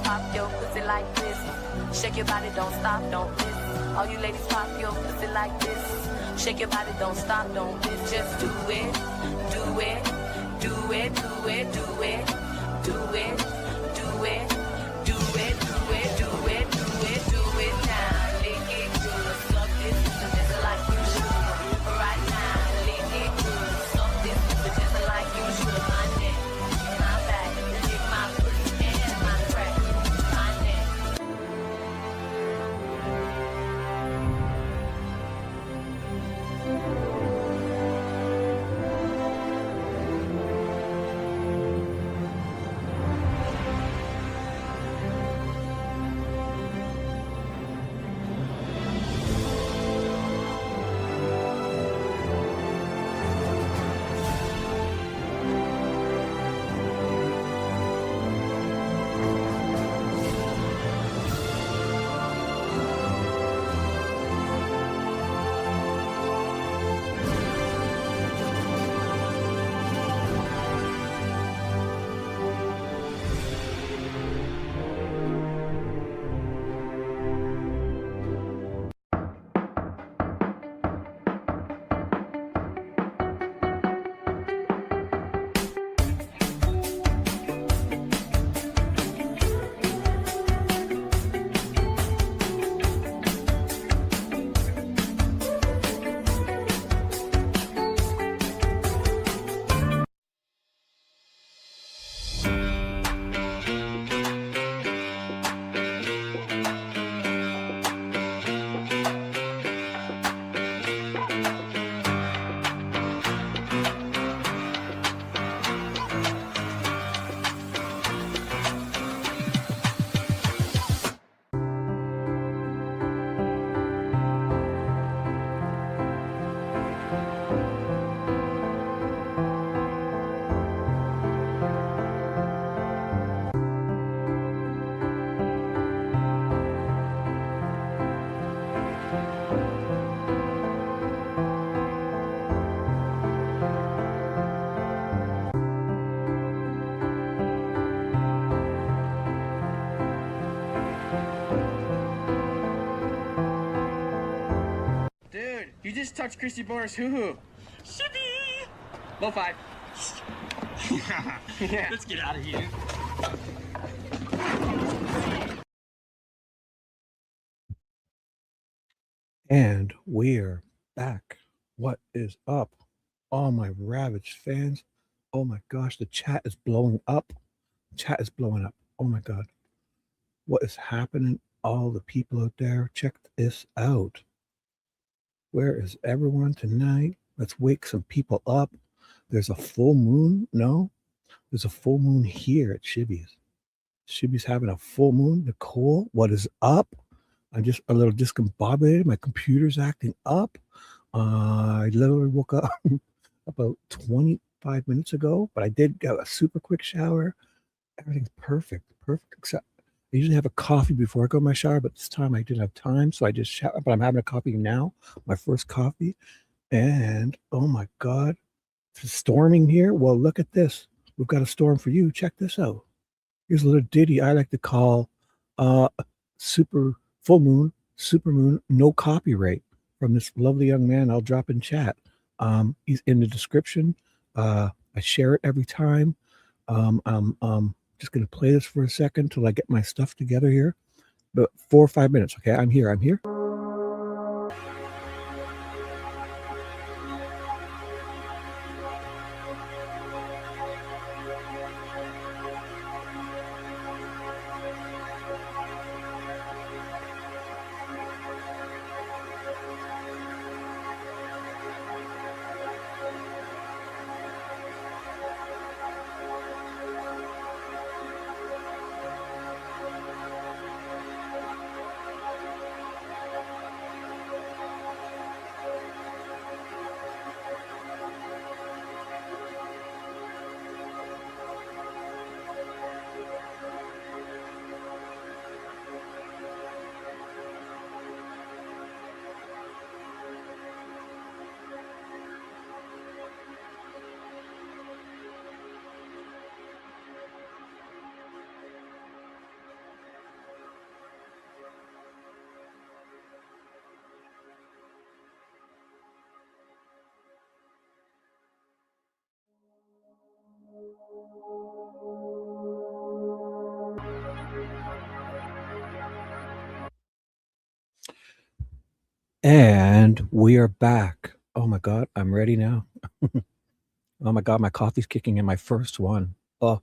pop your pussy like this. Shake your body, don't stop, don't miss. All you ladies pop your pussy like this. Shake your body, don't stop, don't miss. Just do it, do it, do it, do it, do it, do it, do it, do it, do it, do it, do it, do it now. Lick it good, suck this just like you should. Right now, lick it good, suck this just like you should. My neck, my back, lick my pussy and my crack. My neck. Dude, you just touched Christy Boner's hoo-hoo. Shippy! Low five. Yeah. Let's get out of here. And we're back. What is up? All my Ravaged fans. Oh my gosh, the chat is blowing up. Chat is blowing up. Oh my God. What is happening? All the people out there, check this out. Where is everyone tonight? Let's wake some people up. There's a full moon. No, there's a full moon here at Shibby's. Shibby's having a full moon. Nicole, what is up? I'm just a little discombobulated. My computer's acting up. I literally woke up about 25 minutes ago, but I did get a super quick shower. Everything's perfect, except I usually have a coffee before I go to my shower, but this time I didn't have time, so I just showered. But I'm having a coffee now, my first coffee, and oh my God, it's storming here. Well, look at this. We've got a storm for you. Check this out. Here's a little ditty I like to call super moon, no copyright, from this lovely young man I'll drop in chat. He's in the description. I share it every time. Just going to play this for a second till I get my stuff together here. But 4 or 5 minutes, okay? I'm here. And we are back. Oh my God, I'm ready now. Oh my God, my coffee's kicking in, my first one. Oh,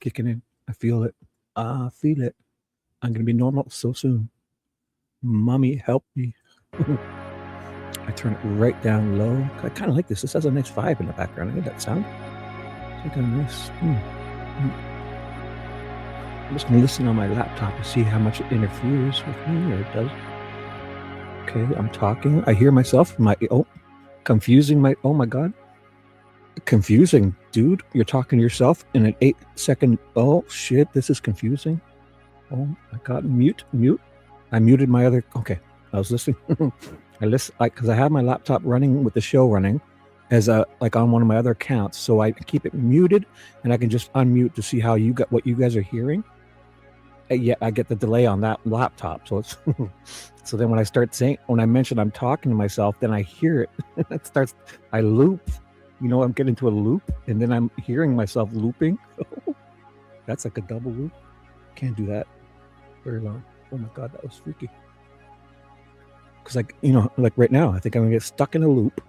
kicking in. I feel it. I feel it. I'm going to be normal so soon. Mommy, help me. I turn it right down low. I kind of like this. This has a nice vibe in the background. I hear that sound. It's like a nice. I'm just going to listen on my laptop and see how much it interferes with me, or it does. Okay, I'm talking. I hear myself. Confusing my. Oh my God. Confusing, dude. You're talking to yourself in an 8-second. Oh shit, this is confusing. Oh my God, mute. I muted my other. Okay, I was listening. I listen because I have my laptop running with the show running as like on one of my other accounts, so I keep it muted and I can just unmute to see how you got what you guys are hearing. Yeah, I get the delay on that laptop, so it's so then when I mention I'm talking to myself, then I hear it. It starts. I loop. I'm getting into a loop, and then I'm hearing myself looping. That's like a double loop. Can't do that very long. Oh my God, that was freaky. Because like right now, I think I'm gonna get stuck in a loop,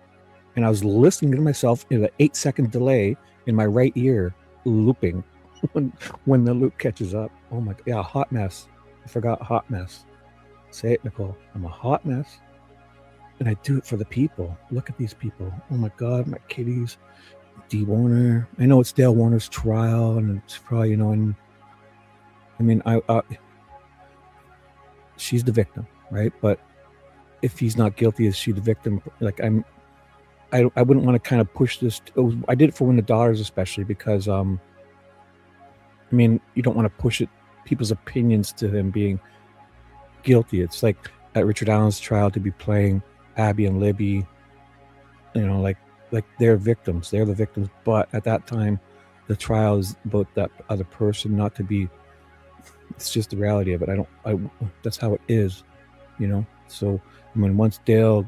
and I was listening to myself in an 8-second delay in my right ear, looping when the loop catches up. Oh my God, yeah, hot mess. I forgot hot mess. Say it, Nicole. I'm a hot mess. And I do it for the people. Look at these people. Oh my God, my kitties. D. Warner. I know it's Dale Warner's trial, and it's probably, and I mean, she's the victim, right? But if he's not guilty, is she the victim? Like I wouldn't want to kind of push this. I did it for Win the Daughters, especially because, I mean, you don't want to push people's opinions to him being guilty. It's like at Richard Allen's trial to be playing Abby and Libby, like they're victims. They're the victims. But at that time, the trial is about that other person, not to be. It's just the reality of it. That's how it is, So I mean, once Dale,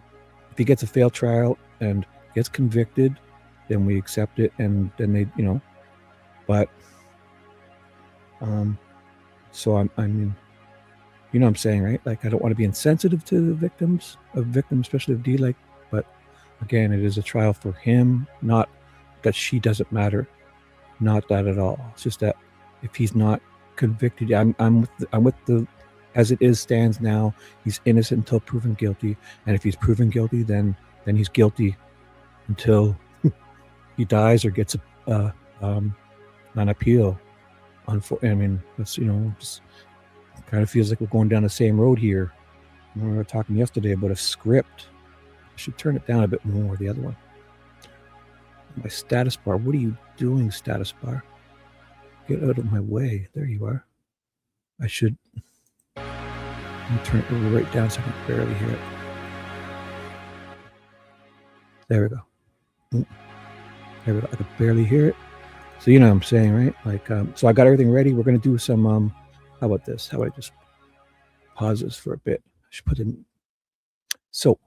if he gets a failed trial and gets convicted, then we accept it, and then they, But, so I mean, what I'm saying, right? Like, I don't want to be insensitive to the victims, especially of D. Like, but again, it is a trial for him, not that she doesn't matter, not that at all. It's just that if he's not convicted, I'm with the as it is stands now. He's innocent until proven guilty, and if he's proven guilty, then he's guilty until he dies or gets an appeal. I mean, that's just kind of feels like we're going down the same road here. We were talking yesterday about a script. I should turn it down a bit more. The other one, my status bar. What are you doing, status bar? Get out of my way. There you are. I should. Let me turn it right down so I can barely hear it. There we go. There we go. I could barely hear it. So what I'm saying, right? Like, so I got everything ready. We're gonna do some. How about this? How about I just pause this for a bit? I should put in. So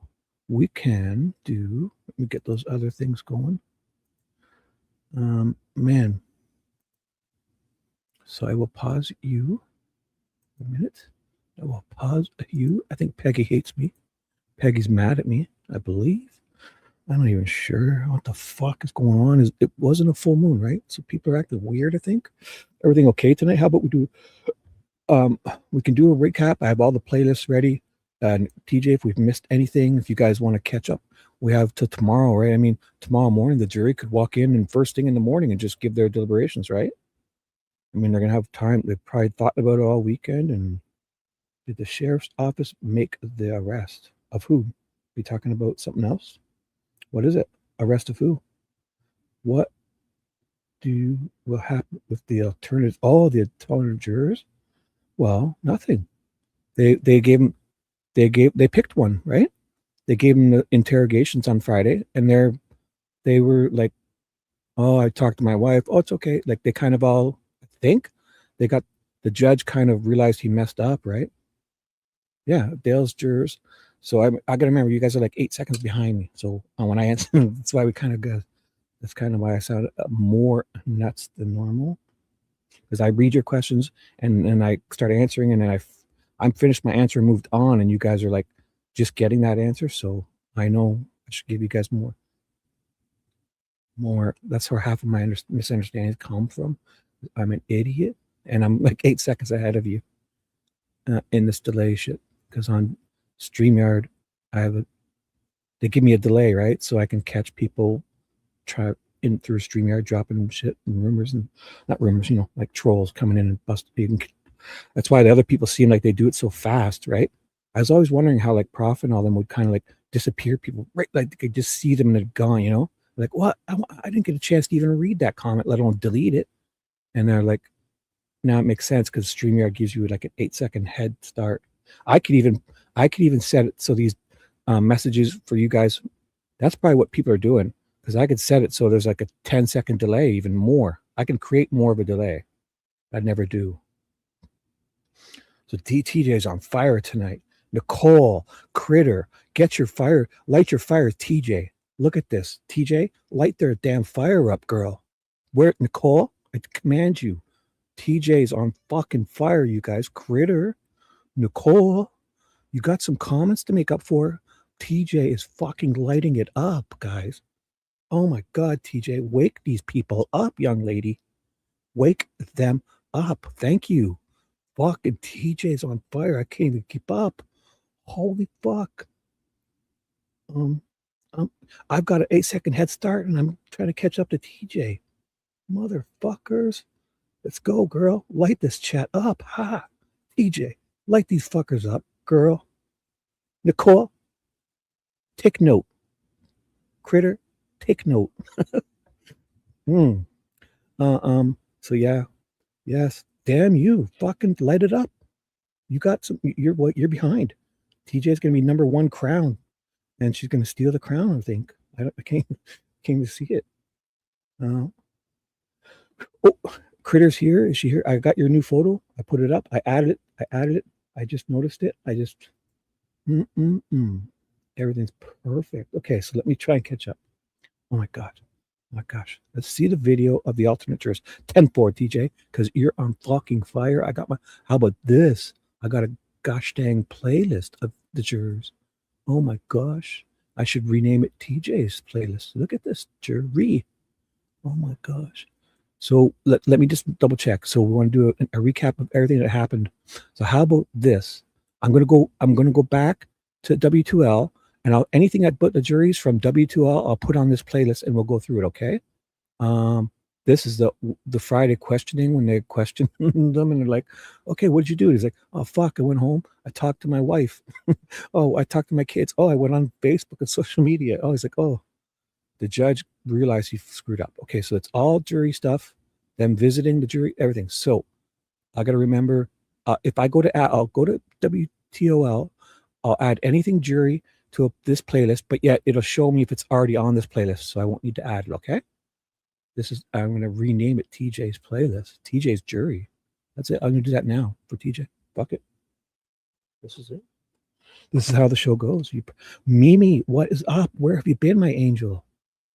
we can do. Let me get those other things going. Man. So I will pause you. A minute. I will pause you. I think Peggy hates me. Peggy's mad at me, I believe. I'm not even sure what the fuck is going on. It wasn't a full moon, right? So people are acting weird, I think. Everything okay tonight? How about we do we can do a recap. I have all the playlists ready. And TJ, if we've missed anything, if you guys want to catch up, we have till tomorrow, right? I mean, tomorrow morning the jury could walk in and first thing in the morning and just give their deliberations, right? I mean, they're gonna have time. They probably thought about it all weekend. And did the sheriff's office make the arrest of who? We talking about something else? What is it? Arrest of who? What will happen with the alternative? Oh, the alternative jurors. Well, nothing. They picked one, right? They gave them the interrogations on Friday, and they were like, "Oh, I talked to my wife. Oh, it's okay." Like they kind of all think they got the judge kind of realized he messed up, right? Yeah, Dale's jurors. So I got to remember, you guys are like 8 seconds behind me. So when I answer, that's why we kind of got That's kind of why I sound more nuts than normal. Because I read your questions and I start answering, and then I'm finished my answer and moved on, and you guys are like just getting that answer. So I know I should give you guys more. That's where half of my misunderstandings come from. I'm an idiot, and I'm like 8 seconds ahead of you in this delay shit. Because on StreamYard, they give me a delay, right? So I can catch people try in through StreamYard dropping shit and rumors, and not rumors, like trolls coming in and busting. That's why the other people seem like they do it so fast, right? I was always wondering how like Prof and all them would kind of like disappear people, right? Like they could just see them and they're gone, Like, what? I didn't get a chance to even read that comment, let alone delete it. And they're like, now it makes sense because StreamYard gives you like an 8-second head start. I could even set it so these messages for you guys, that's probably what people are doing, because I could set it so there's like a 10-second delay, even more. I can create more of a delay. I never do. So TJ's on fire tonight. Nicole, Critter, light your fire, TJ. Look at this. TJ, light their damn fire up, girl. Where, Nicole? I command you. TJ's on fucking fire, you guys. Critter, Nicole, you got some comments to make up for. TJ is fucking lighting it up, guys. Oh my God, TJ, wake these people up, young lady. Wake them up. Thank you. Fucking TJ's on fire. I can't even keep up. Holy fuck. I've got an 8-second head start and I'm trying to catch up to TJ. Motherfuckers. Let's go, girl. Light this chat up. Ha. TJ, light these fuckers up, girl. Nicole, take note. Critter, take note. So yeah. Yes. Damn you. Fucking light it up. You got some, you're behind. TJ's gonna be number one crown. And she's gonna steal the crown, I think. I came to see it. Oh, Critter's here. Is she here? I got your new photo. I put it up. I added it. I just noticed it. Everything's perfect. Okay, so let me try and catch up. Oh my God. Oh my gosh. Let's see the video of the alternate jurors. 10-4, TJ, because you're on fucking fire. How about this? I got a gosh dang playlist of the jurors. Oh my gosh. I should rename it TJ's playlist. Look at this, jury. Oh my gosh. So let me just double check. So we want to do a recap of everything that happened. So how about this? I'm gonna go back to W2L, and anything that but the juries from W2L, I'll put on this playlist and we'll go through it, okay? This is the Friday questioning, when they question them and they're like, okay, what did you do? He's like, oh fuck, I went home, I talked to my wife. Oh, I talked to my kids. Oh, I went on Facebook and social media. Oh, he's like, oh, the judge realized he screwed up. Okay, so it's all jury stuff, them visiting the jury, everything. So I got to remember, if I'll go to WTOL, I'll add anything jury to this playlist, but yet it'll show me if it's already on this playlist, so I won't need to add it, okay? I'm going to rename it TJ's playlist, TJ's jury. That's it. I'm going to do that now for TJ. Fuck it. This is it. This is how the show goes. Mimi, what is up? Where have you been, my angel?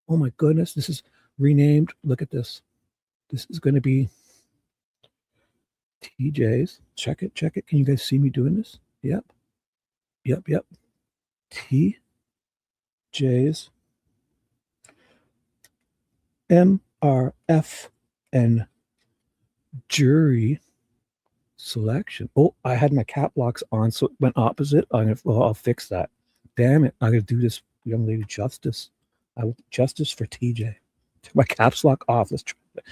Oh my goodness, this is renamed. Look at this. This is going to be TJ's. Check it. Can you guys see me doing this? Yep. TJ's MRFN jury selection. Oh, I had my cap locks on, so it went opposite. I'll fix that. Damn it. I'm going to do this young lady justice. Justice for TJ. Take my caps lock off. Let's try that.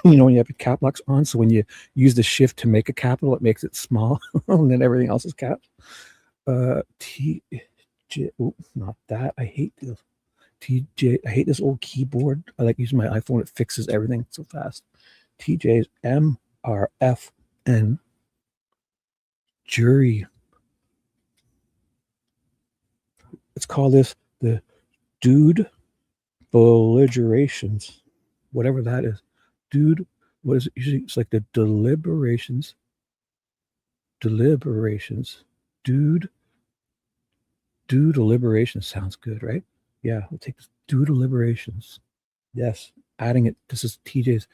When you have your cap locks on, so when you use the shift to make a capital, it makes it small, and then everything else is caps. TJ. Oh, not that. I hate this. TJ. I hate this old keyboard. I like using my iPhone. It fixes everything so fast. TJ's MRFN jury. Let's call this the dude belligerations, whatever that is. Dude, what is it? Usually it's like the deliberations. Dude deliberations sounds good, right? Yeah, we'll take this. Dude deliberations. Yes, adding it. This is TJ's.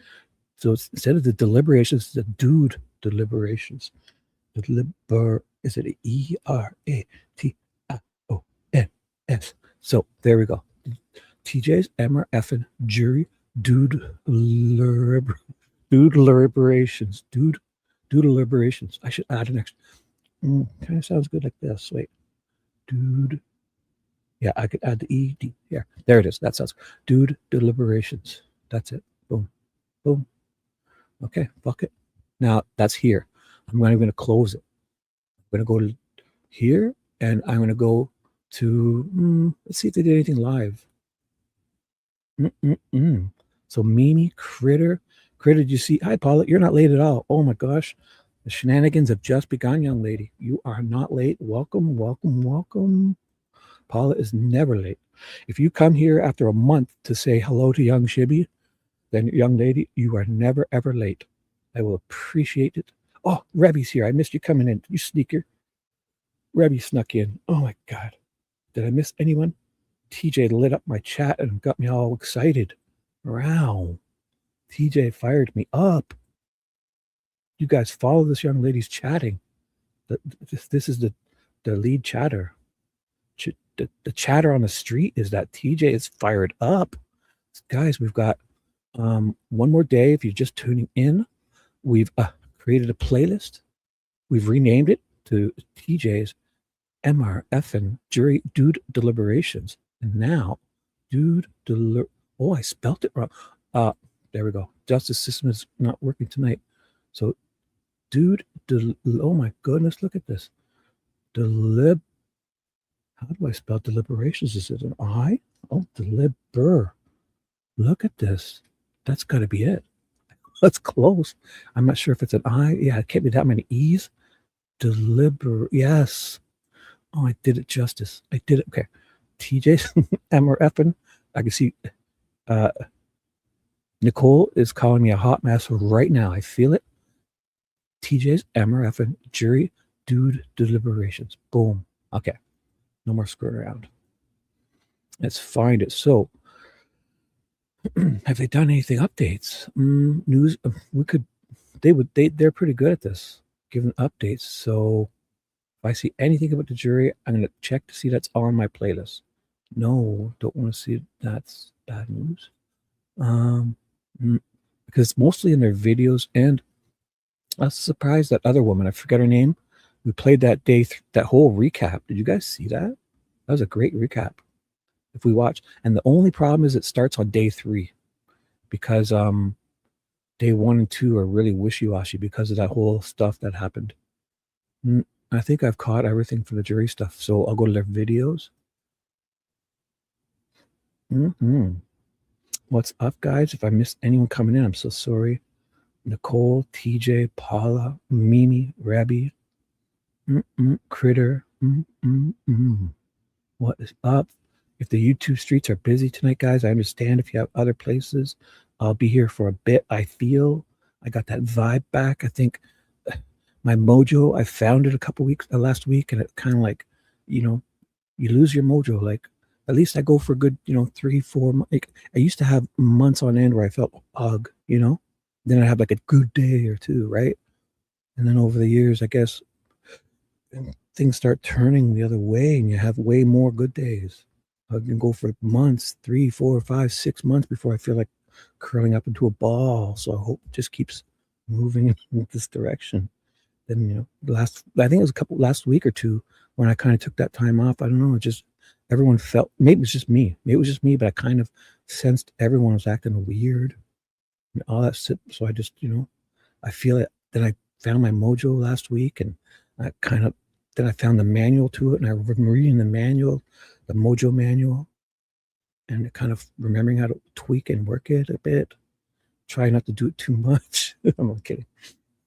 So it's, instead of the deliberations, it's the dude deliberations. Is it ERATIONS? So there we go. TJ's MRFN jury dude deliberations. Dude deliberations. I should add an extra. Kind of sounds good like this. Wait. Dude. Yeah, I could add the ED here. There it is. That sounds dude deliberations. That's it. Boom. Boom. Okay, fuck it. Now that's here. I'm going to close it. I'm going to go to here and I'm going to go to, let's see if they did anything live. So Mimi, Critter, did you see? Hi, Paula. You're not late at all. Oh my gosh. The shenanigans have just begun, young lady. You are not late. Welcome, welcome, welcome. Paula is never late. If you come here after a month to say hello to young Shibby, then young lady, you are never, ever late. I will appreciate it. Oh, Rebby's here. I missed you coming in. You sneaker. Rebby snuck in. Oh my God. Did I miss anyone? TJ lit up my chat and got me all excited. Wow. TJ fired me up. You guys follow this young lady's chatting. This is the lead chatter. The chatter on the street is that TJ is fired up. Guys, we've got one more day. If you're just tuning in, we've created a playlist. We've renamed it to TJ's MRFN Jury Dude Deliberations. And now, I spelt it wrong. There we go. Justice system is not working tonight. So, oh my goodness, look at this. How do I spell deliberations? Is it an I? Oh, deliber. Look at this. That's got to be it. That's close. I'm not sure if it's an I. Yeah, it can't be that many E's. Yes. Oh, I did it justice. I did it. Okay. TJ's MRFN. I can see Nicole is calling me a hot mess right now. I feel it. TJ's MRFN jury dude deliberations. Boom. Okay. No more screwing around. Let's find it. So, have they done anything updates? News. They're pretty good at this, giving updates. So, if I see anything about the jury, I'm going to check to see that's on my playlist. No, don't want to see that's bad news. Because it's mostly in their videos, and I was surprised that other woman, I forget her name. We played that day, that whole recap. Did you guys see that? That was a great recap. If we watch, and the only problem is it starts on day 3, because day 1 and 2 are really wishy-washy because of that whole stuff that happened. I think I've caught everything for the jury stuff, so I'll go to their videos. What's up, guys? If I missed anyone coming in, I'm so sorry. Nicole, TJ, Paula, Mimi, Rabbi, Critter. What is up? If the YouTube streets are busy tonight, guys, I understand. If you have other places, I'll be here for a bit. I feel I got that vibe back. I think my mojo, I found it last week, and it kind of like, you lose your mojo. Like, at least I go for a good, 3-4 months. Like, I used to have months on end where I felt ugh, then I have like a good day or two, right? And then over the years, I guess things start turning the other way, and you have way more good days. I can go for months, 3, 4, 5, 6 months before I feel like curling up into a ball. So I hope it just keeps moving in this direction. Then, I think it was last week or two when I kind of took that time off. I don't know. Everyone felt, maybe it was just me. Maybe it was just me, but I kind of sensed everyone was acting weird and all that. So I just, I feel it. Then I found my mojo last week, and then I found the manual to it, and I've been reading the manual, the mojo manual, and kind of remembering how to tweak and work it a bit. Try not to do it too much. I'm not kidding.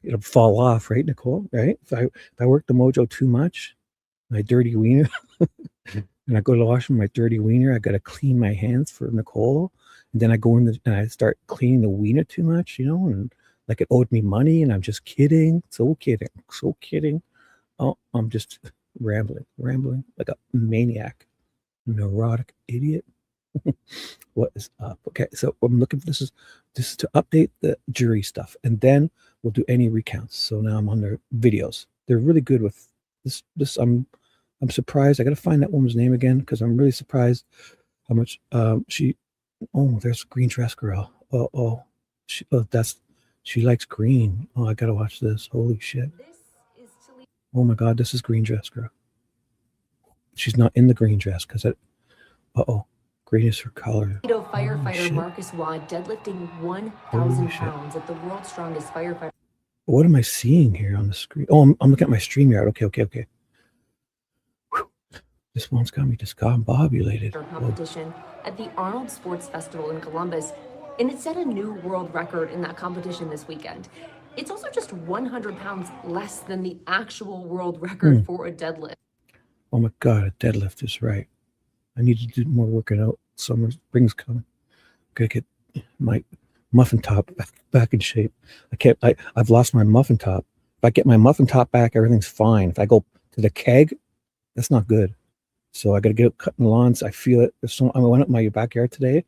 It'll fall off, right, Nicole? Right? If I work the mojo too much, my dirty wiener, and I go to the washroom, my dirty wiener, I got to clean my hands for Nicole. And then I go in and I start cleaning the wiener too much, and like it owed me money, and I'm just kidding. So kidding. Oh, I'm just rambling like a maniac, neurotic idiot. What is up? Okay, so I'm looking for this is to update the jury stuff, and then we'll do any recounts. So now I'm on their videos. They're really good with this. I'm surprised. I got to find that woman's name again because I'm really surprised how much she. Oh, there's Green Dress Girl. She likes green. Oh, I gotta watch this. Holy shit! Oh my god, this is Green Dress Girl. She's not in the green dress because it. Green is her color. Firefighter Marcus Watt deadlifting 1,000 pounds at the world's strongest firefighter. What am I seeing here on the screen? Oh, I'm looking at my StreamYard. Okay. Whew. This one's got me discombobulated. Competition at the Arnold Sports Festival in Columbus, and it set a new world record in that competition this weekend. It's also just 100 pounds less than the actual world record for a deadlift. Oh my god, a deadlift is right. I need to do more working out. Spring's coming. Gotta get my muffin top back in shape. I've lost my muffin top. If I get my muffin top back, everything's fine. If I go to the keg, that's not good. So I gotta get up cutting lawns. I feel it. I went up my backyard today,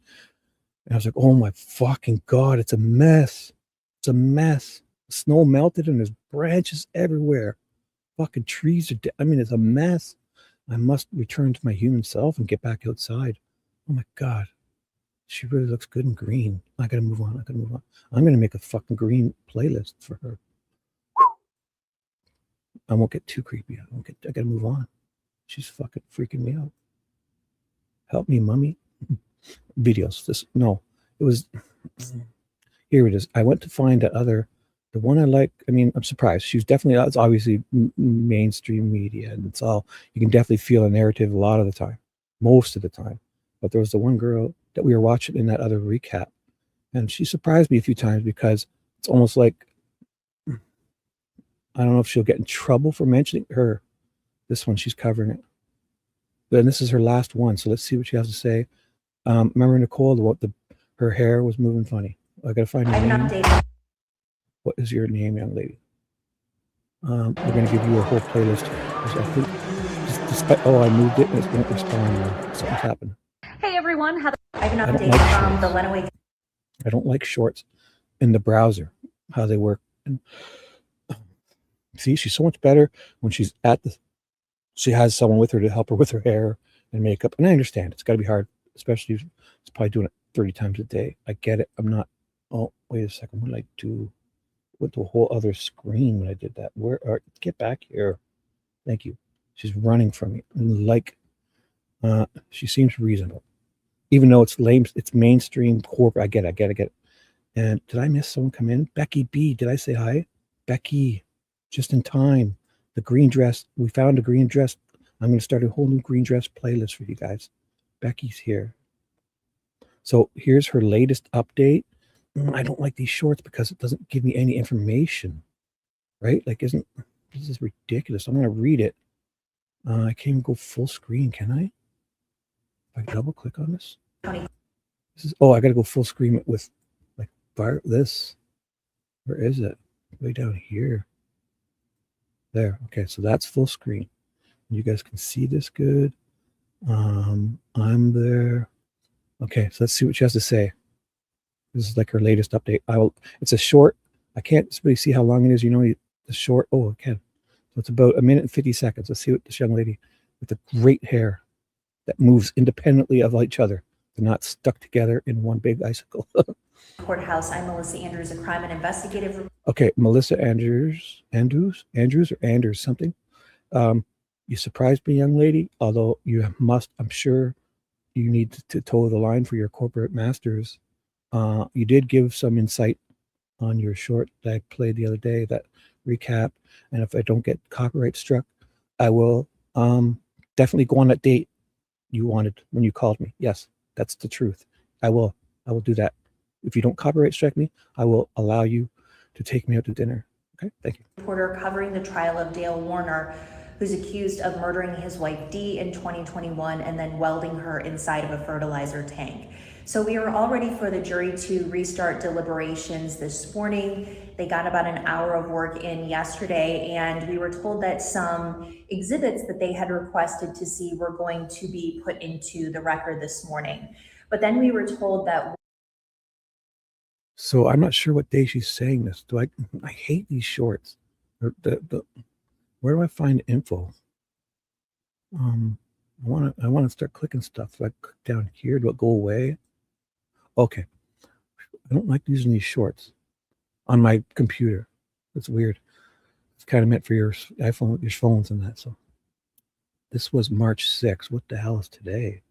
and I was like, oh my fucking god, it's a mess. It's a mess. The snow melted and there's branches everywhere. Fucking trees are dead. I mean, it's a mess. I must return to my human self and get back outside. Oh my god. She really looks good in green. I gotta move on. I'm gonna make a fucking green playlist for her. I won't get too creepy. I gotta move on. She's fucking freaking me out. Help me, mommy. Videos. Here it is. I went to find the one I like. I mean, I'm surprised. It's obviously mainstream media, and you can definitely feel a narrative a lot of the time, most of the time. But there was the one girl that we were watching in that other recap, and she surprised me a few times because it's almost like, I don't know if she'll get in trouble for mentioning her. This one, she's covering it. Then this is her last one, so let's see what she has to say. Remember Nicole, her hair was moving funny. I gotta find her name. What is your name, young lady? We're gonna give you a whole playlist. I think, I moved it and it won't respond now. Something's happened. Hey everyone, I have an update from the Lenawee. I don't like shorts in the browser, how they work. And see, she's so much better when she has someone with her to help her with her hair and makeup. And I understand it's got to be hard, especially if it's probably doing it 30 times a day. I get it. I'm not. Oh, wait a second. What did I do? Went to a whole other screen when I did that. Get back here. Thank you. She's running from me. She seems reasonable, even though it's lame. It's mainstream corporate. I get it. And did I miss someone come in? Becky B. Did I say hi? Becky, just in time. The green dress. We found a green dress. I'm going to start a whole new green dress playlist for you guys. Becky's here. So here's her latest update. I don't like these shorts because it doesn't give me any information, right? This is ridiculous. I'm going to read it. I can't even go full screen, can I? If I double click on this. I got to go full screen with this. Where is it? Way down here. There. Okay, so that's full screen. You guys can see this good. I'm there. Okay, so let's see what she has to say. This is like her latest update. It's a short. I can't really see how long it is. The short. Oh, I can. So it's about 1 minute and 50 seconds. Let's see what this young lady with the great hair that moves independently of each other. They're not stuck together in one big icicle. Courthouse. I'm Melissa Andrews, a crime and investigative. Okay, Melissa Andrews, something. You surprised me, young lady. Although I'm sure you need to toe the line for your corporate masters. You did give some insight on your short that I played the other day, that recap. And if I don't get copyright struck, I will definitely go on that date you wanted when you called me. Yes, that's the truth. I will do that. If you don't copyright strike me, I will allow you to take me out to dinner. Okay, thank you. Reporter covering the trial of Dale Warner, who's accused of murdering his wife Dee in 2021 and then welding her inside of a fertilizer tank. So we are all ready for the jury to restart deliberations this morning. They got about an hour of work in yesterday, and we were told that some exhibits that they had requested to see were going to be put into the record this morning. But then we were told that. So I'm not sure what day she's saying this. I hate these shorts. Where do I find info? I want to start clicking stuff. So I click down here. Do it go away? Okay. I don't like using these shorts on my computer. It's weird. It's kind of meant for your iPhone, your phones and that. So this was March 6th. What the hell is today?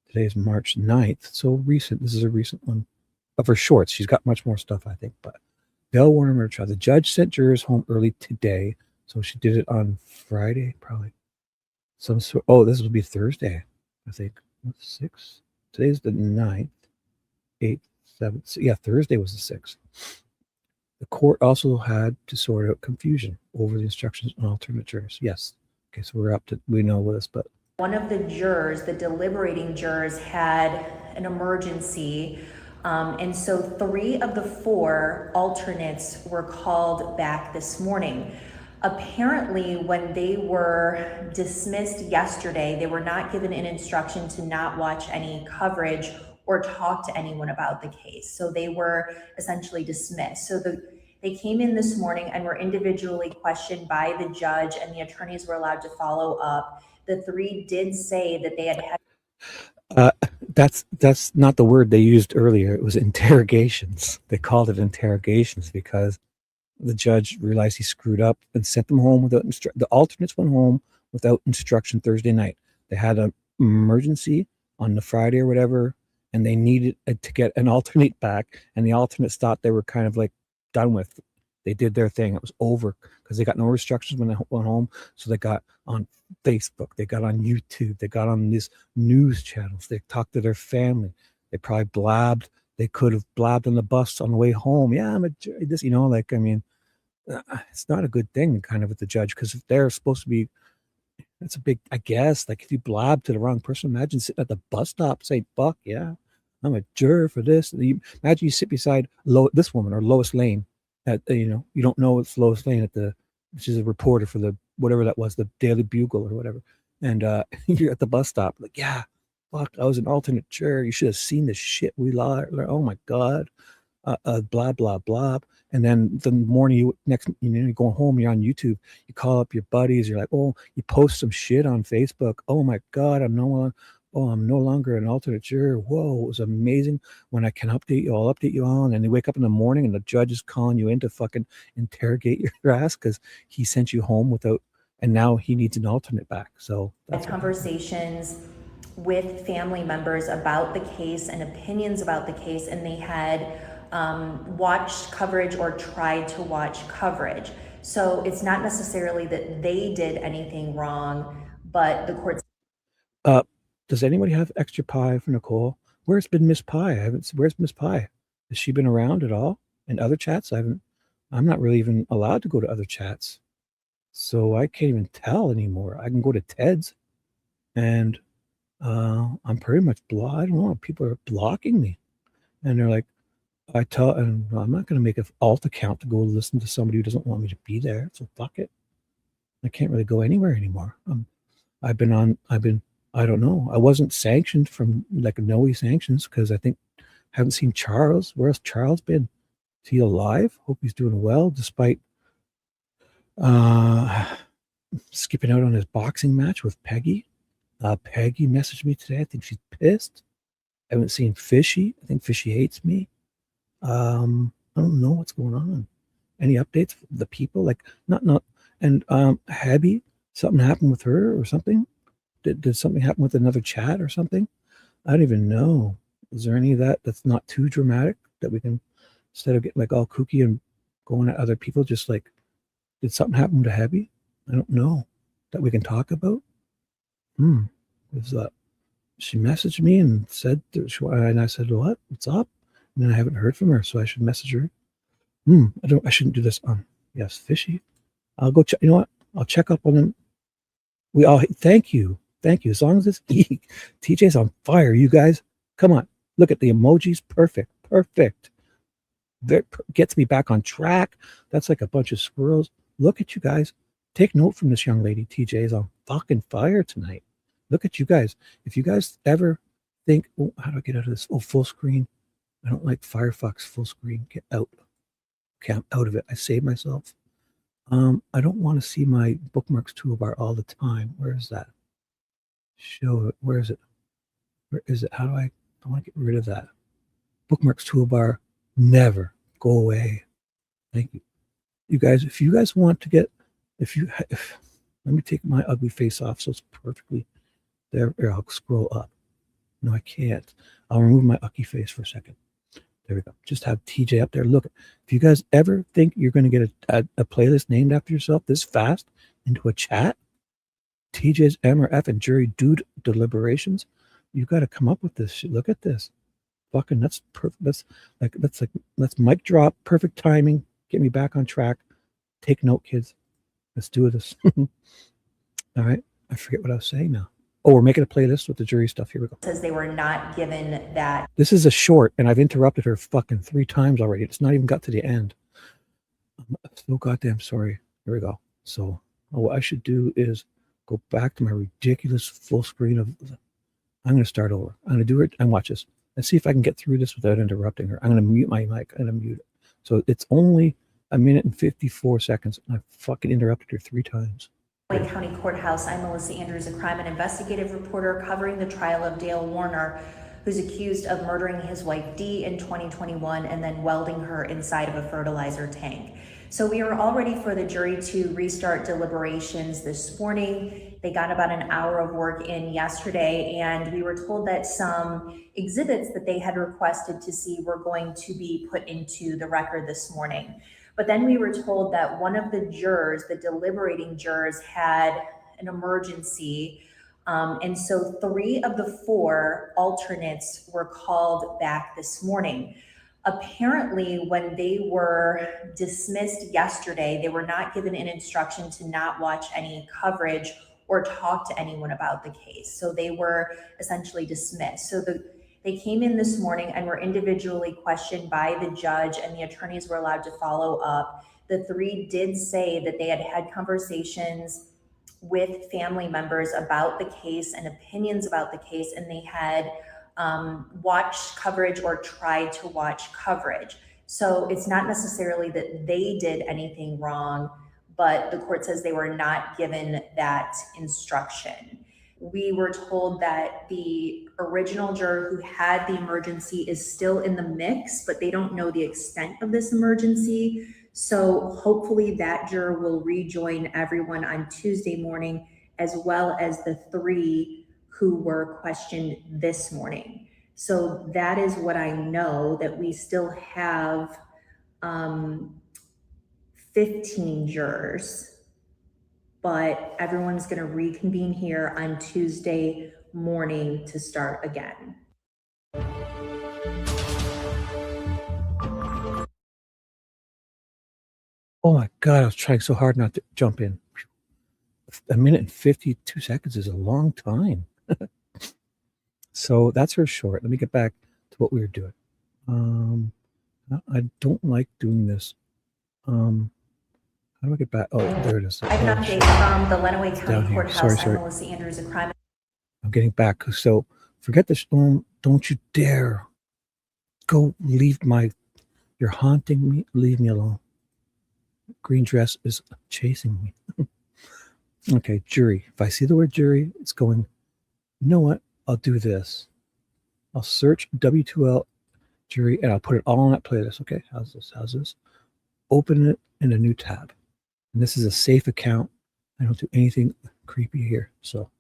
Today is March 9th. So recent. This is a recent one of her shorts. She's got much more stuff, I think. But Dale Warner murder trial. The judge sent jurors home early today. So she did it on Friday, probably. This will be Thursday, I think. What's 6th? Today's the 9th, 8th, 7th. Yeah, Thursday was the 6th. The court also had to sort out confusion over the instructions on alternate jurors. Yes. Okay, so we know this, but one of the jurors, the deliberating jurors, had an emergency. And so 3 of the 4 alternates were called back this morning. Apparently, when they were dismissed yesterday, they were not given an instruction to not watch any coverage or talk to anyone about the case. So they were essentially dismissed. So they came in this morning and were individually questioned by the judge, and the attorneys were allowed to follow up. The 3 did say that they had that's not the word they used earlier. It was interrogations. They called it interrogations because the judge realized he screwed up and sent them home without the alternates went home without instruction Thursday night. They had an emergency on the Friday or whatever, and they needed to get an alternate back, and the alternates thought they were kind of like done with. They did their thing. It was over because they got no instructions when they went home. So they got on Facebook, they got on YouTube, they got on these news channels, they talked to their family, they probably blabbed. They could have blabbed on the bus on the way home. Yeah, I'm a jury. This, it's not a good thing kind of with the judge, because if they're supposed to be, it's a big, I guess, like if you blab to the wrong person, imagine sitting at the bus stop saying, fuck yeah, I'm a juror for this. Imagine you sit beside this woman or Lois Lane at, you don't know it's Lois Lane she's a reporter for the, whatever that was, the Daily Bugle or whatever. And you're at the bus stop, like, yeah, fuck, I was an alternate juror. You should have seen the shit we learned. Oh my God. Blah, blah, blah. And then the morning you're going home, you're on YouTube, you call up your buddies, you're like, oh, you post some shit on Facebook. Oh my God, I'm no longer an alternate juror. Whoa, it was amazing. When I can update you, I'll update you on. And they wake up in the morning and the judge is calling you in to fucking interrogate your ass because he sent you home without, and now he needs an alternate back. So that's conversations with family members about the case and opinions about the case, and they had watched coverage or tried to watch coverage. So it's not necessarily that they did anything wrong, but the courts. Does anybody have extra pie for Nicole? Where's been Miss Pie? Where's Miss Pie? Has she been around at all in other chats? I'm not really even allowed to go to other chats, so I can't even tell anymore. I can go to Ted's, and I'm pretty much blocked. I don't know. People are blocking me, and they're like, and I'm not going to make an alt account to go listen to somebody who doesn't want me to be there. So fuck it. I can't really go anywhere anymore. I don't know. I wasn't sanctioned from like NOE sanctions because I haven't seen Charles. Where's Charles been? Is he alive? Hope he's doing well despite skipping out on his boxing match with Peggy. Peggy messaged me today. I think she's pissed. I haven't seen Fishy. I think Fishy hates me. I don't know what's going on. Any updates? The people like not and Habby, something happened with her or something? Did something happen with another chat or something? I don't even know. Is there any of that's not too dramatic that we can, instead of getting like all kooky and going at other people, just like, did something happen to Habby? I don't know that we can talk about. She messaged me and said, and I said, what? What's up? And then I haven't heard from her, so I should message her. I shouldn't do this on. Yes, Fishy. I'll go check. You know what? I'll check up on them. Thank you. As long as it's TJ's on fire, you guys. Come on. Look at the emojis. Perfect. That gets me back on track. That's like a bunch of squirrels. Look at you guys. Take note from this young lady. TJ is on fucking fire tonight. Look at you guys. If you guys ever think, oh, how do I get out of this? Oh, full screen. I don't like Firefox full screen. Get out. Okay, I'm out of it. I saved myself. I don't want to see my bookmarks toolbar all the time. Where is that? Show it. Where is it? Where is it? How do I want to get rid of that? Bookmarks toolbar. Never go away. Thank you. You guys, if you guys want to get, let me take my ugly face off so it's perfectly there. I'll scroll up. No, I can't. I'll remove my ugly face for a second. There we go. Just have TJ up there. Look, if you guys ever think you're going to get a playlist named after yourself this fast into a chat, TJ's M or F and Jury Dude Deliberations, you got to come up with this shit. Look at this. Fucking, that's perfect. Let's mic drop. Perfect timing. Get me back on track. Take note, kids. Let's do this. All right. I forget what I was saying now. Oh, we're making a playlist with the jury stuff. Here we go. Says they were not given that. This is a short, and I've interrupted her fucking 3 times already. It's not even got to the end. I'm so goddamn sorry. Here we go. So what I should do is go back to my ridiculous full screen of. I'm going to start over. I'm going to do it and watch this. Let's see if I can get through this without interrupting her. I'm going to mute my mic. I'm going to mute it. So it's only 1 minute and 54 seconds. And I fucking interrupted her 3 times. Wayne County Courthouse. I'm Melissa Andrews, a crime and investigative reporter covering the trial of Dale Warner, who's accused of murdering his wife Dee in 2021 and then welding her inside of a fertilizer tank. So we are all ready for the jury to restart deliberations this morning. They got about an hour of work in yesterday, and we were told that some exhibits that they had requested to see were going to be put into the record this morning. But then we were told that one of the jurors, the deliberating jurors, had an emergency. And so 3 of the 4 alternates were called back this morning. Apparently, when they were dismissed yesterday, they were not given an instruction to not watch any coverage or talk to anyone about the case. So they were essentially dismissed. So they came in this morning and were individually questioned by the judge, and the attorneys were allowed to follow up. The 3 did say that they had had conversations with family members about the case and opinions about the case, and they had watched coverage or tried to watch coverage. So it's not necessarily that they did anything wrong, but the court says they were not given that instruction. We were told that the original juror who had the emergency is still in the mix, but they don't know the extent of this emergency. So hopefully that juror will rejoin everyone on Tuesday morning, as well as the 3 who were questioned this morning. So that is what I know, that we still have 15 jurors, but everyone's going to reconvene here on Tuesday morning to start again. Oh my God, I was trying so hard not to jump in. 1 minute and 52 seconds is a long time. So that's her short. Let me get back to what we were doing. I don't like doing this. How do I get back? Oh, there it is. I have an update from the Lenawee County Courthouse. I'm Melissa Andrews, a crime. I'm getting back. So forget this. Don't you dare go leave you're haunting me. Leave me alone. Green dress is chasing me. Okay, jury. If I see the word jury, it's going, you know what? I'll do this. I'll search W2L jury and I'll put it all on that playlist. Okay, how's this? Open it in a new tab. And this is a safe account. I don't do anything creepy here. So,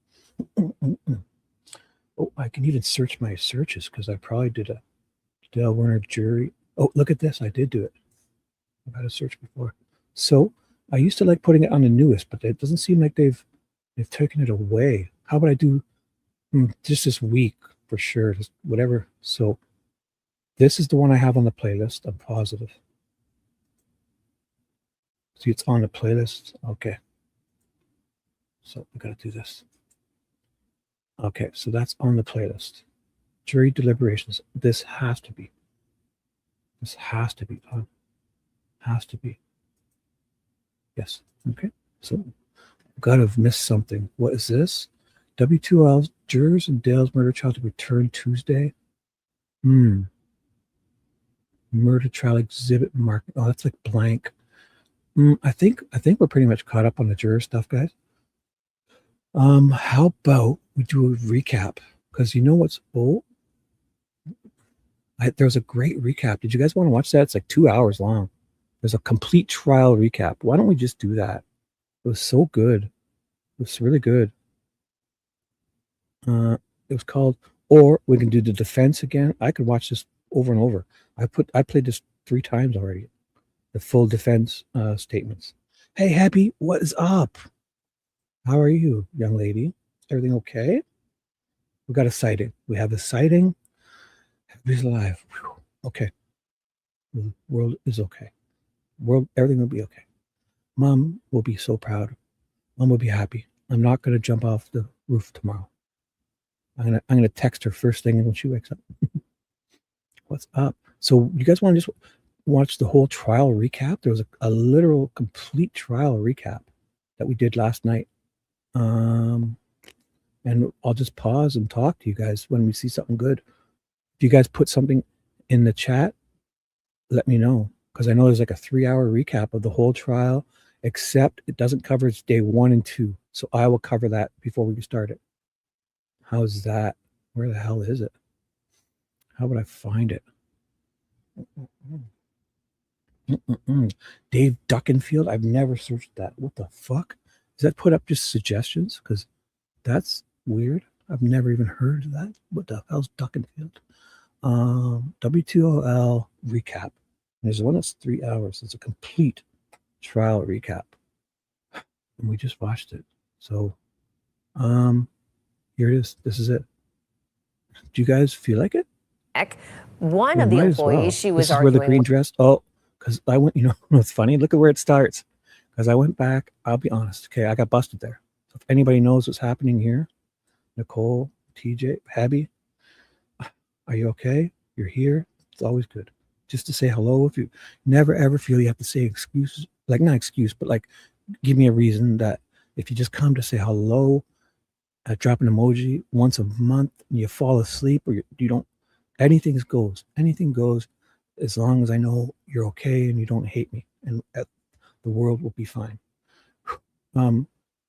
oh, I can even search my searches because I probably did a Dale Warner jury. Oh, look at this. I did do it. I've had a search before. So I used to like putting it on the newest, but it doesn't seem like they've taken it away. How about I do just this week for sure, just whatever. So this is the one I have on the playlist. I'm positive. See, it's on the playlist. Okay. So we got to do this. Okay, so that's on the playlist. Jury deliberations. This has to be. This has to be on. Has to be. Yes. Okay. So I've got to have missed something. What is this? W2L's jurors in Dale's murder trial to return Tuesday. Murder trial exhibit mark. Oh, that's like blank. I think we're pretty much caught up on the juror stuff, guys. How about we do a recap? Because you know what's there's a great recap. Did you guys want to watch that? It's like 2 hours long. There's a complete trial recap. Why don't we just do that? It was so good. It was really good. It was called, or we can do the defense again. I could watch this over and over. I played this 3 times already. The full defense statements. Hey, Happy, what is up? How are you, young lady? Everything okay? We got a sighting. We have a sighting. Happy's alive. Whew. Okay. The world is okay. Everything will be okay. Mom will be so proud. Mom will be happy. I'm not going to jump off the roof tomorrow. I'm gonna text her first thing when she wakes up. What's up? So you guys want to just watch the whole trial recap? There was a literal complete trial recap that we did last night. And I'll just pause and talk to you guys when we see something good. If you guys put something in the chat, let me know. Because I know there's like a 3-hour recap of the whole trial, except it doesn't cover its day 1 and 2. So I will cover that before we start it. How's that? Where the hell is it? How would I find it? Dave Duckenfield. I've never searched that. What the fuck? Is that put up just suggestions? Because that's weird. I've never even heard of that. What the hell's Duckenfield? W2OL recap. There's one that's 3 hours. It's a complete trial recap. And we just watched it. So, here it is. This is it. Do you guys feel like it? One of the employees, she was this is where the green arguing. dress. Oh, because I went, it's funny. Look at where it starts. Because I went back, I'll be honest. Okay, I got busted there. So if anybody knows what's happening here, Nicole, TJ, Abby, are you okay? You're here. It's always good. Just to say hello. If you never ever feel you have to say excuses, like not excuse, but like give me a reason that if you just come to say hello, drop an emoji once a month, and you fall asleep or you don't, anything goes. Anything goes as long as I know you're okay and you don't hate me, and the world will be fine.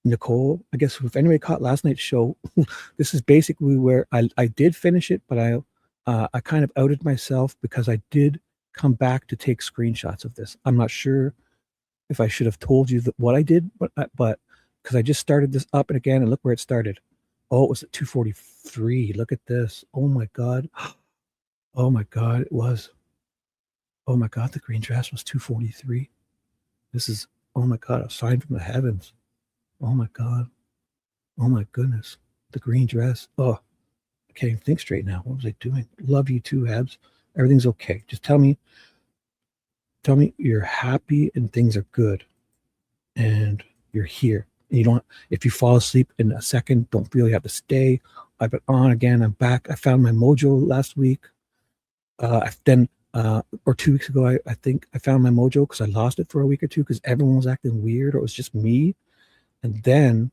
Nicole, I guess if anybody caught last night's show, this is basically where I did finish it, but I kind of outed myself because I did come back to take screenshots of this. I'm not sure if I should have told you what I did, but because I just started this up and again, and look where it started. Oh, it was at 2:43. Look at this. Oh my God. Oh my God, it was. Oh my God, the green dress was 2:43. This is, oh my God, a sign from the heavens. Oh my God. Oh my goodness. The green dress. Oh, I can't even think straight now. What was I doing? Love you too, Habs. Everything's okay. Just tell me you're happy and things are good and you're here. And you don't, if you fall asleep in a second, don't feel you have to stay. I've been on again. I'm back. I found my mojo last week. Or 2 weeks ago, I think I found my mojo because I lost it for a week or two because everyone was acting weird, or it was just me. And then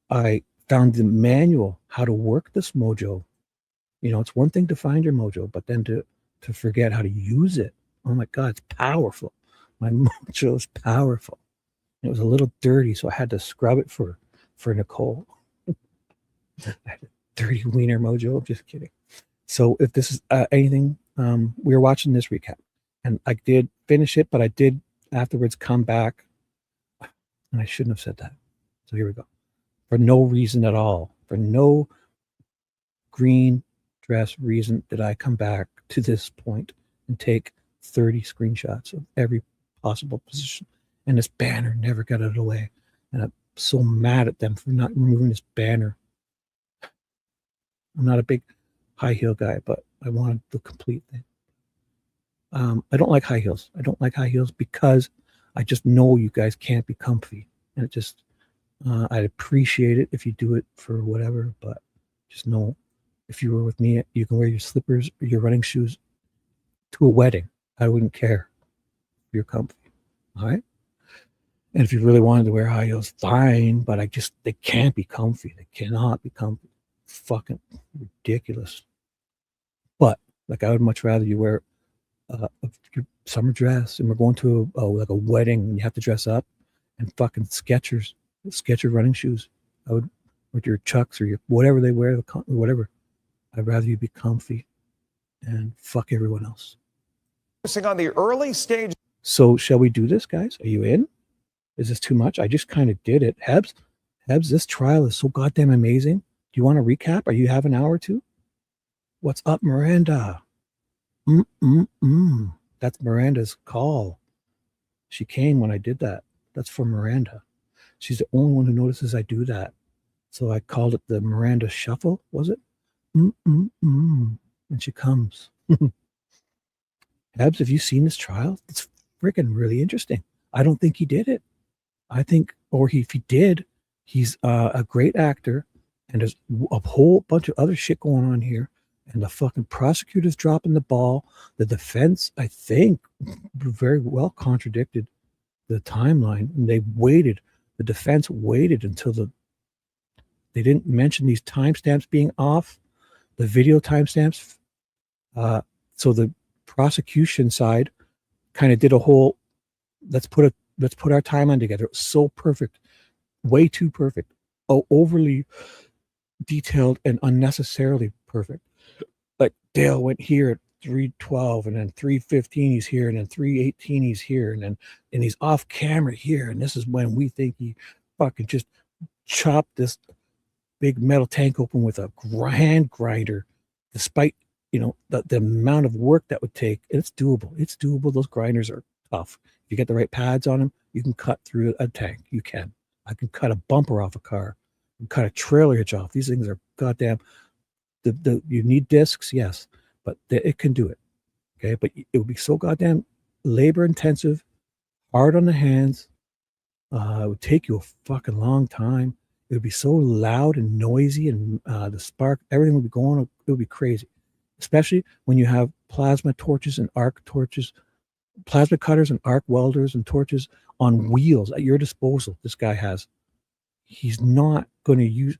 I found the manual how to work this mojo. It's one thing to find your mojo, but then to forget how to use it. Oh my God, it's powerful. My mojo is powerful. It was a little dirty, so I had to scrub it for Nicole. I had a dirty wiener mojo. Just kidding. So if this is anything, we were watching this recap, and I did finish it, but I did afterwards come back, and I shouldn't have said that. So here we go. For no reason at all, for no green dress reason, did I come back to this point and take 30 screenshots of every possible position. And this banner never got out of the way. And I'm so mad at them for not removing this banner. I'm not a big high heel guy, but I wanted the complete thing. I don't like high heels. I don't like high heels because I just know you guys can't be comfy. And it just, I'd appreciate it if you do it for whatever, but just know if you were with me, you can wear your slippers or your running shoes to a wedding. I wouldn't care if you're comfy. All right. And if you really wanted to wear high heels, fine, but they can't be comfy. They cannot be comfy. Fucking ridiculous. But like, I would much rather you wear your summer dress, and we're going to like a wedding, and you have to dress up, and fucking Skechers running shoes. I would, with your Chucks or your whatever they wear, whatever. I'd rather you be comfy and fuck everyone else. On the early stage. So shall we do this, guys? Are you in? Is this too much? I just kind of did it. Hebs, this trial is so goddamn amazing. Do you want to recap? Are you have an hour or two? What's up, Miranda? That's Miranda's call. She came when I did that. That's for Miranda. She's the only one who notices I do that. So I called it the Miranda Shuffle, was it? And she comes. Hebs, have you seen this trial? It's freaking really interesting. I don't think he did it. I think, if he did, he's a great actor, and there's a whole bunch of other shit going on here, and the fucking prosecutor's dropping the ball. The defense, I think, very well contradicted the timeline, and the defense waited until they didn't mention these timestamps being off, the video timestamps. So the prosecution side kind of did a whole, let's put our timeline together. It was so perfect, way too perfect, overly detailed and unnecessarily perfect. Like, Dale went here at 3:12, and then 3:15 he's here, and then 3:18 he's here, and he's off camera here, and this is when we think he fucking just chopped this big metal tank open with a hand grinder, despite the amount of work that would take. It's doable. Those grinders are tough. If you get the right pads on them, you can cut through a tank. I can cut a bumper off a car, cut a trailer hitch off. These things are goddamn. You need discs, yes, but it can do it. Okay, but it would be so goddamn labor intensive, hard on the hands. It would take you a fucking long time. It would be so loud and noisy, and the spark, everything would be going. It would be crazy, especially when you have plasma torches and arc torches, plasma cutters and arc welders and torches on wheels at your disposal. This guy has. He's not going to use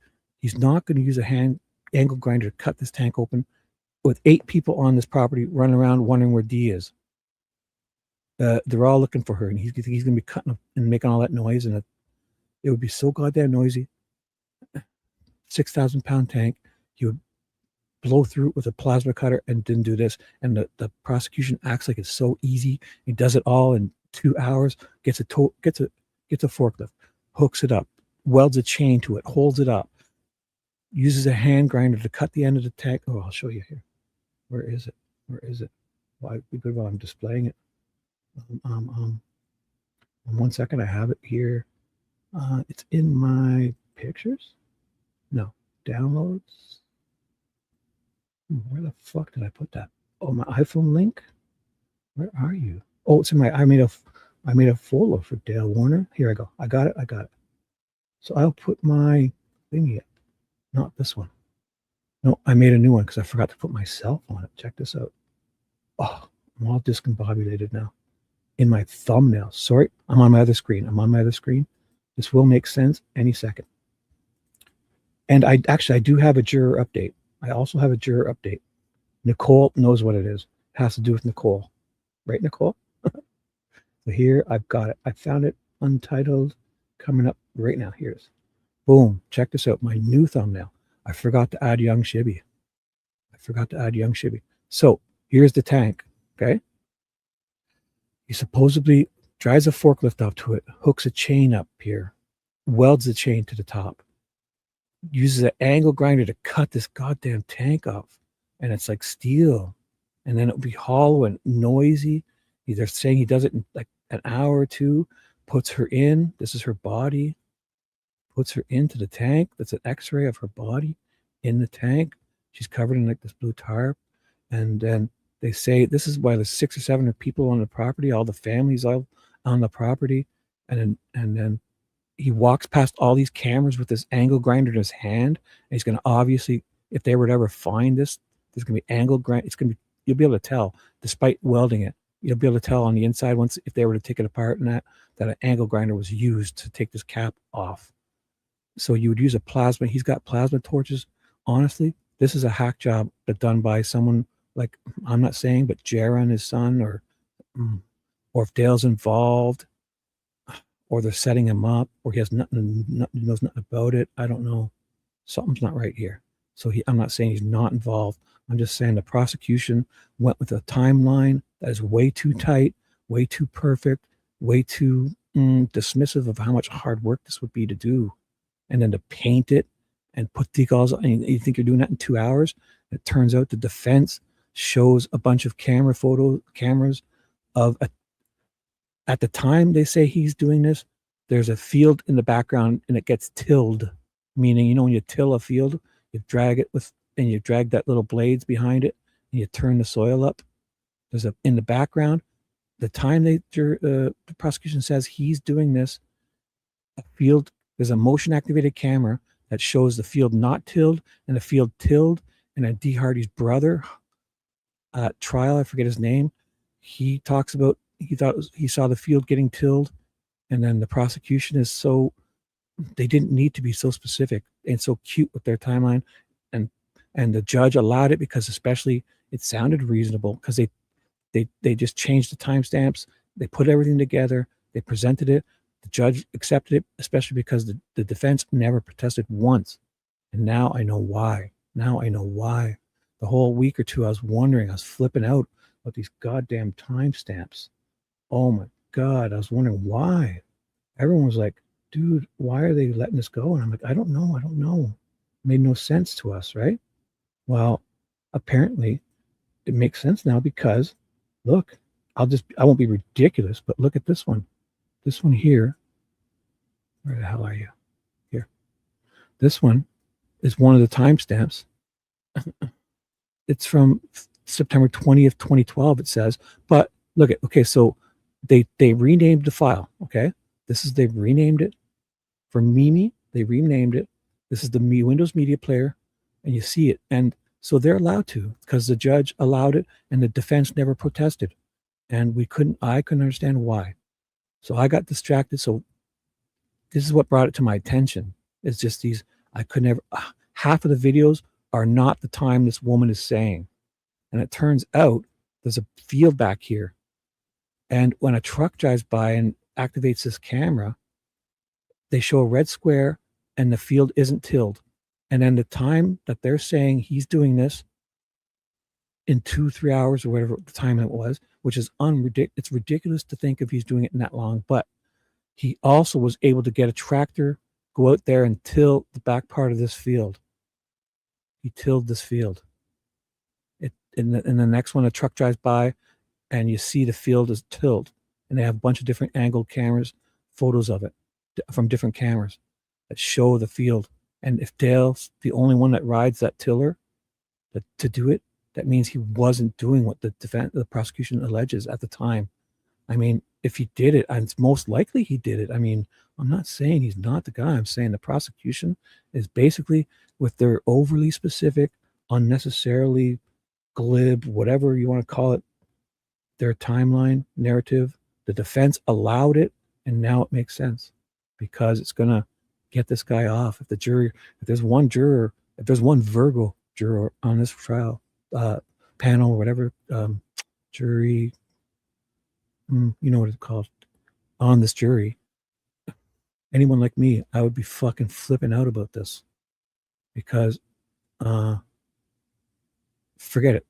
a hand angle grinder to cut this tank open with 8 people on this property running around wondering where Dee is. They're all looking for her, and he's going to be cutting and making all that noise, and it would be so goddamn noisy. 6,000-pound tank. He would blow through it with a plasma cutter and didn't do this. And the prosecution acts like it's so easy. He does it all in 2 hours. Gets a forklift, hooks it up, welds a chain to it, holds it up, uses a hand grinder to cut the end of the tank. Oh, I'll show you here. Where is it? Well, it'd be good while I'm displaying it. 1 second, I have it here. It's in my pictures. No, downloads. Where the fuck did I put that? Oh, my iPhone link. Where are you? Oh, it's in my. I made a folder for Dale Warner. Here I go. I got it. So I'll put my thingy up. Not this one. No, I made a new one because I forgot to put myself on it. Check this out. Oh, I'm all discombobulated now. In my thumbnail. Sorry, I'm on my other screen. This will make sense any second. And I do have a juror update. I also have a juror update. Nicole knows what it is. It has to do with Nicole. Right, Nicole? So here, I've got it. I found it untitled, coming up right now. Here's. Boom. Check this out. My new thumbnail. I forgot to add young Shibby. So here's the tank. Okay. He supposedly drives a forklift up to it, hooks a chain up here, welds the chain to the top, uses an angle grinder to cut this goddamn tank off. And it's like steel. And then it'll be hollow and noisy. They're saying he does it in like an hour or two, puts her in. This is her body. Puts her into the tank. That's an x-ray of her body in the tank. She's covered in like this blue tarp. And then they say this is why there's 6 or 7 people on the property, all the families all on the property. And then he walks past all these cameras with this angle grinder in his hand. And he's going to obviously, if they were to ever find this, there's going to be angle grind. It's going to be, you'll be able to tell, despite welding it, you'll be able to tell on the inside once if they were to take it apart and that an angle grinder was used to take this cap off. So you would use a plasma. He's got plasma torches. Honestly, this is a hack job but done by someone like, I'm not saying, but Jaron, his son, or if Dale's involved, or they're setting him up, or he has nothing knows nothing about it. I don't know. Something's not right here. So I'm not saying he's not involved. I'm just saying the prosecution went with a timeline that is way too tight, way too perfect, way too dismissive of how much hard work this would be to do. And then to paint it and put decals on, and you think you're doing that in 2 hours. It turns out the defense shows a bunch of cameras of at the time they say he's doing this, there's a field in the background and it gets tilled, meaning, when you till a field, you drag it and you drag that little blades behind it and you turn the soil up. There's in the background, the time the prosecution says he's doing this, a field, there's a motion activated camera that shows the field not tilled and the field tilled. And then D. Hardy's brother at trial, I forget his name, he talks about, he saw the field getting tilled. And then the prosecution is they didn't need to be so specific and so cute with their timeline. And the judge allowed it because especially it sounded reasonable because they just changed the timestamps. They put everything together. They presented it. The judge accepted it, especially because the defense never protested once. And now I know why. The whole week or two I was wondering, I was flipping out about these goddamn timestamps. Oh my God, I was wondering why. Everyone was like, dude, why are they letting this go? And I'm like, I don't know. It made no sense to us, right? Well, apparently it makes sense now because look, I won't be ridiculous, but look at this one. This one here. Where the hell are you? Here. This one is one of the timestamps. It's from September 20th, 2012, it says. But look at, okay, so they renamed the file, okay? They've renamed it for Mimi. They renamed it. This is the Windows Media Player, and you see it. And so they're allowed to because the judge allowed it and the defense never protested. And I couldn't understand why. So I got distracted. So this is what brought it to my attention. It's just half of the videos are not the time this woman is saying. And it turns out there's a field back here. And when a truck drives by and activates this camera, they show a red square and the field isn't tilled. And then the time that they're saying he's doing this in 2-3 hours or whatever the time it was, which is it's ridiculous to think if he's doing it in that long, but he also was able to get a tractor, go out there and till the back part of this field. He tilled this field. In the next one, a truck drives by and you see the field is tilled, and they have a bunch of different angled cameras, photos of it from different cameras that show the field. And if Dale's the only one that rides that tiller to do it, that means he wasn't doing what the prosecution alleges at the time. I mean, if he did it, and it's most likely he did it. I mean, I'm not saying he's not the guy. I'm saying the prosecution is basically, with their overly specific, unnecessarily glib, whatever you want to call it, their timeline narrative, the defense allowed it, and now it makes sense because it's going to get this guy off. If there's one Virgo juror on this trial, panel or whatever, jury, you know what it's called, on this jury, anyone like me, I would be fucking flipping out about this because forget it.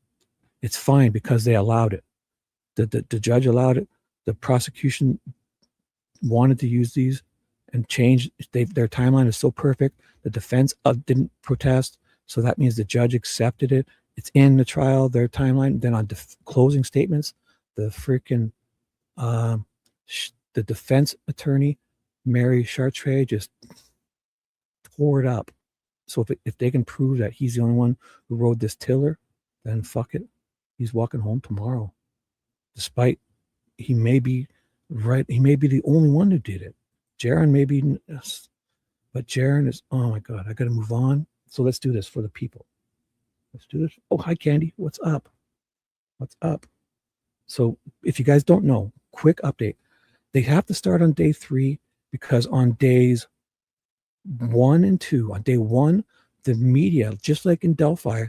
It's fine because they allowed it. The judge allowed it. The prosecution wanted to use these and change. Their timeline is so perfect. The defense didn't protest, so that means the judge accepted it. It's in the trial, their timeline. Then on closing statements, the freaking the defense attorney, Mary Chartre, just tore it up. So if they can prove that he's the only one who rode this tiller, then fuck it. He's walking home tomorrow. Despite he may be right, he may be the only one who did it. Jaron may be, but Jaron is, oh my God, I got to move on. So let's do this for the people. Let's do this. Oh, hi, Candy. What's up? What's up? So if you guys don't know, quick update. They have to start on day 3 because on days 1 and 2, on day 1, the media, just like in Delphi,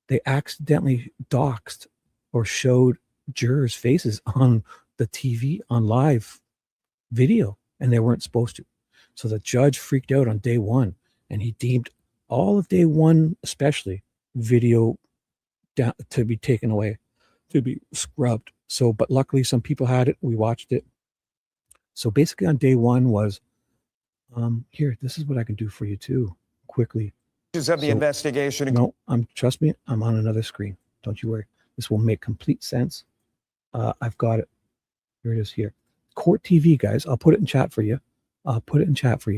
they accidentally doxed or showed jurors' faces on the TV, on live video, and they weren't supposed to. So the judge freaked out on day 1, and he deemed all of day 1, especially video, to be taken away, to be scrubbed. So, but luckily some people had it. We watched it. So basically on day 1 was, here, this is what I can do for you too, quickly. Of the investigation. No, trust me, I'm on another screen. Don't you worry. This will make complete sense. I've got it. Here it is here. Court TV, guys. I'll put it in chat for you.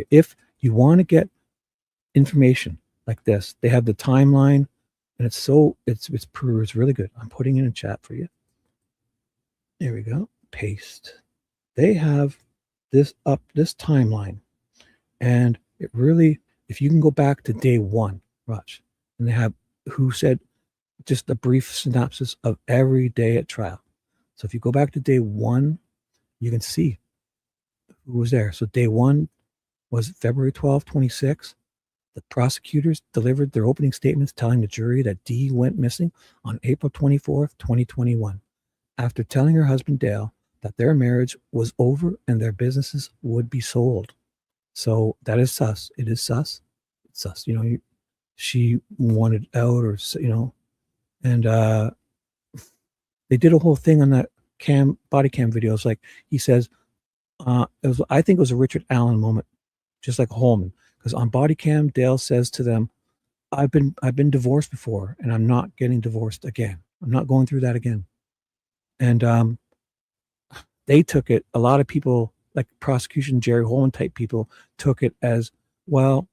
If you want to get information like this, they have the timeline, and it's really good. I'm putting it in chat for you. There we go. Paste. They have this timeline, and it really, if you can go back to day 1, watch, and they have who said, just a brief synopsis of every day at trial. So if you go back to day 1, you can see who was there. So day 1 was February 12, 26. The prosecutors delivered their opening statements telling the jury that Dee went missing on April 24th, 2021, after telling her husband Dale that their marriage was over and their businesses would be sold. So that is sus. It is sus. It's sus. She wanted out, or, and they did a whole thing on that body cam videos. Like he says, I think it was a Richard Allen moment, just like Holman, because on body cam, Dale says to them, I've been divorced before, and I'm not getting divorced again. I'm not going through that again. And they took it, a lot of people, like prosecution, Jerry Holman type people, took it as, well,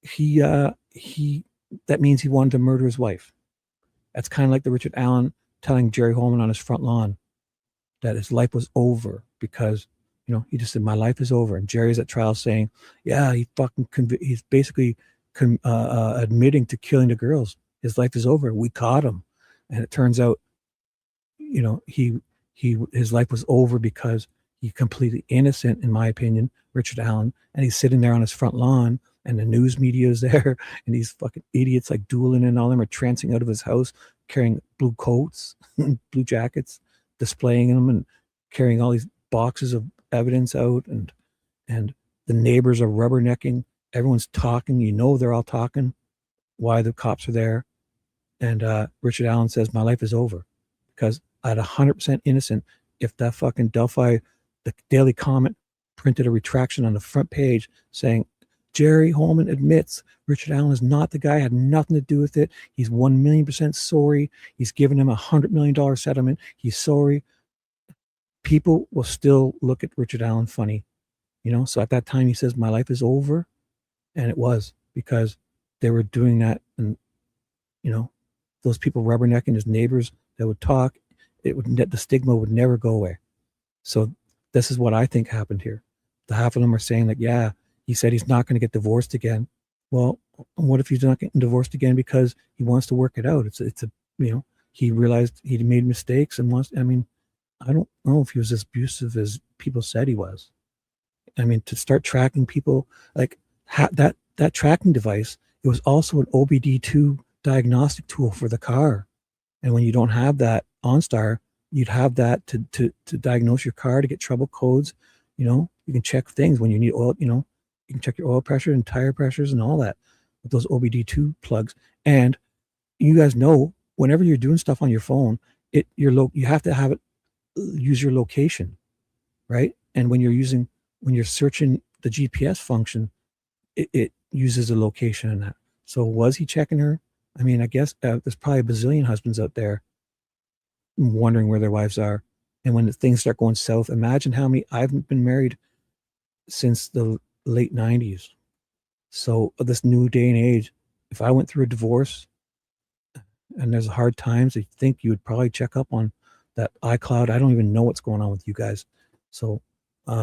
that means he wanted to murder his wife. That's kind of like the Richard Allen telling Jerry Holman on his front lawn that his life was over because, he just said, my life is over. And Jerry's at trial saying, yeah, he's basically admitting to killing the girls. His life is over. We caught him. And it turns out, his life was over because he's completely innocent, in my opinion, Richard Allen. And he's sitting there on his front lawn, and the news media is there, and these fucking idiots like Doolin and all them are trancing out of his house, carrying blue coats, blue jackets, displaying them, and carrying all these boxes of evidence out, and the neighbors are rubbernecking. Everyone's talking. They're all talking why the cops are there. And Richard Allen says, my life is over because I'm 100% innocent. If that fucking Delphi, the Daily Comment, printed a retraction on the front page saying, Jerry Holman admits Richard Allen is not the guy, had nothing to do with it. He's 1,000,000% sorry. He's given him $100 million settlement. He's sorry. People will still look at Richard Allen funny, So at that time he says, my life is over. And it was because they were doing that. And, those people rubbernecking, his neighbors that would talk, the stigma would never go away. So this is what I think happened here. The half of them are saying like, yeah, he said he's not going to get divorced again. Well, what if he's not getting divorced again because he wants to work it out? He realized he made mistakes and I don't know if he was as abusive as people said he was. To start tracking people, like that tracking device, it was also an OBD2 diagnostic tool for the car. And when you don't have that OnStar, you'd have that to diagnose your car, to get trouble codes. You can check things when you need oil, you can check your oil pressure and tire pressures and all that with those OBD2 plugs. And you guys know, whenever you're doing stuff on your phone, you have to have it use your location, right? And when you're searching the GPS function, it uses a location in that. So was he checking her? I guess there's probably a bazillion husbands out there wondering where their wives are. And when things start going south, imagine how many, I've been married since the late 90s. So this new day and age, if I went through a divorce and there's hard times, I think you would probably check up on that iCloud. I don't even know what's going on with you guys. So, he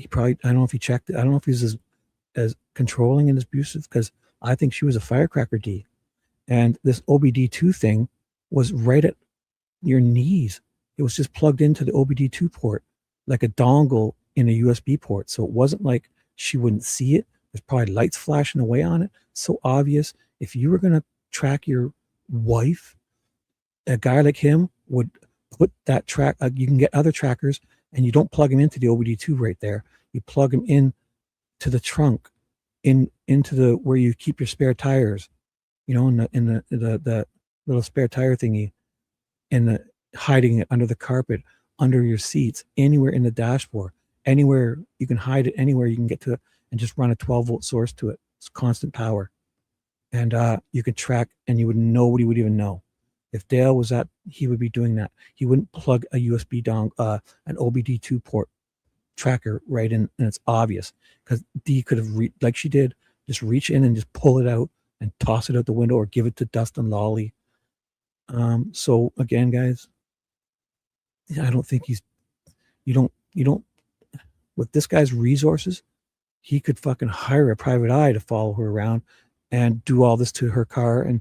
probably, I don't know if he checked it. I don't know if he's as controlling and as abusive, because I think she was a firecracker D. And this OBD2 thing was right at your knees. It was just plugged into the OBD2 port, like a dongle in a USB port. So it wasn't like she wouldn't see it. There's probably lights flashing away on it. So obvious. If you were going to track your wife, a guy like him would put that track. You can get other trackers, and you don't plug him into the OBD2 right there. You plug him in to the trunk, into the where you keep your spare tires, in the little spare tire thingy, and hiding it under the carpet, under your seats, anywhere in the dashboard, anywhere you can hide it, anywhere you can get to it, and just run a 12-volt source to it. It's constant power, and you could track, and nobody would even know. If Dale was at, he would be doing that. He wouldn't plug a USB an OBD2 port tracker right in, and it's obvious because Dee could have, like she did, just reach in and just pull it out and toss it out the window or give it to Dustin Lawley. So again, guys, I don't think you don't, with this guy's resources, he could fucking hire a private eye to follow her around and do all this to her car, and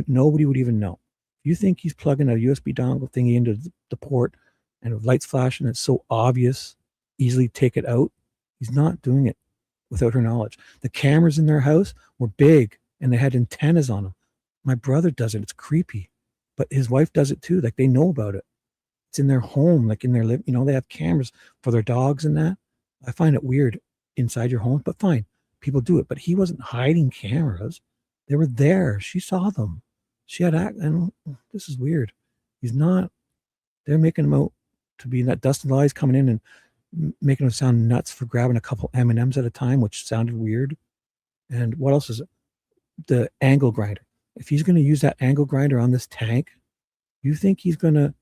nobody would even know. You think he's plugging a USB dongle thingy into the port and with lights flashing, it's so obvious, easily take it out. He's not doing it without her knowledge. The cameras in their house were big and they had antennas on them. My brother does it. It's creepy, but his wife does it too. Like, they know about it. It's in their home, like in their they have cameras for their dogs and that. I find it weird inside your home, but fine. People do it, but he wasn't hiding cameras. They were there. She saw them. She had and this is weird. He's not. They're making him out to be that. Dustin Lawley's coming in and making him sound nuts for grabbing a couple M&Ms at a time, which sounded weird. And what else is it? The angle grinder. If he's going to use that angle grinder on this tank, you think he's going to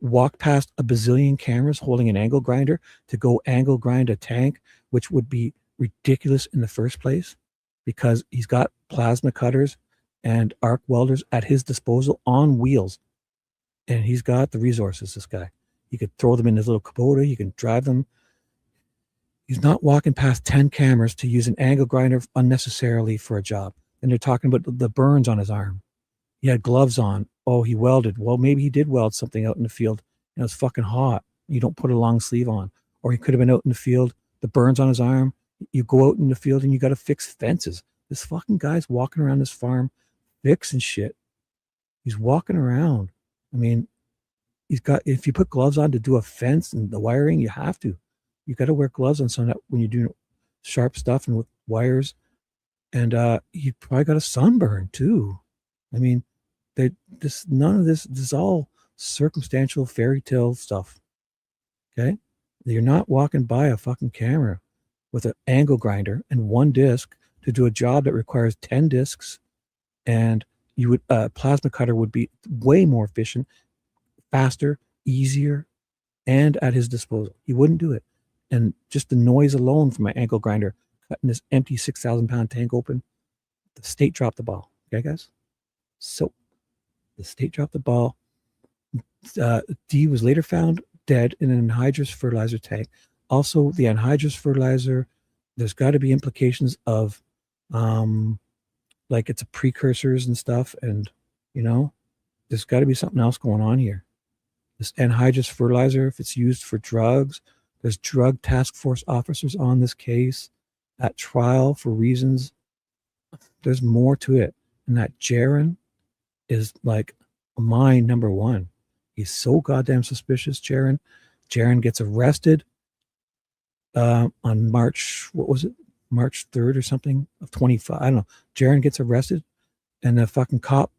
walk past a bazillion cameras holding an angle grinder to go angle grind a tank, which would be ridiculous in the first place, because he's got plasma cutters and arc welders at his disposal on wheels, and he's got the resources. This guy, he could throw them in his little Kubota, he can drive them. He's not walking past 10 cameras to use an angle grinder unnecessarily for a job. And they're talking about the burns on his arm. He had gloves on. Oh, he welded. Well, maybe he did weld something out in the field and it was fucking hot. You don't put a long sleeve on. Or he could have been out in the field, the burns on his arm. You go out in the field and you got to fix fences. This fucking guy's walking around this farm fixing shit. He's walking around. I mean, if you put gloves on to do a fence and the wiring, you have to. You got to wear gloves on so that when you're doing sharp stuff and with wires. And he probably got a sunburn too. I mean, none of this is all circumstantial fairy tale stuff. Okay? You're not walking by a fucking camera with an angle grinder and one disc to do a job that requires 10 discs, and plasma cutter would be way more efficient, faster, easier, and at his disposal. He wouldn't do it. And just the noise alone from my angle grinder cutting this empty 6,000-pound tank open, the state dropped the ball. Okay, guys? So the state dropped the ball. Dee was later found dead in an anhydrous fertilizer tank. Also, the anhydrous fertilizer, there's got to be implications of like it's a precursors and stuff, and there's got to be something else going on here. This anhydrous fertilizer, if it's used for drugs, there's drug task force officers on this case at trial for reasons. There's more to it. And that Jaron is like mine number one. He's so goddamn suspicious, Jaron. Jaron gets arrested on March 3rd or something of 25. I don't know. Jaron gets arrested, and the fucking cop,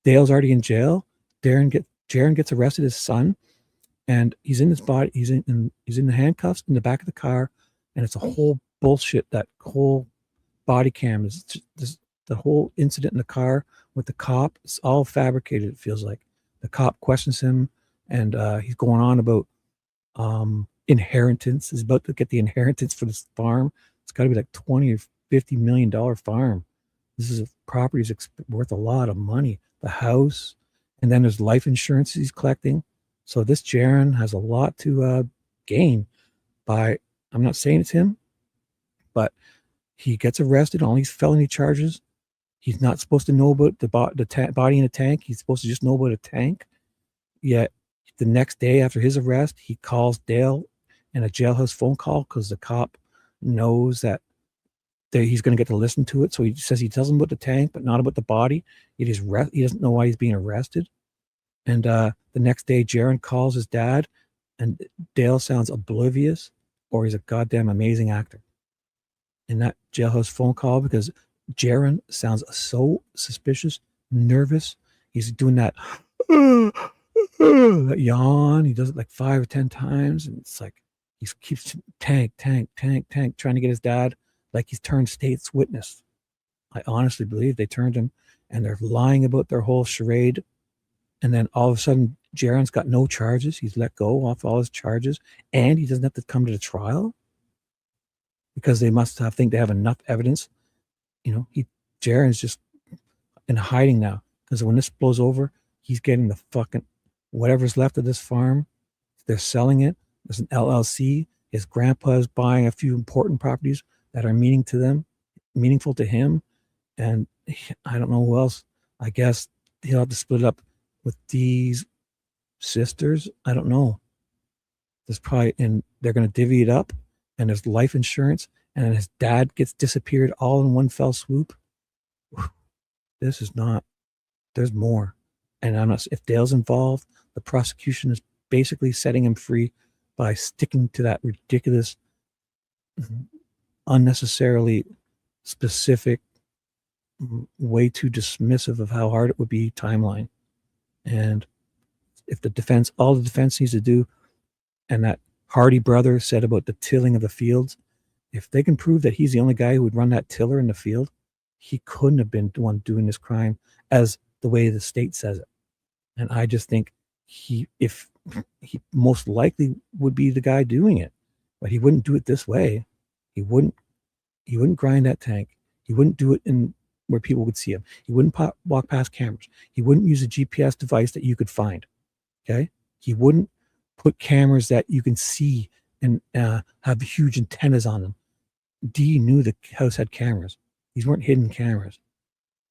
Dale's already in jail. Jaron gets arrested, his son, and he's in his body. He's in the handcuffs in the back of the car, and it's a whole bullshit. That whole body cam is just the whole incident in the car with the cop. It's all fabricated. It feels like the cop questions him, and he's going on about inheritance. He's about to get the inheritance for this farm. It's got to be like $20 or $50 million farm. This is a property that's worth a lot of money. The house, and then there's life insurance he's collecting. So this Jaron has a lot to gain by, I'm not saying it's him, but he gets arrested on all these felony charges. He's not supposed to know about the body in a tank. He's supposed to just know about a tank. Yet the next day after his arrest, he calls Dale in a jailhouse phone call because the cop knows that he's going to get to listen to it. So he says he tells him about the tank, but not about the body. He doesn't know why he's being arrested. And the next day, Jaron calls his dad, and Dale sounds oblivious, or he's a goddamn amazing actor in that jailhouse phone call, because Jaron sounds so suspicious, nervous. He's doing that that yawn. He does it like 5 or 10 times, and it's like he keeps tank, trying to get his dad, like he's turned state's witness. I honestly believe they turned him, and they're lying about their whole charade. And then all of a sudden, Jaron's got no charges. He's let go off all his charges, and he doesn't have to come to the trial because they must think they have enough evidence. Jaron's just in hiding now, because when this blows over, he's getting the fucking whatever's left of this farm. They're selling it. There's an LLC. His grandpa's buying a few important properties that are meaningful to him. And I don't know who else. I guess he'll have to split up with these sisters. I don't know. And they're going to divvy it up, and there's life insurance, and his dad gets disappeared all in one fell swoop. This is not, there's more. And if Dale's involved, the prosecution is basically setting him free by sticking to that ridiculous, unnecessarily specific, way too dismissive of how hard it would be timeline. And if all the defense needs to do, and that Hardy brother said about the tilling of the fields, if they can prove that he's the only guy who would run that tiller in the field, he couldn't have been the one doing this crime as the way the state says it. And I just think he most likely would be the guy doing it, but he wouldn't do it this way. He wouldn't grind that tank. He wouldn't do it in where people would see him. He wouldn't walk past cameras. He wouldn't use a GPS device that you could find. Okay. He wouldn't put cameras that you can see and have huge antennas on them. D knew the house had cameras. These weren't hidden cameras.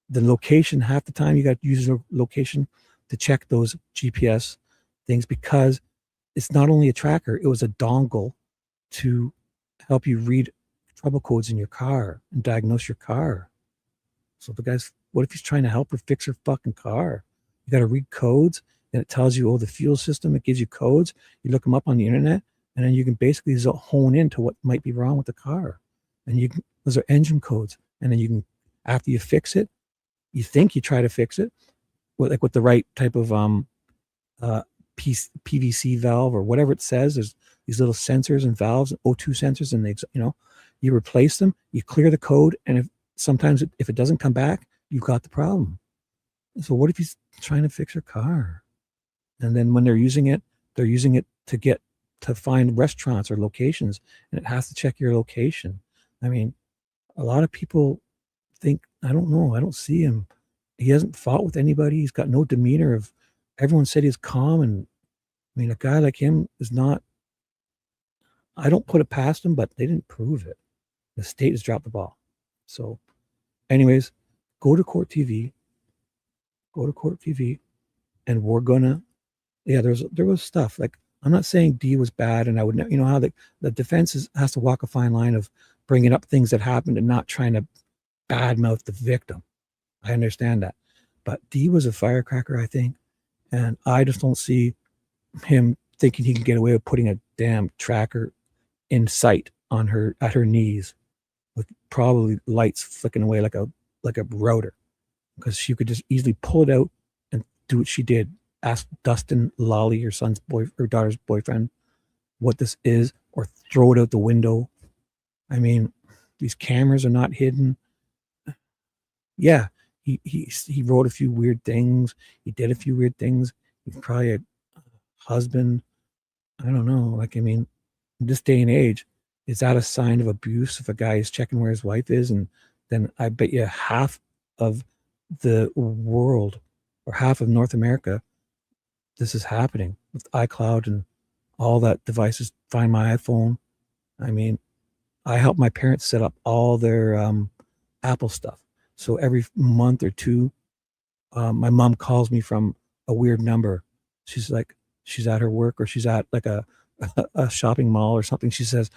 The location, half the time you got to use a location to check those GPS things, because it's not only a tracker, it was a dongle to help you read trouble codes in your car and diagnose your car. So what if he's trying to help her fix her fucking car? You got to read codes, and it tells you, the fuel system, it gives you codes. You look them up on the internet, and then you can basically hone into what might be wrong with the car. And those are engine codes. And then you can, after you fix it, you think you try to fix it with the right type of PVC valve or whatever it says. There's these little sensors and valves, O2 sensors, and you replace them, you clear the code, and if it doesn't come back, you've got the problem. So what if he's trying to fix your car? And then when they're using it to find restaurants or locations, and it has to check your location. I mean, a lot of people think, I don't know, I don't see him. He hasn't fought with anybody. He's got no demeanor everyone said he's calm. And I mean, a guy like him is not, I don't put it past him, but they didn't prove it. The state has dropped the ball. So anyways, go to Court TV, and we're gonna, there was stuff like, I'm not saying D was bad, and I would, how the defense has to walk a fine line of bringing up things that happened and not trying to badmouth the victim. I understand that, but D was a firecracker, I think, and I just don't see him thinking he can get away with putting a damn tracker in sight on her at her knees, with probably lights flicking away like a router, because she could just easily pull it out and do what she did. Ask Dustin Lally, her daughter's boyfriend, what this is, or throw it out the window. I mean, these cameras are not hidden. Yeah, he wrote a few weird things. He did a few weird things. He's probably a husband. I don't know. Like, I mean, in this day and age, is that a sign of abuse if a guy is checking where his wife is? And then I bet you half of the world, or half of North America, this is happening with iCloud and all that devices. Find My iPhone. I mean, I helped my parents set up all their Apple stuff. So every month or two, my mom calls me from a weird number. She's like, she's at her work or she's at like a shopping mall or something. She says,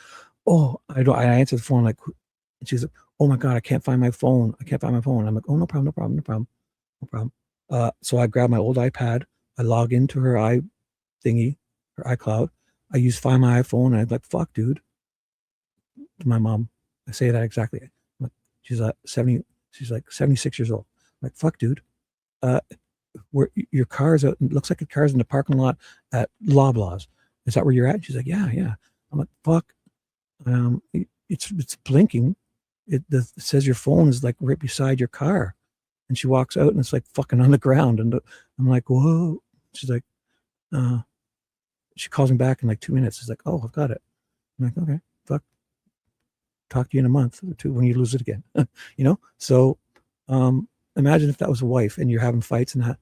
"Oh, I answer the phone like," and she's like, "Oh my God, I can't find my phone. I can't find my phone." I'm like, "Oh, no problem, no problem, no problem, no problem." So I grab my old iPad. I log into her thingy, her iCloud. I use Find My iPhone. And I'm like, "Fuck, dude." To my mom, I say that exactly. Like, she's like 70. She's like 76 years old. I'm like, "Fuck, dude. Uh, where your car's out? It looks like a car's in the parking lot at Loblaws. Is that where you're at?" She's like, "Yeah, yeah." I'm like, "Fuck." It's blinking. It says your phone is like right beside your car, and she walks out and it's like fucking on the ground, and I'm like, "Whoa." She's like, she calls me back in like 2 minutes. She's like, "Oh, I've got it." I'm like, "Okay, fuck. Talk to you in a month or two when you lose it again." So imagine if that was a wife and you're having fights, and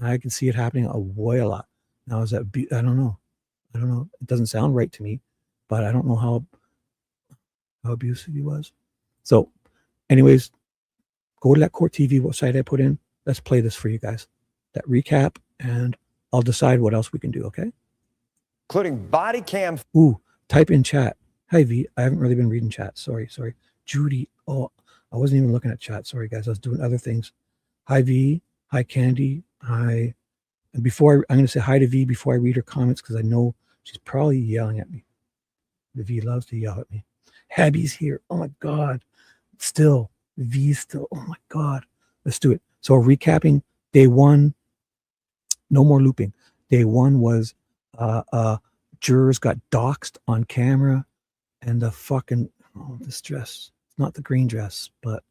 I can see it happening a lot. Now is that I don't know. It doesn't sound right to me, but I don't know how abusive he was. So anyways, go to that Court TV website I put in. Let's play this for you guys, that recap, and I'll decide what else we can do, okay? Including body cam. Ooh, type in chat. Hi, V. I haven't really been reading chat. Sorry. Judy. Oh, I wasn't even looking at chat. Sorry, guys. I was doing other things. Hi, V. Hi, Candy. Hi. And I'm going to say hi to V before I read her comments because I know she's probably yelling at me. The V loves to yell at me. Abby's here. Oh, my God. Still. V's still. Oh, my God. Let's do it. So recapping day one. No more looping. Day one was jurors got doxxed on camera, and the fucking this dress. It's not the green dress, but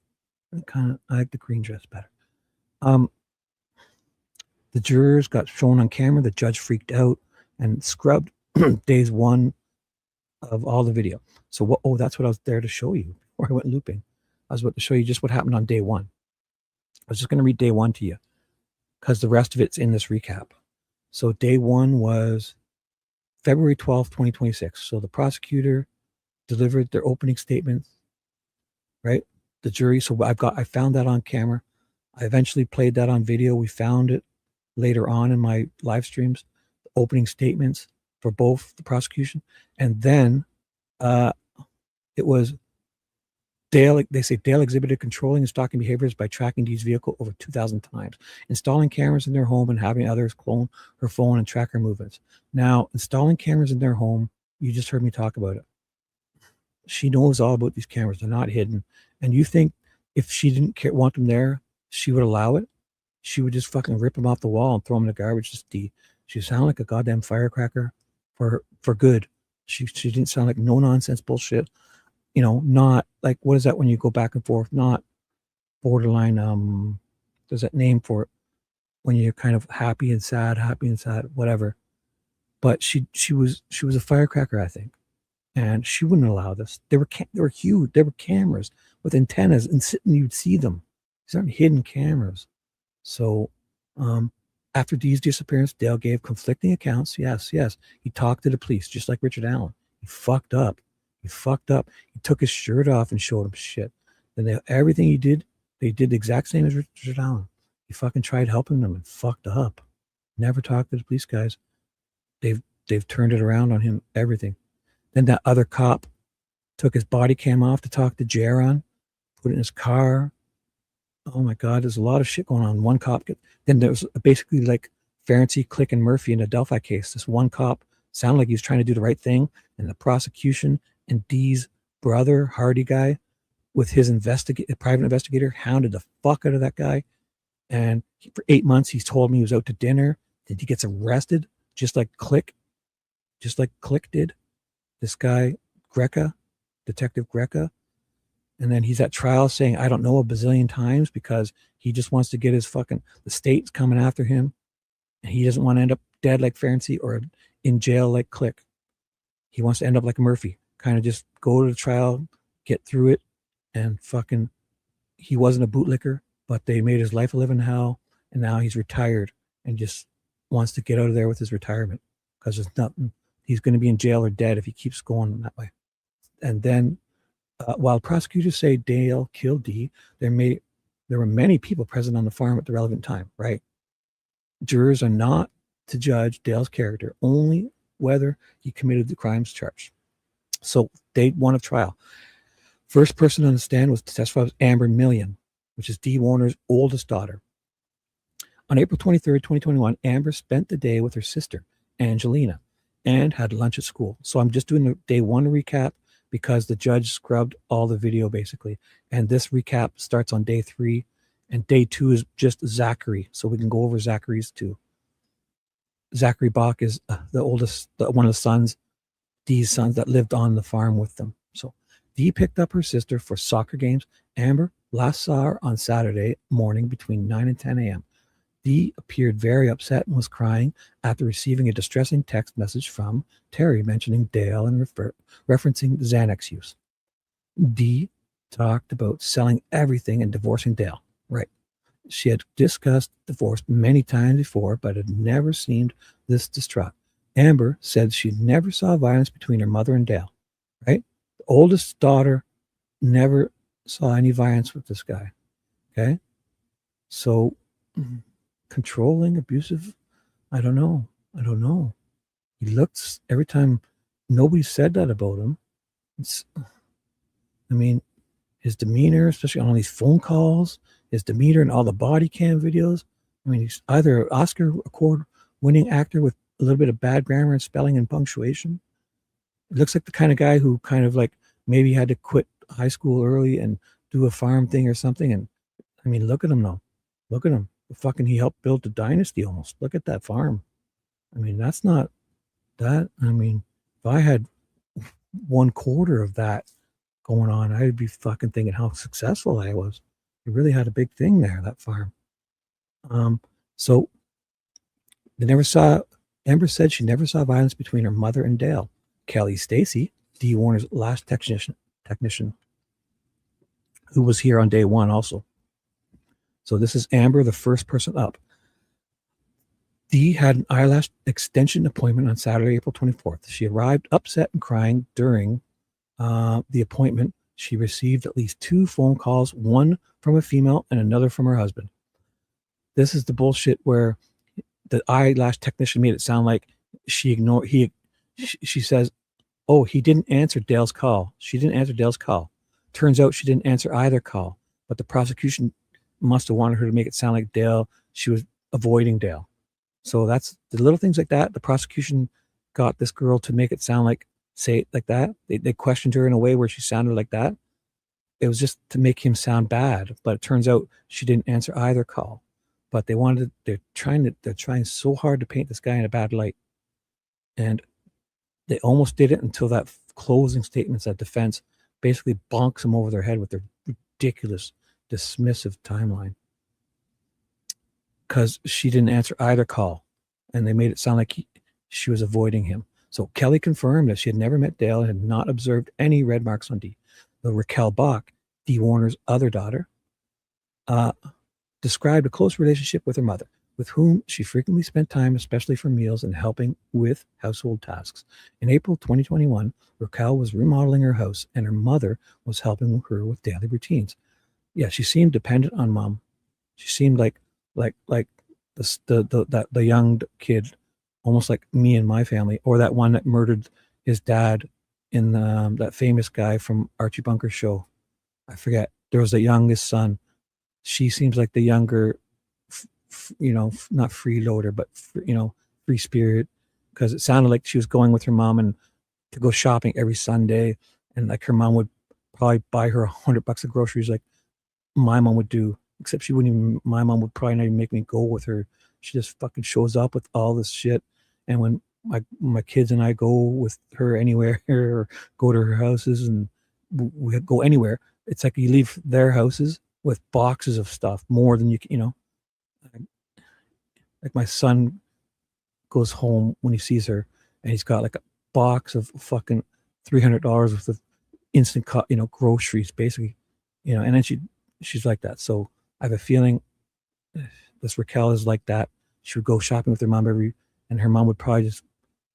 I like the green dress better. The jurors got shown on camera. The judge freaked out and scrubbed days one of all the video. So what? Oh, that's what I was there to show you before I went looping. I was about to show you just what happened on day one. I was just going to read day one to you because the rest of it's in this recap. So day one was February 12th, 2026. So the prosecutor delivered their opening statements, right? The jury. So I found that on camera. I eventually played that on video. We found it later on in my live streams, the opening statements for both the prosecution. And then it was Dale. They say Dale exhibited controlling and stalking behaviors by tracking Dee's vehicle over 2,000 times, installing cameras in their home and having others clone her phone and track her movements. Now, installing cameras in their home, you just heard me talk about it. She knows all about these cameras. They're not hidden. And you think if she didn't want them there, she would allow it? She would just fucking rip them off the wall and throw them in the garbage. She sounded like a goddamn firecracker for good. She didn't sound like no nonsense bullshit. Not like, what is that when you go back and forth? Not borderline. There's that name for it when you're kind of happy and sad, whatever. But she was a firecracker, I think. And she wouldn't allow this. They were huge. They were cameras with antennas, and you'd see them. These aren't hidden cameras. So after Dee's disappearance, Dale gave conflicting accounts. Yes. He talked to the police, just like Richard Allen. He fucked up. He took his shirt off and showed them shit. Then everything he did, they did the exact same as Richard Allen. He fucking tried helping them and fucked up. Never talked to the police guys. They've turned it around on him, everything. Then that other cop took his body cam off to talk to Jaron, put it in his car. Oh my God, there's a lot of shit going on. One cop, then there was basically like Ferenczi, Click, and Murphy in the Delphi case. This one cop sounded like he was trying to do the right thing, and the prosecution and Dee's brother, Hardy guy, with his private investigator, hounded the fuck out of that guy. And for 8 months, he's told me he was out to dinner. Then he gets arrested, just like Click did. This guy, Detective Greca. And then he's at trial saying, I don't know, a bazillion times because he just wants to get the state's coming after him. And he doesn't want to end up dead like Ferenczi or in jail like Click. He wants to end up like Murphy, kind of just go to the trial, get through it, and fucking, he wasn't a bootlicker, but they made his life a living hell. And now he's retired and just wants to get out of there with his retirement because there's nothing. He's going to be in jail or dead if he keeps going that way. And then while prosecutors say Dale killed Dee, there were many people present on the farm at the relevant time, right? Jurors are not to judge Dale's character, only whether he committed the crimes charged. So, day one of trial. First person on the stand was to testify was Amber Millian, which is Dee Warner's oldest daughter. On April 23rd, 2021, Amber spent the day with her sister, Angelina, and had lunch at school. So I'm just doing the day one recap because the judge scrubbed all the video basically. And this recap starts on day 3, and day 2 is just Zachary. So we can go over Zachary's too. Zachary Bach is the oldest, one of the sons, Dee's sons that lived on the farm with them. So Dee picked up her sister for soccer games. Amber last saw her on Saturday morning between 9 and 10 a.m. Dee appeared very upset and was crying after receiving a distressing text message from Terry mentioning Dale and referencing Xanax use. Dee talked about selling everything and divorcing Dale. Right. She had discussed divorce many times before, but had never seemed this distraught. Amber said she never saw violence between her mother and Dale. Right. The oldest daughter never saw any violence with this guy. Okay. So controlling, abusive, I don't know. He looks, every time nobody said that about him. His demeanor, especially on all these phone calls, his demeanor and all the body cam videos. He's either an Oscar award winning actor with a little bit of bad grammar and spelling and punctuation. It looks like the kind of guy who kind of like maybe had to quit high school early and do a farm thing or something. And look at him now. Look at him. He helped build the dynasty almost. Look at that farm. That's not that. If I had 1/4 of that going on, I'd be fucking thinking how successful I was. He really had a big thing there, that farm. So they never saw, Amber said she never saw violence between her mother and Dale. Kelly Stacy, Dee Warner's last technician, who was here on day 1 also. So this is Amber, the first person up. Dee had an eyelash extension appointment on Saturday, April 24th. She arrived upset and crying during the appointment. She received at least 2 phone calls, one from a female and another from her husband. This is the bullshit where the eyelash technician made it sound like she says, oh, he didn't answer Dale's call. She didn't answer Dale's call. Turns out she didn't answer either call, but the prosecution must have wanted her to make it sound like she was avoiding Dale. So that's the little things like that. The prosecution got this girl to make it sound like, say it like that. They questioned her in a way where she sounded like that. It was just to make him sound bad, but it turns out she didn't answer either call. But they're trying so hard to paint this guy in a bad light. And they almost did it until that closing statements that defense basically bonks him over their head with their ridiculous dismissive timeline, because she didn't answer either call, and they made it sound like she was avoiding him. So Kelly confirmed that she had never met Dale and had not observed any red marks on Dee. Though Raquel Bach, Dee Warner's other daughter, described a close relationship with her mother, with whom she frequently spent time, especially for meals and helping with household tasks. In April 2021, Raquel was remodeling her house, and her mother was helping her with daily routines. Yeah, she seemed dependent on mom. She seemed like the young kid, almost like me and my family, or that one that murdered his dad in that famous guy from Archie Bunker's show. I forget. There was the youngest son. She seems like the younger, not freeloader, but free spirit, because it sounded like she was going with her mom and to go shopping every Sunday, and like her mom would probably buy her $100 of groceries, like my mom would do, except my mom would probably not even make me go with her. She just fucking shows up with all this shit. And when my kids and I go with her anywhere or go to her houses and we go anywhere, it's like you leave their houses with boxes of stuff, more than like my son goes home when he sees her and he's got like a box of fucking $300 worth of instant groceries, basically, and then she's like that. So I have a feeling this Raquel is like that. She would go shopping with her mom and her mom would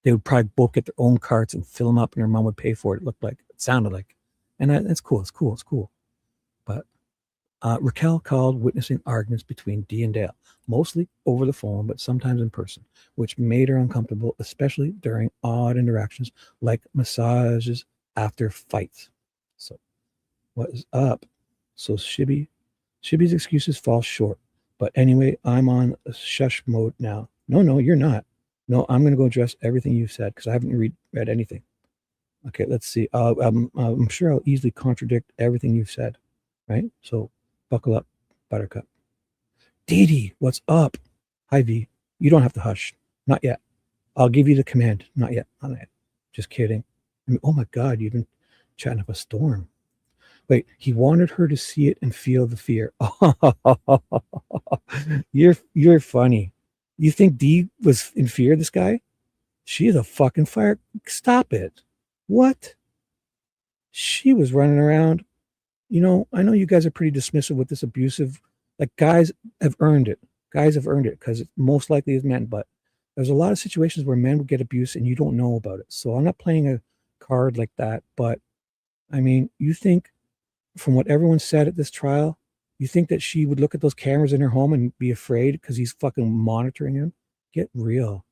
they would probably both get their own carts and fill them up, and her mom would pay for it. It sounded like, and it's cool. But Raquel called witnessing arguments between Dee and Dale, mostly over the phone, but sometimes in person, which made her uncomfortable, especially during odd interactions like massages after fights. So, what is up? So, Shibby's excuses fall short. But anyway, I'm on shush mode now. No, you're not. No, I'm going to go address everything you've said because I haven't read anything. Okay, let's see. I'm sure I'll easily contradict everything you've said, right? So buckle up, Buttercup. Dee Dee, what's up? Hi, V. You don't have to hush. Not yet. I'll give you the command. Not yet. Not yet. Just kidding. I mean, oh my God, you've been chatting up a storm. Wait, he wanted her to see it and feel the fear. You're funny. You think Dee was in fear of this guy? She is a fucking fire. Stop it. What? She was running around. You know, I know you guys are pretty dismissive with this abusive. Like, guys have earned it. Guys have earned it because it most likely is men. But there's a lot of situations where men would get abuse and you don't know about it. So I'm not playing a card like that. But I mean, you think from what everyone said at this trial, you think that she would look at those cameras in her home and be afraid because he's fucking monitoring him? Get real.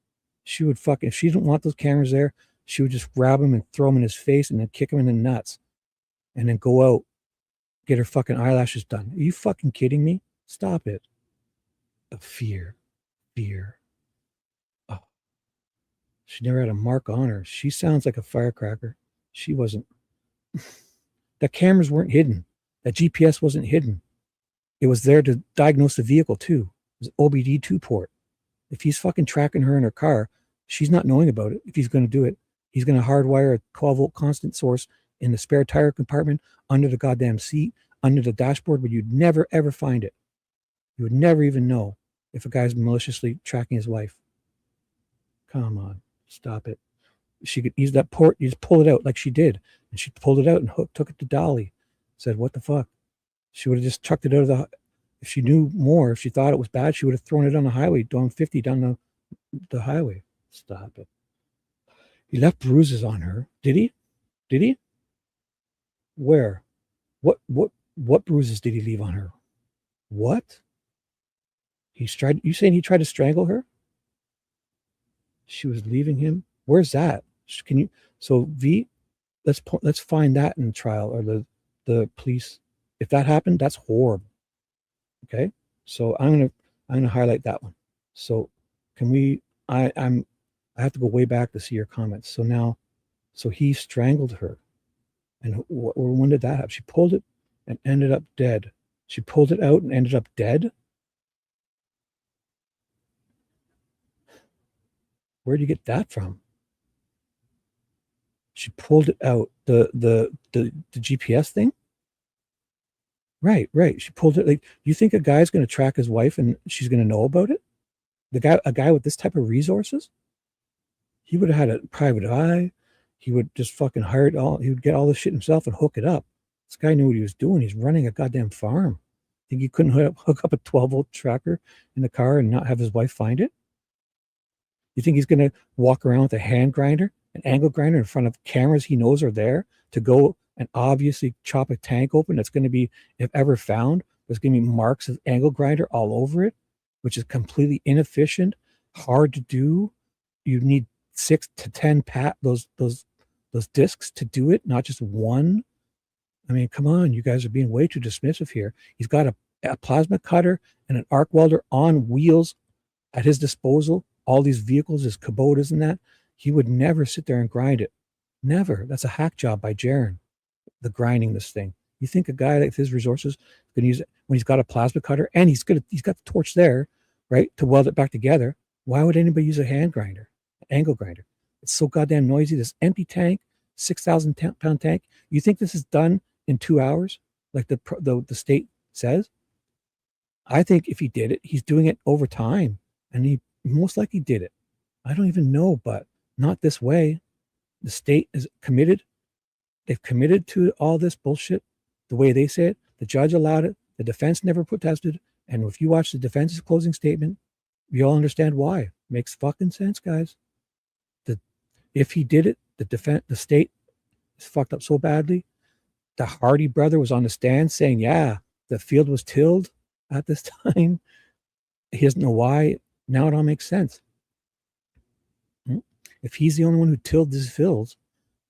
She would fucking, if she didn't want those cameras there, she would just grab him and throw him in his face and then kick him in the nuts and then go out, get her fucking eyelashes done. Are you fucking kidding me? Stop it. Fear. Oh, she never had a mark on her. She sounds like a firecracker. She wasn't. The cameras weren't hidden. That GPS wasn't hidden. It was there to diagnose the vehicle too. It was an OBD2 port. If he's fucking tracking her in her car, she's not knowing about it. If he's going to do it, he's going to hardwire a 12-volt constant source in the spare tire compartment, under the goddamn seat, under the dashboard, but you'd never, ever find it. You would never even know if a guy's maliciously tracking his wife. Come on, stop it. She could use that port, you just pull it out like she did. And she pulled it out and took it to Dolly. Said, what the fuck? She would have just chucked it out of the, if she knew more, if she thought it was bad, she would have thrown it on the highway, doing 50 down the highway. Stop it. He left bruises on her. Did he? Where? What bruises did he leave on her? What? You saying he tried to strangle her? She was leaving him? Where's that? Can you, so V, let's find that in the trial or the police. If that happened, that's horrible. Okay? So I'm gonna highlight that one. So can we, I have to go way back to see your comments. So now, so he strangled her. And when did that happen? She pulled it and ended up dead. She pulled it out and ended up dead? Where'd you get that from? She pulled it out. The GPS thing? Right. She pulled it. Like, you think a guy's going to track his wife and she's going to know about it? A guy with this type of resources? He would have had a private eye. He would just fucking hire it all. He would get all this shit himself and hook it up. This guy knew what he was doing. He's running a goddamn farm. Think he couldn't hook up a 12-volt tracker in the car and not have his wife find it? You think he's going to walk around with a hand grinder, an angle grinder in front of cameras he knows are there to go and obviously chop a tank open that's going to be, if ever found, there's going to be marks of angle grinder all over it, which is completely inefficient, hard to do. You need 6 to 10 those discs to do it, not just one. I mean, come on, you guys are being way too dismissive here. He's got a plasma cutter and an arc welder on wheels at his disposal. All these vehicles, his Kubotas and that. He would never sit there and grind it. Never. That's a hack job by Jaron, the grinding this thing. You think a guy with his resources can use it when he's got a plasma cutter and he's got the torch there, right, to weld it back together? Why would anybody use a hand grinder, an angle grinder? It's so goddamn noisy. This empty tank, 6,000 pound tank. You think this is done in 2 hours, like the state says? I think if he did it, he's doing it over time, and he most likely did it. I don't even know, but not this way. The state is committed. They've committed to all this bullshit the way they say it. The judge allowed it. The defense never protested. And if you watch the defense's closing statement, you all understand why. Makes fucking sense, guys. If he did it, the state is fucked up so badly. The Hardy brother was on the stand saying, yeah, the field was tilled at this time. He doesn't know why. Now it all makes sense. If he's the only one who tilled these fields,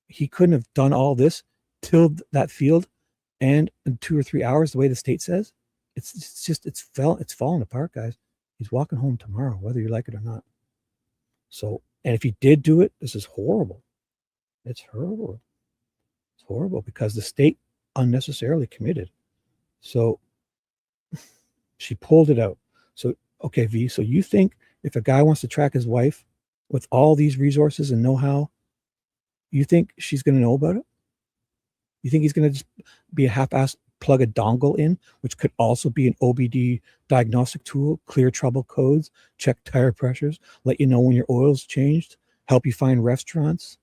he couldn't have done all this, tilled that field, and in 2 or 3 hours, the way the state says. It's falling apart, guys. He's walking home tomorrow, whether you like it or not. So, and if he did do it, this is horrible. It's horrible. It's horrible because the state unnecessarily committed. So she pulled it out. So, okay, V, so you think if a guy wants to track his wife with all these resources and know-how, you think she's going to know about it? You think he's going to just be a half-assed plug a dongle in, which could also be an OBD diagnostic tool, clear trouble codes, check tire pressures, let you know when your oil's changed, help you find restaurants?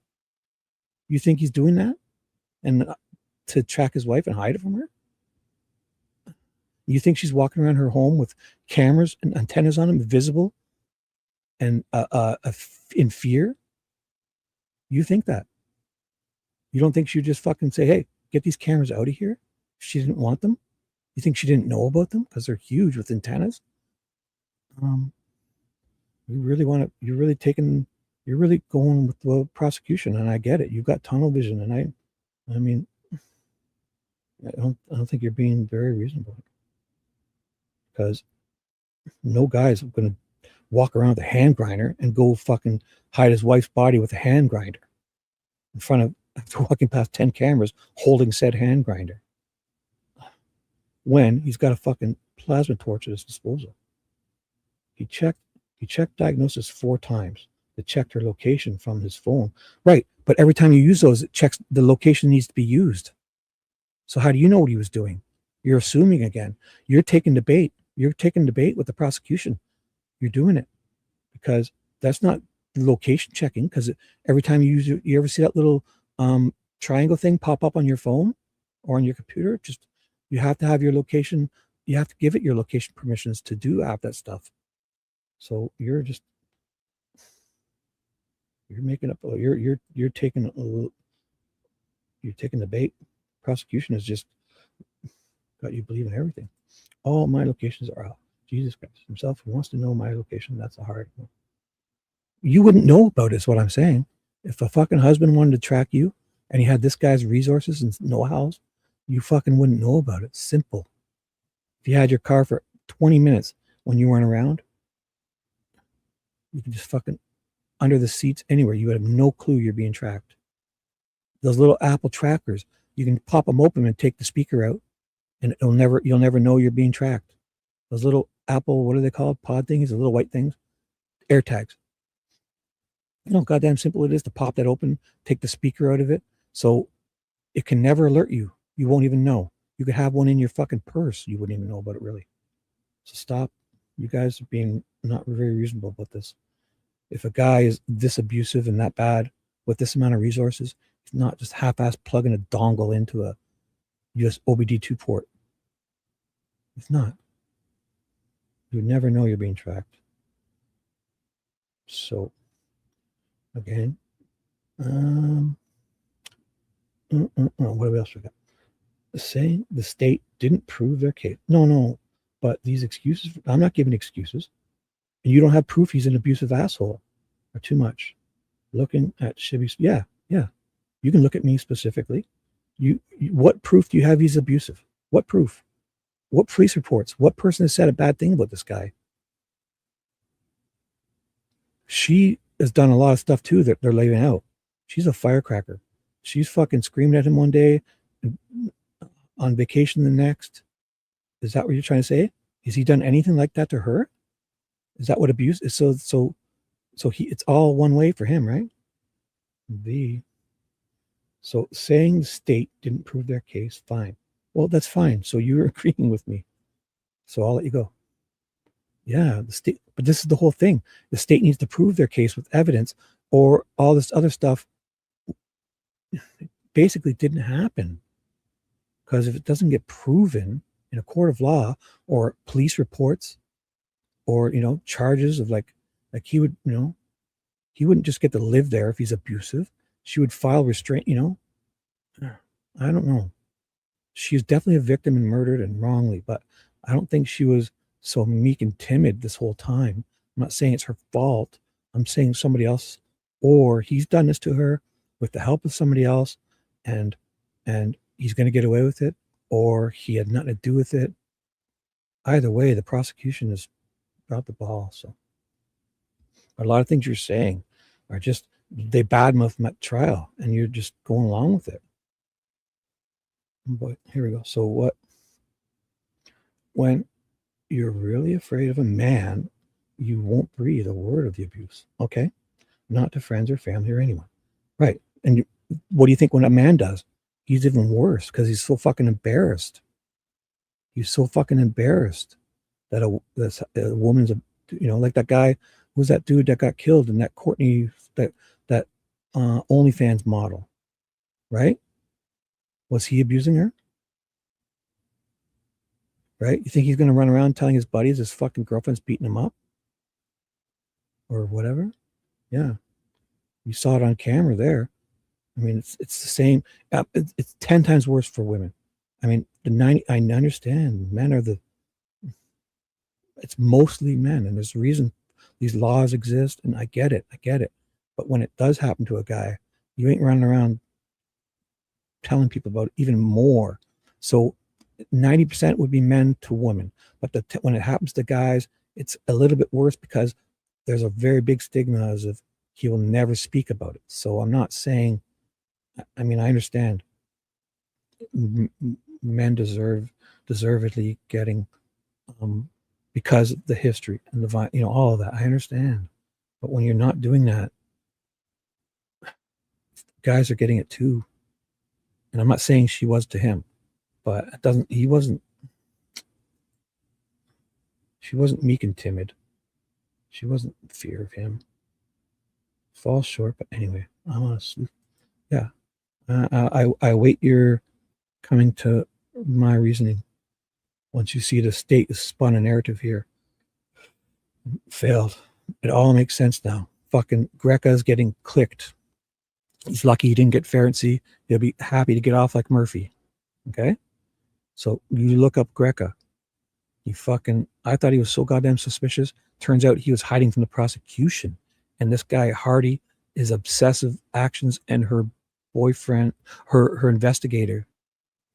You think he's doing that? And to track his wife and hide it from her? You think she's walking around her home with cameras and antennas on them, visible and in fear? You think that? You don't think she'd just fucking say, hey, get these cameras out of here? She didn't want them? You think she didn't know about them because they're huge with antennas? You really want to, you're really going with the prosecution, and I get it. You've got tunnel vision, and I mean, I don't think you're being very reasonable, because no guy's going to walk around with a hand grinder and go fucking hide his wife's body with a hand grinder in front of, after walking past 10 cameras holding said hand grinder, when he's got a fucking plasma torch at his disposal. He checked diagnosis 4 times. It checked her location from his phone. Right, but every time you use those, it checks the location needs to be used. So how do you know what he was doing? You're assuming again. You're taking the bait. You're taking the bait with the prosecution. You're doing it because that's not location checking, because every time you use it, you ever see that little triangle thing pop up on your phone or on your computer? Just, you have to have your location, you have to give it your location permissions to do that stuff. So you're making up, you're taking the bait. Prosecution has just got you believing everything. All my locations are out. Jesus Christ himself, who wants to know my location, that's a hard one. You wouldn't know about it, is what I'm saying. If a fucking husband wanted to track you and he had this guy's resources and know-hows, you fucking wouldn't know about it. Simple. If you had your car for 20 minutes when you weren't around, you could just fucking under the seats anywhere. You would have no clue you're being tracked. Those little Apple trackers, you can pop them open and take the speaker out, and you'll never know you're being tracked. Those little Apple, what are they called? Pod things, the little white things, AirTags. You know how goddamn simple it is to pop that open, take the speaker out of it, so it can never alert you. You won't even know. You could have one in your fucking purse. You wouldn't even know about it, really. So stop. You guys are being not very reasonable about this. If a guy is this abusive and that bad with this amount of resources, he's not just half-ass plugging a dongle into a US OBD2 port. It's not. You would never know you're being tracked. So, again, what else we got? Saying the state didn't prove their case. No, but these excuses, I'm not giving excuses. And you don't have proof he's an abusive asshole or too much. Looking at Shibby's, yeah. You can look at me specifically. What proof do you have he's abusive? What proof? What police reports? What person has said a bad thing about this guy? She has done a lot of stuff too that they're laying out. She's a firecracker. She's fucking screaming at him one day, on vacation the next. Is that what you're trying to say? Has he done anything like that to her? Is that what abuse is? So it's all one way for him, right? So saying the state didn't prove their case, fine. Well, that's fine. So you're agreeing with me. So I'll let you go. Yeah, the state, but this is the whole thing. The state needs to prove their case with evidence, or all this other stuff basically didn't happen. Because if it doesn't get proven in a court of law or police reports or, charges of like he would, he wouldn't just get to live there if he's abusive. She would file restraint, I don't know. She's definitely a victim and murdered and wrongly, but I don't think she was so meek and timid this whole time. I'm not saying it's her fault. I'm saying somebody else, or he's done this to her with the help of somebody else, and he's going to get away with it, or he had nothing to do with it. Either way, the prosecution is about the ball. So a lot of things you're saying are just, they badmouth my trial, and you're just going along with it. But here we go. So what? When you're really afraid of a man, you won't breathe a word of the abuse. Okay, not to friends or family or anyone, right? And what do you think when a man does? He's even worse because he's so fucking embarrassed. He's so fucking embarrassed that a woman's a, like that guy. Who's that dude that got killed in that Courtney, that OnlyFans model, right? Was he abusing her? Right? You think he's going to run around telling his buddies his fucking girlfriend's beating him up? Or whatever? Yeah. You saw it on camera there. I mean, it's the same. It's 10 times worse for women. I mean, I understand. Men are it's mostly men. And there's a reason these laws exist. And I get it. But when it does happen to a guy, you ain't running around telling people about it even more. So 90% would be men to women, but when it happens to guys, it's a little bit worse because there's a very big stigma as if he will never speak about it. So I'm not saying, I mean, I understand men deservedly getting, because of the history and the, all of that. I understand, but when you're not doing that, guys are getting it too. And I'm not saying she was to him, but she wasn't meek and timid. She wasn't in fear of him. Falls short, but anyway, I want to sleep. Yeah. I await your coming to my reasoning. Once you see the state has spun a narrative here. Failed. It all makes sense now. Fucking Greca's getting clicked. He's lucky he didn't get Ferenczi. He'll be happy to get off like Murphy. Okay? So you look up Greca. I thought he was so goddamn suspicious. Turns out he was hiding from the prosecution. And this guy, Hardy, is obsessive actions, and her boyfriend, her investigator,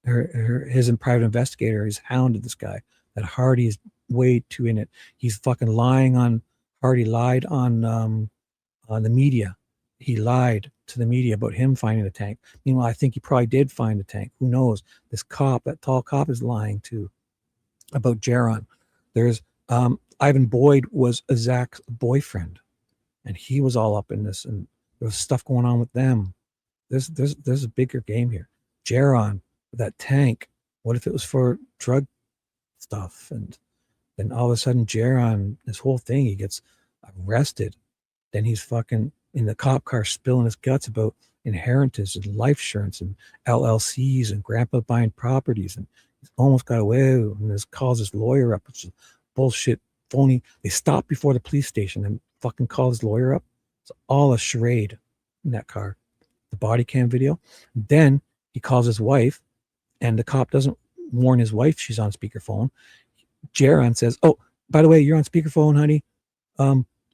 his private investigator has hounded this guy. That Hardy is way too in it. He's fucking lying on, Hardy lied on the media. He lied to the media about him finding the tank. Meanwhile, I think he probably did find the tank. Who knows? This cop, that tall cop, is lying too about Jaron. There's Ivan Boyd was Zach's boyfriend, and he was all up in this, and there was stuff going on with them. There's a bigger game here. Jaron, that tank. What if it was for drug stuff? And then all of a sudden, Jaron, this whole thing, he gets arrested. Then he's fucking in the cop car spilling his guts about inheritance and life insurance and LLCs and grandpa buying properties, and he's almost got away, and this calls his lawyer up, which is bullshit, phony. They stop before the police station and fucking call his lawyer up. It's all a charade in that car. The body cam video. Then he calls his wife, and the cop doesn't warn his wife she's on speakerphone. Jaron says, "Oh, by the way, you're on speakerphone, honey.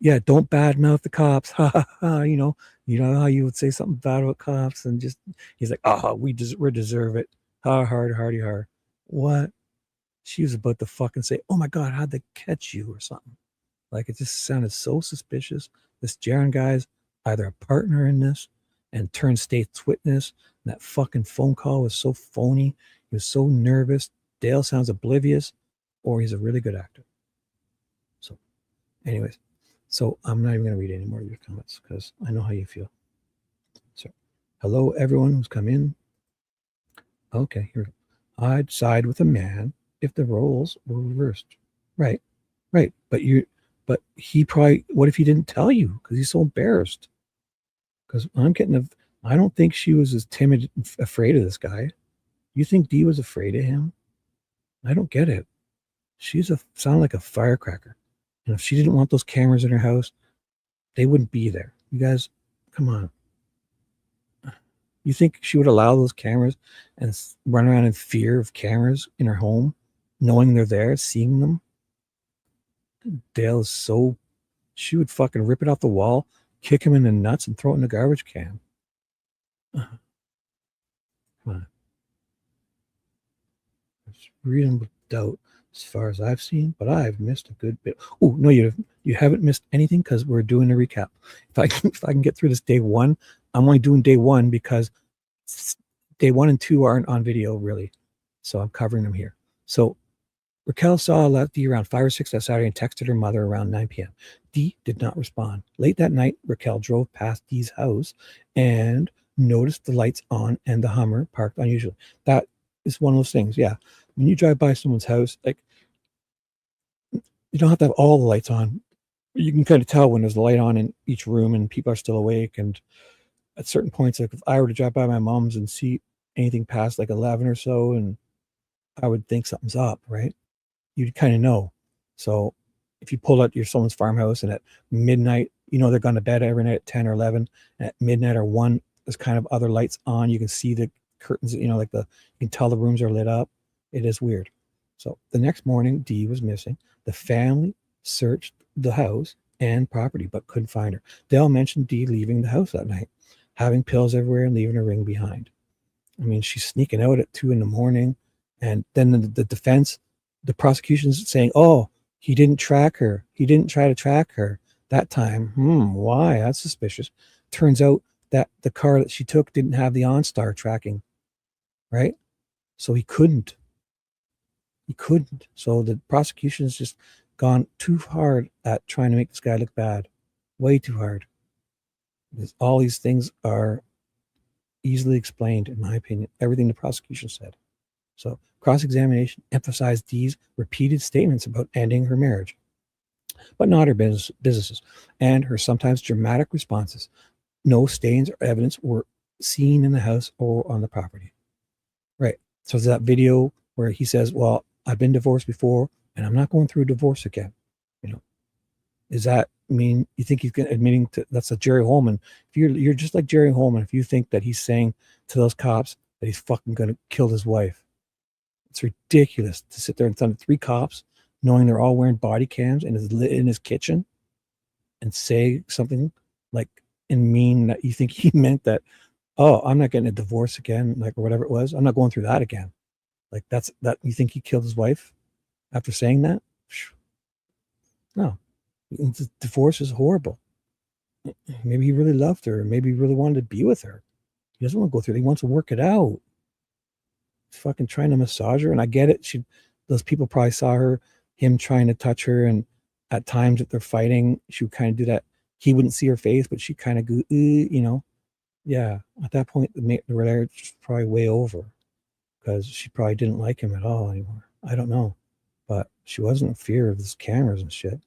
Yeah, don't badmouth the cops." Ha ha ha. You know how you would say something bad about cops, and just, he's like, "Oh, we deserve it. Hardy. What?" She was about to fucking say, "Oh my God, how'd they catch you?" or something. Like, it just sounded so suspicious. This Jaron guy's either a partner in this and turned state's witness. And that fucking phone call was so phony. He was so nervous. Dale sounds oblivious, or he's a really good actor. So, anyways, so I'm not even going to read any more of your comments because I know how you feel. So, hello, everyone who's come in. Okay, here we go. I'd side with a man if the roles were reversed. Right. But he probably, what if he didn't tell you because he's so embarrassed? Because I don't think she was as timid, afraid of this guy. You think Dee was afraid of him? I don't get it. Sound like a firecracker. And if she didn't want those cameras in her house, they wouldn't be there. You guys, come on. You think she would allow those cameras and run around in fear of cameras in her home, knowing they're there, seeing them? Dale is so... She would fucking rip it off the wall, kick him in the nuts, and throw it in the garbage can. Come on. There's reasonable doubt as far as I've seen, but I've missed a good bit. Oh, no, you haven't missed anything because we're doing a recap. If I can get through this day one, I'm only doing day one because day 1 and 2 aren't on video, really. So I'm covering them here. So Raquel saw Dee around 5 or 6 that Saturday and texted her mother around 9 p.m. Dee did not respond. Late that night, Raquel drove past Dee's house and noticed the lights on and the Hummer parked unusually. That is one of those things, yeah. When you drive by someone's house, like, you don't have to have all the lights on. You can kind of tell when there's a light on in each room and people are still awake. And at certain points, like if I were to drive by my mom's and see anything past like 11 or so, and I would think something's up, right? You'd kind of know. So if you pull out someone's farmhouse and at midnight, they're going to bed every night at 10 or 11, and at midnight or 1, there's kind of other lights on. You can see the curtains, you can tell the rooms are lit up. It is weird. So the next morning, Dee was missing. The family searched the house and property, but couldn't find her. Dale mentioned Dee leaving the house that night, having pills everywhere and leaving her ring behind. I mean, she's sneaking out at 2 a.m. And then the defense, the prosecution's saying, oh, he didn't track her. He didn't try to track her that time. Why? That's suspicious. Turns out that the car that she took didn't have the OnStar tracking, right? So he couldn't. So the prosecution's just gone too hard at trying to make this guy look bad. Way too hard. Because all these things are easily explained, in my opinion. Everything the prosecution said. So cross-examination emphasized Dee's repeated statements about ending her marriage, but not her businesses, and her sometimes dramatic responses. No stains or evidence were seen in the house or on the property. Right. So there's that video where he says, well, I've been divorced before and I'm not going through a divorce again. Does that mean you think he's admitting to that's a Jerry Holman? If you're just like Jerry Holman, if you think that he's saying to those cops that he's fucking going to kill his wife, it's ridiculous to sit there in front of 3 cops, knowing they're all wearing body cams in his kitchen, and say something like and mean that you think he meant that, oh, I'm not getting a divorce again, like, or whatever it was. I'm not going through that again. Like that you think he killed his wife after saying that? No. Divorce is horrible. Maybe he really loved her. Maybe he really wanted to be with her. He doesn't want to go through it. He wants to work it out. He's fucking trying to massage her. And I get it. Those people probably saw him trying to touch her. And at times that they're fighting, she would kind of do that. He wouldn't see her face, but she kind of go, Yeah. At that point, the relationship was probably way over because she probably didn't like him at all anymore. I don't know. But she wasn't in fear of these cameras and shit.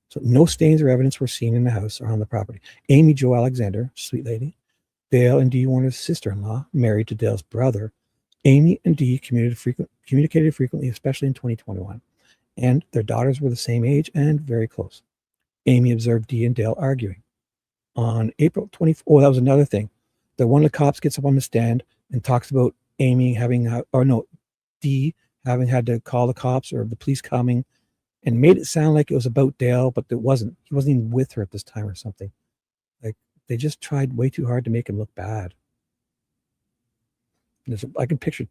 So no stains or evidence were seen in the house or on the property. Amy Jo Alexander, sweet lady, Dale and Dee Warner's sister-in-law, married to Dale's brother. Amy and Dee communicated frequently, especially in 2021, and their daughters were the same age and very close. Amy observed Dee and Dale arguing. On April 24th, that was another thing. That one of the cops gets up on the stand and talks about Amy Dee having had to call the cops or the police coming, and made it sound like it was about Dale, but it wasn't. He wasn't even with her at this time or something. Like, they just tried way too hard to make him look bad. I can picture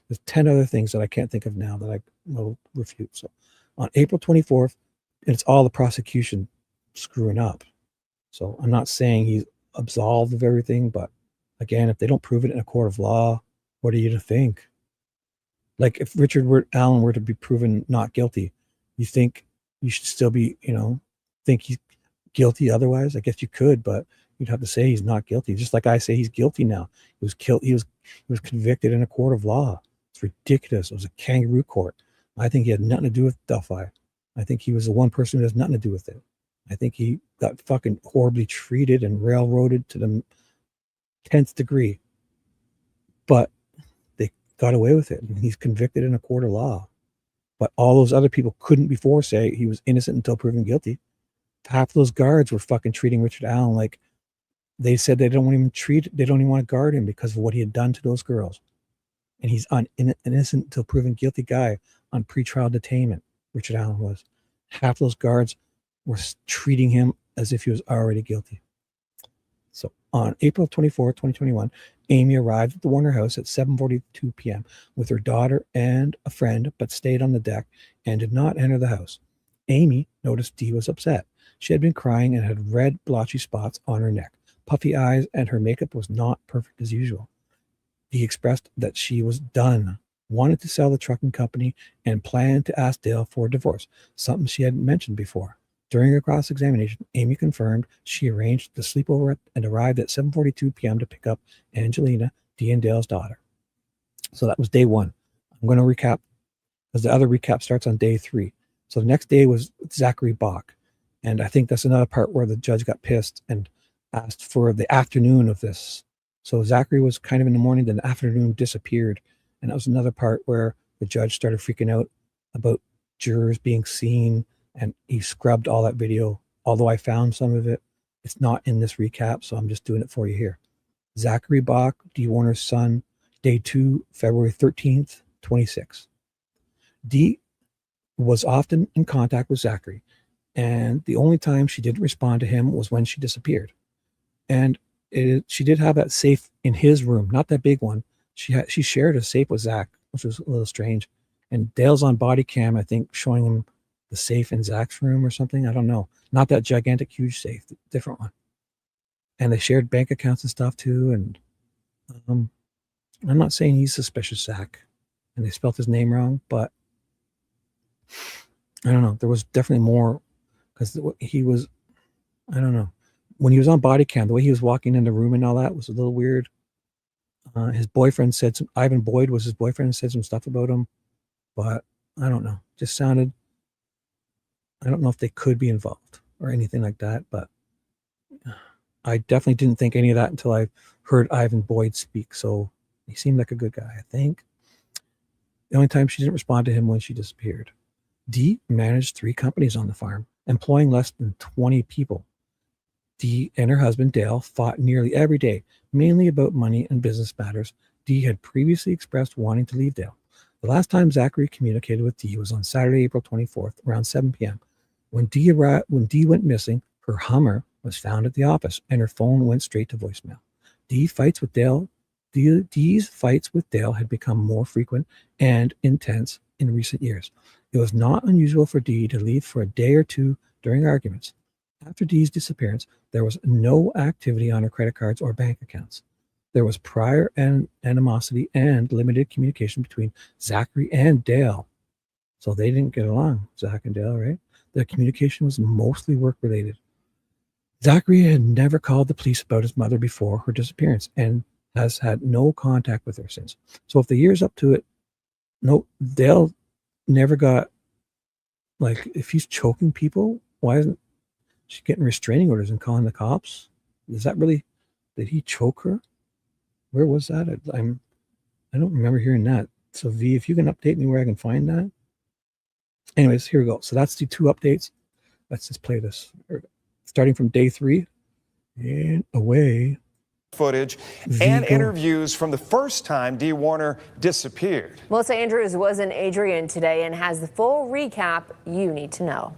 there's 10 other things that I can't think of now that I will refute. So on April 24th, and it's all the prosecution screwing up. So I'm not saying he's absolved of everything, but again, if they don't prove it in a court of law, what are you to think? Like if Richard Allen were to be proven not guilty, you think you should still be, think he's guilty otherwise? I guess you could, but you'd have to say he's not guilty. Just like I say he's guilty now. He was convicted in a court of law. It's ridiculous. It was a kangaroo court. I think he had nothing to do with Delphi. I think he was the one person who has nothing to do with it. I think he got fucking horribly treated and railroaded to the 10th degree. But they got away with it. And he's convicted in a court of law. But all those other people couldn't before say he was innocent until proven guilty. Half of those guards were fucking treating Richard Allen like they said they don't even want to guard him because of what he had done to those girls. And he's an innocent until proven guilty guy on pretrial detainment. Richard Allen was. Half those guards were treating him as if he was already guilty. So on April 24, 2021, Amy arrived at the Warner house at 7:42 p.m. with her daughter and a friend, but stayed on the deck and did not enter the house. Amy noticed Dee was upset. She had been crying and had red blotchy spots on her neck, puffy eyes, and her makeup was not perfect as usual. Dee expressed that she was done, wanted to sell the trucking company, and planned to ask Dale for a divorce, something she hadn't mentioned before. During her cross-examination, Amy confirmed she arranged the sleepover and arrived at 7:42 p.m. to pick up Angelina, Dee and Dale's daughter. So that was day one. I'm going to recap, because the other recap starts on day 3. So the next day was Zachary Bach. And I think that's another part where the judge got pissed and asked for the afternoon of this. So Zachary was kind of in the morning, then the afternoon disappeared. And that was another part where the judge started freaking out about jurors being seen, and he scrubbed all that video. Although I found some of it, it's not in this recap, so I'm just doing it for you here. Zachary Bach, Dee Warner's son, day 2, February 13th, 26. Dee was often in contact with Zachary, and the only time she didn't respond to him was when she disappeared. And she did have that safe in his room, not that big one. She shared a safe with Zach, which was a little strange. And Dale's on body cam, I think, showing him the safe in Zach's room or something. I don't know. Not that gigantic, huge safe, different one. And they shared bank accounts and stuff too. And I'm not saying he's suspicious, Zach, and they spelled his name wrong, but I don't know. There was definitely more, because he was, I don't know. When he was on body cam, the way he was walking in the room and all that was a little weird. His boyfriend said Ivan Boyd was his boyfriend, said some stuff about him, but I don't know. Just sounded, I don't know if they could be involved or anything like that, but I definitely didn't think any of that until I heard Ivan Boyd speak. So he seemed like a good guy, I think. The only time she didn't respond to him when she disappeared. Dee managed 3 companies on the farm, employing less than 20 people. Dee and her husband, Dale, fought nearly every day, mainly about money and business matters. Dee had previously expressed wanting to leave Dale. The last time Zachary communicated with Dee was on Saturday, April 24th, around 7 p.m. When Dee went missing, her Hummer was found at the office, and her phone went straight to voicemail. Dee's fights with Dale had become more frequent and intense in recent years. It was not unusual for Dee to leave for a day or two during arguments. After Dee's disappearance, there was no activity on her credit cards or bank accounts. There was prior animosity and limited communication between Zachary and Dale. So they didn't get along, Zach and Dale, right? Their communication was mostly work-related. Zachary had never called the police about his mother before her disappearance and has had no contact with her since. So if the year's up to it, no, Dale never got, like, if he's choking people, why isn't she getting restraining orders and calling the cops? Is that really, did he choke her? Where was that? I don't remember hearing that. So V, if you can update me where I can find that. Anyways, here we go. So that's the 2 updates. Let's just play this. Starting from day 3 and away. Footage and interviews from the first time Dee Warner disappeared. Melissa Andrews was in Adrian today and has the full recap you need to know.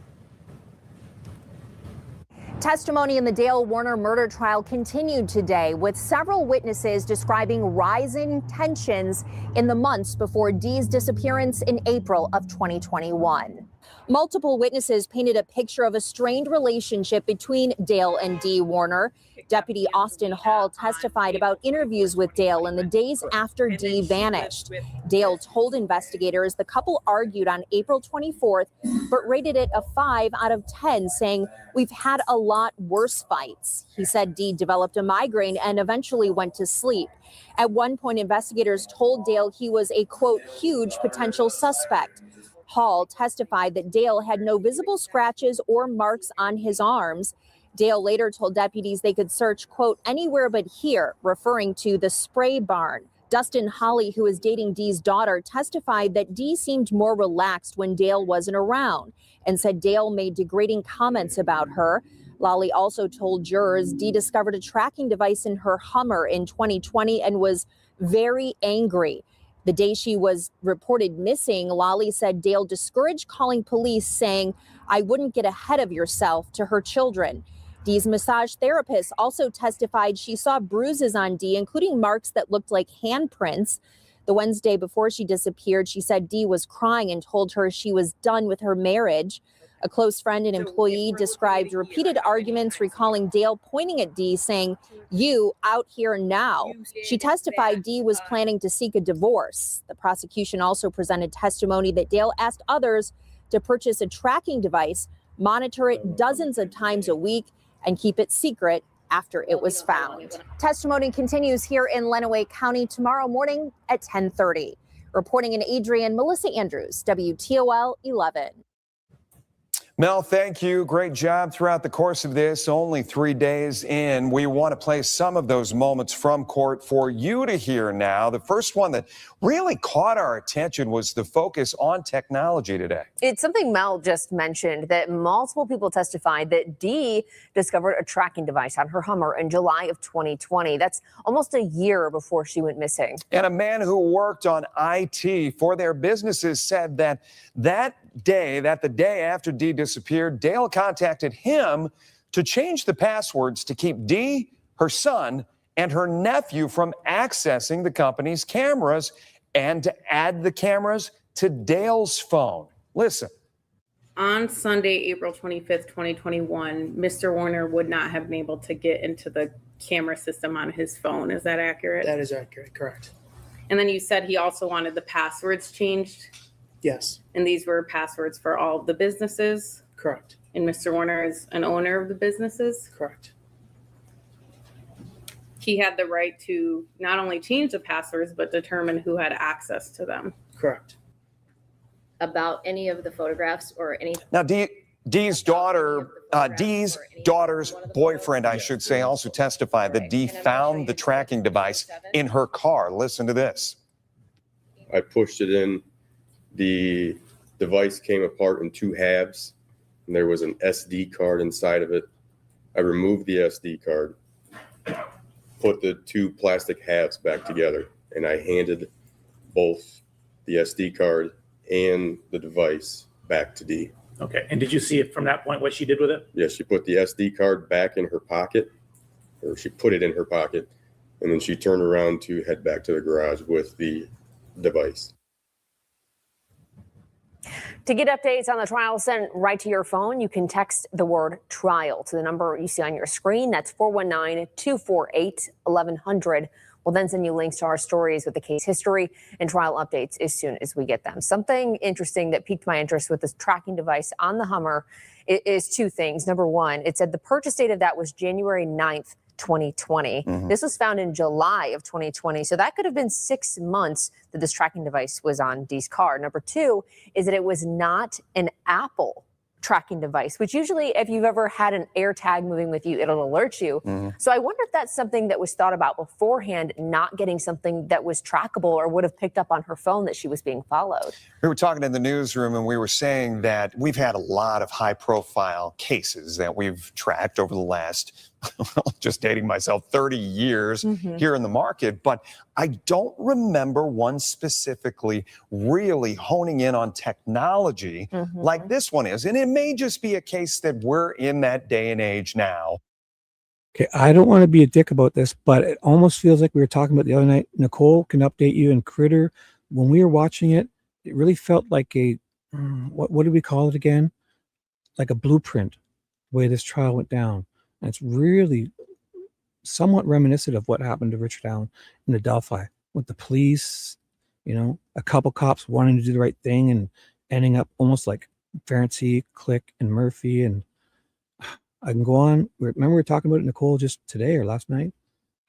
Testimony in the Dale Warner murder trial continued today, with several witnesses describing rising tensions in the months before Dee's disappearance in April of 2021. Multiple witnesses painted a picture of a strained relationship between Dale and Dee Warner. Deputy Austin Hall testified about interviews with Dale in the days after Dee vanished. Dale told investigators the couple argued on April 24th, but rated it a 5 out of 10, saying, "We've had a lot worse fights." He said Dee developed a migraine and eventually went to sleep. At one point, investigators told Dale he was a, quote, huge potential suspect. Hall testified that Dale had no visible scratches or marks on his arms. Dale later told deputies they could search, quote, anywhere but here, referring to the spray barn. Dustin Holly, who is dating Dee's daughter, testified that Dee seemed more relaxed when Dale wasn't around and said Dale made degrading comments about her. Lolly also told jurors Dee discovered a tracking device in her Hummer in 2020 and was very angry. The day she was reported missing, Lolly said Dale discouraged calling police, saying, "I wouldn't get ahead of yourself," to her children. Dee's massage therapist also testified she saw bruises on Dee, including marks that looked like handprints. The Wednesday before she disappeared, she said Dee was crying and told her she was done with her marriage. A close friend and employee described repeated arguments, recalling Dale pointing at Dee, saying, "You out here now." She testified Dee was planning to seek a divorce. The prosecution also presented testimony that Dale asked others to purchase a tracking device, monitor it dozens of times a week, and keep it secret after it was found. Testimony continues here in Lenawee County tomorrow morning at 10:30. Reporting in Adrian, Melissa Andrews, WTOL 11. Mel, thank you. Great job throughout the course of this. Only 3 days in. We want to play some of those moments from court for you to hear now. The first one that really caught our attention was the focus on technology today. It's something Mel just mentioned, that multiple people testified that Dee discovered a tracking device on her Hummer in July of 2020. That's almost a year before she went missing. And a man who worked on IT for their businesses said that the day after Dee disappeared, Dale contacted him to change the passwords to keep Dee, her son, and her nephew from accessing the company's cameras and to add the cameras to Dale's phone. Listen. On Sunday, April 25th, 2021, Mr. Warner would not have been able to get into the camera system on his phone. Is that accurate? That is accurate, correct. And then you said he also wanted the passwords changed? Yes. And these were passwords for all of the businesses? Correct. And Mr. Warner is an owner of the businesses? Correct. He had the right to not only change the passwords, but determine who had access to them? Correct. About any of the photographs or any... Now, Dee's daughter's boyfriend, I should say, also testified that Dee found the tracking device in her car. Listen to this. I pushed it in. The device came apart in two halves, and there was an SD card inside of it. I removed the SD card, put the two plastic halves back together, and I handed both the SD card and the device back to Dee. Okay. And did you see it from that point, what she did with it? Yes, she put the SD card back in her pocket, or she put it in her pocket, and then she turned around to head back to the garage with the device. To get updates on the trial sent right to your phone, you can text the word trial to the number you see on your screen. That's 419-248-1100. We'll then send you links to our stories with the case history and trial updates as soon as we get them. Something interesting that piqued my interest with this tracking device on the Hummer is two things. Number one, it said the purchase date of that was January 9th, 2020. This was found in July of 2020. So that could have been 6 months that this tracking device was on Dee's car. Number two is that it was not an Apple tracking device, which usually if you've ever had an AirTag moving with you, it'll alert you. So I wonder if that's something that was thought about beforehand, not getting something that was trackable or would have picked up on her phone that she was being followed. We were talking in the newsroom and we were saying that we've had a lot of high profile cases that we've tracked over the last, just dating myself, 30 years here in the market. But I don't remember one specifically really honing in on technology like this one is. And it may just be a case that we're in that day and age now. Okay, I don't want to be a dick about this, but it almost feels like we were talking about the other night. Nicole can update you, and Critter, when we were watching it, it really felt like a, what did we call it again? Like a blueprint, the way this trial went down. And it's really somewhat reminiscent of what happened to Richard Allen in Adelphi with the police, you know, a couple cops wanting to do the right thing and ending up almost like Ferenczi, Click, and Murphy. And I can go on. Remember we were talking about it, Nicole, just today or last night?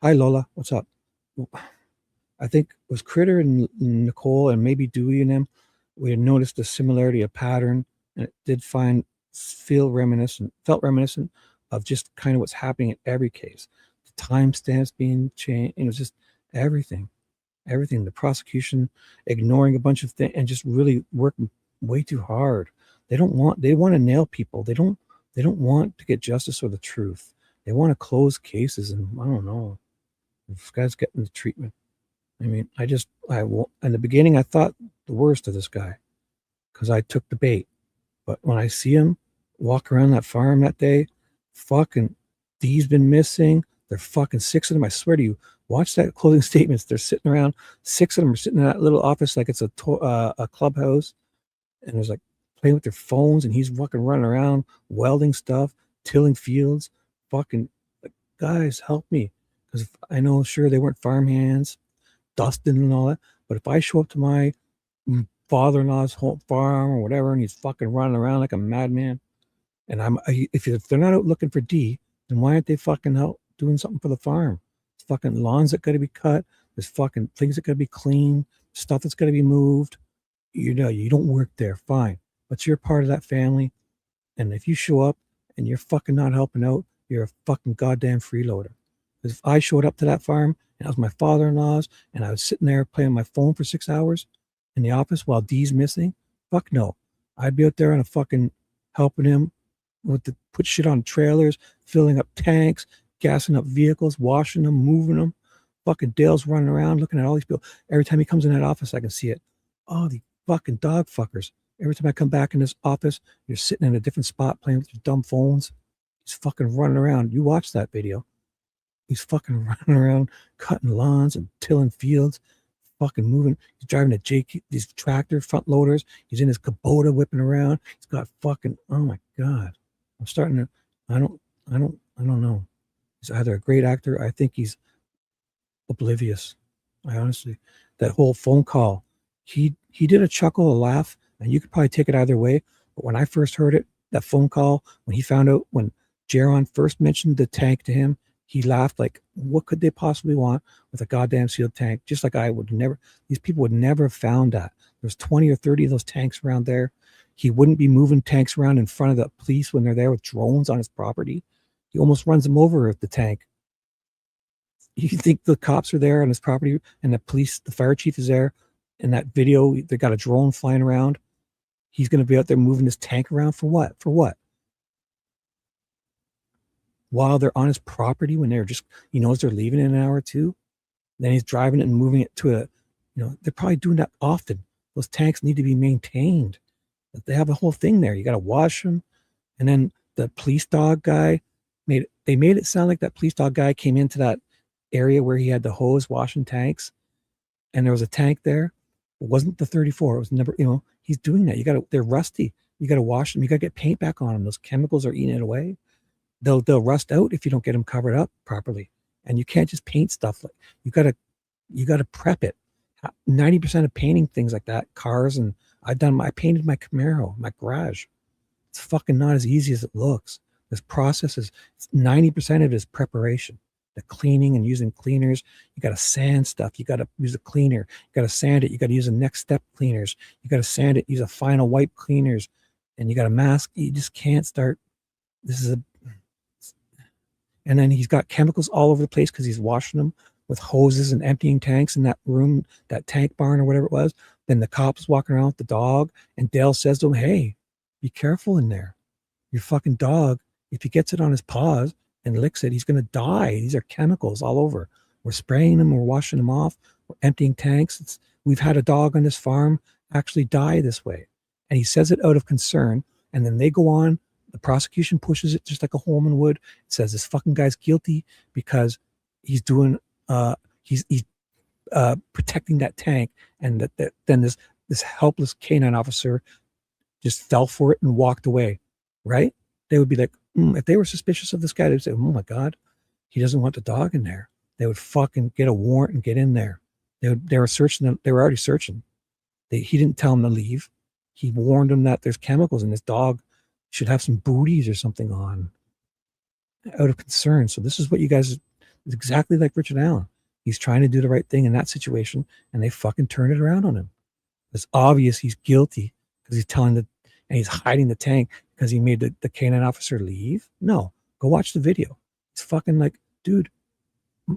Hi, Lola. What's up? I think it was Critter and Nicole and maybe Dewey and them. We had noticed a similarity, a pattern, and it did felt reminiscent of just kind of what's happening in every case. The timestamps being changed. It was just everything. The prosecution ignoring a bunch of things and just really working way too hard. They want to nail people. They don't They don't want to get justice or the truth. They want to close cases, and I don't know. This guy's getting the treatment. I mean, in the beginning, I thought the worst of this guy because I took the bait. But when I see him walk around that farm that day, fucking Dee's been missing. They're fucking 6 of them. I swear to you, watch that closing statements. They're sitting around. 6 of them are sitting in that little office like it's a clubhouse, and there's like playing with their phones, and he's fucking running around welding stuff, tilling fields. Fucking like, guys, help me, because I know sure they weren't farm hands, dusting and all that. But if I show up to my father-in-law's home farm or whatever, and he's fucking running around like a madman, and if they're not out looking for D, then why aren't they fucking out doing something for the farm? There's fucking lawns that got to be cut. There's fucking things that got to be cleaned, stuff that's got to be moved. You know, you don't work there, fine, but you're part of that family. And if you show up and you're fucking not helping out, you're a fucking goddamn freeloader. Because if I showed up to that farm and it was my father-in-law's and I was sitting there playing on my phone for 6 hours in the office while Dee's missing, fuck no. I'd be out there on a fucking helping him put shit on trailers, filling up tanks, gassing up vehicles, washing them, moving them. Fucking Dale's running around looking at all these people. Every time he comes in that office, I can see it. Oh, the fucking dog fuckers. Every time I come back in this office, you're sitting in a different spot playing with your dumb phones. He's fucking running around. You watch that video. He's fucking running around, cutting lawns and tilling fields, fucking moving. He's driving these tractor front loaders. He's in his Kubota whipping around. He's got fucking, oh my God. I'm starting to, I don't know. He's either a great actor. I think he's oblivious. I honestly, that whole phone call, he did a chuckle, a laugh, and you could probably take it either way. But when I first heard it, that phone call, when he found out, when Jaron first mentioned the tank to him, he laughed like, what could they possibly want with a goddamn sealed tank? Just like these people would never have found that. There's 20 or 30 of those tanks around there. He wouldn't be moving tanks around in front of the police when they're there with drones on his property. He almost runs them over with the tank. You think the cops are there on his property and the fire chief is there? In that video, they got a drone flying around. He's going to be out there moving his tank around for what? For what? While they're on his property, when he knows they're leaving in an hour or two, then he's driving it and moving it to they're probably doing that often. Those tanks need to be maintained. They have a whole thing there. You got to wash them. And then the police dog guy made it sound like that police dog guy came into that area where he had the hose washing tanks, and there was a tank there. It wasn't the 34. It was never, he's doing that. They're rusty. You got to wash them. You got to get paint back on them. Those chemicals are eating it away. They'll rust out if you don't get them covered up properly. And you can't just paint stuff like you got to prep it. 90% of painting things like that, cars, and I painted my Camaro, my garage. It's fucking not as easy as it looks. This process is 90% of it is preparation. The cleaning and using cleaners. You got to sand stuff. You got to use a cleaner. You got to sand it. You got to use a next step cleaners. You got to sand it. Use a final wipe cleaners, and you got to mask. You just can't start. And then he's got chemicals all over the place because he's washing them with hoses and emptying tanks in that room, that tank barn or whatever it was. Then the cops walking around with the dog, and Dale says to him, "Hey, be careful in there. Your fucking dog, if he gets it on his paws and licks it, he's going to die. These are chemicals all over. We're spraying them. We're washing them off. We're emptying tanks. We've had a dog on this farm actually die this way." And he says it out of concern. And then they go on. The prosecution pushes it just like a Holman would. It says this fucking guy's guilty because he's doing, he's protecting that tank. And then this helpless canine officer just fell for it and walked away, right? They would be like, if they were suspicious of this guy, they'd say, "Oh my God, he doesn't want the dog in there." They would fucking get a warrant and get in there. They were searching them. They were already searching. He didn't tell them to leave. He warned them that there's chemicals in this dog should have some booties or something on, out of concern. So this is what you guys, is exactly like Richard Allen. He's trying to do the right thing in that situation, and they fucking turn it around on him. It's obvious he's guilty because he's and he's hiding the tank because he made the canine officer leave. No, go watch the video. It's fucking like, dude,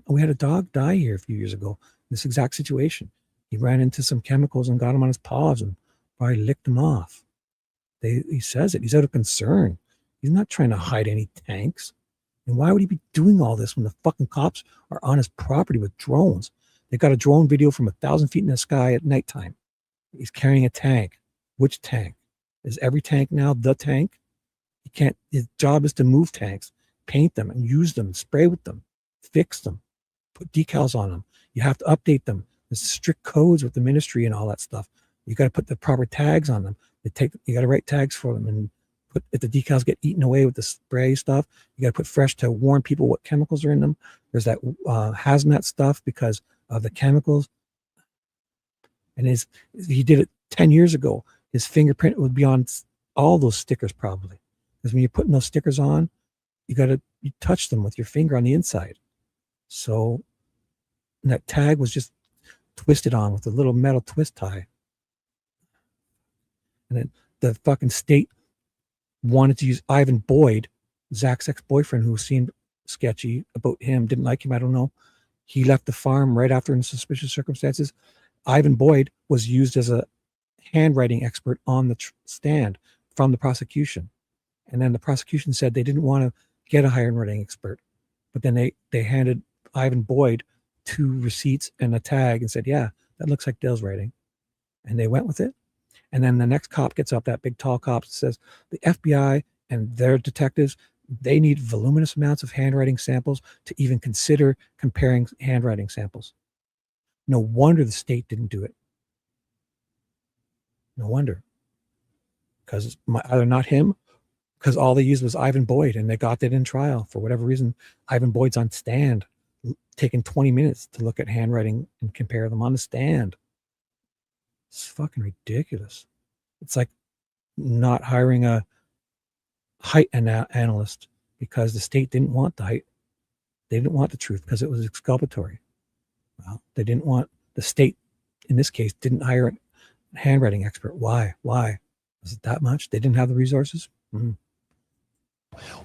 we had a dog die here a few years ago. This exact situation. He ran into some chemicals and got him on his paws and probably licked him off. He says it. He's out of concern. He's not trying to hide any tanks. And why would he be doing all this when the fucking cops are on his property with drones? They got a drone video from 1,000 feet in the sky at nighttime. He's carrying a tank. Which tank? Is every tank now the tank? He can't. His job is to move tanks, paint them, and use them, spray with them, fix them, put decals on them. You have to update them. There's strict codes with the ministry and all that stuff. You got to put the proper tags on them. You got to write tags for them, and if the decals get eaten away with the spray stuff, you got to put fresh to warn people what chemicals are in them. There's that hazmat stuff because of the chemicals. And he did it 10 years ago. His fingerprint would be on all those stickers probably. Because when you're putting those stickers on, you touch them with your finger on the inside. So that tag was just twisted on with a little metal twist tie. And then the fucking state wanted to use Ivan Boyd, Zach's ex-boyfriend, who seemed sketchy about him, didn't like him, I don't know. He left the farm right after in suspicious circumstances. Ivan Boyd was used as a handwriting expert on the stand from the prosecution. And then the prosecution said they didn't want to get a handwriting expert. But then they handed Ivan Boyd 2 receipts and a tag and said, yeah, that looks like Dale's writing. And they went with it. And then the next cop gets up, that big tall cop, says the FBI and their detectives, they need voluminous amounts of handwriting samples to even consider comparing handwriting samples. No wonder the state didn't do it. No wonder. Because either not him, because all they used was Ivan Boyd, and they got that in trial. For whatever reason, Ivan Boyd's on stand, taking 20 minutes to look at handwriting and compare them on the stand. It's fucking ridiculous. It's like not hiring a height analyst because the state didn't want the height. They didn't want the truth because it was exculpatory. Well, they didn't want the state, in this case, didn't hire a handwriting expert. Why? Was it that much? They didn't have the resources?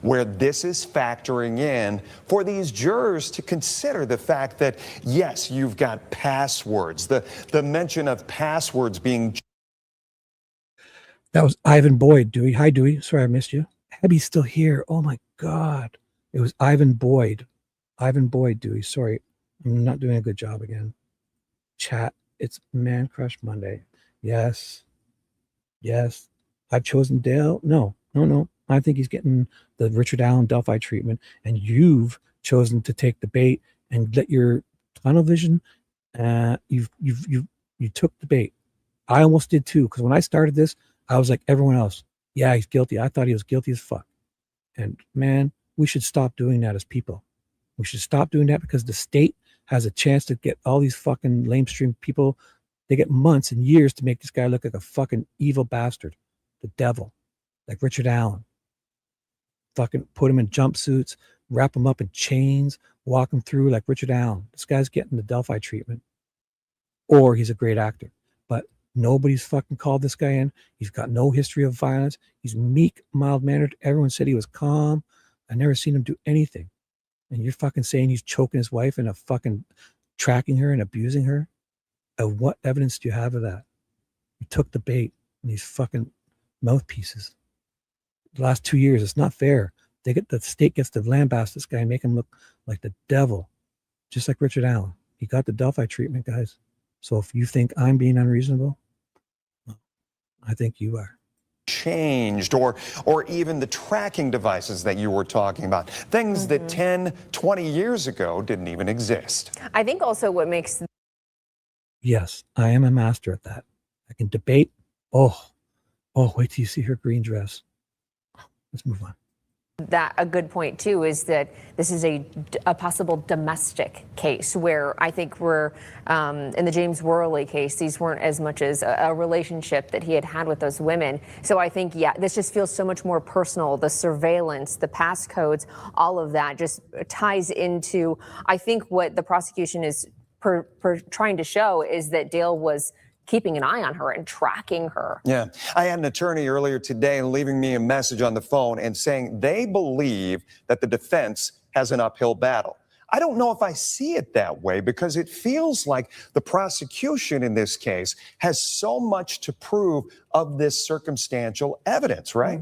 Where this is factoring in for these jurors to consider the fact that, yes, you've got passwords, the mention of passwords being. That was Ivan Boyd, Dewey. Hi, Dewey. Sorry I missed you. Abby's still here. Oh, my God. It was Ivan Boyd. Ivan Boyd, Dewey. Sorry. I'm not doing a good job again. Chat. It's Man Crush Monday. Yes. I've chosen Dale. No. I think he's getting the Richard Allen Delphi treatment, and you've chosen to take the bait and let your tunnel vision. You took the bait. I almost did too, because when I started this, I was like everyone else. Yeah, he's guilty. I thought he was guilty as fuck. And man, we should stop doing that as people. We should stop doing that because the state has a chance to get all these fucking lamestream people. They get months and years to make this guy look like a fucking evil bastard, the devil, like Richard Allen. Fucking put him in jumpsuits, wrap him up in chains, walk him through like Richard Allen. This guy's getting the Delphi treatment. Or he's a great actor. But nobody's fucking called this guy in. He's got no history of violence. He's meek, mild-mannered. Everyone said he was calm. I never seen him do anything. And you're fucking saying he's choking his wife and fucking tracking her and abusing her? What evidence do you have of that? You took the bait and these fucking mouthpieces. The last 2 years, it's not fair. The state gets to lambast this guy and make him look like the devil, just like Richard Allen. He got the Delphi treatment, guys. So if you think I'm being unreasonable, well, I think you are. Changed, or even the tracking devices that you were talking about, things that 10, 20 years ago didn't even exist. I think also what makes. Yes, I am a master at that. I can debate. Oh, wait till you see her green dress. Let's move on. That a good point too is that this is a possible domestic case where I think we're in the James Worley case, these weren't as much as a relationship that he had with those women. So I think, yeah, this just feels so much more personal. The surveillance, the passcodes, all of that just ties into, I think, what the prosecution is trying to show is that Dale was keeping an eye on her and tracking her. Yeah. I had an attorney earlier today leaving me a message on the phone and saying they believe that the defense has an uphill battle. I don't know if I see it that way, because it feels like the prosecution in this case has so much to prove of this circumstantial evidence, right?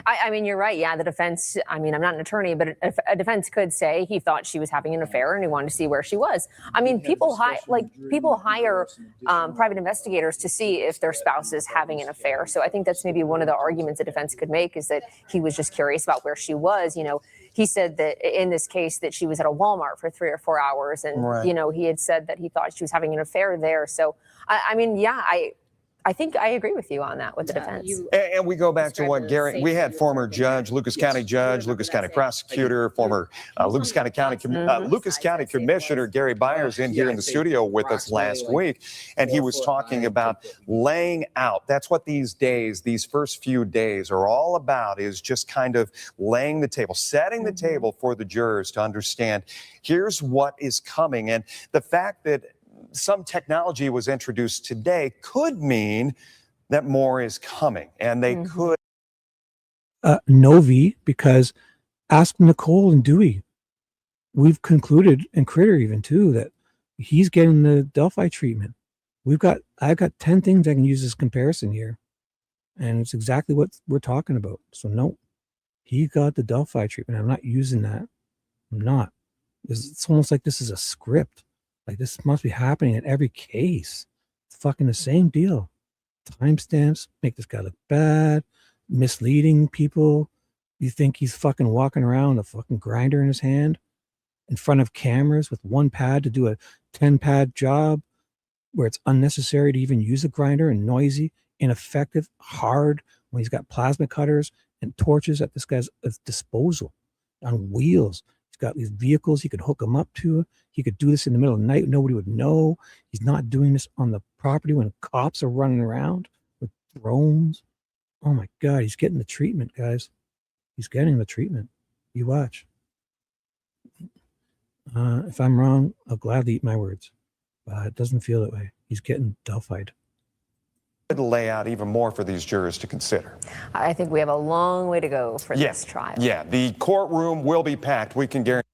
I mean, you're right. Yeah, the defense, I mean, I'm not an attorney, but a defense could say he thought she was having an affair and he wanted to see where she was. I mean, people hire private investigators to see if their spouse is having an affair. So I think that's maybe one of the arguments the defense could make, is that he was just curious about where she was. You know, he said that in this case that she was at a Walmart for 3 or 4 hours, and you know, he had said that he thought she was having an affair there. So I mean, yeah, I think I agree with you on that with the defense. And we go back to what Gary, we had former judge, Lucas County judge, Lucas County prosecutor, former Lucas County Commissioner Gary Byers in here in the studio with us last week. And he was talking about laying out. That's what these days, these first few days are all about, is just kind of laying the table, setting the table for the jurors to understand, here's what is coming. And the fact that some technology was introduced today could mean that more is coming, and they could. Novi, because ask Nicole and Dewey. We've concluded, and Critter even too, that he's getting the Delphi treatment. I've got 10 things I can use as comparison here, and it's exactly what we're talking about. So no, he got the Delphi treatment. I'm not using that. I'm not. It's almost like this is a script. Like, this must be happening in every case. It's fucking the same deal. Timestamps make this guy look bad, misleading people. You think he's fucking walking around with a fucking grinder in his hand in front of cameras with one pad to do a 10-pad job where it's unnecessary to even use a grinder, and noisy, ineffective, hard, when he's got plasma cutters and torches at this guy's disposal on wheels. He's got these vehicles he could hook them up to. He could do this in the middle of the night. Nobody would know. He's not doing this on the property when cops are running around with drones. Oh my God, he's getting the treatment, guys. He's getting the treatment. You watch. If I'm wrong, I'll gladly eat my words. It doesn't feel that way. He's getting Delphied. To lay out even more for these jurors to consider. I think we have a long way to go for this trial. Yeah, the courtroom will be packed. We can guarantee.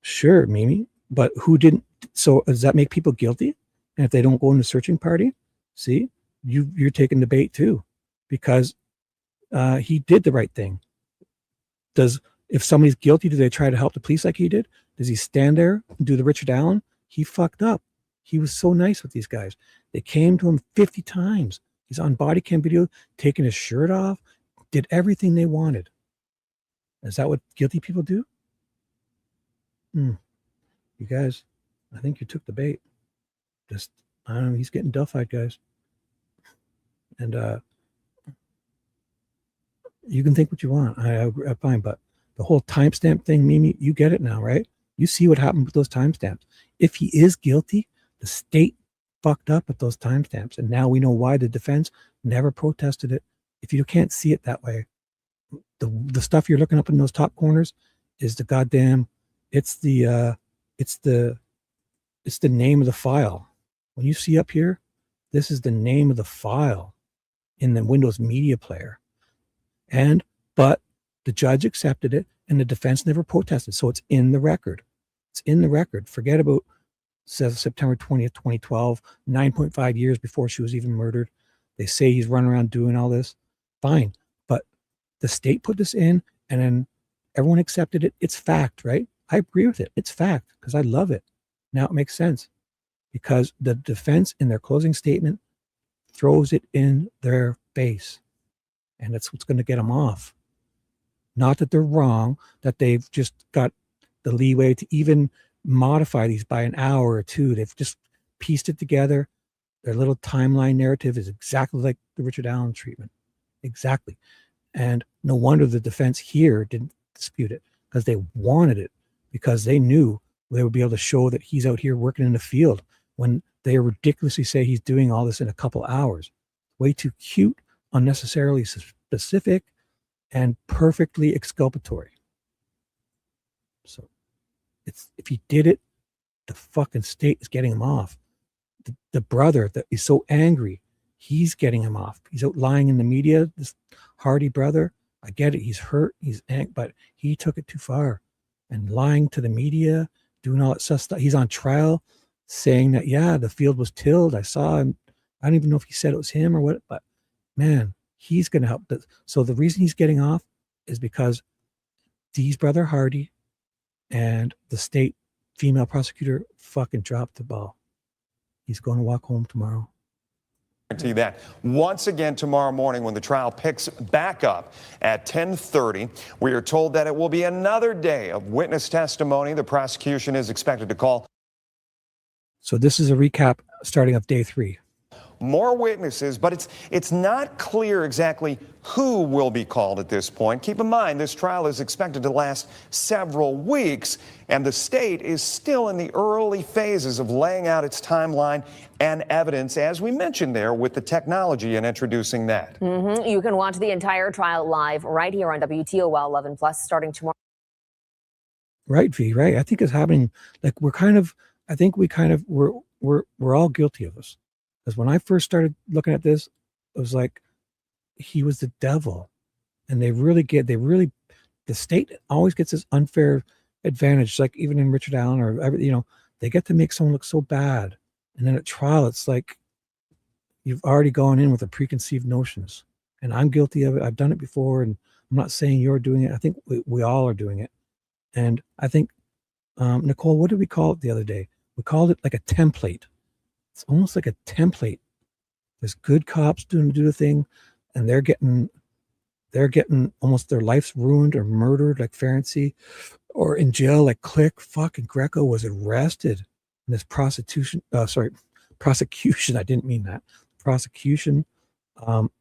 Sure, Mimi, but who didn't? So does that make people guilty? And if they don't go in the searching party, see, you're taking the bait too, because he did the right thing. If somebody's guilty, do they try to help the police like he did? Does he stand there and do the Richard Allen? He fucked up. He was so nice with these guys. They came to him 50 times. He's on body cam video, taking his shirt off, did everything they wanted. Is that what guilty people do? You guys, I think you took the bait. I don't know, he's getting Delphied, guys. And you can think what you want. I'm fine, but the whole timestamp thing, Mimi, you get it now, right? You see what happened with those timestamps. If he is guilty, the state fucked up with those timestamps, and now we know why the defense never protested it. If you can't see it that way, the stuff you're looking up in those top corners is the goddamn. It's the name of the file. When you see up here, this is the name of the file in the Windows Media Player, but the judge accepted it, and the defense never protested, so it's in the record. It's in the record. Forget about says September 20th, 2012, 9.5 years before she was even murdered. They say he's running around doing all this. Fine. But the state put this in, and then everyone accepted it. It's fact, right? I agree with it. It's fact, because I love it. Now it makes sense, because the defense in their closing statement throws it in their face, and that's what's going to get them off. Not that they're wrong, that they've just got the leeway to even modify these by an hour or two. They've just pieced it together. Their little timeline narrative is exactly like the Richard Allen treatment. Exactly. And no wonder the defense here didn't dispute it, because they wanted it, because they knew they would be able to show that he's out here working in the field when they ridiculously say he's doing all this in a couple hours. Way too cute, unnecessarily specific, and perfectly exculpatory. So if he did it, the fucking state is getting him off. The brother that is so angry, he's getting him off. He's out lying in the media, this Hardy brother. I get it. He's hurt. He's angry, but he took it too far. And lying to the media doing all that stuff. He's on trial saying that, yeah, the field was tilled. I saw him. I don't even know if he said it was him or what, but man, he's going to help. So the reason he's getting off is because Dee's brother Hardy and the state female prosecutor fucking dropped the ball. He's going to walk home tomorrow. Guarantee that. Once again tomorrow morning when the trial picks back up at 10:30, we are told that it will be another day of witness testimony. The prosecution is expected to call. So this is a recap starting of day 3. More witnesses, but it's not clear exactly who will be called at this point. Keep in mind, this trial is expected to last several weeks, and the state is still in the early phases of laying out its timeline and evidence, as we mentioned there, with the technology and introducing that. You can watch the entire trial live right here on WTOL 11 Plus starting tomorrow. Right, V, right. I think it's happening. Like we're all guilty of this. Because when I first started looking at this, it was like he was the devil. And the state always gets this unfair advantage, like even in Richard Allen or, they get to make someone look so bad. And then at trial, it's like you've already gone in with the preconceived notions. And I'm guilty of it. I've done it before. And I'm not saying you're doing it. I think we all are doing it. And I think, Nicole, what did we call it the other day? We called it like a template. It's almost like a template. There's good cops do the thing, and they're getting almost their life's ruined or murdered, like Ferenczi, or in jail, like Click. Fucking Greco was arrested in this prosecution. I didn't mean that. Prosecution,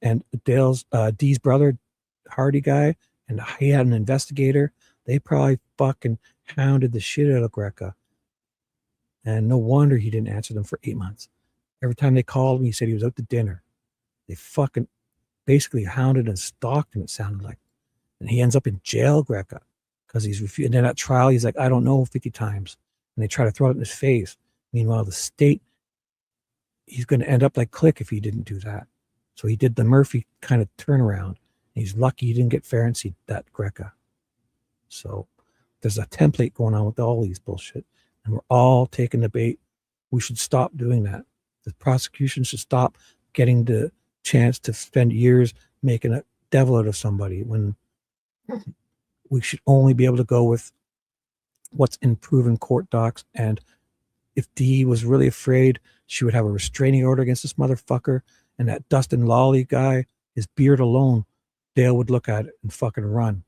and Dee's brother, Hardy guy, and he had an investigator. They probably fucking hounded the shit out of Greco. And no wonder he didn't answer them for 8 months. Every time they called him, he said he was out to dinner. They fucking basically hounded and stalked him, it sounded like. And he ends up in jail, Greco, because he's refused. And then at trial, he's like, I don't know, 50 times. And they try to throw it in his face. Meanwhile, the state, he's going to end up like Click if he didn't do that. So he did the Murphy kind of turnaround. And he's lucky he didn't get Ferenczi, that Greco. So there's a template going on with all these bullshit. And we're all taking the bait. We should stop doing that. The prosecution should stop getting the chance to spend years making a devil out of somebody when we should only be able to go with what's in proven court docs. And if Dee was really afraid, she would have a restraining order against this motherfucker. And that Dustin Lawley guy, his beard alone, Dale would look at it and fucking run.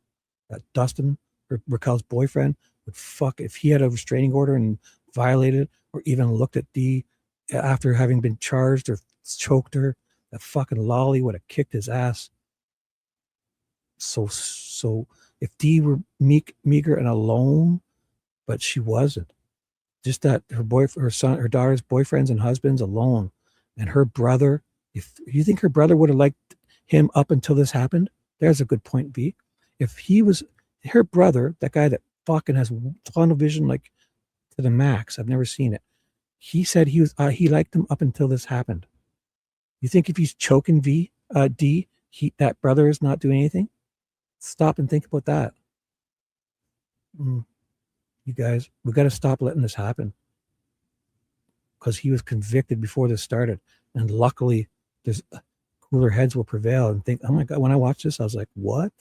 That Dustin, Raquel's boyfriend, would fuck if he had a restraining order and violated or even looked at Dee after having been charged or choked her. That fucking Lolly would have kicked his ass. So if Dee were meager and alone, but she wasn't. Just that her daughter's boyfriends and husbands alone, and her brother. If you think her brother would have liked him up until this happened, there's a good point, B. If he was her brother, that guy that fucking has tunnel vision like to the max. I've never seen it. He said he liked him up until this happened. You think if he's choking Dee, that brother is not doing anything? Stop and think about that. You guys, we got to stop letting this happen. Because he was convicted before this started. And luckily, there's cooler heads will prevail and think, oh my God, when I watched this, I was like, what?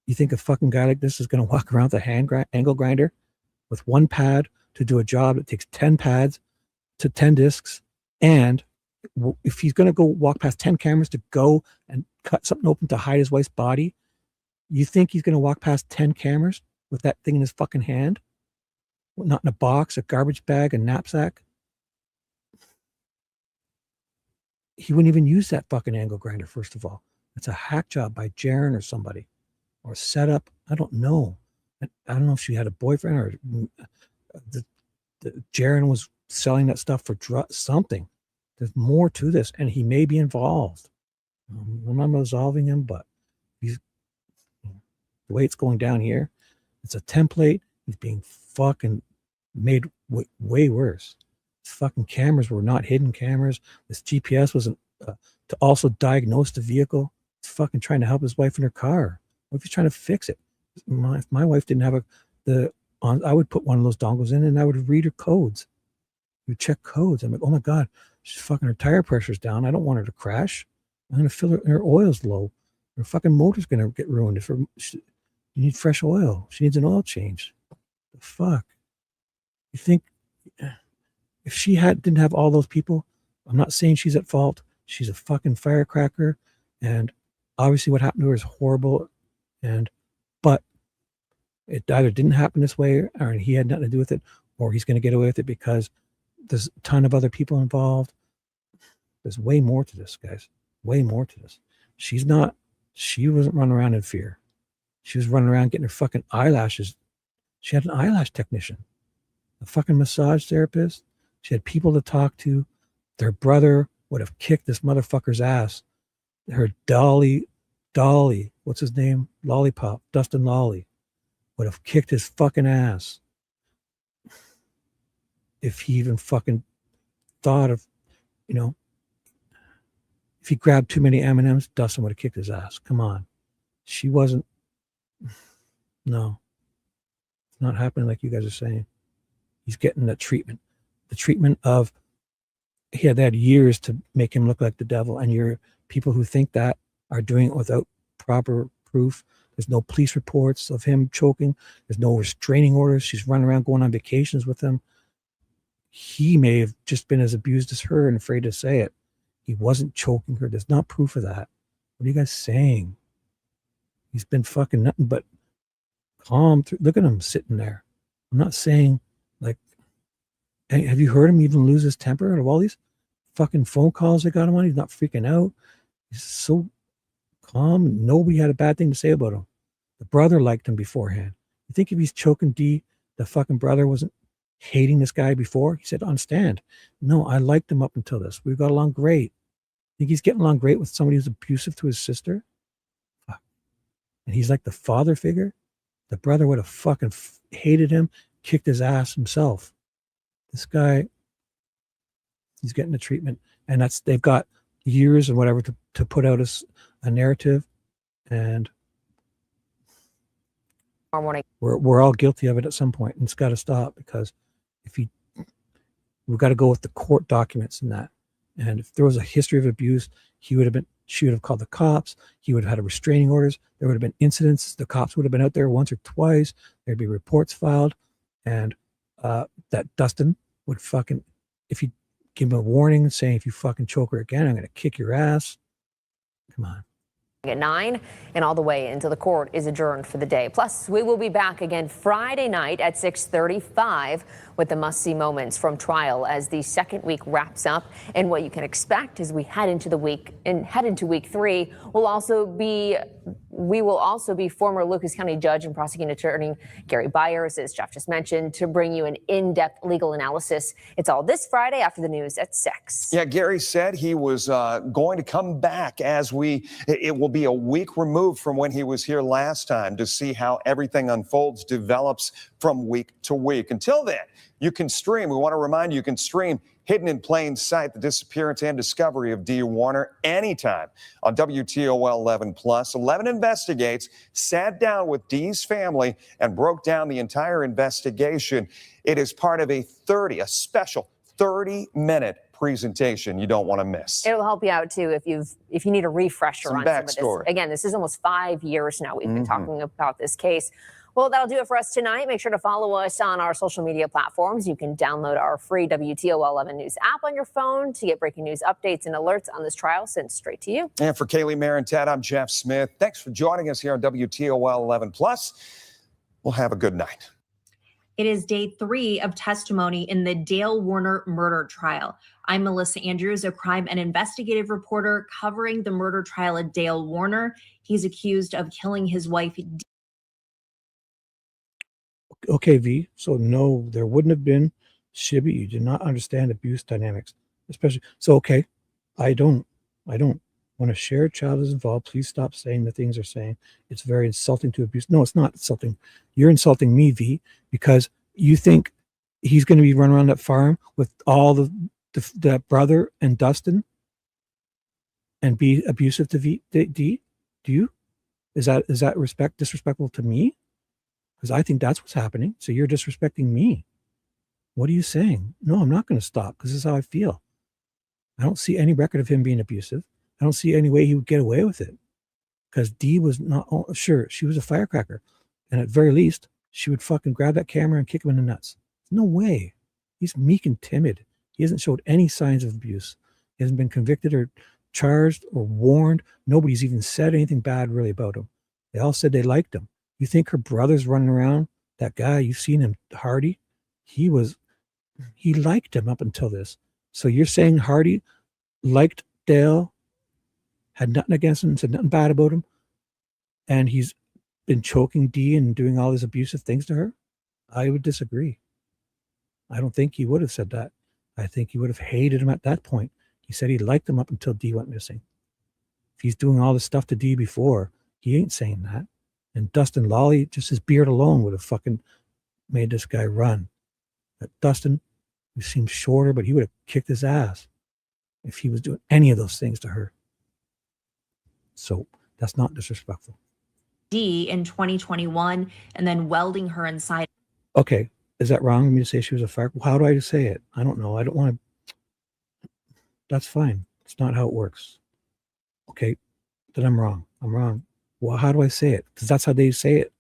You think a fucking guy like this is going to walk around with a angle grinder with one pad to do a job that takes 10 pads to 10 discs? And if he's going to go walk past 10 cameras to go and cut something open to hide his wife's body, you think he's going to walk past 10 cameras with that thing in his fucking hand? Not in a box, a garbage bag, a knapsack? He wouldn't even use that fucking angle grinder, first of all. It's a hack job by Jaren or somebody. Or set up. I don't know. I don't know if she had a boyfriend or the Jaren was selling that stuff for something. There's more to this, and he may be involved. I'm not absolving him, but he's the way it's going down here. It's a template. He's being fucking made way worse. These fucking cameras were not hidden cameras. This GPS wasn't to also diagnose the vehicle. He's fucking trying to help his wife in her car. What if he's trying to fix it? If my wife didn't have the I would put one of those dongles in and I would read her codes. You check codes. I'm like, oh my God, she's fucking, her tire pressure's down. I don't want her to crash. I'm going to fill her oil's low. Her fucking motor's going to get ruined. You need fresh oil. She needs an oil change. The fuck? You think if she didn't have all those people, I'm not saying she's at fault. She's a fucking firecracker. And obviously what happened to her is horrible. But it either didn't happen this way, or he had nothing to do with it, or he's going to get away with it because there's a ton of other people involved. There's way more to this, guys. Way more to this. She wasn't running around in fear. She was running around getting her fucking eyelashes. She had an eyelash technician, a fucking massage therapist. She had people to talk to. Their brother would have kicked this motherfucker's ass. Her Dolly, what's his name? Lollipop, Dustin Lolly, would have kicked his fucking ass if he even fucking thought of, if he grabbed too many M&Ms, Dustin would have kicked his ass. Come on. She wasn't, no. It's not happening like you guys are saying. He's getting that treatment. The treatment of, they had years to make him look like the devil, and you're people who think that are doing it without proper proof. There's no police reports of him choking. There's no restraining orders. She's running around going on vacations with him. He may have just been as abused as her and afraid to say it. He wasn't choking her. There's not proof of that. What are you guys saying? He's been fucking nothing but calm. Look at him sitting there. I'm not saying, like, hey, have you heard him even lose his temper out of all these fucking phone calls they got him on? He's not freaking out. He's so calm. Nobody had a bad thing to say about him. The brother liked him beforehand. You think if he's choking D, the fucking brother wasn't hating this guy before? He said on stand, no, I liked him up until this. We got along great. Think he's getting along great with somebody who's abusive to his sister? Fuck. And he's like the father figure? The brother would have fucking hated him, kicked his ass himself. This guy, he's getting the treatment. And they've got years and whatever to put out a narrative. And we're all guilty of it at some point, and it's got to stop, because we've got to go with the court documents and that. And if there was a history of abuse, she would have called the cops. He would have had a restraining orders. There would have been incidents. The cops would have been out there once or twice. There'd be reports filed. And that Dustin would fucking, if you give him a warning saying, if you fucking choke her again, I'm going to kick your ass. Come on. At 9, and all the way into the court is adjourned for the day. Plus, we will be back again Friday night at 6:35 with the must-see moments from trial as the second week wraps up, and what you can expect as we head into week 3 we will also be former Lucas County Judge and Prosecuting Attorney Gary Byers, as Jeff just mentioned, to bring you an in-depth legal analysis. It's all this Friday after the news at 6. Yeah, Gary said he was going to come back it will be a week removed from when he was here last time to see how everything unfolds, develops from week to week. Until then, we want to remind you can stream Hidden in Plain Sight, the disappearance and discovery of Dee Warner, anytime on WTOL 11 Plus. 11 Investigates sat down with Dee's family and broke down the entire investigation. It is part of a special 30-minute presentation you don't want to miss. It'll help you out too if you need a refresher Some on backstory. Some of this. Again, this is almost 5 years now we've been talking about this case. Well, that'll do it for us tonight. Make sure to follow us on our social media platforms. You can download our free WTOL 11 News app on your phone to get breaking news updates and alerts on this trial sent straight to you. And for Kaylee, Marin, and Ted, I'm Jeff Smith. Thanks for joining us here on WTOL 11 Plus. We'll have a good night. It is day 3 of testimony in the Dale Warner murder trial. I'm Melissa Andrews, a crime and investigative reporter covering the murder trial of Dale Warner. He's accused of killing his wife. Okay, V. So no, there wouldn't have been Shibby. You do not understand abuse dynamics, especially. So, okay, I don't. When a shared child is involved, please stop saying the things they're saying. It's very insulting to abuse. No, it's not insulting. You're insulting me, V, because you think he's going to be running around that farm with all the brother and Dustin and be abusive to D? Do you? Is that disrespectful to me? because I think that's what's happening. So you're disrespecting me. What are you saying? No, I'm not going to stop because this is how I feel. I don't see any record of him being abusive. I don't see any way he would get away with it because Dee was not, sure, she was a firecracker. And at very least, she would fucking grab that camera and kick him in the nuts. No way. He's meek and timid. He hasn't showed any signs of abuse. He hasn't been convicted or charged or warned. Nobody's even said anything bad really about him. They all said they liked him. You think her brother's running around? That guy, you've seen him, Hardy? He liked him up until this. So you're saying Hardy liked Dale, had nothing against him, said nothing bad about him, and he's been choking Dee and doing all these abusive things to her? I would disagree. I don't think he would have said that. I think he would have hated him at that point. He said he liked him up until Dee went missing. If he's doing all this stuff to Dee before, he ain't saying that. And Dustin Lawley, just his beard alone would have fucking made this guy run. But Dustin, who seems shorter, but he would have kicked his ass if he was doing any of those things to her. So that's not disrespectful. Dee in 2021 and then welding her inside. Okay, is that wrong of me to say she was a fire? How do I say it? I don't know. I don't want to. That's fine. It's not how it works. Okay, then I'm wrong. I'm wrong. Well, how do I say it? Because that's how they say it.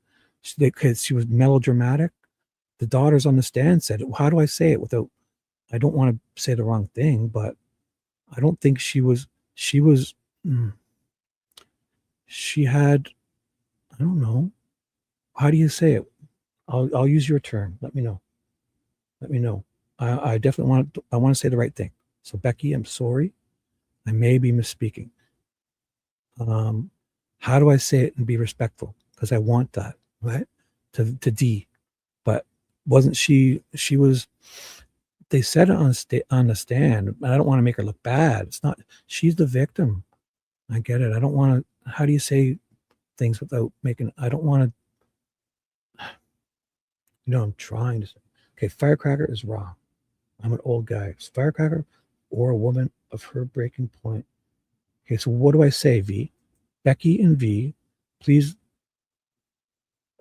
Because she was melodramatic. The daughters on the stand said it. How do I say it without? I don't want to say the wrong thing, but I don't think she was. She had. I don't know. How do you say it? I'll use your term. Let me know. Let me know. I definitely want to say the right thing. So Becky, I'm sorry. I may be misspeaking. How do I say it and be respectful? Because I want that, right? To Dee. But wasn't she was, they said it on the stand. I don't want to make her look bad. It's not, she's the victim. I get it. I don't want to, how do you say things without making, I don't want to, I'm trying to say, okay, firecracker is wrong. I'm an old guy. It's firecracker or a woman of her breaking point. Okay, so what do I say, V? Becky and V, please,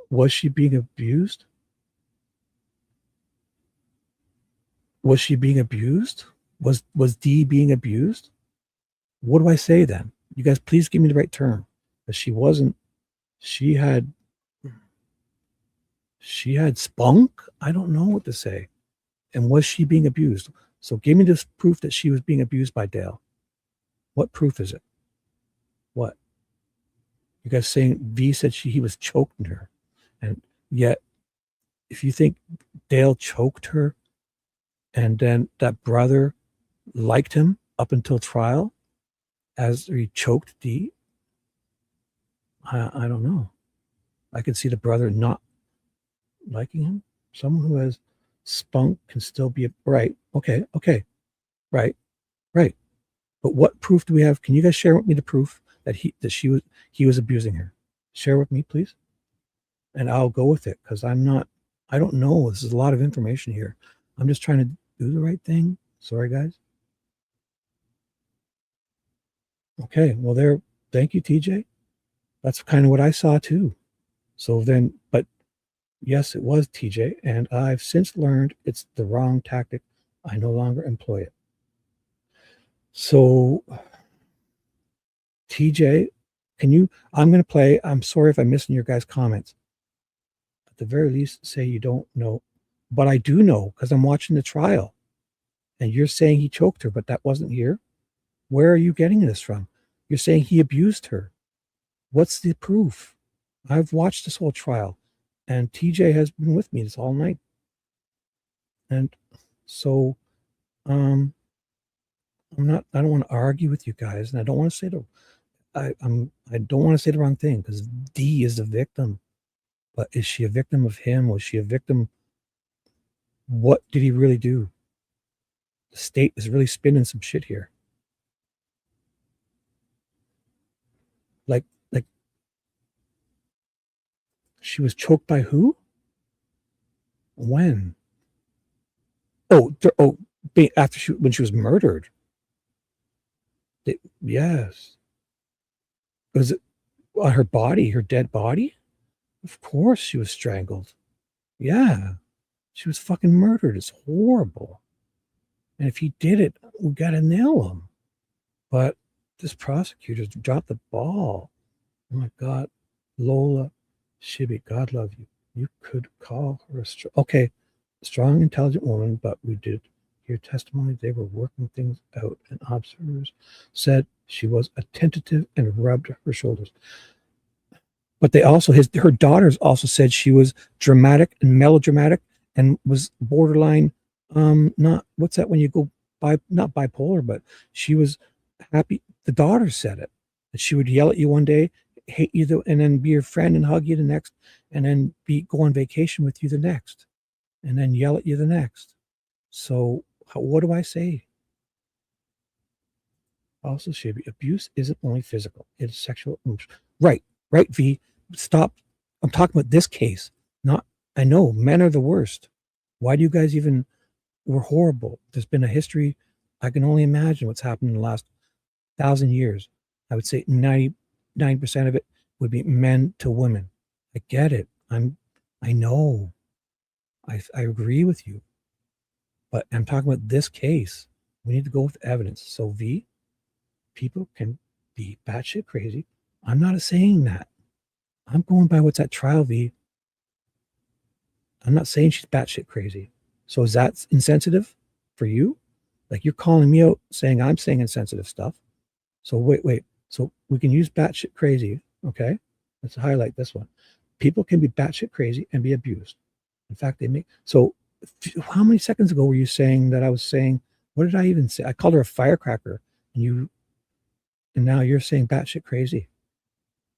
was she being abused? Was she being abused? Was Dee being abused? What do I say then? You guys, please give me the right term. Because she wasn't, she had spunk? I don't know what to say. And was she being abused? So give me this proof that she was being abused by Dale. What proof is it? What? You guys saying V said he was choking her. And yet, if you think Dale choked her and then that brother liked him up until trial as he choked Dee, I don't know. I could see the brother not liking him. Someone who has spunk can still be right. Okay. Right. But what proof do we have? Can you guys share with me the proof that he was abusing her? Share with me, please. And I'll go with it because I don't know. This is a lot of information here. I'm just trying to do the right thing. Sorry, guys. Okay. Well, thank you, TJ. That's kind of what I saw too. So then, but yes, it was TJ. And I've since learned it's the wrong tactic. I no longer employ it. So TJ, I'm going to play, I'm sorry if I'm missing your guys' comments. At the very least, say you don't know, but I do know because I'm watching the trial and you're saying he choked her, but that wasn't here. Where are you getting this from? You're saying he abused her. What's the proof? I've watched this whole trial and TJ has been with me this all night. And so, I don't want to argue with you guys, and I don't want to say I don't want to say the wrong thing because Dee is the victim. But is she a victim of him? Was she a victim? What did he really do? The state is really spinning some shit here. Like she was choked by who? When? When she was murdered. Yes. Was it on her body, her dead body? Of course she was strangled. Yeah. She was fucking murdered. It's horrible. And if he did it, we got to nail him. But this prosecutor dropped the ball. Oh my God. Lola Shibby, God love you. You could call her a strong, intelligent woman, but we did hear testimony they were working things out, and observers said she was attentive and rubbed her shoulders. But they also, her daughters also said she was dramatic and melodramatic and was borderline, not, what's that when you go not bipolar, but she was happy. The daughters said it, that she would yell at you one day, hate you, and then be your friend and hug you the next, and then go on vacation with you the next, and then yell at you the next. So what do I say? Also, Shibby, abuse isn't only physical, it's sexual. Right, V. Stop. I'm talking about this case. Not, I know men are the worst. Why do you guys even, we're horrible. There's been a history. I can only imagine what's happened in the last 1,000 years. I would say 99% of it would be men to women. I get it. I know. I agree with you. But I'm talking about this case. We need to go with evidence. So V, people can be batshit crazy. I'm not saying that. I'm going by what's at trial, V. I'm not saying she's batshit crazy. So is that insensitive for you? Like you're calling me out saying I'm saying insensitive stuff. So wait. So we can use batshit crazy, okay? Let's highlight this one. People can be batshit crazy and be abused. In fact, so how many seconds ago were you saying that I was saying, what did I even say? I called her a firecracker, and now you're saying batshit crazy.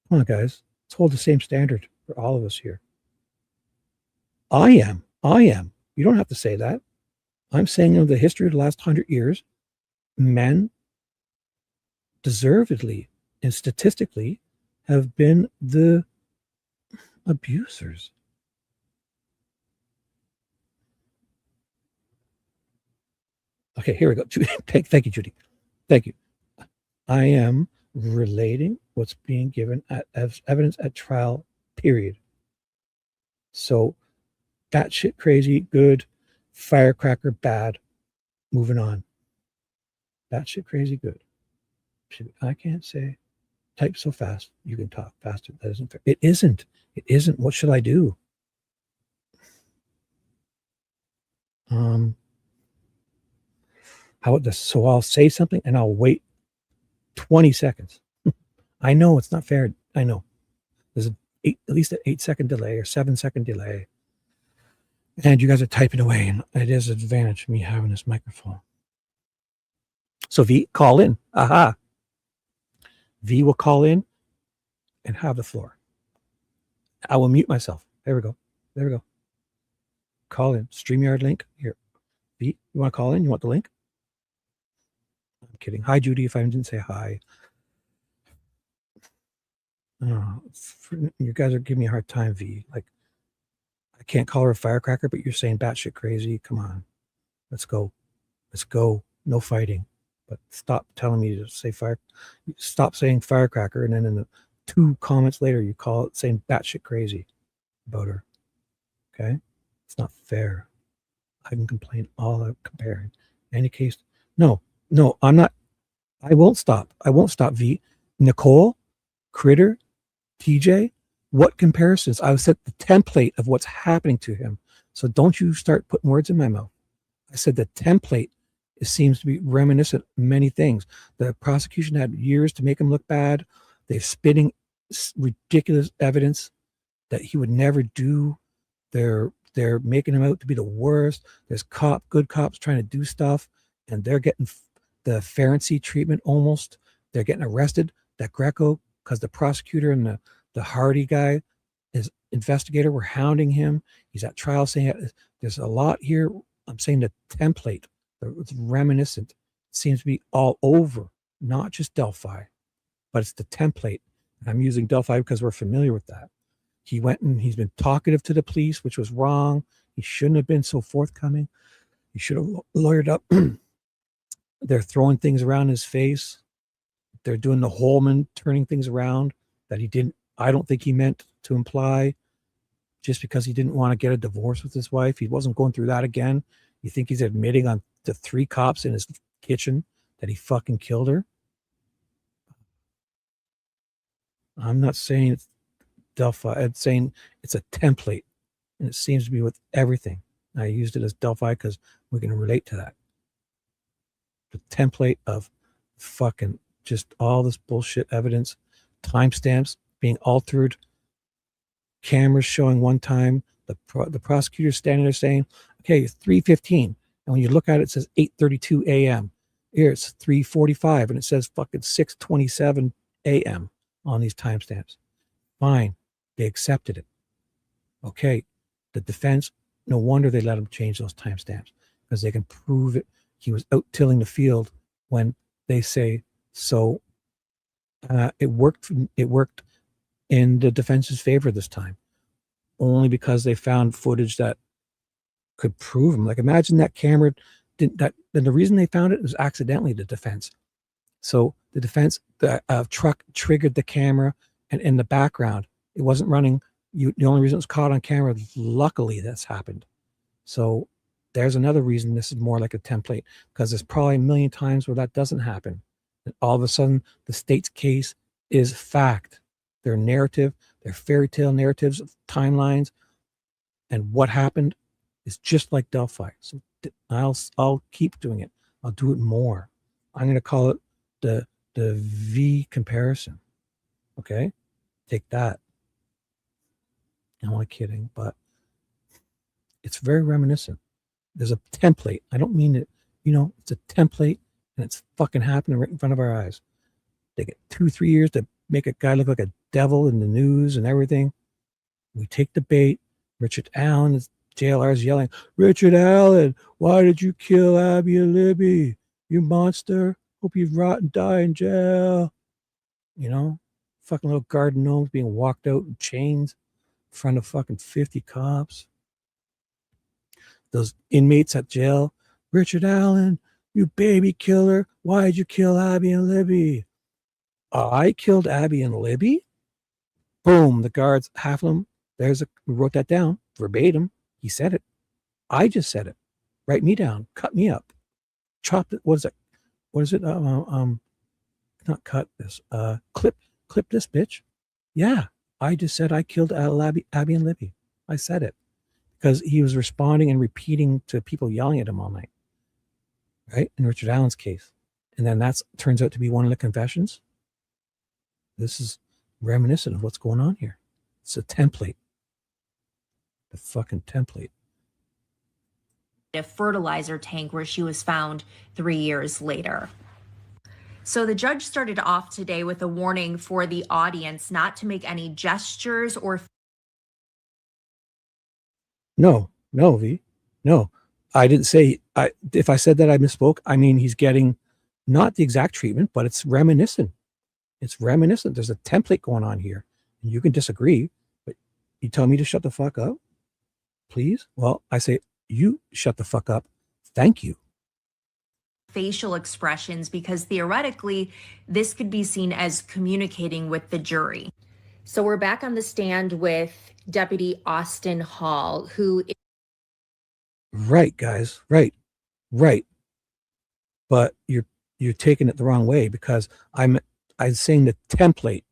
Come on, guys. Let's hold the same standard for all of us here. I am. You don't have to say that. I'm saying in the history of the last 100 years, men deservedly and statistically have been the abusers. Okay, here we go. Thank you, Judy. Thank you. I am relating what's being given as evidence at trial, period. So, batshit crazy, good. Firecracker, bad. Moving on. Batshit crazy, good. I can't say. Type so fast, you can talk faster. That isn't fair. It isn't. It isn't. What should I do? How about this? So I'll say something and I'll wait 20 seconds. I know it's not fair. I know. There's at least an 8-second delay or 7-second delay. And you guys are typing away, and it is an advantage of me having this microphone. So V, call in. Aha. V will call in and have the floor. I will mute myself. There we go. Call in. StreamYard link. Here. V, you want to call in? You want the link? I'm kidding. Hi, Judy, if I didn't say hi. Oh, you guys are giving me a hard time, V. Like, I can't call her a firecracker, but you're saying batshit crazy. Come on. Let's go. No fighting. But stop telling me to say stop saying firecracker, and then in the 2 comments later, you call it saying batshit crazy about her. Okay? It's not fair. I can complain all out comparing. Any case, no, I'm not. I won't stop, V. Nicole, Critter, TJ, what comparisons? I set the template of what's happening to him. So don't you start putting words in my mouth. I said the template seems to be reminiscent of many things. The prosecution had years to make him look bad. They're spitting ridiculous evidence that he would never do. They're making him out to be the worst. There's good cops trying to do stuff, and they're getting the Pharisee treatment almost. They're getting arrested. That Greco, because the prosecutor and the Hardy guy, his investigator, were hounding him. He's at trial saying there's a lot here. I'm saying the template, it's reminiscent. It seems to be all over, not just Delphi, but it's the template. And I'm using Delphi because we're familiar with that. He went and he's been talkative to the police, which was wrong. He shouldn't have been so forthcoming. He should have lawyered up. They're throwing things around his face. They're doing the Holman, turning things around that he didn't, I don't think he meant to imply. just because he didn't want to get a divorce with his wife. He wasn't going through that again. You think he's admitting on to 3 cops in his kitchen that he fucking killed her? I'm not saying it's Delphi. I'm saying it's a template, and it seems to be with everything. I used it as Delphi because we can relate to that. The template of fucking just all this bullshit evidence, timestamps being altered, cameras showing one time, the prosecutor standing there saying, okay, it's 3:15. And when you look at it, it says 8:32 a.m. Here it's 3:45 and it says fucking 6:27 a.m. on these timestamps. Fine. They accepted it. Okay. The defense, no wonder they let him change those timestamps because they can prove it. He was out tilling the field when they say so. It worked in the defense's favor this time, only because they found footage that could prove him. Like, imagine that camera didn't that. Then the reason they found it was accidentally the defense. So the defense, the truck triggered the camera, and in the background, it wasn't running. The only reason it was caught on camera, luckily, that's happened. So there's another reason this is more like a template, because there's probably a million times where that doesn't happen. And all of a sudden, the state's case is fact. Their narrative, their fairy tale narratives, timelines, and what happened is just like Delphi. So I'll keep doing it. I'll do it more. I'm going to call it the V comparison. Okay, take that. I'm only kidding, but it's very reminiscent. There's a template. I don't mean it, it's a template, and it's fucking happening right in front of our eyes. They get 2-3 years to make a guy look like a devil in the news and everything. We take the bait. Richard Allen, JLR is yelling, Richard Allen, why did you kill Abby and Libby? You monster. Hope you rot and die in jail. Fucking little garden gnomes being walked out in chains in front of fucking 50 cops. Those inmates at jail, Richard Allen, you baby killer. Why did you kill Abby and Libby? I killed Abby and Libby? Boom, the guards, half of them, we wrote that down, verbatim. He said it. I just said it. Write me down. Cut me up. Chop it. What is it? What is it? Not cut this. Clip this bitch. Yeah, I just said I killed Abby and Libby. I said it. Because he was responding and repeating to people yelling at him all night. Right? In Richard Allen's case. And then that turns out to be one of the confessions. This is reminiscent of what's going on here. It's a template. The fucking template. A fertilizer tank where she was found 3 years later. So the judge started off today with a warning for the audience not to make any gestures or... No, V. No. I didn't say, if I said that I misspoke, I mean he's getting not the exact treatment, but it's reminiscent. It's reminiscent. There's a template going on here. And you can disagree, but you tell me to shut the fuck up, please? Well, I say, you shut the fuck up. Thank you. Facial expressions, because theoretically, this could be seen as communicating with the jury. So we're back on the stand with Deputy Austin Hall, who... Right, guys. Right. But you're taking it the wrong way, because I'm saying the template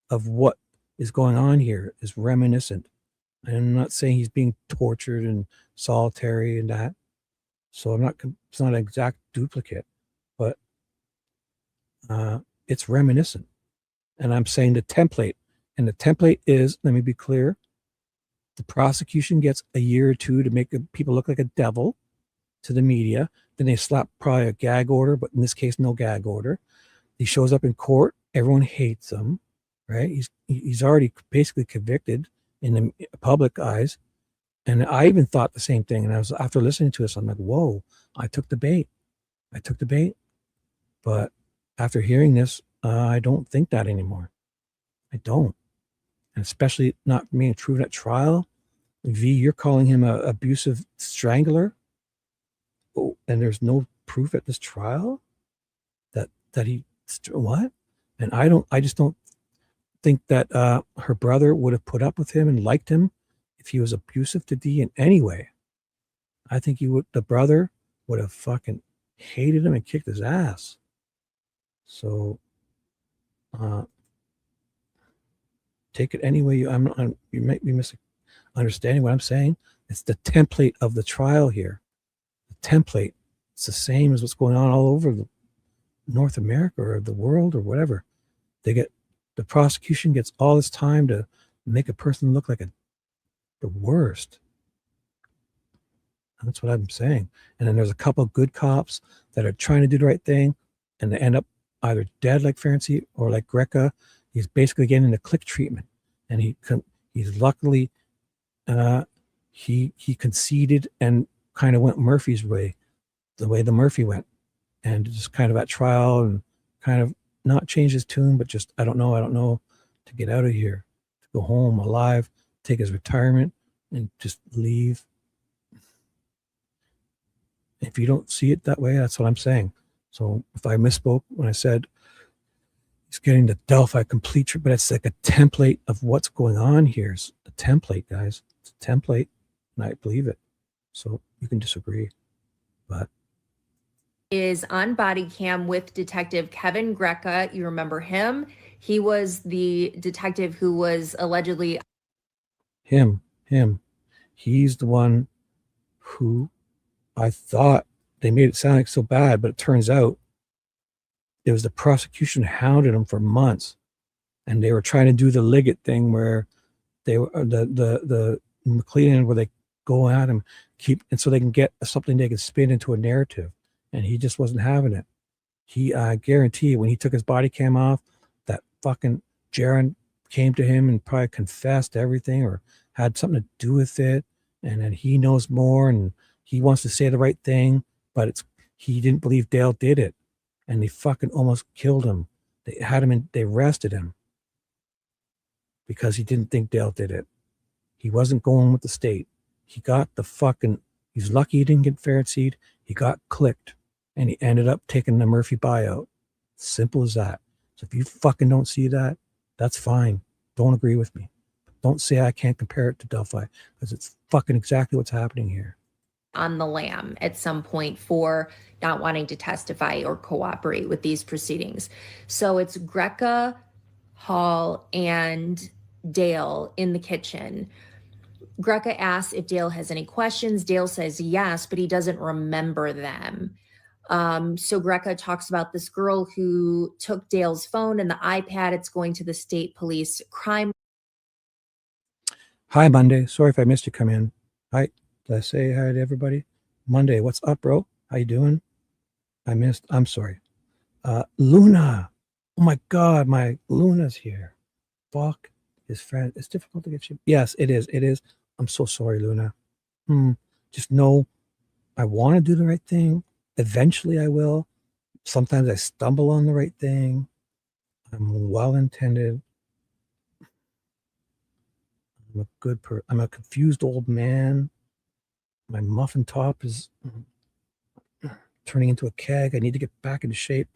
of what is going on here is reminiscent. I'm not saying he's being tortured and solitary and that. So it's not an exact duplicate, but it's reminiscent. And I'm saying the template, and the template is, let me be clear, the prosecution gets a year or two to make people look like a devil to the media. Then they slap probably a gag order, but in this case, no gag order. He shows up in court. Everyone hates him, right? He's already basically convicted in the public eyes. And I even thought the same thing. And after listening to this, I'm like, whoa, I took the bait. But after hearing this, I don't think that anymore. I don't. And especially not being proven at trial. V, you're calling him an abusive strangler. Oh, and there's no proof at this trial that he, what? And I just don't think that her brother would have put up with him and liked him if he was abusive to Dee in any way, I think the brother would have fucking hated him and kicked his ass. So, take it any way you might be misunderstanding what I'm saying. It's the template of the trial here. The template. It's the same as what's going on all over North America or the world or whatever. The prosecution gets all this time to make a person look like the worst. That's what I'm saying. And then there's a couple of good cops that are trying to do the right thing, and they end up either dead like Ferenczi or like Greca. He's basically getting the click treatment, and he's luckily he conceded and kind of went Murphy's way, the way the Murphy went, and just kind of at trial and kind of not change his tune, but just I don't know to get out of here, to go home alive, take his retirement, and just leave. If you don't see it that way, that's what I'm saying. So if I misspoke when I said he's getting the Delphi complete trip, but it's like a template of what's going on here. It's a template, guys. It's a template, and I believe it. So you can disagree, but is on body cam with Detective Kevin Greca. You remember him? He was the detective who was allegedly him. He's the one who I thought they made it sound like so bad, but it turns out it was the prosecution hounded him for months, and they were trying to do the Liggett thing where they were the McLean, where they go at him, and so they can get something they can spin into a narrative, and he just wasn't having it. I guarantee you, when he took his body cam off, that fucking Jaron came to him and probably confessed everything or had something to do with it, and then he knows more and he wants to say the right thing, but he didn't believe Dale did it, and they fucking almost killed him. They had him they arrested him because he didn't think Dale did it. He wasn't going with the state. He got he's lucky he didn't get Ferenczi. He got clicked, and he ended up taking the Murphy buyout. Simple as that. So if you fucking don't see that, that's fine. Don't agree with me. Don't say I can't compare it to Delphi, because it's fucking exactly what's happening here. on the lam at some point for not wanting to testify or cooperate with these proceedings. So it's Greca, Hall, and Dale in the kitchen. Greca asks if Dale has any questions. Dale says yes, but he doesn't remember them. So Greca talks about this girl who took Dale's phone and the iPad. It's going to the state police crime. Hi, Monday. Sorry if I missed you come in. Hi. Did I say hi to everybody? Monday, what's up, bro? How you doing? I'm sorry. Luna. Oh my God, my Luna's here. Fuck his friend. It's difficult to get you. Yes, it is. It is. I'm so sorry, Luna. Just know I want to do the right thing. Eventually I will. Sometimes I stumble on the right thing. I'm well-intended. I'm a good person. I'm a confused old man. My muffin top is turning into a keg. I need to get back into shape.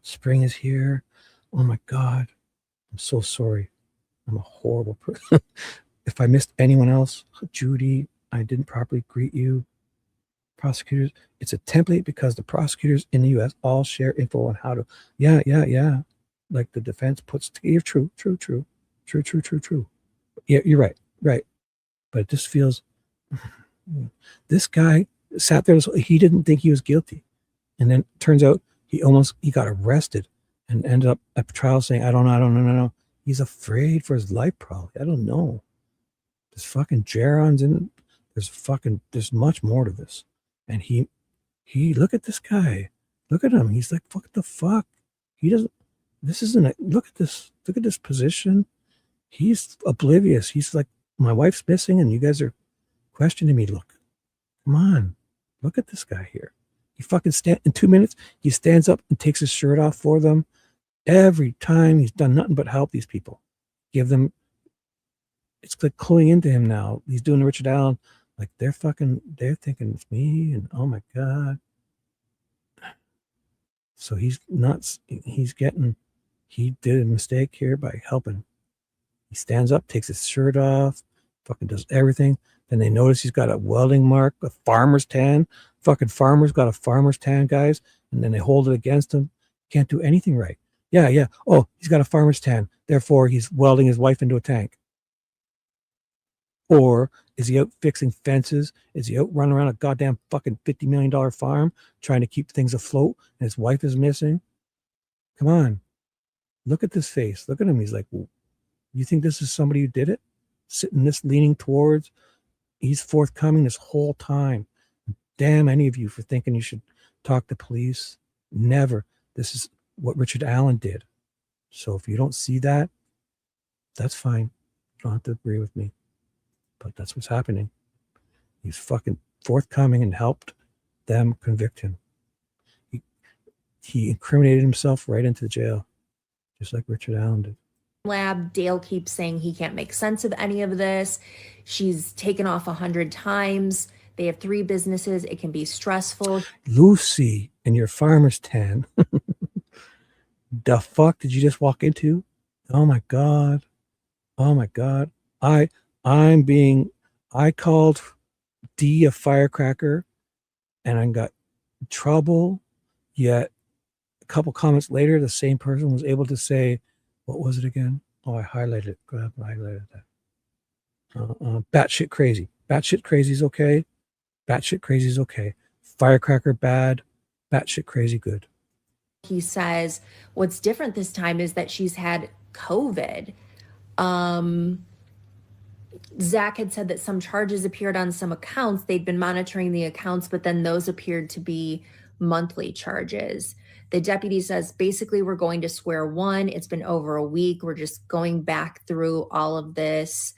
Spring is here. Oh my God. I'm so sorry. I'm a horrible person. If I missed anyone else, Judy, I didn't properly greet you. Prosecutors, it's a template because the prosecutors in the U.S. all share info on how to, yeah. Like the defense puts, you're true. Yeah, you're right. But it just feels, this guy sat there, he didn't think he was guilty. And then it turns out he got arrested and ended up at trial saying, I don't know. He's afraid for his life, probably. I don't know. There's fucking Jaron's in it. There's much more to this. And he look at this guy. Look at him. He's like, what the fuck? Look at this position. He's oblivious. He's like, my wife's missing and you guys are questioning me. Look, come on. Look at this guy here. He fucking in 2 minutes, he stands up and takes his shirt off for them. Every time he's done nothing but help these people. Give them, it's like cluing into him now. He's doing the Richard Allen. Like they're thinking it's me and oh my God. So he did a mistake here by helping. He stands up, takes his shirt off, Fucking does everything. Then they notice he's got a welding mark, a farmer's tan. Fucking farmer's got a farmer's tan, guys. And then they hold it against him. Can't do anything right. Yeah. Oh, he's got a farmer's tan. Therefore, he's welding his wife into a tank. Or is he out fixing fences? Is he out running around a goddamn fucking $50 million farm trying to keep things afloat and his wife is missing? Come on. Look at this face. Look at him. He's like, you think this is somebody who did it? Sitting this leaning towards. He's forthcoming this whole time. Damn any of you for thinking you should talk to police. Never. This is what Richard Allen did. So if you don't see that, that's fine. You don't have to agree with me. But that's what's happening. He's fucking forthcoming and helped them convict him. He incriminated himself right into jail, just like Richard Allen did. Lab, Dale keeps saying he can't make sense of any of this. She's taken off 100 times. They have 3 businesses. It can be stressful. Lucy in your farmer's tan. The fuck did you just walk into? Oh my God. I called D a firecracker and I got in trouble. Yet a couple comments later, the same person was able to say, what was it again? Oh, I highlighted it. Go ahead, I highlighted that. Batshit crazy. Batshit crazy is okay. Batshit crazy is okay. Firecracker bad. Batshit crazy good. He says what's different this time is that she's had COVID. Zach had said that some charges appeared on some accounts. They'd been monitoring the accounts, but then those appeared to be monthly charges. The deputy says, basically, we're going to square one. It's been over a week. We're just going back through all of this.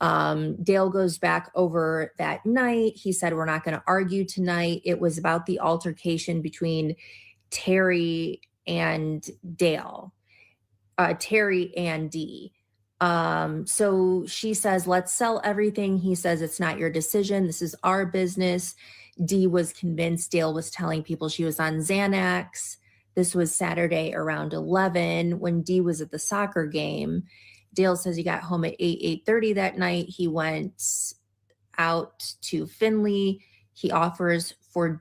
Dale goes back over that night. He said, we're not going to argue tonight. It was about the altercation between Terry and Dale, Terry and Dee. So she says, let's sell everything. He says, it's not your decision. This is our business. Dee was convinced. Dale was telling people she was on Xanax. This was Saturday around 11 when Dee was at the soccer game. Dale says he got home at 8:30 that night. He went out to Finley. He offers for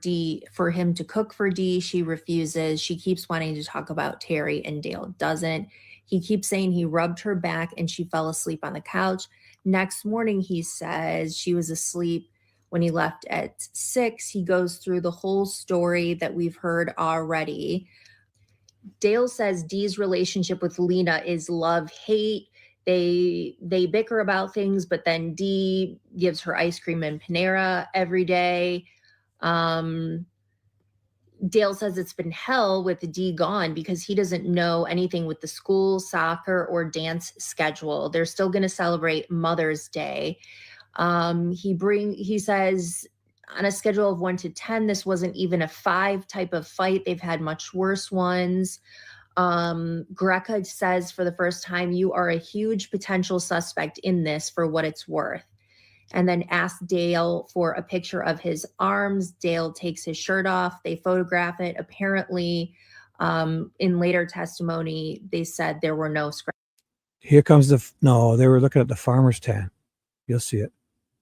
him to cook for Dee. She refuses. She keeps wanting to talk about Terry and Dale doesn't. He keeps saying he rubbed her back and she fell asleep on the couch. Next morning, he says she was asleep when he left at 6. He goes through the whole story that we've heard already. Dale says Dee's relationship with Lena is love-hate. They bicker about things, but then Dee gives her ice cream and Panera every day. Dale says it's been hell with Dee gone because he doesn't know anything with the school, soccer, or dance schedule. They're still going to celebrate Mother's Day. He says on a scale of 1 to 10, this wasn't even a 5 type of fight. They've had much worse ones. Greca says for the first time, you are a huge potential suspect in this for what it's worth. And then asked Dale for a picture of his arms. Dale takes his shirt off. They photograph it. Apparently, in later testimony, they said there were no scratches. Here comes no, they were looking at the farmer's tan. You'll see it.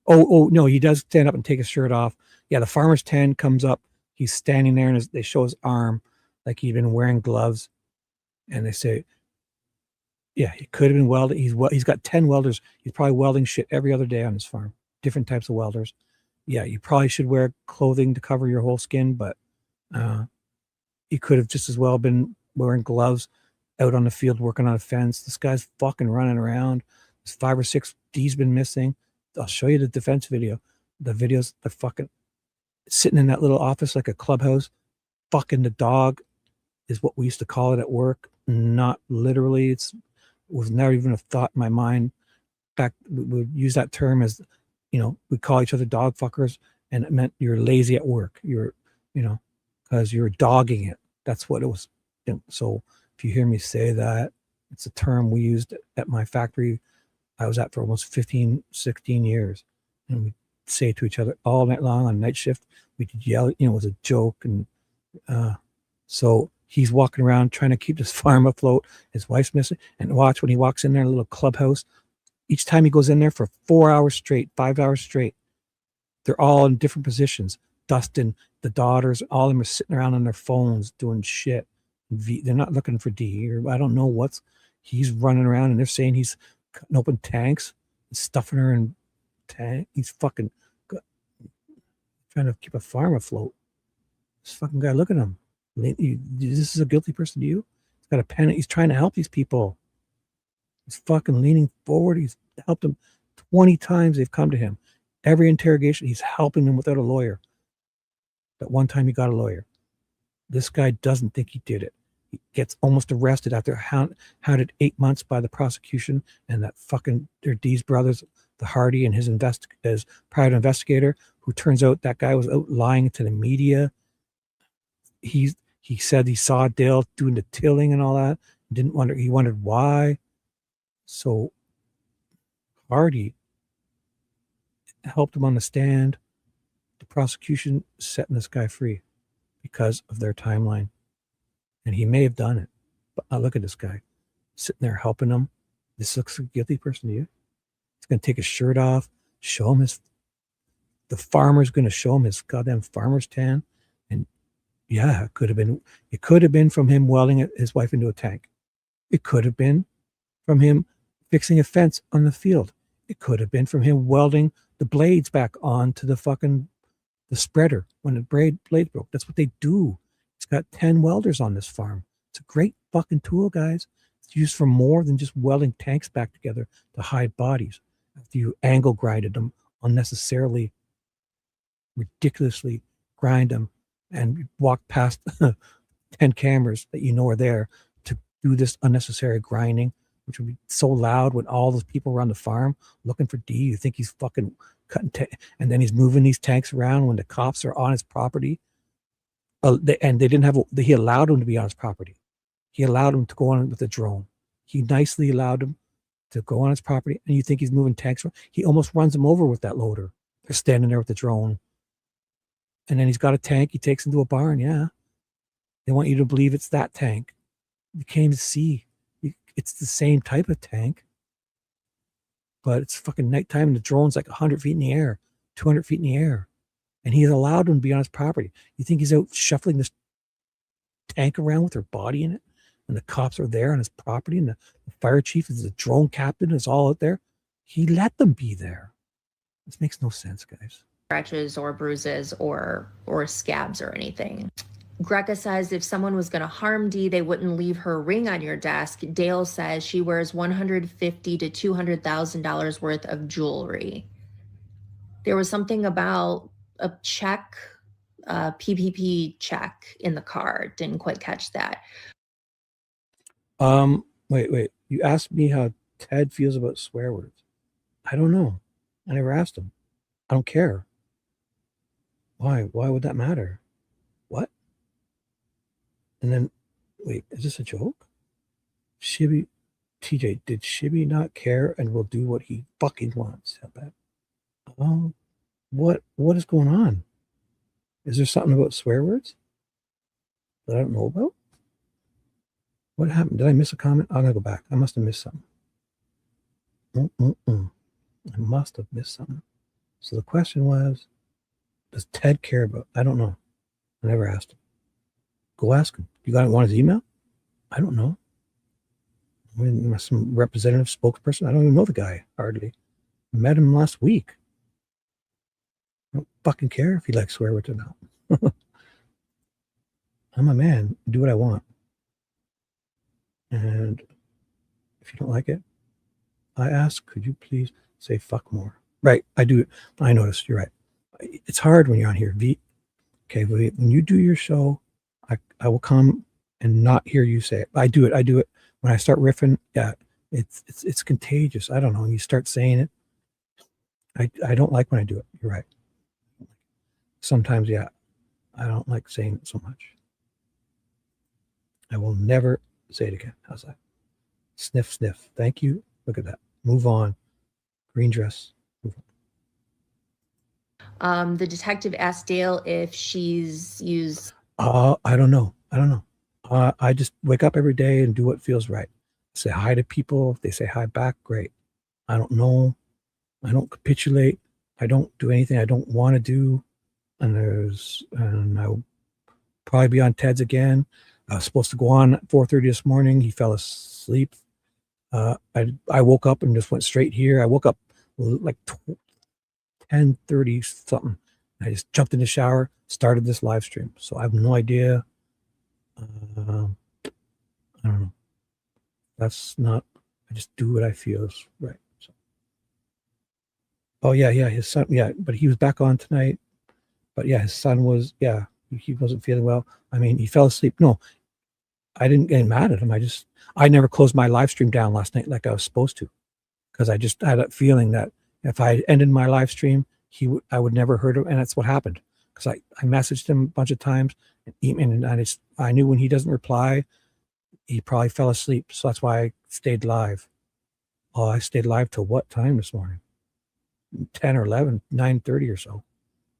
Oh, no, he does stand up and take his shirt off. Yeah, the farmer's tan comes up. He's standing there and they show his arm like he'd been wearing gloves. And they say, yeah, he could have been welding. He's got 10 welders. He's probably welding shit every other day on his farm. Different types of welders. Yeah, you probably should wear clothing to cover your whole skin, but he could have just as well been wearing gloves out on the field working on a fence. This guy's fucking running around. There's 5 or 6 D's been missing. I'll show you the defense video. The videos, they're fucking sitting in that little office like a clubhouse. Fucking the dog is what we used to call it at work. Not literally. It was never even a thought in my mind. In fact, we would use that term as, we call each other dog fuckers, and it meant you're lazy at work. You're, because you're dogging it. That's what it was. So if you hear me say that, it's a term we used at my factory I was at for almost 15, 16 years. And we'd say to each other all night long on night shift. We'd yell, it was a joke. And so he's walking around trying to keep this farm afloat. His wife's missing. And watch when he walks in there, a little clubhouse, Each time he goes in there for 4 hours straight, 5 hours straight, they're all in different positions. Dustin, the daughters, all of them are sitting around on their phones doing shit. They're not looking for D, or I don't know what's. He's running around and they're saying he's cutting open tanks, stuffing her in tank. He's fucking trying to keep a farm afloat. This fucking guy, look at him. This is a guilty person to you? He's got a pen. He's trying to help these people. He's fucking leaning forward. He's helped them 20 times. They've come to him. Every interrogation, he's helping them without a lawyer. That one time he got a lawyer. This guy doesn't think he did it. He gets almost arrested after hounded 8 months by the prosecution and that fucking, they're D's brothers, the Hardy and his private investigator, who turns out that guy was out lying to the media. He said he saw Dale doing the tilling and all that. He wondered why. So Hardy helped him on the stand. The prosecution setting this guy free because of their timeline. And he may have done it. But now look at this guy sitting there helping him. This looks like a guilty person to you. He's going to take his shirt off, show him the farmer's going to show him his goddamn farmer's tan. And yeah, it could have been from him welding his wife into a tank. It could have been from him fixing a fence on the field. It could have been from him welding the blades back onto the spreader when the blade broke. That's what they do. It's got 10 welders on this farm. It's a great fucking tool, guys. It's used for more than just welding tanks back together to hide bodies. After you angle grinded them unnecessarily, ridiculously grind them and walk past 10 cameras that you know are there to do this unnecessary grinding, which would be so loud when all those people around the farm looking for D. You think he's fucking cutting, and then he's moving these tanks around when the cops are on his property. And they didn't have. He allowed him to be on his property. He allowed him to go on with a drone. He nicely allowed him to go on his property, and you think he's moving tanks around. He almost runs him over with that loader. They're standing there with the drone, and then he's got a tank. He takes him to a barn. Yeah, they want you to believe it's that tank. You can't even see. It's the same type of tank, but it's fucking nighttime and the drone's like 100 feet in the air, 200 feet in the air. And he's allowed him to be on his property. You think he's out shuffling this tank around with her body in it? And the cops are there on his property and the fire chief is the drone captain is all out there. He let them be there. This makes no sense, guys. Scratches or bruises or scabs or anything. Greca says if someone was going to harm Dee, they wouldn't leave her ring on your desk. Dale says she wears $150,000 to $200,000 worth of jewelry. There was something about a check, PPP check in the car. Didn't quite catch that. Wait. You asked me how Ted feels about swear words. I don't know. I never asked him. I don't care. Why? Why would that matter? What? And then, wait, is this a joke? TJ, did Shibby not care and will do what he fucking wants? How bad? Oh, what is going on? Is there something about swear words that I don't know about? What happened? Did I miss a comment? I'm gonna go back. I must have missed something. I must have missed something. So the question was, does Ted care about? I don't know. I never asked him. Go ask him. You want his email? I don't know. Some representative spokesperson. I don't even know the guy hardly. I met him last week. I don't fucking care if he likes swear words or not. I'm a man. Do what I want. And if you don't like it, I ask, could you please say fuck more? Right. I do. I noticed. You're right. It's hard when you're on here. Okay. When you do your show, I will come and not hear you say it. I do it. When I start riffing, yeah, it's contagious. I don't know. You start saying it. I don't like when I do it. You're right. Sometimes, yeah, I don't like saying it so much. I will never say it again. How's that? Sniff, sniff. Thank you. Look at that. Move on. Green dress. Move on. The detective asked Dale if she's used. I don't know. I just wake up every day and do what feels right. Say hi to people. If they say hi back, great. I don't know. I don't capitulate. I don't do anything I don't want to do. And I'll probably be on Ted's again. I was supposed to go on at 4:30 this morning. He fell asleep. I woke up and just went straight here. I woke up like 10:30 something. I just jumped in the shower, started this live stream. So I have no idea. I don't know. That's not. I just do what I feel is right. So. Oh yeah, his son. Yeah, but he was back on tonight. But yeah, his son was. Yeah, he wasn't feeling well. I mean, he fell asleep. No, I didn't get mad at him. I never closed my live stream down last night like I was supposed to, because I just had a feeling that if I ended my live stream, I would never hurt him, and that's what happened. Because I messaged him a bunch of times, and I knew when he doesn't reply, he probably fell asleep. So that's why I stayed live. Oh, I stayed live till what time this morning? 10 or 11, 9:30 or so.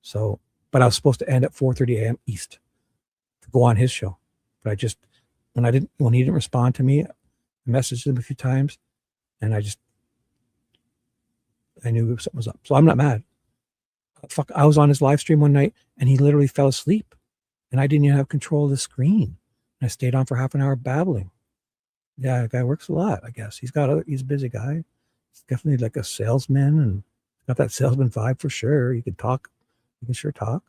So, but I was supposed to end at 4:30 a.m. East to go on his show. But I just, when he didn't respond to me, I messaged him a few times, and I knew something was up. So I'm not mad. Fuck, I was on his live stream one night, and he literally fell asleep, and I didn't even have control of the screen. And I stayed on for half an hour babbling. Yeah, the guy works a lot, I guess. He's a busy guy. He's definitely like a salesman, and got that salesman vibe for sure. He can talk. He can sure talk.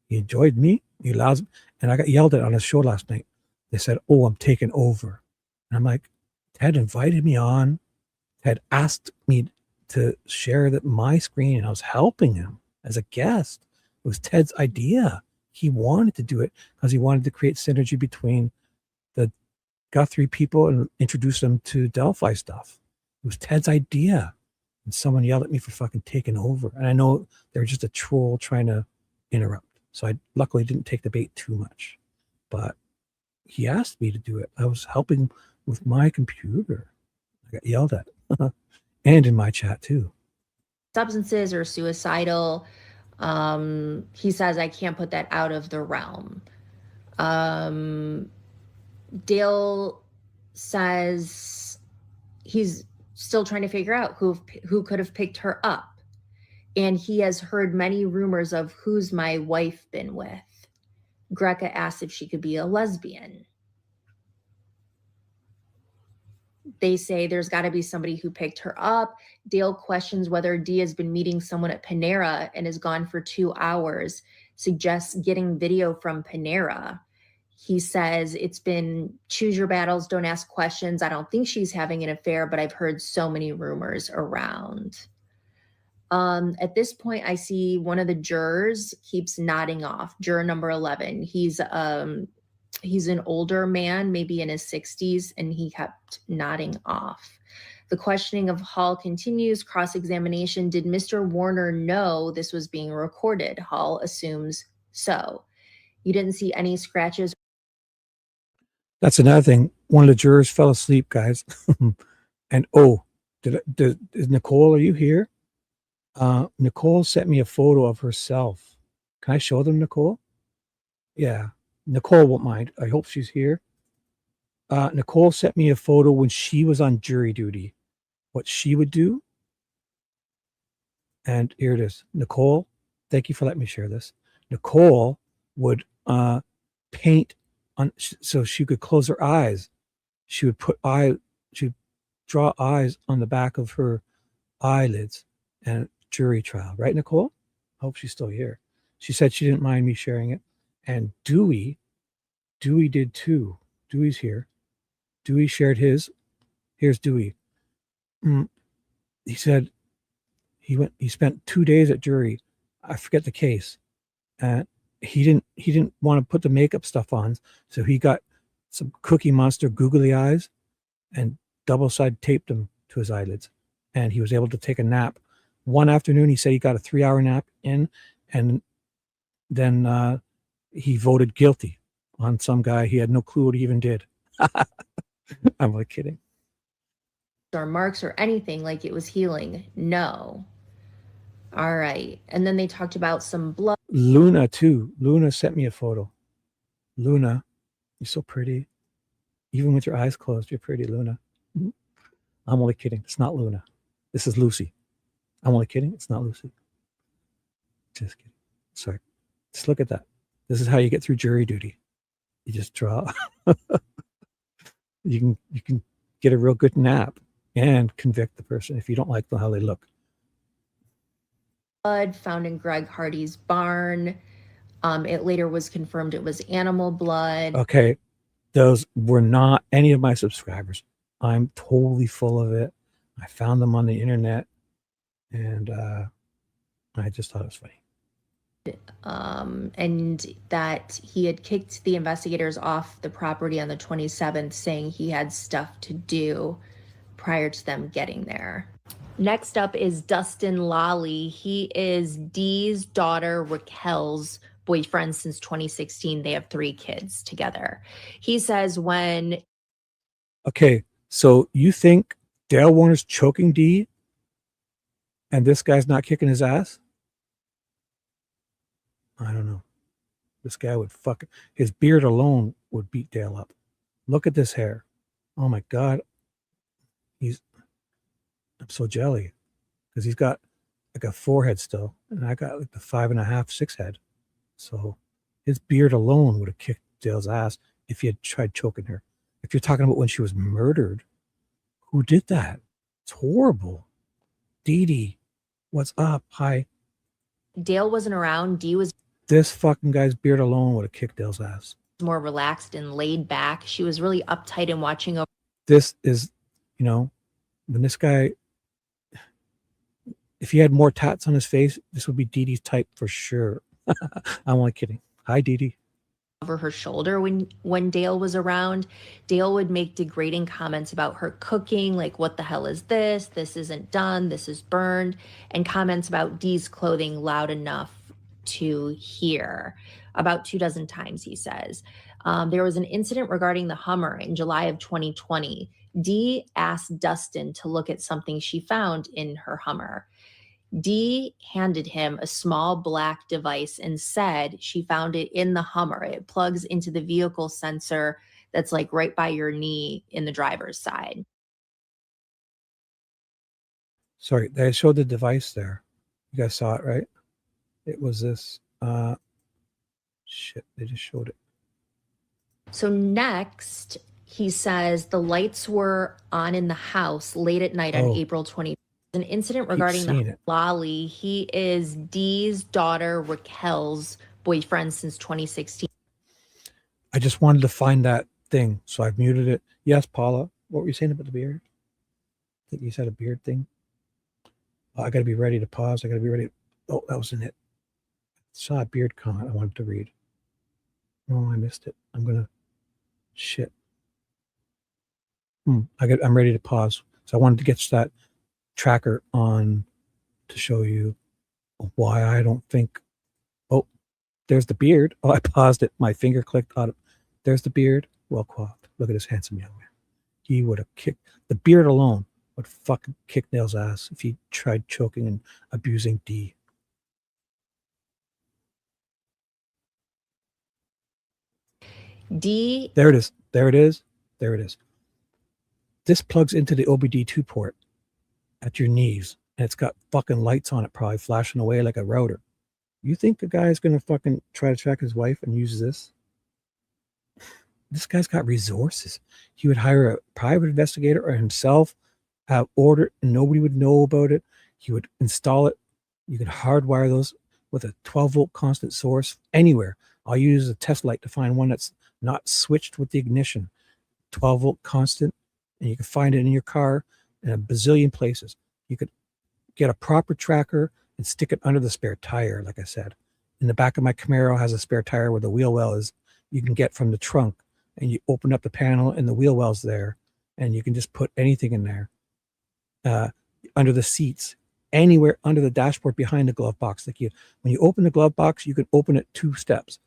He enjoyed me. He allows, and I got yelled at on his show last night. They said, "Oh, I'm taking over." And I'm like, Ted invited me on. Ted asked me to share my screen, and I was helping him as a guest. It was Ted's idea. He wanted to do it because he wanted to create synergy between the Guthrie people and introduce them to Delphi stuff. It was Ted's idea. And someone yelled at me for fucking taking over. And I know they were just a troll trying to interrupt. So I luckily didn't take the bait too much. But he asked me to do it. I was helping with my computer. I got yelled at. And in my chat too. Substances or suicidal. He says, I can't put that out of the realm. Dale says he's still trying to figure out who could have picked her up. And he has heard many rumors of who's my wife been with. Greca asked if she could be a lesbian. They say there's got to be somebody who picked her up. Dale questions whether Dee has been meeting someone at Panera and is gone for 2 hours, suggests getting video from Panera. He says it's been choose your battles, don't ask questions. I don't think she's having an affair, but I've heard so many rumors around. At this point, I see one of the jurors keeps nodding off. Juror number 11. He's an older man, maybe in his 60s, and he kept nodding off. The questioning of Hall continues. Cross-examination. Did Mr. Warner know this was being recorded? Hall assumes so. You didn't see any scratches. That's another thing. One of the jurors fell asleep, guys. And is Nicole, are you here? Nicole sent me a photo of herself. Can I show them, Nicole? Yeah. Nicole won't mind. I hope she's here. Nicole sent me a photo when she was on jury duty, what she would do. And here it is. Nicole, thank you for letting me share this. Nicole would paint on, so she could close her eyes. She would she'd draw eyes on the back of her eyelids and jury trial. Right, Nicole? I hope she's still here. She said she didn't mind me sharing it. And Dewey did too. Dewey's here. Dewey shared his. Here's Dewey. He said he spent 2 days at jury. I forget the case. And he didn't want to put the makeup stuff on. So he got some Cookie Monster googly eyes and double-side taped them to his eyelids. And he was able to take a nap. One afternoon, he said he got a 3-hour nap in, and then he voted guilty on some guy. He had no clue what he even did. I'm like kidding. Or marks or anything like it was healing. No. All right. And then they talked about some blood. Luna too. Luna sent me a photo. Luna, you're so pretty. Even with your eyes closed, you're pretty, Luna. I'm only kidding. It's not Luna. This is Lucy. I'm only kidding. It's not Lucy. Just kidding. Sorry. Just look at that. This is how you get through jury duty. You just draw. You can get a real good nap and convict the person if you don't like how they look. Blood found in Greg Hardy's barn. It later was confirmed it was animal blood. Okay. Those were not any of my subscribers. I'm totally full of it. I found them on the internet, and I just thought it was funny. And that he had kicked the investigators off the property on the 27th, saying he had stuff to do prior to them getting there. Next up is Dustin Lally. He is Dee's daughter Raquel's boyfriend since 2016. They have 3 kids together. He says when... Okay, so you think Dale Warner's choking Dee and this guy's not kicking his ass? I don't know. This guy would his beard alone would beat Dale up. Look at this hair. Oh my God. I'm so jelly because he's got like a 4 head still, and I got like the 5.5, 6 head. So his beard alone would have kicked Dale's ass if he had tried choking her. If you're talking about when she was murdered, who did that? It's horrible. Dee Dee, what's up? Hi. Dale wasn't around, Dee was... This fucking guy's beard alone would have kicked Dale's ass. More relaxed and laid back. She was really uptight and watching over. This is, when this guy, if he had more tats on his face, this would be Dee Dee's type for sure. I'm only kidding. Hi, Dee Dee. Over her shoulder when Dale was around. Dale would make degrading comments about her cooking, like, what the hell is this? This isn't done. This is burned. And comments about Dee's clothing loud enough to hear. About 24 times, he says. There was an incident regarding the Hummer in July of 2020. Dee asked Dustin to look at something she found in her Hummer. Dee handed him a small black device and said she found it in the Hummer. It plugs into the vehicle sensor that's like right by your knee in the driver's side. Sorry, they showed the device there. You guys saw it, right? It was this. Shit, they just showed it. So next, he says the lights were on in the house late at night on April 20th. An incident regarding the Lolly. He is Dee's daughter Raquel's boyfriend since 2016. I just wanted to find that thing, so I've muted it. Yes, Paula, what were you saying about the beard? I think you said a beard thing. I got to be ready to pause. I got to be ready. Oh, that was in it. Saw a beard comment I wanted to read. Oh, I missed it. I'm gonna shit. I'm ready to pause. So I wanted to get that tracker on to show you why I don't think. Oh, there's the beard. Oh, I paused it. My finger clicked on it. There's the beard. Well coiffed. Look at this handsome young man. He would have kicked the beard alone. Would fucking kick Dale's ass if he tried choking and abusing Dee. There it is. There it is. There it is. This plugs into the OBD2 port at your knees, and it's got fucking lights on it, probably flashing away like a router. You think the guy's gonna fucking try to track his wife and use this? This guy's got resources. He would hire a private investigator or himself, have order, and nobody would know about it. He would install it. You could hardwire those with a 12-volt constant source anywhere. I'll use a test light to find one that's not switched with the ignition. 12-volt constant, and you can find it in your car in a bazillion places. You could get a proper tracker and stick it under the spare tire, like I said. In the back of my Camaro has a spare tire where the wheel well is. You can get from the trunk, and you open up the panel, and the wheel well's there, and you can just put anything in there. Under the seats, anywhere under the dashboard behind the glove box. Like when you open the glove box, you can open it 2 steps.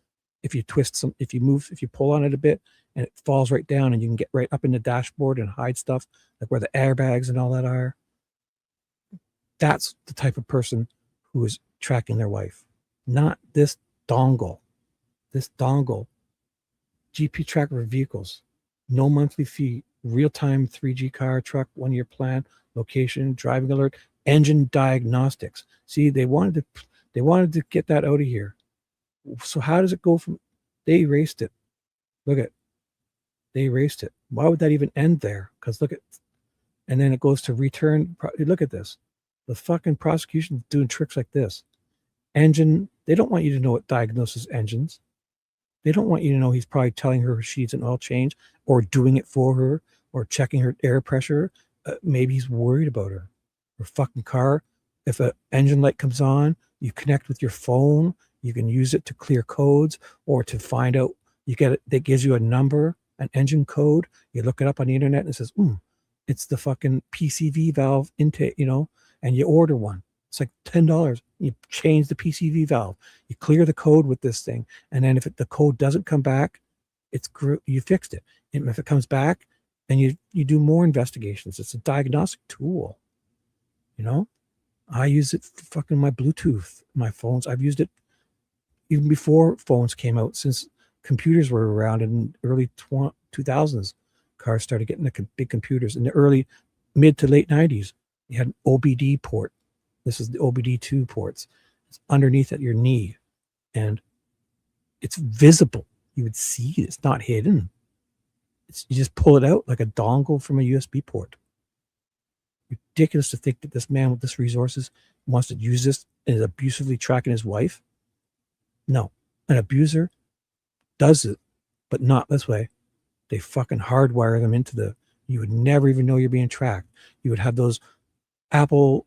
If you if you pull on it a bit, and it falls right down, and you can get right up in the dashboard and hide stuff, like where the airbags and all that are. That's the type of person who is tracking their wife, not this dongle. This dongle, GP tracker vehicles, no monthly fee, real-time 3G car, truck, 1-year plan, location, driving alert, engine diagnostics. See, they wanted to get that out of here. So how does it go from? They erased it. Look at, they erased it. Why would that even end there? Because look at, and then it goes to return. Look at this. The fucking prosecution doing tricks like this. Engine. They don't want you to know what diagnoses engines. They don't want you to know he's probably telling her she needs an oil change, or doing it for her, or checking her air pressure. Maybe he's worried about her. Her fucking car. If an engine light comes on, you connect with your phone. You can use it to clear codes or to find out. You get it. That gives you a number, an engine code. You look it up on the internet and it says, it's the fucking PCV valve intake, and you order one. It's like $10. You change the PCV valve. You clear the code with this thing. And then if the code doesn't come back, you fixed it. And if it comes back, then you do more investigations. It's a diagnostic tool. I use it for fucking my Bluetooth, my phones. I've used it even before phones came out, since computers were around in early 2000s. Cars started getting the big computers in the early mid to late 90s. You had an OBD port. This is the OBD2 ports. It's underneath at your knee, and it's visible. You would see it. It's not hidden. You just pull it out like a dongle from a USB port. Ridiculous to think that this man with this resources wants to use this and is abusively tracking his wife. No, an abuser does it, but not this way. They fucking hardwire them into you would never even know you're being tracked. You would have those Apple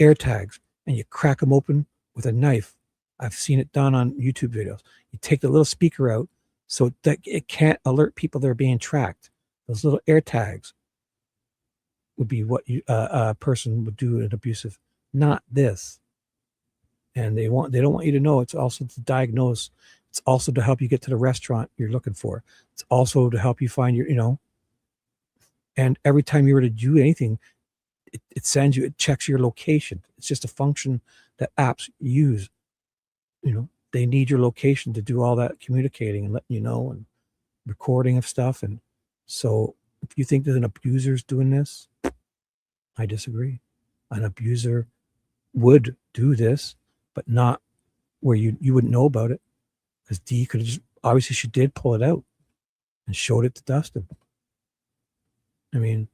AirTags and you crack them open with a knife. I've seen it done on YouTube videos. You take the little speaker out so that it can't alert people they're being tracked. Those little AirTags would be what a person would do in abusive, not this. And they don't want you to know. It's also to diagnose. It's also to help you get to the restaurant you're looking for. It's also to help you find your, and every time you were to do anything, it sends you, it checks your location. It's just a function that apps use. They need your location to do all that communicating and letting you know and recording of stuff. And so if you think that an abuser's doing this, I disagree. An abuser would do this, but not where you wouldn't know about it, because Dee could have just, obviously she did pull it out and showed it to Dustin. I mean,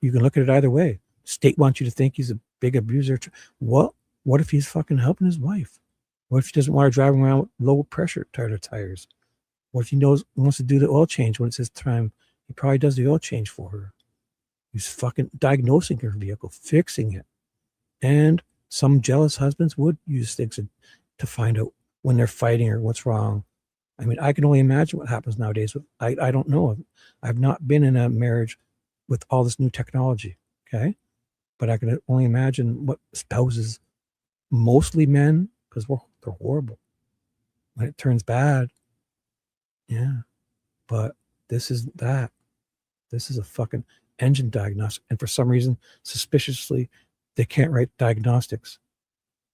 you can look at it either way. State wants you to think he's a big abuser. What if he's fucking helping his wife? What if he doesn't want her driving around with low pressure tires? What if he wants to do the oil change when it's his time? He probably does the oil change for her. He's fucking diagnosing her vehicle, fixing it. And some jealous husbands would use things to find out when they're fighting or what's wrong. I mean, I can only imagine what happens nowadays. I don't know. I've not been in a marriage with all this new technology, okay? But I can only imagine what spouses, mostly men, because they're horrible. When it turns bad, yeah. But this is that. This is a fucking engine diagnostic. And for some reason, suspiciously, they can't write diagnostics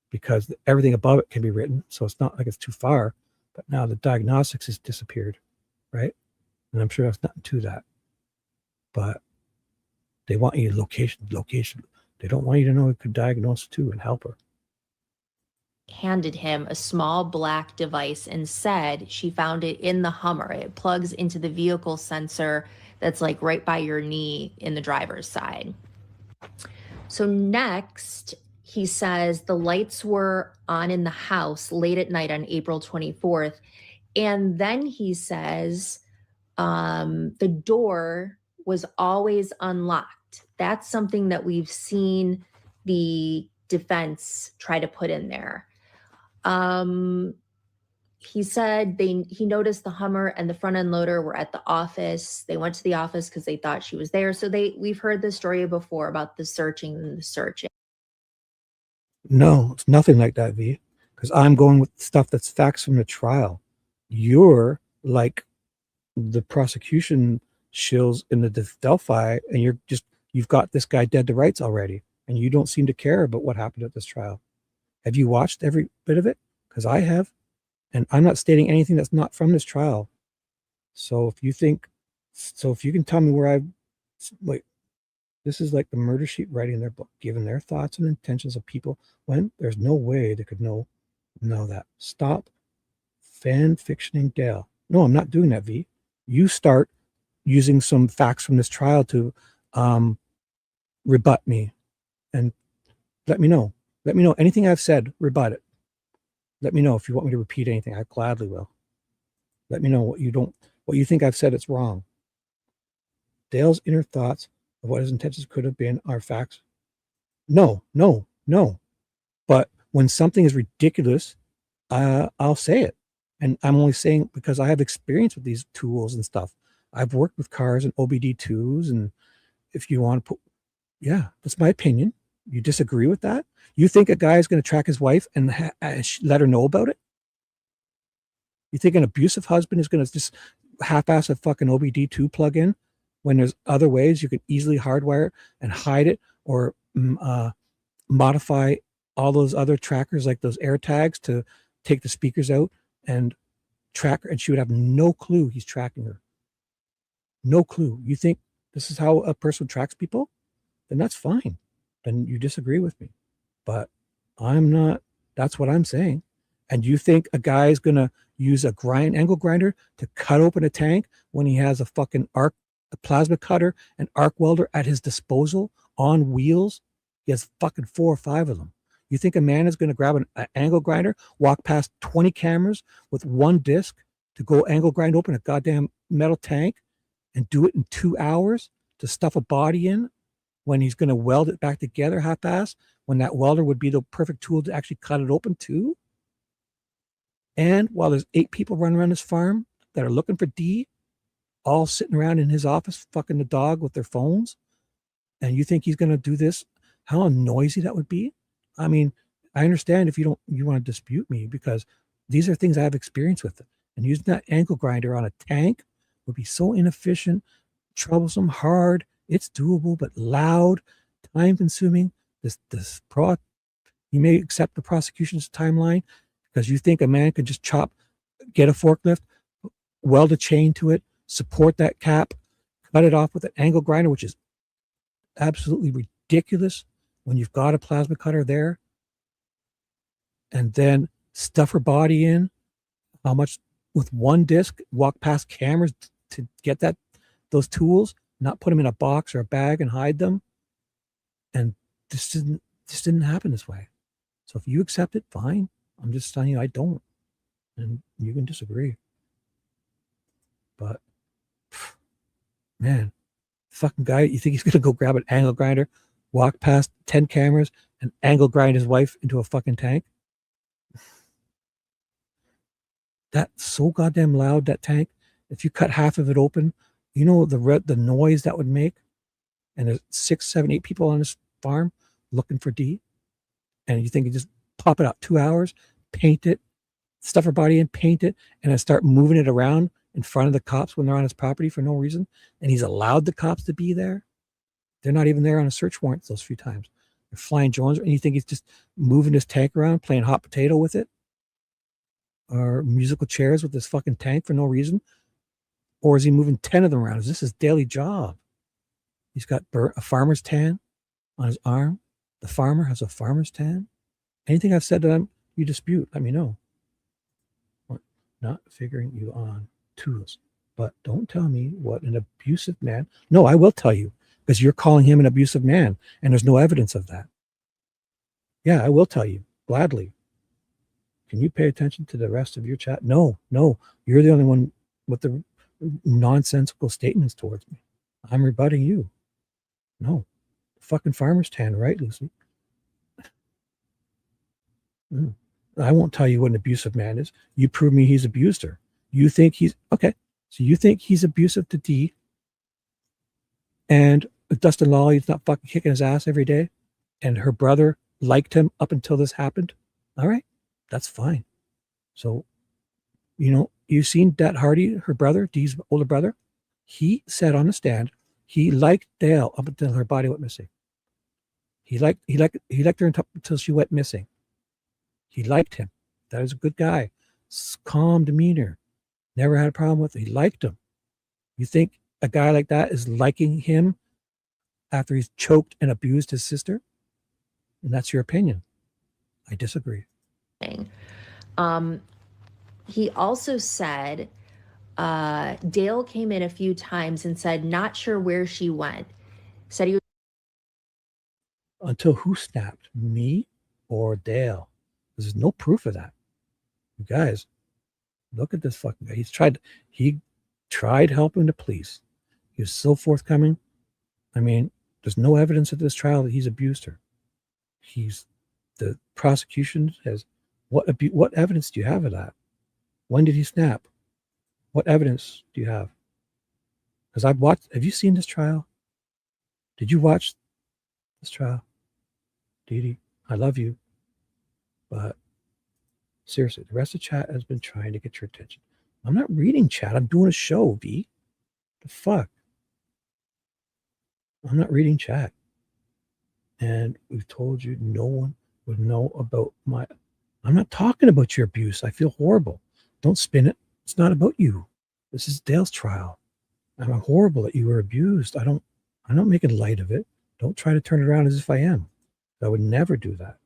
because everything above it can be written. So it's not like it's too far. But now the diagnostics has disappeared, right? And I'm sure that's nothing to that. But they want you location. They don't want you to know who could diagnose too and help her. Handed him a small black device and said she found it in the Hummer. It plugs into the vehicle sensor that's like right by your knee in the driver's side. So next, he says the lights were on in the house late at night on April 24th. And then he says the door was always unlocked. That's something that we've seen the defense try to put in there. He said he noticed the Hummer and the front end loader were at the office. They went to the office because they thought she was there. So we've heard this story before about the searching and the searching. No, it's nothing like that, V. Because I'm going with stuff that's facts from the trial. You're like the prosecution shills in the Delphi, and you've got this guy dead to rights already, and you don't seem to care about what happened at this trial. Have you watched every bit of it? Because I have. And I'm not stating anything that's not from this trial. So if you think So if you can tell me where I, like, this is like the murder sheet writing their book, giving their thoughts and intentions of people when there's no way they could know that. Stop fan fictioning Dale. No, I'm not doing that, V. You start using some facts from this trial to rebut me, and let me know. Let me know anything I've said, rebut it. Let me know if you want me to repeat anything. I gladly will. Let me know what you think I've said it's wrong. Dale's inner thoughts of what his intentions could have been are facts. No. But when something is ridiculous, I'll say it. And I'm only saying because I have experience with these tools and stuff. I've worked with cars and OBD2s. And if you want to put, yeah, that's my opinion. You disagree with that? You think a guy is going to track his wife and let her know about it? You think an abusive husband is going to just half-ass a fucking OBD2 plug-in when there's other ways you can easily hardwire and hide it or modify all those other trackers like those air tags to take the speakers out and track her, and she would have no clue he's tracking her. No clue. You think this is how a person tracks people? Then that's fine. Then you disagree with me. But I'm not, that's what I'm saying. And you think a guy is going to use a angle grinder to cut open a tank when he has a fucking a plasma cutter and arc welder at his disposal on wheels? He has fucking 4 or 5 of them. You think a man is going to grab an angle grinder, walk past 20 cameras with one disc to go angle grind open a goddamn metal tank and do it in 2 hours to stuff a body in when he's going to weld it back together half-ass, when that welder would be the perfect tool to actually cut it open too? And while there's 8 people running around his farm that are looking for D, all sitting around in his office fucking the dog with their phones, and you think he's going to do this? How noisy that would be? I mean, I understand if you want to dispute me, because these are things I have experience with. And using that angle grinder on a tank would be so inefficient, troublesome, hard. It's doable, but loud, time consuming. You may accept the prosecution's timeline because you think a man could just get a forklift, weld a chain to it, support that cap, cut it off with an angle grinder, which is absolutely ridiculous when you've got a plasma cutter there, and then stuff her body in. How much with one disc, walk past cameras to get those tools, not put them in a box or a bag and hide them. And this didn't happen this way. So if you accept it, fine. I'm just telling you I don't. And you can disagree. But man, fucking guy, you think he's gonna go grab an angle grinder, walk past 10 cameras, and angle grind his wife into a fucking tank? That's so goddamn loud, that tank. If you cut half of it open, you know the noise that would make. And there's 6, 7, 8 people on this farm looking for D. And you think you just pop it out 2 hours, paint it, stuff her body in, paint it, and then start moving it around in front of the cops when they're on his property for no reason. And he's allowed the cops to be there. They're not even there on a search warrant those few times. They're flying drones, and you think he's just moving his tank around, playing hot potato with it? Or musical chairs with this fucking tank for no reason? Or is he moving 10 of them around? Is this his daily job? He's got a farmer's tan on his arm. The farmer has a farmer's tan. Anything I've said to them, you dispute. Let me know. Not figuring you on tools. But don't tell me what an abusive man. No, I will tell you, because you're calling him an abusive man, and there's no evidence of that. Yeah, I will tell you, gladly. Can you pay attention to the rest of your chat? No, you're the only one with the nonsensical statements towards me. I'm rebutting you. No. Fucking farmer's tan, right, Lucy? I won't tell you what an abusive man is. You prove me he's abused her. You think he's okay. So you think he's abusive to D, and Dustin Lawley's not fucking kicking his ass every day, and her brother liked him up until this happened? All right, that's fine. So, you've seen Dat Hardy, her brother, Dee's older brother. He said on the stand he liked Dale up until her body went missing. He liked her until she went missing. He liked him. That was a good guy. Calm demeanor. Never had a problem with it. He liked him. You think a guy like that is liking him after he's choked and abused his sister? And that's your opinion. I disagree. He also said Dale came in a few times and said, not sure where she went. Said he was. Until who snapped? Me or Dale? There's no proof of that. You guys, look at this fucking guy. He tried helping the police. He was so forthcoming. I mean, there's no evidence at this trial that he's abused her. The prosecution has what evidence do you have of that? When did he snap? What evidence do you have? Because I've watched. Have you seen this trial? Did you watch this trial? Dee Dee, I love you, but seriously, the rest of the chat has been trying to get your attention. I'm not reading chat. I'm doing a show, V. The fuck? I'm not reading chat. And we've told you no one would know about my. I'm not talking about your abuse. I feel horrible. Don't spin it. It's not about you. This is Dale's trial. I'm horrible that you were abused. I'm not making light of it. Don't try to turn it around as if I am. I would never do that.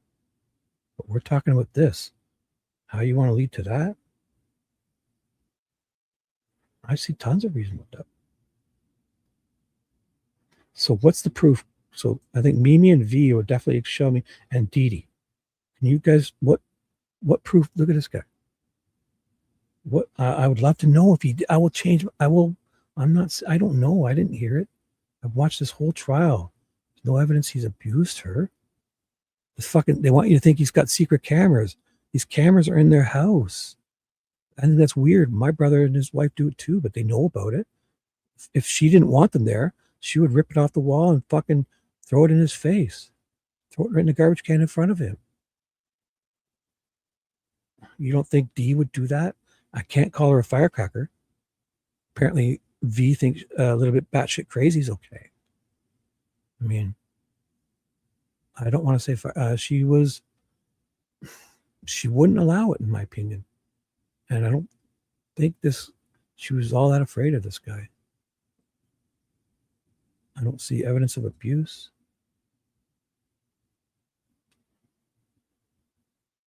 But we're talking about this. How you want to lead to that? I see tons of reason with that. So what's the proof? So I think Mimi and V would definitely show me, and Dee Dee. Can you guys, what proof? Look at this guy. What I would love to know if he, I will change. I don't know. I didn't hear it. I've watched this whole trial. There's no evidence he's abused her. They want you to think he's got secret cameras. These cameras are in their house. I think that's weird. My brother and his wife do it too, but they know about it. If she didn't want them there, she would rip it off the wall and fucking throw it in his face. Throw it right in the garbage can in front of him. You don't think Dee would do that? I can't call her a firecracker. Apparently, V thinks a little bit batshit crazy is okay. I mean, I don't want to say she wouldn't allow it, in my opinion. And I don't think she was all that afraid of this guy. I don't see evidence of abuse.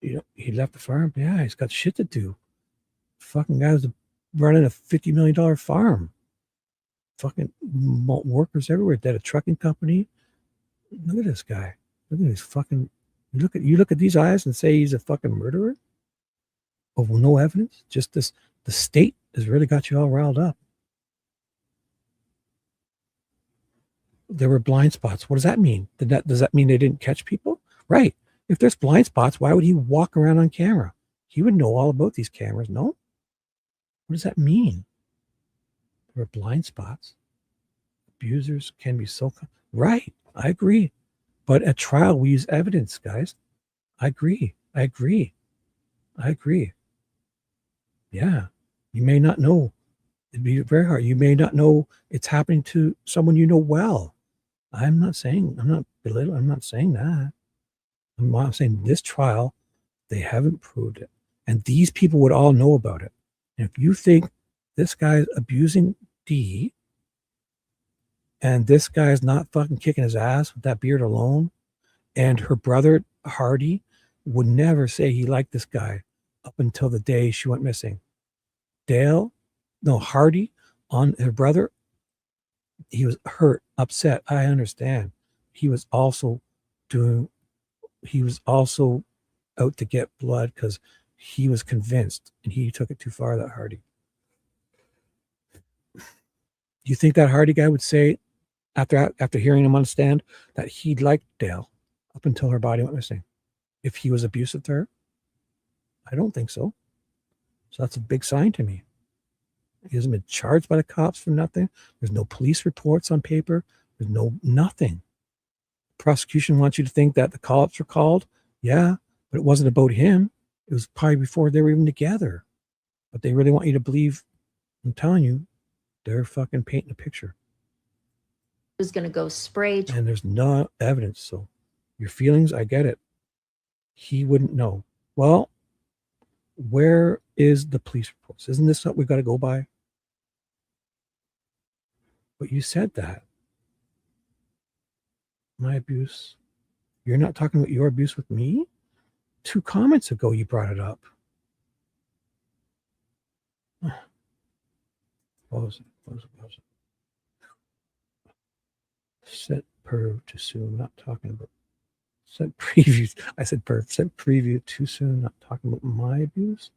He left the farm. Yeah, he's got shit to do. Fucking guy was running a $50 million farm. Fucking workers everywhere. They had a trucking company. Look at this guy. Look at his fucking. You look at these eyes and say he's a fucking murderer. Oh, well, no evidence. Just this. The state has really got you all riled up. There were blind spots. What does that mean? Does that mean they didn't catch people? Right. If there's blind spots, why would he walk around on camera? He would know all about these cameras. No. What does that mean? There were blind spots. Abusers can be so. Right. I agree. But at trial, we use evidence, guys. I agree. Yeah. You may not know. It'd be very hard. You may not know it's happening to someone you know well. I'm not saying that. I'm saying this trial, they haven't proved it. And these people would all know about it. And if you think this guy's abusing Dee, and this guy's not fucking kicking his ass with that beard alone, and her brother, Hardy, would never say he liked this guy up until the day she went missing. Hardy, on her brother, he was hurt, upset. I understand. He was also out to get blood because he was convinced, and he took it too far, that Hardy. You think that Hardy guy would say, after hearing him on the stand, that he liked Dale up until her body went missing, if he was abusive to her? I don't think so. So that's a big sign to me. He hasn't been charged by the cops for nothing. There's no police reports on paper. There's nothing. Prosecution wants you to think that the cops were called. Yeah, but it wasn't about him. It was probably before they were even together. But they really want you to believe. I'm telling you, they're fucking painting a picture. Was going to go spray. And there's no evidence. So your feelings, I get it. He wouldn't know. Well, where is the police reports? Isn't this what we've got to go by? But you said that. My abuse. You're not talking about your abuse with me? 2 comments ago, you brought it up. What was it? Set perv too soon, not talking about. Set previews. I said perv. Set preview too soon, not talking about my abuse,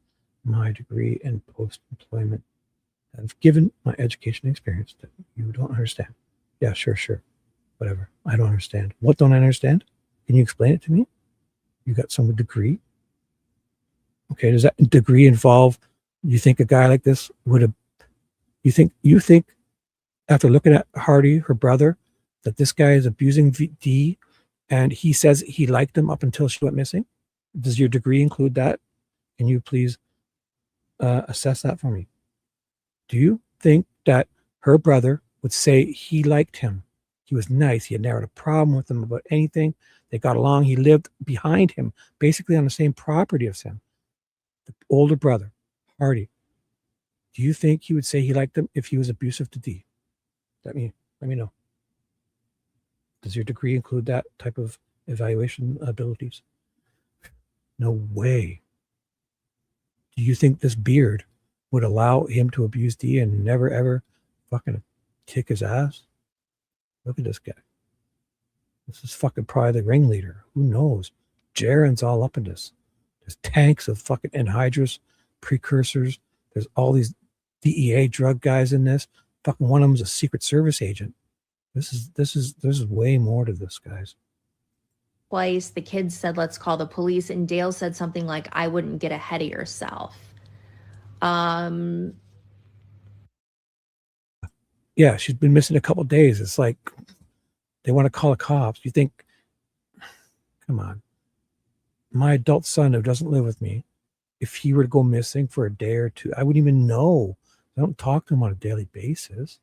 my degree, and post-employment. I've given my education experience that you don't understand. Yeah, sure. Whatever. I don't understand. What don't I understand? Can you explain it to me? You got some degree? Okay, does that degree involve, you think a guy like this would have, you think after looking at Hardy, her brother, that this guy is abusing D and he says he liked him up until she went missing? Does your degree include that? Can you please assess that for me? Do you think that her brother would say he liked him? He was nice. He had never had a problem with him about anything. They got along. He lived behind him, basically on the same property as him. The older brother, Hardy. Do you think he would say he liked him if he was abusive to D? Let me know. Does your degree include that type of evaluation abilities? No way. Do you think this beard would allow him to abuse D and never ever fucking kick his ass? Look at this guy. This is fucking probably the ringleader. Who knows? Jaren's all up in this. There's tanks of fucking anhydrous precursors. There's all these DEA drug guys in this. Fucking one of them's a Secret Service agent. There's way more to this, guys. Twice the kids said, let's call the police. And Dale said something like, I wouldn't get ahead of yourself. Yeah, she's been missing a couple of days. It's like they want to call the cops. You think, come on. My adult son who doesn't live with me, if he were to go missing for a day or two, I wouldn't even know. I don't talk to him on a daily basis.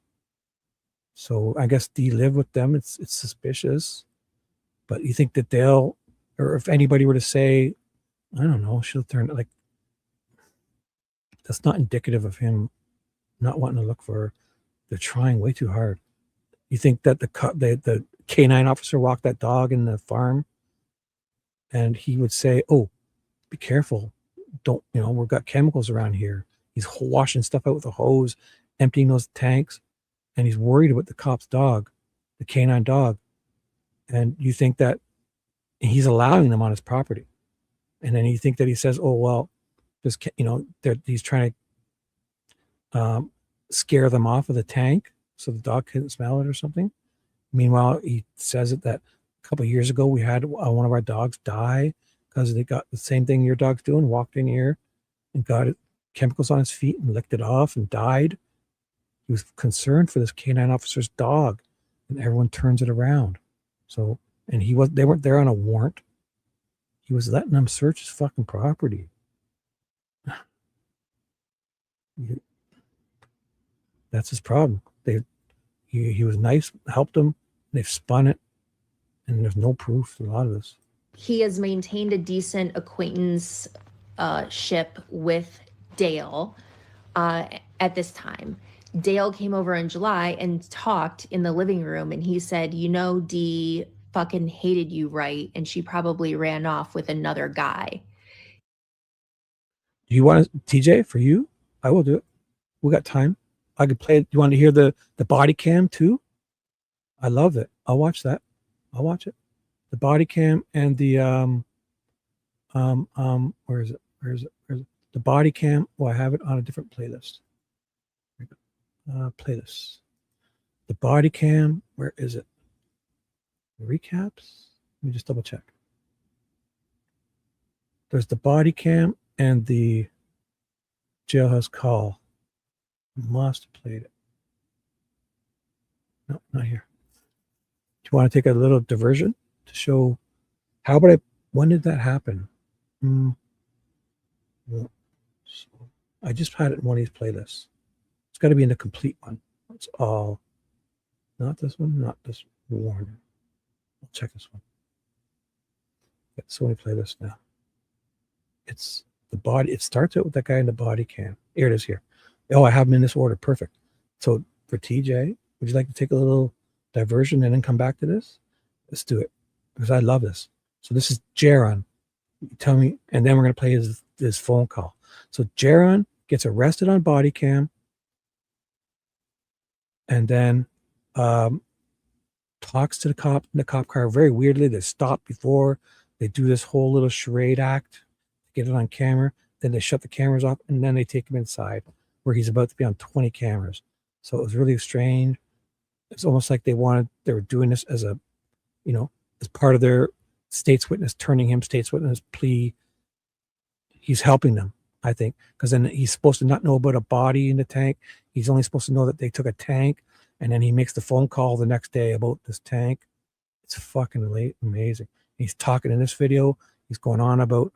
So I guess do you live with them? It's suspicious. But you think that they'll, or if anybody were to say, I don't know, she'll turn like, that's not indicative of him not wanting to look for her. They're trying way too hard. You think that the canine officer walked that dog in the farm and he would say, oh, be careful. Don't, we've got chemicals around here. He's washing stuff out with a hose, emptying those tanks. And he's worried about the cop's dog, the canine dog. And you think that he's allowing them on his property. And then you think that he says, oh, well, just, he's trying to scare them off of the tank so the dog couldn't smell it or something. Meanwhile, he says it that a couple of years ago, we had one of our dogs die because they got the same thing your dog's doing, walked in here and got chemicals on his feet and licked it off and died. He was concerned for this canine officer's dog, and everyone turns it around. So, and they weren't there on a warrant. He was letting them search his fucking property. That's his problem. He was nice, helped them. They've spun it, and there's no proof to a lot of this. He has maintained a decent acquaintance ship with Dale at this time. Dale came over in July and talked in the living room, and he said, Dee fucking hated you, right? And she probably ran off with another guy. Do you want TJ for you? I will do it. We got time. I could play it. You want to hear the body cam too? I love it. I'll watch that. I'll watch it. The body cam and the where is it? The body cam. Oh, I have it on a different playlist. Playlist. The body cam. Where is it? Recaps. Let me just double check. There's the body cam and the jailhouse call. Must have played it. No, not here. Do you want to take a little diversion to show how about when did that happen? I just had it in one of these playlists. It's got to be in the complete one. It's all, not this one, not this one. I'll check this one. Got so many playlists now. It's the body. It starts out with that guy in the body cam. Here it is here. Oh, I have them in this order. Perfect. So for TJ, Would you like to take a little diversion and then come back to this? Let's do it, because I love this. So this is Jaron. Tell me, and then we're going to play his phone call. So Jaron gets arrested on body cam, and then talks to the cop in the cop car very weirdly. They stop before they do this whole little charade act to get it on camera. Then they shut the cameras off, and then they take him inside where he's about to be on 20 cameras. So it was really strange. It's almost like they were doing this as a, as part of their state's witness, turning him state's witness plea. He's helping them, I think, because then he's supposed to not know about a body in the tank. He's only supposed to know that they took a tank, and then he makes the phone call the next day about this tank. It's fucking amazing. He's talking in this video. He's going on about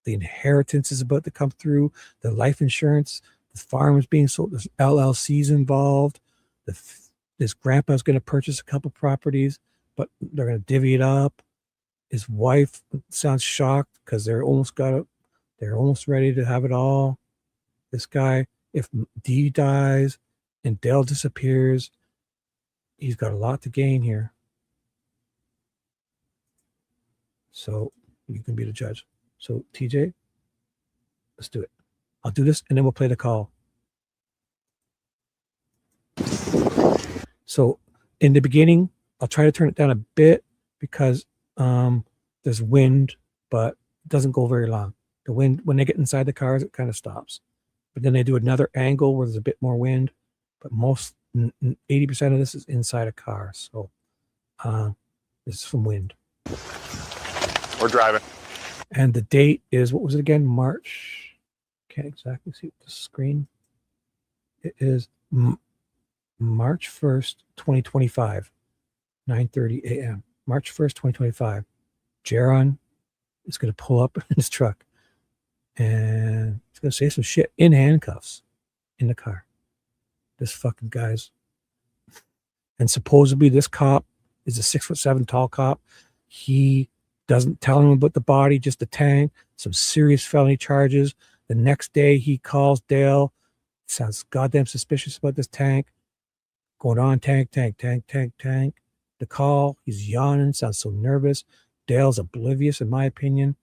the inheritance is about to come through, the life insurance, the farm is being sold, there's LLCs involved. This grandpa's going to purchase a couple properties, but they're going to divvy it up. His wife sounds shocked because they're almost ready to have it all. This guy, if Dee dies and Dale disappears, he's got a lot to gain here. So you can be the judge. So TJ, let's do it. I'll do this and then we'll play the call. So in the beginning, I'll try to turn it down a bit because there's wind, but it doesn't go very long. The wind, when they get inside the cars, it kind of stops. But then they do another angle where there's a bit more wind. But 80% of this is inside a car. So this is from wind. We're driving. And the date is, what was it again? March. Can't exactly see the screen. It is March 1st, 2025, 9:30 a.m. March 1st, 2025. Jaron is going to pull up in his truck and he's going to say some shit in handcuffs in the car. This fucking guy's. And supposedly this cop is a 6'7" tall cop. He doesn't tell him about the body, just the tank, some serious felony charges. The next day he calls Dale. Sounds goddamn suspicious about this tank. Going on, tank. The call, he's yawning, sounds so nervous. Dale's oblivious, in my opinion.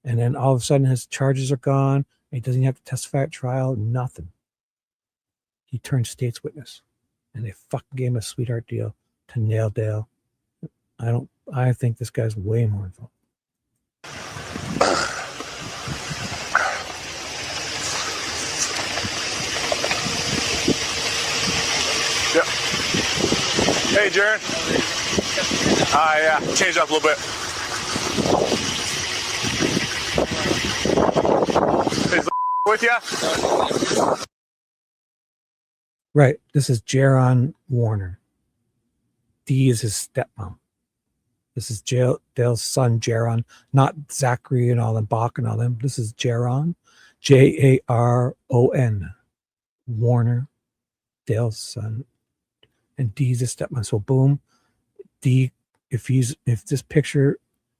And then all of a sudden his charges are gone. And he doesn't even have to testify at trial, nothing. He turned state's witness. And they fucking gave him a sweetheart deal to nail Dale. I think this guy's way more involved. Yep. Hey, Jaron. Yeah, changed up a little bit. Is with you? Right. This is Jaron Warner. Dee is his stepmom. This is Dale's son, Jaron, not Zachary and all them, Bach and all them. This is Jaron, Jaron, Warner, Dale's son, and Dee's his stepmom. So boom, Dee, if this picture,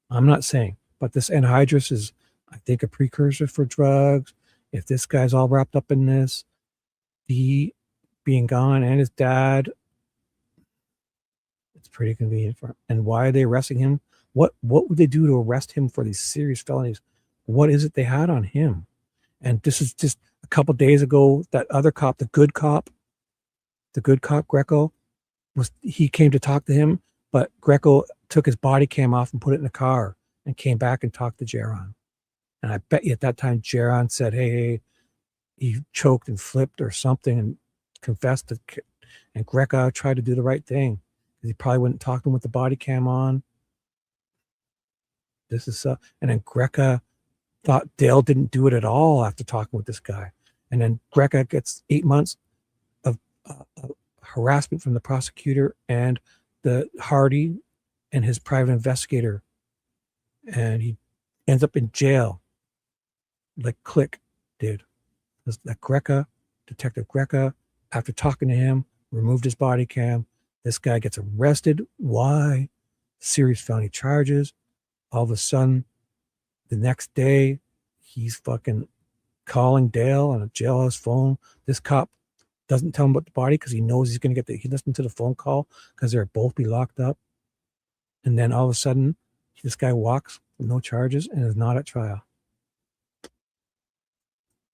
I'm not saying, but this anhydrous is, I think, a precursor for drugs. If this guy's all wrapped up in this, Dee being gone and his dad, it's pretty convenient for him. And why are they arresting him? What would they do to arrest him for these serious felonies? What is it they had on him? And this is just a couple days ago, that other cop, the good cop, Greco, he came to talk to him, but Greco took his body cam off and put it in the car and came back and talked to Jaron. And I bet you at that time, Jaron said, hey, he choked and flipped or something and confessed to, and Greco tried to do the right thing. He probably wouldn't talk to him with the body cam on. This is and then Greco thought Dale didn't do it at all after talking with this guy. And then Greco gets 8 months of harassment from the prosecutor and the Hardy and his private investigator. And he ends up in jail. Like Click did. That Greco, Detective Greco, after talking to him, removed his body cam. This guy gets arrested. Why? Serious felony charges. All of a sudden, the next day, he's fucking calling Dale on a jailhouse phone. This cop doesn't tell him about the body because he knows he's going to he listened to the phone call because they'll both be locked up. And then all of a sudden, this guy walks with no charges and is not at trial.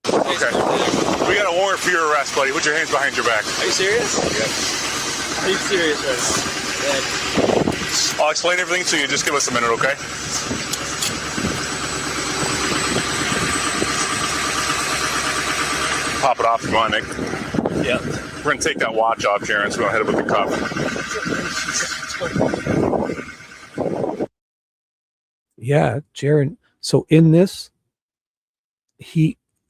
Okay. We got a warrant for your arrest, buddy. Put your hands behind your back. Are you serious? Yeah. Are you serious right now? I'll explain everything to you. Just give us a minute, okay? Pop it off if you want, Nick. Yeah. We're going to take that watch off, Jaron, so we don't hit it with the cuff. Yeah, Jaron. So in this,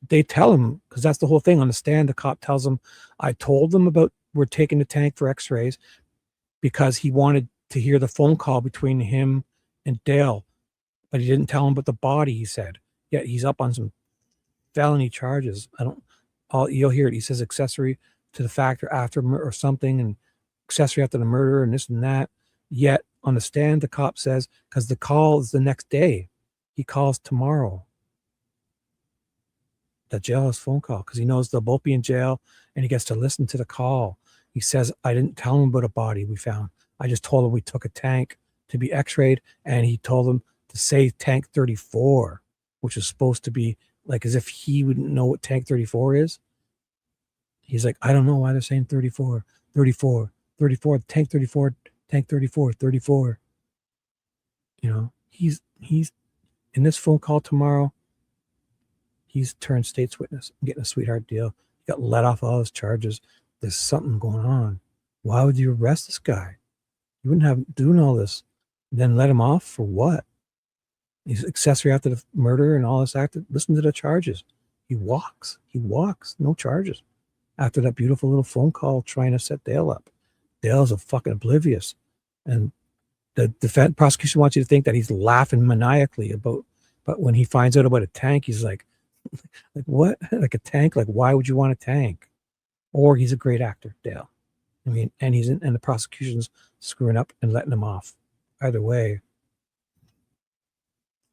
they tell him, because that's the whole thing on the stand. The cop tells him, I told them about we're taking the tank for x-rays because he wanted to hear the phone call between him and Dale, but he didn't tell him about the body, he said. Yeah, he's up on some felony charges. You'll hear it. He says accessory to the fact or after or something, and accessory after the murder and this and that. Yet on the stand, the cop says, because the call is the next day, he calls tomorrow. The jailhouse phone call, because he knows they'll both be in jail and he gets to listen to the call. He says, I didn't tell him about a body we found. I just told him we took a tank to be x-rayed, and he told him to say tank 34, which is supposed to be like as if he wouldn't know what tank 34 is. He's like, I don't know why they're saying 34, 34, 34, tank 34, tank 34, 34. You know, he's in this phone call tomorrow. He's turned state's witness, getting a sweetheart deal. He got let off all his charges. There's something going on. Why would you arrest this guy? You wouldn't have him doing all this. Then let him off for what? He's accessory after the murder and all this active. Listen to the charges. He walks, no charges. After that beautiful little phone call trying to set Dale up. Dale's a fucking oblivious. And the defense prosecution wants you to think that he's laughing maniacally but when he finds out about a tank, he's like what? Like a tank? Like, why would you want a tank? Or he's a great actor, Dale. I mean, and and the prosecution's screwing up and letting him off. Either way,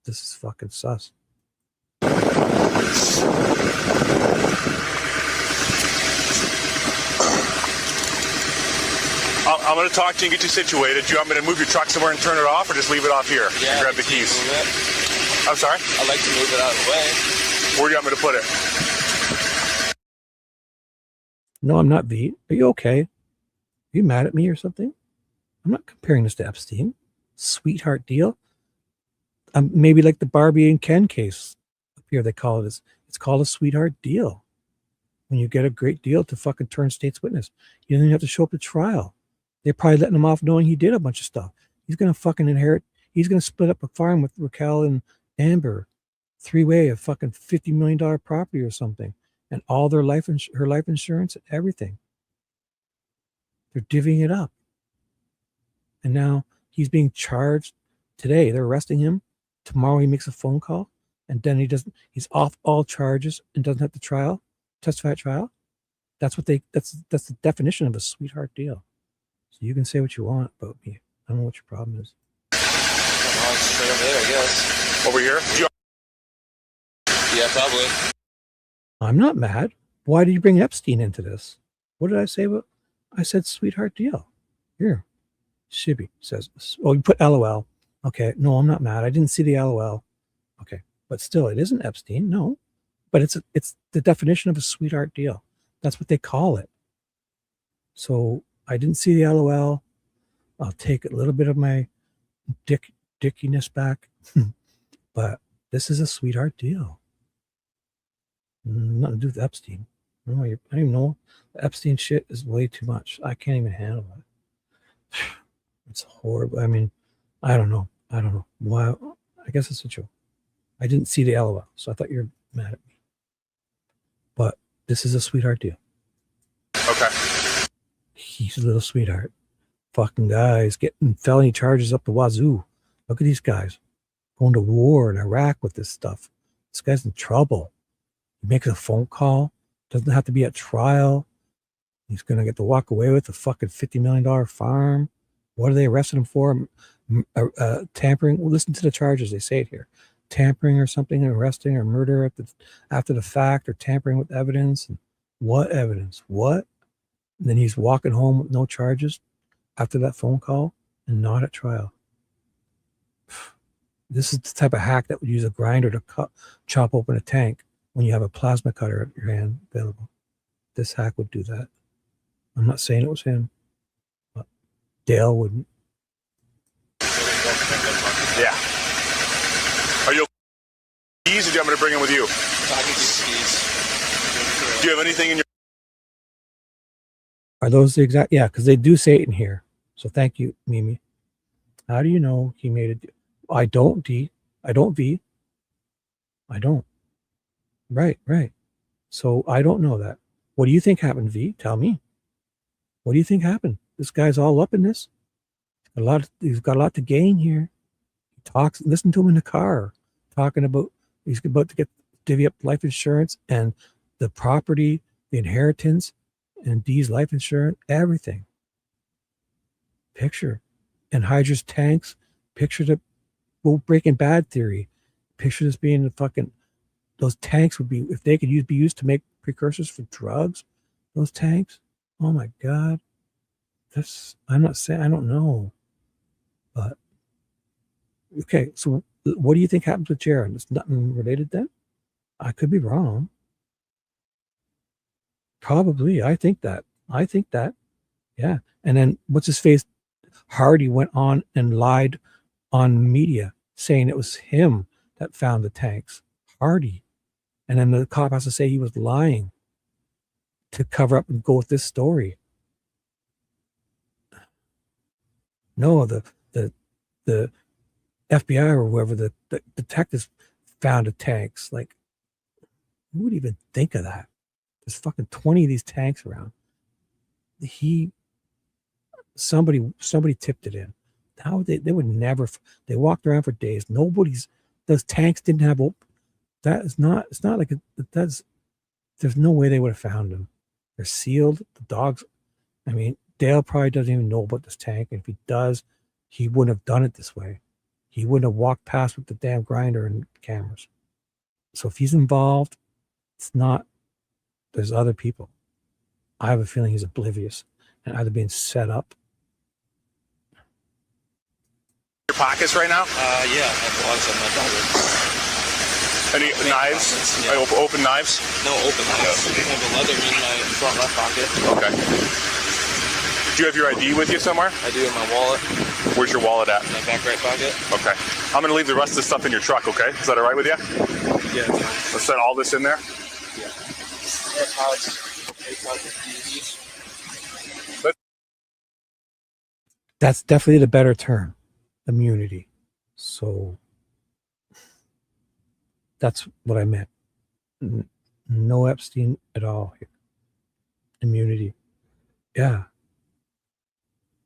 this is fucking sus. I'm going to talk to you and get you situated. Do you want me to move your truck somewhere and turn it off, or just leave it off here and grab the keys? I'm sorry? I'd like to move it out of the way. Where do you want me to put it? No, I'm not, V. Are you okay? Are you mad at me or something? I'm not comparing this to Epstein. Sweetheart deal. Maybe like the Barbie and Ken case up here, they call it. It's called a sweetheart deal. When you get a great deal to fucking turn state's witness, you don't even have to show up to trial. They're probably letting him off knowing he did a bunch of stuff. He's going to fucking inherit. He's going to split up a farm with Raquel and Amber, 3-way of fucking $50 million property or something, and all their her life insurance and everything. They're divvying it up. And now he's being charged today. They're arresting him. Tomorrow he makes a phone call, and then he's off all charges and doesn't have to testify at trial. That's the definition of a sweetheart deal. So you can say what you want about me. I don't know what your problem is. Straight over there, I guess. Over here? Yeah, probably. I'm not mad. Why did you bring Epstein into this? What did I say about? I said sweetheart deal. Here. Shibby says, oh, you put LOL. Okay. No, I'm not mad. I didn't see the LOL. Okay. But still, it isn't Epstein. No. But it's the definition of a sweetheart deal. That's what they call it. So I didn't see the LOL. I'll take a little bit of my dickiness back. But this is a sweetheart deal. Nothing to do with Epstein. I don't even know. The Epstein shit is way too much. I can't even handle it. It's horrible. I mean, I don't know. Why? I guess it's a joke. I didn't see the LOL, so I thought you were mad at me. But this is a sweetheart deal. Okay. He's a little sweetheart. Fucking guys getting felony charges up the wazoo. Look at these guys going to war in Iraq with this stuff. This guy's in trouble. He makes a phone call. Doesn't have to be at trial. He's going to get to walk away with a fucking $50 million farm. What are they arresting him for? Tampering. Well, listen to the charges. They say it here. Tampering or something, arresting or murder after the fact, or tampering with evidence. What evidence? What? And then he's walking home with no charges after that phone call and not at trial. This is the type of hack that would use a grinder to chop open a tank when you have a plasma cutter at your hand available. This hack would do that. I'm not saying it was him, but Dale wouldn't. Yeah. Are you keys or do you want me to bring them with you? I can do keys. Do you have anything in your... Are those the exact? Yeah, because they do say it in here. So thank you, Mimi. How do you know he made it? I don't, D. I don't, V. I don't. Right. So I don't know that. What do you think happened, V? Tell me. What do you think happened? This guy's all up in this. He's got a lot to gain here. He talks. Listen to him in the car, talking about he's about to divvy up life insurance and the property, the inheritance, and D's life insurance, everything. Picture anhydrous tanks. Picture the Breaking Bad theory. Picture this being the fucking. Those tanks would be, if they could be used to make precursors for drugs. Those tanks. Oh my God. I'm not saying, I don't know. But, okay, so what do you think happens with Jaron? It's nothing related then? I could be wrong. Probably. I think that. Yeah. And then what's his face? Hardy went on and lied on media saying it was him that found the tanks. Hardy. And then the cop has to say he was lying to cover up and go with this story. No, the FBI or whoever, the detectives found the tanks. Like, who would even think of that? There's fucking 20 of these tanks around. Somebody tipped it in. How they would never, they walked around for days. Those tanks didn't have open. It's not like there's no way they would have found them. They're sealed. The dogs, I mean, Dale probably doesn't even know about this tank. And if he does, he wouldn't have done it this way. He wouldn't have walked past with the damn grinder and cameras. So if he's involved, it's not, there's other people. I have a feeling he's oblivious and either being set up. Your pockets right now? Yeah, I have lots of my pockets. Any knives? Yeah. Open knives? No open knives. I have a Leatherman in my front left pocket. Okay. Do you have your ID with you somewhere? I do in my wallet. Where's your wallet at? My back right pocket. Okay. I'm going to leave the rest of the stuff in your truck, okay? Is that all right with you? Yeah, it's fine. Let's set all this in there? Yeah. AirPods. That's definitely the better term. Immunity. So that's what I meant. No Epstein at all here. Immunity. Yeah.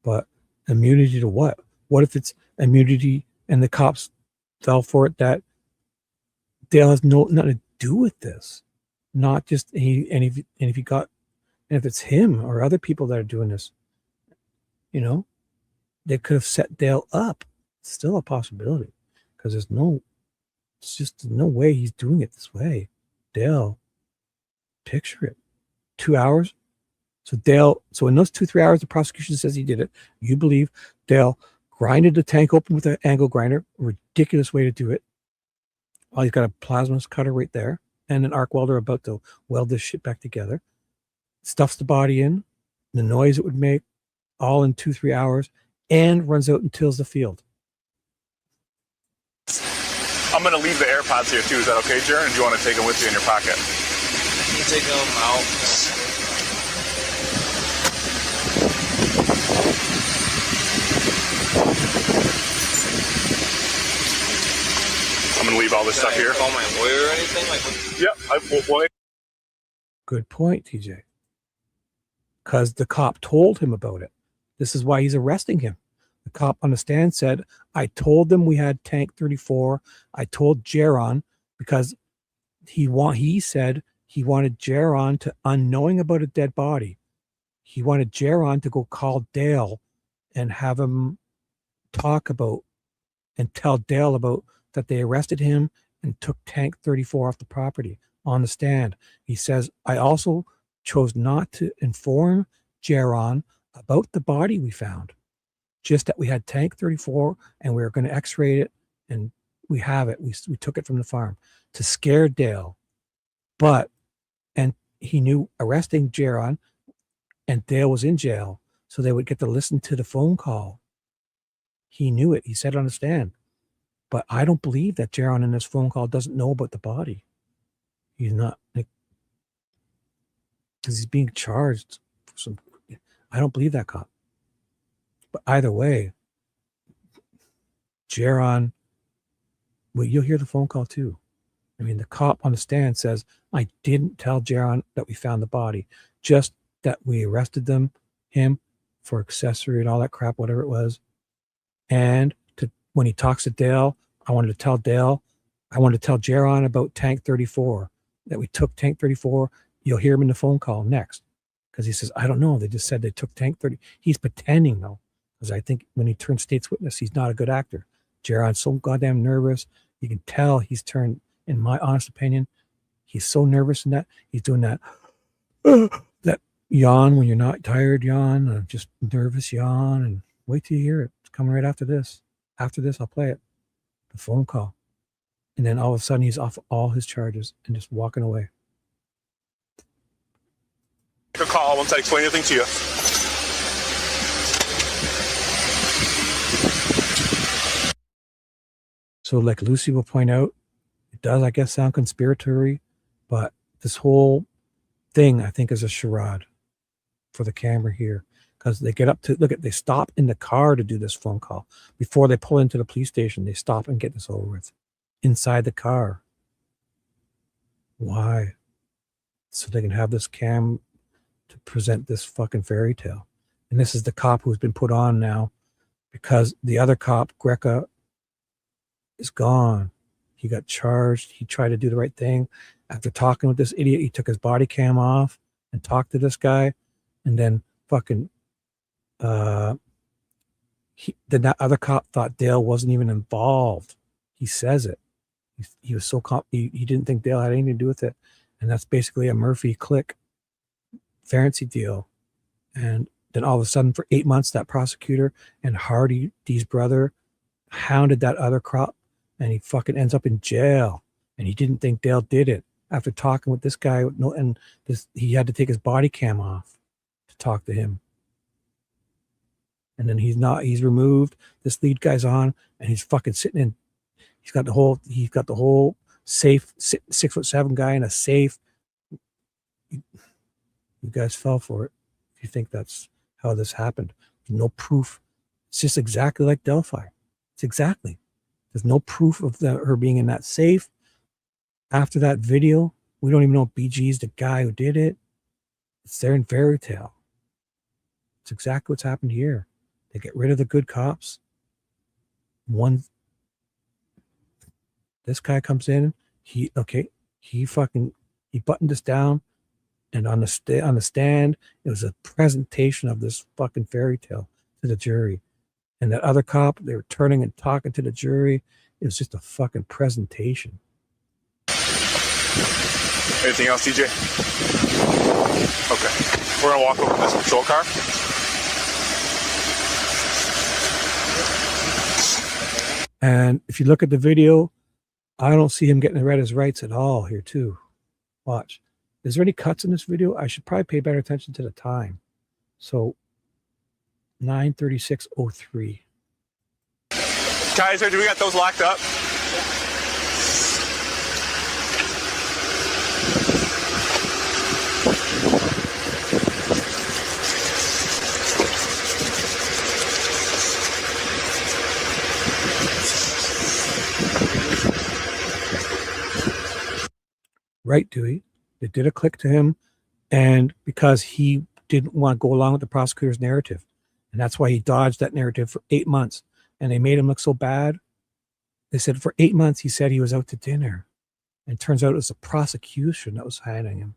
But immunity to what? What if it's immunity and the cops fell for it that Dale has nothing to do with this? Not just if it's him or other people that are doing this, they could have set Dale up. It's still a possibility because it's just no way he's doing it this way. Dale, picture it. 2 hours. So in those 2-3 hours, the prosecution says he did it. You believe Dale grinded the tank open with an angle grinder, ridiculous way to do it. Oh, he's got a plasma cutter right there and an arc welder about to weld this shit back together. Stuffs the body in, the noise it would make, all in 2-3 hours, and runs out and tills the field. I'm going to leave the AirPods here too. Is that okay, Jaron? Or do you want to take them with you in your pocket? You take them out. I'm going to leave all this stuff here. Call my lawyer or anything? Yep. Good point, TJ. Because the cop told him about it. This is why he's arresting him. The cop on the stand said, I told them we had tank 34. I told Jaron because he said he wanted Jaron to, unknowing about a dead body, he wanted Jaron to go call Dale and have him talk about and tell Dale about that they arrested him and took tank 34 off the property on the stand. He says, I also chose not to inform Jaron about the body we found. Just that we had tank 34 and we were going to x-ray it, and we have it. We took it from the farm to scare Dale. And he knew arresting Jaron, and Dale was in jail, so they would get to listen to the phone call. He knew it. He said it on the stand. But I don't believe that Jaron in this phone call doesn't know about the body. He's not, because he's being charged for some. I don't believe that cop. But either way, Jaron, well, you'll hear the phone call too. I mean, the cop on the stand says, I didn't tell Jaron that we found the body, just that we arrested him for accessory and all that crap, whatever it was. And when he talks to Dale, I wanted to tell Jaron about tank 34, that we took tank 34. You'll hear him in the phone call next. Because he says, I don't know. They just said they took tank 30. He's pretending though. Because I think when he turns state's witness, he's not a good actor. Jaron's so goddamn nervous. You can tell he's turned, in my honest opinion, he's so nervous in that. He's doing that, that yawn when you're not tired yawn, just nervous yawn. And wait till you hear it. It's coming right after this. After this, I'll play it. The phone call. And then all of a sudden, he's off all his charges and just walking away. Make a call once I explain anything to you. So like Lucy will point out, it does, I guess, sound conspiratory, but this whole thing, I think, is a charade for the camera here. Because they get up to, they stop in the car to do this phone call. Before they pull into the police station, they stop and get this over with. Inside the car. Why? So they can have this cam to present this fucking fairy tale. And this is the cop who's been put on now because the other cop, Greca, is gone. He got charged. He tried to do the right thing. After talking with this idiot, he took his body cam off and talked to this guy. And then fucking, that other cop thought Dale wasn't even involved. He says it. He was so he didn't think Dale had anything to do with it. And that's basically a Murphy click fancy deal. And then all of a sudden for 8 months, that prosecutor and Hardy, Dee's brother, hounded that other cop, and he fucking ends up in jail. And he didn't think Dale did it. After talking with this guy, he had to take his body cam off to talk to him. And then he's removed. This lead guy's on, and he's fucking sitting in. He's got the whole safe, 6'7" guy in a safe. You guys fell for it. If you think that's how this happened, there's no proof. It's just exactly like Delphi. It's exactly. There's no proof of her being in that safe. After that video, we don't even know if BG's the guy who did it. It's there in fairy tale. It's exactly what's happened here. They get rid of the good cops. This guy comes in. He buttoned us down, and on the stand, it was a presentation of this fucking fairy tale to the jury. And that other cop, they were turning and talking to the jury. It was just a fucking presentation. Anything else, DJ? Okay. We're gonna walk over to this patrol car. And if you look at the video, I don't see him getting read his rights at all here too. Watch. Is there any cuts in this video? I should probably pay better attention to the time. So 9:36:03. Kaiser, do we got those locked up? Right, Dewey. They did a click to him, and because he didn't want to go along with the prosecutor's narrative. And that's why he dodged that narrative for 8 months. And they made him look so bad. They said for 8 months, he said he was out to dinner. And it turns out it was the prosecution that was hiding him.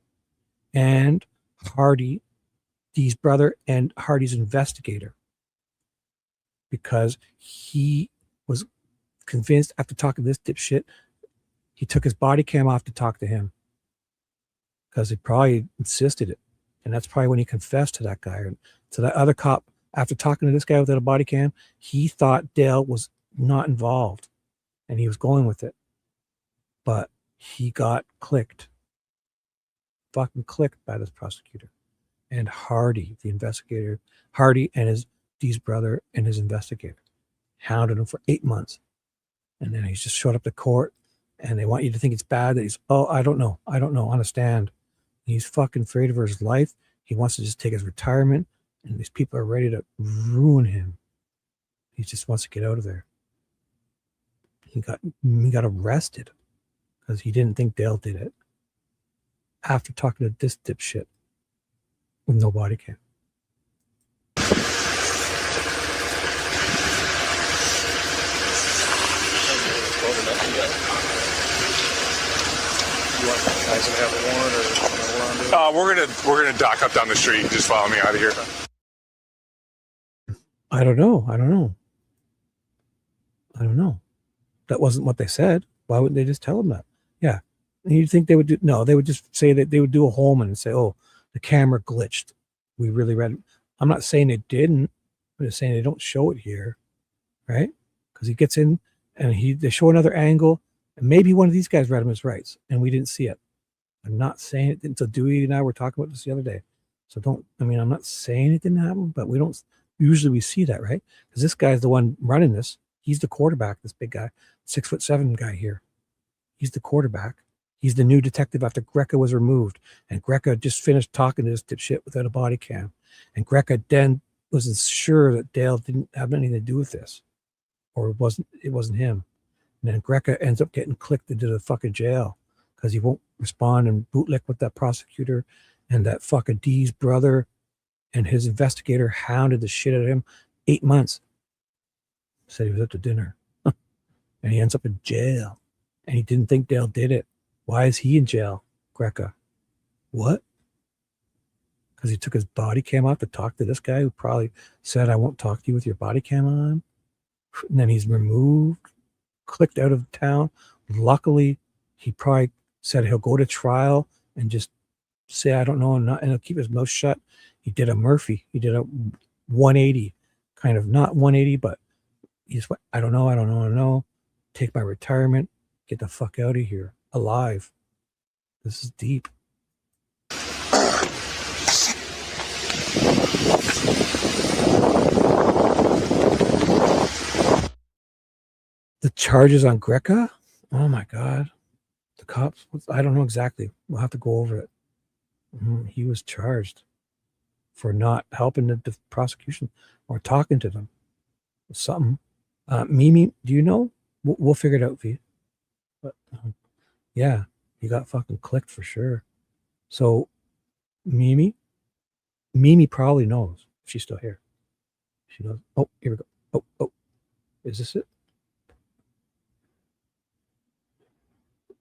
And Hardy, Dee's brother, and Hardy's investigator. Because he was convinced after talking to this dipshit, he took his body cam off to talk to him. Because he probably insisted it. And that's probably when he confessed to that guy. And to that other cop, after talking to this guy without a body cam, he thought Dale was not involved and he was going with it. But he got clicked. Fucking clicked by this prosecutor. And Hardy, the investigator, Hardy and Dee's brother and his investigator hounded him for 8 months. And then he's just showed up to court and they want you to think it's bad that he's, oh, I don't know on a stand. He's fucking afraid for his life. He wants to just take his retirement, and these people are ready to ruin him. He just wants to get out of there. He got arrested because he didn't think Dale did it. After talking to this dipshit with no body cam. We're gonna dock up down the street and just follow me out of here. I don't know. That wasn't what they said. Why wouldn't they just tell him that? Yeah. And you'd think they would do, no, they would just say that they would do a Holman and say, oh, the camera glitched. We really read it. I'm not saying they didn't. I'm just saying they don't show it here. Right? Because he gets in and they show another angle. And maybe one of these guys read him his rights and we didn't see it. I'm not saying it didn't. So Dewey and I were talking about this the other day. So I'm not saying it didn't happen, but usually we see that, right? Because this guy's the one running this. He's the quarterback, this big guy, 6'7" guy here. He's the quarterback. He's the new detective after Greca was removed. And Greca just finished talking to this dipshit without a body cam. And Greca then wasn't sure that Dale didn't have anything to do with this. Or it wasn't him. And then Greca ends up getting clicked into the fucking jail because he won't respond and bootlick with that prosecutor. And that fucking Dee's brother and his investigator hounded the shit out of him 8 months. Said he was up to dinner. And he ends up in jail. And he didn't think Dale did it. Why is he in jail, Greca? What? Because he took his body cam off to talk to this guy who probably said, I won't talk to you with your body cam on. And then he's removed, clicked out of town. Luckily, he probably said he'll go to trial and just say, I don't know, and he'll keep his mouth shut. He did a Murphy. He did a 180, kind of not 180, but he's, I don't know. Take my retirement. Get the fuck out of here. Alive. This is deep. The charges on Greca? Oh my God. The cops? I don't know exactly. We'll have to go over it. He was charged for not helping the prosecution or talking to them. Something. Mimi, do you know? We'll figure it out for you. But yeah, he got fucking clicked for sure. So Mimi probably knows if she's still here. She knows. Oh, here we go. Oh, is this it?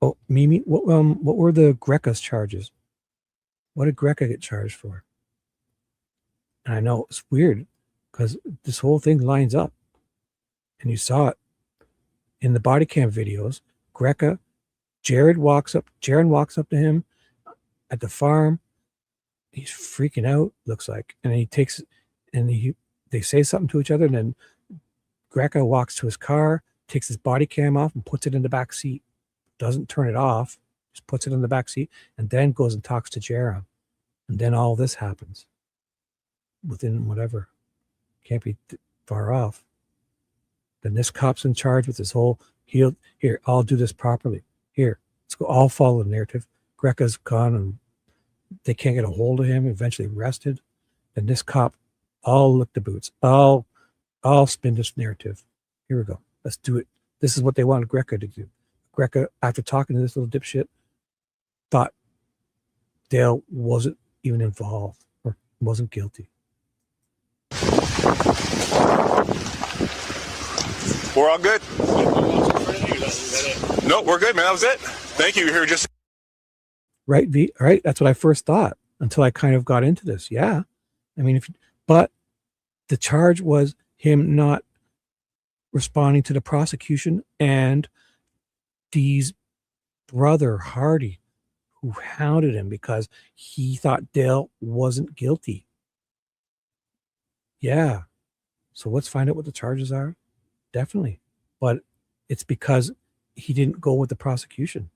Oh, Mimi, what were the Greca's charges? What did Greca get charged for? And I know it's weird because this whole thing lines up. And you saw it in the body cam videos. Greca, Jaron walks up to him at the farm. He's freaking out, looks like. And they say something to each other, and then Greca walks to his car, takes his body cam off and puts it in the back seat. Doesn't turn it off, just puts it in the back seat, and then goes and talks to Jaron. And then all this happens. Within whatever. Can't be far off. Then this cop's in charge with this whole, here, I'll do this properly. Here, let's go, I'll follow the narrative. Greca's gone and they can't get a hold of him, eventually arrested. And this cop, I'll lick the boots. I'll spin this narrative. Here we go. Let's do it. This is what they wanted Greca to do. Greca, after talking to this little dipshit, thought Dale wasn't even involved or wasn't guilty. We're all good? No, we're good, man. That was it. Thank you. You're here just... Right, V? All right, that's what I first thought until I kind of got into this. Yeah. I mean, but the charge was him not responding to the prosecution and Dee's brother, Hardy, who hounded him because he thought Dale wasn't guilty. Yeah. So let's find out what the charges are. Definitely. But it's because he didn't go with the prosecution.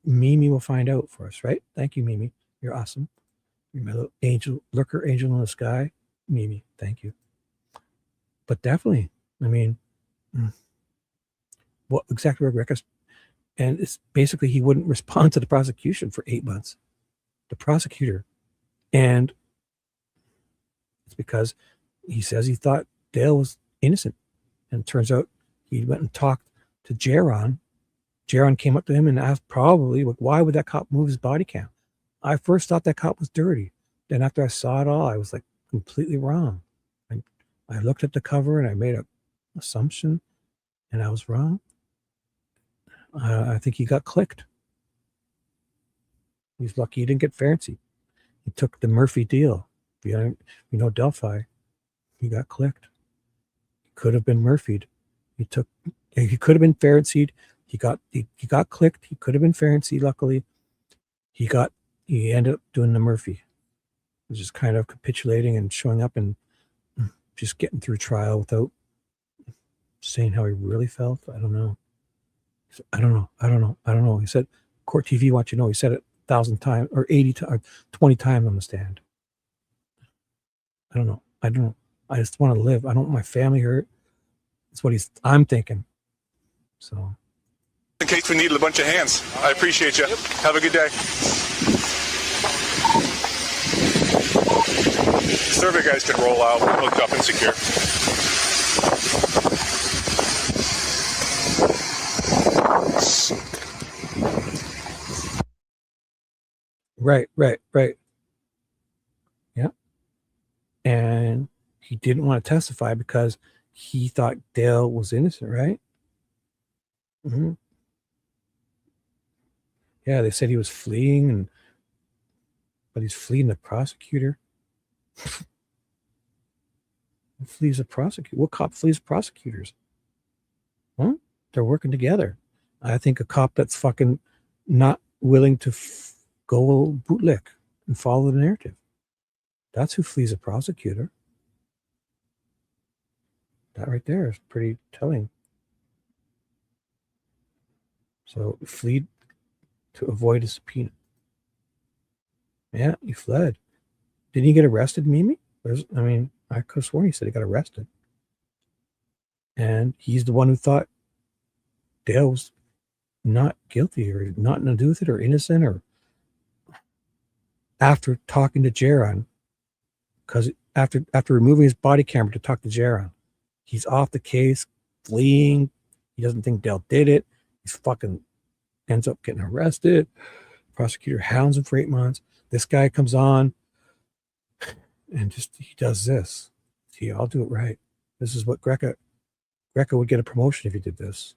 Mimi will find out for us, right? Thank you, Mimi. You're awesome. You're my little angel, lurker angel in the sky. Mimi, thank you. But definitely, I mean, what exactly where Recca's, and it's basically he wouldn't respond to the prosecution for 8 months. The prosecutor. And it's because he says he thought Dale was innocent. And it turns out he went and talked to Jaron. Jaron came up to him and asked probably, like, why would that cop move his body cam? I first thought that cop was dirty. Then after I saw it all, I was like completely wrong. I looked at the cover and I made an assumption and I was wrong. I think he got clicked. He's lucky he didn't get fancy. He took the Murphy deal. You know, Delphi, he got clicked. He could have been Murphy'd. He could have been Fancied. He got clicked. He could have been Fancied. Luckily, he ended up doing the Murphy. Just kind of capitulating and showing up and just getting through trial without saying how he really felt. I don't know. I don't know. He said, Court TV wants you to know. He said it 1,000 times or 80 times, 20 times on the stand. I don't know. I just want to live. I don't want my family hurt. That's what I'm thinking. So. In case we needed a bunch of hands. I appreciate you. Have a good day. Survey guys can roll out, hooked up and secure. Right. Yeah. And he didn't want to testify because he thought Dale was innocent, right? Mm-hmm. Yeah, they said he was fleeing, but he's fleeing the prosecutor. Who flees a prosecutor? What cop flees prosecutors? Huh? They're working together. I think a cop that's fucking not willing to go bootlick and follow the narrative. That's who flees a prosecutor. That right there is pretty telling. So flee to avoid a subpoena. Yeah, he fled. Didn't he get arrested, Mimi? I could have sworn he said he got arrested. And he's the one who thought Dale was not guilty or nothing to do with it or innocent, or after talking to Jaron, because after removing his body camera to talk to Jaron, he's off the case, fleeing. He doesn't think Dale did it. He's fucking ends up getting arrested. Prosecutor hounds him for 8 months. This guy comes on and he does this. See, I'll do it right. This is what Greca would get a promotion if he did this.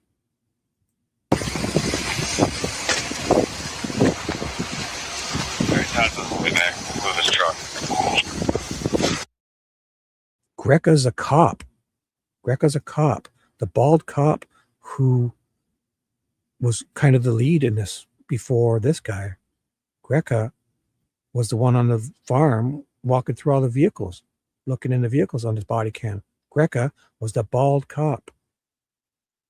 Greca's a cop. The bald cop who was kind of the lead in this before this guy. Greca was the one on the farm walking through all the vehicles, looking in the vehicles on his body cam. Greca was the bald cop.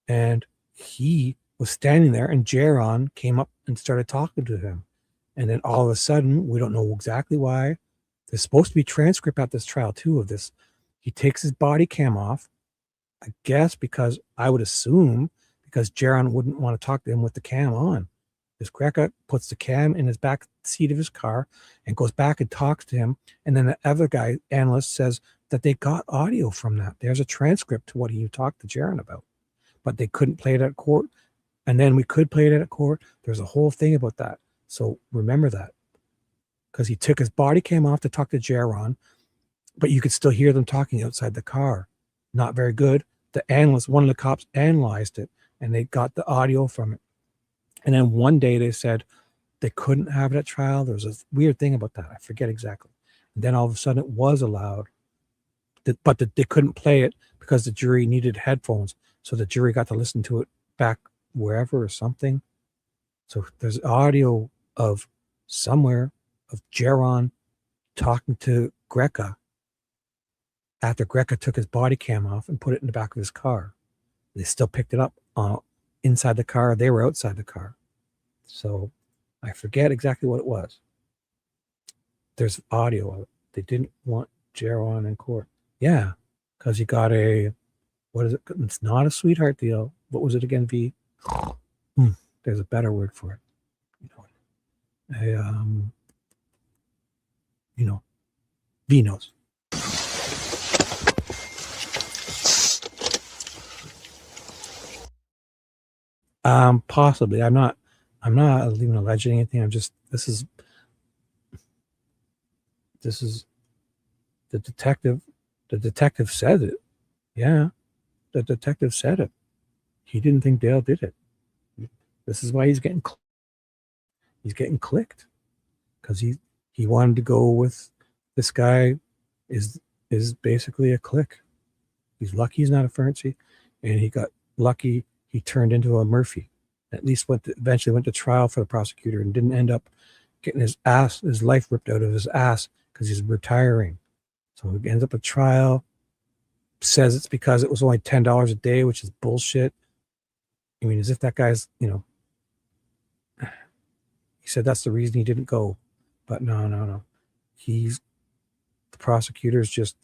And he was standing there, and Jaron came up and started talking to him. And then all of a sudden, we don't know exactly why. There's supposed to be transcript at this trial too of this. He takes his body cam off, I guess because I would assume because Jaron wouldn't want to talk to him with the cam on. This Greca puts the cam in his back seat of his car and goes back and talks to him. And then the other guy, analyst, says that they got audio from that. There's a transcript to what he talked to Jaron about, but they couldn't play it at court. And then we could play it at court. There's a whole thing about that. So remember that, because he took his body cam off to talk to Jaron, but you could still hear them talking outside the car. Not very good. The analyst, one of the cops, analyzed it, and they got the audio from it. And then one day they said they couldn't have it at trial. There was a weird thing about that. I forget exactly. And then all of a sudden it was allowed, but they couldn't play it because the jury needed headphones. So the jury got to listen to it back wherever or something. So there's audio of somewhere of Jaron talking to Greca after Greca took his body cam off and put it in the back of his car. They still picked it up inside the car. They were outside the car. So I forget exactly what it was. There's audio of it. They didn't want Jaron in court. Yeah, because he got what is it? It's not a sweetheart deal. What was it again, V? There's a better word for it. V knows. Possibly. I'm not even alleging anything. This is the detective. The detective said it. Yeah, the detective said it. He didn't think Dale did it. This is why he's getting clicked, because he wanted to go with this guy. Is basically a click. He's lucky he's not a Fernsey, and he got lucky he turned into a Murphy. At least eventually went to trial for the prosecutor and didn't end up getting his life ripped out of his ass because he's retiring. So he ends up at trial, says it's because it was only $10 a day, which is bullshit. I mean, as if that guy's, he said that's the reason he didn't go. But no. The prosecutor's just,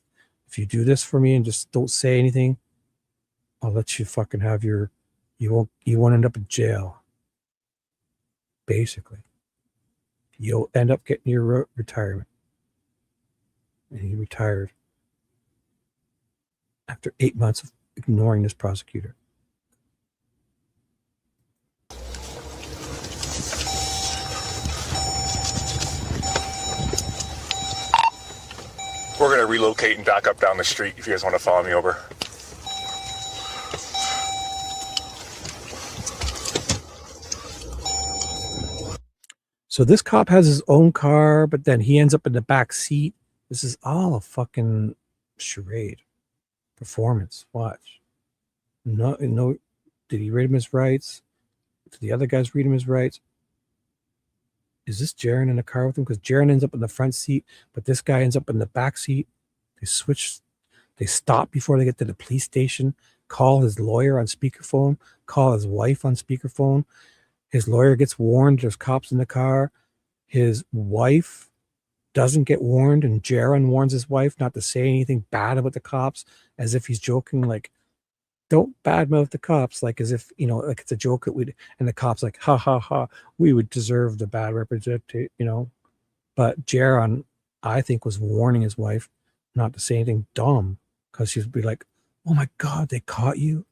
if you do this for me and just don't say anything, I'll let you fucking have you won't end up in jail. Basically. You'll end up getting your retirement. And he retired after 8 months of ignoring this prosecutor. We're going to relocate and back up down the street if you guys want to follow me over. So this cop has his own car, but then he ends up in the back seat. This is all a fucking charade. Performance. Watch. No. Did he read him his rights? Did the other guys read him his rights? Is this Jaron in the car with him? Because Jaron ends up in the front seat, but this guy ends up in the back seat. They switch. They stop before they get to the police station. Call his lawyer on speakerphone. Call his wife on speakerphone. His lawyer gets warned there's cops in the car. His wife doesn't get warned, and Jaron warns his wife not to say anything bad about the cops, as if he's joking, like, don't badmouth the cops, like as if, like it's a joke that and the cops like, ha ha ha, we would deserve the bad representation, But Jaron, I think, was warning his wife not to say anything dumb, because she'd be like, oh my God, they caught you.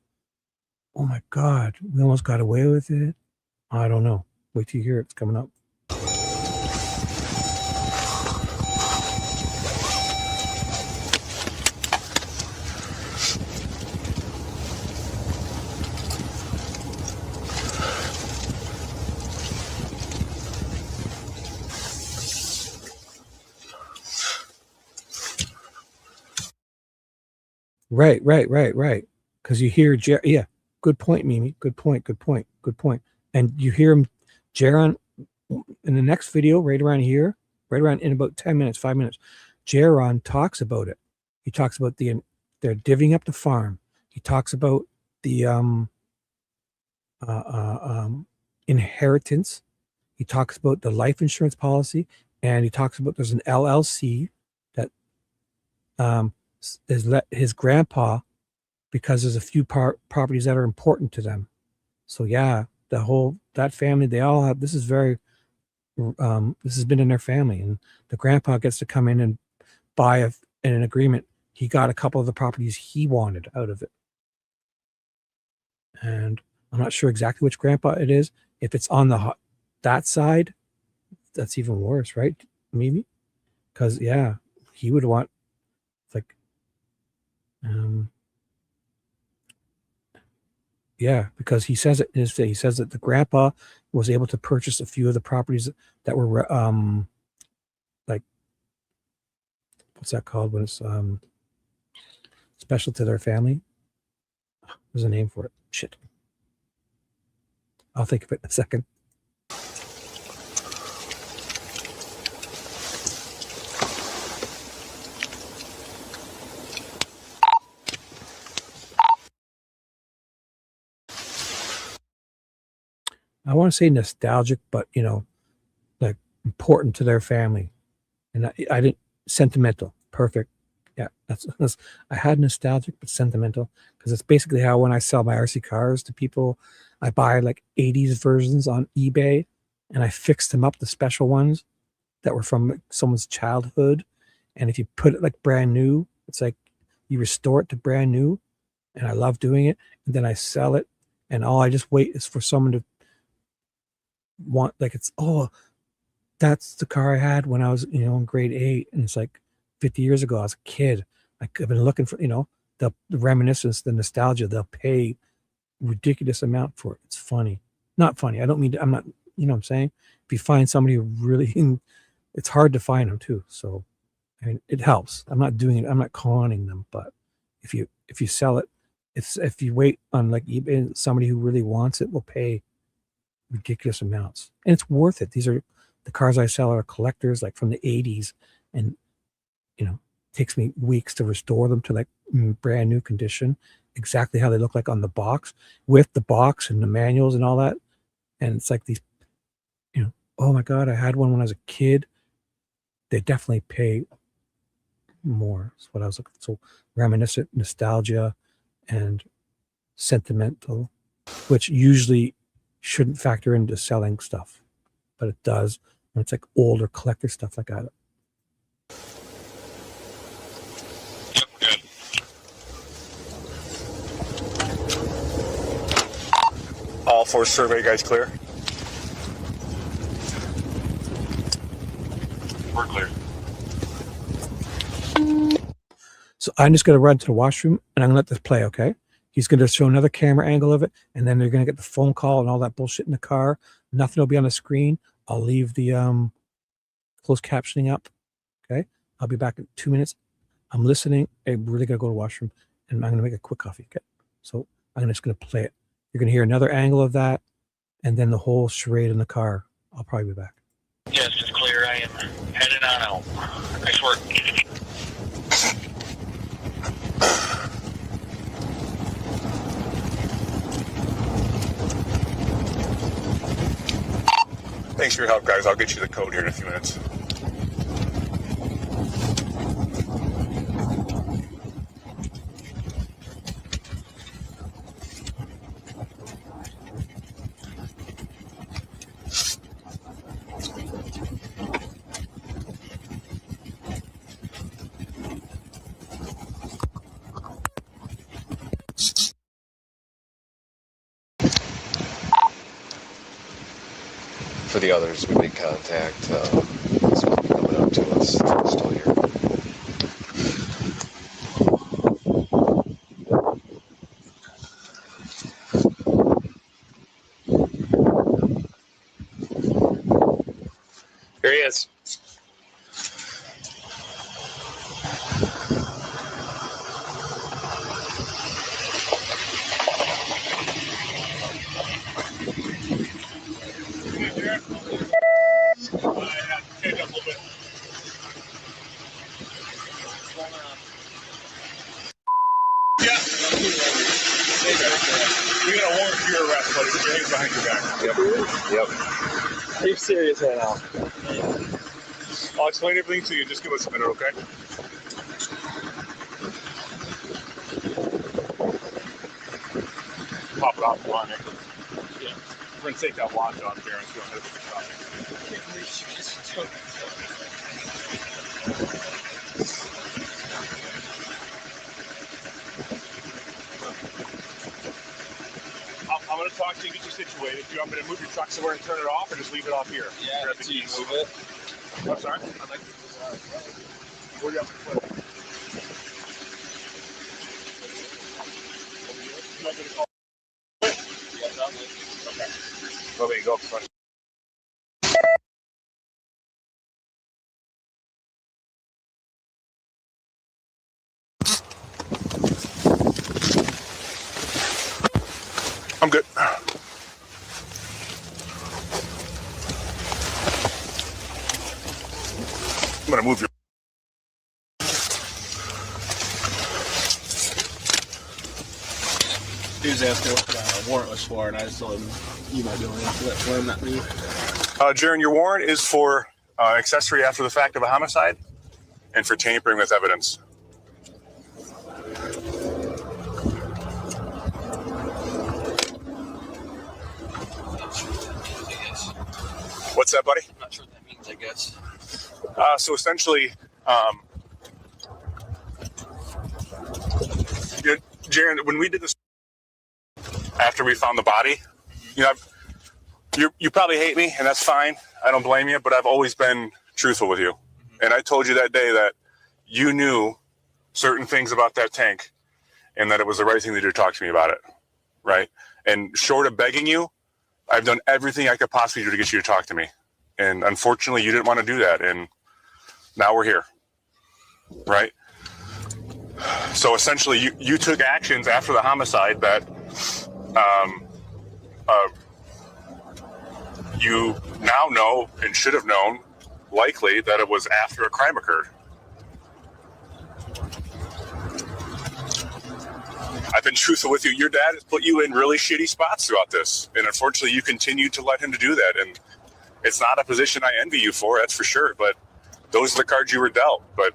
Oh my God, we almost got away with it. I don't know. Wait till you hear it. It's coming up. Right. Because you hear, yeah, good point, Mimi. Good point. And you hear him, Jaron, in the next video, right around here, right around in about 10 minutes, 5 minutes, Jaron talks about it. He talks about they're divvying up the farm. He talks about the inheritance. He talks about the life insurance policy, and he talks about there's an LLC that is his grandpa, because there's a few properties that are important to them. So yeah, that family, they all have, this has been in their family, and the grandpa gets to come in and buy in an agreement. He got a couple of the properties he wanted out of it. And I'm not sure exactly which grandpa it is. If it's on that side, that's even worse, right? Maybe. Because yeah, he would want, like, yeah, because he says it in his, he says that the grandpa was able to purchase a few of the properties that were like, what's that called when it's special to their family? There's a name for it. Shit. I'll think of it in a second. I want to say nostalgic, but like important to their family. And I didn't sentimental. Perfect. Yeah, that's I had nostalgic but sentimental, because it's basically how when I sell my RC cars to people, I buy like 80s versions on eBay and I fix them up, the special ones that were from someone's childhood. And if you put it like brand new, it's like you restore it to brand new. And I love doing it. And then I sell it. And all I just wait is for someone to want, like, it's, oh, that's the car I had when I was, in grade 8. And it's like 50 years ago, I was a kid. I've been looking for, the reminiscence, the nostalgia. They'll pay ridiculous amount for it. It's funny. Not funny. I don't mean to, I'm not, you know what I'm saying? If you find somebody who really, it's hard to find them too. So, I mean, it helps. I'm not doing it. I'm not conning them, but if you sell it, if you wait on like eBay, somebody who really wants it will pay ridiculous amounts, and it's worth it. These are the cars I sell are collectors, like from the 80s, and it takes me weeks to restore them to like brand new condition, exactly how they look like on the box, with the box and the manuals and all that. And it's like these, oh my God, I had one when I was a kid. They definitely pay more. That's what I was looking for. So reminiscent, nostalgia, and sentimental, which usually shouldn't factor into selling stuff, but it does when it's like older collector stuff like that. All 4 survey guys clear? We're clear. So I'm just going to run to the washroom and I'm going to let this play, okay? He's going to show another camera angle of it, and then they're going to get the phone call and all that bullshit in the car. Nothing will be on the screen. I'll leave the closed captioning up, okay? I'll be back in 2 minutes. I'm listening. I'm really going to go to the washroom, and I'm going to make a quick coffee, okay? So I'm just going to play it. You're going to hear another angle of that, and then the whole charade in the car. I'll probably be back. Yes, it's clear. I am headed on out. Nice work. Thanks for your help, guys. I'll get you the code here in a few minutes. For the others, we made contact. This will be coming up to us. We're still here. Here he is. We got a warrant for your arrest, buddy. Put your hands behind your back. Yep. Are you serious right now? I'll explain everything to you. Just give us a minute, okay? Pop it off the line, Yeah. We're going to take that watch off there and go ahead with the copy. I'm going to talk to you and get you situated. Do you want me to move your truck somewhere and turn it off, or just leave it off here? Yeah, Grab the so you keys. move it. I'm sorry? I'd like to move it out. Where do you have to put it? You want me to call? Yeah, probably. Okay. Okay, go up front. I'm good. I'm gonna move your. Who's after? warrant was for, and I just told him you might be able to answer that for him, not me. Jaron, your warrant is for accessory after the fact of a homicide and for tampering with evidence. What's that, buddy? I'm not sure what that means, I guess. So essentially, Jaron, when we did this after we found the body, you probably hate me, and that's fine. I don't blame you, but I've always been truthful with you. And I told you that day that you knew certain things about that tank and that it was the right thing to do to talk to me about it, right? And short of begging you, I've done everything I could possibly do to get you to talk to me. And unfortunately, you didn't want to do that. And now we're here, right? So essentially, you took actions after the homicide that you now know and should have known, likely, that it was after a crime occurred. I've been truthful with you. Your dad has put you in really shitty spots throughout this. And unfortunately, you continue to let him to do that. And it's not a position I envy you for, that's for sure. But those are the cards you were dealt. But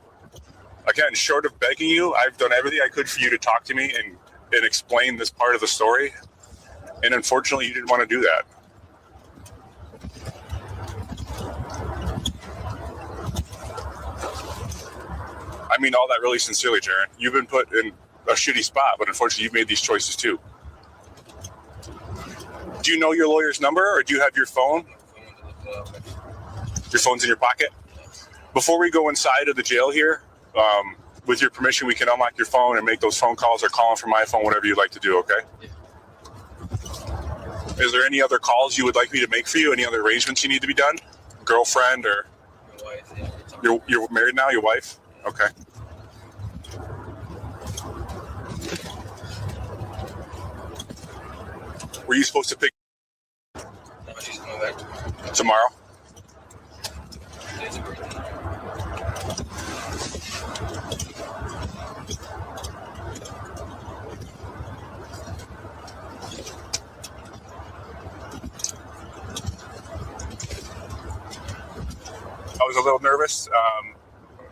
again, short of begging you, I've done everything I could for you to talk to me and explain this part of the story. And unfortunately, you didn't want to do that. I mean all that really sincerely, Jaron. You've been put in a shitty spot, but unfortunately, you've made these choices too. Do you know your lawyer's number, or do you have your phone? Your phone's in your pocket? Before we go inside of the jail here, with your permission, we can unlock your phone and make those phone calls or call from my phone, whatever you'd like to do, okay? Yeah. Is there any other calls you would like me to make for you? Any other arrangements you need to be done? Girlfriend or? My wife, yeah. You're married now, your wife? Okay. Were you supposed to pick She's coming back tomorrow? Today's her birthday. I was a little nervous.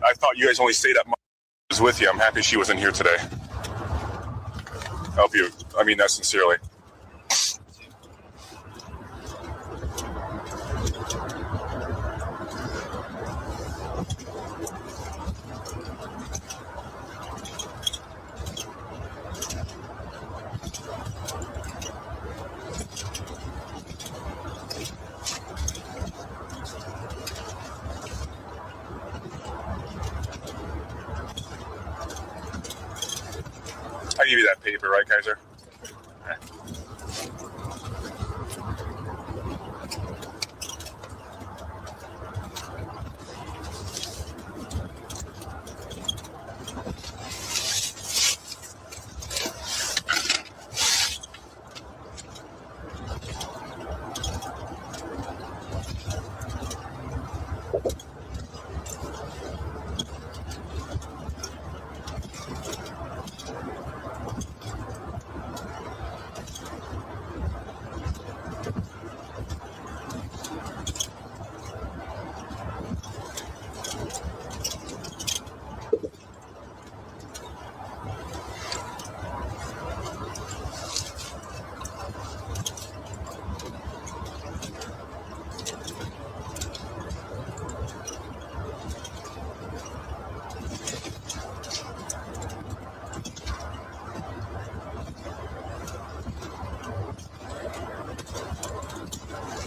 I thought you guys only stayed up. I was with you. I'm happy she wasn't here today. I hope you. I mean that sincerely. I'll give you that paper, right, Kaiser? Okay.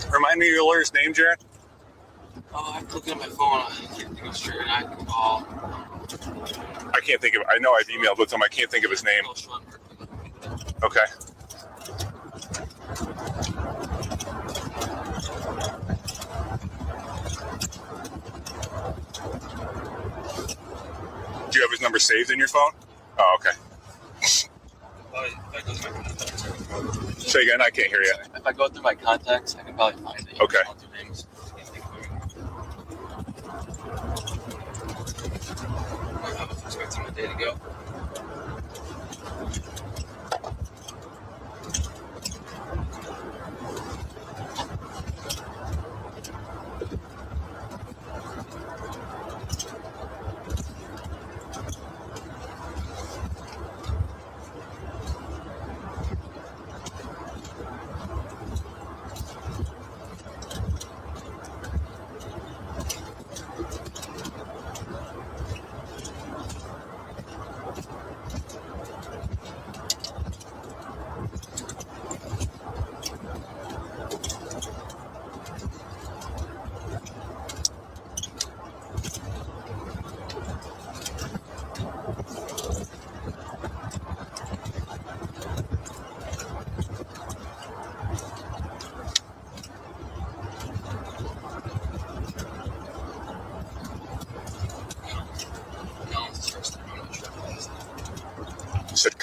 Remind me of your lawyer's name, Jaron? Oh, I'm looking at my phone. I can't think of straight. I can call. I can't think of. I know I've emailed with him. I can't think of his name. Okay. Do you have his number saved in your phone? Oh, okay. Say again, I can't hear you. If I go through my contacts, I can probably find it. Okay. I was expecting the day to go.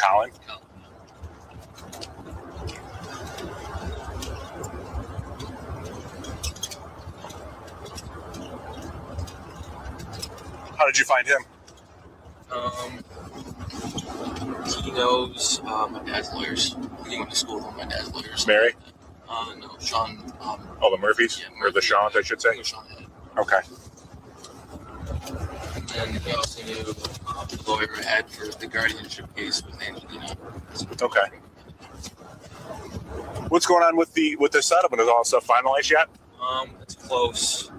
Colin? How did you find him? He knows my dad's lawyers. He went to school with my dad's lawyers. Mary? No, Sean. Oh, the Murphys? Yeah, or the Seans, I should say? Sean had. Okay. And then he also knew the lawyer I had for the guardianship case with Angelina. Okay. What's going on with the settlement? Is all that stuff finalized yet? It's close.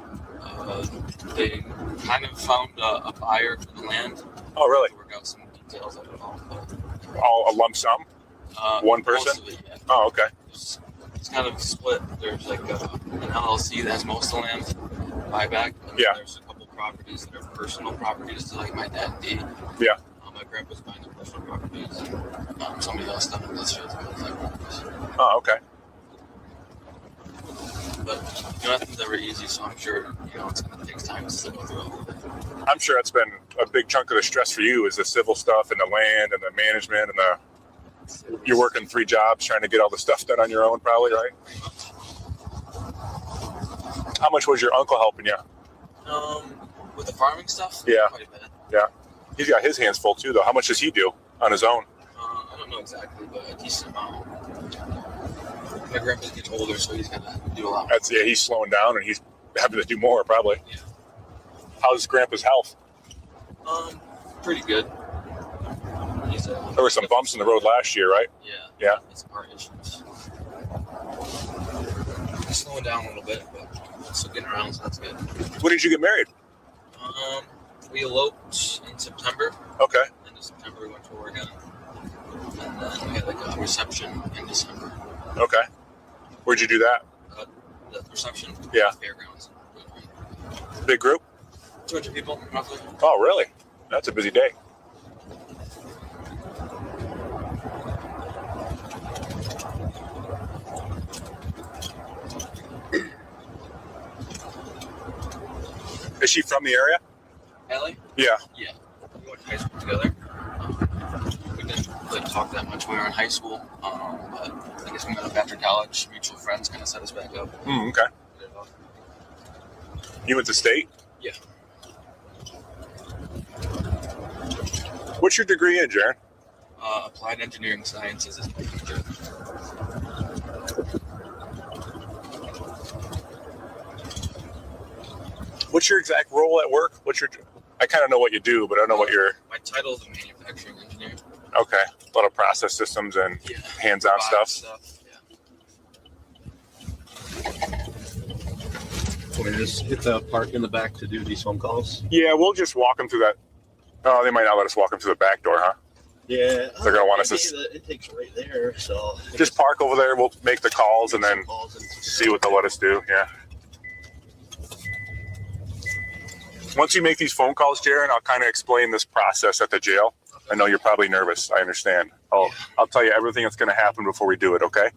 They kind of found a buyer for the land. Oh, really? To work out some details of it all. All a lump sum? One person? Most of it, yeah. Oh, okay. It's kind of split. There's like an LLC that has most of the land, buyback. And Yeah. There's a couple properties that are personal properties to like my dad and D. Yeah. My grandpa's buying the personal properties. Somebody else down in this properties. Oh, okay. But nothing's ever easy, so I'm sure it's going to take time to go through all of it. I'm sure it's been a big chunk of the stress for you is the civil stuff and the land and the management and you're working 3 jobs trying to get all the stuff done on your own, probably, right? How much was your uncle helping you? With the farming stuff? Yeah. Quite a bit. Yeah. He's got his hands full too, though. How much does he do on his own? I don't know exactly, but a decent amount. My grandpa's getting older, so he's gonna do a lot. He's slowing down and he's having to do more, probably. Yeah. How's Grandpa's health? Pretty good. There were some bumps in the road last year, right? Yeah. Yeah. Some heart issues. He's slowing down a little bit, but still getting around, so that's good. When did you get married? We eloped in September. Okay. End of September, we went to Oregon. And then we had like a reception in December. Okay. Where'd you do that? The reception? Yeah. Fairgrounds. Big group? 200 people, roughly. Oh, really? That's a busy day. Is she from the area? Ellie? Yeah. Yeah. We went to high school together. We didn't really talk that much when we were in high school, but I guess we met up after college. Mutual friends kind of set us back up. Okay. You went to state? Yeah. What's your degree in, Jaron? Applied engineering sciences is my major. What's your exact role at work? I kind of know what you do, but I don't know what your... My title is a manufacturing engineer. Okay. A lot of process systems and hands-on stuff. Can we just hit the park in the back to do these phone calls? Yeah, we'll just walk them through that. Oh, they might not let us walk them through the back door, huh? Yeah. They're going to want us to... It takes right there, so... Just park over there. We'll make the calls and then see what they'll let us do. Yeah. Once you make these phone calls, Jaron, I'll kind of explain this process at the jail. I know you're probably nervous. I understand. I'll tell you everything that's going to happen before we do it, okay?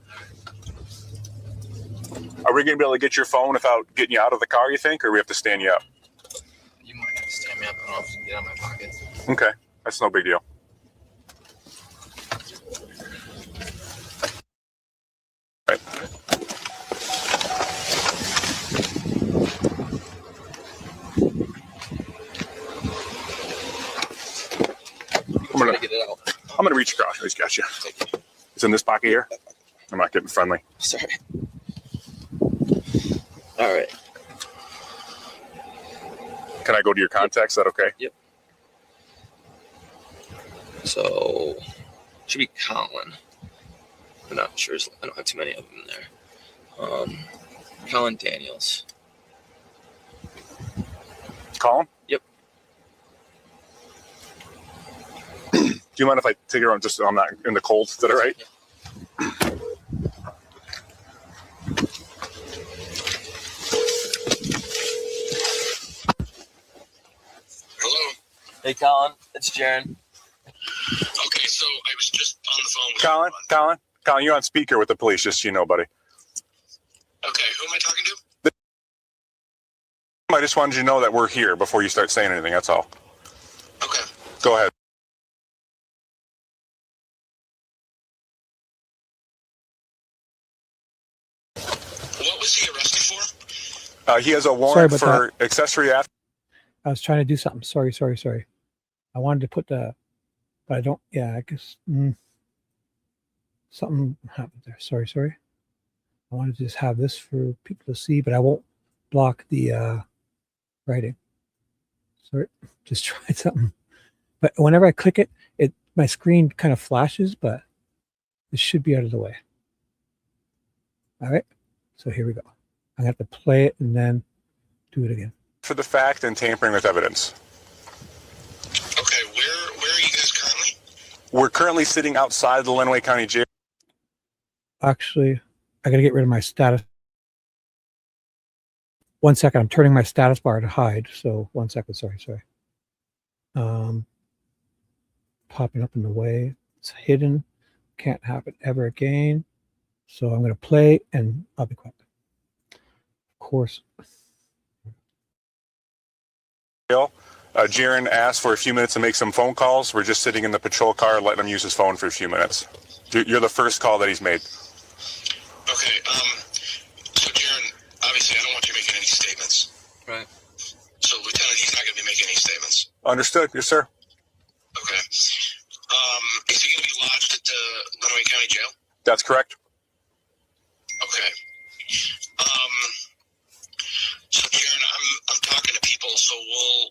Are we going to be able to get your phone without getting you out of the car, you think, or we have to stand you up? You might have to stand me up. I don't know if you can get out of my pocket. Okay. That's no big deal. Right. I'm gonna reach across. I just got you. It's in this pocket here. I'm not getting friendly. Sorry. All right. Can I go to your contacts? Is that okay? Yep. So, should be Colin. I'm not sure. I don't have too many of them there. Colin Daniels. Colin? Yep. Do you mind if I take it around just so I'm not in the cold? Is that all right? Hello. Hey, Colin. It's Jaron. Okay, so I was just on the phone with Colin, you're on speaker with the police, just so you know, buddy. Okay, who am I talking to? I just wanted you to know that we're here before you start saying anything, that's all. Okay. Go ahead. was he arrested for? He has a Sorry warrant about for accessory after. I was trying to do something. Sorry. I wanted to put the, but I don't. Yeah, I guess something happened there. Sorry. I wanted to just have this for people to see, but I won't block the writing. Sorry, just tried something. But whenever I click it, my screen kind of flashes, but it should be out of the way. All right, so here we go. I'm gonna have to play it and then do it again. For the fact and tampering with evidence. Okay, where are you guys currently? We're currently sitting outside the Lenawee County Jail. Actually, I gotta get rid of my status. 1 second, I'm turning my status bar to hide. So 1 second, sorry. Popping up in the way. It's hidden. Can't happen ever again. So I'm gonna play and I'll be quiet. Of course. Jaron asked for a few minutes to make some phone calls. We're just sitting in the patrol car, letting him use his phone for a few minutes. You're the first call that he's made. Okay, so Jaron, obviously I don't want you making any statements. Right. So Lieutenant, he's not going to be making any statements. Understood, yes, sir. Okay. Is he going to be lodged at the Lenawee County Jail? That's correct. Okay. So Jaron, I'm talking to people, so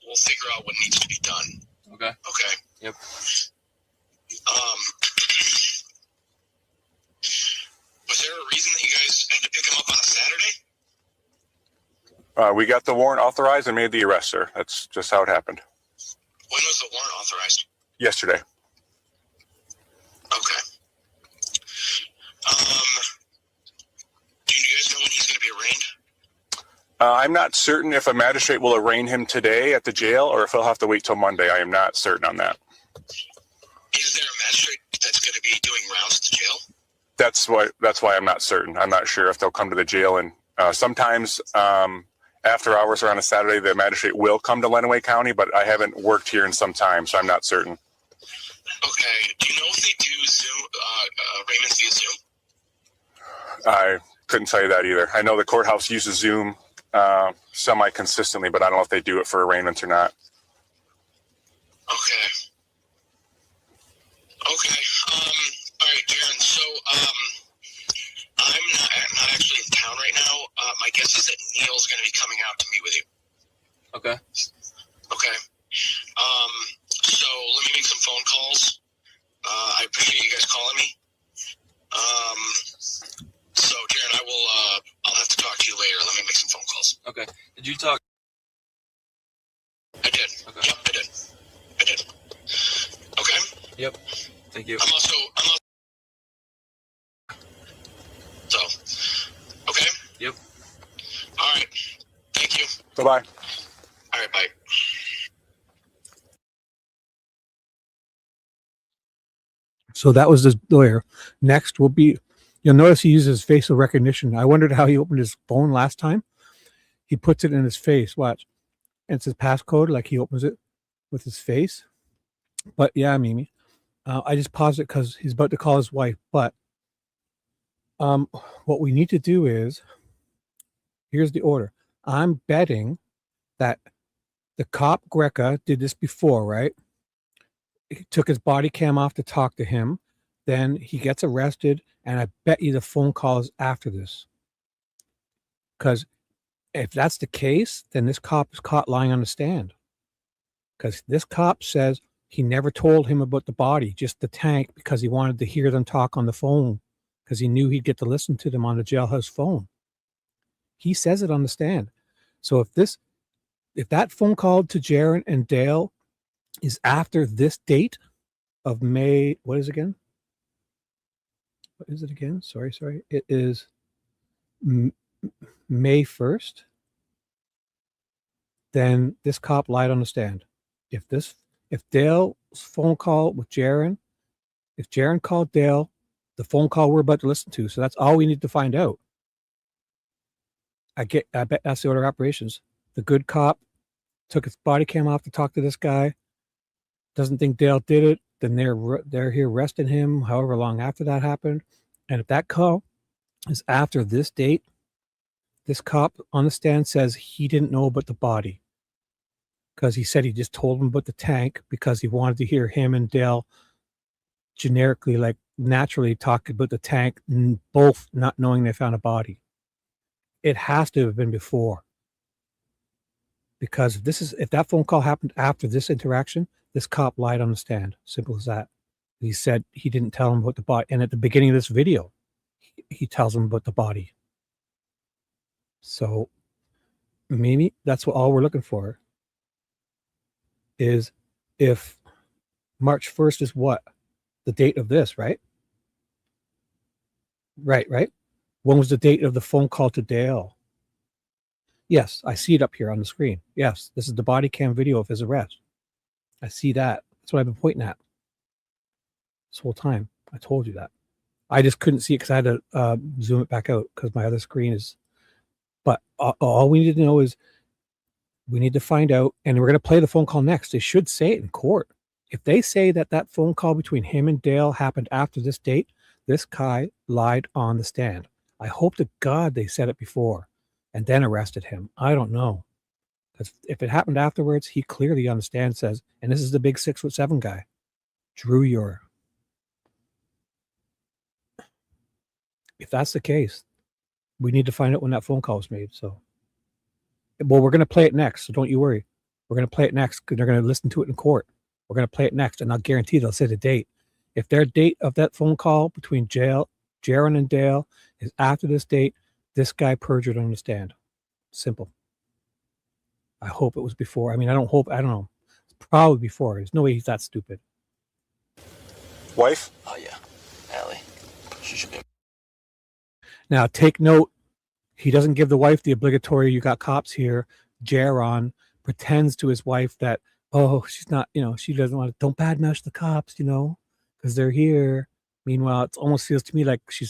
we'll figure out what needs to be done. Okay. Okay. Yep. Was there a reason that you guys had to pick him up on a Saturday? We got the warrant authorized and made the arrest, sir. That's just how it happened. When was the warrant authorized? Yesterday. Okay. Do you guys know when he's going to be arraigned? I'm not certain if a magistrate will arraign him today at the jail or if he'll have to wait till Monday. I am not certain on that. Is there a magistrate that's going to be doing rounds at the jail? That's why I'm not certain. I'm not sure if they'll come to the jail. And sometimes after hours or on a Saturday, the magistrate will come to Lenawee County, but I haven't worked here in some time, so I'm not certain. Okay. Do you know if they do Zoom arraignments via Zoom? I couldn't tell you that either. I know the courthouse uses Zoom semi-consistently, but I don't know if they do it for arraignments or not. Okay. All right, Jaron. So I'm not actually in town right now. My guess is that Neil's going to be coming out to meet with you. Okay. Okay. So let me make some phone calls. I appreciate you guys calling me. So Jaron, I'll have to talk to you later. Let me make some phone calls. Okay. Did you talk? I did. Okay. Yep, I did. Okay. Yep. Thank you. I'm also so okay. Yep. All right. Thank you. Bye-bye. All right, bye. So that was the lawyer. Next will be, you'll notice he uses facial recognition. I wondered how he opened his phone last time. He puts it in his face. Watch. And it's his passcode, like he opens it with his face. But yeah, Mimi. I just paused it because he's about to call his wife. But what we need to do is, here's the order. I'm betting that the cop Greca did this before, right? He took his body cam off to talk to him. Then he gets arrested, and I bet you the phone call is after this. Because if that's the case, then this cop is caught lying on the stand. Because this cop says he never told him about the body, just the tank, because he wanted to hear them talk on the phone, because he knew he'd get to listen to them on the jailhouse phone. He says it on the stand. So if that phone call to Jaron and Dale is after this date of May, what is it again? What is it again? Sorry. It is May 1st. Then this cop lied on the stand. If Dale's phone call with Jaron, if Jaron called Dale, the phone call we're about to listen to, so that's all we need to find out. I bet that's the order of operations. The good cop took his body cam off to talk to this guy, doesn't think Dale did it, then they're here arresting him however long after that happened. And if that call is after this date, This cop on the stand says he didn't know about the body because he said he just told him about the tank because he wanted to hear him and Dale generically, like naturally, talk about the tank, both not knowing they found a body. It has to have been before, because if that phone call happened after this interaction, this cop lied on the stand. Simple as that. He said he didn't tell him about the body, and at the beginning of this video, he tells him about the body. So maybe that's what all we're looking for. Is if March 1st is what? The date of this, right? Right. When was the date of the phone call to Dale? Yes, I see it up here on the screen. Yes, this is the body cam video of his arrest. I see that. That's what I've been pointing at this whole time. I told you that. I just couldn't see it because I had to zoom it back out because my other screen is. But all we need to know is we need to find out, and we're going to play the phone call next. They should say it in court. If they say that phone call between him and Dale happened after this date, this guy lied on the stand. I hope to God they said it before and then arrested him. I don't know. Because if it happened afterwards, he clearly on the stand says, and this is the big 6'7" guy, Drew Ure. If that's the case, we need to find out when that phone call was made. So, well, we're going to play it next, so don't you worry. We're going to play it next because they're going to listen to it in court. We're going to play it next, and I'll guarantee they'll say the date. If their date of that phone call between Jaron and Dale is after this date, this guy perjured on the stand. Simple. I hope it was before. I mean, I don't know. It's probably before. There's no way he's that stupid. Wife? Oh, yeah. Allie. She should be. Now, take note, he doesn't give the wife the obligatory, you got cops here. Jaron pretends to his wife that, oh, she's not, she doesn't want to, don't badmouth the cops, because they're here. Meanwhile, it almost feels to me like she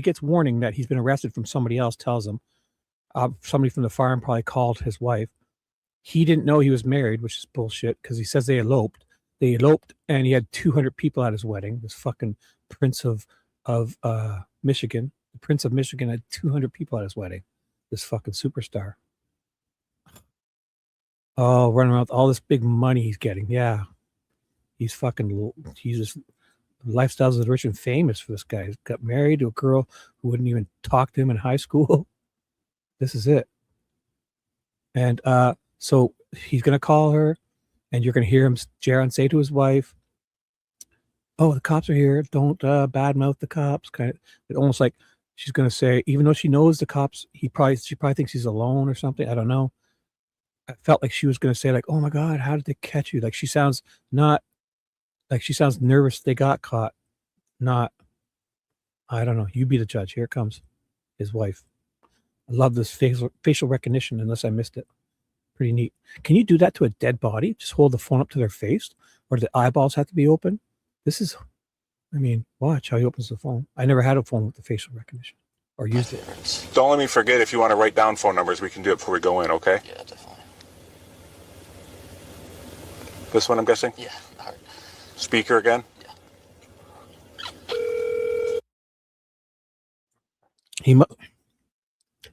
gets warning that he's been arrested from somebody else, tells him. Somebody from the farm probably called his wife. He didn't know he was married, which is bullshit, because he says they eloped. They eloped, and he had 200 people at his wedding. This fucking Prince of Michigan. The Prince of Michigan had 200 people at his wedding. This fucking superstar. Oh, running around with all this big money he's getting. Yeah. He's just lifestyles of the rich and famous for this guy. He's got married to a girl who wouldn't even talk to him in high school. This is it. And so he's going to call her, and you're going to hear him, Jaron, say to his wife, oh, the cops are here. Don't badmouth the cops. Kind of, it's almost like she's going to say, even though she knows the cops, she probably thinks he's alone or something. I don't know. I felt like she was going to say, like, oh my God, how did they catch you? Like she sounds nervous they got caught. Not, I don't know. You be the judge. Here it comes. His wife. I love this facial recognition, unless I missed it. Pretty neat. Can you do that to a dead body? Just hold the phone up to their face? Or do the eyeballs have to be open? Watch how he opens the phone. I never had a phone with the facial recognition or used it. Don't let me forget, if you want to write down phone numbers, we can do it before we go in, okay? Yeah, definitely. This one, I'm guessing? Yeah, all right. Speaker again? Yeah.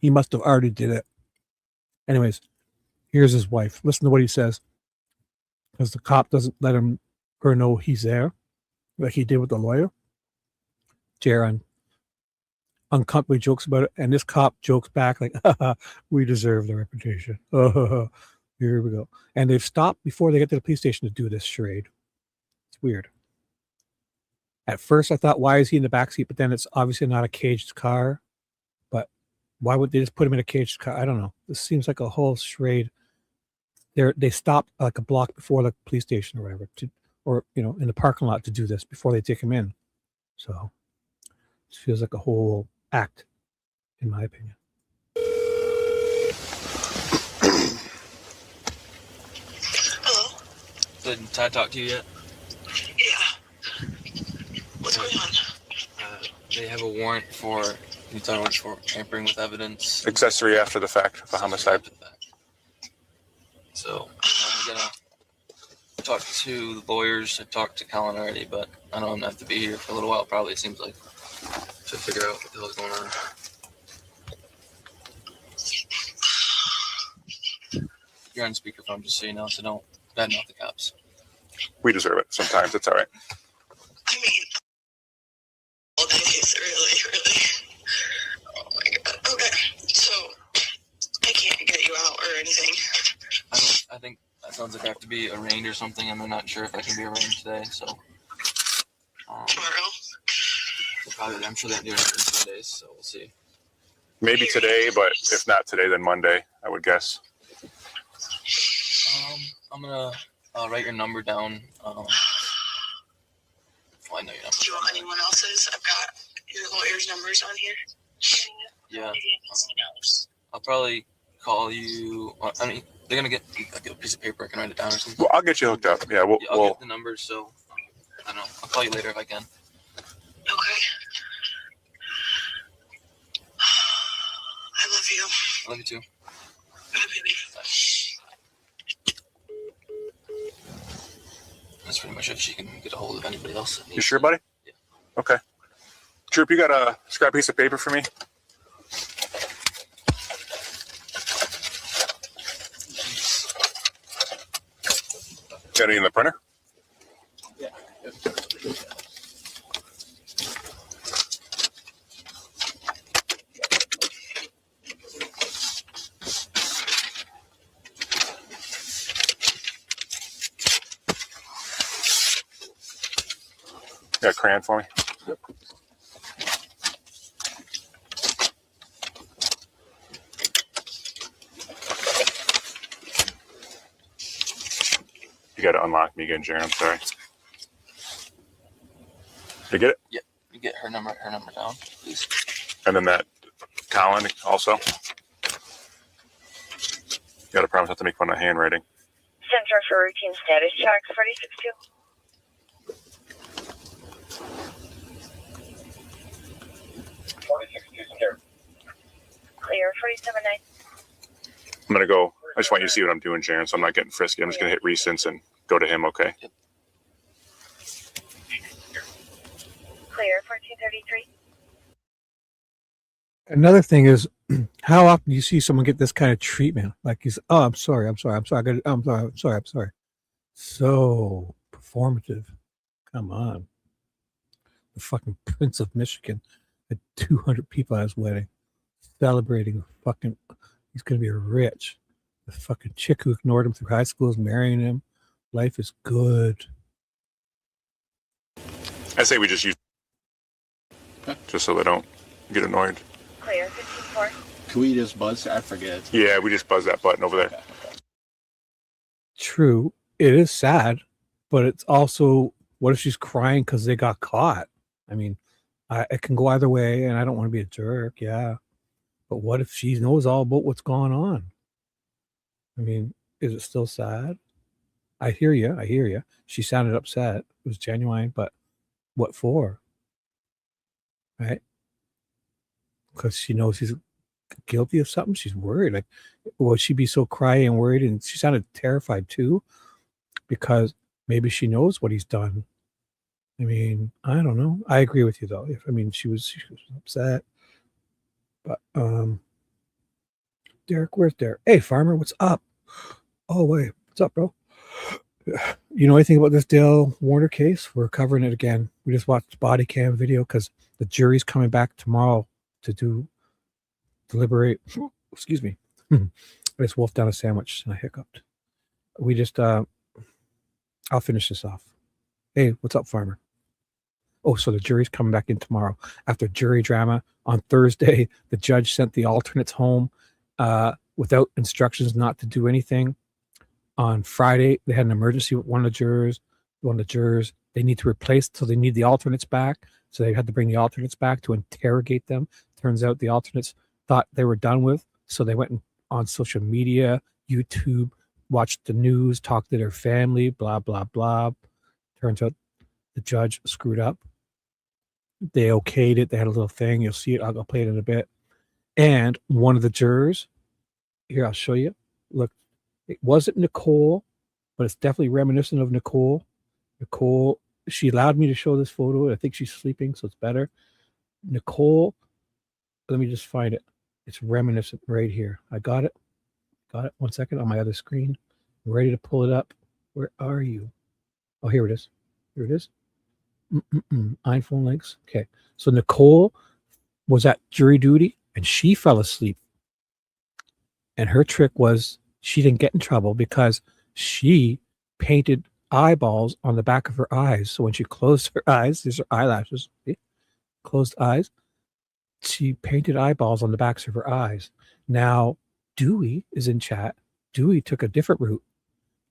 He must have already did it. Anyways, here's his wife. Listen to what he says. Because the cop doesn't let her know he's there, like he did with the lawyer. Jaron uncomfortably jokes about it, and this cop jokes back like, we deserve the reputation. Here we go. And they've stopped before they get to the police station to do this charade. It's weird. At first, I thought, why is he in the backseat? But then it's obviously not a caged car. But why would they just put him in a caged car? I don't know. This seems like a whole charade. They stopped like a block before the police station or whatever, in the parking lot to do this before they take him in. So it feels like a whole act, in my opinion. Hello? Did Ty talk to you yet? Yeah. What's going on? They have a warrant for tampering with evidence. Accessory after the fact of a homicide. So I'm gonna talk to the lawyers. I talked to Colin already, but I know I'm gonna have to be here for a little while. Probably, it seems like, to figure out what the hell's going on. you're on speakerphone, just so you know, so don't badmouth the cops. We deserve it sometimes. It's all right. I mean, all that is really, oh my God. Okay, so I can't get you out or anything. I think that sounds like I have to be arraigned or something, and I'm not sure if I can be arraigned today, so. Tomorrow? Probably, I'm sure they're doing it in 2 days, so we'll see. Maybe today, but if not today, then Monday, I would guess. I'm gonna write your number down. Oh, I know your number. Do you want anyone else's? I've got your lawyer's numbers on here. Yeah. I'll probably call you. I mean, they're gonna get a piece of paper. I can write it down or something. Well, I'll get you hooked up. Yeah, I'll get the numbers. So I don't know. I'll call you later if I can. Okay. I love you. I love you too. Bye, baby. That's pretty much it. She can get a hold of anybody else. You sure, buddy? Yeah. Okay. Troop, you got a scrap piece of paper for me? Got any in the printer? Yeah. Got a crayon for me? Yep. You got to unlock me again, Jaron. I'm sorry. You get it? Yeah. You get her number down, please. And then that Colin also. You got to promise not to make fun of handwriting. Center for routine status check, 462. Clear, 47-9. I'm going to go. I just want you to see what I'm doing, Jaron, so I'm not getting frisky. I'm just going to hit recents and go to him, okay? Yep. Clear, 1433. Another thing is, how often do you see someone get this kind of treatment? Like he's, oh, I'm sorry. I'm sorry. So performative. Come on. The fucking Prince of Michigan had 200 people at his wedding celebrating fucking, he's going to be rich. The fucking chick who ignored him through high school is marrying him. Life is good. I say we just use just so they don't get annoyed. Clear, 15-4. Can we just buzz? I forget. Yeah, we just buzz that button over there. True. It is sad, but it's also, what if she's crying because they got caught? I mean, it can go either way, and I don't want to be a jerk, yeah. But what if she knows all about what's going on? I mean, is it still sad? I hear you. She sounded upset. It was genuine, but what for? Right? Because she knows he's guilty of something. She's worried. Like, will she be so crying and worried? And she sounded terrified too, because maybe she knows what he's done. I mean, I don't know. I agree with you though. She was upset. But Derek, where's Derek? Hey, Farmer, what's up? Oh wait, what's up, bro? You know anything about this Dale Warner case? We're covering it again. We just watched body cam video because the jury's coming back tomorrow to deliberate. Excuse me. I just wolfed down a sandwich and I hiccuped. We just I'll finish this off. Hey, what's up, Farmer? Oh, so the jury's coming back in tomorrow. After jury drama on Thursday, the judge sent the alternates home without instructions not to do anything. On Friday, they had an emergency with one of the jurors. They need to replace, so they need the alternates back. So they had to bring the alternates back to interrogate them. Turns out the alternates thought they were done with, so they went on social media, YouTube, watched the news, talked to their family, blah, blah, blah. Turns out the judge screwed up. They okayed it. They had a little thing. You'll see it. I'll play it in a bit. And one of the jurors, here, I'll show you. Look, it wasn't Nicole, but it's definitely reminiscent of Nicole. Nicole, she allowed me to show this photo. I think she's sleeping, so it's better. Nicole, let me just find it. It's reminiscent right here. I got it. Got it. 1 second on my other screen. I'm ready to pull it up. Where are you? Oh, here it is. Here it is. iPhone links. Okay. So Nicole was at jury duty and she fell asleep. And her trick was she didn't get in trouble because she painted eyeballs on the back of her eyes. So when she closed her eyes, these are eyelashes, see? Closed eyes, she painted eyeballs on the backs of her eyes. Now, Dewey is in chat. Dewey took a different route.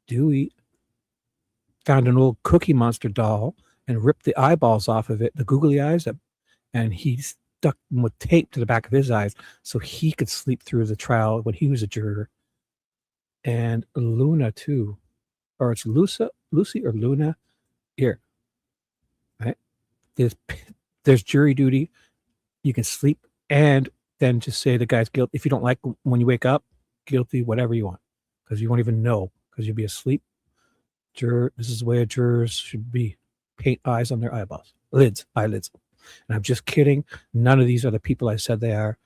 Dewey found an old Cookie Monster doll and ripped the eyeballs off of it, the googly eyes, and he stuck them with tape to the back of his eyes so he could sleep through the trial when he was a juror. And Luna too, or it's Lucy or Luna. Here, right? There's jury duty. You can sleep and then just say the guy's guilty. If you don't like when you wake up, guilty, whatever you want, because you won't even know because you'll be asleep. Juror, this is the way a jurors should be. Paint eyes on their eyeballs, eyelids. And I'm just kidding. None of these are the people I said they are.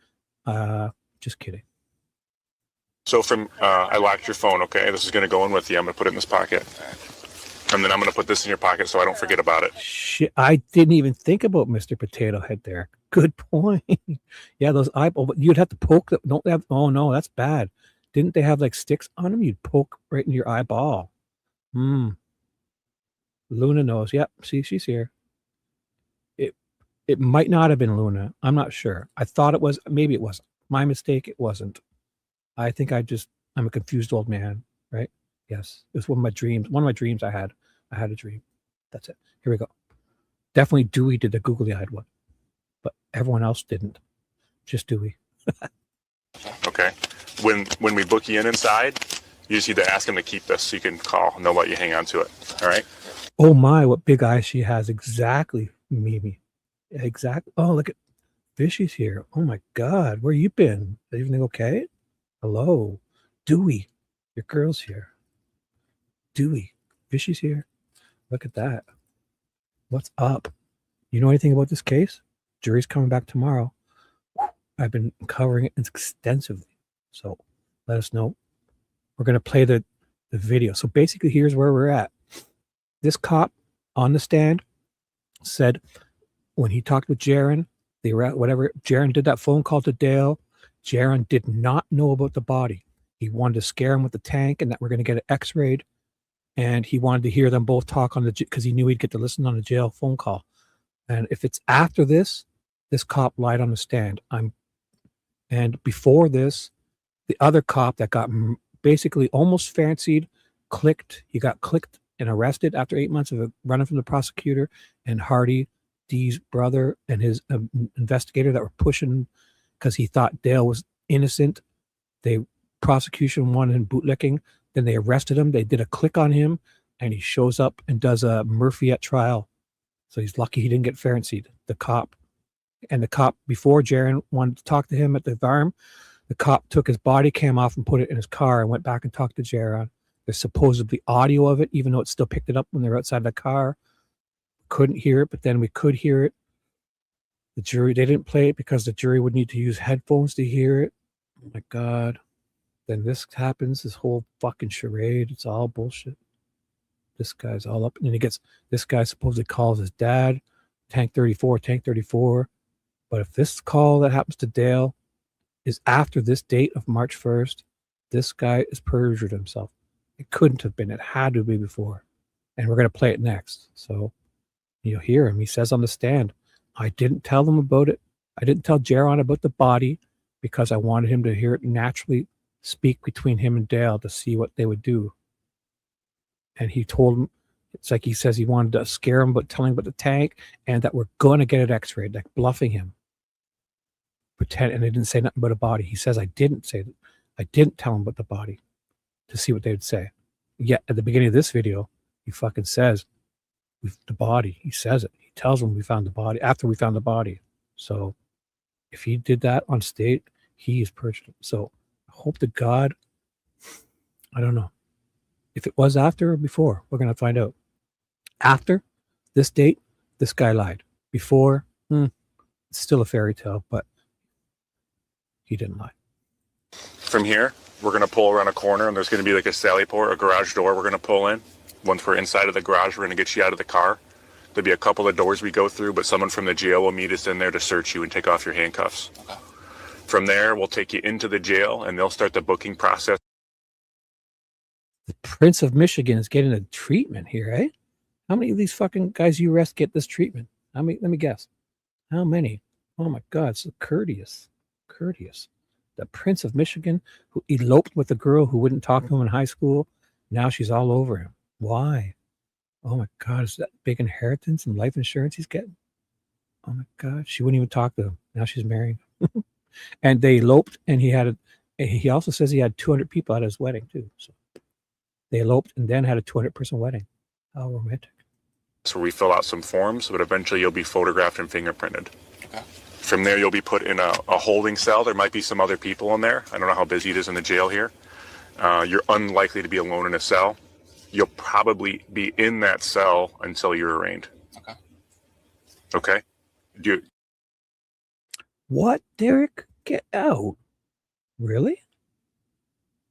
Just kidding. So I locked your phone, okay? This is going to go in with you. I'm going to put it in this pocket. And then I'm going to put this in your pocket so I don't forget about it. Shit, I didn't even think about Mr. Potato Head there. Good point. Yeah, those eyeballs, but you'd have to poke them. Don't they have, oh no, that's bad. Didn't they have like sticks on them? You'd poke right in your eyeball. Luna knows. Yep, see, she's here. It might not have been Luna. I'm not sure. I thought it was. Maybe it wasn't. My mistake. It wasn't. I think I'm a confused old man, right? Yes. It was one of my dreams. One of my dreams I had a dream. That's it. Here we go. Definitely Dewey did the googly-eyed one, but everyone else didn't. Just Dewey. Okay. When we book you in inside, you just need to ask him to keep this so you can call and they'll let you hang on to it. All right? Oh my, what big eyes she has. Exactly, Mimi. Exactly. Oh, look at Fishy's here. Oh my God, where you been? Is everything okay? Hello. Dewey, your girl's here. Dewey, Fishy's here. Look at that. What's up? You know anything about this case? Jury's coming back tomorrow. I've been covering it extensively. So let us know. We're going to play the video. So basically, here's where we're at. This cop on the stand said when he talked with Jaron, Jaron did that phone call to Dale. Jaron did not know about the body. He wanted to scare him with the tank and that we're going to get it x-rayed. And he wanted to hear them both talk on because he knew he'd get to listen on the jail phone call. And if it's after this cop lied on the stand. And before this, the other cop that got basically almost fancied, he got clicked and arrested after 8 months of running from the prosecutor, and Hardy, Dee's brother, and his investigator that were pushing because he thought Dale was innocent. Prosecution wanted him bootlicking. Then they arrested him. They did a click on him, and he shows up and does a Murphy at trial. So he's lucky he didn't get fancied. The cop, before Jaron wanted to talk to him at the farm, the cop took his body cam off and put it in his car and went back and talked to Jaron. There's supposedly audio of it, even though it still picked it up when they were outside the car. Couldn't hear it, but then we could hear it. The jury, they didn't play it because the jury would need to use headphones to hear it. Oh my God. Then this happens, this whole fucking charade. It's all bullshit. This guy's all up. And this guy supposedly calls his dad, Tank 34. But if this call that happens to Dale is after this date of March 1st, this guy has perjured himself. It couldn't have been. It had to be before. And we're going to play it next. So you'll hear him. He says on the stand, I didn't tell them about it. I didn't tell Jaron about the body because I wanted him to hear it naturally speak between him and Dale to see what they would do. And he told him, it's like he says he wanted to scare him, but telling him about the tank and that we're going to get it x-rayed, like bluffing him. And they didn't say nothing about a body. He says, I didn't tell him about the body to see what they would say. Yet at the beginning of this video, he fucking says, the body. He says it. He tells them we found the body after we found the body. So if he did that on state, he is perjured. So I hope to God, I don't know if it was after or before. We're going to find out. After this date, this guy lied. Before, it's still a fairy tale, but he didn't lie. From here, we're going to pull around a corner, and there's going to be like a sally port, a garage door we're going to pull in. Once we're inside of the garage, we're going to get you out of the car. There'll be a couple of doors we go through, but someone from the jail will meet us in there to search you and take off your handcuffs. Okay. From there, we'll take you into the jail, and they'll start the booking process. The Prince of Michigan is getting a treatment here, eh? How many of these fucking guys you arrest get this treatment? How many? Let me guess. How many? Oh my God, so courteous. Courteous. The Prince of Michigan who eloped with a girl who wouldn't talk to him in high school. Now she's all over him. Why? Oh my God, is that big inheritance and life insurance he's getting? Oh my God, she wouldn't even talk to him. Now she's marrying him. And they eloped, and he also says he had 200 people at his wedding too. So they eloped and then had a 200-person wedding. How romantic. So we fill out some forms, but eventually you'll be photographed and fingerprinted. Okay. From there, you'll be put in a holding cell. There might be some other people in there. I don't know how busy it is in the jail here. You're unlikely to be alone in a cell. You'll probably be in that cell until you're arraigned. Okay. Okay? What, Derek? Get out. Really?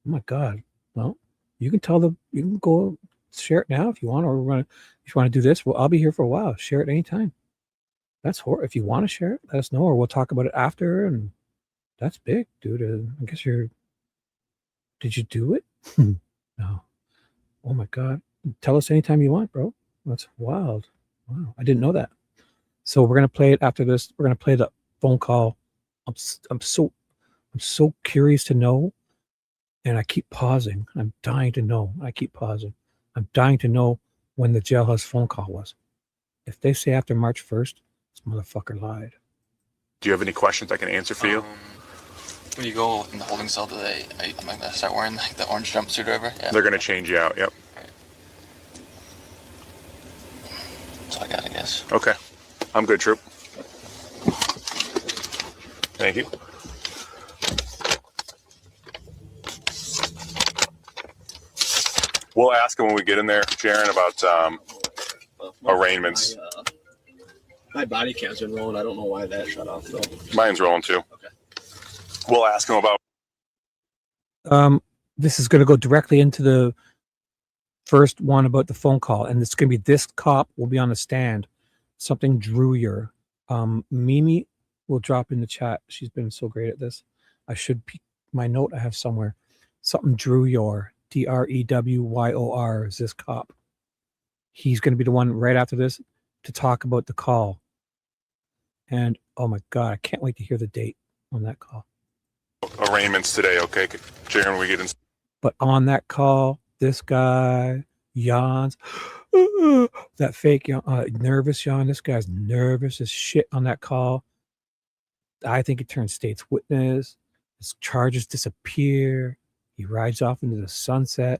Oh my God. Well, you can you can go share it now if you want, or if you want to do this. Well, I'll be here for a while. Share it anytime. That's horrible. If you want to share it, let us know, or we'll talk about it after. And that's big, dude. I guess did you do it? No. Oh my God. Tell us anytime you want, bro. That's wild. Wow. I didn't know that. So we're going to play it after this. We're going to play the phone call. I'm so curious to know. And I keep pausing. I'm dying to know. I keep pausing. I'm dying to know when the jailhouse phone call was. If they say after March 1st, this motherfucker lied. Do you have any questions I can answer for you? When you go in the holding cell, am I going to start wearing like the orange jumpsuit or whatever? Yeah. They're going to change you out, yep. That's all I got, I guess. Okay. I'm good, Troop. Thank you. We'll ask him when we get in there, Sharon, about arraignments. My body cam's been rolling. I don't know why that shut off though. Mine's rolling too. Okay. We'll ask him about. This is going to go directly into the first one about the phone call, and it's going to be this cop will be on the stand. Something drew your. Mimi will drop in the chat. She's been so great at this. I should my note I have somewhere. Something drew your. DREWYOR is this cop. He's going to be the one right after this to talk about the call. And oh my God, I can't wait to hear the date on that call. Arraignments today, okay? Sharon, when we get in. But on that call, this guy yawns. That fake nervous yawn. This guy's nervous as shit on that call. I think he turns state's witness. His charges disappear. He rides off into the sunset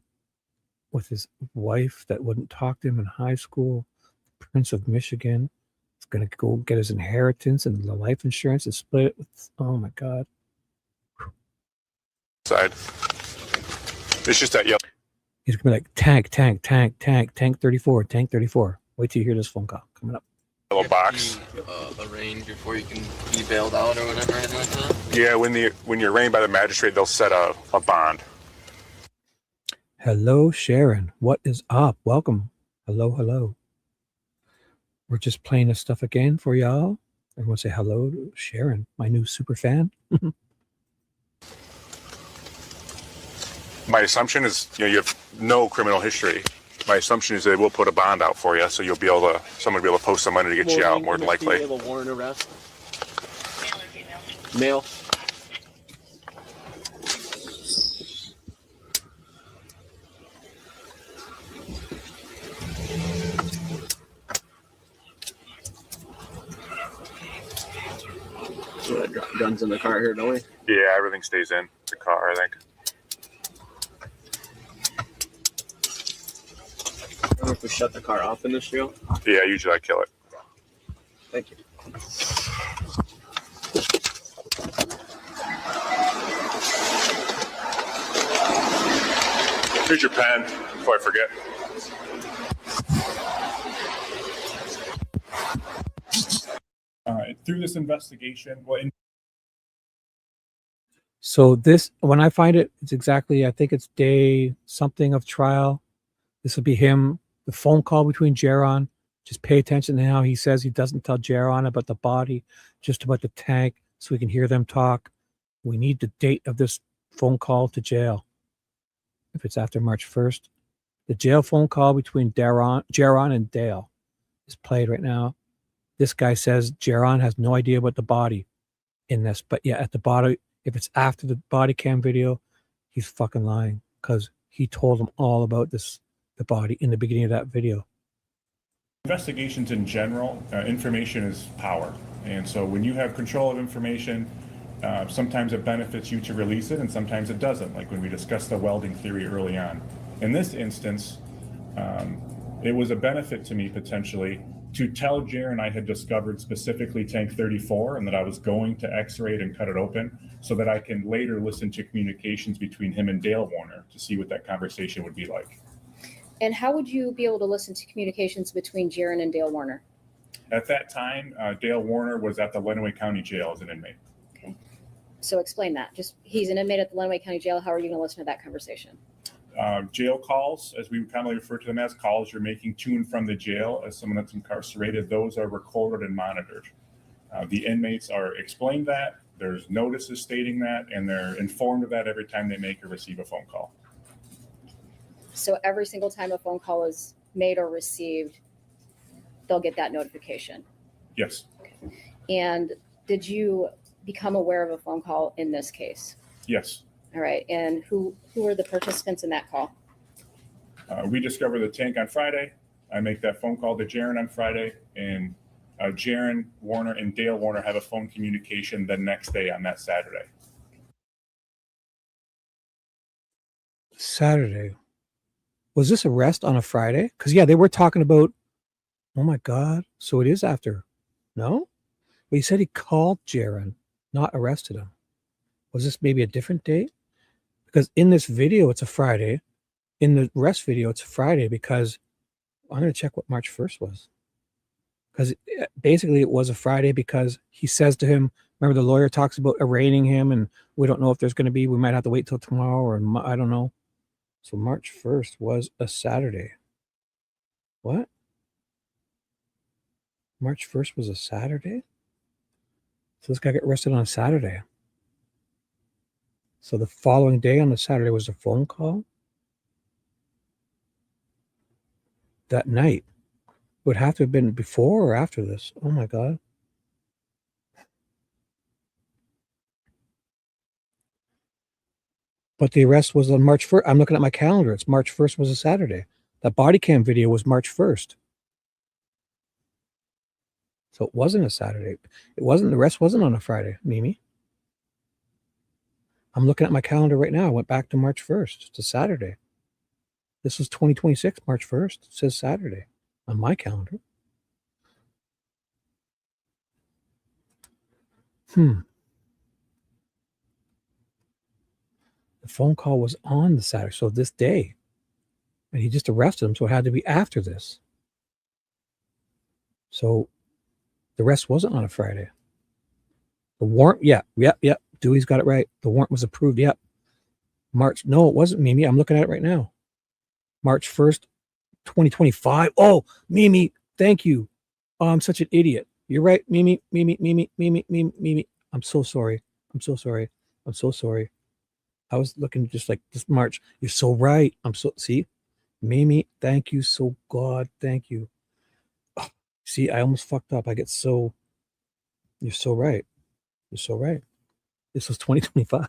with his wife that wouldn't talk to him in high school. Prince of Michigan is going to go get his inheritance and the life insurance and split it with. Oh my God. Side. It's just that yellow. He's going to be like tank 34, tank 34. Wait till you hear this phone call coming up. Yellow box. Arraigned before you can be bailed out or whatever, anything like that? Yeah, when you're arraigned by the magistrate, they'll set a bond. Hello, Sharon. What is up? Welcome. Hello. We're just playing this stuff again for y'all. Everyone say hello to Sharon, my new super fan. My assumption is, you have no criminal history. My assumption is they will put a bond out for you, so someone will be able to post some money to get you out, more than likely. Do you have a warrant arrest? Male. So I drop guns in the car here, don't we? Yeah, everything stays in the car, I think. If we shut the car off in this jail? Yeah, usually I kill it. Thank you. Here's your pen, before I forget. All right, through this investigation, So this, when I find it, it's exactly, I think it's day something of trial. This will be him, the phone call between Jaron. Just pay attention to how he says he doesn't tell Jaron about the body, just about the tank, so we can hear them talk. We need the date of this phone call to jail. If it's after March 1st, the jail phone call between Jaron and Dale is played right now. This guy says Jaron has no idea about the body in this, but yeah, at the body, if it's after the body cam video, he's fucking lying because he told him all about this, the body in the beginning of that video. Investigations in general, information is power. And so when you have control of information, sometimes it benefits you to release it and sometimes it doesn't, like when we discussed the welding theory early on. In this instance, it was a benefit to me potentially to tell Jaron I had discovered specifically tank 34 and that I was going to x-ray it and cut it open so that I can later listen to communications between him and Dale Warner to see what that conversation would be like. And how would you be able to listen to communications between Jaron and Dale Warner? At that time, Dale Warner was at the Lenawee County Jail as an inmate. Okay. So explain that. Just, he's an inmate at the Lenawee County Jail. How are you going to listen to that conversation? Jail calls, as we commonly refer to them as, calls you're making to and from the jail as someone that's incarcerated, those are recorded and monitored. The inmates are explained that, there's notices stating that, and they're informed of that every time they make or receive a phone call. So every single time a phone call is made or received, they'll get that notification. Yes. And did you become aware of a phone call in this case? Yes. All right. And who are the participants in that call? We discover the tank on Friday. I make that phone call to Jaron on Friday, and Jaron Warner and Dale Warner have a phone communication the next day on that Saturday. Saturday. Was this arrest on a Friday? Because, yeah, they were talking about, oh, my God. So it is after. No? Well, he said he called Jaron, not arrested him. Was this maybe a different date? Because in this video, it's a Friday. In the arrest video, it's a Friday because I'm going to check what March 1st was. Because basically it was a Friday because he says to him, remember the lawyer talks about arraigning him and we don't know if there's going to be, we might have to wait till tomorrow or I don't know. So March 1st was a Saturday. What? March 1st was a Saturday? So this guy got arrested on a Saturday. So the following day on the Saturday was a phone call? That night. Would have to have been before or after this. Oh my God. But the arrest was on March 1st. I'm looking at my calendar. It's March 1st was a Saturday. That body cam video was March 1st. So it wasn't a Saturday. It wasn't, the arrest wasn't on a Friday, Mimi. I'm looking at my calendar right now. I went back to March 1st. It's a Saturday. This was 2026, March 1st. It says Saturday on my calendar. The phone call was on the Saturday, so this day. And he just arrested him, so it had to be after this. So the arrest wasn't on a Friday. The warrant, yep. Dewey's got it right. The warrant was approved, yep. March, no, it wasn't, Mimi. I'm looking at it right now. March 1st, 2025. Oh, Mimi, thank you. Oh, I'm such an idiot. You're right, Mimi. I'm so sorry. I'm so sorry. I was looking just like this March. You're so right. See, Mimi, thank you. So God, thank you. Oh, see, I almost fucked up. You're so right. You're so right. This was 2025.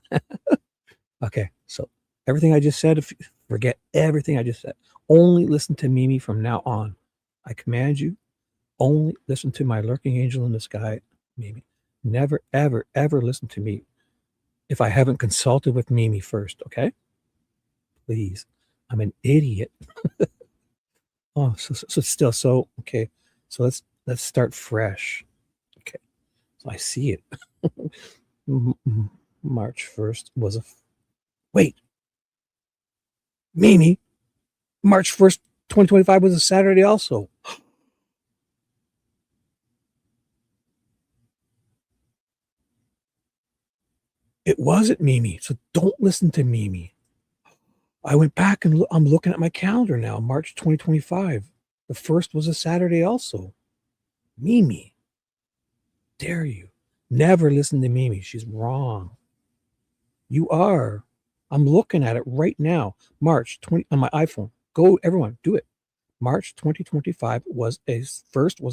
Okay, so everything I just said, forget everything I just said. Only listen to Mimi from now on. I command you, only listen to my lurking angel in the sky, Mimi. Never, ever, ever listen to me if I haven't consulted with Mimi first, okay? Please. I'm an idiot. Oh, so okay. So let's start fresh. Okay. So I see it. March 1st was wait. Mimi, March 1st, 2025 was a Saturday also. It wasn't Mimi. So don't listen to Mimi. I went back and I'm looking at my calendar now, March 2025. The first was a Saturday also. Mimi. Dare you. Never listen to Mimi. She's wrong. You are. I'm looking at it right now. March 20 on my iPhone. Go, everyone, do it. March 2025 was a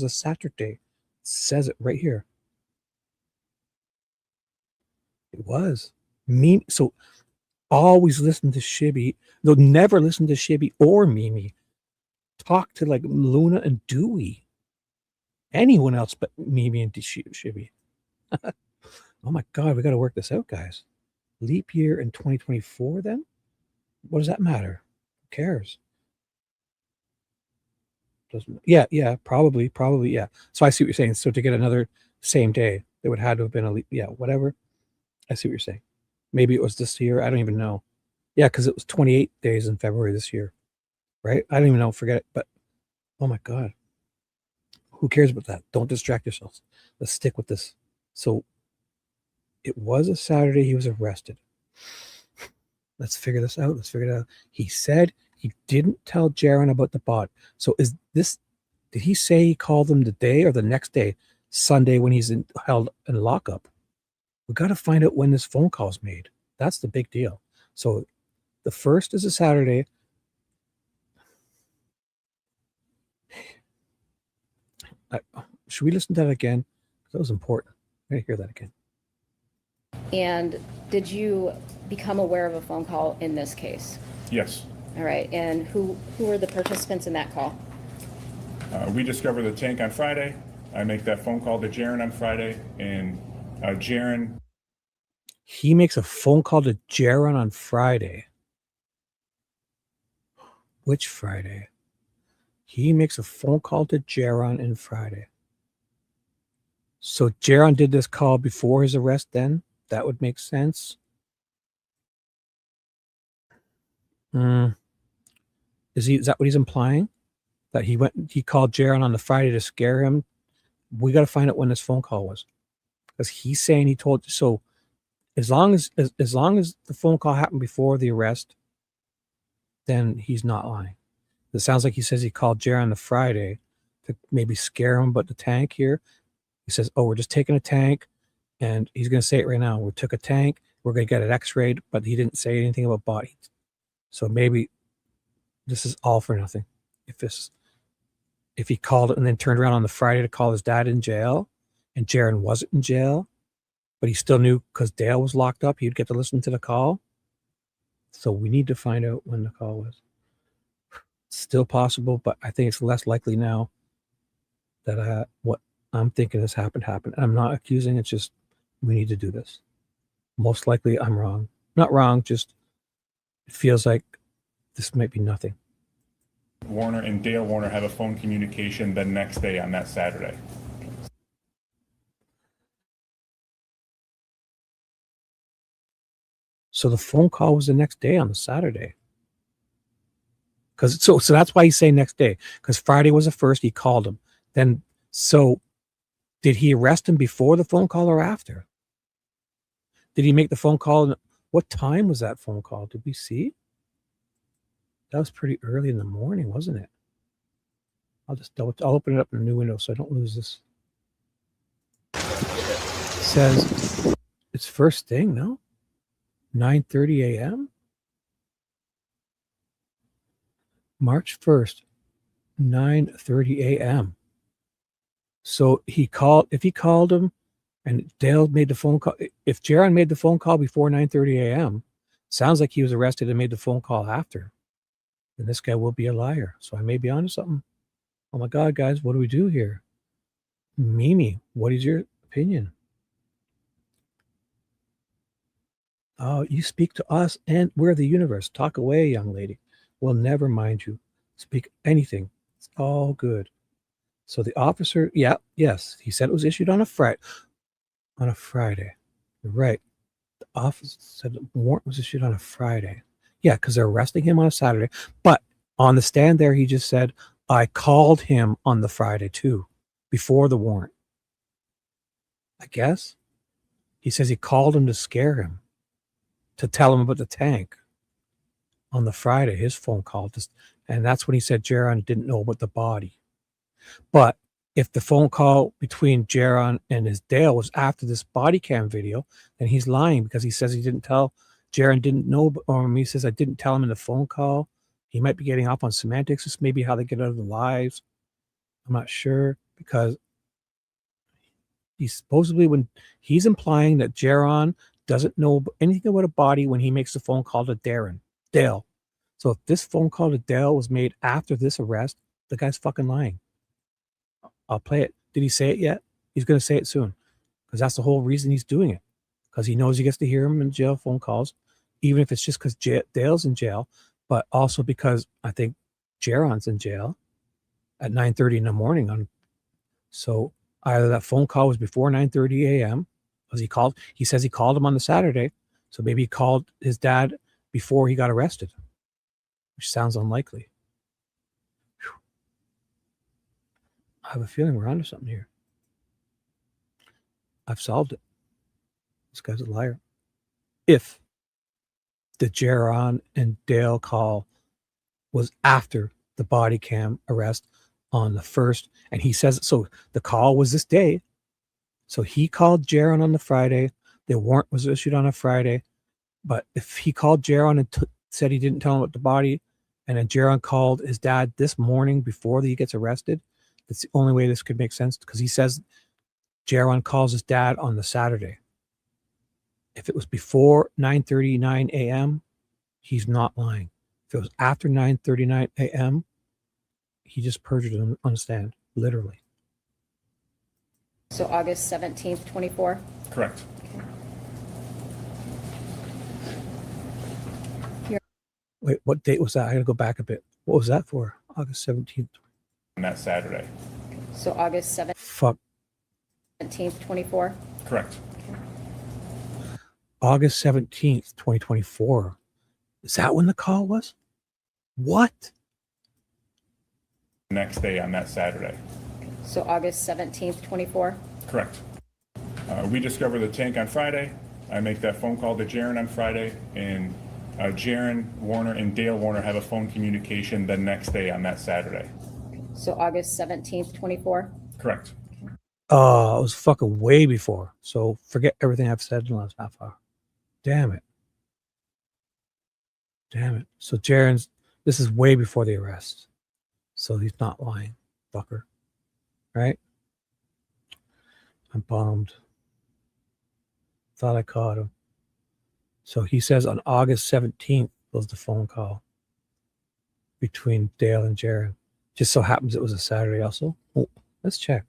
Saturday. It says it right here. It was. Mimi. So always listen to Shibby. They'll never listen to Shibby or Mimi. Talk to like Luna and Dewey. Anyone else but Mimi and Shibby. Oh my God, we got to work this out, guys. Leap year in 2024 then? What does that matter? Who cares? Yeah, probably, yeah. So I see what you're saying. So to get another same day, there would have to have been a leap. Yeah, whatever. I see what you're saying. Maybe it was this year. I don't even know. Yeah, because it was 28 days in February this year, right? I don't even know. Forget it. But oh my God, who cares about that? Don't distract yourselves. Let's stick with this. So it was a Saturday. He was arrested. Let's figure this out. He said he didn't tell Jaron about the bot. So did he say he called them the day or the next day, Sunday, when he's held in lockup? We got to find out when this phone call is made. That's the big deal. So the first is a Saturday. Should we listen to that again? That was important. I gotta hear that again. And did you become aware of a phone call in this case? Yes. All right. And who were the participants in that call? We discovered the tank on Friday. I make that phone call to Jaron on Friday, and Jaron. He makes a phone call to Jaron on Friday. Which Friday? He makes a phone call to Jaron on Friday. So Jaron did this call before his arrest then? That would make sense. Is that what he's implying? That he called Jaron on the Friday to scare him? We got to find out when this phone call was. Because he's saying he told, so as long as the phone call happened before the arrest, then he's not lying. It sounds like he says he called Jaron the Friday to maybe scare him about the tank here. He says, oh, we're just taking a tank. And he's going to say it right now. We took a tank. We're going to get it x-rayed. But he didn't say anything about body. So maybe this is all for nothing. If he called it and then turned around on the Friday to call his dad in jail, and Jaron wasn't in jail, but he still knew because Dale was locked up, he'd get to listen to the call. So we need to find out when the call was. Still possible, but I think it's less likely now that what I'm thinking has happened. I'm not accusing, it's just we need to do this. Most likely I'm wrong. Not wrong, just it feels like this might be nothing. Warner and Dale Warner have a phone communication the next day on that Saturday. So the phone call was the next day on the Saturday. So that's why he's saying next day. Because Friday was the first, he called him. Then so did he arrest him before the phone call or after? Did he make the phone call? What time was that phone call? Did we see? That was pretty early in the morning, wasn't it? I'll open it up in a new window so I don't lose this. It says it's first thing, no? 9:30 a.m. March 1st, 9:30 a.m. So if he called him and Dale made the phone call, if Jaron made the phone call before 9:30 a.m., sounds like he was arrested and made the phone call after. Then this guy will be a liar. So I may be onto something. Oh my God, guys, what do we do here? Mimi, what is your opinion? Oh, you speak to us and we're the universe. Talk away, young lady. We'll never mind you. Speak anything. It's all good. So the officer, yes, he said it was issued on a Friday. On a Friday. You're right. The officer said the warrant was issued on a Friday. Yeah, because they're arresting him on a Saturday. But on the stand there, he just said, I called him on the Friday too, before the warrant. I guess. He says he called him to scare him. to tell him about the tank on the Friday, his phone call. And that's when he said Jaron didn't know about the body. But if the phone call between Jaron and his Dale was after this body cam video, then he's lying because he says he didn't tell Jaron didn't know, or he says I didn't tell him in the phone call. He might be getting off on semantics. This may be how they get out of the lives. I'm not sure, because he's supposedly, when he's implying that Jaron doesn't know anything about a body when he makes the phone call to Dale. So if this phone call to Dale was made after this arrest, the guy's fucking lying. I'll play it. Did he say it yet? He's going to say it soon, because that's the whole reason he's doing it, because he knows he gets to hear him in jail phone calls, even if it's just because Dale's in jail, but also because I think Jaron's in jail at 9:30 in the morning. So either that phone call was before 9:30 a.m. because he says he called him on the Saturday, so maybe he called his dad before he got arrested, which sounds unlikely. Whew. I have a feeling we're onto something here. I've solved it. This guy's a liar. If the Jaron and Dale call was after the body cam arrest on the 1st, and he says, so the call was this day. So he called Jaron on the Friday. The warrant was issued on a Friday. But if he called Jaron and said he didn't tell him about the body, and then Jaron called his dad this morning before he gets arrested, that's the only way this could make sense, because he says Jaron calls his dad on the Saturday. If it was before 9:39 a.m., he's not lying. If it was after 9:39 a.m., he just perjured him on the stand, literally. So August 17th, 24? Correct. Wait, what date was that? I got to go back a bit. What was that for? August 17th. On that Saturday. So August 17th, Fuck. 24? Correct. August 17th, 2024. Is that when the call was? What? Next day on that Saturday. So August 17th, 24? Correct. We discover the tank on Friday. I make that phone call to Jaron on Friday, and Jaron Warner and Dale Warner have a phone communication the next day on that Saturday. So August 17th, 24? Correct. It was fucking way before. So forget everything I've said in the last half hour. Damn it. Damn it. So this is way before the arrest. So he's not lying, fucker. Right? I'm bummed. Thought I caught him. So he says on August 17th was the phone call between Dale and Jaron. Just so happens it was a Saturday also. Oh, let's check.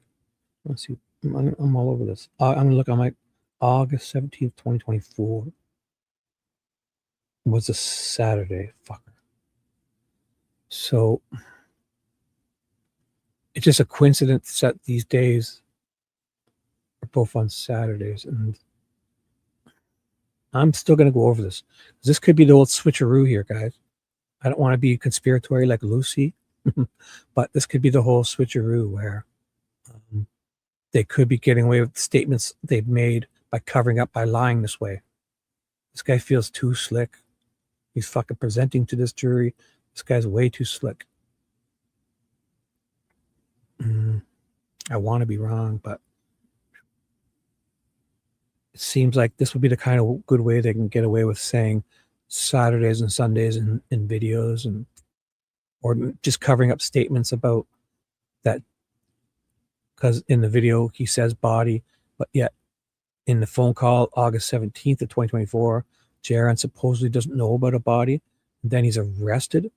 Let's see. I'm all over this. I'm going to look on my August 17th, 2024. Was a Saturday. Fucker. So it's just a coincidence that these days are both on Saturdays. And I'm still going to go over this. This could be the old switcheroo here, guys. I don't want to be conspiratory like Lucy, but this could be the whole switcheroo where they could be getting away with statements they've made by covering up, by lying this way. This guy feels too slick. He's fucking presenting to this jury. This guy's way too slick. I want to be wrong, but it seems like this would be the kind of good way they can get away with saying Saturdays and Sundays in videos, and or just covering up statements about that, because in the video he says body, but yet in the phone call August 17th of 2024, Jaron supposedly doesn't know about a body, and then he's arrested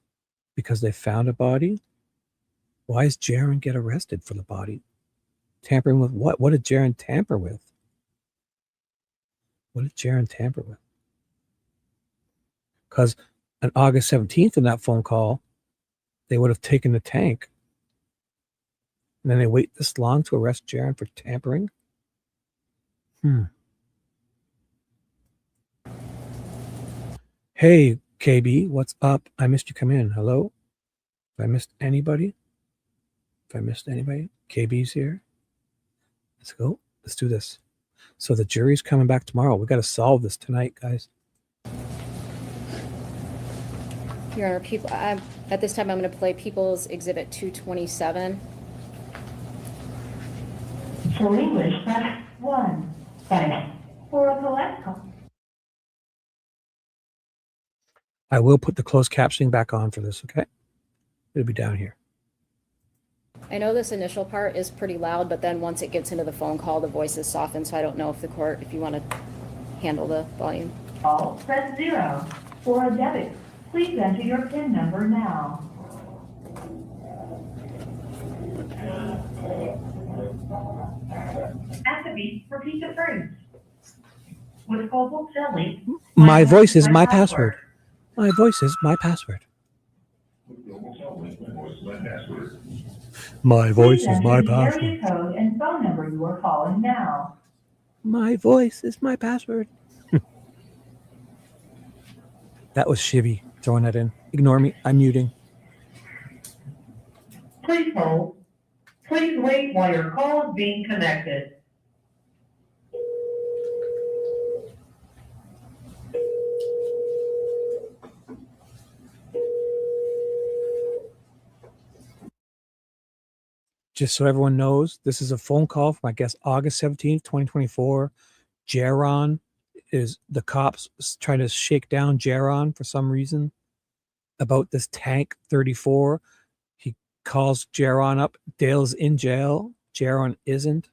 because they found a body. Why does Jaron get arrested for the body? Tampering with what? What did Jaron tamper with? What did Jaron tamper with? Because on August 17th in that phone call, they would have taken the tank. And then they wait this long to arrest Jaron for tampering? Hey, KB, what's up? I missed you come in. Hello? If I missed anybody? KB's here. Let's go. Let's do this. So the jury's coming back tomorrow. We got to solve this tonight, guys. Your Honor, at this time, I'm going to play People's Exhibit 227. For English, press 1. Thanks. For a collect call. I will put the closed captioning back on for this, okay? It'll be down here. I know this initial part is pretty loud, but then once it gets into the phone call, the voice is softened, so I don't know if the court, if you want to handle the volume. Call, press 0. For a debit, please enter your PIN number now. At the beep, repeat the phrase. With Global Silly, My voice is my password. My voice is my password. My voice is my the password. area code and phone number you are calling now. My voice is my password. That was Shivy throwing that in. Ignore me. I'm muting. Please hold. Please wait while your call is being connected. Just so everyone knows, this is a phone call from, I guess, August 17th, 2024. Jaron is the cops trying to shake down Jaron for some reason about this tank 34. He calls Jaron up. Dale's in jail. Jaron isn't.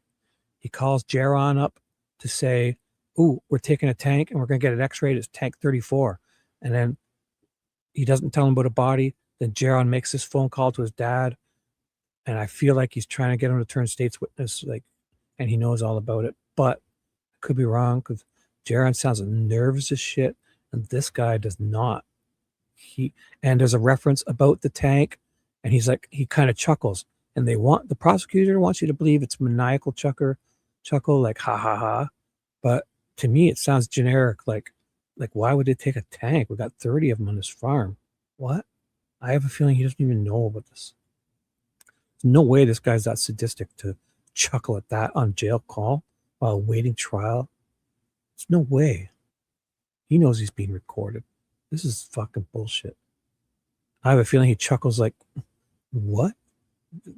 He calls Jaron up to say, ooh, we're taking a tank and we're going to get it x-rayed. It's tank 34. And then he doesn't tell him about a body. Then Jaron makes this phone call to his dad. And I feel like he's trying to get him to turn state's witness, and he knows all about it. But I could be wrong because Jaron sounds nervous as shit, and this guy does not. And there's a reference about the tank, and he kind of chuckles. And the prosecutor wants you to believe it's maniacal chuckle, like ha ha ha. But to me, it sounds generic, like why would they take a tank? We got 30 of them on this farm. What? I have a feeling he doesn't even know about this. There's no way this guy's that sadistic to chuckle at that on jail call while awaiting trial. There's no way. He knows he's being recorded. This is fucking bullshit. I have a feeling he chuckles like, what?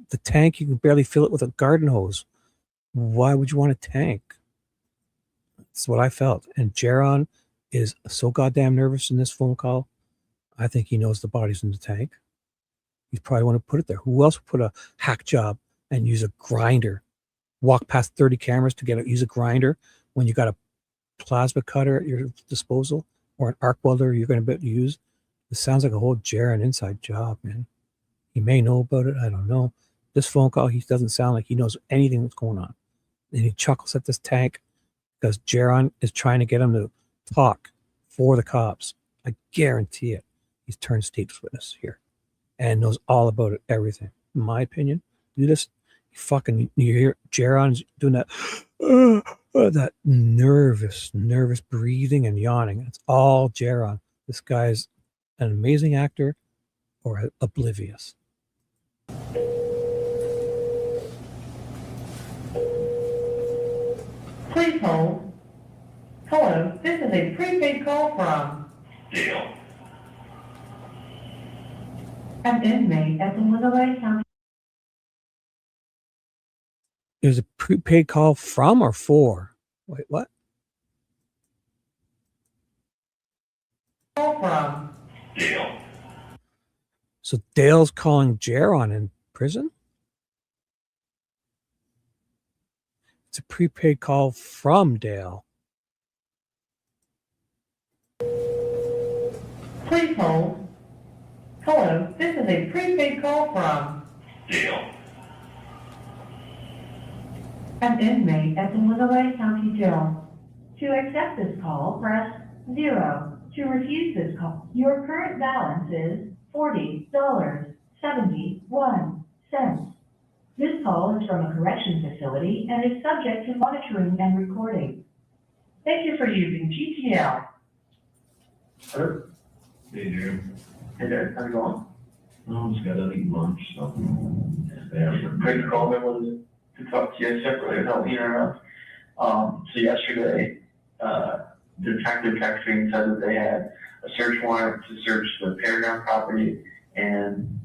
The tank, you can barely fill it with a garden hose. Why would you want a tank? That's what I felt. And Jaron is so goddamn nervous in this phone call. I think he knows the body's in the tank. You probably want to put it there. Who else would put a hack job and use a grinder? Walk past 30 cameras to use a grinder when you got a plasma cutter at your disposal or an arc welder you're going to be able to use? It sounds like a whole Jaron inside job, man. He may know about it. I don't know. This phone call, he doesn't sound like he knows anything that's going on. And he chuckles at this tank because Jaron is trying to get him to talk for the cops. I guarantee it. He's turned state's witness here and knows all about it, everything. In my opinion, do this. You hear Jaron's doing that, that nervous breathing and yawning. It's all Jaron. This guy's an amazing actor or oblivious. Please hold. Hello, this is a prepaid call from Dale. An inmate at the Illinois County. It was a prepaid call from or for? Wait, what? Call from Dale. So Dale's calling Jaron in prison? It's a prepaid call from Dale. Please hold. Hello, this is a prepaid call from Dale. An inmate at the Illinois County Jail. To accept this call, press 0. To refuse this call, your current balance is $40.71. This call is from a correction facility and is subject to monitoring and recording. Thank you for using GTL. Hello? Hey, Jim. Hey there, how's it going? Oh, just got to eat lunch, so. Yeah, great to call me to talk to you separately without being around. So yesterday, the detective texting said that they had a search warrant to search the Paragon property, and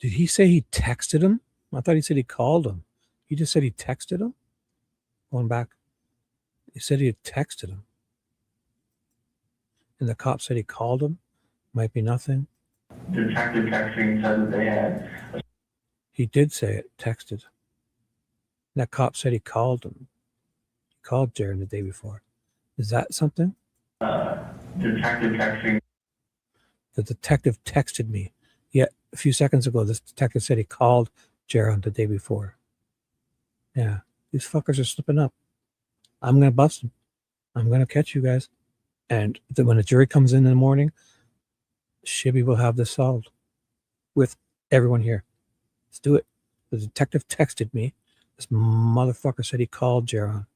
Did he say he texted him? I thought he said he called him. He just said he texted him? Going back. He said he had texted him. And the cop said he called him. Might be nothing. detective texting said that they had He did say it, texted. That cop said he called him. He called Jaron the day before. Is that something? detective texting. The detective texted me. Yet a few seconds ago, this detective said he called Jaron the day before. Yeah, these fuckers are slipping up. I'm going to bust them. I'm going to catch you guys. And then when the jury comes in the morning, Shibby will have this solved with everyone here. Let's do it. The detective texted me. This motherfucker said he called Jaron.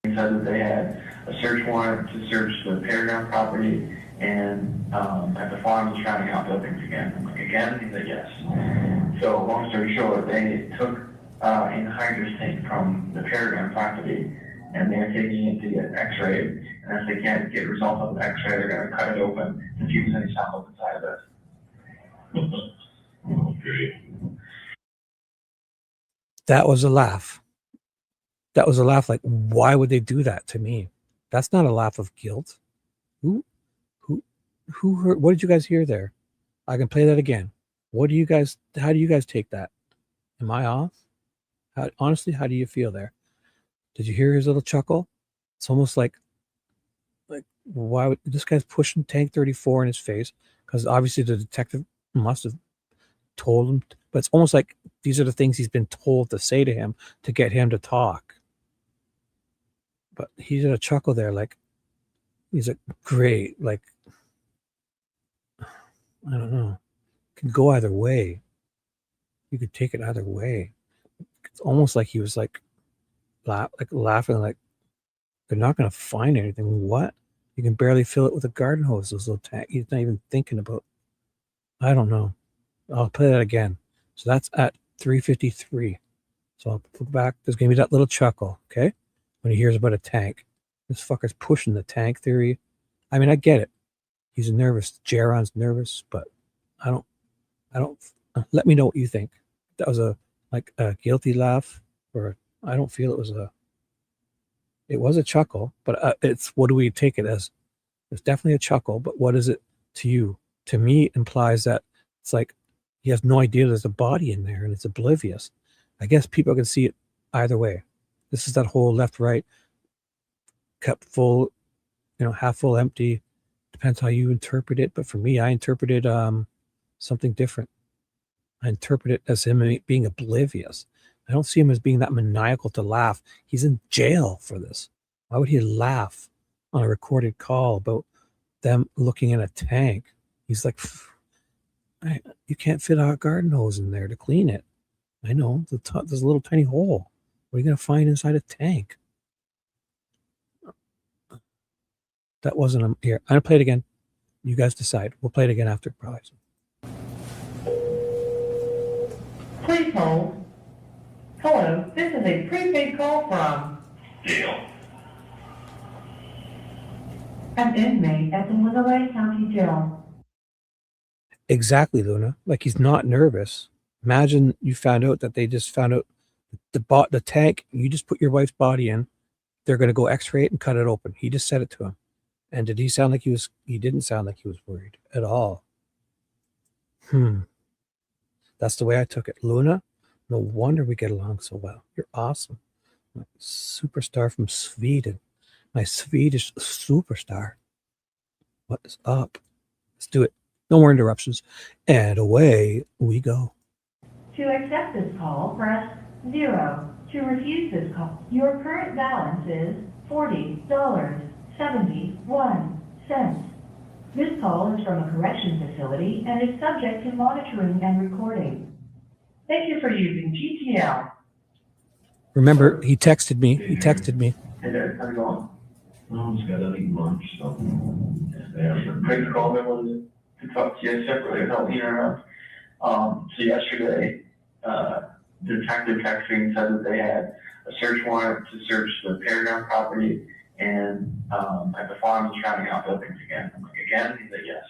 Said that they had a search warrant to search the Paragon property and at the farm, shouting out buildings again. I'm like, again? He said, yes. So long story short, they took an hydrous tank from the Paragon property and they're taking it to get x-rayed. And if they can't get results of the x-ray, they're going to cut it open to see if there's any samples inside of it. Okay. That was a laugh. That was a laugh like, why would they do that to me? That's not a laugh of guilt. Who heard, what did you guys hear there? I can play that again. How do you guys take that? Am I off? Honestly, how do you feel there? Did you hear his little chuckle? It's almost like why would this guy's pushing tank 34 in his face? Because obviously the detective must have told him, but it's almost like these are the things he's been told to say to him to get him to talk. But he did a chuckle there, like he's like, great, like I don't know. It can go either way. You could take it either way. It's almost like he was like laughing, like they're not going to find anything. What? You can barely fill it with a garden hose. Those little tank. He's not even thinking about. I don't know. I'll play that again. So that's at 3:53. So I'll put back. There's going to be that little chuckle, okay? When he hears about a tank. This fucker's pushing the tank theory. I mean, I get it. He's nervous. Jaron's nervous, but I don't. Let me know what you think. That was a guilty laugh, or I don't feel it was a. It was a chuckle, but it's what do we take it as? It's definitely a chuckle, but what is it to you? To me, it implies that it's like he has no idea there's a body in there and it's oblivious. I guess people can see it either way. This is that whole left-right, cup full, half full, empty. Depends how you interpret it. But for me, I interpreted something different. I interpret it as him being oblivious. I don't see him as being that maniacal to laugh. He's in jail for this. Why would he laugh on a recorded call about them looking in a tank? He's like, you can't fit a garden hose in there to clean it. I know. There's a little tiny hole. What are you going to find inside a tank? That wasn't here. I'm going to play it again. You guys decide. We'll play it again after, probably. Please hold. Hello, this is a prepaid call from Dale. an inmate at the Winnebago County Jail. Exactly, Luna. Like he's not nervous. Imagine you found out that they just found out the tank. You just put your wife's body in. They're going to go X-ray it and cut it open. He just said it to him. And did he sound like he was? He didn't sound like he was worried at all. That's the way I took it. Luna, no wonder we get along so well. You're awesome. My superstar from Sweden. My Swedish superstar. What is up? Let's do it. No more interruptions. And away we go. To accept this call, press 0. To refuse this call, your current balance is $40.71. This call is from a correction facility and is subject to monitoring and recording. Thank you for using GTL. Remember, he texted me. He texted me. Hey there, how's it going? I just got to eat lunch, so. Yeah, great call. I wanted to talk to you separately about me around. So yesterday, detective texting said that they had a search warrant to search the Paragon property and at the farm he's trying out buildings again. I'm like, again? He's like, yes.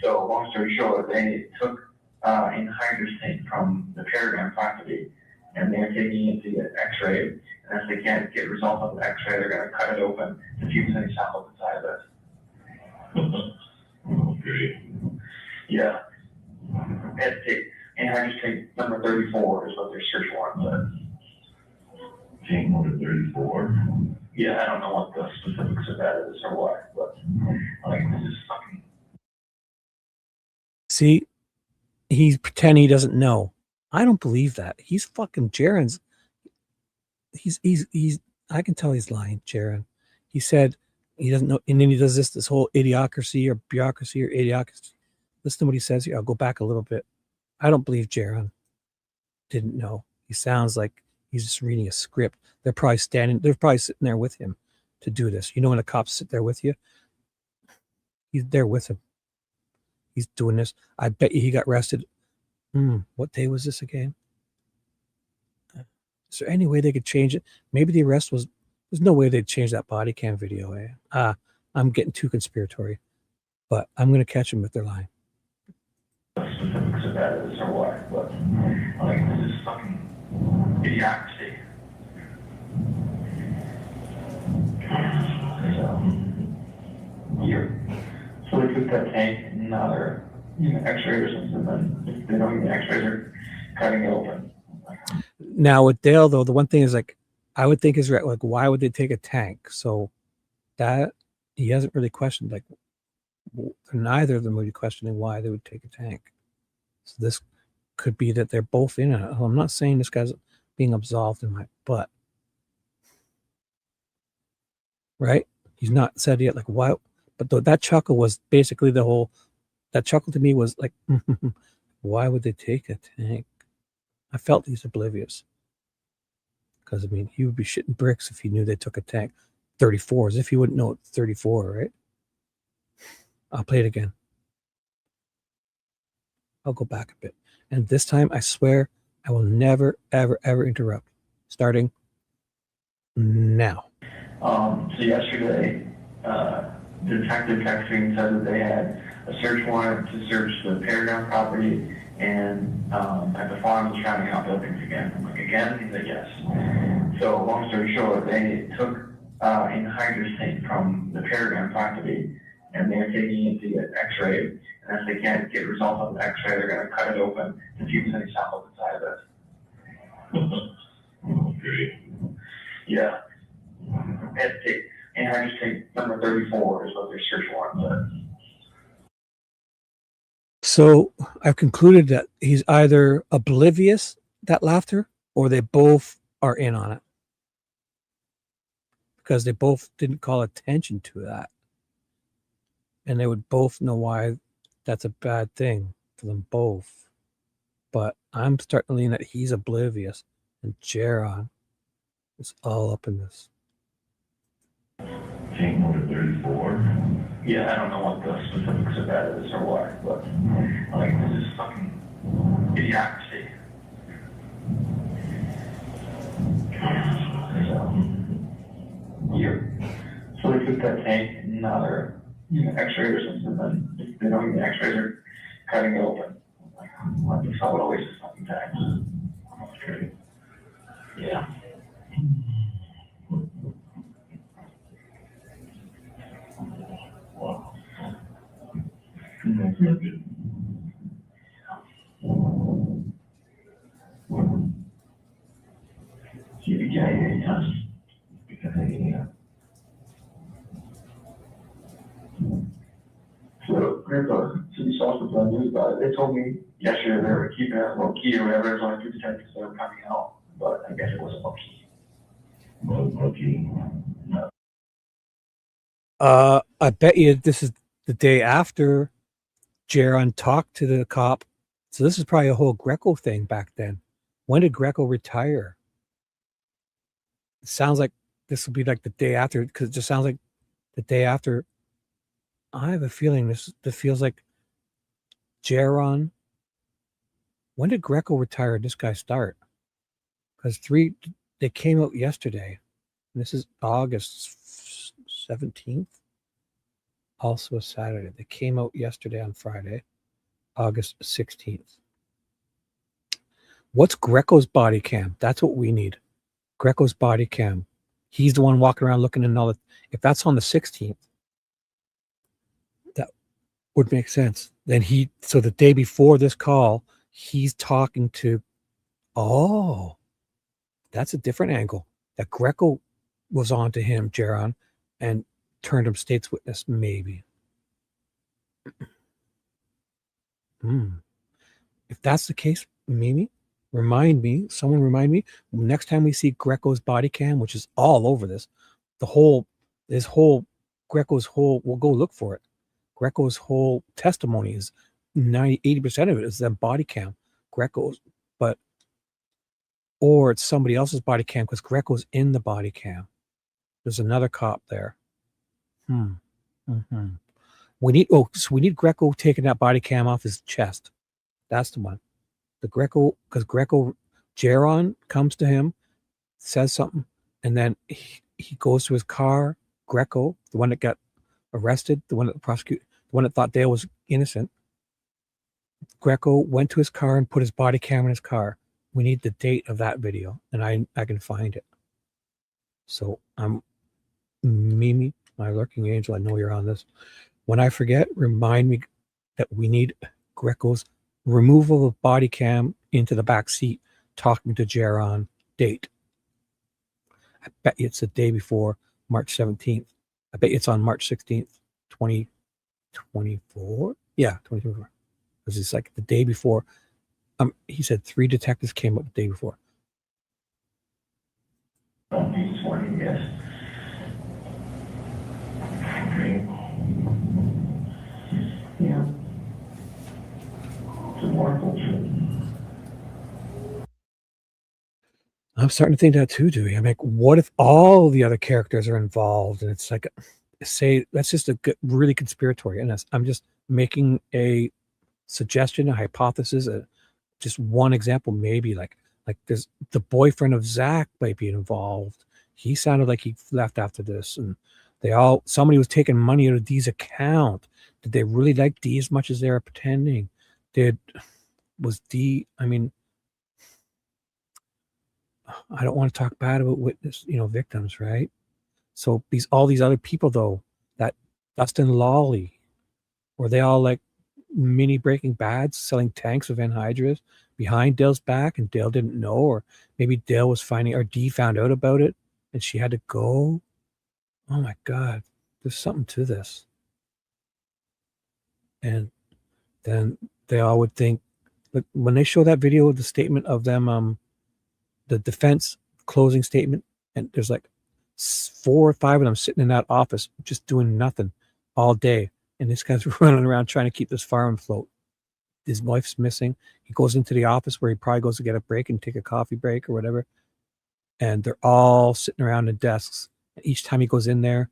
So long story short, they took anhydrous tank from the Paragon property, and they're taking it to get x-rayed. And if they can't get results of the x-ray, they're going to cut it open to see if there's any samples inside of it. Okay. Yeah. And take anhydrous tank number 34 is what their search warrant said. Tank number 34. Yeah, I don't know what the specifics of that is or what, but like this is fucking. See, he's pretending he doesn't know. I don't believe that. He's fucking Jaron's. He's. I can tell he's lying, Jaron. He said he doesn't know, and then he does this whole idiocracy or bureaucracy or idiocracy. Listen to what he says here. I'll go back a little bit. I don't believe Jaron didn't know. He sounds like he's just reading a script. They're probably sitting there with him to do this. You know when the cops sit there with you? He's there with him. He's doing this. I bet you he got arrested. What day was this again? Is there any way they could change it? Maybe the arrest was, there's no way they'd change that body cam video. I'm getting too conspiratory, but I'm going to catch them if they're lying. Specifics of that is or what, but like this is fucking idiocracy. So they took that tank and now they're x-ray or something, then if they don't get x-rays, they're cutting it open. Now with Dale though, the one thing is like, I would think is like, why would they take a tank? So that he hasn't really questioned, like neither of them would be questioning why they would take a tank. So this could be that they're both in it. I'm not saying this guy's being absolved in my butt. Right? He's not said yet, like, why? But that chuckle was basically that chuckle to me was like, why would they take a tank? I felt he's oblivious. Because, I mean, he would be shitting bricks if he knew they took a tank. 34, as if he wouldn't know it's 34, right? I'll play it again. I'll go back a bit. And this time, I swear, I will never, ever, ever interrupt. Starting now. So yesterday, the detective texting said that they had a search warrant to search the Paragon property and at the farm he's trying out buildings again. I'm like, again? He's like, yes. So long story short, they took anhydrous tank from the Paragon property and they're taking it to get x-rayed. And if they can't get results of the x-ray, they're going to cut it open to see if there's any samples inside of it. Okay. Yeah. Anhydrous tank number 34 is what their search warrant said. So I've concluded that he's either oblivious, that laughter, or they both are in on it. Because they both didn't call attention to that. And they would both know why that's a bad thing for them both. But I'm starting to lean that he's oblivious and Jaron is all up in this. Tank number 34. Yeah, I don't know what the specifics of that is or what, but like this is fucking idiocracy. So they took that tank and now they're x-ray or something, then if they don't get x-rays, they're cutting it open. Like, what the fuck would always this fucking time? Okay. Yeah. Wow. That's not good. So, Grandpa, so you saw something on the news about it. They told me yesterday they were keeping it low key or whatever. It's only 2 to 10 because they were coming out, but I guess it wasn't low key. I bet you this is the day after Jaron talked to the cop. So this is probably a whole Greco thing back then. When did Greco retire? It sounds like this will be like the day after, because it just sounds like the day after. I have a feeling this feels like Jaron. When did Greco retire? This guy start? Because they came out yesterday. This is August 17th, also a Saturday. They came out yesterday on Friday, August 16th. What's Greco's body cam? That's what we need. Greco's body cam. He's the one walking around looking and all that. If that's on the 16th, that would make sense. Then so the day before this call, he's talking to, oh, that's a different angle. That Greco was on to him, Jaron, and turned him state's witness, maybe. If that's the case, Mimi, someone remind me, next time we see Greco's body cam, which is all over this Greco's whole, we'll go look for it. Greco's whole testimony is 80% of it is that body cam. Greco's, or it's somebody else's body cam because Greco's in the body cam. There's another cop there. We need Greco taking that body cam off his chest. That's the one. Because Jaron comes to him, says something, and then he goes to his car. Greco, the one that got arrested, the one that the one that thought Dale was innocent. Greco went to his car and put his body cam in his car. We need the date of that video, and I can find it. So Mimi, my lurking angel, I know you're on this. When I forget, remind me that we need Greco's removal of body cam into the back seat, talking to Jaron date. I bet you it's the day before March 17th. I bet you it's on March 16th, 2024. Yeah, 2024. Because it's like the day before. He said 3 detectives came up the day before. This morning, yes. Okay. Yeah. Some more bullshit. I'm starting to think that too, Dewey. I'm like, what if all the other characters are involved? And it's like, say, that's just really conspiratorial. And I'm just making a suggestion, a hypothesis, just one example, maybe like there's the boyfriend of Zach might be involved. He sounded like he left after this, and somebody was taking money out of Dee's account. Did they really like Dee as much as they were pretending? Was Dee, I mean, I don't want to talk bad about victims, right? So all these other people though, that Dustin Lawley, were they all like mini Breaking Bads selling tanks of anhydrous behind Dale's back, and Dale didn't know, or maybe Dale was or Dee found out about it and she had to go? Oh my God, there's something to this. And then they all would think, like when they show that video of the statement of them, the defense closing statement, and there's like 4 or 5 of them sitting in that office just doing nothing all day. And this guy's running around trying to keep this farm afloat. His wife's missing. He goes into the office where he probably goes to get a break and take a coffee break or whatever. And they're all sitting around the desks. And each time he goes in there,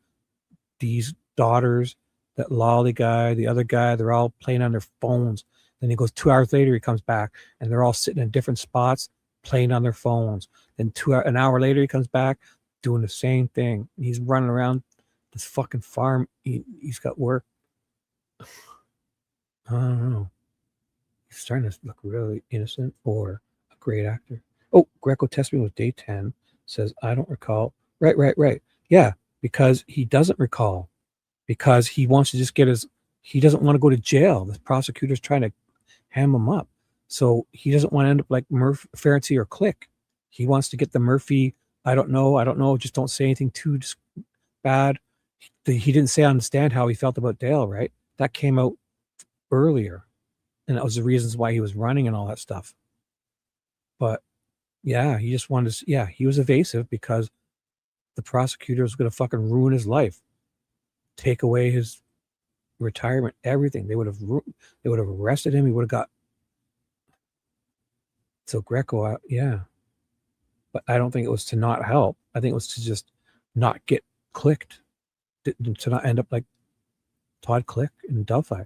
these daughters, that Lolly guy, the other guy, they're all playing on their phones. Then he goes 2 hours later, he comes back and they're all sitting in different spots playing on their phones. Then an hour later, he comes back doing the same thing. He's running around this fucking farm. He's got work. I don't know. He's starting to look really innocent or a great actor. Oh, Greco testing with day 10 says, I don't recall. Right. Yeah, because he doesn't recall. Because he wants to just he doesn't want to go to jail. The prosecutor's trying to ham him up. So he doesn't want to end up like Ferenczi or Click. He wants to get the Murphy, I don't know, just don't say anything too bad. He didn't say on the stand how he felt about Dale, right? That came out earlier. And that was the reasons why he was running and all that stuff. But yeah, he just wanted to, he was evasive because the prosecutor was going to fucking ruin his life. Take away his retirement, everything. They would have arrested him. He would have got. So Greco, yeah. But I don't think it was to not help. I think it was to just not get clicked. To not end up like Todd Click in Delphi.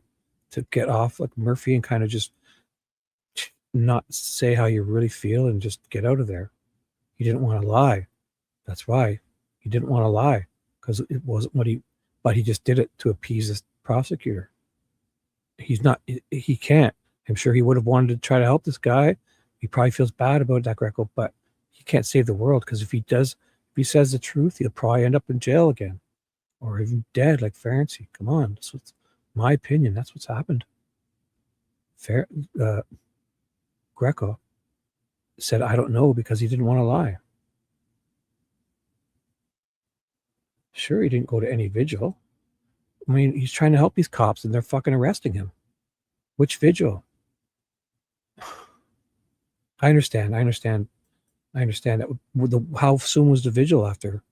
To get off like Murphy and kind of just not say how you really feel and just get out of there. He didn't want to lie. That's why. He didn't want to lie because it wasn't what he, but he just did it to appease this prosecutor. He's not, he can't. I'm sure he would have wanted to try to help this guy. He probably feels bad about that, Greco, but he can't save the world because if he does, if he says the truth, he'll probably end up in jail again or even dead like Ferenczi. Come on. That's what's my opinion. That's what's happened. Greco said, I don't know, because he didn't want to lie. Sure, he didn't go to any vigil. I mean, he's trying to help these cops and they're fucking arresting him. Which vigil? I understand that. How soon was the vigil after?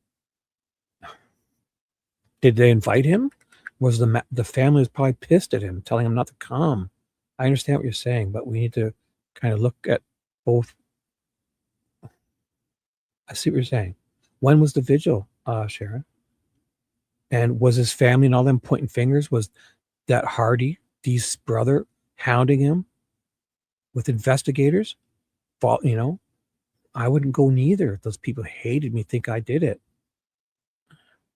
Did they invite him? Was the family was probably pissed at him, telling him not to come? I understand what you're saying, but we need to kind of look at both. I see what you're saying. When was the vigil, Sharon? And was his family and all them pointing fingers? Was that Hardy, Dee's brother, hounding him with investigators? You know, I wouldn't go neither. Those people hated me, think I did it.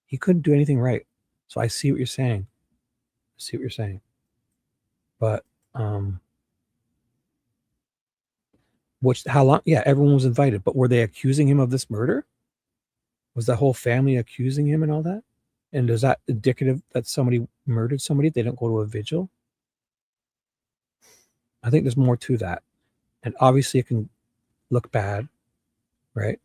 He couldn't do anything right. So I see what you're saying. But how long? Yeah, everyone was invited, but were they accusing him of this murder? Was the whole family accusing him and all that? And is that indicative that somebody murdered somebody? They don't go to a vigil? I think there's more to that. And obviously it can look bad, right?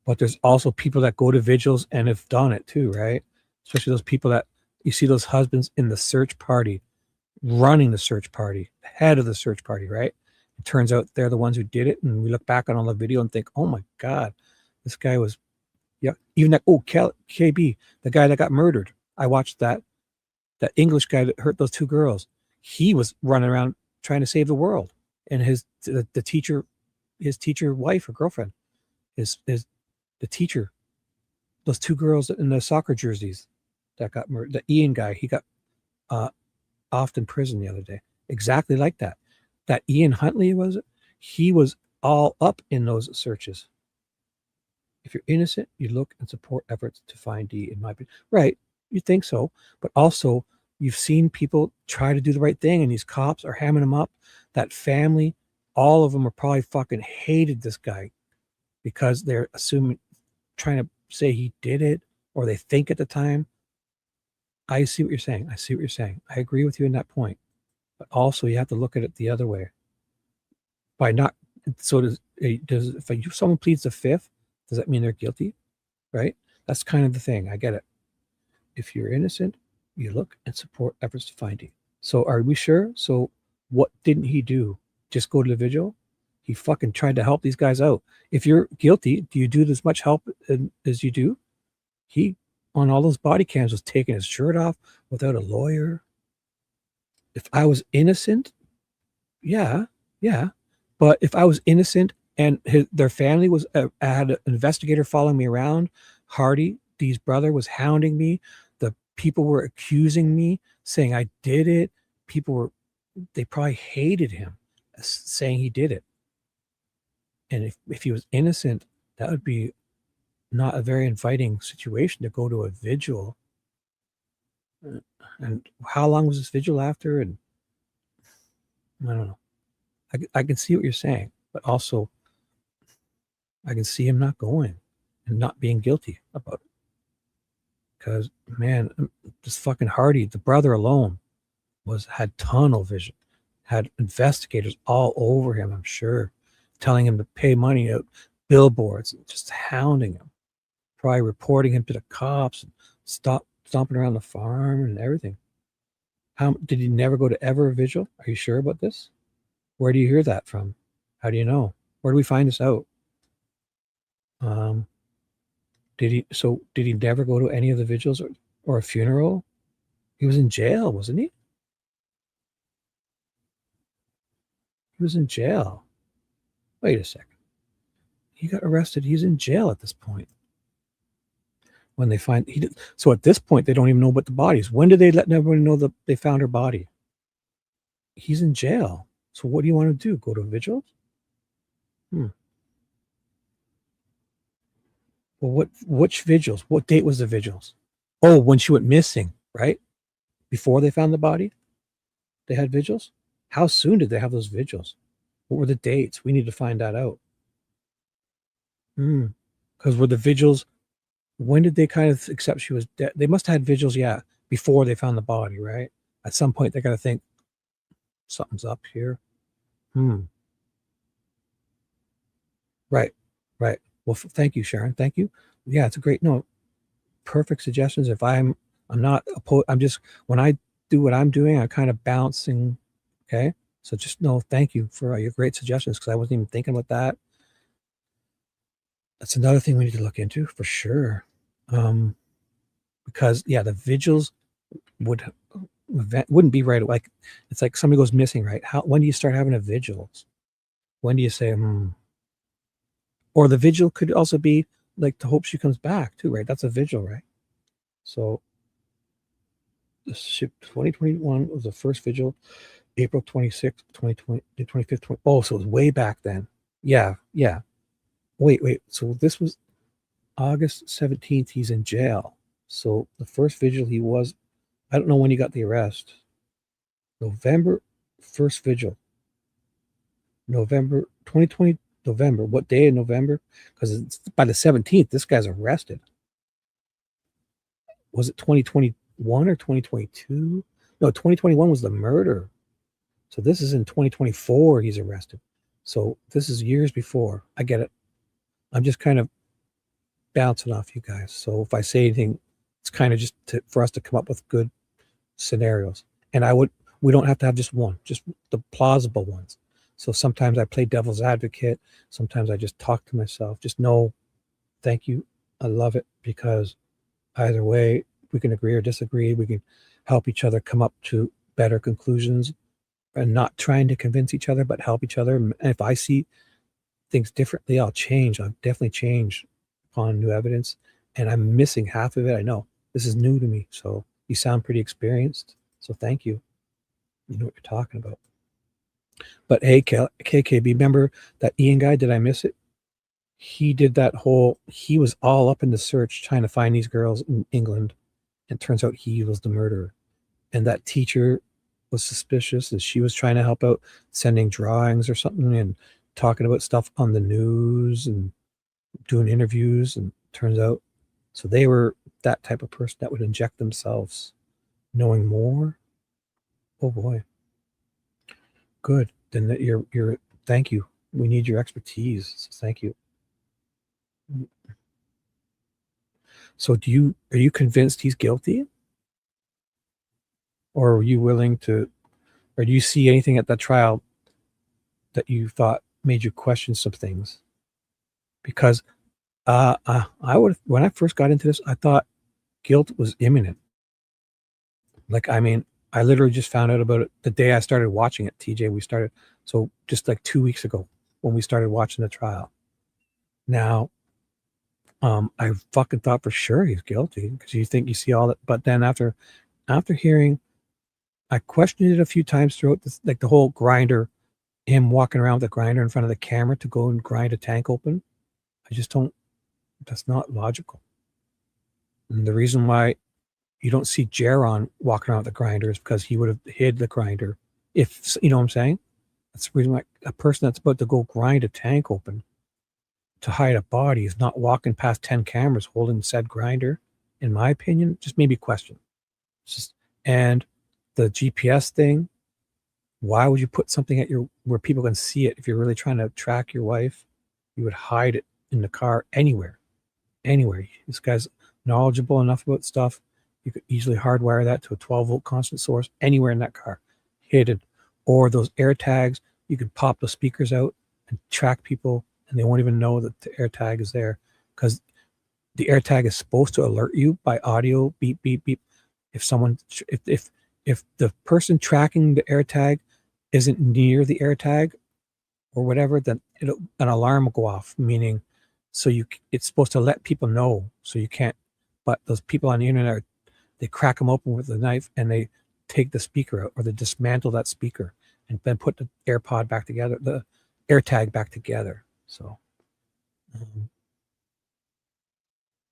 But there's also people that go to vigils and have done it too, right? Especially those people that you see, those husbands in the search party, running the search party, head of the search party, right? It turns out they're the ones who did it. And we look back on all the video and think, oh my God, this guy was, yeah. Even that, KB, the guy that got murdered. I watched that English guy that hurt those two girls. He was running around trying to save the world. And the teacher, his teacher wife or girlfriend, the teacher, those two girls in the soccer jerseys that got murdered, the Ian guy, he got off in prison the other day. Exactly like that. That Ian Huntley, he was all up in those searches. If you're innocent, you look and support efforts to find D, in my opinion. Right, you think so. But also, you've seen people try to do the right thing, and these cops are hamming them up. That family, all of them are probably fucking hated this guy because they're trying to say he did it, or they think at the time. I see what you're saying. I agree with you in that point. But also, you have to look at it the other way. By not, so if someone pleads the fifth, does that mean they're guilty? Right? That's kind of the thing. I get it. If you're innocent, you look and support efforts to find you. So are we sure? So what didn't he do? Just go to the vigil? He fucking tried to help these guys out. If you're guilty, do you do as much help as you do? He, on all those body cams, was taking his shirt off without a lawyer. If I was innocent, yeah. But if I was innocent and their family was had an investigator following me around, Hardy, Dee's brother, was hounding me. The people were accusing me, saying I did it. They probably hated him, saying he did it. And if he was innocent, that would be not a very inviting situation to go to a vigil. And how long was this vigil after? And I don't know. I can see what you're saying, but also I can see him not going and not being guilty about it. Because, man, this fucking Hardy, the brother alone, had tunnel vision, had investigators all over him, I'm sure, telling him to pay money out, billboards, and just hounding him, probably reporting him to the cops, and stomping around the farm and everything. Did he never go to ever a vigil? Are you sure about this? Where do you hear that from? How do you know? Where do we find this out? Did he never go to any of the vigils or a funeral? He was in jail, wasn't he? He was in jail. Wait a second. He got arrested. He's in jail at this point. When they find so at this point they don't even know about the bodies. When did they let everyone know that they found her body? He's in jail. So what do you want to do? Go to a vigil? Well, which vigils? What date was the vigils? Oh, when she went missing, right? Before they found the body, they had vigils. How soon did they have those vigils? What were the dates? We need to find that out. Because were the vigils? When did they kind of accept she was dead? They must have had vigils, yeah, before they found the body, right? At some point, they got to think something's up here. Right, right. Well, thank you, Sharon. Thank you. Yeah, it's a great no. Perfect suggestions. If I'm not I'm just when I do what I'm doing, I'm kind of bouncing. Okay, so just no. Thank you for your great suggestions because I wasn't even thinking about that. That's another thing we need to look into for sure. Because yeah, the vigils wouldn't be right. Like it's like somebody goes missing, right? When do you start having a vigils? When do you say or the vigil could also be like to hope she comes back too, right? That's a vigil, right? So the ship 2021 was the first vigil, April 26th, 2020, 25th, 20, oh, so it was way back then. Yeah. Wait. So this was August 17th, he's in jail. So the first vigil he was, I don't know when he got the arrest. November, first vigil. November 2020, November. What day in November? Because by the 17th, this guy's arrested. Was it 2021 or 2022? No, 2021 was the murder. So this is in 2024 he's arrested. So this is years before. I get it. I'm just kind of bouncing off you guys. So if I say anything, it's kind of just for us to come up with good scenarios. And we don't have to have just one, just the plausible ones. So sometimes I play devil's advocate. Sometimes I just talk to myself. Just know, thank you. I love it because either way, we can agree or disagree. We can help each other come up to better conclusions and not trying to convince each other, but help each other. And if I see things differently, I'll change. I'll definitely change upon new evidence. And I'm missing half of it. I know this is new to me. So you sound pretty experienced. So thank you. You know what you're talking about. But hey, KKB, remember that Ian guy? Did I miss it? He did that he was all up in the search trying to find these girls in England. And it turns out he was the murderer. And that teacher was suspicious and she was trying to help out sending drawings or something and talking about stuff on the news and doing interviews. And turns out, so they were that type of person that would inject themselves knowing more. Oh boy. Good. Then you're thank you. We need your expertise. So thank you. So are you convinced he's guilty? Or are you willing to, or do you see anything at that trial that you thought made you question some things? Because I would, when I first got into this, I thought guilt was imminent. Like, I mean, I literally just found out about it the day I started watching it, TJ. We started, so just like 2 weeks ago when we started watching the trial. Now, I fucking thought for sure he's guilty because you think you see all that. But then after hearing, I questioned it a few times throughout this, like the whole grinder, him walking around with a grinder in front of the camera to go and grind a tank open. I just don't, that's not logical. And the reason why you don't see Jaron walking around with a grinder is because he would have hid the grinder. If, you know what I'm saying? That's the reason why a person that's about to go grind a tank open to hide a body is not walking past 10 cameras holding said grinder, in my opinion. Just maybe question. Just, and the GPS thing, why would you put something at where people can see it? If you're really trying to track your wife, you would hide it in the car anywhere. This guy's knowledgeable enough about stuff. You could easily hardwire that to a 12-volt constant source anywhere in that car, hidden. Or those air tags, you could pop the speakers out and track people, and they won't even know that the air tag is there because the air tag is supposed to alert you by audio, beep, beep, beep. If the person tracking the air tag isn't near the air tag or whatever, then an alarm will go off, meaning it's supposed to let people know so you can't. But those people on the internet, they crack them open with a knife and they take the speaker out, or they dismantle that speaker and then put the AirPod back together, the AirTag back together. So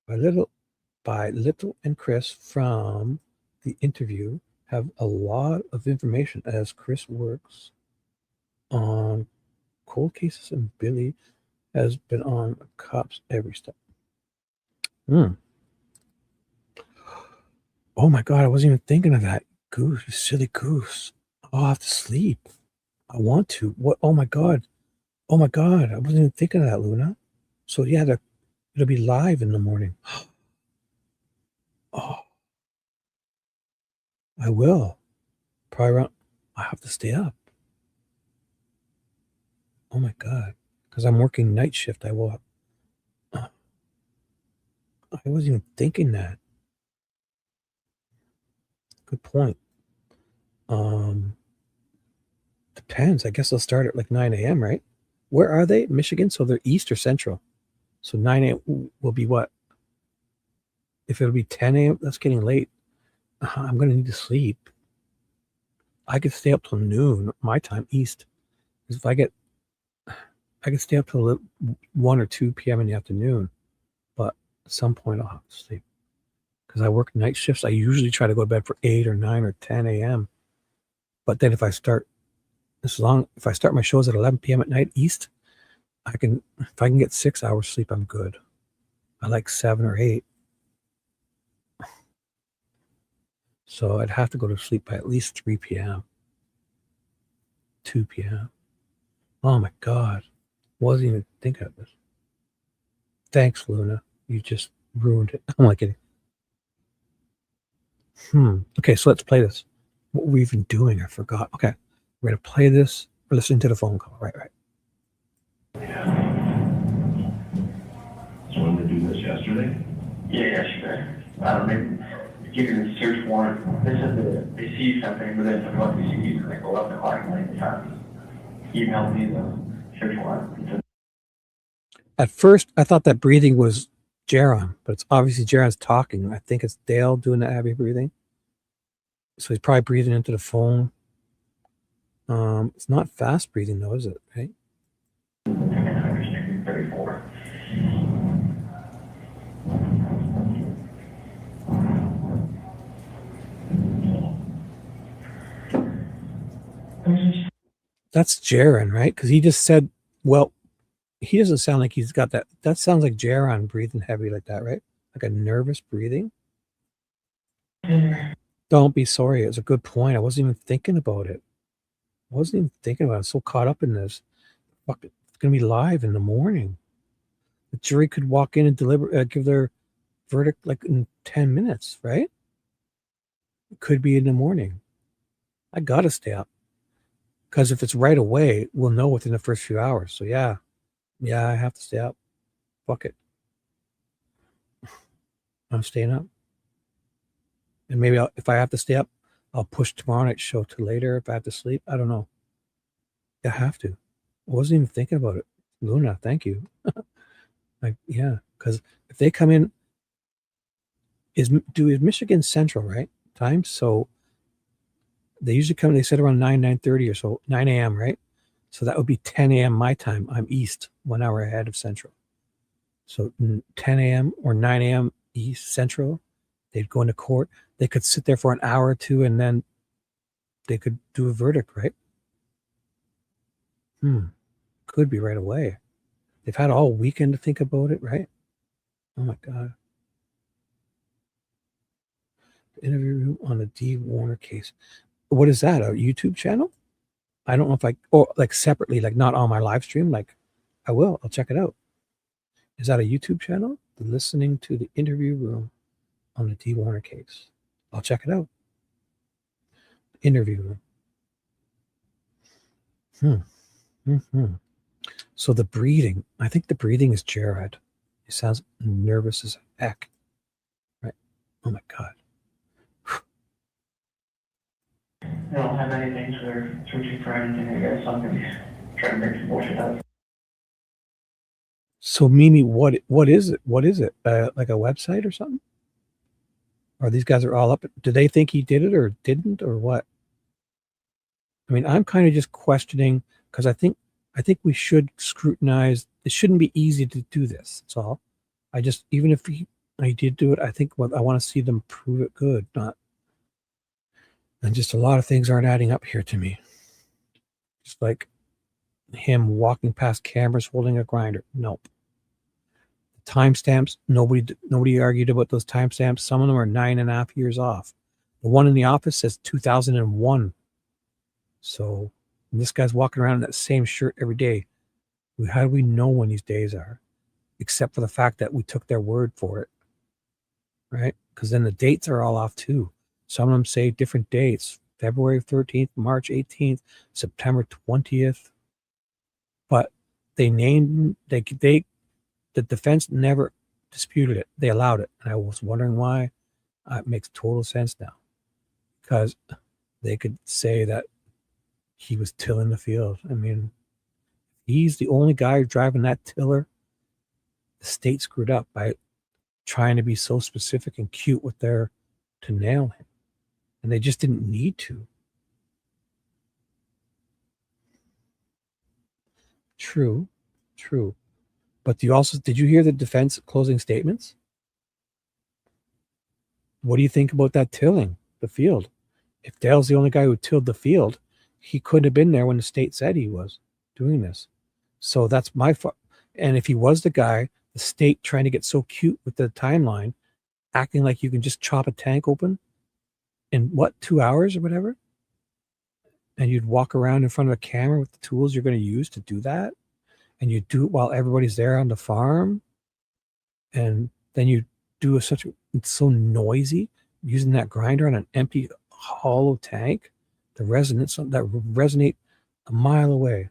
by Little and Chris from the interview have a lot of information as Chris works on cold cases and Billy has been on cops every step. Oh my God, I wasn't even thinking of that. Goose, you silly goose. I'll have to sleep. I want to. What? Oh my God. Oh my God. I wasn't even thinking of that, Luna. So yeah, it'll be live in the morning. Oh, I will. Probably around. I have to stay up. Oh my God. Because I'm working night shift. I will. I wasn't even thinking that. Good point. Depends. I guess they'll start at like 9 a.m., right? Where are they? Michigan? So they're east or central. So 9 a.m. will be what? If it'll be 10 a.m., that's getting late. I'm going to need to sleep. I could stay up till noon, my time, east. If I could stay up till 1 or 2 p.m. in the afternoon, but at some point I'll have to sleep. Because I work night shifts, I usually try to go to bed for 8 or 9 or 10 a.m. But then if I start my shows at 11 p.m. at night east, if I can get 6 hours sleep, I'm good. I like 7 or 8. So I'd have to go to sleep by at least 3 p.m. 2 p.m. Oh my God. Wasn't even thinking of this. Thanks, Luna. You just ruined it. I'm not kidding. Okay, so let's play this. What were we even doing? I forgot. Okay. We're going to play this. We're listening to the phone call. Right. So when did you do this yesterday? Yeah, yesterday. They give you the search warrant. They said they see something, but then what they see, they go up the clock and they emailed me the search warrant. At first, I thought that breathing was Jaron, but it's obviously Jaron's talking. I think it's Dale doing the heavy breathing. So he's probably breathing into the phone. It's not fast breathing though, is it? Right? 34. That's Jaron, right? Because he just said, well, he doesn't sound like he's got that. That sounds like Jaron breathing heavy like that, right? Like a nervous breathing. Don't be sorry. It's a good point. I wasn't even thinking about it. I'm so caught up in this. Fuck it. It's going to be live in the morning. The jury could walk in and give their verdict like in 10 minutes, right? It could be in the morning. I got to stay up. Because if it's right away, we'll know within the first few hours. So yeah, I have to stay up. Fuck it. I'm staying up. And maybe if I have to stay up, I'll push tomorrow night's show to later if I have to sleep. I don't know. I have to. I wasn't even thinking about it. Luna, thank you. Because if they come in, is Michigan Central, right? Time? So they usually come, they said around 9:30 or so, 9 a.m., right? So that would be 10 a.m. my time. I'm east, 1 hour ahead of Central. So 10 a.m. or 9 a.m. East Central, they'd go into court. They could sit there for an hour or two and then they could do a verdict, right? Could be right away. They've had all weekend to think about it, right? Oh my God. The interview on the D. Warner case. What is that? A YouTube channel? I don't know if like separately, like not on my live stream. Like I will. I'll check it out. Is that a YouTube channel? Listening to the interview room on the D. Warner case. I'll check it out. Interview room. So the breathing, I think the breathing is Jared. He sounds nervous as heck. Right? Oh my God. They don't have anything, so they're searching for anything, I guess. I'm going to try to make some bullshit out of it. So Mimi, what is it? What is it? Like a website or something? Or these guys are all up? Do they think he did it or didn't or what? I mean, I'm kind of just questioning because I think we should scrutinize. It shouldn't be easy to do this. That's all. Even if I did do it. I think I want to see them prove it good, not. And just a lot of things aren't adding up here to me. Just like him walking past cameras holding a grinder. Nope. Timestamps. Nobody argued about those timestamps. Some of them are 9.5 years off. The one in the office says 2001. So this guy's walking around in that same shirt every day. How do we know when these days are? Except for the fact that we took their word for it. Right? Because then the dates are all off too. Some of them say different dates. February 13th, March 18th, September 20th. But they named, the defense never disputed it. They allowed it. And I was wondering why. It makes total sense now. Because they could say that he was tilling the field. I mean, he's the only guy driving that tiller. The state screwed up by trying to be so specific and cute with to nail him. And they just didn't need to. True. But did you hear the defense closing statements? What do you think about that tilling the field? If Dale's the only guy who tilled the field, he couldn't have been there when the state said he was doing this. So that's my fault. And if he was the guy, the state trying to get so cute with the timeline, acting like you can just chop a tank open in 2 hours or whatever, and you'd walk around in front of a camera with the tools you're going to use to do that, and you do it while everybody's there on the farm, and then you do it's so noisy using that grinder on an empty hollow tank, the resonance that resonate a mile away.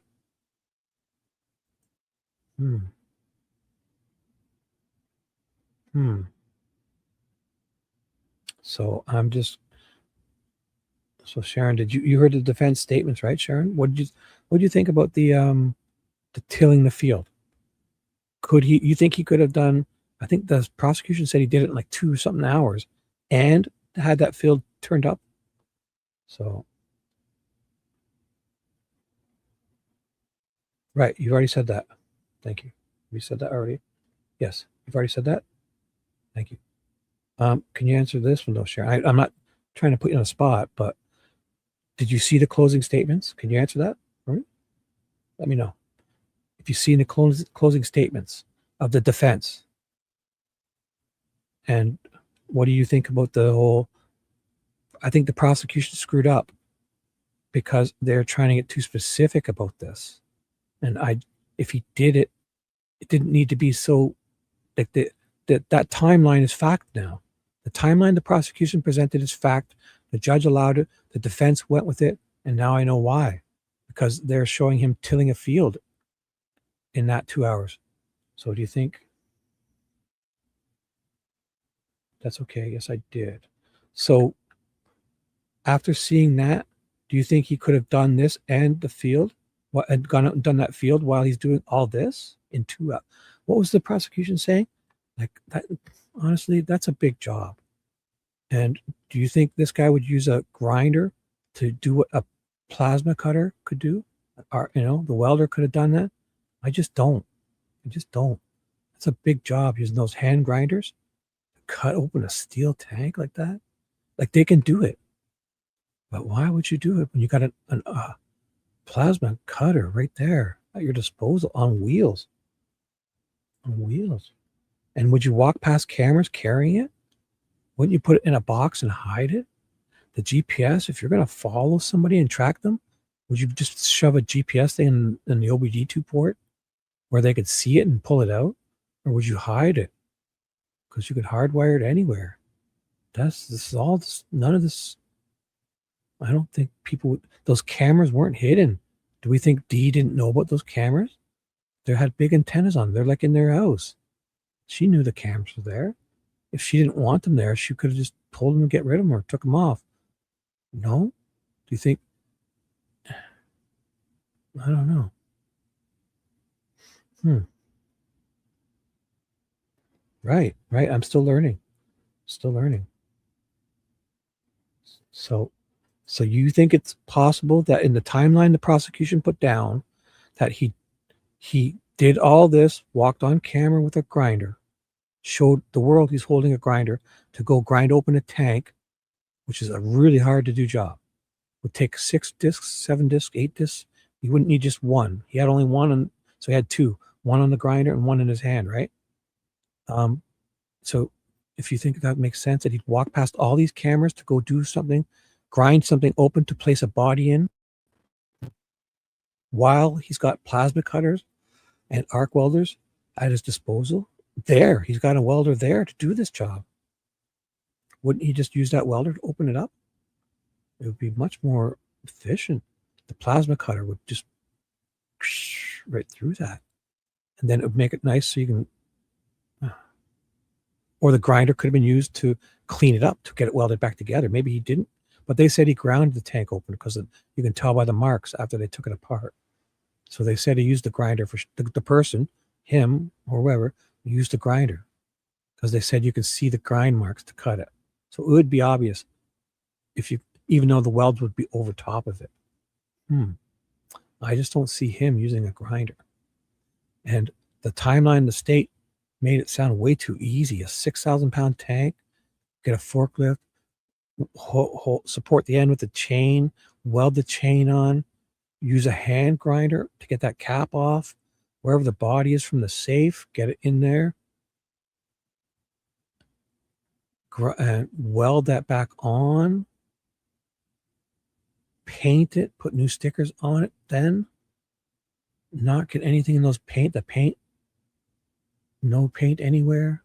So Sharon, did you heard the defense statements, right, Sharon? What did you think about the tilling the field? You think he could have done, I think the prosecution said he did it in like 2 something hours and had that field turned up. So right, you've already said that. Thank you. You said that already? Yes, you've already said that? Thank you. Can you answer this one though, Sharon? I'm not trying to put you on a spot, but did you see the closing statements? Can you answer that for me? Let me know. If you've seen the closing statements of the defense. And what do you think about the whole, I think the prosecution screwed up because they're trying to get too specific about this. And if he did it, it didn't need to be so, like that timeline is fact now. The timeline the prosecution presented is fact. The judge allowed it. The defense went with it. And now I know why. Because they're showing him tilling a field in that 2 hours. So do you think? That's okay. Yes, I did. So after seeing that, do you think he could have done this and the field? What had gone out and done that field while he's doing all this in 2 hours? What was the prosecution saying? Like that, honestly, that's a big job. And do you think this guy would use a grinder to do what a plasma cutter could do? Or, the welder could have done that? I just don't. It's a big job using those hand grinders to cut open a steel tank like that. Like they can do it. But why would you do it when you got a plasma cutter right there at your disposal on wheels? And would you walk past cameras carrying it? Wouldn't you put it in a box and hide it? The GPS, if you're going to follow somebody and track them, would you just shove a GPS thing in the OBD2 port where they could see it and pull it out? Or would you hide it? Because you could hardwire it anywhere. None of this. I don't think those cameras weren't hidden. Do we think Dee didn't know about those cameras? They had big antennas on them. They're like in their house. She knew the cameras were there. If she didn't want them there, she could have just told them to get rid of them or took them off. No? Do you think? I don't know. Right. I'm still learning. So you think it's possible that in the timeline the prosecution put down that he did all this, walked on camera with a grinder, showed the world he's holding a grinder to go grind open a tank, which is a really hard to do job. Would take 6 discs, 7 discs, 8 discs. He wouldn't need just one. He had only one, so he had 2, one on the grinder and one in his hand, right? So if you think that makes sense, that he'd walk past all these cameras to go do something, grind something open to place a body in, while he's got plasma cutters and arc welders at his disposal. There, he's got a welder there to do this job. Wouldn't he just use that welder to open it up? It would be much more efficient. The plasma cutter would just right through that. And then it would make it nice so you can... Or the grinder could have been used to clean it up, to get it welded back together. Maybe he didn't. But they said he ground the tank open because you can tell by the marks after they took it apart. So they said he used the grinder for the person, him or whoever, used the grinder because they said you could see the grind marks to cut it. So it would be obvious if you, even though the welds would be over top of it. I just don't see him using a grinder. And the timeline the state made it sound way too easy. A 6,000-pound tank, get a forklift, support the end with the chain, weld the chain on, use a hand grinder to get that cap off, wherever the body is from the safe, get it in there, weld that back on, paint it, put new stickers on it, then not get anything in those paint, no paint anywhere,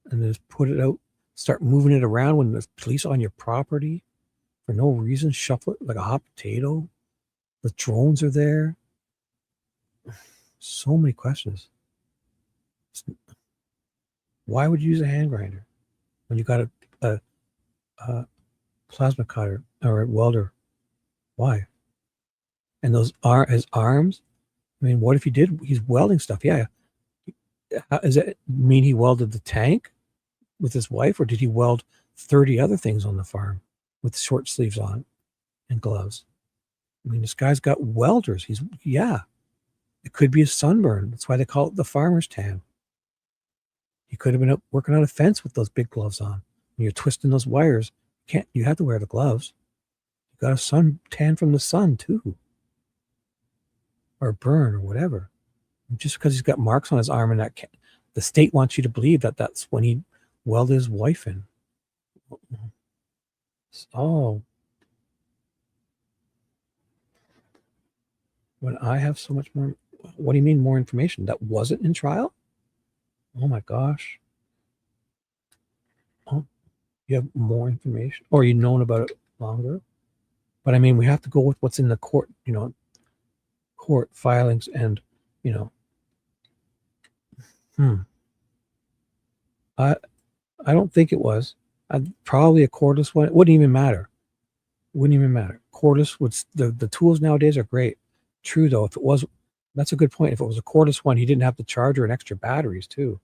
and then just put it out, start moving it around when there's police on your property for no reason, shuffle it like a hot potato. The drones are there. So many questions. Why would you use a hand grinder when you got a plasma cutter or a welder? Why? And those are his arms. I mean, what if he's welding stuff? Yeah. Does it mean he welded the tank with his wife, or did he weld 30 other things on the farm with short sleeves on and gloves? I mean, this guy's got welders. It could be a sunburn. That's why they call it the farmer's tan. He could have been up working on a fence with those big gloves on. When you're twisting those wires, you have to wear the gloves. You got a sun tan from the sun too, or burn or whatever. Just because he's got marks on his arm, and the state wants you to believe that that's when he welded his wife in. Oh, when I have so much more. What do you mean more information? That wasn't in trial? Oh my gosh. Oh, you have more information, or you've known about it longer? But I mean, we have to go with what's in the court, court filings, and I don't think it was. Probably a cordless one. It wouldn't even matter. Cordless the tools nowadays are great. True though, if it was, that's a good point. If it was a cordless one, he didn't have the charger and extra batteries too.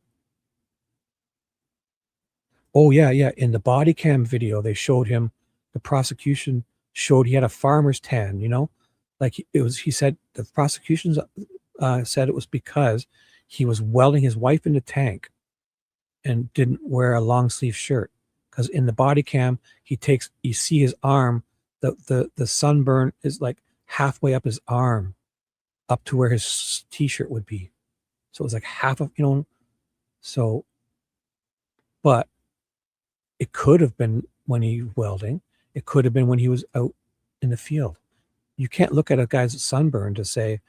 Oh yeah. In the body cam video, they showed him. The prosecution showed he had a farmer's tan. Like it was. He said the prosecution said it was because he was welding his wife in the tank and didn't wear a long sleeve shirt. Because in the body cam, you see his arm. The sunburn is like halfway up his arm, up to where his t-shirt would be. So it was like half of, so, but it could have been when he was welding. It could have been when he was out in the field. You can't look at a guy's sunburn to say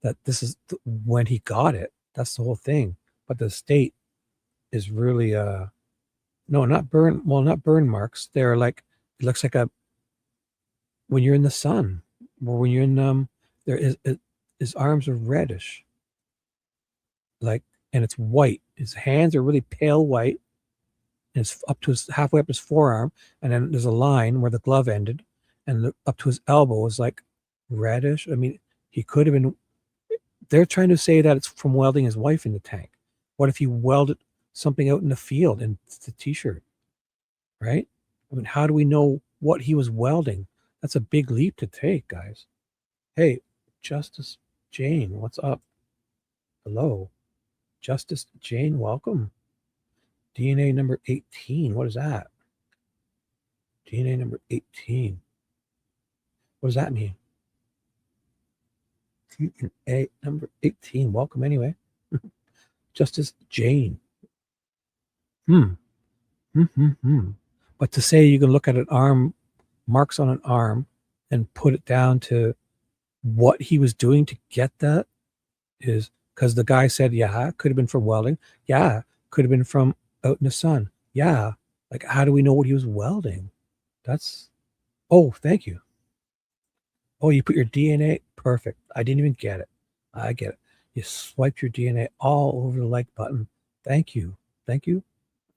that this is when he got it. That's the whole thing. But the state is really, no, not burn marks. They're like, it looks like when you're in the sun, or when you're in, his arms are reddish. Like, and it's white. His hands are really pale white. And it's up to halfway up his forearm. And then there's a line where the glove ended. And up to his elbow is like reddish. I mean, he could have been, they're trying to say that it's from welding his wife in the tank. What if he welded something out in the field in the t-shirt, right? I mean, how do we know what he was welding? That's a big leap to take, guys. Hey, Justice Jane, what's up? Hello. Justice Jane, welcome. DNA number 18. What is that? DNA number 18. What does that mean? DNA number 18. Welcome anyway. Justice Jane. But to say you can look at an arm, marks on an arm, and put it down to what he was doing to get that is because the guy said, yeah, it could have been from welding. Yeah, could have been from out in the sun. Yeah. Like, how do we know what he was welding? Oh, thank you. Oh, you put your DNA. Perfect. I didn't even get it. I get it. You swiped your DNA all over the like button. Thank you. Thank you.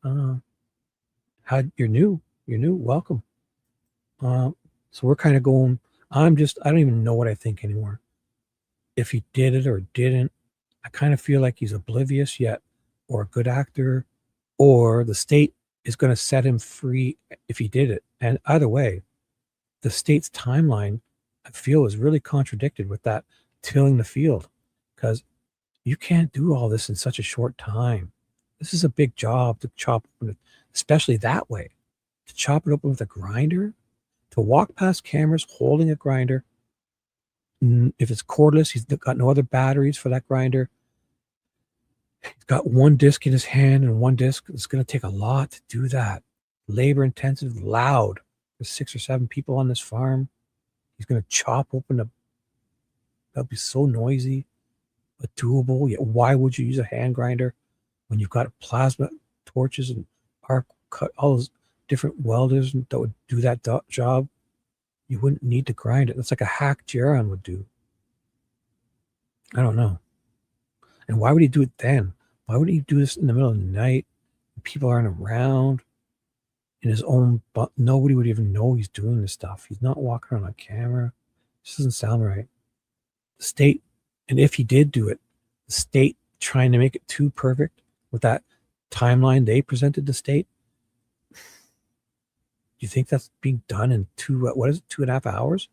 You're new. Welcome. So we're kind of going, I don't even know what I think anymore. If he did it or didn't, I kind of feel like he's oblivious yet, or a good actor, or the state is going to set him free if he did it. And either way, the state's timeline, I feel, is really contradicted with that tilling the field, because you can't do all this in such a short time. This is a big job to chop, especially that way, to chop it open with a grinder, to walk past cameras holding a grinder. If it's cordless, he's got no other batteries for that grinder. He's got one disc in his hand and one disc. It's going to take a lot to do that. Labor intensive, loud. There's 6 or 7 people on this farm. He's going to chop open that'll be so noisy, but doable. Yet why would you use a hand grinder when you've got plasma torches and arc cut, all those different welders that would do that job? You wouldn't need to grind it. That's like a hack Jaron would do. I don't know. And why would he do it then? Why would he do this in the middle of the night? People aren't around. In his own, nobody would even know he's doing this stuff. He's not walking around on camera. This doesn't sound right. The state, and if he did do it, the state trying to make it too perfect with that timeline they presented the state. You think that's being done in 2.5 hours?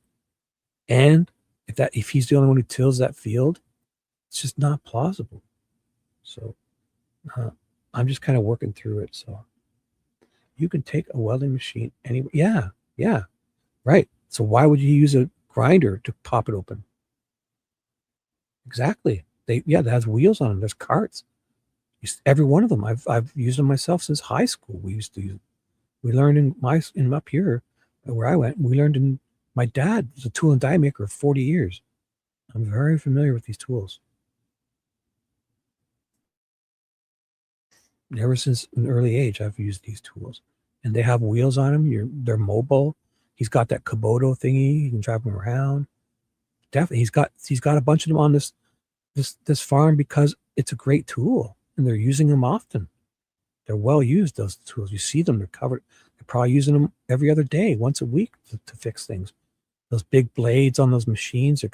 And if he's the only one who tills that field, it's just not plausible. So I'm just kind of working through it. So you can take a welding machine anywhere. Yeah, right. So why would you use a grinder to pop it open? Exactly. That has wheels on them. There's carts. Every one of them. I've used them myself since high school. We used to use them. We learned in up here where I went, my dad was a tool and die maker of 40 years. I'm very familiar with these tools. Ever since an early age, I've used these tools, and they have wheels on them. They're mobile. He's got that Kubota thingy. You can drive them around. Definitely. He's got a bunch of them on this farm because it's a great tool and they're using them often. They're well used, those tools. You see them, they're covered. They're probably using them every other day, once a week to fix things. Those big blades on those machines, they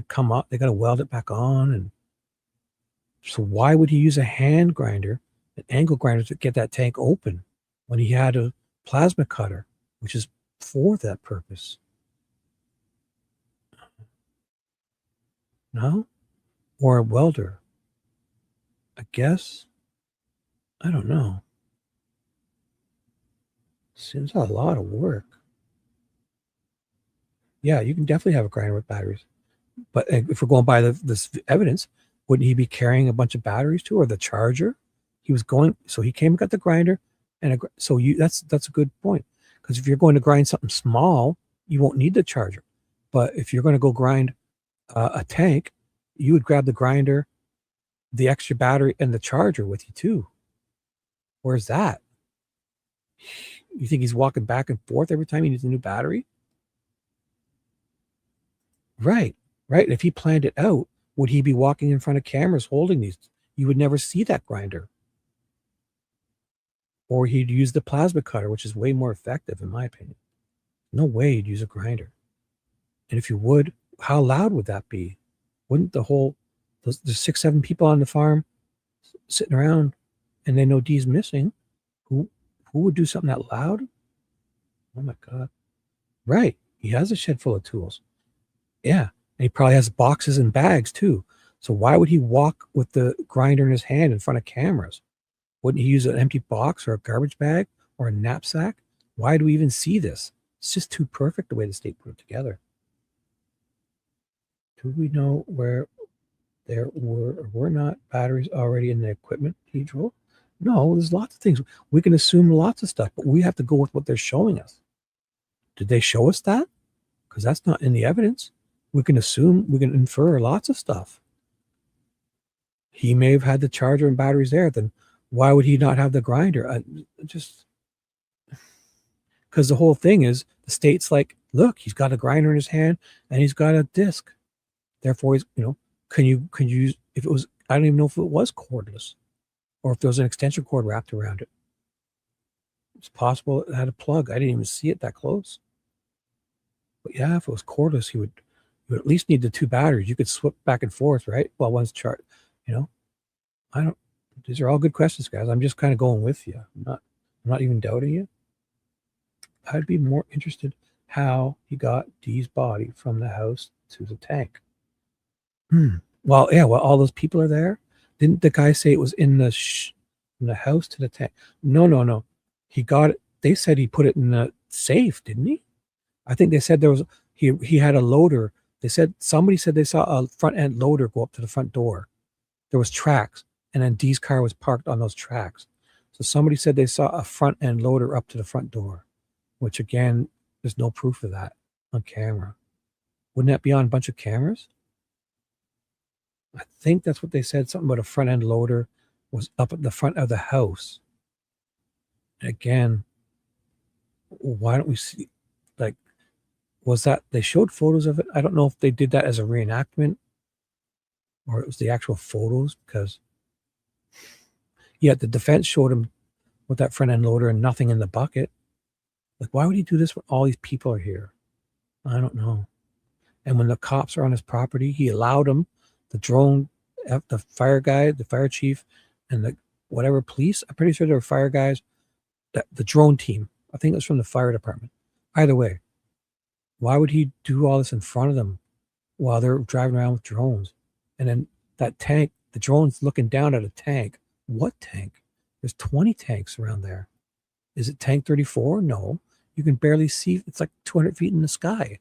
come up, they got to weld it back on. And so why would he use a hand grinder, an angle grinder, to get that tank open when he had a plasma cutter, which is for that purpose? No? Or a welder? I guess. I don't know. Seems a lot of work. Yeah, you can definitely have a grinder with batteries. But if we're going by this evidence, wouldn't he be carrying a bunch of batteries too, or the charger? So he came and got the grinder, and that's a good point. Because if you're going to grind something small, you won't need the charger. But if you're going to go grind a tank, you would grab the grinder, the extra battery, and the charger with you too. Where's that? You think he's walking back and forth every time he needs a new battery? Right. If he planned it out, would he be walking in front of cameras holding these? You would never see that grinder. Or he'd use the plasma cutter, which is way more effective, in my opinion. No way he'd use a grinder. And if you would, how loud would that be? Wouldn't there's 6, 7 people on the farm sitting around, and they know Dee's missing? Who would do something that loud? Oh my God. Right. He has a shed full of tools. Yeah. And he probably has boxes and bags too. So why would he walk with the grinder in his hand in front of cameras? Wouldn't he use an empty box or a garbage bag or a knapsack? Why do we even see this? It's just too perfect the way the state put it together. Do we know where there were or were not batteries already in the equipment he drove? No, there's lots of things. We can assume lots of stuff, but we have to go with what they're showing us. Did they show us that? Because that's not in the evidence. We can assume, we can infer lots of stuff. He may have had the charger and batteries there. Then why would he not have the grinder? Just because the whole thing is the state's like, look, he's got a grinder in his hand and he's got a disc. Therefore, he's, can you use, if it was, I don't even know if it was cordless or if there was an extension cord wrapped around it. It's possible it had a plug. I didn't even see it that close. But yeah, if it was cordless, you would at least need the two batteries. You could swap back and forth, right? Well, one's charged, these are all good questions, guys. I'm just kind of going with you. I'm not even doubting you. I'd be more interested how he got Dee's body from the house to the tank. Well, yeah, well, all those people are there. Didn't the guy say it was in the house to the tank? No. He got it. They said he put it in the safe, didn't he? I think they said there was he had a loader. Somebody said they saw a front end loader go up to the front door. There was tracks, and then Dee's car was parked on those tracks. So somebody said they saw a front end loader up to the front door, which again, there's no proof of that on camera. Wouldn't that be on a bunch of cameras? I think that's what they said. Something about a front end loader was up at the front of the house. Again, why don't we see, was that, they showed photos of it? I don't know if they did that as a reenactment or it was the actual photos, because yeah, the defense showed him with that front end loader and nothing in the bucket. Why would he do this when all these people are here? I don't know. And when the cops are on his property, he allowed them, the drone, the fire guy, the fire chief, and the whatever police. I'm pretty sure there were fire guys, the drone team. I think it was from the fire department. Either way, why would he do all this in front of them while they're driving around with drones? And then that tank, the drone's looking down at a tank. What tank? There's 20 tanks around there. Is it tank 34? No. You can barely see. It's like 200 feet in the sky.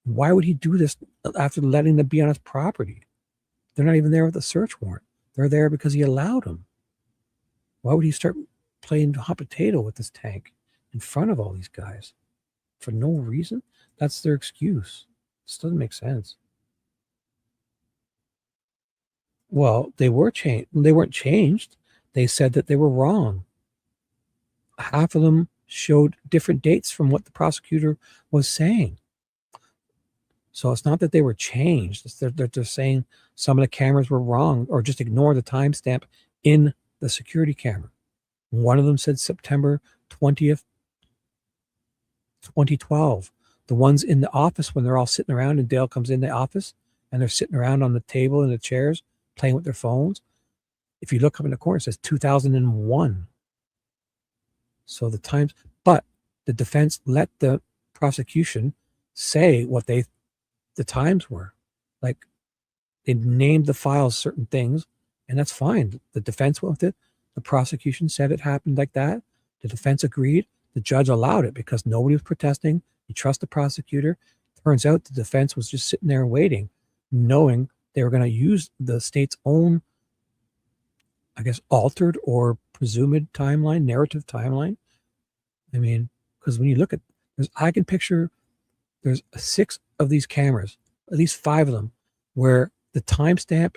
Why would he do this after letting them be on his property? They're not even there with a search warrant. They're there because he allowed them. Why would he start playing hot potato with this tank in front of all these guys for no reason? That's their excuse. This doesn't make sense. Well, they were changed. They weren't changed. They said that they were wrong. Half of them showed different dates from what the prosecutor was saying. So it's not that they were changed. It's they're just saying some of the cameras were wrong, or just ignore the timestamp in the security camera. One of them said September 20th, 2012. The ones in the office when they're all sitting around and Dale comes in the office and they're sitting around on the table and the chairs playing with their phones. If you look up in the corner, it says 2001. So the times, but the defense let the prosecution say what the times were. Like, they named the files certain things, and that's fine. The defense went with it. The prosecution said it happened like that. The defense agreed. The judge allowed it because nobody was protesting. You trust the prosecutor. Turns out the defense was just sitting there waiting, knowing they were going to use the state's own, I guess, altered or presumed timeline, narrative timeline. I mean, because when you look at, I can picture there's 6 of these cameras, at least 5 of them, where the timestamp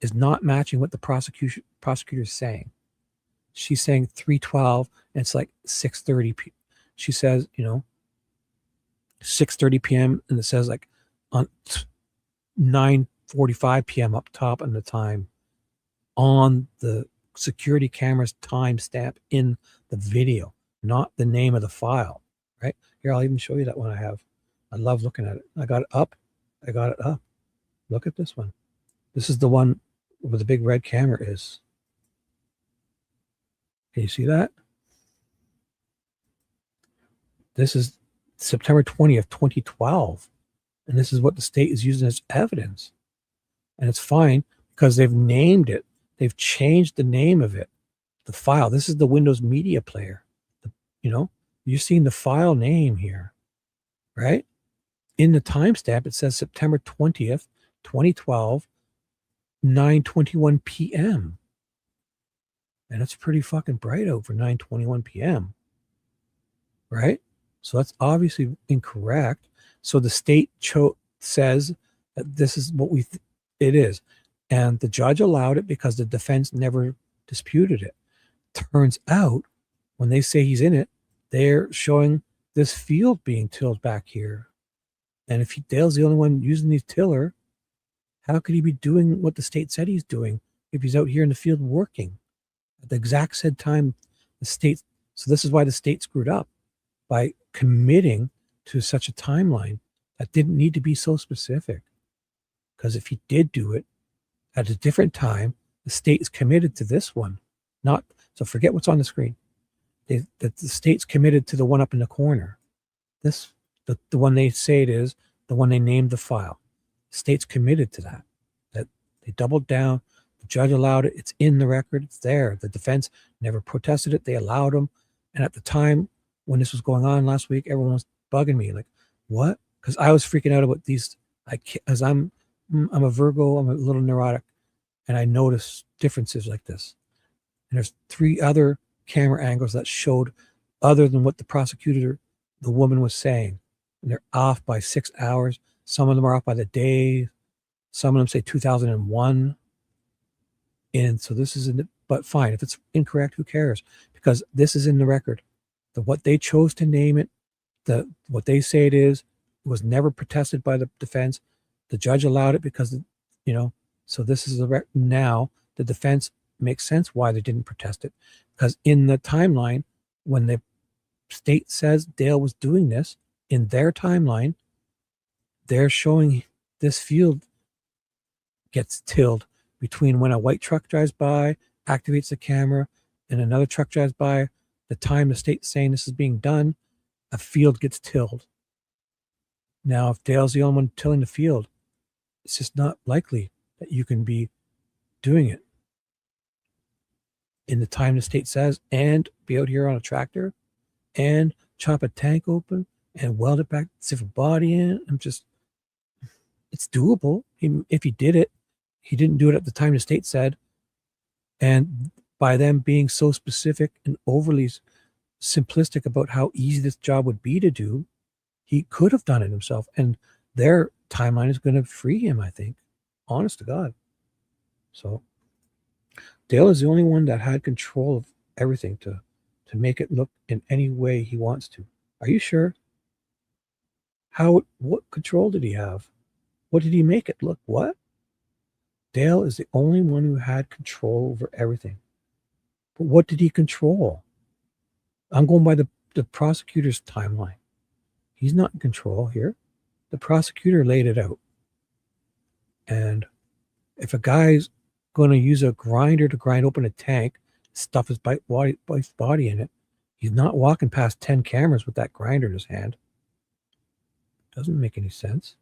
is not matching what the prosecutor is saying. She's saying 3:12, and it's like 6:30. She says, 6:30 p.m. and it says like on 9:45 p.m. up top on the time on the security camera's timestamp in the video, not the name of the file. Right here, I'll even show you that one I have. I love looking at it. I got it up. Look at this one. This is the one where the big red camera is. Can you see that? This is September 20th, 2012. And this is what the state is using as evidence. And it's fine because they've named it. They've changed the name of it. The file. This is the Windows Media Player. You know, you've seen the file name here, right? In the timestamp, it says September 20th, 2012, 9:21 p.m. And it's pretty fucking bright out for 9:21 p.m. Right? So that's obviously incorrect. So the state says that this is what it is. And the judge allowed it because the defense never disputed it. Turns out, when they say he's in it, they're showing this field being tilled back here. And if Dale's the only one using the tiller, how could he be doing what the state said he's doing if he's out here in the field working at the exact said time? The state. So this is why the state screwed up by committing to such a timeline that didn't need to be so specific. Because if he did do it at a different time, the state is committed to this one. Not so forget what's on the screen. That the state's committed to the one up in the corner. This the one they say it is, the one they named the file. The state's committed to that. That they doubled down. The judge allowed it. It's in the record. It's there. The defense never protested it. They allowed them. And at the time when this was going on last week, everyone was bugging me like, "What?" Because I was freaking out about these. As I'm a Virgo. I'm a little neurotic, and I notice differences like this. And there's 3 other camera angles that showed other than what the woman was saying. And they're off by 6 hours. Some of them are off by the day. Some of them say 2001. And so this is but fine. If it's incorrect, who cares? Because this is in the record. What they chose to name it, what they say it was never protested by the defense. The judge allowed it because, so this is now the defense makes sense why they didn't protest it. Because in the timeline, when the state says Dale was doing this, in their timeline, they're showing this field gets tilled between when a white truck drives by, activates the camera, and another truck drives by. The time the state's saying this is being done, a field gets tilled. Now, if Dale's the only one tilling the field, it's just not likely that you can be doing it in the time the state says and be out here on a tractor and chop a tank open and weld it back, zip a body in. It's doable. If he did it, he didn't do it at the time the state said. And by them being so specific and overly simplistic about how easy this job would be to do, he could have done it himself. And their timeline is going to free him, I think. Honest to God. So Dale is the only one that had control of everything to make it look in any way he wants to. Are you sure? What control did he have? What did he make it look? What? Dale is the only one who had control over everything. But what did he control? I'm going by the prosecutor's timeline. He's not in control here. The prosecutor laid it out. And if a guy's going to use a grinder to grind open a tank, stuff his wife's body in it, he's not walking past 10 cameras with that grinder in his hand. Doesn't make any sense.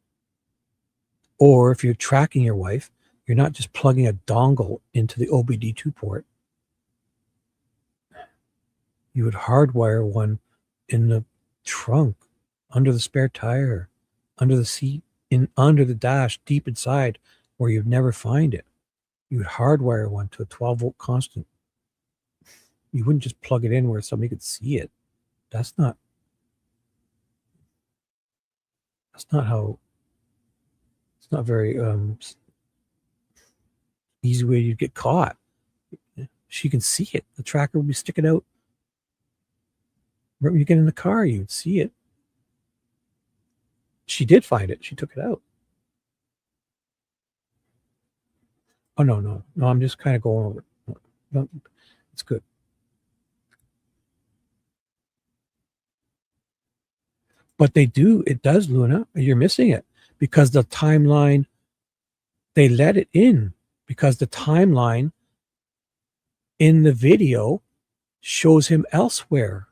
Or if you're tracking your wife, you're not just plugging a dongle into the OBD2 port. You would hardwire one in the trunk, under the spare tire, under the seat, under the dash, deep inside where you'd never find it. You would hardwire one to a 12-volt constant. You wouldn't just plug it in where somebody could see it. That's not how. It's not very easy way you'd get caught. She can see it. The tracker would be sticking out. Right when you get in the car, you'd see it. She did find it. She took it out. Oh, no. I'm just kind of going over it. No, it's good. But it does, Luna. You're missing it because the timeline, they let it in because the timeline in the video shows him elsewhere.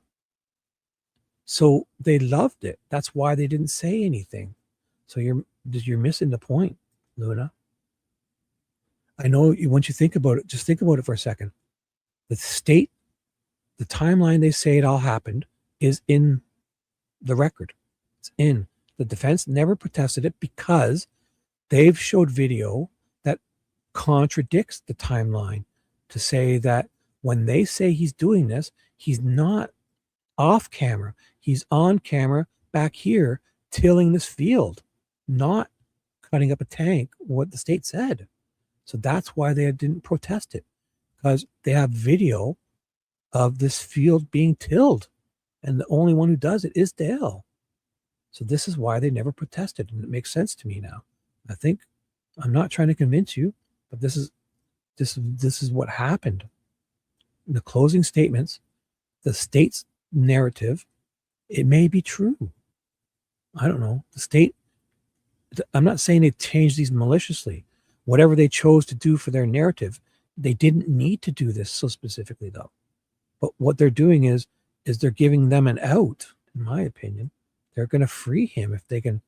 So they loved it. That's why they didn't say anything. So you're missing the point, Luna. I know once you think about it, just think about it for a second. The state, the timeline they say it all happened is in the record. It's in. The defense never protested it because they've showed video that contradicts the timeline to say that when they say he's doing this, he's not off camera. He's on camera back here tilling this field, not cutting up a tank, what the state said. So that's why they didn't protest it, because they have video of this field being tilled. And the only one who does it is Dale. So this is why they never protested. And it makes sense to me now. I think I'm not trying to convince you, but this is what happened. In the closing statements, the state's narrative, it may be true. I don't know. The state, I'm not saying they changed these maliciously. Whatever they chose to do for their narrative, they didn't need to do this so specifically, though. But what they're doing is they're giving them an out, in my opinion. They're going to free him if they can,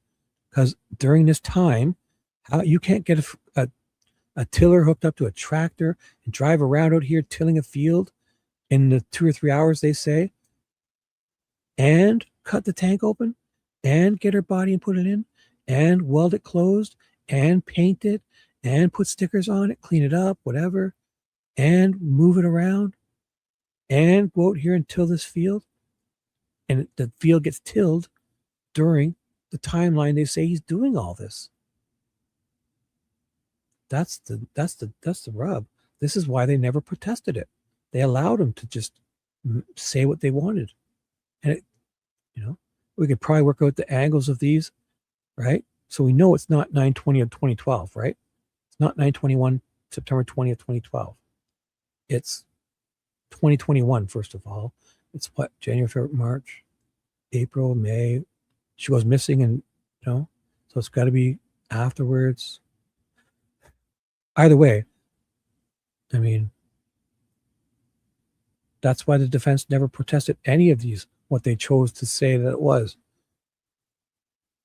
because during this time, how you can't get a tiller hooked up to a tractor and drive around out here tilling a field in the 2 or 3 hours they say, and cut the tank open, and get her body and put it in, and weld it closed, and paint it, and put stickers on it, clean it up, whatever, and move it around, and go out here and till this field, and the field gets tilled during the timeline they say he's doing all this. That's the rub. This is why they never protested it. They allowed him to just say what they wanted. And it, we could probably work out the angles of these, right? So we know it's not 9/20 of 2012, right? It's not 9/21, September 20th, 2012. It's 2021, first of all. It's what, January, February, March, April, May. She goes missing, and so it's got to be afterwards. Either way, I mean, that's why the defense never protested any of these, what they chose to say that it was.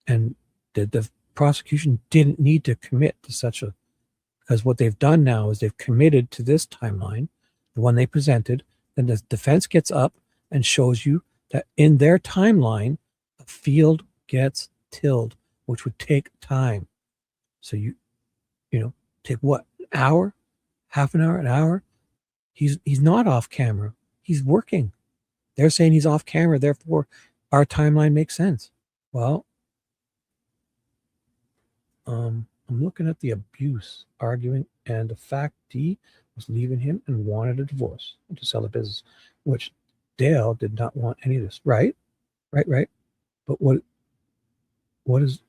And the prosecution didn't need to commit to such a, because what they've done now is they've committed to this timeline, the one they presented, then the defense gets up and shows you that in their timeline, a field gets tilled, which would take time. So you take what, an hour, half an hour, an hour? He's not off camera. He's working. They're saying he's off camera, therefore our timeline makes sense. Well, I'm looking at the abuse arguing and the fact D was leaving him and wanted a divorce to sell the business, which Dale did not want any of this. Right. But what is,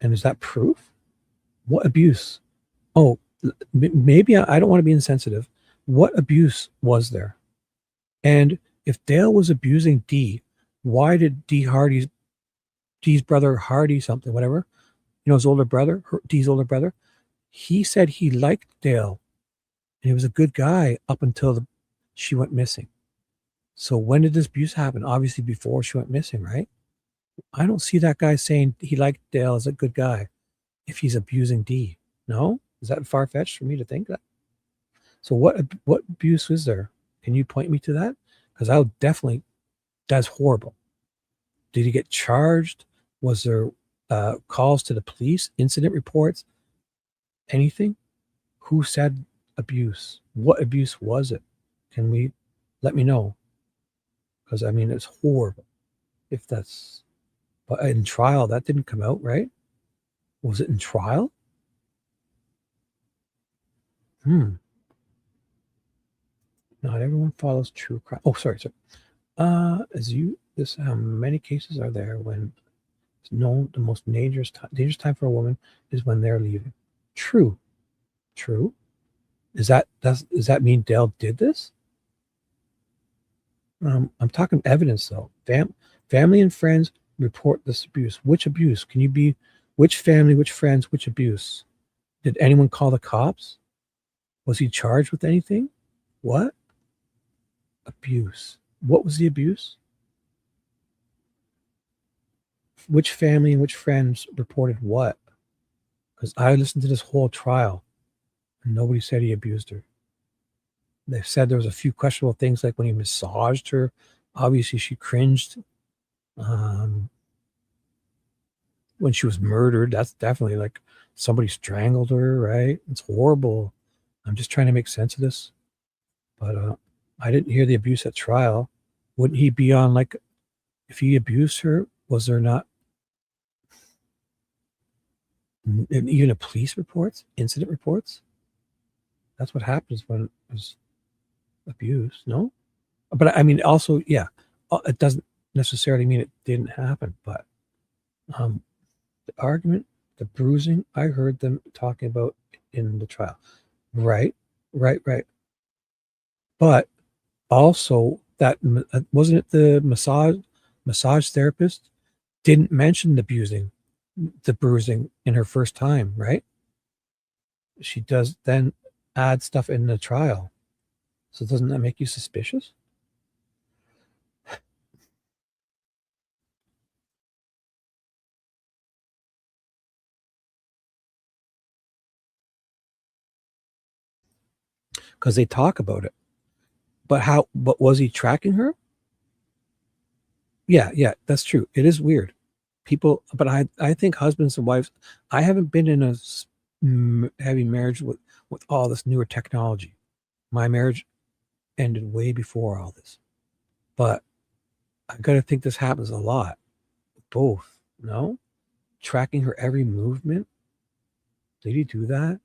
and is that proof? What abuse? Oh, maybe I don't want to be insensitive. What abuse was there? And if Dale was abusing D, why did D's brother Hardy something, whatever, his older brother, D's older brother, he said he liked Dale and he was a good guy up until she went missing. So when did this abuse happen? Obviously before she went missing, right? I don't see that guy saying he liked Dale as a good guy if he's abusing D. No? Is that far-fetched for me to think that? So what abuse is there? Can you point me to that? Because I'll definitely, that's horrible. Did he get charged? Was there calls to the police, incident reports, anything? Who said abuse? What abuse was it? Can we let me know? Because I mean, it's horrible. If that's, but in trial, that didn't come out, right? Was it in trial? Not everyone follows true crime. Oh, sorry. How many cases are there when it's known the most dangerous time for a woman is when they're leaving? True. Does that mean Dale did this? I'm talking evidence though. Family and friends report this abuse. Which abuse? Can you be which family, which friends, which abuse? Did anyone call the cops? Was he charged with anything? What? Abuse. What was the abuse? Which family and which friends reported what? Because I listened to this whole trial And nobody said he abused her. They said there was a few questionable things, like when he massaged her. Obviously, she cringed. When she was murdered, that's definitely like somebody strangled her, right? It's horrible. I'm just trying to make sense of this. But I didn't hear the abuse at trial. Wouldn't he be on, like, if he abused her, was there not even a police reports, incident reports? That's what happens when there's abuse, no? But I mean, also, yeah, it doesn't necessarily mean it didn't happen. But the argument, the bruising, I heard them talking about in the trial. Right. But also, that wasn't it the massage therapist didn't mention the bruising in her first time, right? She does then add stuff in the trial. So doesn't that make you suspicious? Because they talk about it. But was he tracking her? Yeah, that's true. It is weird. But I think husbands and wives, I haven't been in a heavy marriage with all this newer technology. My marriage ended way before all this. But I got to think this happens a lot. Both, no? Tracking her every movement? Did he do that?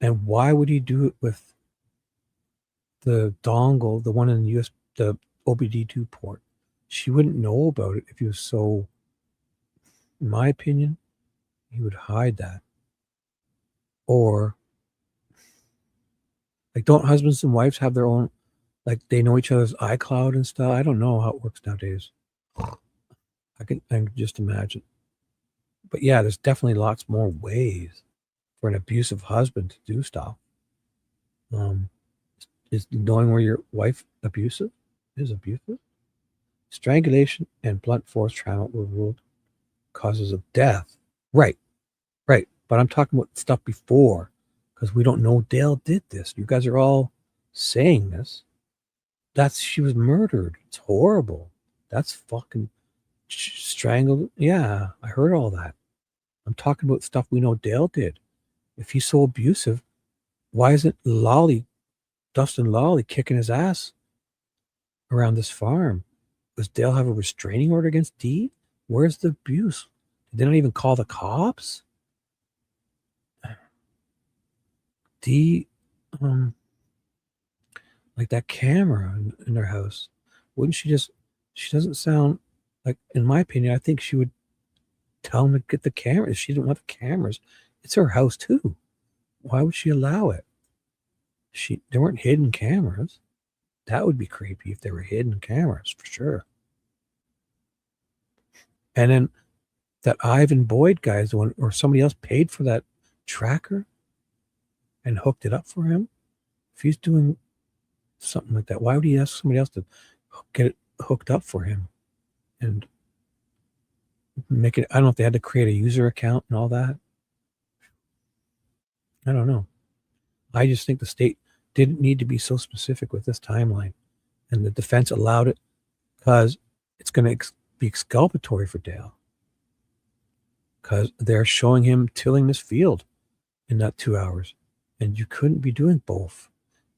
And why would he do it with the dongle, the one in the the OBD2 port? She wouldn't know about it if he was so, in my opinion, he would hide that. Or, like, don't husbands and wives have their own, like, they know each other's iCloud and stuff? I don't know how it works nowadays. I can just imagine. But yeah, there's definitely lots more ways for an abusive husband to do stuff. Is knowing where your wife is abusive. Strangulation and blunt force trauma were ruled causes of death. Right. But I'm talking about stuff before, because we don't know Dale did this. You guys are all saying this. She was murdered. It's horrible. That's fucking strangled. Yeah, I heard all that. I'm talking about stuff we know Dale did. If he's so abusive, why isn't Dustin Lawley kicking his ass around this farm? Does Dale have a restraining order against Dee? Where's the abuse? Did they not even call the cops? Dee, like that camera in their house, wouldn't she doesn't sound like, in my opinion, I think she would tell him to get the camera. If she didn't want the cameras, it's her house too. Why would she allow it? There weren't hidden cameras. That would be creepy if there were hidden cameras, for sure. And then that Ivan Boyd guy is the one, or somebody else paid for that tracker and hooked it up for him. If he's doing something like that, why would he ask somebody else to get it hooked up for him and make it? I don't know if they had to create a user account and all that. I don't know. I just think the state didn't need to be so specific with this timeline, and the defense allowed it because it's going to be exculpatory for Dale, because they're showing him tilling this field in that 2 hours, and you couldn't be doing both.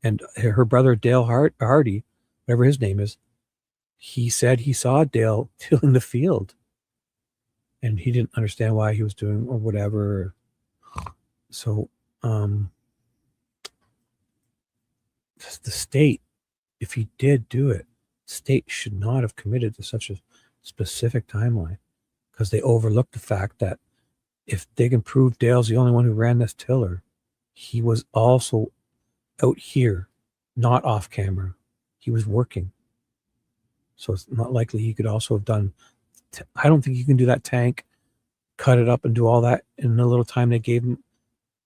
And her brother Dale Hardy, whatever his name is, he said he saw Dale tilling the field, and he didn't understand why he was doing or whatever. So the state, if he did do it, state should not have committed to such a specific timeline, because they overlooked the fact that if they can prove Dale's the only one who ran this tiller, he was also out here, not off camera. He was working. So it's not likely he could also have done. I don't think you can do that tank, cut it up, and do all that in the little time they gave him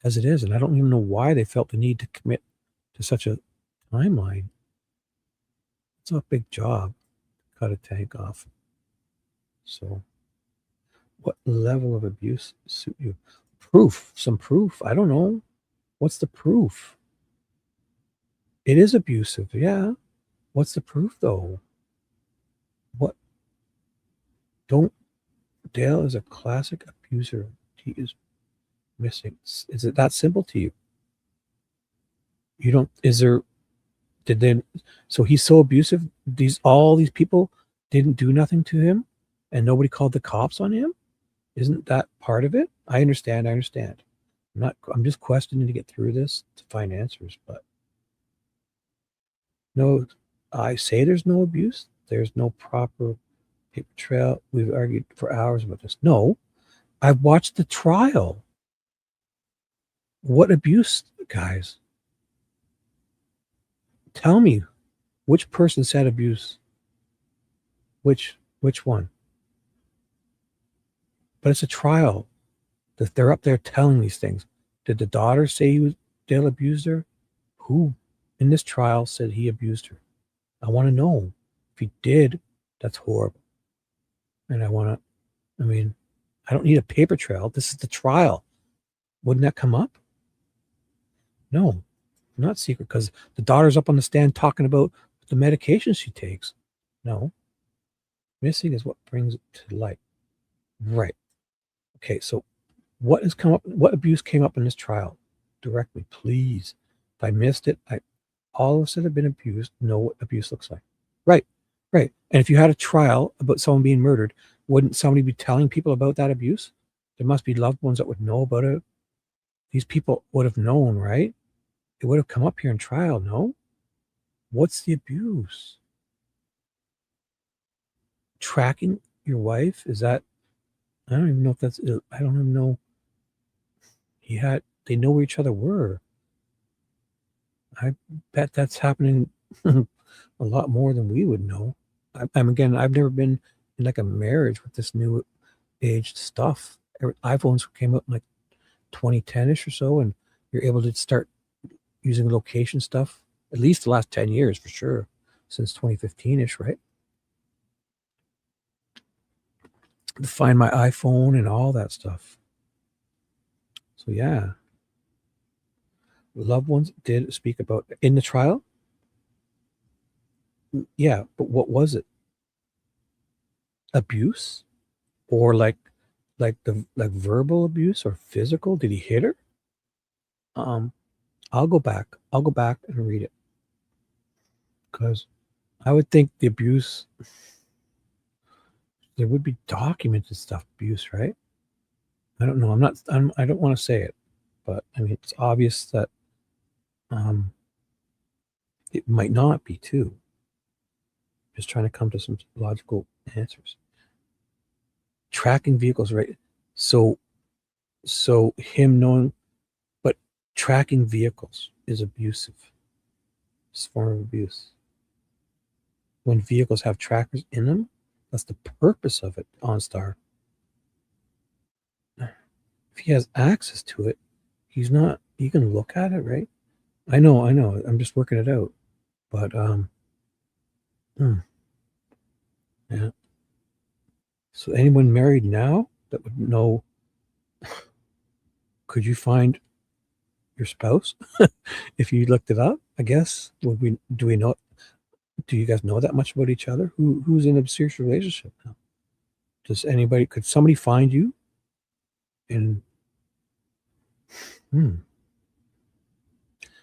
as it is. And I don't even know why they felt the need to commit to such a timeline. It's a big job to cut a tank off. So What level of abuse suit you? Proof, some proof. I don't know. What's the proof? It is abusive, yeah. What's the proof though? What? Don't. Dale is a classic abuser. He is missing. Is it that simple to you? You don't. Is there? Did they? So he's so abusive. All these people didn't do nothing to him, and nobody called the cops on him. Isn't that part of it? I understand. I'm just questioning to get through this to find answers, but no, I say there's no abuse. There's no proper paper trail. We've argued for hours about this. No, I've watched the trial. What abuse, guys? Tell me, which person said abuse? Which one? But it's a trial. That they're up there telling these things. Did the daughter say Dale abused her? Who in this trial said he abused her? I want to know. If he did, that's horrible. And I don't need a paper trail. This is the trial. Wouldn't that come up? No, not secret, because the daughter's up on the stand talking about the medication she takes. No. Missing is what brings it to light. Right. Okay, so what abuse came up in this trial? Direct me, please. If I missed it, all of us that have been abused know what abuse looks like. Right. And if you had a trial about someone being murdered, wouldn't somebody be telling people about that abuse? There must be loved ones that would know about it. These people would have known, right? It would have come up here in trial, no? What's the abuse? Tracking your wife? Is that, I don't even know if that's, I don't even know. They know where each other were. I bet that's happening a lot more than we would know. I've never been in like a marriage with this new age stuff. iPhones came out in like 2010-ish or so, and you're able to start using location stuff, at least the last 10 years for sure, since 2015-ish, right? To find my iPhone and all that stuff. So yeah. Loved ones did speak about in the trial. Yeah, but what was it? Abuse? Or like verbal abuse or physical? Did he hit her? I'll go back and read it, because I would think the abuse, there would be documented stuff, abuse, right? I don't know. I don't want to say it, but I mean, it's obvious that it might not be too. Just trying to come to some logical answers. Tracking vehicles, right? So him knowing, but tracking vehicles is abusive. It's a form of abuse. When vehicles have trackers in them, that's the purpose of it, OnStar. If he has access to it, he can look at it, right? I know. I'm just working it out. But yeah. So anyone married now that would know, could you find your spouse if you looked it up? I guess. Do we know? Do you guys know that much about each other? Who's in a serious relationship now? Could somebody find you? And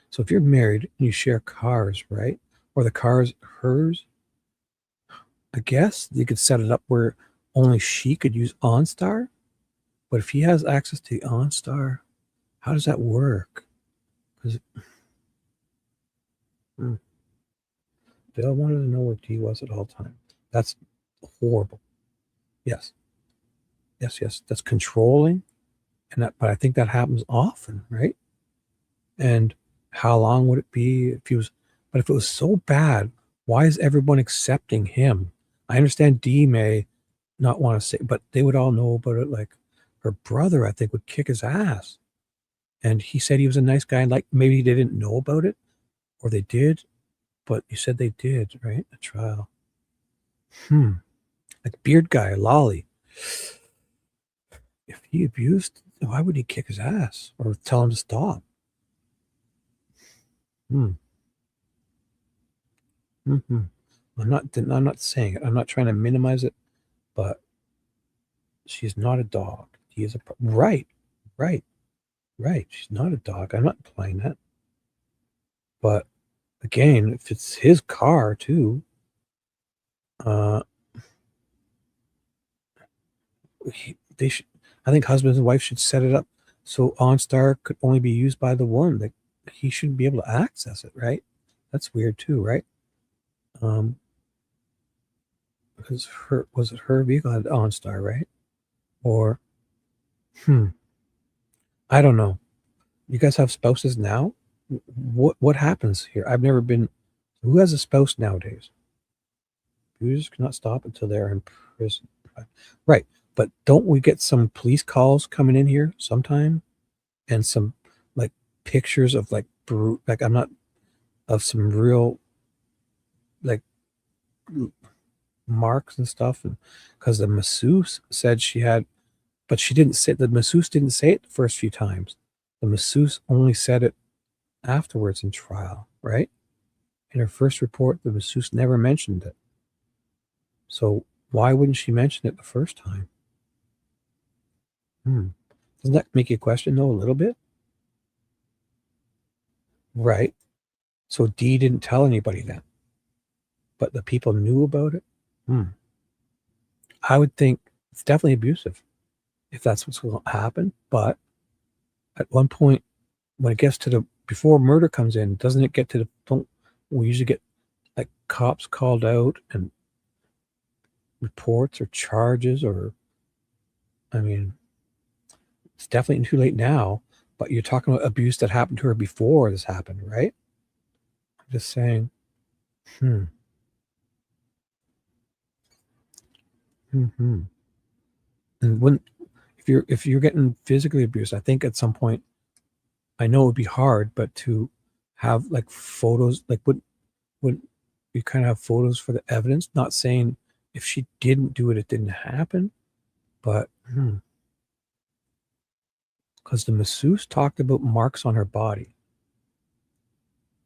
so if you're married and you share cars, right? Or the car's hers, I guess you could set it up where only she could use OnStar. But if he has access to the OnStar, how does that work? Because Bill wanted to know where Dee was at all times. That's horrible. Yes. That's controlling, but I think that happens often, right? And how long would it be if he was? But if it was so bad, why is everyone accepting him? I understand Dee may not want to say, but they would all know about it. Like her brother, I think, would kick his ass. And he said he was a nice guy, and like maybe they didn't know about it, or they did, but you said they did, right? A trial. Like beard guy, Lolly. If he abused, why would he kick his ass or tell him to stop? Hmm. Mm-hmm. I'm not saying it. I'm not trying to minimize it, but she's not a dog. He is right. She's not a dog. I'm not implying that. But again, if it's his car too, I think husbands and wives should set it up so OnStar could only be used by the one. That he shouldn't be able to access it, right? That's weird too, right? Because was it her vehicle had OnStar, right? Or I don't know. You guys have spouses now? What happens here? I've never been. Who has a spouse nowadays? Abusers cannot stop until they're in prison. Right. But don't we get some police calls coming in here sometime? And some like pictures of like I'm not of some real like marks and stuff. And because the masseuse said she had, but she didn't say, the masseuse didn't say it the first few times. The masseuse only said it afterwards in trial, right? In her first report, the masseuse never mentioned it. So why wouldn't she mention it the first time? Doesn't that make you question, though, a little bit? Right. So Dee didn't tell anybody then, but the people knew about it? I would think it's definitely abusive if that's what's going to happen. But at one point, when it gets to the, before murder comes in, doesn't it get to the point we usually get like cops called out and reports or charges, or, I mean, it's definitely too late now, but you're talking about abuse that happened to her before this happened, right? I'm just saying, And when, if you're getting physically abused, I think at some point, I know it would be hard, but to have like photos, like would you kind of have photos for the evidence? Not saying if she didn't do it, it didn't happen, but because the masseuse talked about marks on her body,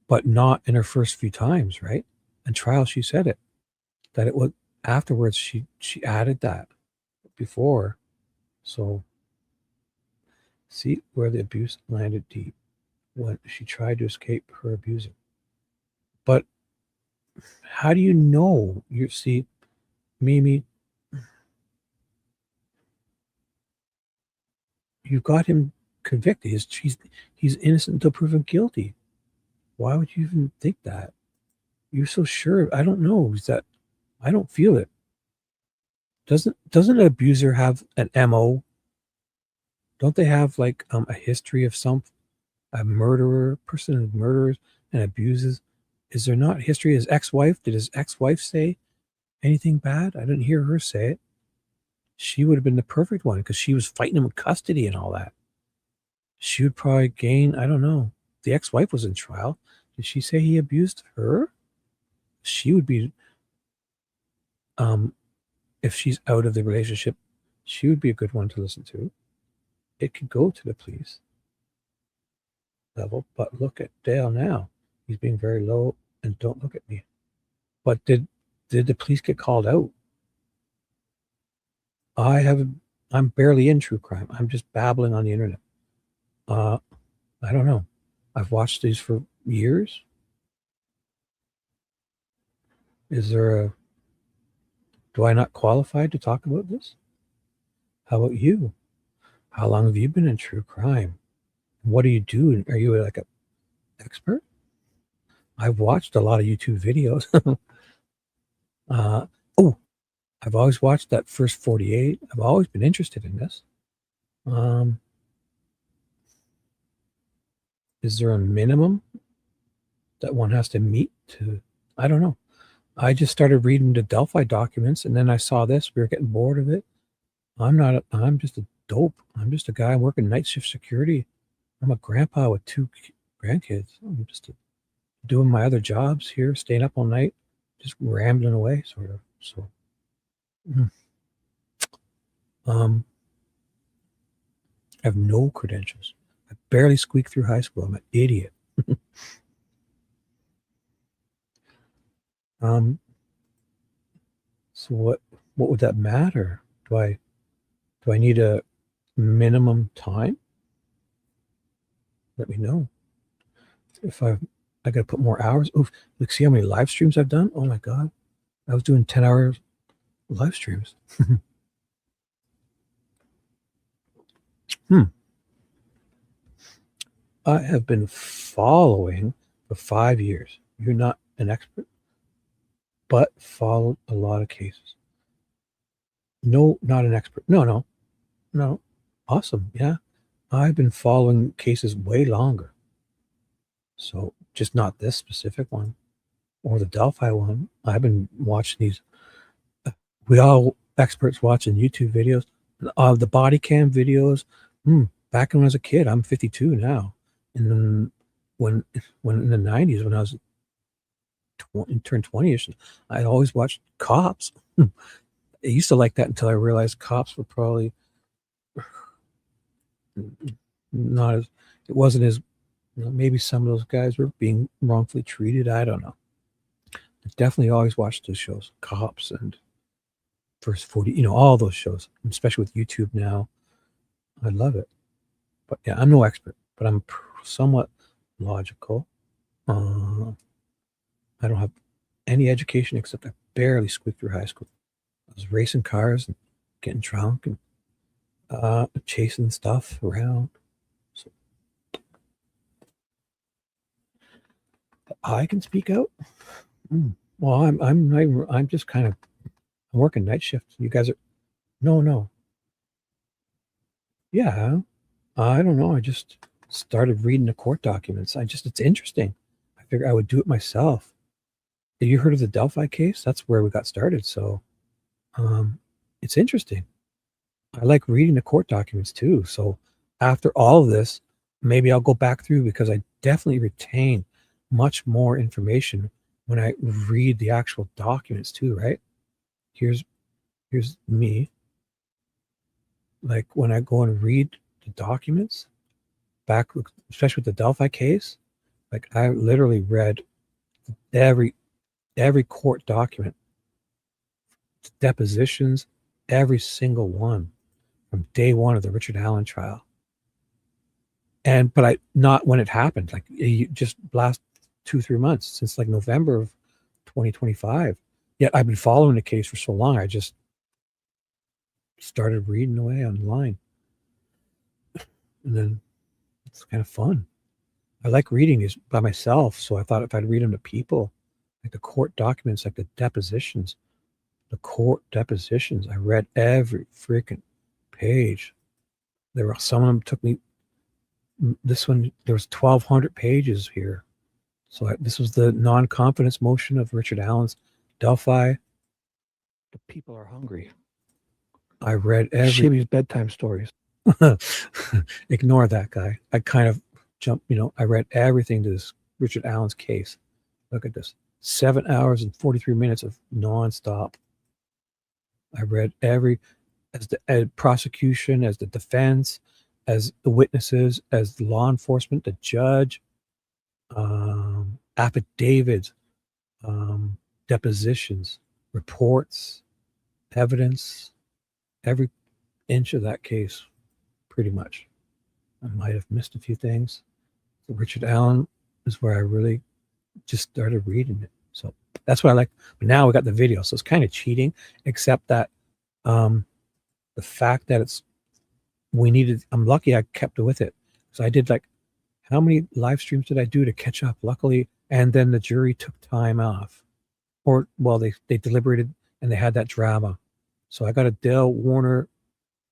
but not in her first few times, right? In trial, she said it, that it was afterwards. She added that before. So see where the abuse landed deep when she tried to escape her abuser. But how do you know? You see, Mimi, you got him convicted. He's innocent until proven guilty. Why would you even think that? You're so sure. I don't know. Is that, I don't feel it. Doesn't an abuser have an MO? Don't they have like a history of a murderer, person who murders and abuses? Is there not history? His ex-wife, did his ex-wife say anything bad? I didn't hear her say it. She would have been the perfect one because she was fighting him with custody and all that. She would probably gain, I don't know. The ex-wife was in trial. Did she say he abused her? She would be, if she's out of the relationship, she would be a good one to listen to. It could go to the police level, but look at Dale now. He's being very low and don't look at me. But did the police get called out? I'm barely in true crime. I'm just babbling on the internet. I don't know. I've watched these for years. Do I not qualify to talk about this? How about you? How long have you been in true crime? What do you do? Are you like an expert? I've watched a lot of YouTube videos. I've always watched that first 48. I've always been interested in this. Is there a minimum that one has to meet to, I don't know. I just started reading the Delphi documents and then I saw this. We were getting bored of it. I'm just a dope. I'm just a guy working night shift security. I'm a grandpa with 2 grandkids. I'm just doing my other jobs here, staying up all night, just rambling away, sort of. So, I have no credentials. I barely squeaked through high school. I'm an idiot. So what would that matter? Do I need a minimum time? Let me know. If I gotta put more hours. Oof, look, see how many live streams I've done? Oh my god. I was doing 10-hour live streams. I have been following for 5 years. You're not an expert, but followed a lot of cases. No, not an expert. No. Awesome. Yeah. I've been following cases way longer. So just not this specific one or the Delphi one. I've been watching these. We all experts watching YouTube videos, the body cam videos. Back when I was a kid, I'm 52 now. And then when in the 90s, when I was turned 20ish, I always watched Cops. I used to like that until I realized Cops were probably not as, it wasn't as, maybe some of those guys were being wrongfully treated. I don't know. I definitely always watched those shows, Cops and First 40, all those shows, especially with YouTube now. I love it. But yeah, I'm no expert, but I'm somewhat logical. I don't have any education except I barely squeaked through high school. I was racing cars and getting drunk and chasing stuff around. So I can speak out. Well, I'm just kind of, I'm working night shift. You guys are, no. Yeah, I don't know. I just started reading the court documents. It's interesting. I figured I would do it myself. Have you heard of the Delphi case? That's where we got started. So, it's interesting. I like reading the court documents too. So after all of this, maybe I'll go back through because I definitely retain much more information when I read the actual documents too, right? Here's me. Like when I go and read the documents back, especially with the Delphi case, like I literally read every court document, depositions, every single one from day one of the Richard Allen trial. But I not when it happened, like just last 2-3 months since like November of 2025. Yet I've been following the case for so long. I just started reading away online, and then it's kind of fun. I like reading these by myself, so I thought if I'd read them to people, like the court documents, like the depositions, I read every freaking page. Some of them took me. This one, there was 1,200 pages here. So this was the non-confidence motion of Richard Allen's Delphi. The people are hungry. I read every Shibi's bedtime stories. Ignore that guy. I kind of jumped, I read everything to this Richard Allen's case. Look at this. 7 hours and 43 minutes of nonstop. I read as the prosecution, as the defense, as the witnesses, as the law enforcement, the judge, affidavits, depositions, reports, evidence, every inch of that case, pretty much. I might have missed a few things. So Richard Allen is where I really just started reading it. So that's what I like. But now we got the video, so it's kind of cheating, except that the fact that I'm lucky I kept with it. So I did like, how many live streams did I do to catch up? Luckily, and then the jury took time off. Or, well, they deliberated and they had that drama. So I got a Dale Warner,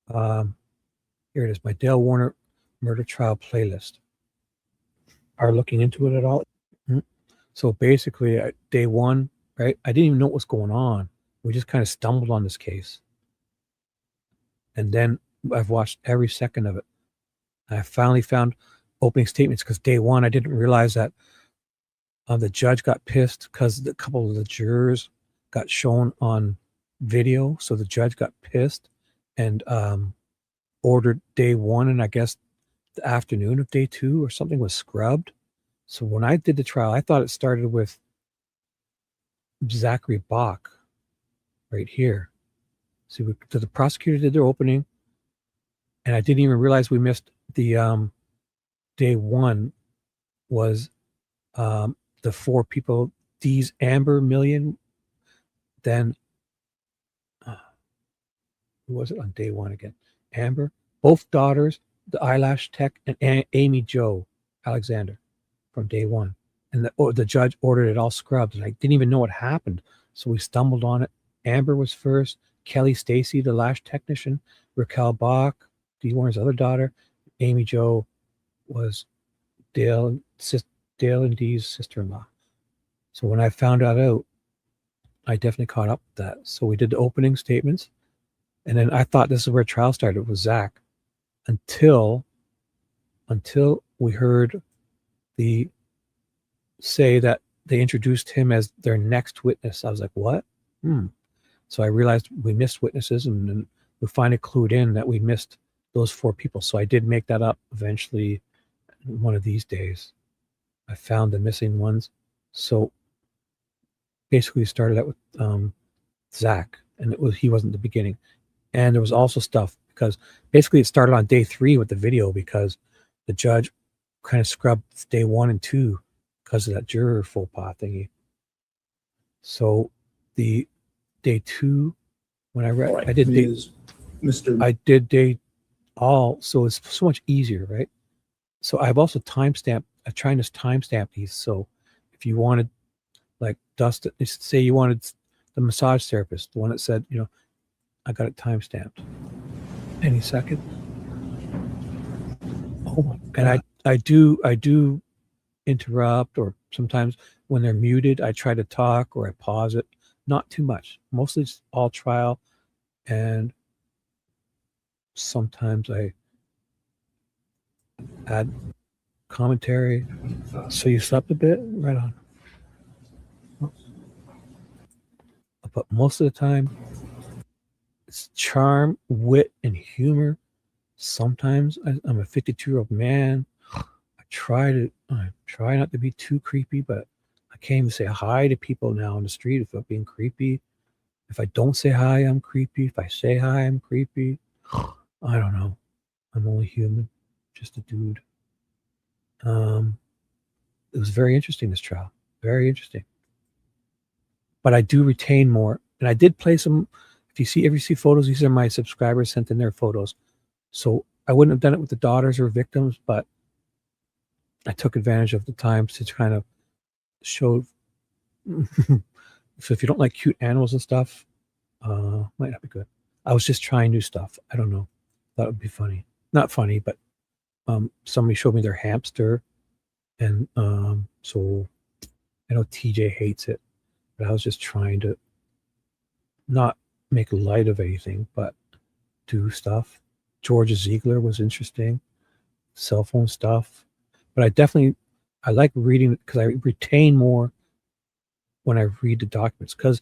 here it is, my Dale Warner murder trial playlist. Are looking into it at all? So basically, day one, right? I didn't even know what was going on. We just kind of stumbled on this case. And then I've watched every second of it. I finally found opening statements because day one, I didn't realize that the judge got pissed because a couple of the jurors got shown on video. So the judge got pissed and ordered day one, and I guess the afternoon of day two or something was scrubbed. So when I did the trial, I thought it started with Zachary Bach right here. See, so the prosecutor did their opening, and I didn't even realize we missed the day one was the four people, Dee's Amber Million. Then who was it on day one again? Amber, both daughters, the eyelash tech, and Amy Jo Alexander from day one. And the judge ordered it all scrubbed, and I didn't even know what happened. So we stumbled on it. Amber was first, Kelly Stacy, the lash technician, Raquel Bach, Dee Warner's other daughter, Amy Jo was Dale and Dee's sister-in-law. So when I found that out, I definitely caught up with that. So we did the opening statements, and then I thought this is where trial started with Zach, until we heard the say that they introduced him as their next witness. I was like, what? So I realized we missed witnesses, and then we finally clued in that we missed those four people. So I did make that up eventually one of these days. I found the missing ones. So basically started out with Zach, and he wasn't the beginning. And there was also stuff, because basically it started on day 3 with the video, because the judge kind of scrubbed day 1 and 2 because of that juror faux pas thingy. So the day 2, when I read, I did day all, so it's so much easier, right? So I've also timestamped. I'm trying to timestamp these. So if you wanted, like Dustin, say you wanted the massage therapist, the one that said, I got it timestamped. Any second. Oh, and I do interrupt, or sometimes when they're muted, I try to talk or I pause it. Not too much. Mostly it's all trial, and sometimes I add commentary. So you slept a bit? Right on. But most of the time, it's charm, wit, and humor. Sometimes I'm a 52-year-old man. I try not to be too creepy, but I can't even say hi to people now on the street without being creepy. If I don't say hi, I'm creepy. If I say hi, I'm creepy. I don't know. I'm only human, just a dude. It was very interesting, this trial. Very interesting. But I do retain more. And I did play some, if you see photos, these are my subscribers sent in their photos. So I wouldn't have done it with the daughters or victims, but I took advantage of the times to kind of show. So if you don't like cute animals and stuff, might not be good. I was just trying new stuff. I don't know. That would be funny. Not funny, but somebody showed me their hamster. And so I know TJ hates it, but I was just trying to not make light of anything, but do stuff. George Ziegler was interesting. Cell phone stuff. But I like reading because I retain more when I read the documents. Because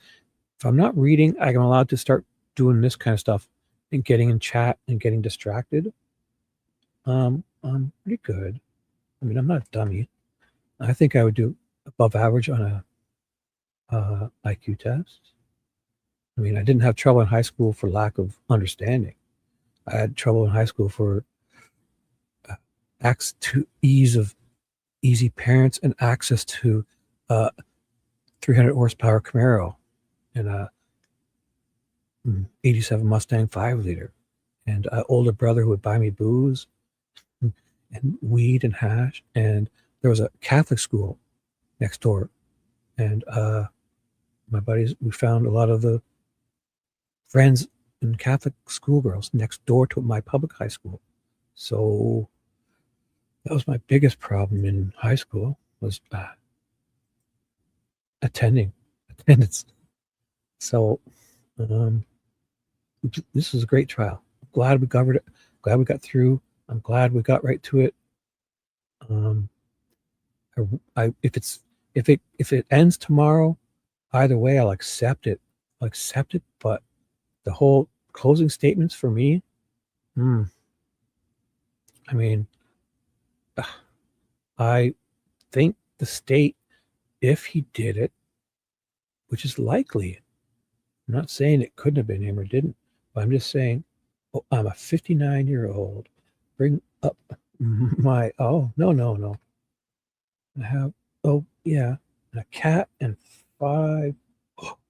if I'm not reading, I'm allowed to start doing this kind of stuff and getting in chat and getting distracted. I'm pretty good. I mean, I'm not a dummy. I think I would do above average on a IQ test. I mean, I didn't have trouble in high school for lack of understanding. I had trouble in high school for access to easy parents and access to 300 horsepower Camaro and a 87 Mustang 5-liter, and an older brother who would buy me booze and weed and hash. And there was a Catholic school next door, and my buddies, we found a lot of the friends and Catholic schoolgirls next door to my public high school. So that was my biggest problem in high school, was attendance. So this was a great trial. Glad we covered it. Glad we got through. I'm glad we got right to it. If it ends tomorrow, either way, I'll accept it. But the whole closing statements for me, I mean, I think the state, if he did it, which is likely, I'm not saying it couldn't have been him or didn't, but I'm just saying, oh, I'm a 59-year-old. Bring up my, oh, no. I have, oh, yeah, a cat and 5,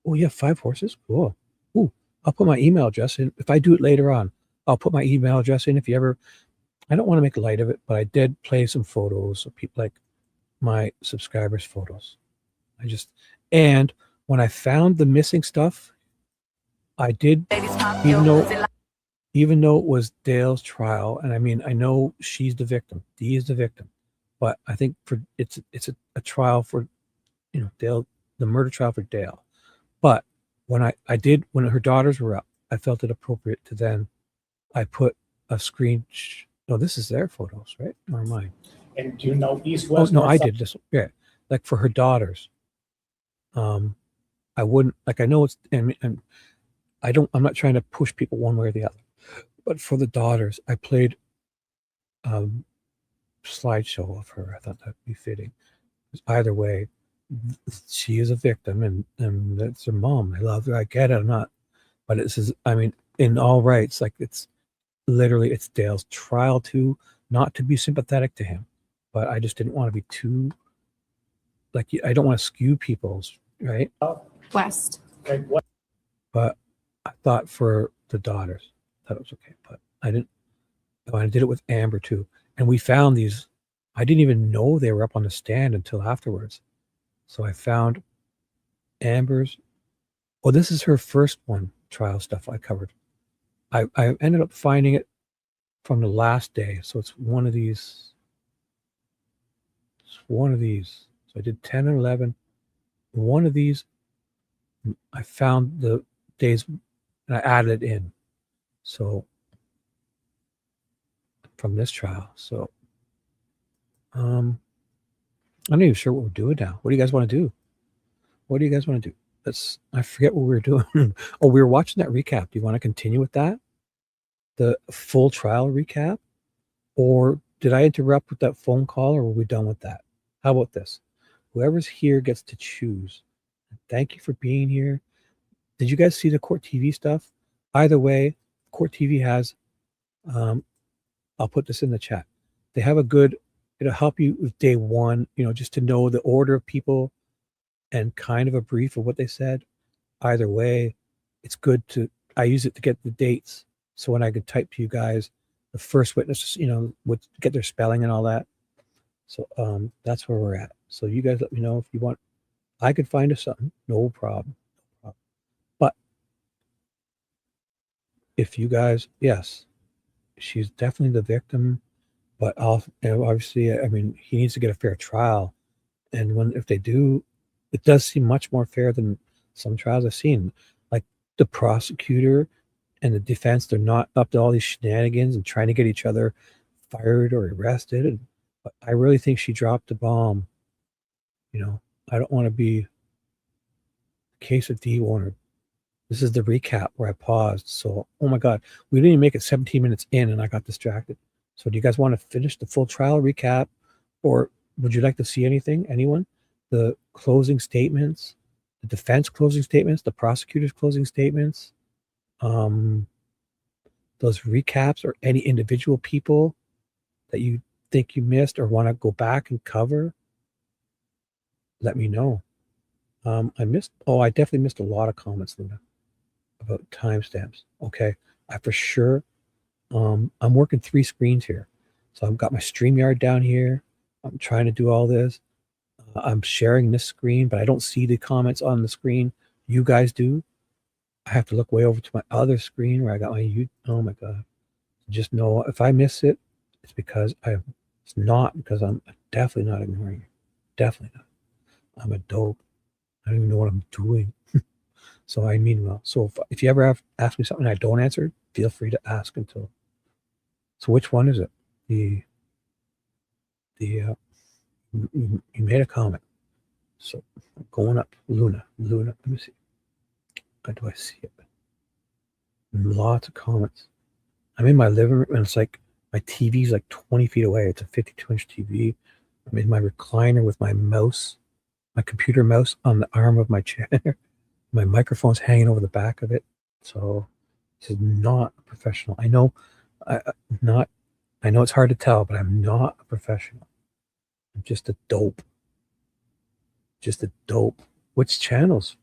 oh, yeah, 5 horses. Cool. Ooh, I'll put my email address in. If I do it later on, I'll put my email address in. If you ever, I don't want to make light of it, but I did play some photos of people, like my subscribers' photos. And when I found the missing stuff, I did, even though it was Dale's trial, and I mean, I know she's the victim, Dee is the victim, but I think it's a trial for, Dale, the murder trial for Dale. But when when her daughters were up, I felt it appropriate to then, I put a screen. No, this is their photos, right? Or mine. And do you know east, Oh, west, no, north, I south? did this. Yeah. Like for her daughters. I wouldn't, like, I know it's, and I'm not trying to push people one way or the other, but for the daughters, I played slideshow of her. I thought that'd be fitting. Either way, she is a victim, and that's her mom. I love her. I get it. I'm not, but this is, I mean, in all rights, like, it's literally, it's Dale's trial too, not to be sympathetic to him, but I just didn't want to be too, like, I don't want to skew people's, right? West. Okay, what? But I thought for the daughters, I thought it was okay, but I didn't. I did it with Amber too, and we found these. I didn't even know they were up on the stand until afterwards. So I found Amber's. Oh, this is her first one, trial stuff I covered. I ended up finding it from the last day, so it's one of these. It's one of these. So I did 10 and 11. One of these, I found the days and I added it in. So from this trial. So I'm not even sure what we're doing now. What do you guys want to do? What do you guys want to do? I forget what we were doing. Oh, we were watching that recap. Do you want to continue with that? The full trial recap? Or did I interrupt with that phone call, or were we done with that? How about this? Whoever's here gets to choose. Thank you for being here. Did you guys see the Court TV stuff? Either way, Court TV has, I'll put this in the chat. They have it'll help you with day one, just to know the order of people and kind of a brief of what they said. Either way, it's good I use it to get the dates. So when I could type to you guys, the first witness, would get their spelling and all that. So that's where we're at. So you guys let me know if you want. I could find us something, no problem. But if you guys, yes, she's definitely the victim, but obviously, I mean, he needs to get a fair trial. And if they do, it does seem much more fair than some trials I've seen. Like the prosecutor and the defense, they're not up to all these shenanigans and trying to get each other fired or arrested. But I really think she dropped the bomb. I don't want to be the case of Dee Warner. This is the recap where I paused. So, oh my God, we didn't even make it 17 minutes in and I got distracted. So do you guys want to finish the full trial recap, or would you like to see anything? Anyone? The closing statements, the defense closing statements, the prosecutor's closing statements, those recaps, or any individual people that you think you missed or want to go back and cover? Let me know. I definitely missed a lot of comments, Luna, about timestamps. Okay. I for sure, I'm working 3 screens here. So I've got my StreamYard down here. I'm trying to do all this. I'm sharing this screen, but I don't see the comments on the screen. You guys do. I have to look way over to my other screen where I got oh my God. Just know if I miss it, it's because it's not because I'm definitely not ignoring you. Definitely not. I'm a dope. I don't even know what I'm doing. So I mean well. So if you ever ask me something I don't answer, feel free to ask until. So which one is it? You made a comment. So I'm going up. Luna. Let me see. How do I see it? Lots of comments. I'm in my living room and it's like My TV's like 20 feet away. It's a 52-inch TV. I'm in my recliner with my mouse, my computer mouse on the arm of my chair. My microphone's hanging over the back of it. So this is not a professional. I know, I know it's hard to tell, but I'm not a professional. I'm just a dope. Just a dope. Which channels?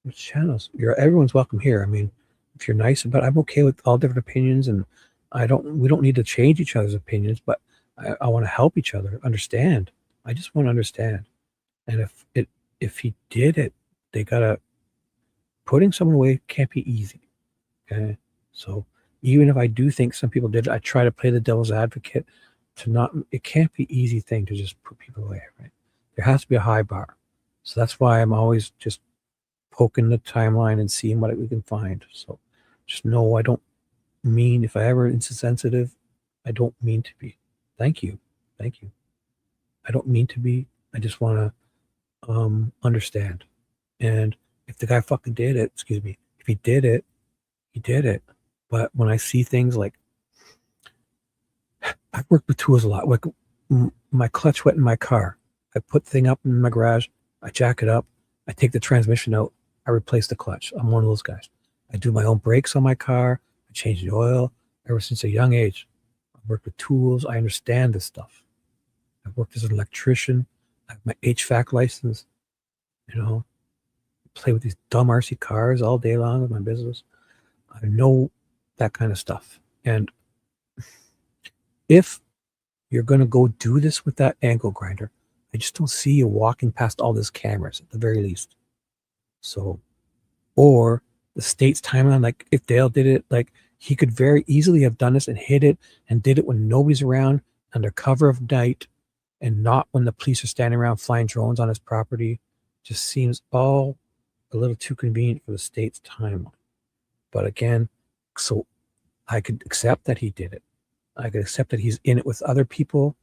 Which channels? Everyone's welcome here. I mean, if you're nice about it, I'm okay with all different opinions, and we don't need to change each other's opinions, but I want to help each other understand. I just want to understand. And if he did it, they gotta putting someone away can't be easy. Okay. So even if I do think some people did it, I try to play the devil's advocate it can't be an easy thing to just put people away, right? There has to be a high bar. So that's why I'm always just poking the timeline and seeing what we can find. So just know I don't mean, if I ever insensitive, I don't mean to be. Thank you. Thank you. I don't mean to be. I just want to understand. And if the guy fucking did it, excuse me, if he did it, he did it. But when I see things like, I've worked with tools a lot. Like my clutch went in my car. I put the thing up in my garage. I jack it up. I take the transmission out. I replace the clutch. I'm one of those guys. I do my own brakes on my car. I change the oil. Ever since a young age, I've worked with tools. I understand this stuff. I've worked as an electrician. I have my HVAC license. You know, play with these dumb RC cars all day long with my business. I know that kind of stuff. And if you're going to go do this with that angle grinder, I just don't see you walking past all these cameras at the very least. So, or the state's timeline, like if Dale did it, like he could very easily have done this and hit it and did it when nobody's around, under cover of night, and not when the police are standing around flying drones on his property. Just seems all a little too convenient for the state's timeline. But again, so I could accept that he did it. I could accept that he's in it with other people.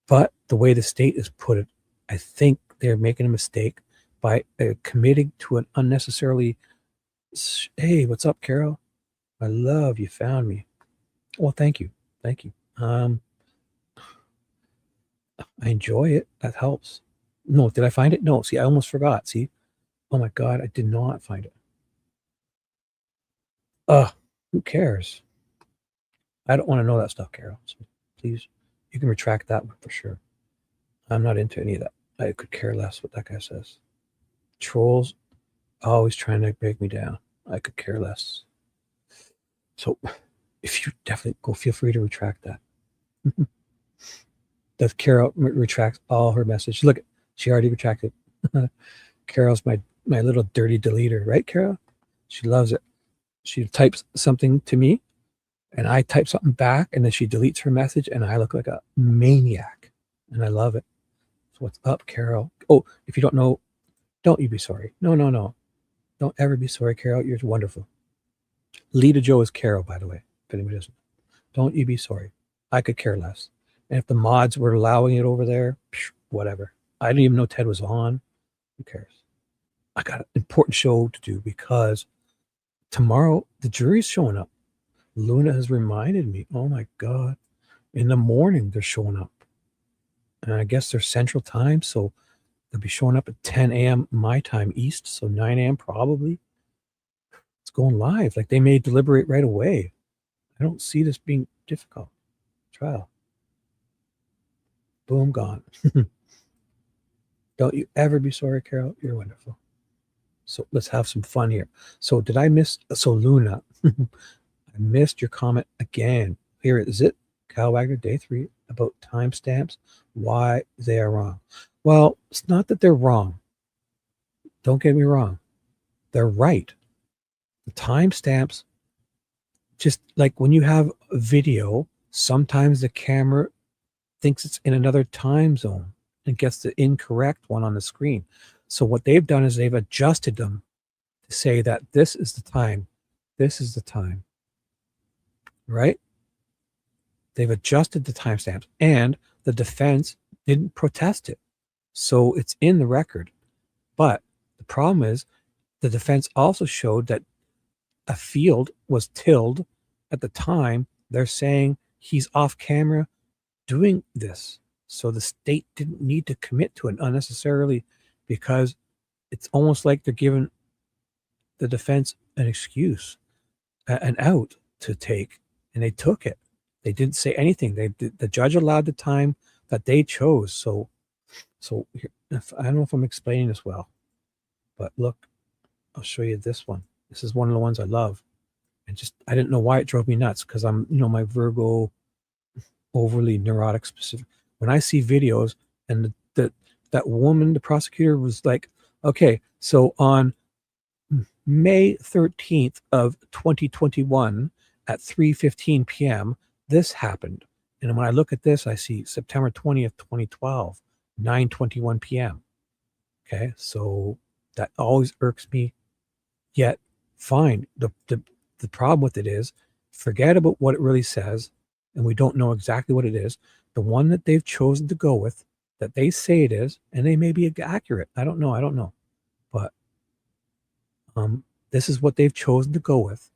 But the way the state has put it, I think they're making a mistake by committing to an unnecessarily, hey, what's up, Carol? I love you found me. Well, thank you. Thank you. I enjoy it. That helps. No, did I find it? No. See, I almost forgot. See? Oh my God, I did not find it. Who cares? I don't want to know that stuff, Carol. So please, you can retract that one for sure. I'm not into any of that. I could care less what that guy says. Trolls always trying to break me down. I could care less. So if you definitely go, feel free to retract that. Does Carol retract all her message? Look, she already retracted. Carol's my little dirty deleter, right, Carol? She loves it. She types something to me, and I type something back, and then she deletes her message, and I look like a maniac, and I love it. So what's up, Carol? Oh, if you don't know, don't you be sorry. No. Don't ever be sorry, Carol. You're wonderful. Lita Joe is Carol, by the way, if anybody doesn't. Don't you be sorry. I could care less. And if the mods were allowing it over there, whatever. I didn't even know Ted was on. Who cares? I got an important show to do because tomorrow the jury's showing up. Luna has reminded me, oh my God, in the morning they're showing up. And I guess they're Central Time, so they'll be showing up at 10 a.m. my time East, so 9 a.m. probably. It's going live. Like they may deliberate right away. I don't see this being difficult. Trial. Boom, gone. Don't you ever be sorry, Carol. You're wonderful. So let's have some fun here. So did I miss? So Luna, I missed your comment again. Here is it. Kyle Wagner, day 3, about timestamps, why they are wrong. Well, it's not that they're wrong. Don't get me wrong. They're right. The timestamps, just like when you have a video, sometimes the camera thinks it's in another time zone and gets the incorrect one on the screen. So what they've done is they've adjusted them to say that this is the time. This is the time. Right? They've adjusted the timestamps, and the defense didn't protest it. So it's in the record. But the problem is the defense also showed that a field was tilled at the time, they're saying he's off camera doing this. So the state didn't need to commit to it unnecessarily, because it's almost like they're giving the defense an excuse, an out to take, and they took it. They didn't say anything. The judge allowed the time that they chose. So here, I don't know if I'm explaining this well, but look, I'll show you this one. This is one of the ones I love, and just I didn't know why it drove me nuts, because I'm my Virgo, overly neurotic specific. When I see videos and that woman, the prosecutor, was like, okay, so on May 13th of 2021 at 3:15 p.m., this happened. And when I look at this, I see September 20th, 2012, 9:21 p.m. Okay, so that always irks me. Yet, fine. The problem with it is, forget about what it really says, and we don't know exactly what it is. The one that they've chosen to go with, that they say it is, and they may be accurate. I don't know. But this is what they've chosen to go with.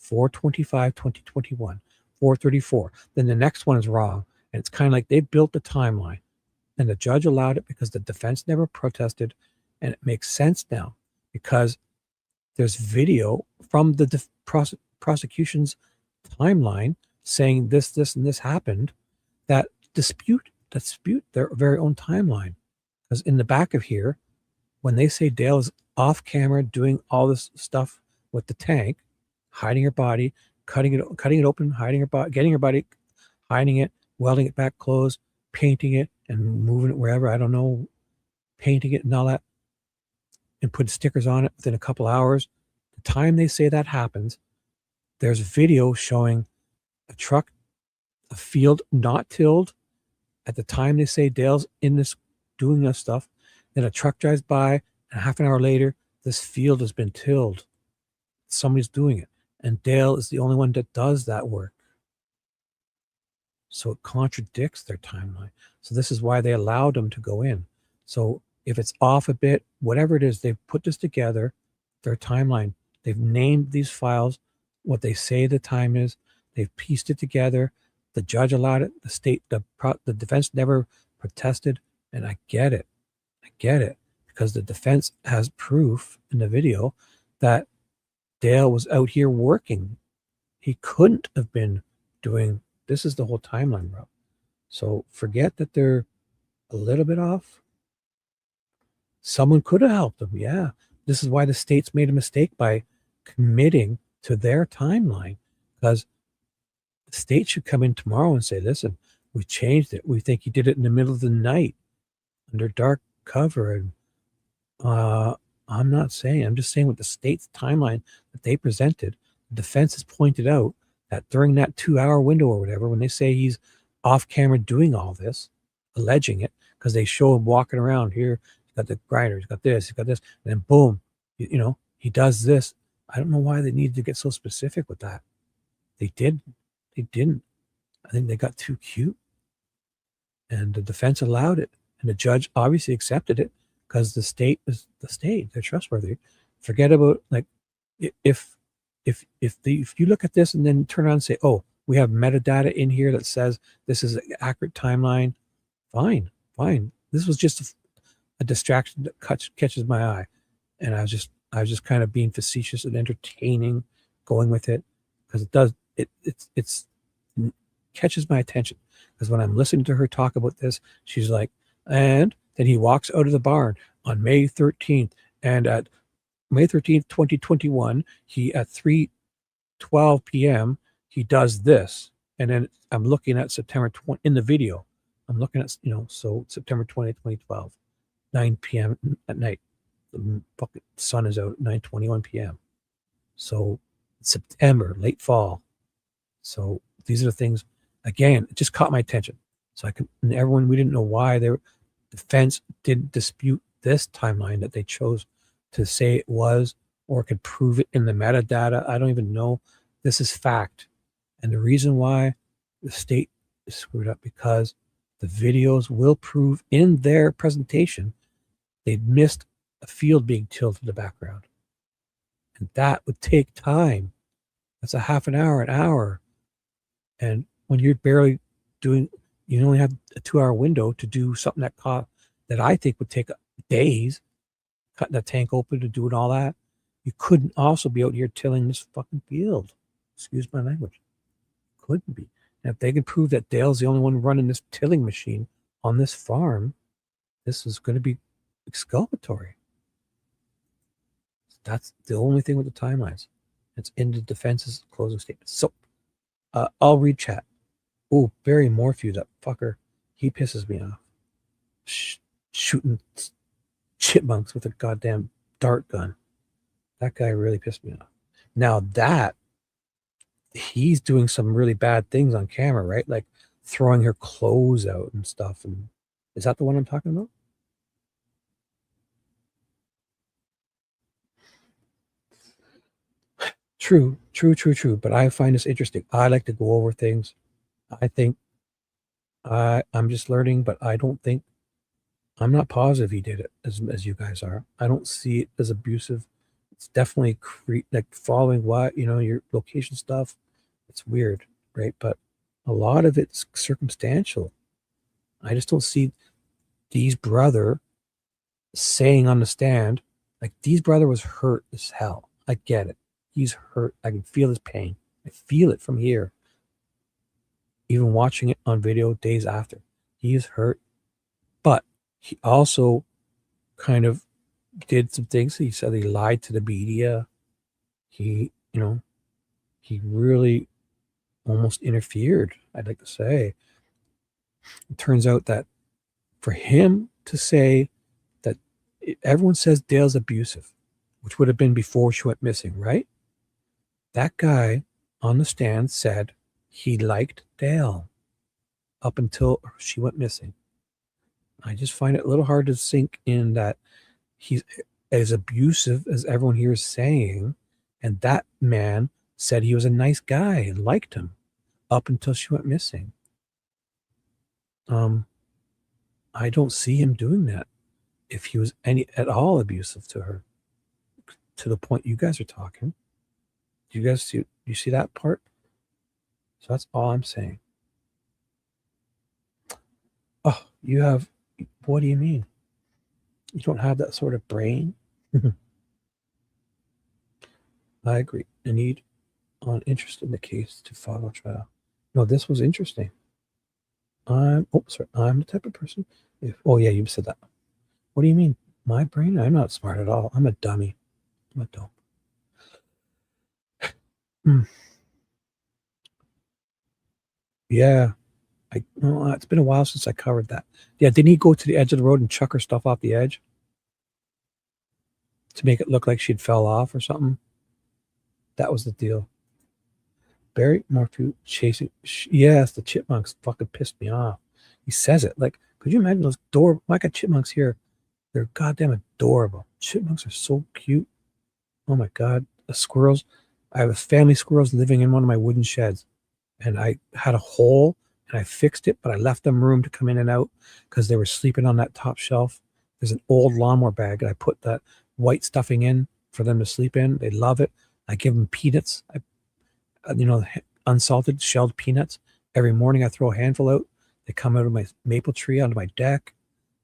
4/25/2021, 4/34. Then the next one is wrong. And it's kind of like they built the timeline. And the judge allowed it because the defense never protested. And it makes sense now, because there's video from the prosecution's timeline saying this, and this happened, that dispute their very own timeline. Because in the back of here, when they say Dale is off camera doing all this stuff with the tank, hiding her body, cutting it open, hiding her body, getting her body, hiding it, welding it back closed, painting it and moving it wherever, I don't know, painting it and all that, and put stickers on it within a couple hours. The time they say that happens, there's video showing a truck, a field not tilled. At the time they say Dale's in this doing this stuff, then a truck drives by, and half an hour later, this field has been tilled. Somebody's doing it. And Dale is the only one that does that work. So it contradicts their timeline. So this is why they allowed them to go in. So if it's off a bit, whatever it is, they've put this together, their timeline. They've named these files, what they say the time is. They've pieced it together. The judge allowed it. The state, the defense never protested. And I get it. Because the defense has proof in the video that Dale was out here working. He couldn't have been doing, this is the whole timeline, bro. So forget that they're a little bit off. Someone could have helped them. Yeah. This is why the state's made a mistake by committing to their timeline, because the state should come in tomorrow and say, listen, we changed it. We think you did it in the middle of the night under dark cover. And I'm not saying, I'm just saying with the state's timeline that they presented, the defense has pointed out that during that 2-hour window or whatever, when they say he's off camera doing all this, alleging it, because they show him walking around here, he's got the grinder, he's got this, and then boom, he does this. I don't know why they needed to get so specific with that. They didn't. I think they got too cute. And the defense allowed it. And the judge obviously accepted it, because the state is the state. They're trustworthy. Forget about, like, if you look at this and then turn around and say, oh, we have metadata in here that says this is an accurate timeline, fine. This was just a distraction that catches my eye. And I was just kind of being facetious and entertaining, going with it, because it catches my attention. Because when I'm listening to her talk about this, she's like, and then he walks out of the barn on May 13th. And at May 13th, 2021, he at 3:12 p.m., he does this. And then I'm looking at September 20 in the video. I'm looking at, so September 20th, 2012, 9 p.m. at night. The fucking sun is out at 9:21 p.m. So September, late fall. So these are the things, again, it just caught my attention. So we didn't know why their defense didn't dispute this timeline that they chose to say it was, or could prove it in the metadata. I don't even know. This is fact. And the reason why the state is screwed up, because the videos will prove in their presentation they missed a field being tilled in the background. And that would take time. That's a half an hour. And when you're barely doing, you only have a 2-hour window to do something that I think would take days, cutting the tank open to doing all that. You couldn't also be out here tilling this fucking field. Excuse my language. Couldn't be. And if they can prove that Dale's the only one running this tilling machine on this farm, this is going to be exculpatory. That's the only thing with the timelines. It's in the defense's closing statement. So I'll read chat. Oh, Barry Morphew, that fucker. He pisses me off. Shooting chipmunks with a goddamn dart gun. That guy really pissed me off. Now he's doing some really bad things on camera, right? Like throwing her clothes out and stuff. And is that the one I'm talking about? True. But I find this interesting. I like to go over things. I think I'm just learning, but I'm not positive he did it as you guys are. I don't see it as abusive. It's definitely like following your location stuff. It's weird, right? But a lot of it's circumstantial. I just don't see Dee's brother saying on the stand, like Dee's brother was hurt as hell. I get it. He's hurt. I can feel his pain. I feel it from here. Even watching it on video days after. He is hurt. But he also kind of did some things. He said he lied to the media. He really almost interfered, I'd like to say. It turns out that for him to say that everyone says Dale's abusive, which would have been before she went missing, right? That guy on the stand said he liked Dale up until she went missing. I just find it a little hard to sink in that he's as abusive as everyone here is saying, and that man said he was a nice guy and liked him up until she went missing. I don't see him doing that if he was at all abusive to her, to the point you guys are talking. Do you guys see that part? So that's all I'm saying. Oh, what do you mean? You don't have that sort of brain? I agree. I need on interest in the case to follow trial. No, this was interesting. I'm the type of person. You said that. What do you mean? My brain? I'm not smart at all. I'm a dummy. I'm a dope. Yeah. It's been a while since I covered that. Yeah, didn't he go to the edge of the road and chuck her stuff off the edge to make it look like she'd fell off or something? That was the deal. Barry Morphew chasing. Yes, the chipmunks fucking pissed me off. He says it. Like, could you imagine those I got chipmunks here. They're goddamn adorable. Chipmunks are so cute. Oh my God. The squirrels. I have a family squirrels living in one of my wooden sheds. And I had a hole and I fixed it, but I left them room to come in and out because they were sleeping on that top shelf. There's an old lawnmower bag and I put that white stuffing in for them to sleep in. They love it. I give them peanuts. Unsalted shelled peanuts. Every morning I throw a handful out. They come out of my maple tree onto my deck.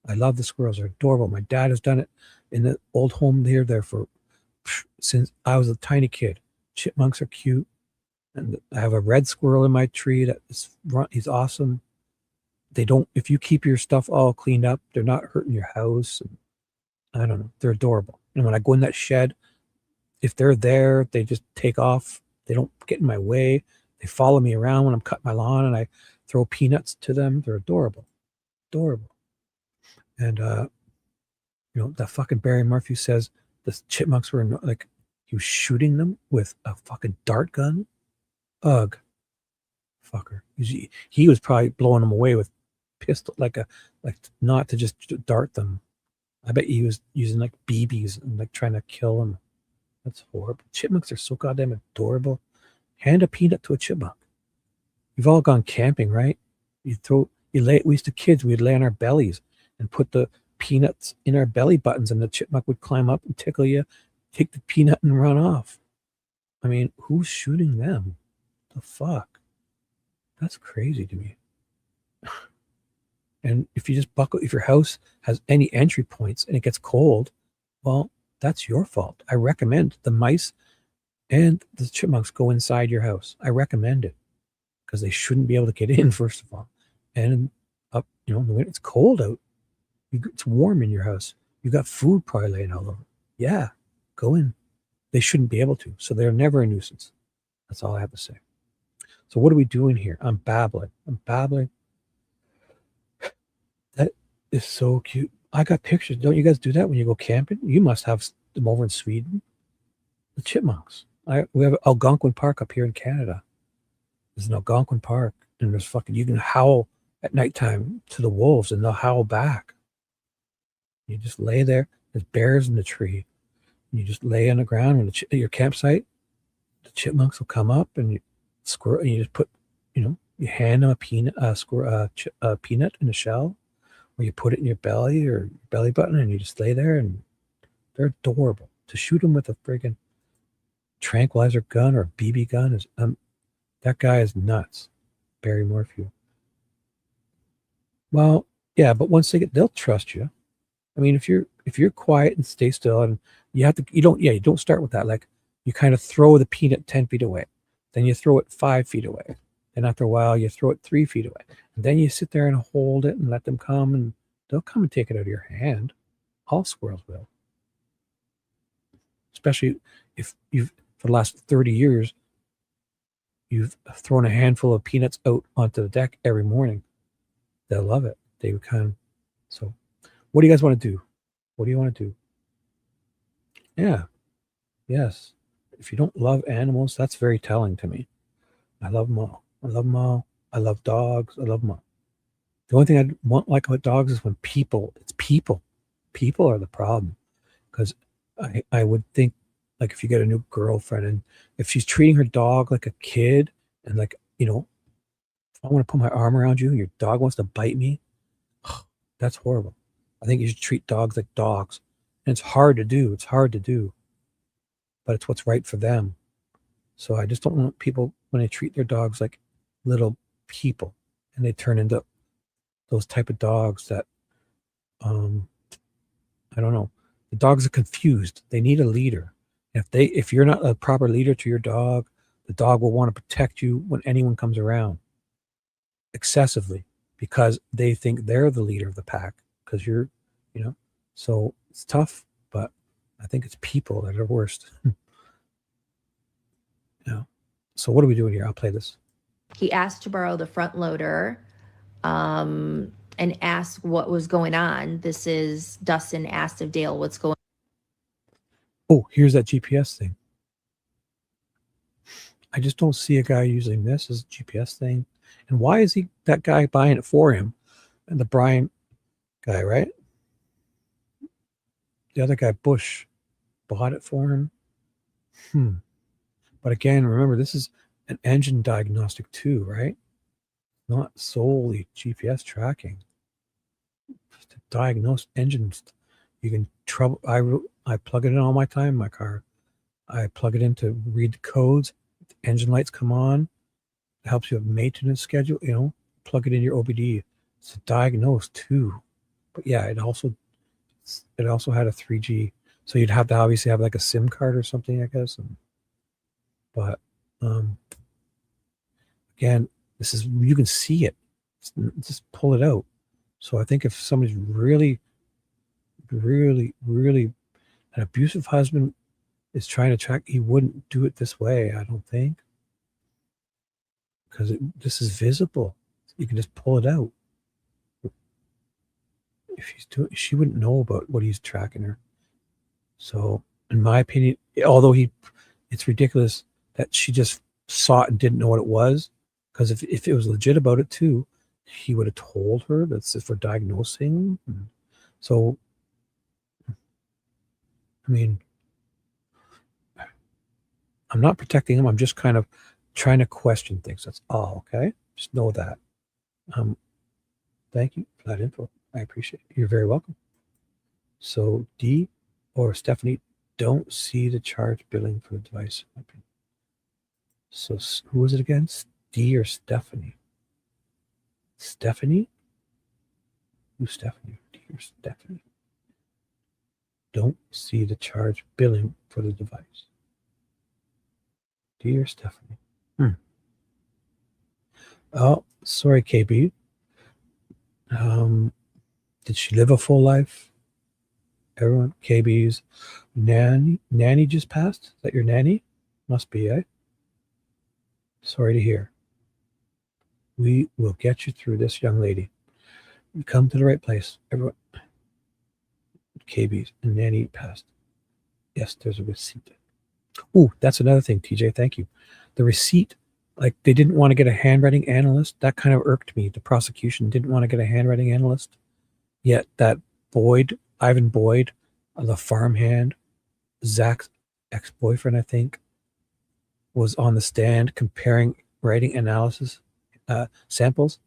I love the squirrels. They're adorable. My dad has done it in the old home there for since I was a tiny kid. Chipmunks are cute. And I have a red squirrel in my tree he's awesome. If you keep your stuff all cleaned up, they're not hurting your house. And I don't know. They're adorable. And when I go in that shed, if they're there, they just take off. They don't get in my way. They follow me around when I'm cutting my lawn and I throw peanuts to them. They're adorable. Adorable. And, that fucking Barry Murphy says the chipmunks were like, he was shooting them with a fucking dart gun. Ugh. Fucker. He was probably blowing them away with pistol, like not to just dart them. I bet he was using like BBs and like trying to kill them. That's horrible. Chipmunks are so goddamn adorable. Hand a peanut to a chipmunk. You've all gone camping, right? We used to kids, we'd lay on our bellies and put the peanuts in our belly buttons and the chipmunk would climb up and tickle you, take the peanut and run off. I mean, who's shooting them? The fuck? That's crazy to me. And if you just buckle, if your house has any entry points and it gets cold, well, that's your fault. I recommend the mice and the chipmunks go inside your house. I recommend it because they shouldn't be able to get in, first of all. And up, when it's cold out, it's warm in your house. You got food probably laying all over. Yeah, go in. They shouldn't be able to. So they're never a nuisance. That's all I have to say. So what are we doing here? I'm babbling. That is so cute. I got pictures. Don't you guys do that when you go camping? You must have them over in Sweden. The chipmunks. We have Algonquin Park up here in Canada. There's an Algonquin Park, and there's you can howl at nighttime to the wolves, and they'll howl back. You just lay there. There's bears in the tree. And you just lay on the ground at your campsite. The chipmunks will come up, and you just put, you hand them a peanut, peanut in a shell, or you put it in your belly or your belly button, and you just lay there, and they're adorable. To shoot them with a friggin' tranquilizer gun or a BB gun is that guy is nuts. Barry Morphew. Well, yeah, but once they'll trust you. I mean, if you're quiet and stay still, and you don't start with that. Like, you kind of throw the peanut 10 feet away, then you throw it 5 feet away, then after a while you throw it 3 feet away, and then you sit there and hold it and let them come, and they'll come and take it out of your hand. All squirrels will, especially if for the last 30 years you've thrown a handful of peanuts out onto the deck every morning. They'll love it. They would kind of. So, what do you guys want to do? What do you want to do? Yeah. Yes. If you don't love animals, that's very telling to me. I love them all. I love them all. I love dogs. I love them all. The only thing I want like about dogs is when it's people. People are the problem. Because I would think, like, if you get a new girlfriend and if she's treating her dog like a kid, and like, if I want to put my arm around you and your dog wants to bite me, that's horrible. I think you should treat dogs like dogs. And it's hard to do. But it's what's right for them. So I just don't want people, when they treat their dogs like little people, and they turn into those type of dogs that, I don't know. The dogs are confused. They need a leader. If you're not a proper leader to your dog, the dog will want to protect you when anyone comes around excessively, because they think they're the leader of the pack, because you're, so it's tough, but I think it's people that are worst. So what are we doing here? I'll play this. He asked to borrow the front loader and asked what was going on. This is Dustin asked of Dale what's going on. Oh, here's that GPS thing. I just don't see a guy using this as a GPS thing. And why is that guy buying it for him? And the Brian guy, right? The other guy, Bush, bought it for him. But again, remember, this is an engine diagnostic too, right? Not solely GPS tracking. To diagnose engines, you can trouble. I plug it in all my time in my car. I plug it in to read the codes. The engine lights come on. It helps you have maintenance schedule. Plug it in your OBD. It's to diagnose too. But yeah, it also had a 3G, so you'd have to obviously have like a SIM card or something, I guess. But again, this is, you can see it. Just pull it out. So I think if somebody's really, really, really an abusive husband is trying to track, he wouldn't do it this way, I don't think. Because this is visible. You can just pull it out. If he's doing, she wouldn't know about what he's tracking her. So, in my opinion, although it's ridiculous that she just saw it and didn't know what it was. Because if it was legit about it too, he would have told her that's for diagnosing. So, I mean, I'm not protecting him. I'm just kind of trying to question things. That's all. Okay, just know that. Thank you for that info. I appreciate it. You're very welcome. So D or Stephanie don't see the charge billing for the device. So who was it again? Steve or Stephanie? Stephanie? Who's Stephanie? Steve or Stephanie? Don't see the charge billing for the device. Dear Stephanie. Oh, sorry, KB. Did she live a full life? Everyone, KB's nanny just passed? Is that your nanny? Must be, eh? Sorry to hear. We will get you through this, young lady. You come to the right place. Everyone. KB's and nanny passed. Yes, there's a receipt. Oh, that's another thing, TJ. Thank you. The receipt, like they didn't want to get a handwriting analyst. That kind of irked me. The prosecution didn't want to get a handwriting analyst. Yet that Boyd, Ivan Boyd, the farmhand, Zach's ex-boyfriend, I think, was on the stand comparing writing analysis samples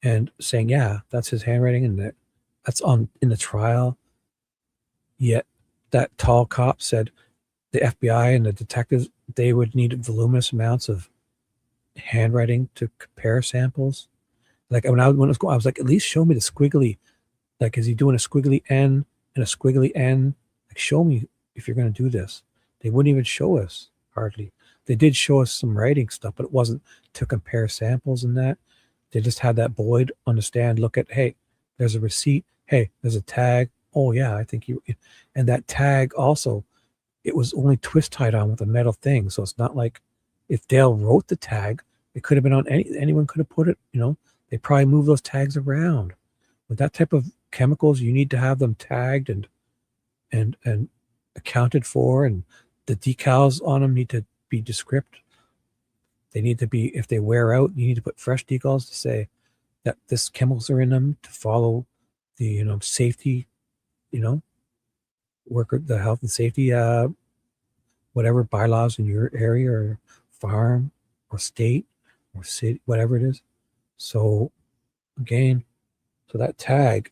and saying, yeah, that's his handwriting and that's on in the trial. Yet that tall cop said the FBI and the detectives, they would need voluminous amounts of handwriting to compare samples. Like when I was going, I was like, at least show me the squiggly. Like, is he doing a squiggly N and a squiggly N? Like, show me if you're going to do this. They wouldn't even show us, hardly. They did show us some writing stuff, but it wasn't to compare samples and that. They just had that Boyd on the stand look at, hey, there's a receipt. Hey, there's a tag. Oh, yeah, I think you. And that tag also, it was only twist tied on with a metal thing. So it's not like if Dale wrote the tag, it could have been on anyone could have put it, they probably move those tags around. With that type of chemicals, you need to have them tagged and accounted for, and the decals on them need to be descriptive. They need to be, if they wear out, you need to put fresh decals to say that this chemicals are in them to follow the safety, worker, the health and safety whatever bylaws in your area or farm or state or city, whatever it is. So again, so that tag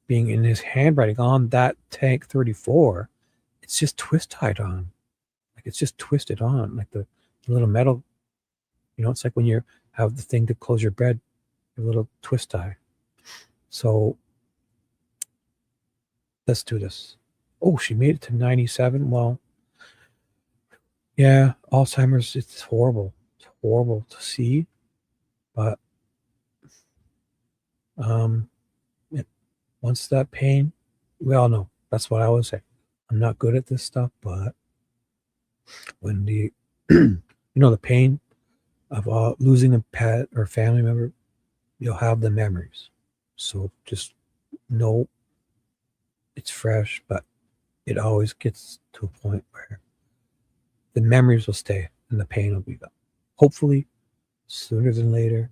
being in his handwriting on that tank 34, it's just twist tied on. Like it's just twisted on, like the little metal, it's like when you have the thing to close your bed, your little twist tie. So let's do this. Oh, she made it to 97. Well, yeah, Alzheimer's, it's horrible. It's horrible to see. But once that pain, we all know. That's what I always say. I'm not good at this stuff, but when the the pain of losing a pet or family member, you'll have the memories. So just know it's fresh, but it always gets to a point where the memories will stay and the pain will be gone. Hopefully sooner than later.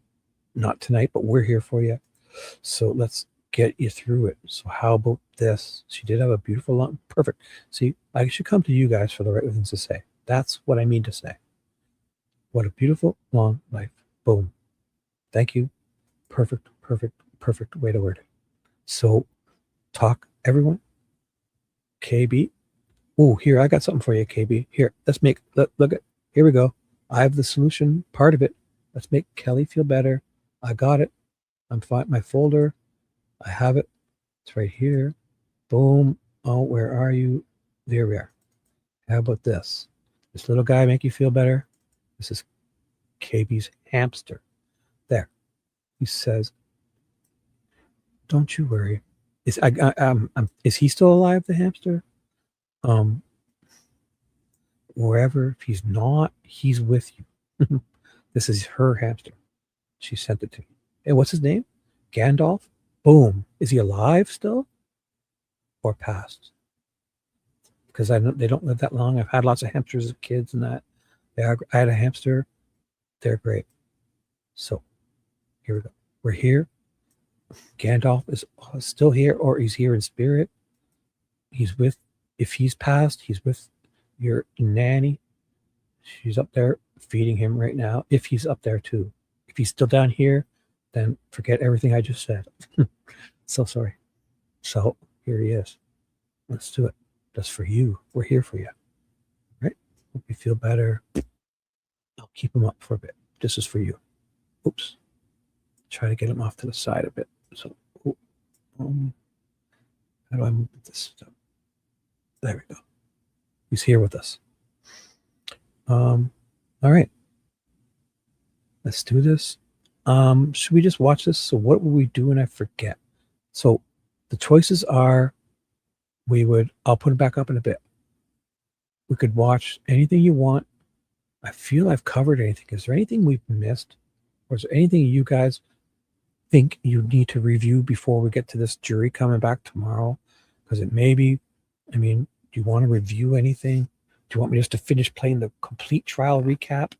Not tonight, but we're here for you. So let's get you through it. So how about this? She did have a beautiful long, perfect. See, I should come to you guys for the right things to say. That's what I mean to say. What a beautiful long life. Boom. Thank you. Perfect, perfect, perfect way to word it. So talk, everyone. KB. Oh, here, I got something for you, KB. Here, let's make, look at, here we go. I have the solution, part of it. Let's make Kelly feel better. I got it. I'm fine. My folder. I have it. It's right here. Boom. Oh, where are you? There we are. How about this? This little guy make you feel better? This is KB's hamster. There. He says, don't you worry. Is he still alive, the hamster? Wherever, if he's not, he's with you. This is her hamster. She sent it to me. Hey, what's his name? Gandalf? Boom. Is he alive still? Or passed? Because I know they don't live that long. I've had lots of hamsters as kids and that. I had a hamster. They're great. So here we go. We're here. Gandalf is still here, or he's here in spirit. He's with, if he's passed, he's with your nanny. She's up there feeding him right now. If he's up there too. If he's still down here, then forget everything I just said. So sorry. So here he is. Let's do it. Just for you. We're here for you. Hope you feel better. I'll keep him up for a bit. This is for you. Oops. Try to get him off to the side a bit. So, how do I move this stuff? There we go. He's here with us. All right. Let's do this. Should we just watch this? So what will we do when I forget? So the choices are, I'll put it back up in a bit. We could watch anything you want. I feel I've covered anything. Is there anything we've missed? Or is there anything you guys think you need to review before we get to this jury coming back tomorrow? Because it may be, do you want to review anything? Do you want me just to finish playing the complete trial recap?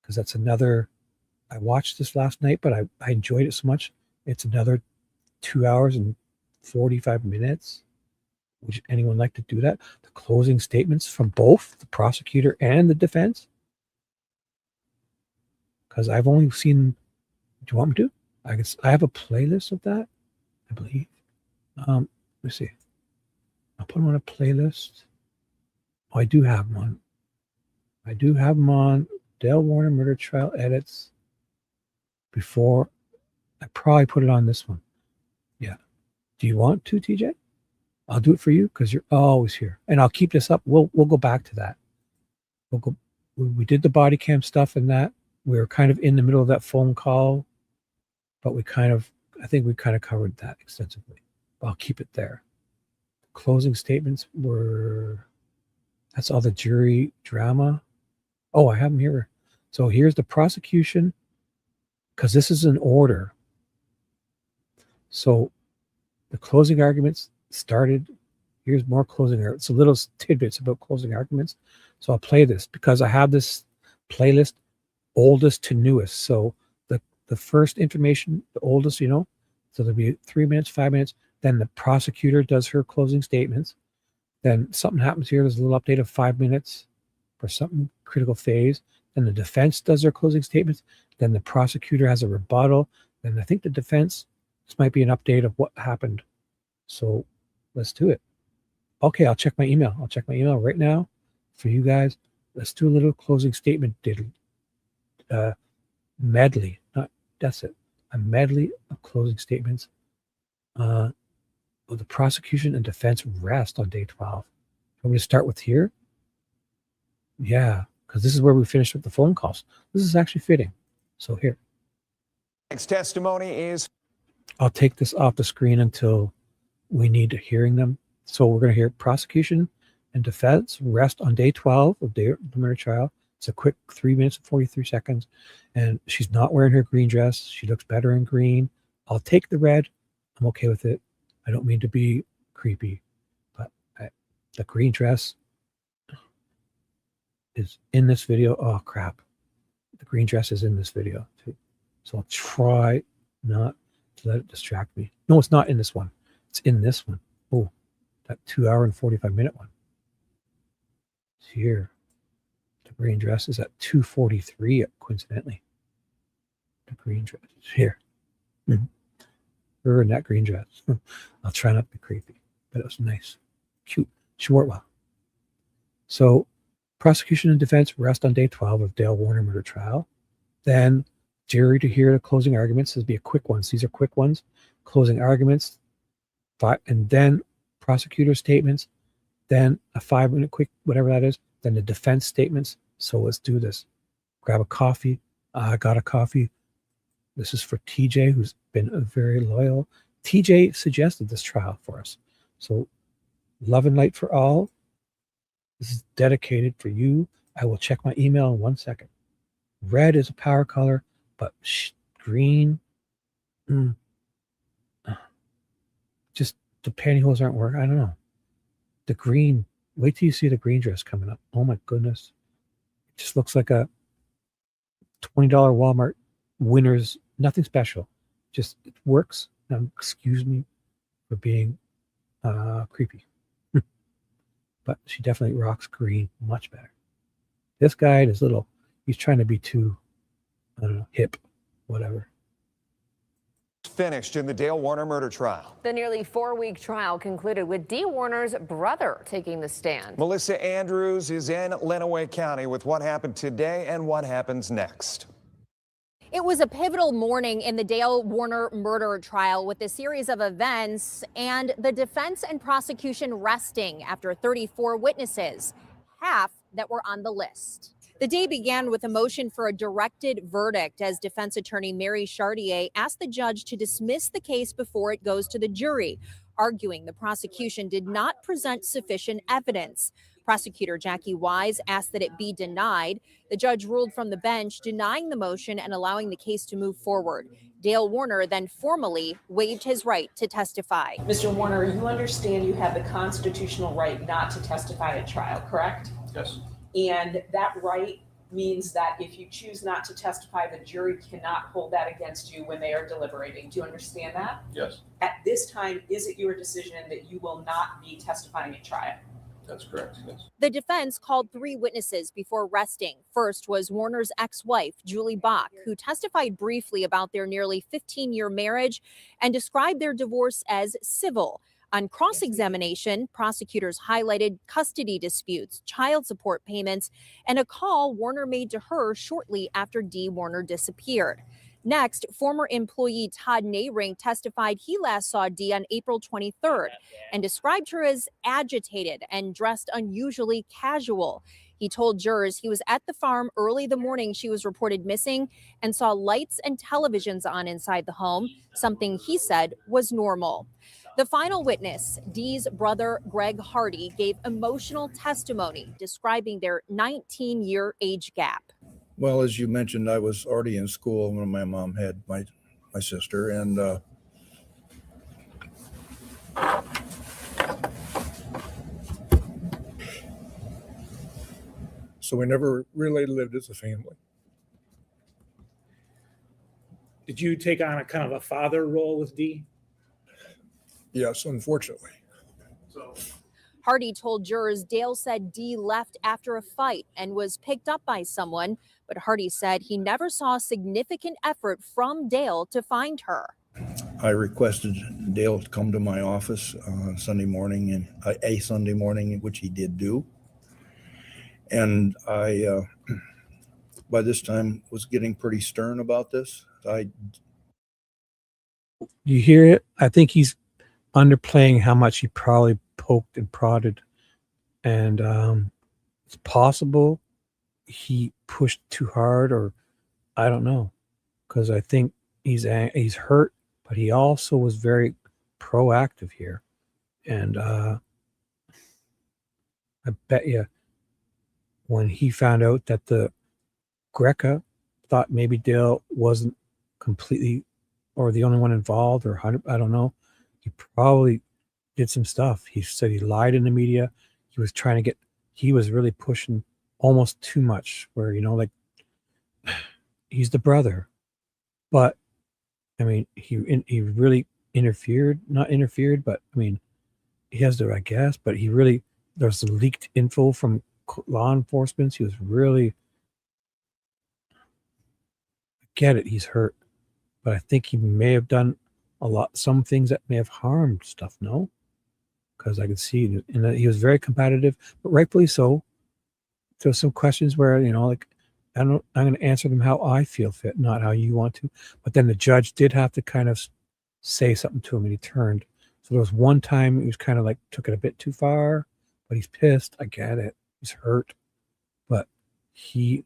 Because that's another, I watched this last night, but I enjoyed it so much. It's another 2 hours and 45 minutes. Would anyone like to do that? The closing statements from both the prosecutor and the defense? Because I've only seen, do you want me to? I have a playlist of that, I believe. Let me see. I'll put them on a playlist. Oh, I do have one. I do have them on Dale Warner Murder Trial Edits. Before, I probably put it on this one. Yeah. Do you want to, TJ? I'll do it for you because you're always here. And I'll keep this up. We'll go back to that. We did the body cam stuff and that. We were kind of in the middle of that phone call, but I think we kind of covered that extensively. I'll keep it there. Closing statements that's all the jury drama. Oh, I have them here. So here's the prosecution, because this is an order. So the closing arguments started. Here's more closing arguments. It's a little tidbits about closing arguments. So I'll play this because I have this playlist, oldest to newest. So the first information, the oldest, so there'll be 3 minutes, 5 minutes. Then the prosecutor does her closing statements. Then something happens here. There's a little update of 5 minutes for something critical phase. Then the defense does their closing statements. Then the prosecutor has a rebuttal. Then I think the defense, this might be an update of what happened. So let's do it. Okay, I'll check my email. I'll check my email right now for you guys. Let's do a little closing statement medley. That's it. A medley of closing statements. The prosecution and defense rest on day 12. I'm going to start with here. Yeah, because this is where we finished with the phone calls. This is actually fitting. So here. Next testimony is. I'll take this off the screen until we need hearing them. So we're going to hear prosecution and defense rest on day 12 of the murder trial. It's a quick 3 minutes and 43 seconds. And she's not wearing her green dress. She looks better in green. I'll take the red. I'm okay with it. I don't mean to be creepy, but the green dress is in this video. Oh, crap. The green dress is in this video, too. So I'll try not to let it distract me. No, it's not in this one. It's in this one. Oh, that 2 hour and 45 minute one. It's here. The green dress is at 2:43, coincidentally. The green dress is here. Her in that green dress. I'll try not to be creepy, but it was nice. Cute. She wore it well. So prosecution and defense rest on day 12 of Dale Warner murder trial. Then jury to hear the closing arguments. This will be a quick ones. These are quick ones. Closing arguments. And then prosecutor statements. Then a 5 minute quick, whatever that is. Then the defense statements. So let's do this. Grab a coffee. I got a coffee. This is for TJ, who's been very loyal. TJ suggested this trial for us. So love and light for all. This is dedicated for you. I will check my email in 1 second. Red is a power color, but green, just the pantyhose aren't working. I don't know. The green, wait till you see the green dress coming up. Oh my goodness. It just looks like a $20 Walmart Winners, nothing special. Just it works. Now, excuse me for being creepy. But she definitely rocks green much better. This guy is he's trying to be too, I don't know, hip, whatever. finished in the Dale Warner murder trial. The nearly 4-week trial concluded with Dee Warner's brother taking the stand. Melissa Andrews is in Lenawee County with what happened today and what happens next. It was a pivotal morning in the Dale Warner murder trial with a series of events and the defense and prosecution resting after 34 witnesses, half that were on the list. The day began with a motion for a directed verdict as defense attorney Mary Chartier asked the judge to dismiss the case before it goes to the jury, arguing the prosecution did not present sufficient evidence. Prosecutor Jackie Wise asked that it be denied. The judge ruled from the bench, denying the motion and allowing the case to move forward. Dale Warner then formally waived his right to testify. Mr. Warner, you understand you have the constitutional right not to testify at trial, correct? Yes. And that right means that if you choose not to testify, the jury cannot hold that against you when they are deliberating. Do you understand that? Yes, At this time, is it your decision that you will not be testifying at trial? that's correct. Yes. The defense called 3 witnesses before resting. First was Warner's ex-wife, Julie Bach, who testified briefly about their nearly 15-year marriage and described their divorce as civil. On cross-examination, prosecutors highlighted custody disputes, child support payments, and a call Warner made to her shortly after Dee Warner disappeared. Next, former employee Todd Nehring testified he last saw Dee on April 23rd and described her as agitated and dressed unusually casual. He told jurors he was at the farm early the morning she was reported missing and saw lights and televisions on inside the home, something he said was normal. The final witness, Dee's brother, Greg Hardy, gave emotional testimony describing their 19-year age gap. Well, as you mentioned, I was already in school when my mom had my sister, and so we never really lived as a family. Did you take on a kind of a father role with Dee? Yes, unfortunately. Hardy told jurors Dale said Dee left after a fight and was picked up by someone, but Hardy said he never saw significant effort from Dale to find her. I requested Dale to come to my office on Sunday morning, and a Sunday morning, which he did do. And I, by this time, was getting pretty stern about this. You hear it? I think he's underplaying how much he probably poked and prodded, and it's possible he pushed too hard, or I don't know, because I think he's hurt, but he also was very proactive here, and I bet you when he found out that the Greca thought maybe Dale wasn't completely or the only one involved, or I don't know, he probably did some stuff. He said he lied in the media. He was trying to he was really pushing almost too much, where, you know, like, he's the brother. But, I mean, he really not interfered, but, I mean, he has the, I guess, but he really, there's some leaked info from law enforcement. He was really, I get it, he's hurt. But I think he may have done some things that may have harmed stuff, no? Because I could see, and he was very competitive, but rightfully so. There's some questions where, you know, like, I'm going to answer them how I feel fit, not how you want to. But then the judge did have to kind of say something to him, and he turned. So there was one time he was kind of like, took it a bit too far, but he's pissed. I get it. He's hurt. But he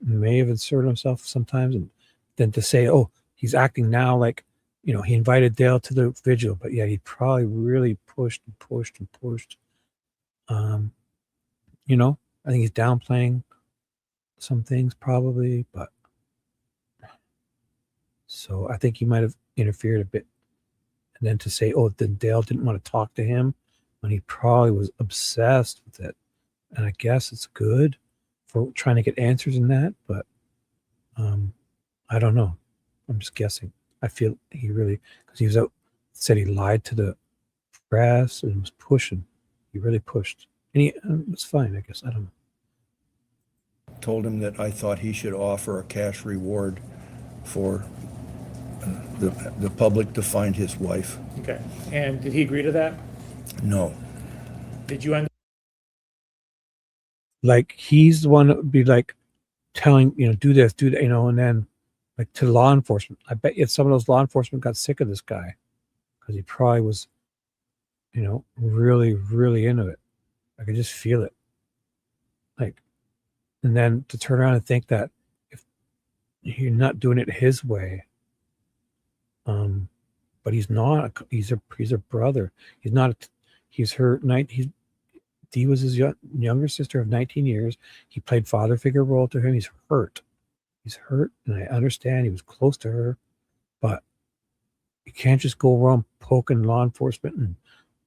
may have inserted himself sometimes. And then to say, oh, he's acting now like, you know, he invited Dale to the vigil, but yeah, he probably really pushed and pushed and pushed. You know, I think he's downplaying some things probably, but so I think he might have interfered a bit. And then to say, oh, then Dale didn't want to talk to him when he probably was obsessed with it. And I guess it's good for trying to get answers in that, but I don't know. I'm just guessing. I feel he really, because he was out, said he lied to the press and was pushing. He really pushed. And he, it's fine, I guess. I don't know. Told him that I thought he should offer a cash reward for the public to find his wife. Okay. And did he agree to that? No. Did you end Like he's the one that would be like telling, do this, do that, and then like to law enforcement. I bet you some of those law enforcement got sick of this guy because he probably was, really, really into it. I could just feel it. Like, and then to turn around and think that if you're not doing it his way, but he's not. He's a brother. He's not. He's her. Dee was his younger sister of 19 years. He played father figure role to him. He's hurt. He's hurt, and I understand he was close to her, but you can't just go around poking law enforcement and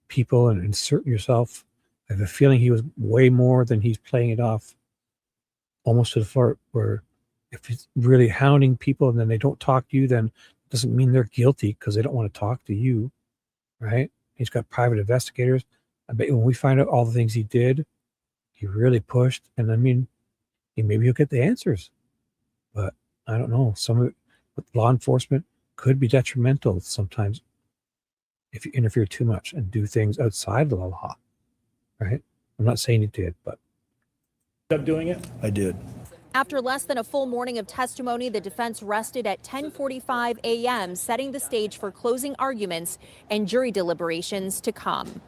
people and inserting yourself. I have a feeling he was way more than he's playing it off, almost to the part where if he's really hounding people and then they don't talk to you, then it doesn't mean they're guilty because they don't want to talk to you, right? He's got private investigators. I bet when we find out all the things he did, he really pushed. And I mean, maybe he'll get the answers. But I don't know. Some of it with law enforcement could be detrimental sometimes if you interfere too much and do things outside of the law, right? I'm not saying he did, but. up doing it? I did. After less than a full morning of testimony, the defense rested at 10:45 a.m., setting the stage for closing arguments and jury deliberations to come.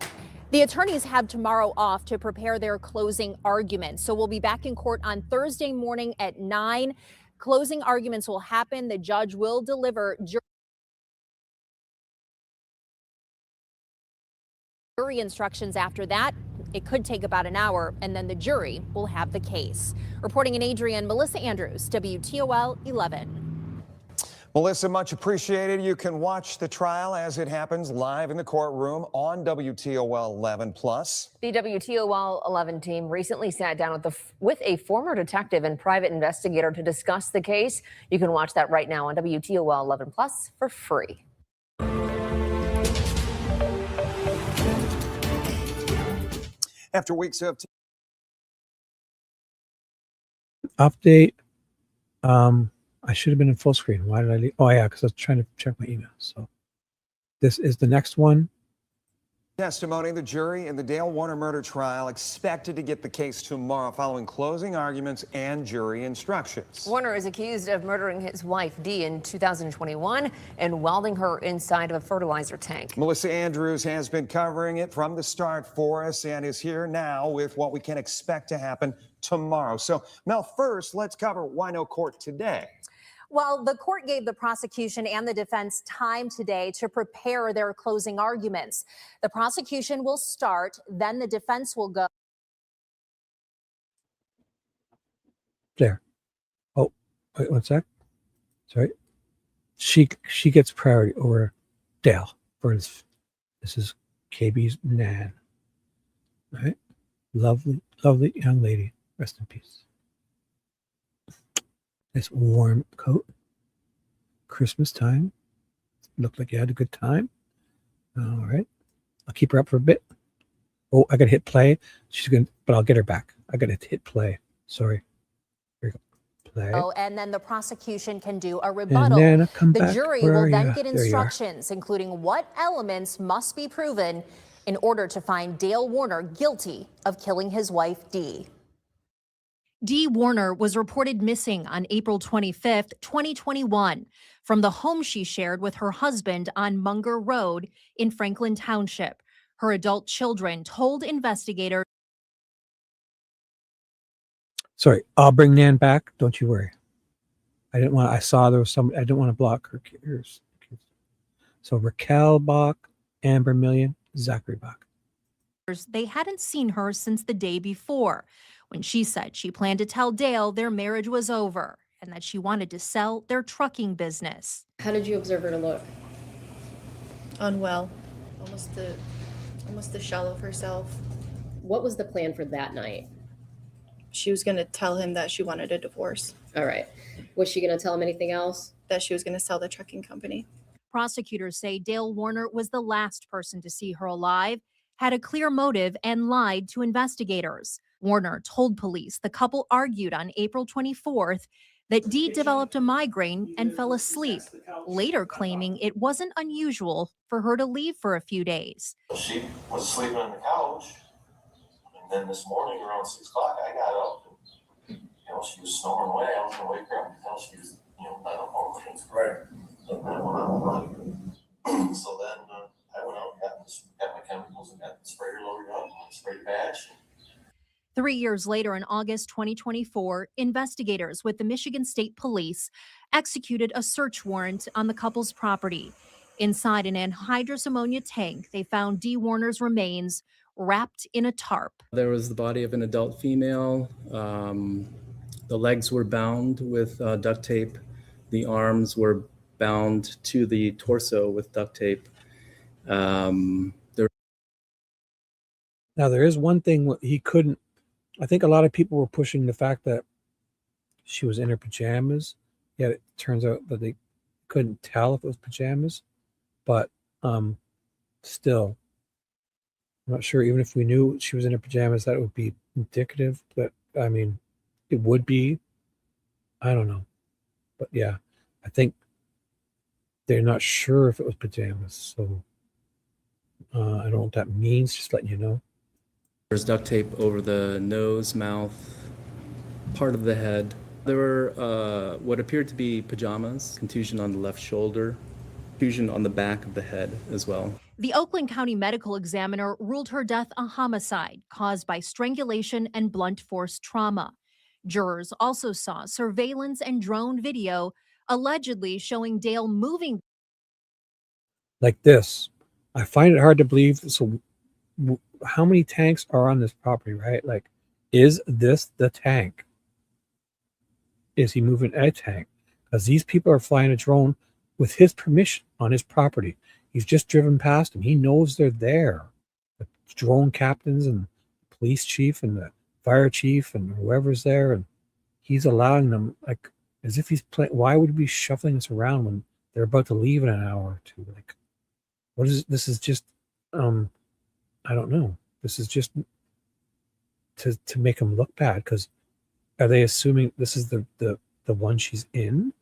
The attorneys have tomorrow off to prepare their closing arguments, so we'll be back in court on Thursday morning at 9. Closing arguments will happen. The judge will deliver jury instructions after that. It could take about an hour, and then the jury will have the case. Reporting in Adrian, Melissa Andrews, WTOL 11. Melissa, much appreciated. You can watch the trial as it happens live in the courtroom on WTOL 11 Plus. The WTOL 11 team recently sat down with a former detective and private investigator to discuss the case. You can watch that right now on WTOL 11 Plus for free. After weeks of Update. I should have been in full screen. Why did I leave? Oh yeah, because I was trying to check my email. So this is the next one. testimony, the jury in the Dale Warner murder trial expected to get the case tomorrow following closing arguments and jury instructions. Warner is accused of murdering his wife, Dee, in 2021 and welding her inside of a fertilizer tank. Melissa Andrews has been covering it from the start for us and is here now with what we can expect to happen tomorrow. So, Mel, first, let's cover why no court today. Well, the court gave the prosecution and the defense time today to prepare their closing arguments. The prosecution will start, then the defense will go. There. Oh, wait, one sec. Sorry. She gets priority over Dale. This is KB's Nan. All right. Lovely, lovely young lady. Rest in peace. This warm coat. Christmas time. Looked like you had a good time. All right. I'll keep her up for a bit. Oh, I gotta hit play. But I'll get her back. I gotta hit play. Sorry. Here you go. Play. Oh, and then the prosecution can do a rebuttal. And then come the back. jury Where will are then ya? get There you are. instructions, including what elements must be proven in order to find Dale Warner guilty of killing his wife, Dee. Dee Warner was reported missing on April 25th, 2021, from the home she shared with her husband on Munger Road in Franklin Township. Her adult children told investigators. Sorry, I'll bring Nan back. Don't you worry. I saw there was some, I didn't want to block her kids. So Raquel Bach, Amber Million, Zachary Bach. They hadn't seen her since the day before, when she said she planned to tell Dale their marriage was over and that she wanted to sell their trucking business. How did you observe her to look? Unwell, almost the shell of herself. What was the plan for that night? She was going to tell him that she wanted a divorce, All right. Was she going to tell him anything else? that she was going to sell the trucking company. Prosecutors say Dale Warner was the last person to see her alive, had a clear motive, and lied to investigators. Warner told police the couple argued on April 24th, that Dee developed a migraine and fell asleep, later claiming it wasn't unusual for her to leave for a few days. She was sleeping on the couch, and then this morning around 6 o'clock, I got up. And, she was snoring away. I was gonna wake her up and tell she was, not up all the things. Right. And I went out and run. So then I went out and got my chemicals and got the sprayer loaded up and sprayed the batch. 3 years later, in August 2024, investigators with the Michigan State Police executed a search warrant on the couple's property. Inside an anhydrous ammonia tank, they found Dee Warner's remains wrapped in a tarp. There was the body of an adult female. The legs were bound with duct tape. The arms were bound to the torso with duct tape. Now, there is one thing he couldn't. I think a lot of people were pushing the fact that she was in her pajamas. Yet it turns out that they couldn't tell if it was pajamas. But still, I'm not sure. Even if we knew she was in her pajamas, that would be indicative. But I mean, it would be. I don't know. But yeah, I think they're not sure if it was pajamas. So I don't know what that means. Just letting you know. There's duct tape over the nose, mouth, part of the head. There were what appeared to be pajamas, contusion on the left shoulder, contusion on the back of the head as well. The Oakland County medical examiner ruled her death a homicide caused by strangulation and blunt force trauma. Jurors also saw surveillance and drone video allegedly showing Dale moving Like this. I find it hard to believe. So how many tanks are on this property, right? Like, is this the tank? Is he moving a tank? Because these people are flying a drone with his permission on his property. He's just driven past them. He knows they're there. The drone captains and the police chief and the fire chief and whoever's there, and he's allowing them, like, as if he's playing. Why would he be shuffling us around when they're about to leave in an hour or two? Like, what is this? Is just I don't know. This is just to make him look bad, because are they assuming this is the one she's in?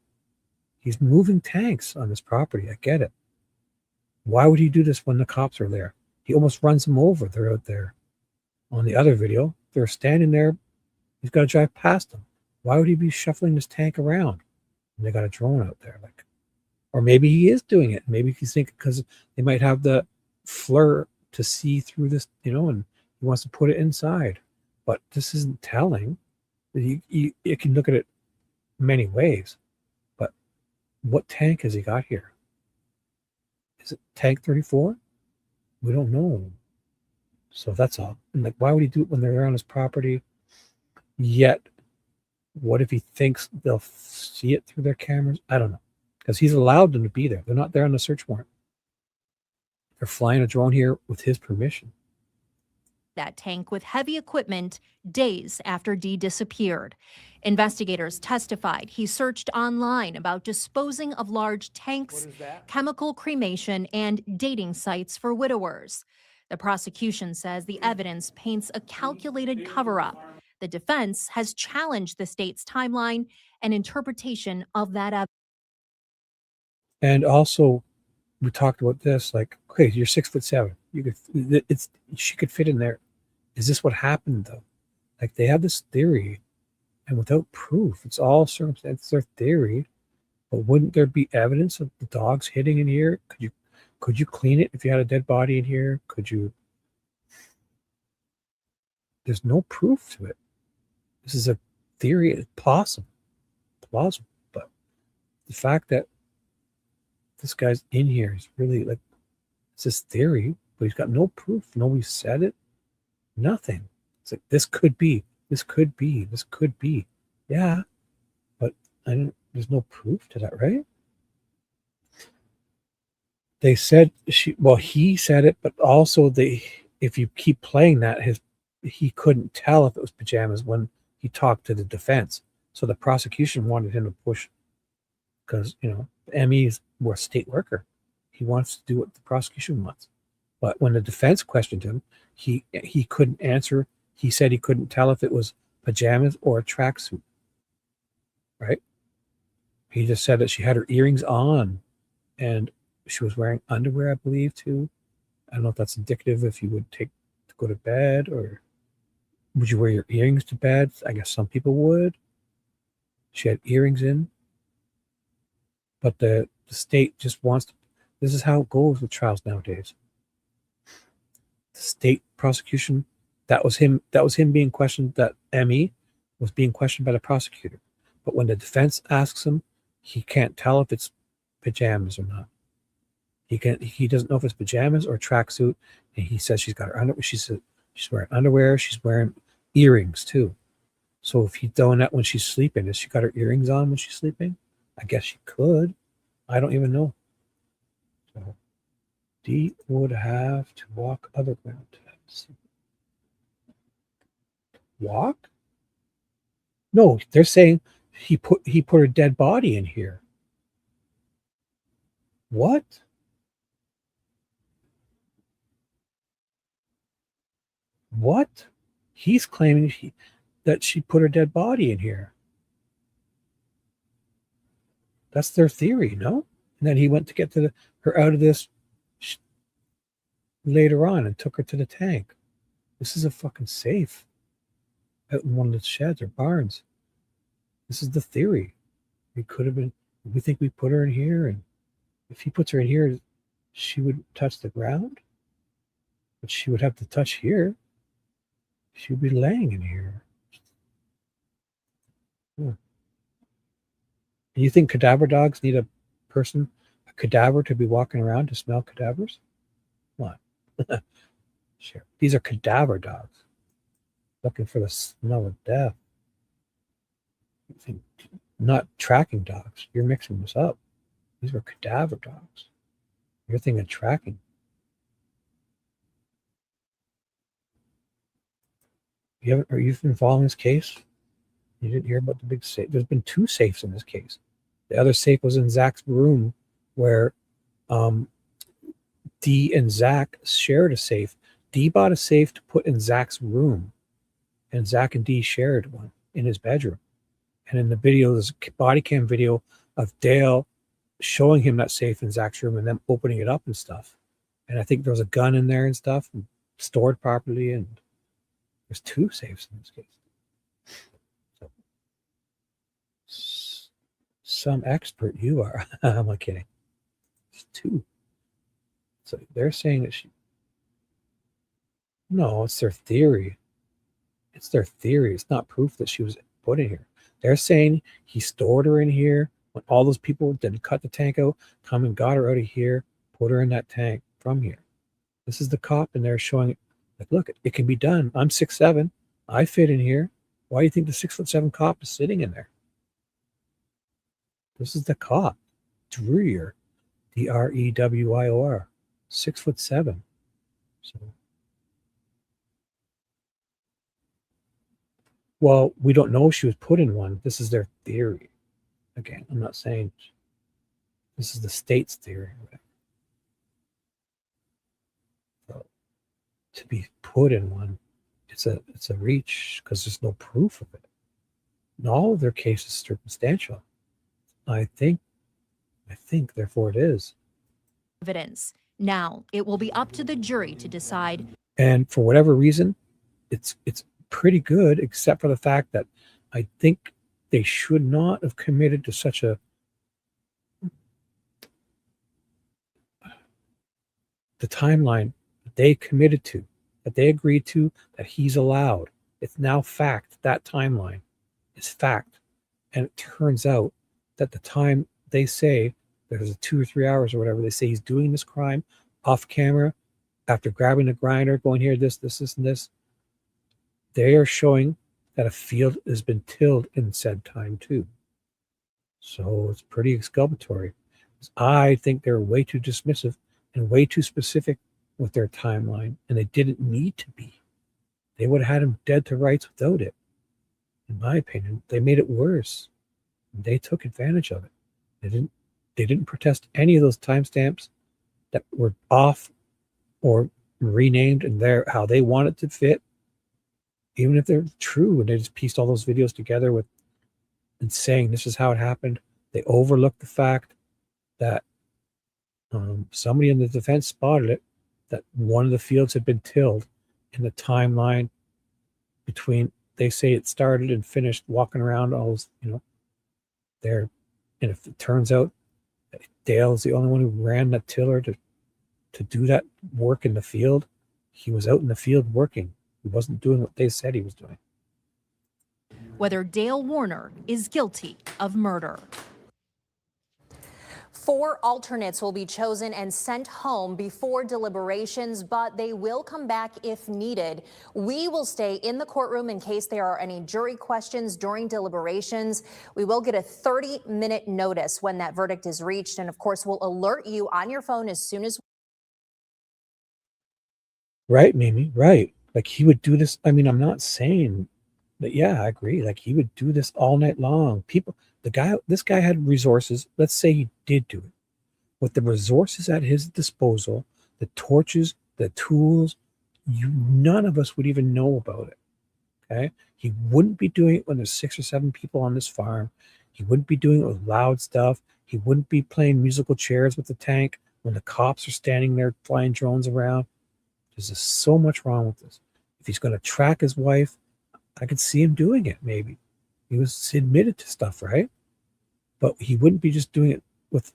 He's moving tanks on this property. I get it. Why would he do this when the cops are there? He almost runs them over. They're out there. On the other video, they're standing there. He's got to drive past them. Why would he be shuffling this tank around? And they got a drone out there, like, or maybe he is doing it. Maybe he's thinking because they might have the FLIR to see through this, and he wants to put it inside. But this isn't telling. You can look at it many ways. But what tank has he got here? Is it tank 34? We don't know. So that's all. And like, why would he do it when they're on his property? Yet, what if he thinks they'll see it through their cameras? I don't know. Because he's allowed them to be there. They're not there on the search warrant. They're flying a drone here with his permission. that tank with heavy equipment days after Dee disappeared. Investigators testified he searched online about disposing of large tanks, chemical cremation, and dating sites for widowers. The prosecution says the evidence paints a calculated cover-up. The defense has challenged the state's timeline and interpretation of that evidence. And also, we talked about this, like, okay, you're 6'7". She could fit in there. Is this what happened though? Like, they have this theory, and without proof, it's all circumstance. It's their theory, but wouldn't there be evidence of the dogs hitting in here? Could you clean it if you had a dead body in here? Could you? There's no proof to it. This is a theory. It's plausible, but the fact that this guy's in here is really, like, it's his theory, but he's got no proof. Nobody said it. Nothing. It's like, this could be. Yeah, but there's no proof to that, right? They said he said it, but also if you keep playing that, he couldn't tell if it was pajamas when he talked to the defense. So the prosecution wanted him to push, because, ME's a state worker. He wants to do what the prosecution wants. But when the defense questioned him, he couldn't answer. He said he couldn't tell if it was pajamas or a tracksuit. Right? He just said that she had her earrings on and she was wearing underwear, I believe, too. I don't know if that's indicative if you would take to go to bed, or would you wear your earrings to bed? I guess some people would. She had earrings in. But the state just wants to, this is how it goes with trials nowadays. The state prosecution, that was him being questioned, that ME was being questioned by the prosecutor. But when the defense asks him, he can't tell if it's pajamas or not. He doesn't know if it's pajamas or tracksuit, and he says she's got her underwear. She said she's wearing underwear. She's wearing earrings too. So if he's doing that when she's sleeping, has she got her earrings on when she's sleeping? I guess she could. I don't even know. So D would have to walk other ground. Walk? No, they're saying he put her dead body in here. What? What? He's claiming that she put her dead body in here. That's their theory, no? And then he went to get her out of this later on and took her to the tank. This is a fucking safe out in one of the sheds or barns. This is the theory. It could have been, we think we put her in here, and if he puts her in here, she would touch the ground, but she would have to touch here. She would be laying in here. You think cadaver dogs need a cadaver to be walking around to smell cadavers? Come on. Sure. These are cadaver dogs looking for the smell of death. Not tracking dogs. You're mixing this up. These were cadaver dogs. You're thinking tracking. Are you been following this case? You didn't hear about the big safe. There's been 2 safes in this case. The other safe was in Zach's room, where Dee and Zach shared a safe. Dee bought a safe to put in Zach's room, and Zach and Dee shared one in his bedroom. And in the video, there's a body cam video of Dale showing him that safe in Zach's room and them opening it up and stuff. And I think there was a gun in there and stuff, and stored properly. And there's 2 safes in this case. Some expert you are. I'm not kidding. It's 2. So they're saying that no, it's their theory. It's their theory. It's not proof that she was put in here. They're saying he stored her in here when all those people didn't cut the tank out, come and got her out of here, put her in that tank from here. This is the cop, and they're showing it. Like, look, it can be done. I'm 6'7". I fit in here. Why do you think the 6'7" cop is sitting in there? This is the cop, Drewier, Drewior, 6'7". So, well, we don't know if she was put in one. This is their theory. Again, I'm not saying this is the state's theory. So, to be put in one, it's a reach because there's no proof of it. And all of their cases are circumstantial. I think, therefore it is. Evidence. Now, it will be up to the jury to decide. And for whatever reason, it's pretty good, except for the fact that I think they should not have committed to such the timeline that they committed to, that they agreed to, that he's allowed. It's now fact. That timeline is fact. And it turns out that the time they say there's 2 or 3 hours or whatever, they say he's doing this crime off camera after grabbing the grinder, going here, this, and this. They are showing that a field has been tilled in said time too. So it's pretty exculpatory. I think they're way too dismissive and way too specific with their timeline, and they didn't need to be. They would have had him dead to rights without it. In my opinion, they made it worse. They took advantage of it. They didn't protest any of those timestamps that were off or renamed and how they want it to fit, even if they're true, and they just pieced all those videos together and saying this is how it happened. They overlooked the fact that somebody in the defense spotted it, that one of the fields had been tilled in the timeline between, they say it started and finished walking around all those, there. And if it turns out that Dale is the only one who ran that tiller to do that work in the field, he was out in the field working. He wasn't doing what they said he was doing. Whether Dale Warner is guilty of murder. 4 alternates will be chosen and sent home before deliberations, but they will come back if needed. We will stay in the courtroom in case there are any jury questions during deliberations. We will get a 30-minute notice when that verdict is reached, and of course, we'll alert you on your phone as soon as. Right, Mimi, right. Like he would do this. I mean, I'm not saying that, yeah, I agree. Like he would do this all night long. This guy had resources. Let's say he did do it. With the resources at his disposal, the torches, the tools, none of us would even know about it. Okay? He wouldn't be doing it when there's 6 or 7 people on this farm. He wouldn't be doing it with loud stuff. He wouldn't be playing musical chairs with the tank when the cops are standing there flying drones around. There's just so much wrong with this. If he's going to track his wife, I could see him doing it, maybe. He was admitted to stuff, right? But he wouldn't be just doing it with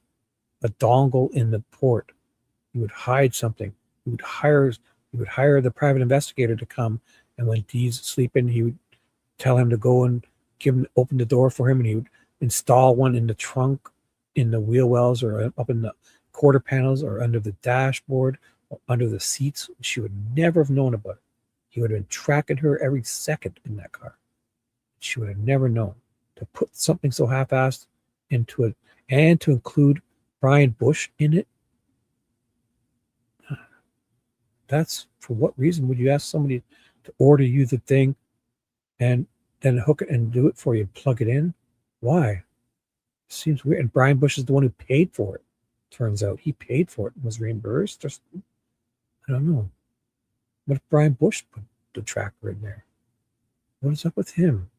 a dongle in the port. He would hide something. He would hire the private investigator to come, and when Dee's sleeping, he would tell him to go and open the door for him, and he would install one in the trunk, in the wheel wells, or up in the quarter panels, or under the dashboard, or under the seats. She would never have known about it. He would have been tracking her every second in that car. She would have never known. To put something so half-assed into it, and to include Brian Bush in it, that's, for what reason would you ask somebody to order you the thing and then hook it and do it for you, plug it in? Why? Seems weird. And Brian Bush is the one who paid for it. Turns out he paid for it and was reimbursed. I don't know. What if Brian Bush put the tracker in there? What is up with him?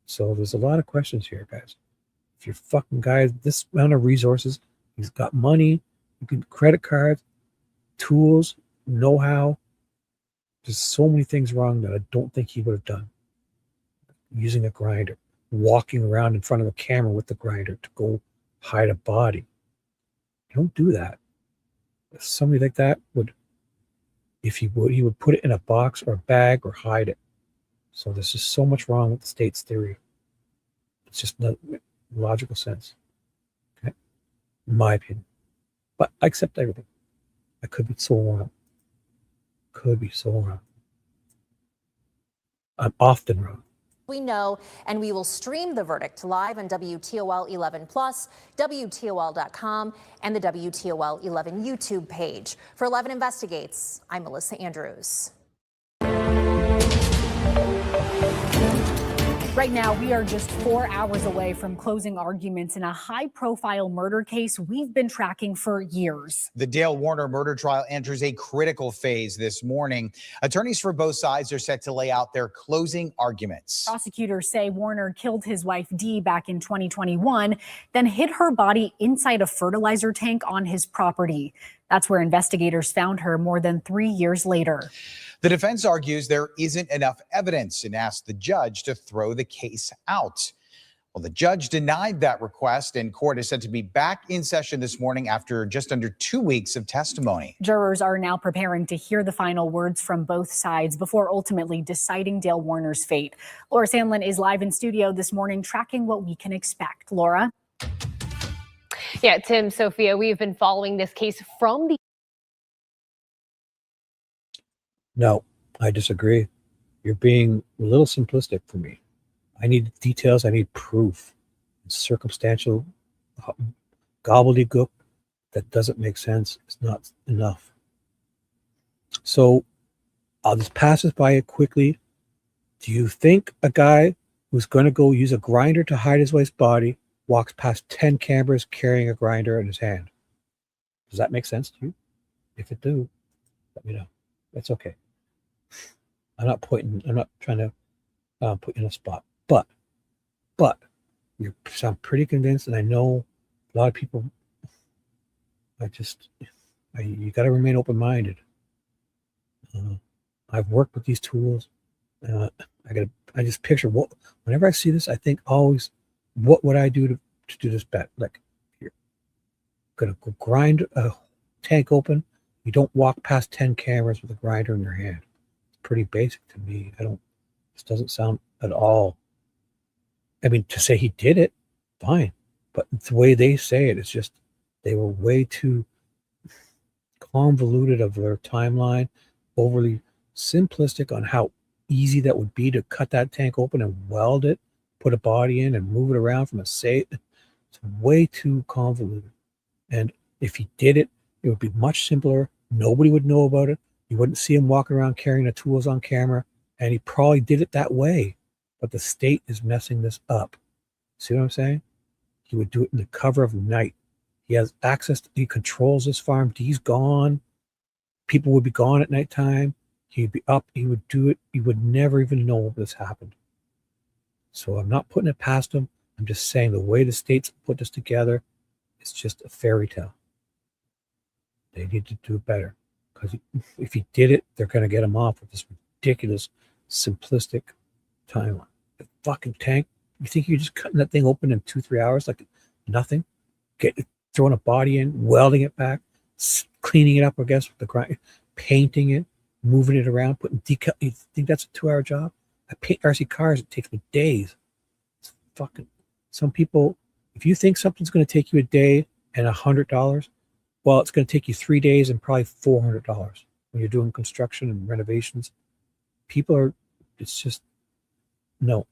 So there's a lot of questions here, guys. If your fucking guy has this amount of resources, he's got money, you can credit cards, tools, know-how. There's so many things wrong that I don't think he would have done. Using a grinder, walking around in front of a camera with the grinder to go hide a body. You don't do that. If somebody like that would, if he would put it in a box or a bag or hide it. So there's just so much wrong with the state's theory. It's just not logical sense. Okay? In my opinion. But I accept everything. I could be so wrong. Could be so wrong. I'm often wrong. We know, and we will stream the verdict live on WTOL 11 Plus, WTOL.com, and the WTOL 11 YouTube page. For 11 Investigates, I'm Melissa Andrews. Right now, we are just 4 hours away from closing arguments in a high-profile murder case we've been tracking for years. The Dale Warner murder trial enters a critical phase this morning. Attorneys for both sides are set to lay out their closing arguments. Prosecutors say Warner killed his wife Dee back in 2021, then hid her body inside a fertilizer tank on his property. That's where investigators found her more than 3 years later. The defense argues there isn't enough evidence and asked the judge to throw the case out. Well, the judge denied that request, and court is set to be back in session this morning after just under 2 weeks of testimony. Jurors are now preparing to hear the final words from both sides before ultimately deciding Dale Warner's fate. Laura Sandlin is live in studio this morning tracking what we can expect. Laura? Yeah, Tim, Sophia, we've been following this case from the... No, I disagree. You're being a little simplistic for me. I need details. I need proof. Circumstantial gobbledygook that doesn't make sense is not enough. So I'll just pass this by it quickly. Do you think a guy who's going to go use a grinder to hide his wife's body walks past 10 cameras carrying a grinder in his hand? Does that make sense to you? If it do, let me know. That's okay. I'm not trying to put you in a spot. But You sound pretty convinced, and I know a lot of people. You got to remain open-minded. I've worked with these tools. I just picture whenever I see this, I think always, what would I do to do this bet? Like, you're gonna go grind a tank open. You don't walk past 10 cameras with a grinder in your hand. It's pretty basic to me. This doesn't sound at all. I mean, to say he did it, fine. But the way they say it, it's just, they were way too convoluted of their timeline, overly simplistic on how easy that would be to cut that tank open and weld it, put a body in and move it around from a safe. It's way too convoluted. And if he did it, it would be much simpler. Nobody would know about it. You wouldn't see him walking around carrying the tools on camera. And he probably did it that way. But the state is messing this up. See what I'm saying? He would do it in the cover of night. He has access he controls this farm. He's gone. People would be gone at nighttime. He'd be up. He would do it. He would never even know this happened. So I'm not putting it past him. I'm just saying the way the states put this together, it's just a fairy tale. They need to do it better. Because if he did it, they're going to get him off with this ridiculous, simplistic timeline. The fucking tank. You think you're just cutting that thing open in 2-3 hours like nothing? Throwing a body in, welding it back, cleaning it up, I guess, with the grind, painting it, moving it around, putting decal. You think that's a 2-hour job? I paint RC cars. It takes me days. It's fucking. Some people, if you think something's going to take you a day and $100, well, it's going to take you 3 days and probably $400 when you're doing construction and renovations. People are. It's just no.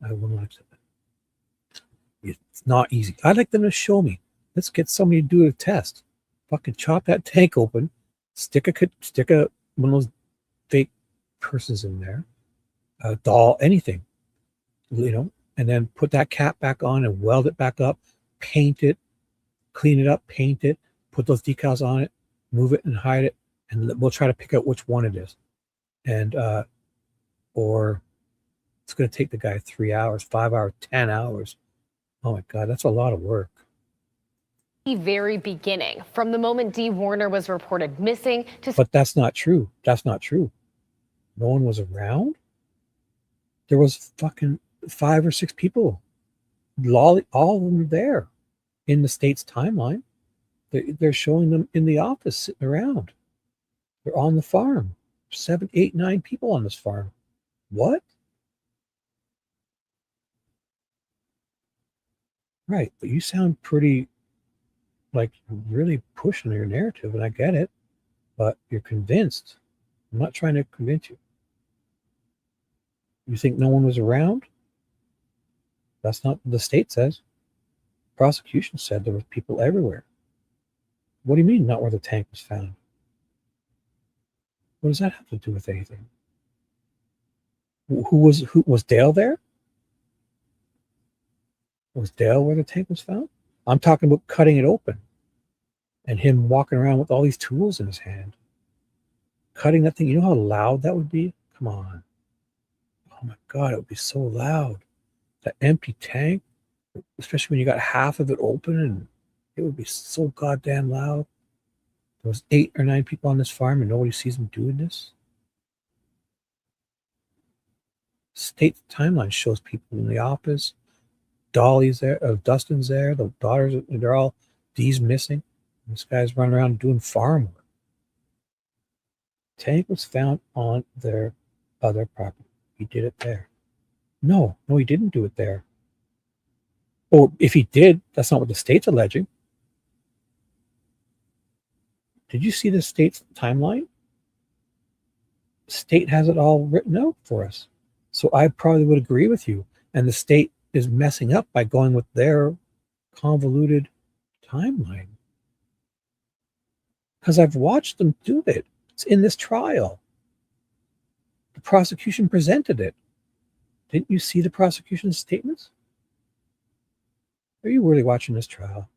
I will not accept that. It's not easy. I'd like them to show me. Let's get somebody to do a test. Fucking chop that tank open, stick a one of those fake persons in there, a doll, anything, and then put that cap back on and weld it back up, paint it, clean it up, paint it, put those decals on it, move it and hide it, and we'll try to pick out which one it is. And or it's going to take the guy 3 hours, 5 hours, 10 hours. Oh my God, that's a lot of work. The very beginning, from the moment Dee Warner was reported missing to. But that's not true. That's not true. No one was around. There was fucking 5 or 6 people. All of them there in the state's timeline. They're showing them in the office sitting around. They're on the farm. 7, 8, 9 people on this farm. What? Right, but you sound pretty like really pushing your narrative, and I get it, but you're convinced. I'm not trying to convince you. You think no one was around? That's not what the state says. Prosecution said there were people everywhere. What do you mean, not where the tank was found? What does that have to do with anything? Who was Dale there? Was Dale where the tank was found? I'm talking about cutting it open and him walking around with all these tools in his hand. Cutting that thing, you know how loud that would be? Come on. Oh my God, it would be so loud. That empty tank, especially when you got half of it open, and it would be so goddamn loud. There was 8 or 9 people on this farm and nobody sees them doing this. State timeline shows people in the office. Dolly's there, Dustin's there, the daughters, they're all, Dee's missing. This guy's running around doing farm work. Tank was found on their other property. He did it there. No, he didn't do it there. Or if he did, that's not what the state's alleging. Did you see the state's timeline? The state has it all written out for us. So I probably would agree with you. And the state is messing up by going with their convoluted timeline. Because I've watched them do it. It's in this trial. The prosecution presented it. Didn't you see the prosecution's statements? Are you really watching this trial?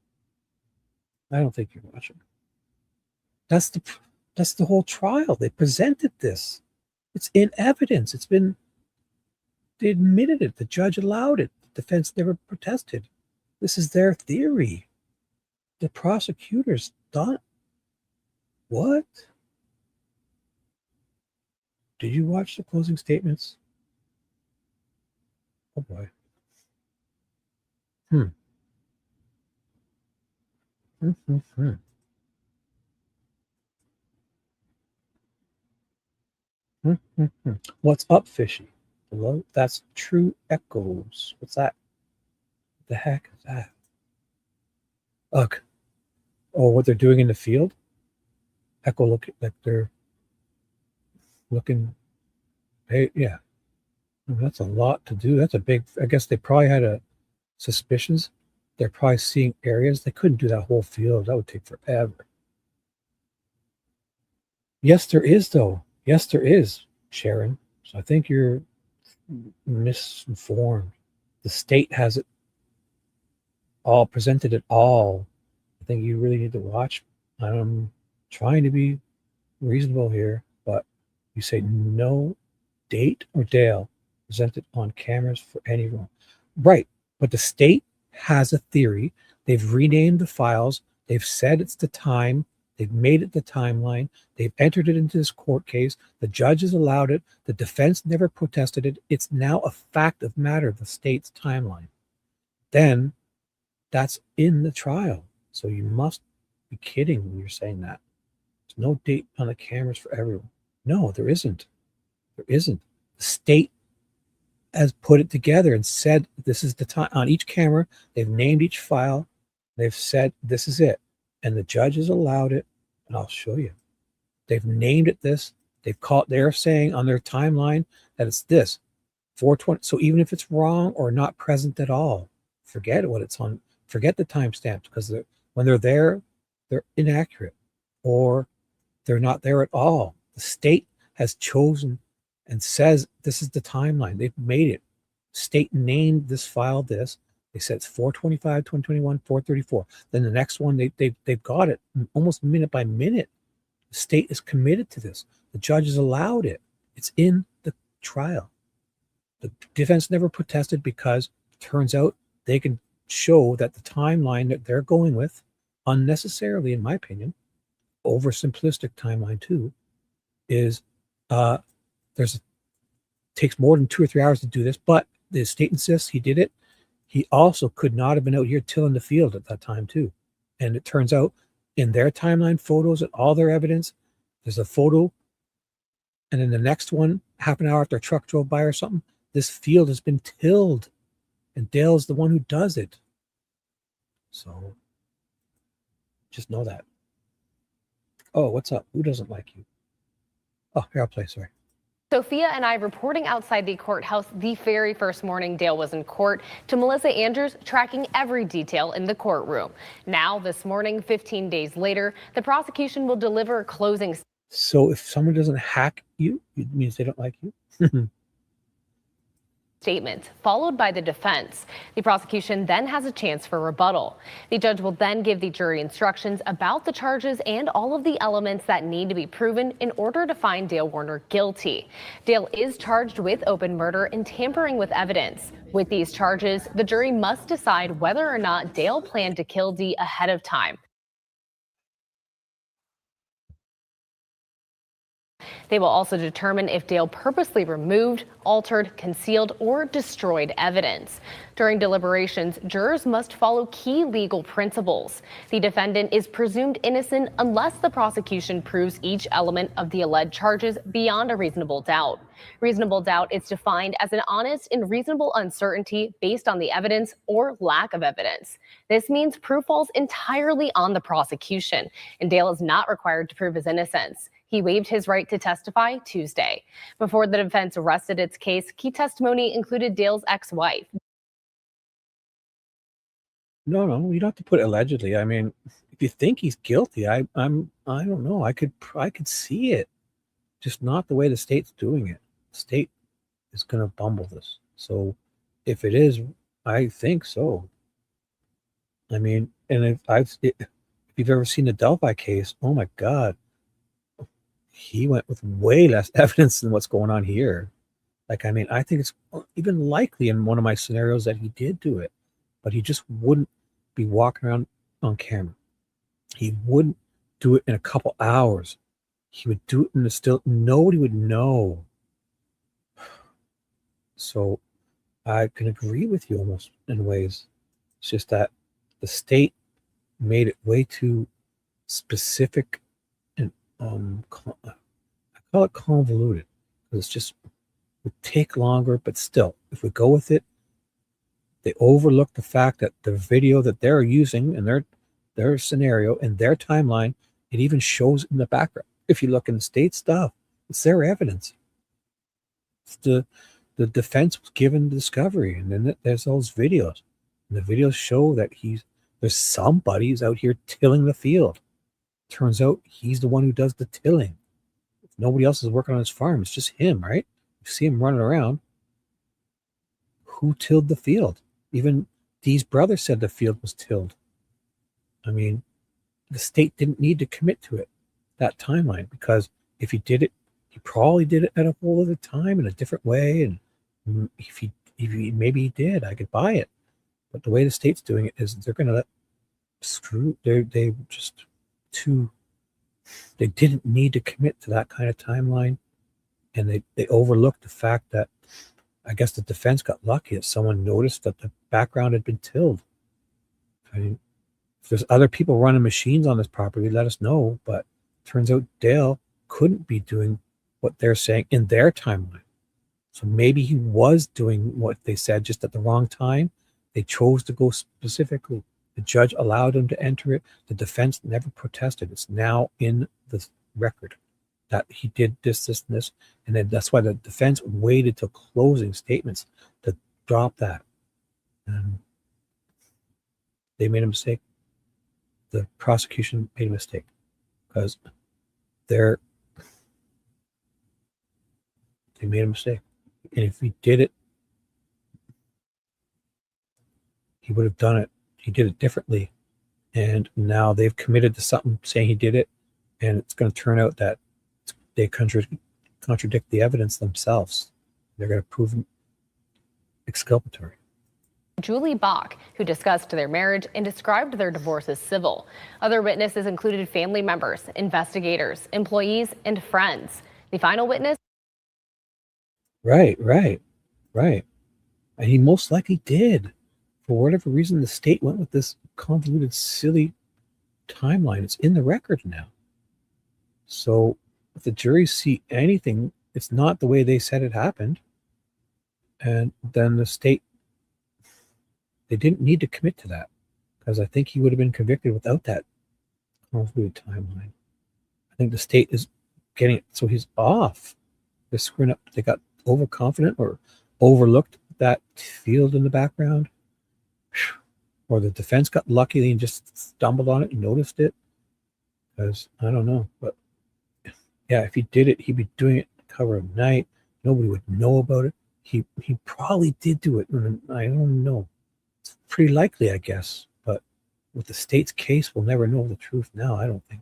I don't think you're watching. That's the whole trial. They presented this. It's in evidence. They admitted it. The judge allowed it. defense never protested. This is their theory. The prosecutors thought, what? Did you watch the closing statements? Oh boy. What's up, fishy? Hello? That's True Echoes. What's that? What the heck is that? Ugh. Oh, what they're doing in the field? Echo look like they're looking. Hey, yeah. That's a lot to do. That's a big. I guess they probably had suspicions. They're probably seeing areas. They couldn't do that whole field. That would take forever. Yes, there is, though. Yes, there is, Sharon. So I think you're misinformed. The state has it all, presented it all. I think you really need to watch. I'm trying to be reasonable here, but you say no date or Dale presented on cameras for anyone. Right, but the state has a theory. They've renamed the files. They've said it's the time. They've made it the timeline. They've entered it into this court case. The judges allowed it. The defense never protested it. It's now a fact of matter, the state's timeline. Then that's in the trial. So you must be kidding when you're saying that. There's no date on the cameras for everyone. No, there isn't. There isn't. The state has put it together and said this is the time. On each camera, they've named each file. They've said this is it. And the judges allowed it, and I'll show you. They've named it this. They're saying on their timeline that it's this, 420. So even if it's wrong or not present at all, forget what it's on. Forget the timestamps, because when they're there, they're inaccurate or they're not there at all. The state has chosen and says this is the timeline. They've made it. State named this file this. They said it's 425, 2021, 434. Then the next one, they've got it almost minute by minute. The state is committed to this. The judges allowed it. It's in the trial. The defense never protested because it turns out they can show that the timeline that they're going with, unnecessarily, in my opinion, oversimplistic timeline too, is takes more than 2 or 3 hours to do this, but the state insists he did it. He also could not have been out here tilling the field at that time too. And it turns out in their timeline photos and all their evidence, there's a photo, and then the next one, half an hour after a truck drove by or something, this field has been tilled, and Dale's the one who does it. So just know that. Oh, what's up? Who doesn't like you? Oh, here, I'll play, sorry. Sophia and I reporting outside the courthouse the very first morning Dale was in court, to Melissa Andrews tracking every detail in the courtroom. Now, this morning, 15 days later, the prosecution will deliver a closing. So if someone doesn't hack you, it means they don't like you? Statement followed by the defense. The prosecution then has a chance for rebuttal. The judge will then give the jury instructions about the charges and all of the elements that need to be proven in order to find Dale Warner guilty. Dale is charged with open murder and tampering with evidence. With these charges, the jury must decide whether or not Dale planned to kill Dee ahead of time. They will also determine if Dale purposely removed, altered, concealed, or destroyed evidence. During deliberations, jurors must follow key legal principles. The defendant is presumed innocent unless the prosecution proves each element of the alleged charges beyond a reasonable doubt. Reasonable doubt is defined as an honest and reasonable uncertainty based on the evidence or lack of evidence. This means proof falls entirely on the prosecution, and Dale is not required to prove his innocence. He waived his right to testify Tuesday. Before the defense rested its case, key testimony included Dale's ex-wife. No, you don't have to put allegedly. I mean, if you think he's guilty, I don't know. I could see it, just not the way the state's doing it. The state is going to bumble this. So, if it is, I think so. I mean, and if you've ever seen the Delphi case, oh my God, he went with way less evidence than what's going on here. Like, I mean, I think it's even likely in one of my scenarios that he did do it, but he just wouldn't be walking around on camera. He wouldn't do it in a couple hours. He would do it in the still. Nobody would know. So I can agree with you almost in ways. It's just that the state made it way too specific and I call it convoluted because it's just would take longer, but still, if we go with it, they overlook the fact that the video that they're using in their scenario and their timeline, it even shows in the background. If you look in the state stuff, it's their evidence. It's the defense was given the discovery, and then there's those videos. And the videos show that there's somebody who's out here tilling the field. Turns out he's the one who does the tilling. If nobody else is working on his farm, it's just him, right? You see him running around. Who tilled the field? Even Dee's brother said the field was tilled. I mean, the state didn't need to commit to it, that timeline, because if he did it, he probably did it at a whole other time in a different way. And if he maybe he did, I could buy it. But the way the state's doing it is they're going to they just they didn't need to commit to that kind of timeline. And they overlooked the fact that I guess the defense got lucky that someone noticed that the background had been tilled. I mean, if there's other people running machines on this property, let us know. But turns out Dale couldn't be doing what they're saying in their timeline. So maybe he was doing what they said just at the wrong time. They chose to go specifically. The judge allowed him to enter it. The defense never protested. It's now in the record that he did this, and this. And then that's why the defense waited till closing statements to drop that. And they made a mistake. The prosecution made a mistake because they made a mistake. And if he did it, he would have done it. He did it differently. And now they've committed to something saying he did it. And it's going to turn out that they contradict the evidence themselves. They're going to prove him exculpatory. Julie Bach, who discussed their marriage and described their divorce as civil. Other witnesses included family members, investigators, employees, and friends. The final witness. Right. And he most likely did. For whatever reason, the state went with this convoluted, silly timeline. It's in the record now. So if the jury see anything, it's not the way they said it happened. And then the state, they didn't need to commit to that because I think he would have been convicted without that convoluted timeline. I think the state is getting it. So he's off. They're screwing up. They got overconfident or overlooked that field in the background. Or the defense got lucky and just stumbled on it and noticed it. Because I don't know. But yeah, if he did it, he'd be doing it cover of night. Nobody would know about it. He probably did do it. I don't know. It's pretty likely, I guess. But with the state's case, we'll never know the truth now, I don't think.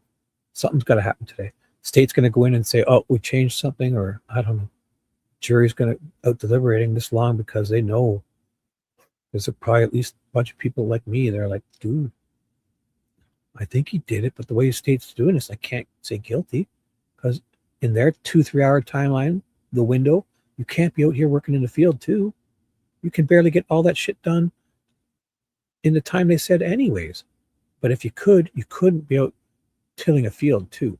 Something's got to happen today. State's going to go in and say, oh, we changed something, or I don't know. Jury's going to out deliberating this long because they know there's probably at least a bunch of people like me. They're like, dude, I think he did it, but the way the state's doing this, I can't say guilty because in their 2-3 hour timeline, the window, you can't be out here working in the field too. You can barely get all that shit done in the time they said anyways. But if you could, you couldn't be out tilling a field too.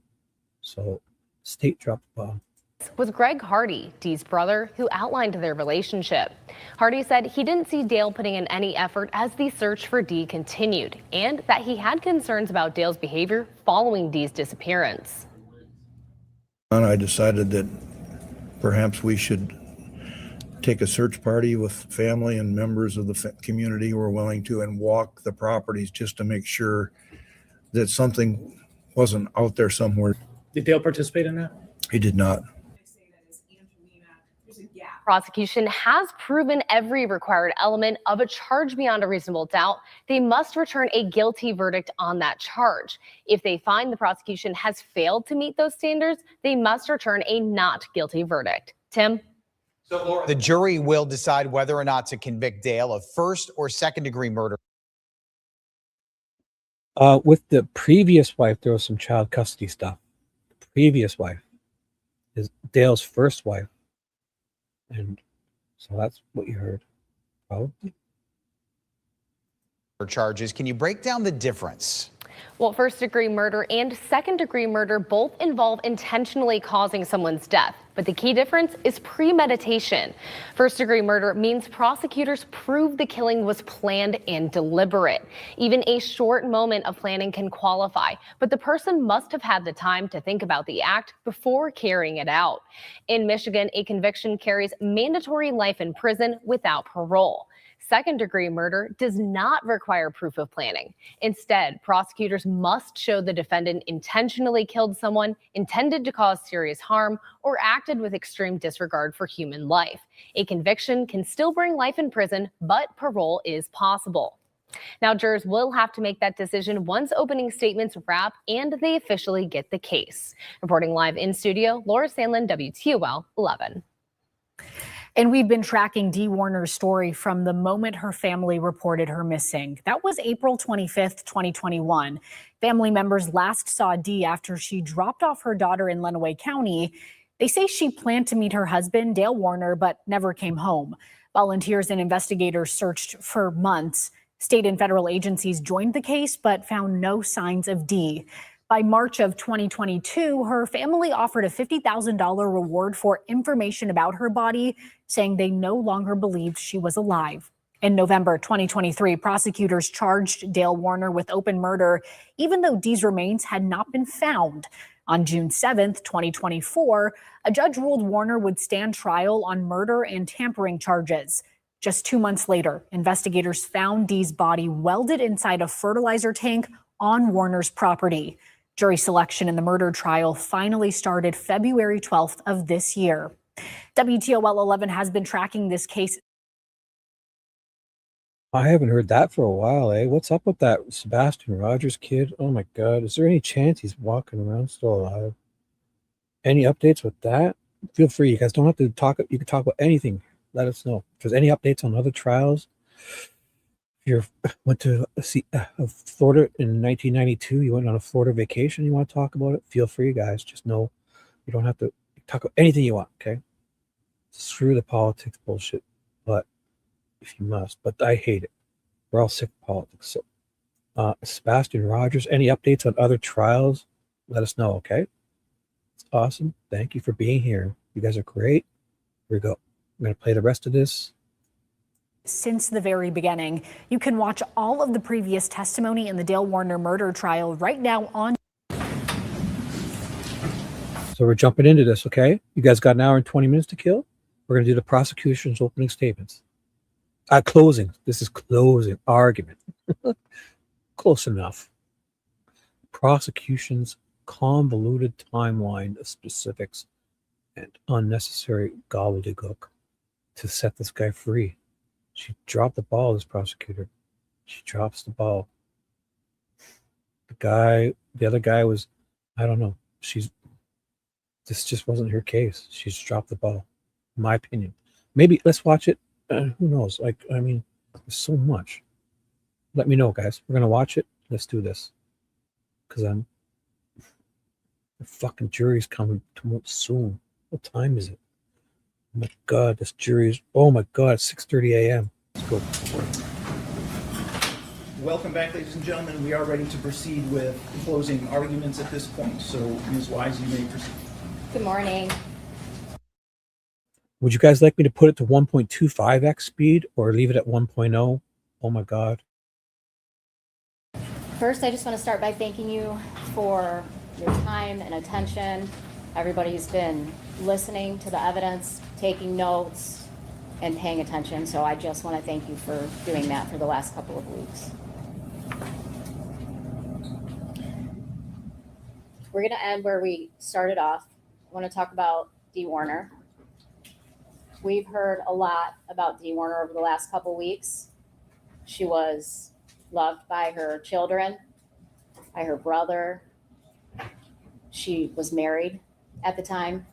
So state dropped the ball. Was Greg Hardy, Dee's brother, who outlined their relationship. Hardy said he didn't see Dale putting in any effort as the search for Dee continued, and that he had concerns about Dale's behavior following Dee's disappearance. And I decided that perhaps we should take a search party with family and members of the community who are willing to and walk the properties just to make sure that something wasn't out there somewhere. Did Dale participate in that? He did not. Prosecution has proven every required element of a charge beyond a reasonable doubt. They must return a guilty verdict on that charge. If they find the prosecution has failed to meet those standards, they must return a not guilty verdict. Tim? The jury will decide whether or not to convict Dale of first or second degree murder. With the previous wife, there was some child custody stuff. The previous wife is Dale's first wife. And so that's what you heard, probably. Charges. Can you break down the difference? Well, first-degree murder and second-degree murder both involve intentionally causing someone's death. But the key difference is premeditation. First-degree murder means prosecutors prove the killing was planned and deliberate. Even a short moment of planning can qualify, but the person must have had the time to think about the act before carrying it out. In Michigan, a conviction carries mandatory life in prison without parole. Second-degree murder does not require proof of planning. Instead, prosecutors must show the defendant intentionally killed someone, intended to cause serious harm, or acted with extreme disregard for human life. A conviction can still bring life in prison, but parole is possible. Now, jurors will have to make that decision once opening statements wrap and they officially get the case. Reporting live in studio, Laura Sandlin, WTOL 11. And we've been tracking Dee Warner's story from the moment her family reported her missing. That was April 25th, 2021. Family members last saw Dee after she dropped off her daughter in Lenawee County. They say she planned to meet her husband, Dale Warner, but never came home. Volunteers and investigators searched for months. State and federal agencies joined the case, but found no signs of Dee. By March of 2022, her family offered a $50,000 reward for information about her body, saying they no longer believed she was alive. In November 2023, prosecutors charged Dale Warner with open murder, even though Dee's remains had not been found. On June 7th, 2024, a judge ruled Warner would stand trial on murder and tampering charges. Just 2 months later, investigators found Dee's body welded inside a fertilizer tank on Warner's property. Jury selection in the murder trial finally started February 12th of this year. WTOL 11 has been tracking this case. I haven't heard that for a while, eh? What's up with that Sebastian Rogers kid? Oh my God. Is there any chance he's walking around still alive? Any updates with that? Feel free. You guys don't have to talk. You can talk about anything. Let us know. If there's any updates on other trials, if you went to Florida in 1992, you went on a Florida vacation, you want to talk about it, feel free, guys. Just know you don't have to talk about anything you want, okay? Screw the politics bullshit, but if you must. But I hate it. We're all sick of politics. So, Sebastian Rogers, any updates on other trials? Let us know, okay? It's awesome. Thank you for being here. You guys are great. Here we go. I'm going to play the rest of this. Since the very beginning. You can watch all of the previous testimony in the Dale Warner murder trial right now on. So we're jumping into this, okay? You guys got an hour and 20 minutes to kill. We're going to do the prosecution's opening statements. Closing. This is closing argument. Close enough. Prosecution's convoluted timeline of specifics and unnecessary gobbledygook to set this guy free. She dropped the ball, this prosecutor. She drops the ball. The other guy was, I don't know. This just wasn't her case. She's dropped the ball, in my opinion. Maybe let's watch it. Who knows? There's so much. Let me know, guys. We're going to watch it. Let's do this. Because the fucking jury's coming soon. What time is it? Oh my God, this jury's, oh my God, 6:30 a.m. Let's go. Welcome back, ladies and gentlemen. We are ready to proceed with closing arguments at this point. So, Ms. Wise, you may proceed. Good morning. Would you guys like me to put it to 1.25x speed or leave it at 1.0? Oh my God. First, I just want to start by thanking you for your time and attention. Everybody's been listening to the evidence, taking notes, and paying attention. So I just want to thank you for doing that for the last couple of weeks. We're going to end where we started off. I want to talk about Dee Warner. We've heard a lot about Dee Warner over the last couple weeks. She was loved by her children, by her brother. She was married at the time.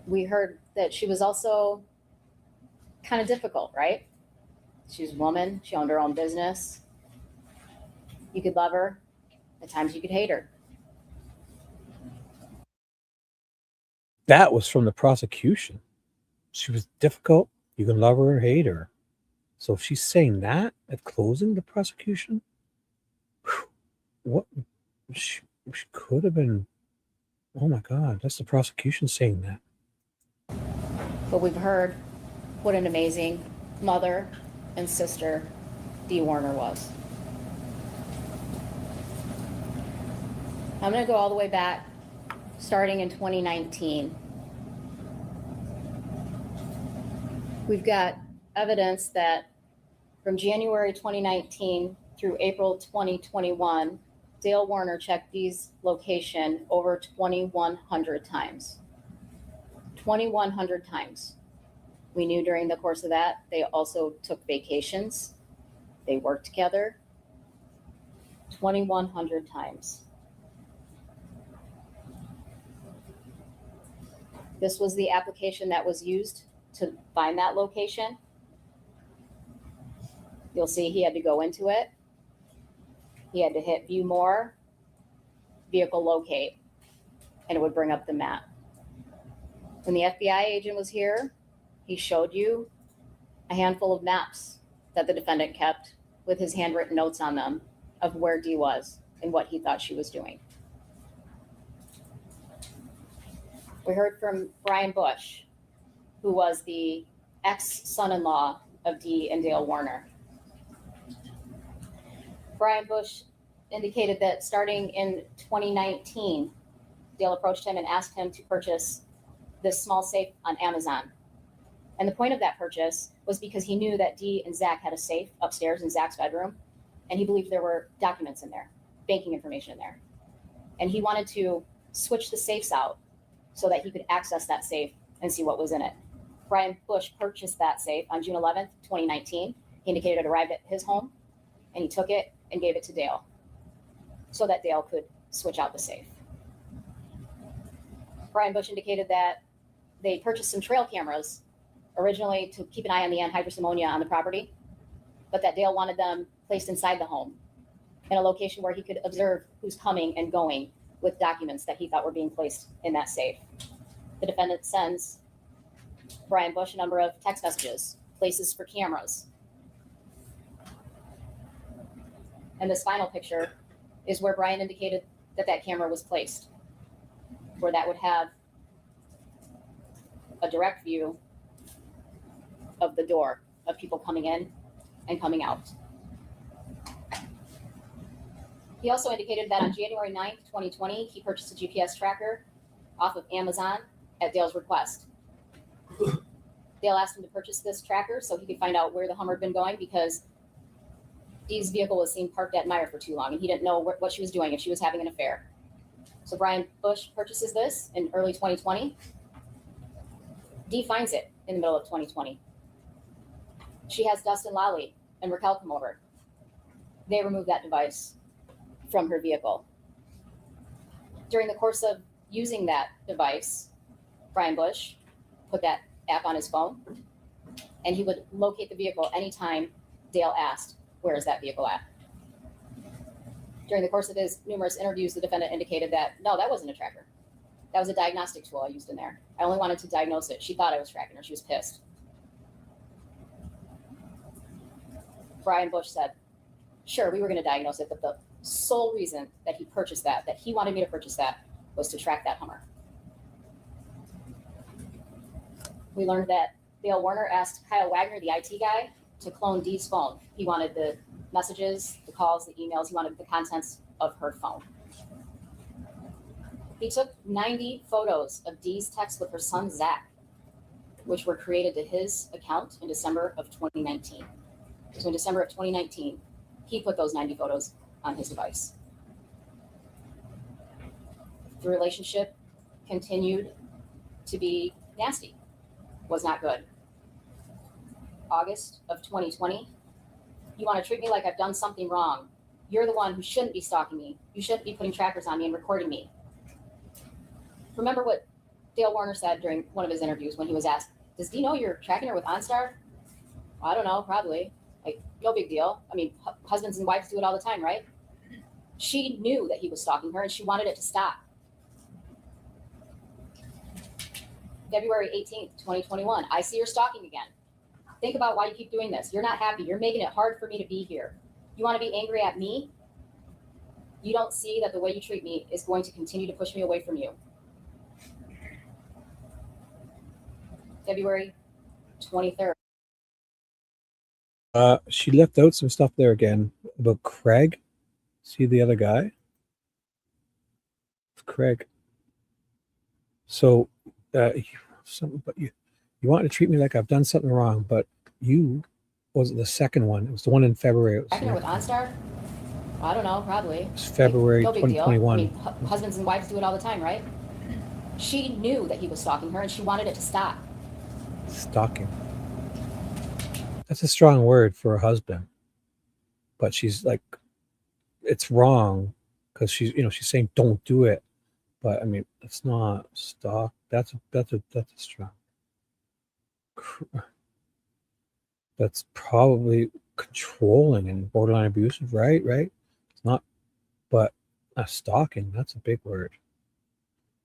We heard that she was also kind of difficult, right? She was a woman. She owned her own business. You could love her. At times you could hate her. That was from the prosecution. She was difficult. You can love her or hate her. So if she's saying that at closing the prosecution, what she could have been. Oh my God, that's the prosecution saying that. But we've heard what an amazing mother and sister Dee Warner was. I'm going to go all the way back, starting in 2019. We've got evidence that from January 2019 through April 2021, Dale Warner checked Dee's location over 2,100 times. 2,100 times. We knew during the course of that, they also took vacations. They worked together 2,100 times. This was the application that was used to find that location. You'll see he had to go into it. He had to hit view more, vehicle locate, and it would bring up the map. When the FBI agent was here, he showed you a handful of maps that the defendant kept with his handwritten notes on them of where Dee was and what he thought she was doing. We heard from Brian Bush, who was the ex-son-in-law of Dee and Dale Warner. Brian Bush indicated that starting in 2019, Dale approached him and asked him to purchase this small safe on Amazon. And the point of that purchase was because he knew that Dee and Zach had a safe upstairs in Zach's bedroom, and he believed there were documents in there, banking information in there. And he wanted to switch the safes out so that he could access that safe and see what was in it. Brian Bush purchased that safe on June 11th, 2019. He indicated it arrived at his home, and he took it and gave it to Dale so that Dale could switch out the safe. Brian Bush indicated that they purchased some trail cameras originally to keep an eye on the anhydrous ammonia on the property, but that Dale wanted them placed inside the home in a location where he could observe who's coming and going with documents that he thought were being placed in that safe. The defendant sends Brian Bush a number of text messages, places for cameras. And this final picture is where Brian indicated that that camera was placed, where that would have a direct view of the door of people coming in and coming out. He also indicated that on January 9th, 2020, he purchased a GPS tracker off of Amazon at Dale's request. Dale asked him to purchase this tracker so he could find out where the Hummer had been going, because Dee's vehicle was seen parked at Meyer for too long, and he didn't know what she was doing, if she was having an affair. So Brian Bush purchases this in early 2020. Dee finds it in the middle of 2020. She has Dustin Lally and Raquel come over. They remove that device from her vehicle. During the course of using that device, Brian Bush put that app on his phone, and he would locate the vehicle anytime Dale asked, "Where is that vehicle at?" During the course of his numerous interviews, the defendant indicated that, no, that wasn't a tracker. That was a diagnostic tool I used in there. I only wanted to diagnose it. She thought I was tracking her. She was pissed. Brian Bush said, sure, we were going to diagnose it, but the sole reason that he purchased that he wanted me to purchase that, was to track that Hummer. We learned that Dale Warner asked Kyle Wagner, the IT guy, to clone Dee's phone. He wanted the messages, the calls, the emails. He wanted the contents of her phone. He took 90 photos of Dee's text with her son, Zach, which were created to his account in December of 2019. So in December of 2019, he put those 90 photos on his device. The relationship continued to be nasty, was not good. August of 2020, you want to treat me like I've done something wrong. You're the one who shouldn't be stalking me. You shouldn't be putting trackers on me and recording me. Remember what Dale Warner said during one of his interviews when he was asked, does Dee know you're tracking her with OnStar? I don't know, probably. Like, no big deal. I mean, husbands and wives do it all the time, right? She knew that he was stalking her and she wanted it to stop. February 18th, 2021. I see her stalking again. Think about why you keep doing this. You're not happy. You're making it hard for me to be here. You want to be angry at me? You don't see that the way you treat me is going to continue to push me away from you. February 23rd. She left out some stuff there again about Craig. See the other guy? Craig. So, something, but you want to treat me like I've done something wrong, but you wasn't the second one. It was the one in February. Tracking her with OnStar? I don't know, probably. It was February no big deal. 2021. I mean, husbands and wives do it all the time, right? She knew that he was stalking her and she wanted it to stop. Stalking. That's a strong word for a husband. But she's like, it's wrong because she's saying don't do it. But I mean, it's not stalk. That's a strong. That's probably controlling and borderline abusive, right? Right? It's not, but stalking. That's a big word.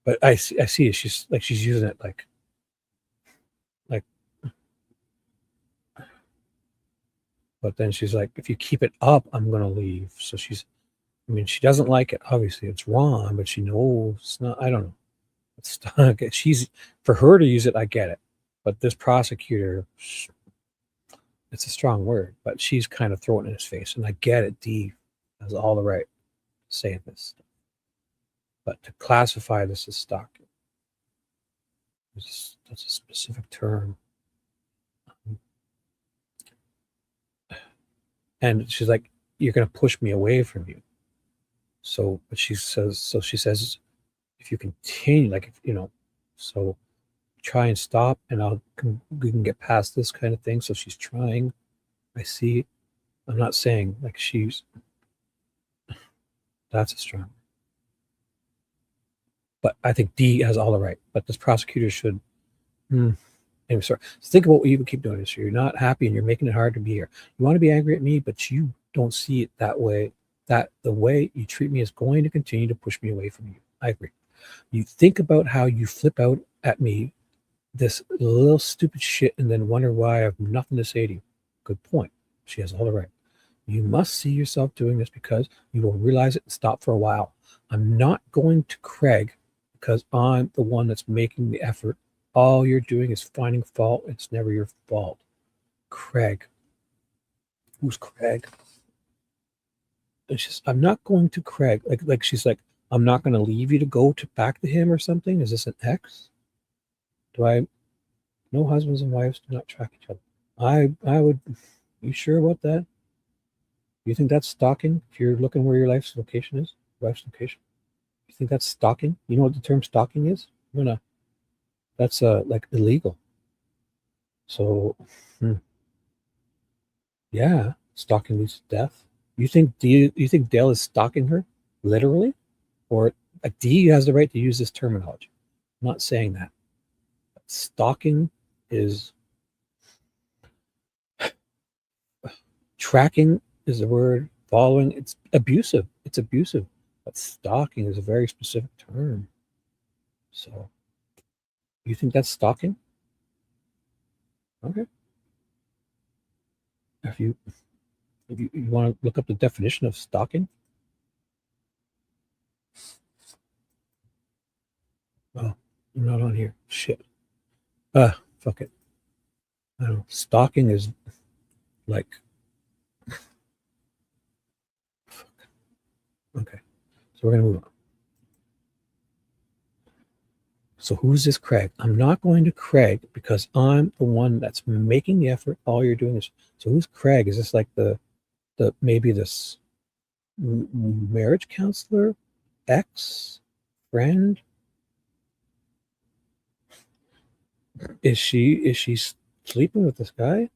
But I see it. She's using it like. But then she's like, if you keep it up, I'm going to leave. So she doesn't like it. Obviously, it's wrong, but she knows it's not. I don't know. It's stuck. For her to use it, I get it. But this prosecutor, it's a strong word, but she's kind of throwing it in his face. And I get it. Dee has all the right to say this. But to classify this as stalking, that's a specific term. And she's like, you're going to push me away from you. So, but she says, if you continue, so try and stop and we can get past this kind of thing. So she's trying. I see. I'm not saying like that's a strong. But I think D has all the right. But this prosecutor should, anyway, sorry. Think about what you keep doing. So you're not happy and you're making it hard to be here. You want to be angry at me, but you don't see it that way. That the way you treat me is going to continue to push me away from you. I agree. You think about how you flip out at me, this little stupid shit, and then wonder why I have nothing to say to you. Good point. She has all the right. You must see yourself doing this because you will realize it and stop for a while. I'm not going to Craig because I'm the one that's making the effort. All you're doing is finding fault. It's never your fault. Craig. Who's Craig? And she's, I'm not going to Craig. Like she's like, I'm not going to leave you to go back to him or something. Is this an ex? No husbands and wives do not track each other. I would, you sure about that? You think that's stalking? If you're looking where your wife's location is? You think that's stalking? You know what the term stalking is? That's like illegal. So, yeah, stalking leads to death. You think Dale is stalking her literally, or D has the right to use this terminology? I'm not saying that. But stalking is tracking is the word. Following, it's abusive. It's abusive. But stalking is a very specific term. So, you think that's stalking? Okay. If you want to look up the definition of stalking. Oh, I'm not on here. Shit. Fuck it. I don't know. Stalking is like. Okay. So we're going to move on. So who's this Craig? I'm not going to Craig because I'm the one that's making the effort. All you're doing is, so who's Craig? Is this like the maybe this marriage counselor, ex, friend? Is she sleeping with this guy?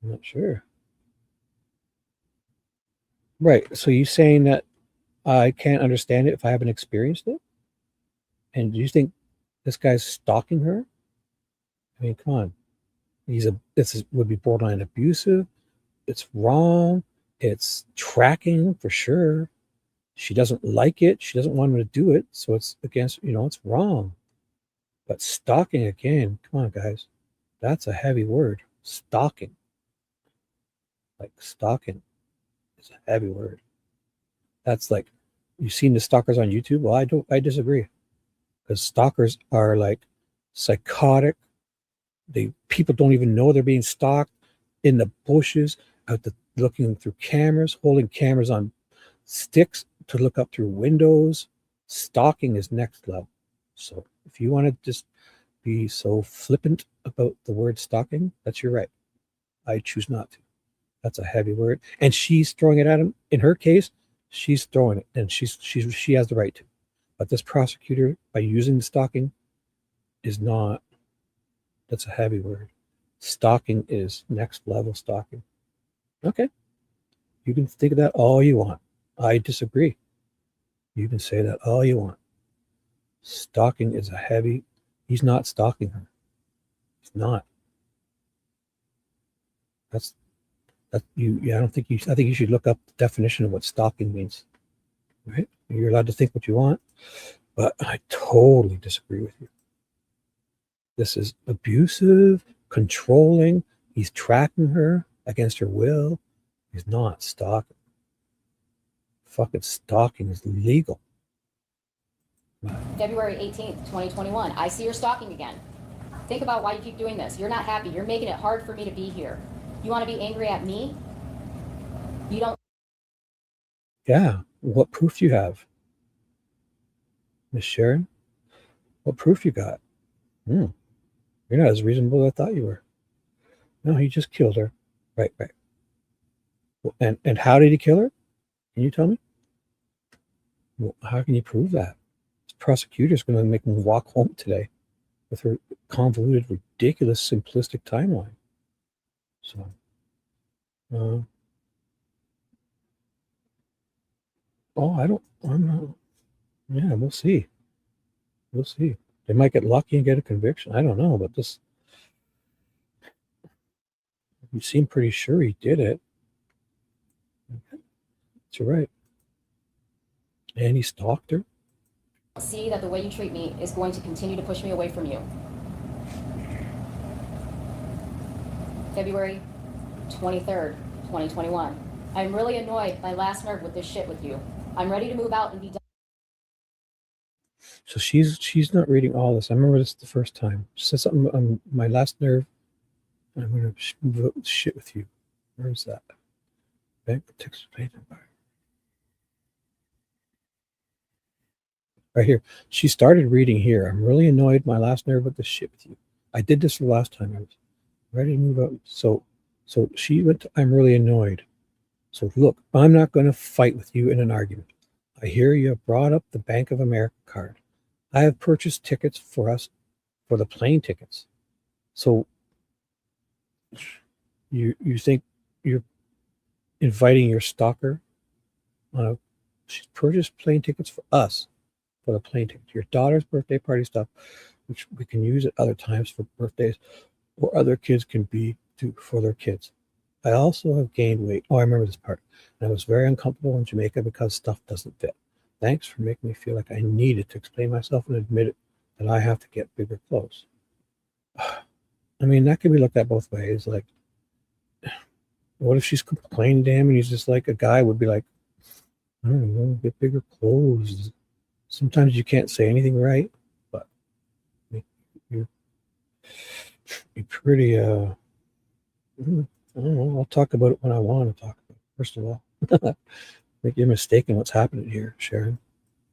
I'm not sure. Right. So you saying that I can't understand it if I haven't experienced it? And do you think This guy's stalking her. I mean, come on. Would be borderline abusive. It's wrong. It's tracking for sure. She doesn't like it. She doesn't want him to do it. So it's against, it's wrong. But stalking again, come on, guys. That's a heavy word. Stalking. Like stalking is a heavy word. That's like, you've seen the stalkers on YouTube? Well, I disagree. Because stalkers are like psychotic. People don't even know they're being stalked in the bushes, looking through cameras, holding cameras on sticks to look up through windows. Stalking is next level. So if you want to just be so flippant about the word stalking, that's your right. I choose not to. That's a heavy word. And she's throwing it at him. In her case, she's throwing it, and she has the right to. But this prosecutor, by using the stalking, is not. That's a heavy word. Stalking is next level stalking. Okay. You can think of that all you want. I disagree. You can say that all you want. Stalking is a heavy. He's not stalking her. He's not. I think you should look up the definition of what stalking means. Right? You're allowed to think what you want, but I totally disagree with you. This is abusive, controlling. He's tracking her against her will. He's not stalking. Fucking stalking is legal. February 18th, 2021. I see you're stalking again. Think about why you keep doing this. You're not happy. You're making it hard for me to be here. You want to be angry at me? You don't. Yeah. What proof do you have? Miss Sharon? What proof you got? You're not as reasonable as I thought you were. No, he just killed her. Right. And how did he kill her? Can you tell me? Well, how can you prove that? This prosecutor's going to make him walk home today with her convoluted, ridiculous, simplistic timeline. So, I'm not. Yeah, we'll see. We'll see. They might get lucky and get a conviction. I don't know, but you seem pretty sure he did it. That's right. And he stalked her. See that the way you treat me is going to continue to push me away from you. February 23rd, 2021. I'm really annoyed my last nerve with this shit with you. I'm ready to move out and be done. So she's not reading all this. I remember this the first time. She said something on my last nerve. I'm going to move out shit with you. Where is that? Bank text payment. Right here. She started reading here. I'm really annoyed my last nerve with this shit with you. I did this the last time. I was ready to move out. So she went to, I'm really annoyed. So look, I'm not going to fight with you in an argument. I hear you have brought up the Bank of America card. I have purchased tickets for us for the plane tickets. So you think you're inviting your stalker on a, she's purchased plane tickets for us for the plane ticket. Your daughter's birthday party stuff, which we can use at other times for birthdays, or other kids can be do for their kids. I also have gained weight. Oh, I remember this part. And I was very uncomfortable in Jamaica because stuff doesn't fit. Thanks for making me feel like I needed to explain myself and admit it that I have to get bigger clothes. I mean, that can be looked at both ways. Like, what if she's complaining to him and he's just like, a guy would be like, I don't know, get bigger clothes. Sometimes you can't say anything right, but you're pretty, I don't know, I'll talk about it when I want to talk about it, first of all. I think you're mistaken what's happening here, Sharon.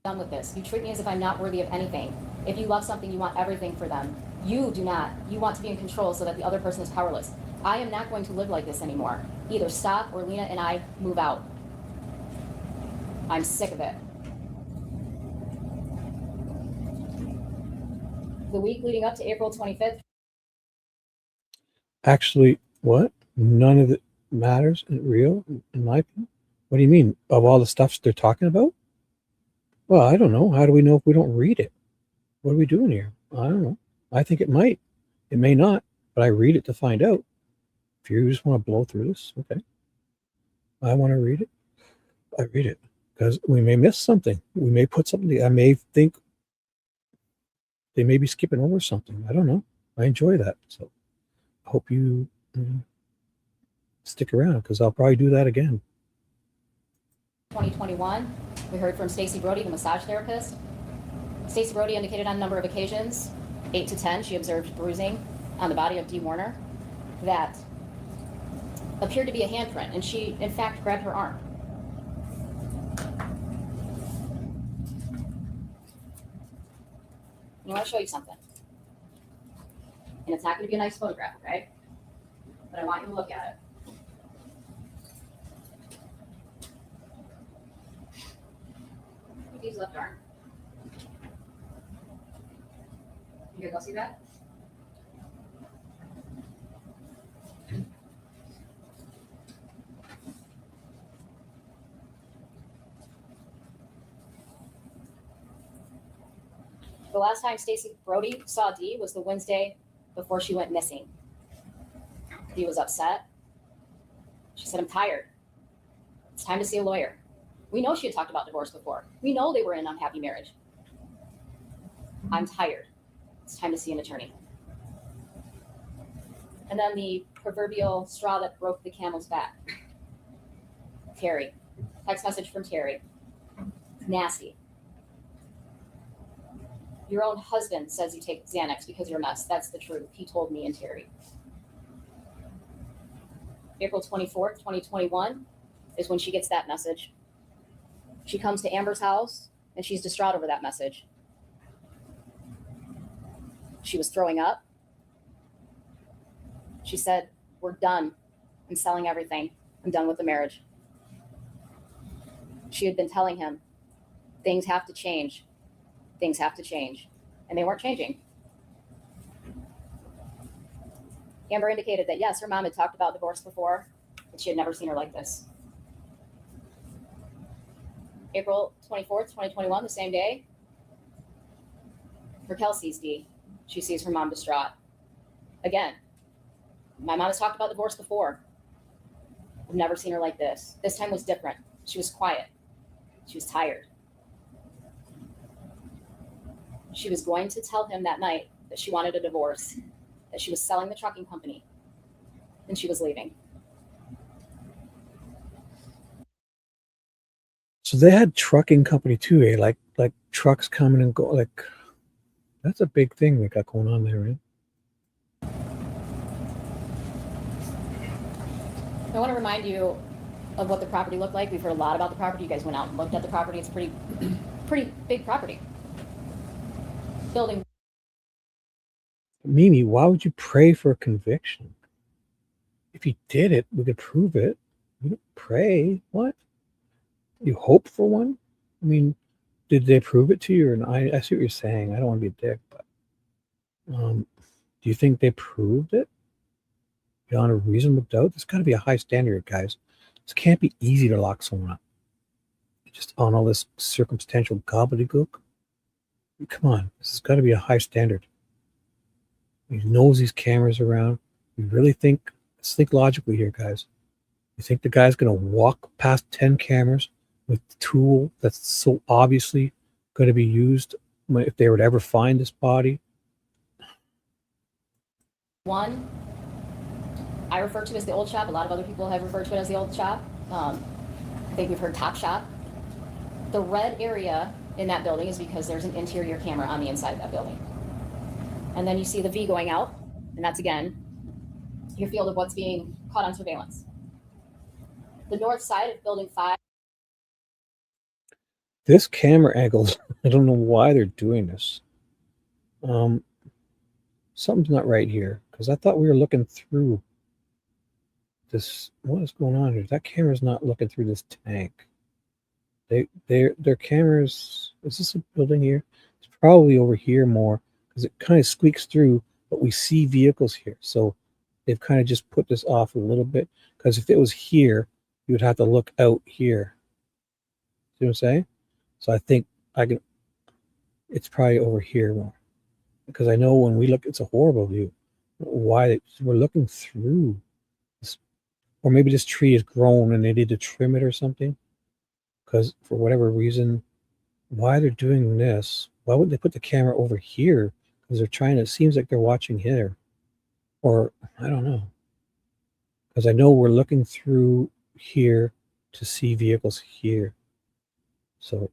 Done with this. You treat me as if I'm not worthy of anything. If you love something, you want everything for them. You do not. You want to be in control so that the other person is powerless. I am not going to live like this anymore. Either stop or Lena and I move out. I'm sick of it. The week leading up to April 25th. Actually, what? None of it matters in real, in my opinion? What do you mean? Of all the stuff they're talking about? Well, I don't know. How do we know if we don't read it? What are we doing here? I don't know. I think it might. It may not, but I read it to find out. If you just want to blow through this, okay. I want to read it. I read it because we may miss something. We may put something. I may think they may be skipping over something. I don't know. I enjoy that. So I hope you stick around because I'll probably do that again. 2021, we heard from Stacey Brody, the massage therapist. Stacey Brody indicated on a number of occasions, 8 to 10, she observed bruising on the body of Dee Warner that appeared to be a handprint, and she, in fact, grabbed her arm. I want to show you something. And it's not going to be a nice photograph, okay? But I want you to look at it. Dee's left arm. You guys all see that? The last time Stacey Brody saw Dee was the Wednesday before she went missing. Dee was upset. She said, "I'm tired. It's time to see a lawyer." We know she had talked about divorce before. We know they were in an unhappy marriage. "I'm tired. It's time to see an attorney." And then the proverbial straw that broke the camel's back. Terry. Text message from Terry. Nasty. "Your own husband says you take Xanax because you're a mess. That's the truth. He told me and Terry." April 24th, 2021 is when she gets that message. She comes to Amber's house and she's distraught over that message. She was throwing up. She said, "We're done. I'm selling everything. I'm done with the marriage." She had been telling him, things have to change. Things have to change. And they weren't changing. Amber indicated that, yes, her mom had talked about divorce before, but she had never seen her like this. April 24th, 2021, the same day, Raquel sees Dee. She sees her mom distraught. Again, my mom has talked about divorce before. I've never seen her like this. This time was different. She was quiet. She was tired. She was going to tell him that night that she wanted a divorce, that she was selling the trucking company, and she was leaving. So they had trucking company too, eh? Like trucks coming and go. Like that's a big thing they got going on there, right? I want to remind you of what the property looked like. We've heard a lot about the property. You guys went out and looked at the property. It's a pretty big property. Building. Mimi, why would you pray for a conviction? If you did it, we could prove it. You don't pray. What? You hope for one? I mean, did they prove it to you? Or not? I see what you're saying. I don't want to be a dick, but do you think they proved it beyond a reasonable doubt? There's got to be a high standard, guys. This can't be easy to lock someone up. Just on all this circumstantial gobbledygook. Come on, this has got to be a high standard. He knows these cameras around. You really think, let's think logically here, guys. You think the guy's going to walk past 10 cameras with the tool that's so obviously going to be used if they were to ever find this body? One, I refer to as the old shop. A lot of other people have referred to it as the old shop. I think we've heard Top Shop. The red area in that building is because there's an interior camera on the inside of that building. And then you see the V going out, and that's, again, your field of what's being caught on surveillance. The north side of Building 5. This camera angle, I don't know why they're doing this. Something's not right here, because I thought we were looking through this. What is going on here? That camera's not looking through this tank. Their cameras, is this a building here? It's probably over here more, because it kind of squeaks through, but we see vehicles here. So they've kind of just put this off a little bit, because if it was here, you would have to look out here. See what I'm saying? So I think it's probably over here more. because I know when we look, it's a horrible view. Why we're looking through this, or maybe this tree is grown and they need to trim it or something. Because for whatever reason, why they're doing this? Why wouldn't they put the camera over here? Because they're trying to. It seems like they're watching here, or I don't know. Because I know we're looking through here to see vehicles here. So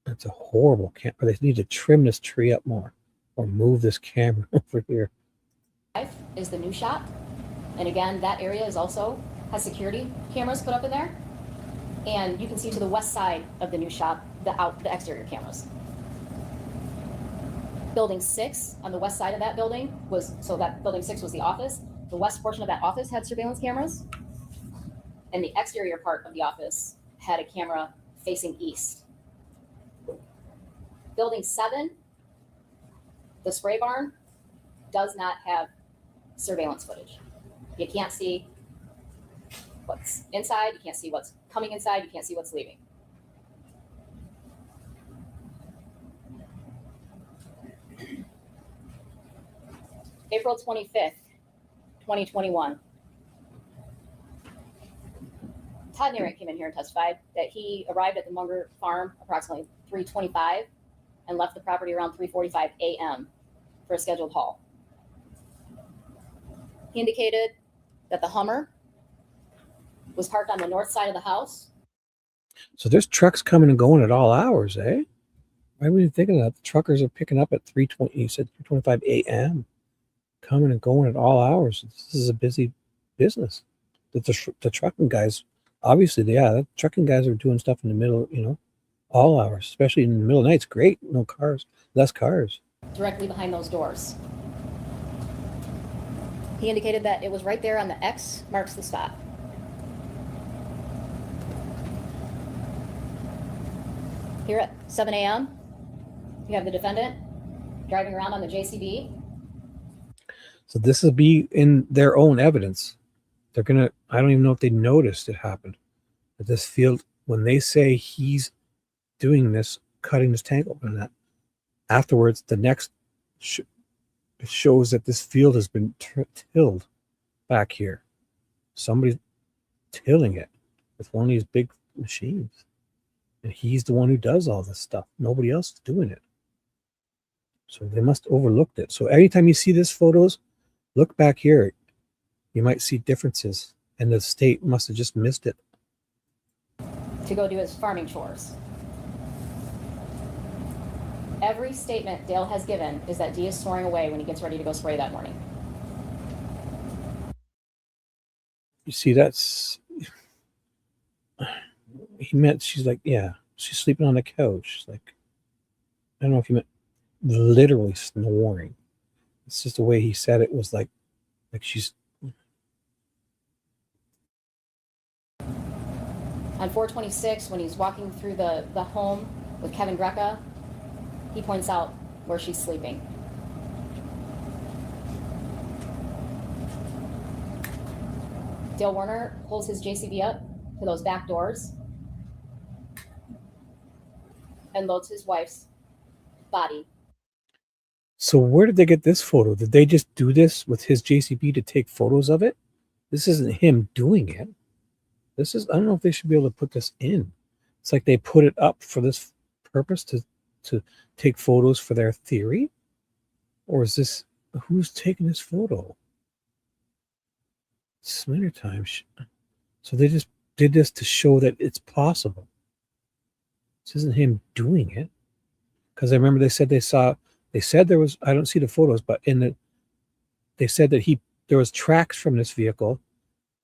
that's a horrible camera. They need to trim this tree up more or move this camera over here. Is the new shop. And again, that area is also has security cameras put up in there. And you can see to the west side of the new shop, the exterior cameras. Building 6 on the west side of that building that building 6 was the office. The west portion of that office had surveillance cameras. And the exterior part of the office had a camera facing east. Building 7, the spray barn, does not have surveillance footage. You can't see what's inside, you can't see what's coming inside, you can't see what's leaving. April 25th, 2021. Todd Narrett came in here and testified that he arrived at the Munger farm approximately 3:25 and left the property around 3:45 a.m. for a scheduled haul. He indicated that the Hummer was parked on the north side of the house. So there's trucks coming and going at all hours, eh? Why were you thinking that? The truckers are picking up at 3:20. You said 3:25 a.m. Coming and going at all hours. This is a busy business. The trucking guys, obviously, the trucking guys are doing stuff in the middle, all hours, especially in the middle of the night. It's great. No cars, less cars. Directly behind those doors. He indicated that it was right there on the X marks the spot. Here at 7 a.m., you have the defendant driving around on the JCB. So this will be in their own evidence. I don't even know if they noticed it happened. At this field, when they say he's doing this, cutting this tank open, that afterwards, the next shows that this field has been tilled back here. Somebody's tilling it with one of these big machines. And he's the one who does all this stuff. Nobody else is doing it. So they must have overlooked it. So anytime you see these photos, look back here. You might see differences. And the state must have just missed it. To go do his farming chores. Every statement Dale has given is that Dee is snoring away when he gets ready to go spray that morning. You see, that's... He meant, she's like, yeah, she's sleeping on the couch. She's like, I don't know if he meant literally snoring. It's just the way he said it was like she's... On 4/26, when he's walking through the home with Kevin Greca, he points out where she's sleeping. Dale Warner pulls his JCB up to those back doors and loads his wife's body. So where did they get this photo? Did they just do this with his JCB to take photos of it? This isn't him doing it. This is, I don't know if they should be able to put this in. It's like they put it up for this purpose to take photos for their theory? Or is this, who's taking this photo? It's winter time. So they just did this to show that it's possible. This isn't him doing it. Because I remember they said there was, I don't see the photos, but they said that there was tracks from this vehicle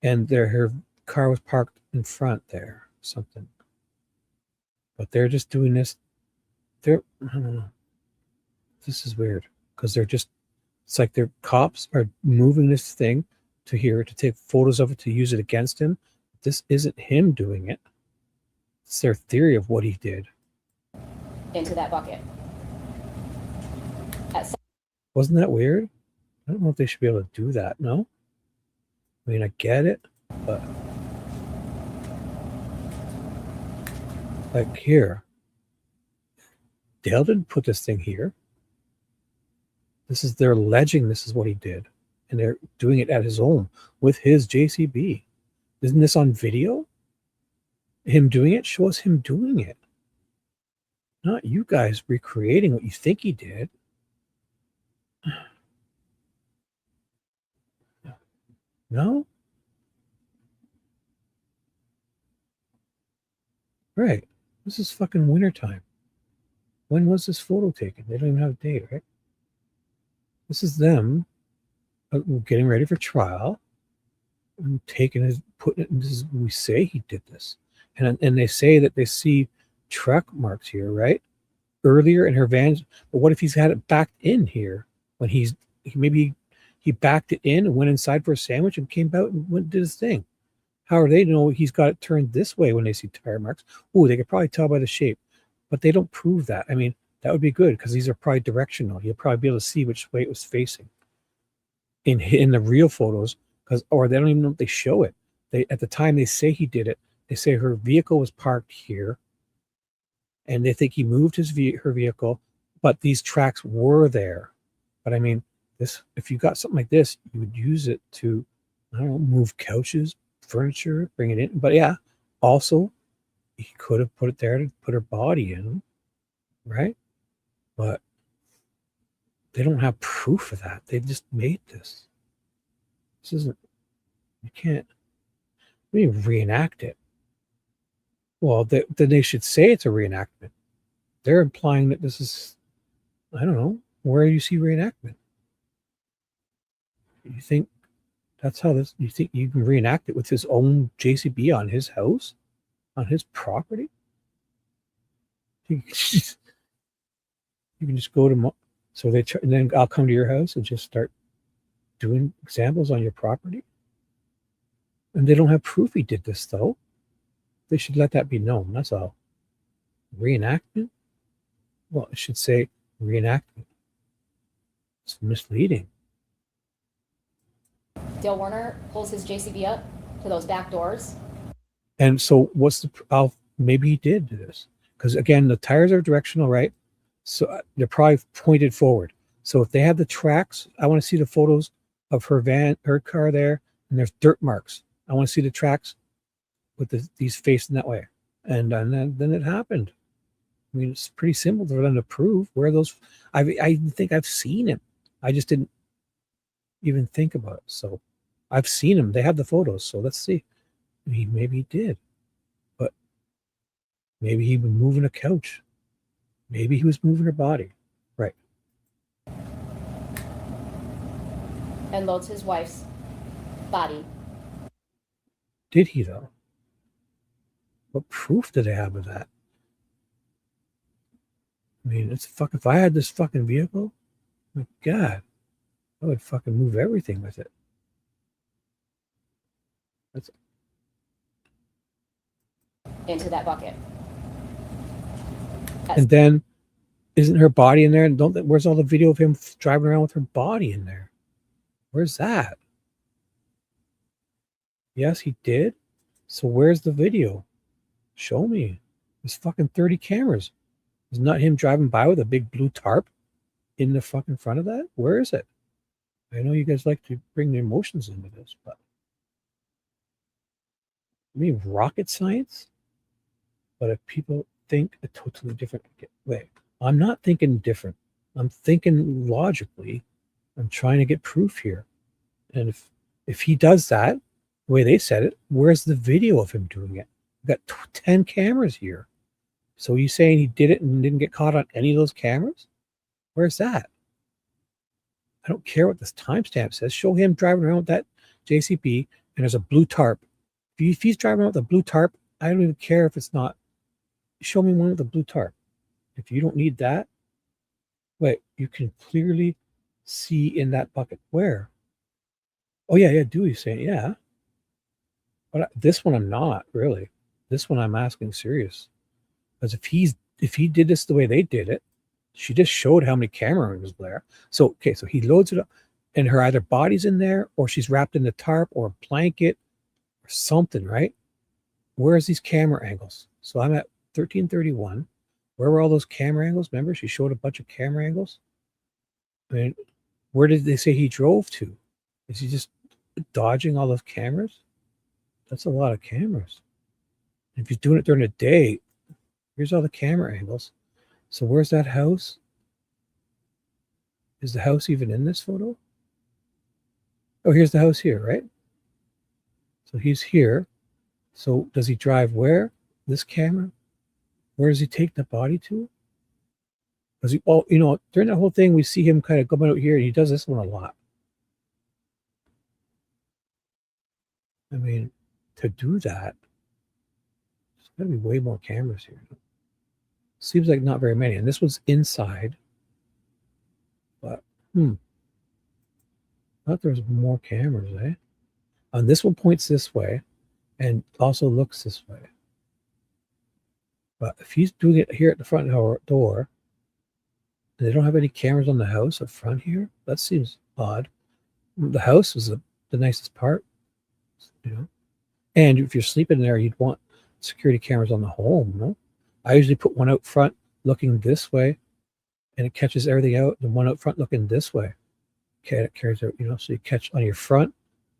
and her car was parked in front there, something. But they're just doing this. I don't know. This is weird because it's like their cops are moving this thing to here to take photos of it to use it against him. This isn't him doing it. It's their theory of what he did. Into that bucket. Wasn't that weird? I don't know if they should be able to do that, no? I mean, I get it, but like here, Dale didn't put this thing here. They're alleging this is what he did, and they're doing it at his home with his JCB. Isn't this on video? Him doing it? Show us him doing it. Not you guys recreating what you think he did. No? Right. This is fucking wintertime. When was this photo taken? They don't even have a date, right? This is them getting ready for trial and putting it, this is, we say he did this. And they say that they see truck marks here, right? Earlier in her van. But what if he's had it backed in here when maybe he backed it in and went inside for a sandwich and came out and did his thing? How do they know he's got it turned this way when they see tire marks? Oh, they could probably tell by the shape, but they don't prove that. I mean, that would be good because these are probably directional. You'll probably be able to see which way it was facing in the real photos, or they don't even know if they show it. At the time they say he did it, they say her vehicle was parked here, and they think he moved her vehicle, but these tracks were there. But I mean, if you got something like this, you would use it to, I don't know, move couches, furniture, bring it in. But yeah, also he could have put it there to put her body in, right? But they don't have proof of that. They just made this. This isn't, you can't reenact it. Well, then they should say it's a reenactment. They're implying that this is, I don't know, where do you see reenactment? You think that's how this, you think you can reenact it with his own JCB on his house, on his property? You can just go to, so they and then I'll come to your house and just start doing examples on your property. And they don't have proof he did this, though. They should let that be known. That's all. Reenactment? Well, it should say reenactment. It's misleading. Dale Warner pulls his JCB up to those back doors. And so maybe he did do this. Because again, the tires are directional, right? So they're probably pointed forward. So if they have the tracks, I want to see the photos of her car there, and there's dirt marks. I want to see the tracks with these facing that way. And then it happened. I mean, it's pretty simple for them to prove where those. I think I've seen him. I just didn't even think about it. So I've seen him. They have the photos. So let's see. Maybe he did, but maybe he was moving a couch. Maybe he was moving her body. Right. And loads his wife's body. Did he though? What proof did they have of that? I mean, if I had this fucking vehicle, my God, I would fucking move everything with it. Into that bucket. And then, isn't her body in there? And where's all the video of him driving around with her body in there? Where's that? Yes, he did. So where's the video? Show me. There's fucking 30 cameras. Is not him driving by with a big blue tarp in the fucking front of that? Where is it? I know you guys like to bring the emotions into this, but I mean rocket science? But if people think a totally different way, I'm not thinking different. I'm thinking logically. I'm trying to get proof here. And if he does that, the way they said it, where's the video of him doing it? We've got 10 cameras here. So you saying he did it and didn't get caught on any of those cameras? Where's that? I don't care what this timestamp says. Show him driving around with that JCB and there's a blue tarp. If he's driving around with a blue tarp, I don't even care if it's not. Show me one with a blue tarp. If you don't need that, wait, you can clearly see in that bucket. Where? Oh, yeah, Dewey's saying, yeah. But this one I'm not, really. This one I'm asking serious. Because if he did this the way they did it, she just showed how many camera angles there. So he loads it up, and her either body's in there, or she's wrapped in the tarp, or a blanket, or something, right? Where's these camera angles? So I'm at 1331. Where were all those camera angles? Remember, she showed a bunch of camera angles. I mean, Where did they say he drove to? Is he just dodging all those cameras? That's a lot of cameras. If he's doing it during the day, here's all the camera angles. So where's that house? Is the house even in this photo? Oh, here's the house here, right? So he's here. So does he drive where? This camera? Where does he take the body to? Does he, well, you know, during that whole thing, we see him kind of going out here, and he does this one a lot. I mean, to do that, there's got to be way more cameras here. Seems like not very many. And this was inside. But, I thought there was more cameras, eh? And this one points this way and also looks this way. But if he's doing it here at the front door, and they don't have any cameras on the house up front here, that seems odd. The house is the nicest part, you know. And if you're sleeping there, you'd want security cameras on the home, no? I usually put one out front looking this way, and it catches everything out, and one out front looking this way. Okay, it carries out, you know, so you catch on your front,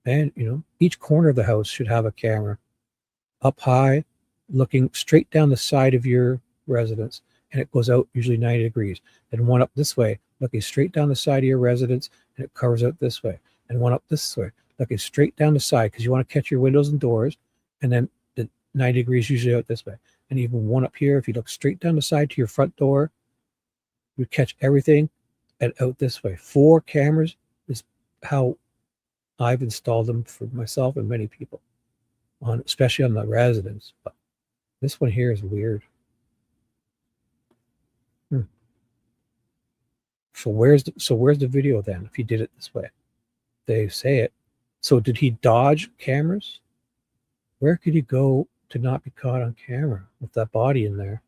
and, you know, each corner of the house should have a camera up high, looking straight down the side of your residence, and it goes out usually 90 degrees. And one up this way, looking straight down the side of your residence, and it covers out this way. And one up this way, looking straight down the side, because you want to catch your windows and doors, and then the 90 degrees usually out this way. And even one up here, if you look straight down the side to your front door, you catch everything and out this way. 4 cameras is how I've installed them for myself and many people, especially on the residence. But this one here is weird. So where's the video then? If he did it this way, they say it. So did he dodge cameras? Where could he go to not be caught on camera with that body in there?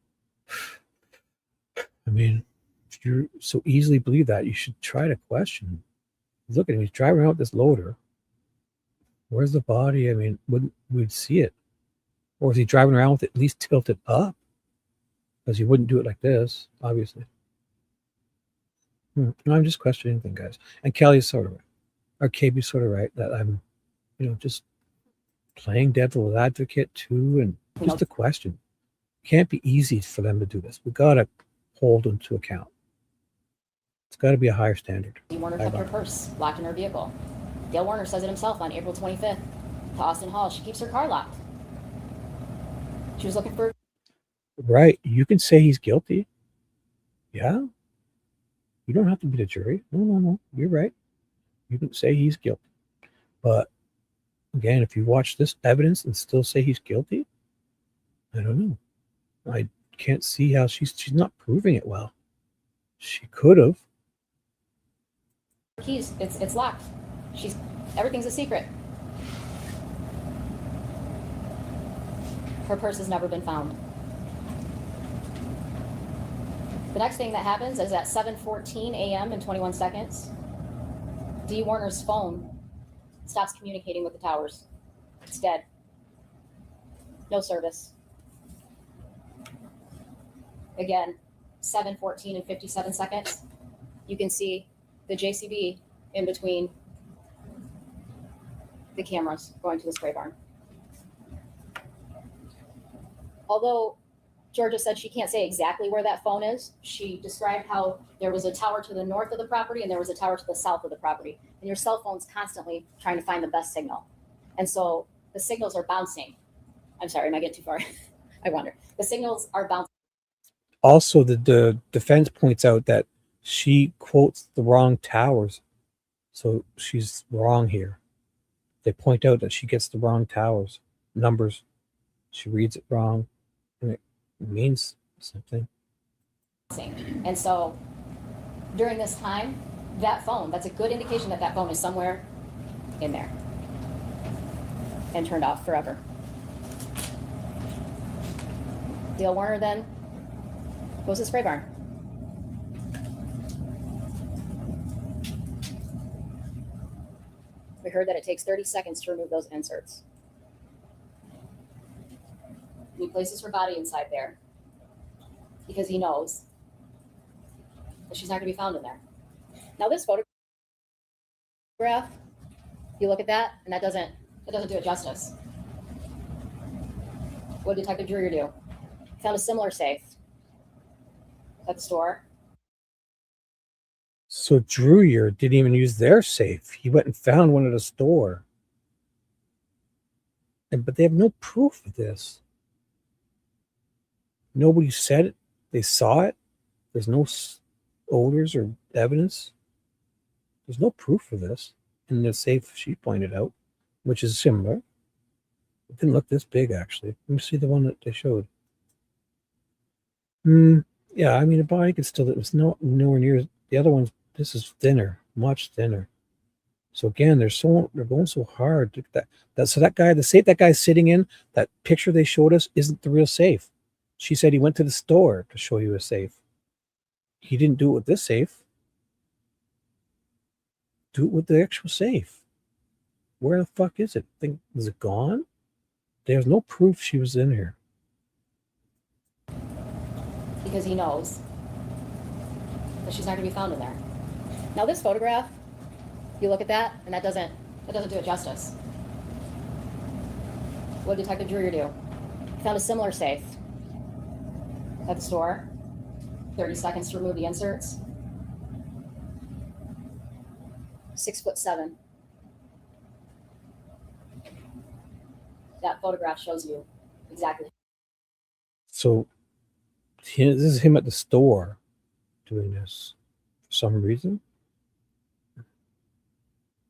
I mean, if you so easily believe that, you should try to question him. Look at him; he's driving around with this loader. Where's the body? I mean, we'd see it, or is he driving around with it at least tilted up? Because he wouldn't do it like this, obviously. No, I'm just questioning things, guys. And Kelly's sort of right. Or KB's sort of right that I'm, you know, just playing devil's advocate too, and just a question. It can't be easy for them to do this. We gotta hold them to account. It's got to be a higher standard. Dee Warner kept her purse locked in her vehicle. Dale Warner says it himself on April 25th to Austin Hall. She keeps her car locked. She was looking for. Right. You can say he's guilty. Yeah. You don't have to be the jury. No. You're right. You can say he's guilty. But again, if you watch this evidence and still say he's guilty, I don't know. I can't see how she's not proving it well. She could have. Keys. It's locked. Everything's a secret. Her purse has never been found. The next thing that happens is at 7:14 a.m. and 21 seconds, Dee Warner's phone stops communicating with the towers. It's dead. No service. Again, 7:14 and 57 seconds, you can see the JCB in between the cameras going to the spray barn. Although Georgia said she can't say exactly where that phone is, she described how there was a tower to the north of the property and there was a tower to the south of the property. And your cell phone's constantly trying to find the best signal. And so the signals are bouncing. I'm sorry, am I getting too far? I wonder. The signals are bouncing. Also, the defense points out that she quotes the wrong towers. So she's wrong here. They point out that she gets the wrong towers, numbers. She reads it wrong, and it means something. And so during this time, that phone, that's a good indication that that phone is somewhere in there and turned off forever. Dale Warner then goes to the spray barn. We heard that it takes 30 seconds to remove those inserts. He places her body inside there because he knows that she's not going to be found in there. Now this photograph Graph. You look at that, and that doesn't do it justice. What did Detective Dreyer do? Found a similar safe at the store. So Dreyer didn't even use their safe. He went and found one at a store. But they have no proof of this. Nobody said it. They saw it. There's no odors or evidence. There's no proof of this in the safe she pointed out, which is similar. It didn't look this big, actually. Let me see the one that they showed. Yeah, I mean, the body could still, it was nowhere near the other ones. This is thinner, much thinner. So again, they're going so hard to so that guy, the safe that guy's sitting in, that picture they showed us isn't the real safe. She said he went to the store to show you a safe. He didn't do it with this safe. Do it with the actual safe. Where the fuck is it? Is it gone? There's no proof she was in here. Because he knows that she's not going to be found in there. Now this photograph, you look at that, and that doesn't do it justice. What did Detective Dreyer do? Found a similar safe at the store. 30 seconds to remove the inserts. 6'7". That photograph shows you exactly. So this is him at the store doing this for some reason.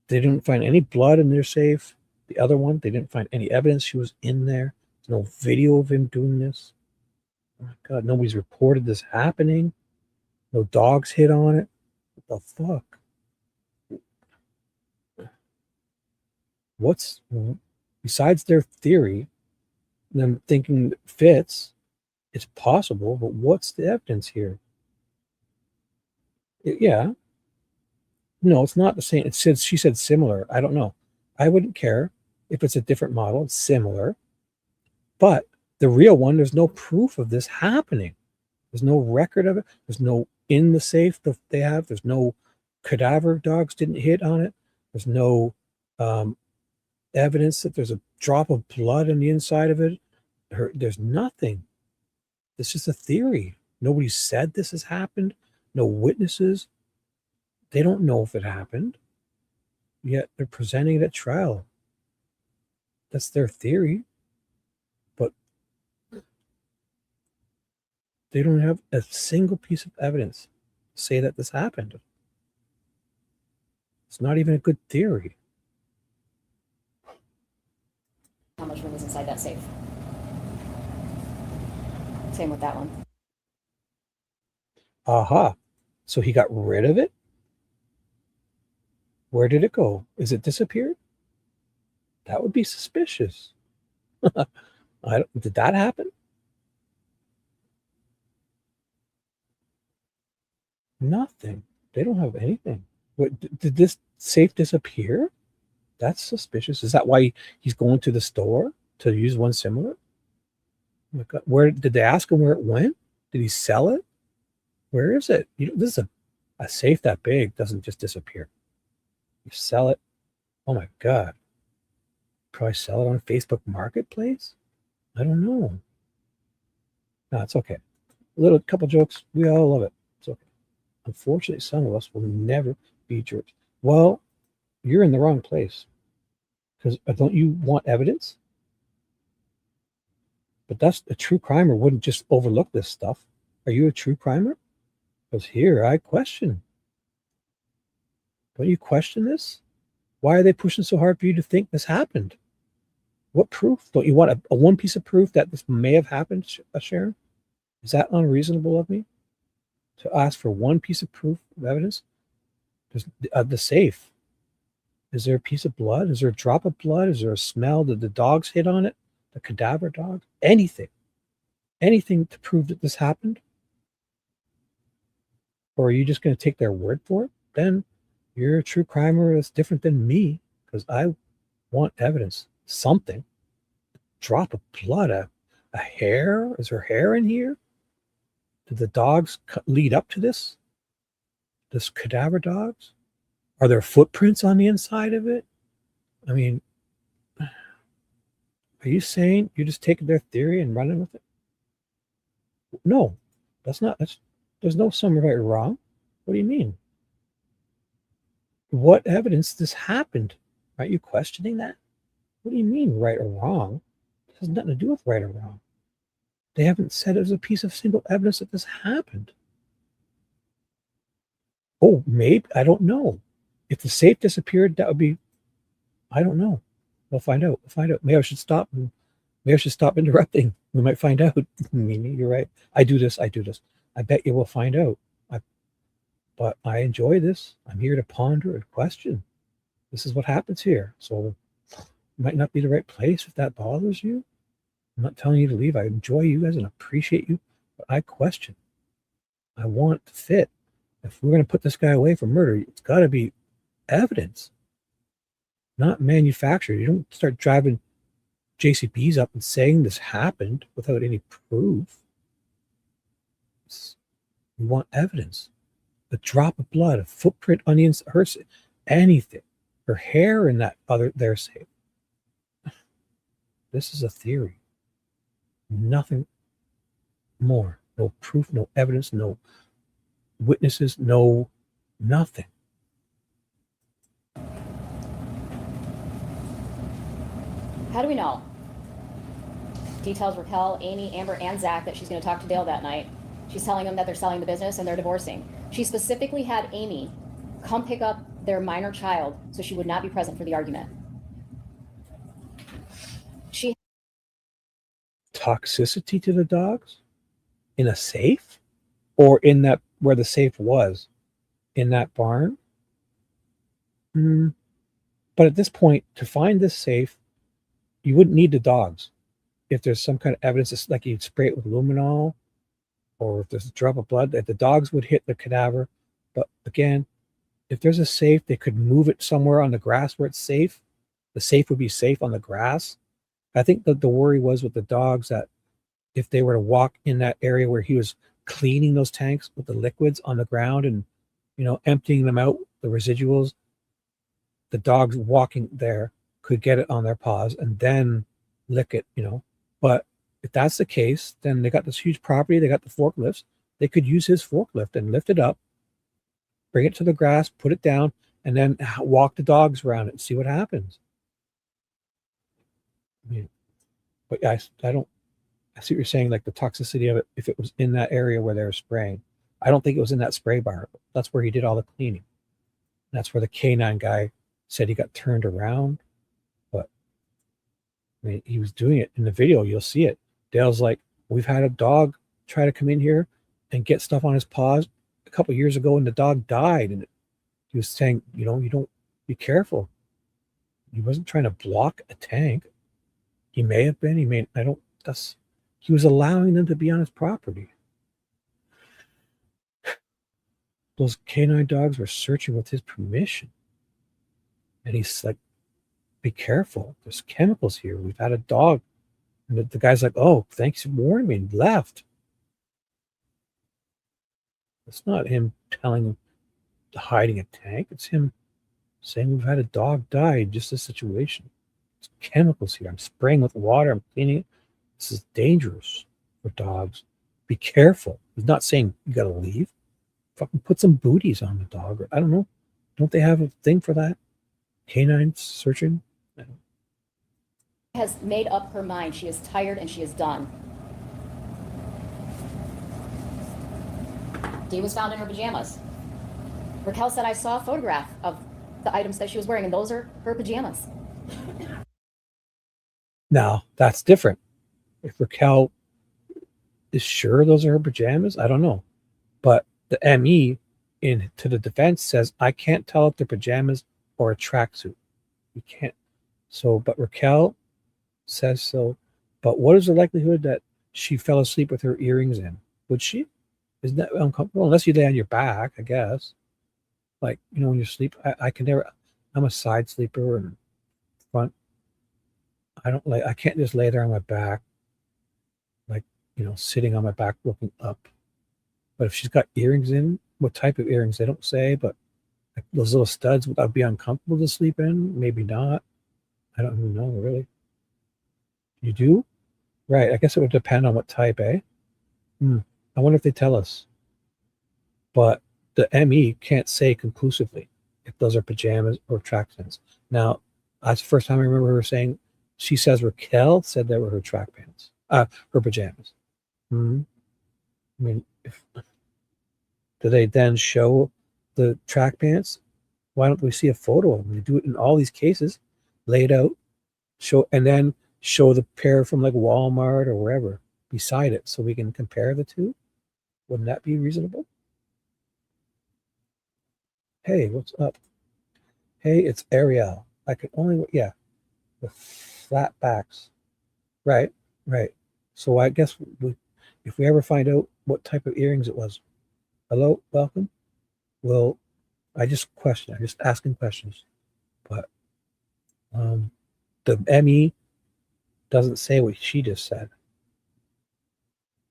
They didn't find any blood in their safe. The other one, they didn't find any evidence she was in there. There's no video of him doing this. Oh my God, nobody's reported this happening. No dogs hit on it. What the fuck? What's, besides their theory, them thinking it fits, it's possible, but what's the evidence here? Yeah. No, it's not the same. It said, she said similar. I don't know. I wouldn't care if it's a different model. It's similar. But the real one, there's no proof of this happening. There's no record of it. There's no in the safe that they have. There's no cadaver dogs didn't hit on it. There's no evidence that there's a drop of blood on the inside of it. There's nothing. It's just a theory. Nobody said this has happened. No witnesses. They don't know if it happened. Yet they're presenting it at trial. That's their theory. But they don't have a single piece of evidence to say that this happened. It's not even a good theory. How much room is inside that safe? Same with that one. Aha. So he got rid of it? Where did it go? Is it disappeared? That would be suspicious. Did that happen? Nothing. They don't have anything. What, did this safe disappear? That's suspicious. Is that why he's going to the store to use one similar? Oh my God. Where did they ask him where it went? Did he sell it? Where is it? This is a safe that big doesn't just disappear. You sell it. Oh my God. Probably sell it on Facebook Marketplace? I don't know. No, it's okay. A couple jokes. We all love it. It's okay. Unfortunately, some of us will never be jerks. Well, you're in the wrong place. Because don't you want evidence? But that's a true crimer wouldn't just overlook this stuff. Are you a true crimer? Because here I question. Don't you question this? Why are they pushing so hard for you to think this happened? What proof? Don't you want a one piece of proof that this may have happened, Sharon? Is that unreasonable of me to ask for one piece of proof of evidence? There's the safe. Is there a piece of blood? Is there a drop of blood? Is there a smell? Did the dogs hit on it? The cadaver dog? Anything. Anything to prove that this happened? Or are you just going to take their word for it? Then you're a true crimer that's different than me because I want evidence. Something. Drop of blood. A hair? Is there hair in here? Did the dogs lead up to this? This cadaver dogs? Are there footprints on the inside of it? I mean, are you saying you're just taking their theory and running with it? No, there's no some right or wrong. What do you mean? What evidence this happened? Aren't you questioning that? What do you mean right or wrong? This has nothing to do with right or wrong. They haven't said there's a piece of single evidence that this happened. Oh, maybe, I don't know. If the safe disappeared, that would be, I don't know. We'll find out. We'll find out. Maybe I should stop. Maybe I should stop interrupting. We might find out. Mimi, you're right. I do this. I bet you will find out. But I enjoy this. I'm here to ponder and question. This is what happens here. So it might not be the right place if that bothers you. I'm not telling you to leave. I enjoy you guys and appreciate you, but I question. I want it to fit. If we're going to put this guy away for murder, it's got to be evidence, not manufactured. You don't start driving JCBs up and saying this happened without any proof. We want evidence. A drop of blood, a footprint on the inside, her, anything. Her hair in that other, they're safe. This is a theory. Nothing more. No proof, no evidence, no witnesses, no nothing. How do we know? Details Raquel, Amy, Amber, and Zach that she's going to talk to Dale that night. She's telling them that they're selling the business and they're divorcing. She specifically had Amy come pick up their minor child so she would not be present for the argument. She Toxicity to the dogs in a safe, or in that where the safe was in that barn. But at this point, to find this safe, you wouldn't need the dogs. If there's some kind of evidence, it's like you'd spray it with luminol, or if there's a drop of blood, that the dogs would hit the cadaver. But again, if there's a safe, they could move it somewhere on the grass where it's safe. The safe would be safe on the grass. I think that the worry was with the dogs that if they were to walk in that area where he was cleaning those tanks with the liquids on the ground and, emptying them out, the residuals, the dogs walking there could get it on their paws and then lick it, But if that's the case, then they got this huge property, they got the forklifts. They could use his forklift and lift it up, bring it to the grass, put it down, and then walk the dogs around it and see what happens. But I see what you're saying, like the toxicity of it, if it was in that area where they were spraying. I don't think it was in that spray bar. That's where he did all the cleaning. That's where the canine guy said he got turned around. But he was doing it in the video. You'll see it. Dale's like, we've had a dog try to come in here and get stuff on his paws a couple of years ago, and the dog died. And he was saying, you don't be careful. He wasn't trying to block a tank. He may have been. He was allowing them to be on his property. Those canine dogs were searching with his permission. And he's like, be careful. There's chemicals here. We've had a dog. And the guy's like, oh, thanks for warning me, and left. It's not him telling him hiding a tank. It's him saying we've had a dog die in just this situation. There's chemicals here. I'm spraying with water. I'm cleaning it. This is dangerous for dogs. Be careful. He's not saying you got to leave. Fucking put some booties on the dog. I don't know. Don't they have a thing for that? Canine searching? has made up her mind. She is tired and she is done. Dee was found in her pajamas. Raquel said, I saw a photograph of the items that she was wearing, and those are her pajamas. Now, that's different. If Raquel is sure those are her pajamas, I don't know. But the ME to the defense says, I can't tell if they're pajamas or a tracksuit. You can't. So, but Raquel says so. But what is the likelihood that she fell asleep with her earrings in? Would she? Isn't that uncomfortable? Unless you lay on your back, I guess. Like, when you sleep, I can never, I'm a side sleeper and front. I can't just lay there on my back, like, sitting on my back looking up. But if she's got earrings in, what type of earrings, they don't say, but Like those little studs, would that be uncomfortable to sleep in? Maybe not. I don't even know, really. You do? Right. I guess it would depend on what type, eh? I wonder if they tell us. But the ME can't say conclusively if those are pajamas or track pants. Now, that's the first time I remember her saying, she says Raquel said they were her track pants, her pajamas. I mean, do they then show the track pants? Why don't we see a photo of them? They do it in all these cases, lay it out, show, and then show the pair from like Walmart or wherever beside it so we can compare the two. Wouldn't that be reasonable? Hey, what's up? Hey, it's Ariel. I could only, yeah, the flat backs. Right. So I guess if we ever find out what type of earrings it was, hello, welcome. Well, I'm just asking questions. But the ME doesn't say what she just said.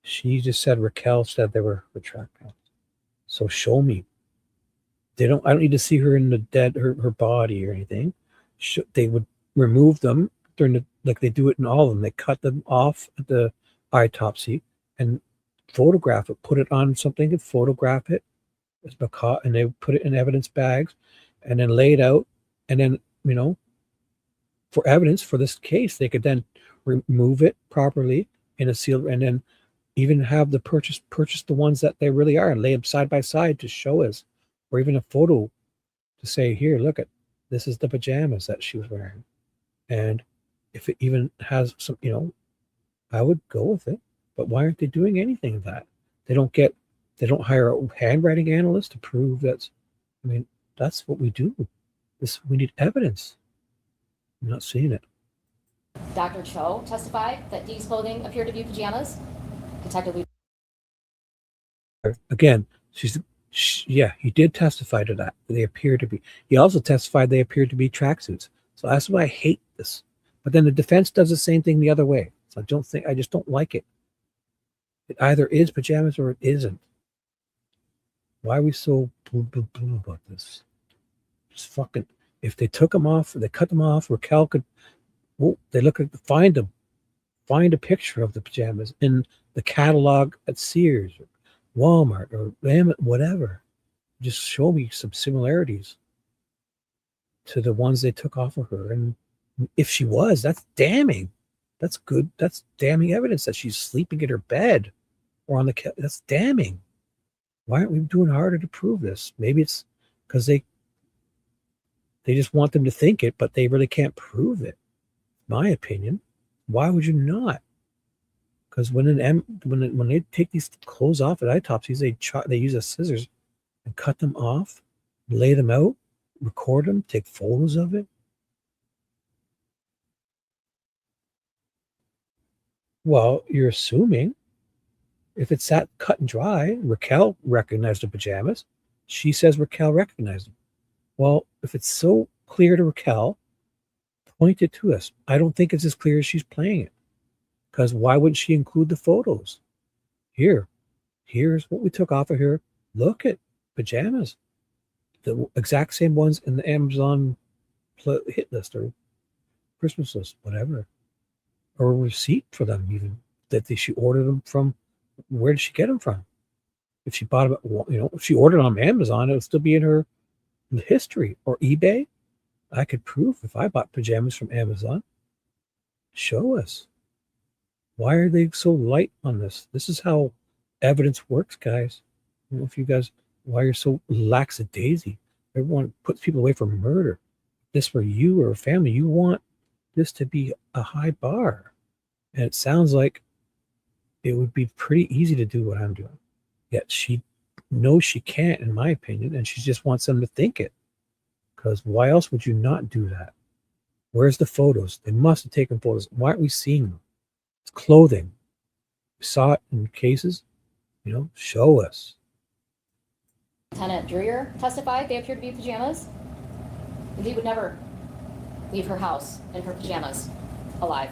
She just said Raquel said they were her track pants. So show me. I don't need to see her in her body or anything. They would remove them like they do it in all of them. They cut them off at the autopsy and photograph it, put it on something and photograph it, and they put it in evidence bags and then lay it out. And then, for evidence for this case, they could then remove it properly in a sealed, and then even have the purchase the ones that they really are and lay them side by side to show us, or even a photo to say, here, look at, this is the pajamas that she was wearing. And if it even has some, I would go with it. But why aren't they doing anything of that? They don't hire a handwriting analyst to prove that's what we do. We need evidence. I'm not seeing it. Dr. Cho testified that Dee's clothing appeared to be pajamas. Detective Again, he did testify to that. They appear to be. He also testified they appeared to be tracksuits. So that's why I hate this. But then the defense does the same thing the other way. So I just don't like it. It either is pajamas or it isn't. Why are we so blue about this? Just fucking, if they took them off, or they cut them off, Raquel could, they look at, find a picture of the pajamas in the catalog at Sears or Walmart or whatever. Just show me some similarities to the ones they took off of her. And if she was, that's damning. That's good. That's damning evidence that she's sleeping in her bed or on the that's damning. Why aren't we doing harder to prove this? Maybe it's because they just want them to think it, but they really can't prove it. My opinion. Why would you not? Because when they take these clothes off at autopsies, they use a scissors and cut them off, lay them out, record them, take photos of it. Well, you're assuming if it's that cut and dry, Raquel recognized the pajamas. She says Raquel recognized them. Well, if it's so clear to Raquel, point it to us. I don't think it's as clear as she's playing it. Because why wouldn't she include the photos? Here's what we took off of here. Look at pajamas. The exact same ones in the Amazon hit list or Christmas list, whatever. Or a receipt for them even. That she ordered them from. Where did she get them from? If she bought them, if she ordered on Amazon, it would still be in her history. Or eBay. I could prove if I bought pajamas from Amazon. Show us. Why are they so light on this? This is how evidence works, guys. I don't know if you guys, why you're so lackadaisy. Everyone puts people away for murder. If this were you or a family, you want this to be a high bar. And it sounds like it would be pretty easy to do what I'm doing. Yet she knows she can't, in my opinion, and she just wants them to think it. Because why else would you not do that? Where's the photos? They must have taken photos. Why aren't we seeing them? It's clothing. We saw it in cases. Show us. Lieutenant Dreyer testified they appeared to be pajamas. Dee would never leave her house in her pajamas alive.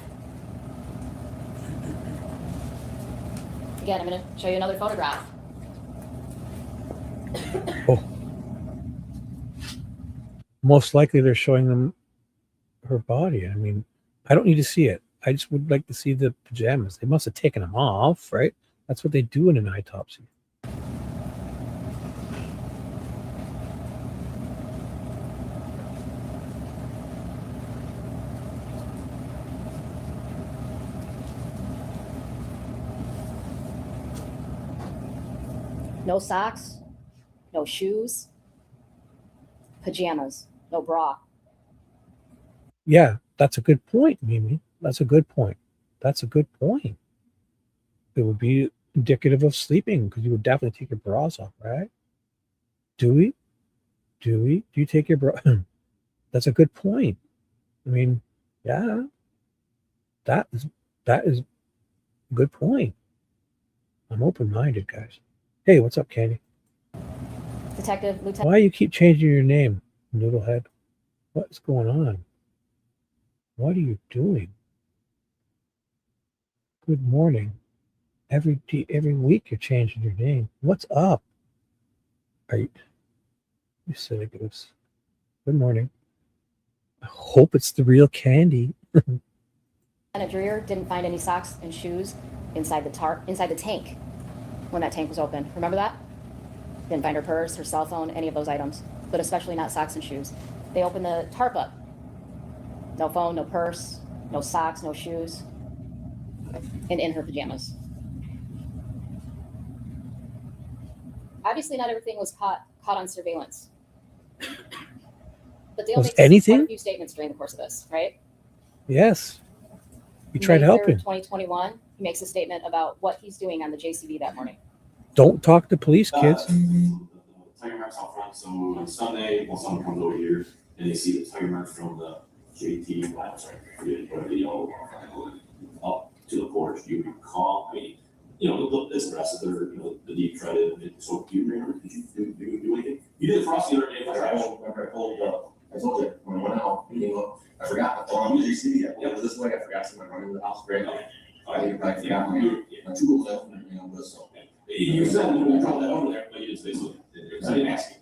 Again, I'm going to show you another photograph. Oh. most likely they're showing them her body. I mean, I don't need to see it. I just would like to see the pajamas. They must have taken them off, right? That's what they do in an autopsy. No socks, no shoes, pajamas, no bra. Yeah, that's a good point, Mimi. That's a good point. That's a good point. It would be indicative of sleeping because you would definitely take your bras off, right? Do we? Do you take your bra? That's a good point. I mean, yeah, that is a good point. I'm open-minded, guys. Hey, what's up, Candy? Detective, Lieutenant. Why you keep changing your name, Noodlehead? What's going on? What are you doing? Good morning. Every week you're changing your name. What's up? Are you silly goose? Good morning. I hope it's the real Candy. Lieutenant Dreer didn't find any socks and shoes inside the tank when that tank was open. Remember that? Didn't find her purse, her cell phone, any of those items, but especially not socks and shoes. They opened the tarp up. No phone, no purse, no socks, no shoes, and in her pajamas. Obviously, not everything was caught on surveillance. But Dale Was makes anything? quite a few statements during the course of this, right? Yes. You tried May 3rd, helping. 2021, he makes a statement about what he's doing on the JCB that morning. Don't talk to police, kids. Tire marks out front, so on Sunday, when someone comes over here and they see the tire marks from the JT, I'm sorry, video up to the porch, you can call, I mean, you know, this rest of their, you know, the deep treaded, so do you remember, did you do anything? You did it for us the other day. I told you, when I went out, I forgot, I thought I was JCB, I went this way, I forgot someone running to the house, great. I forgot my tool left, you know, this, so. You said you dropped that over there, but you didn't say so. I didn't ask you.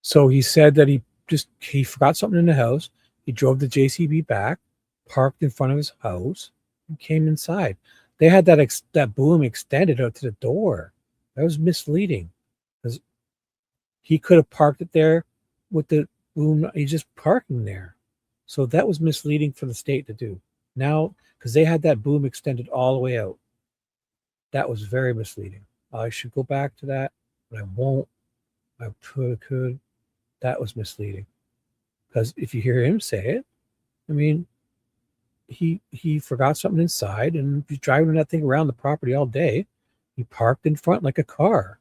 So he said that he forgot something in the house. He drove the JCB back, parked in front of his house, and came inside. They had that boom extended out to the door. That was misleading because he could have parked it there with the boom. He's just parking there. So that was misleading for the state to do. Now, because they had that boom extended all the way out. That was very misleading. I should go back to that, but I won't. I could. That was misleading. Because if you hear him say it, I mean, he forgot something inside, and he's driving that thing around the property all day. He parked in front like a car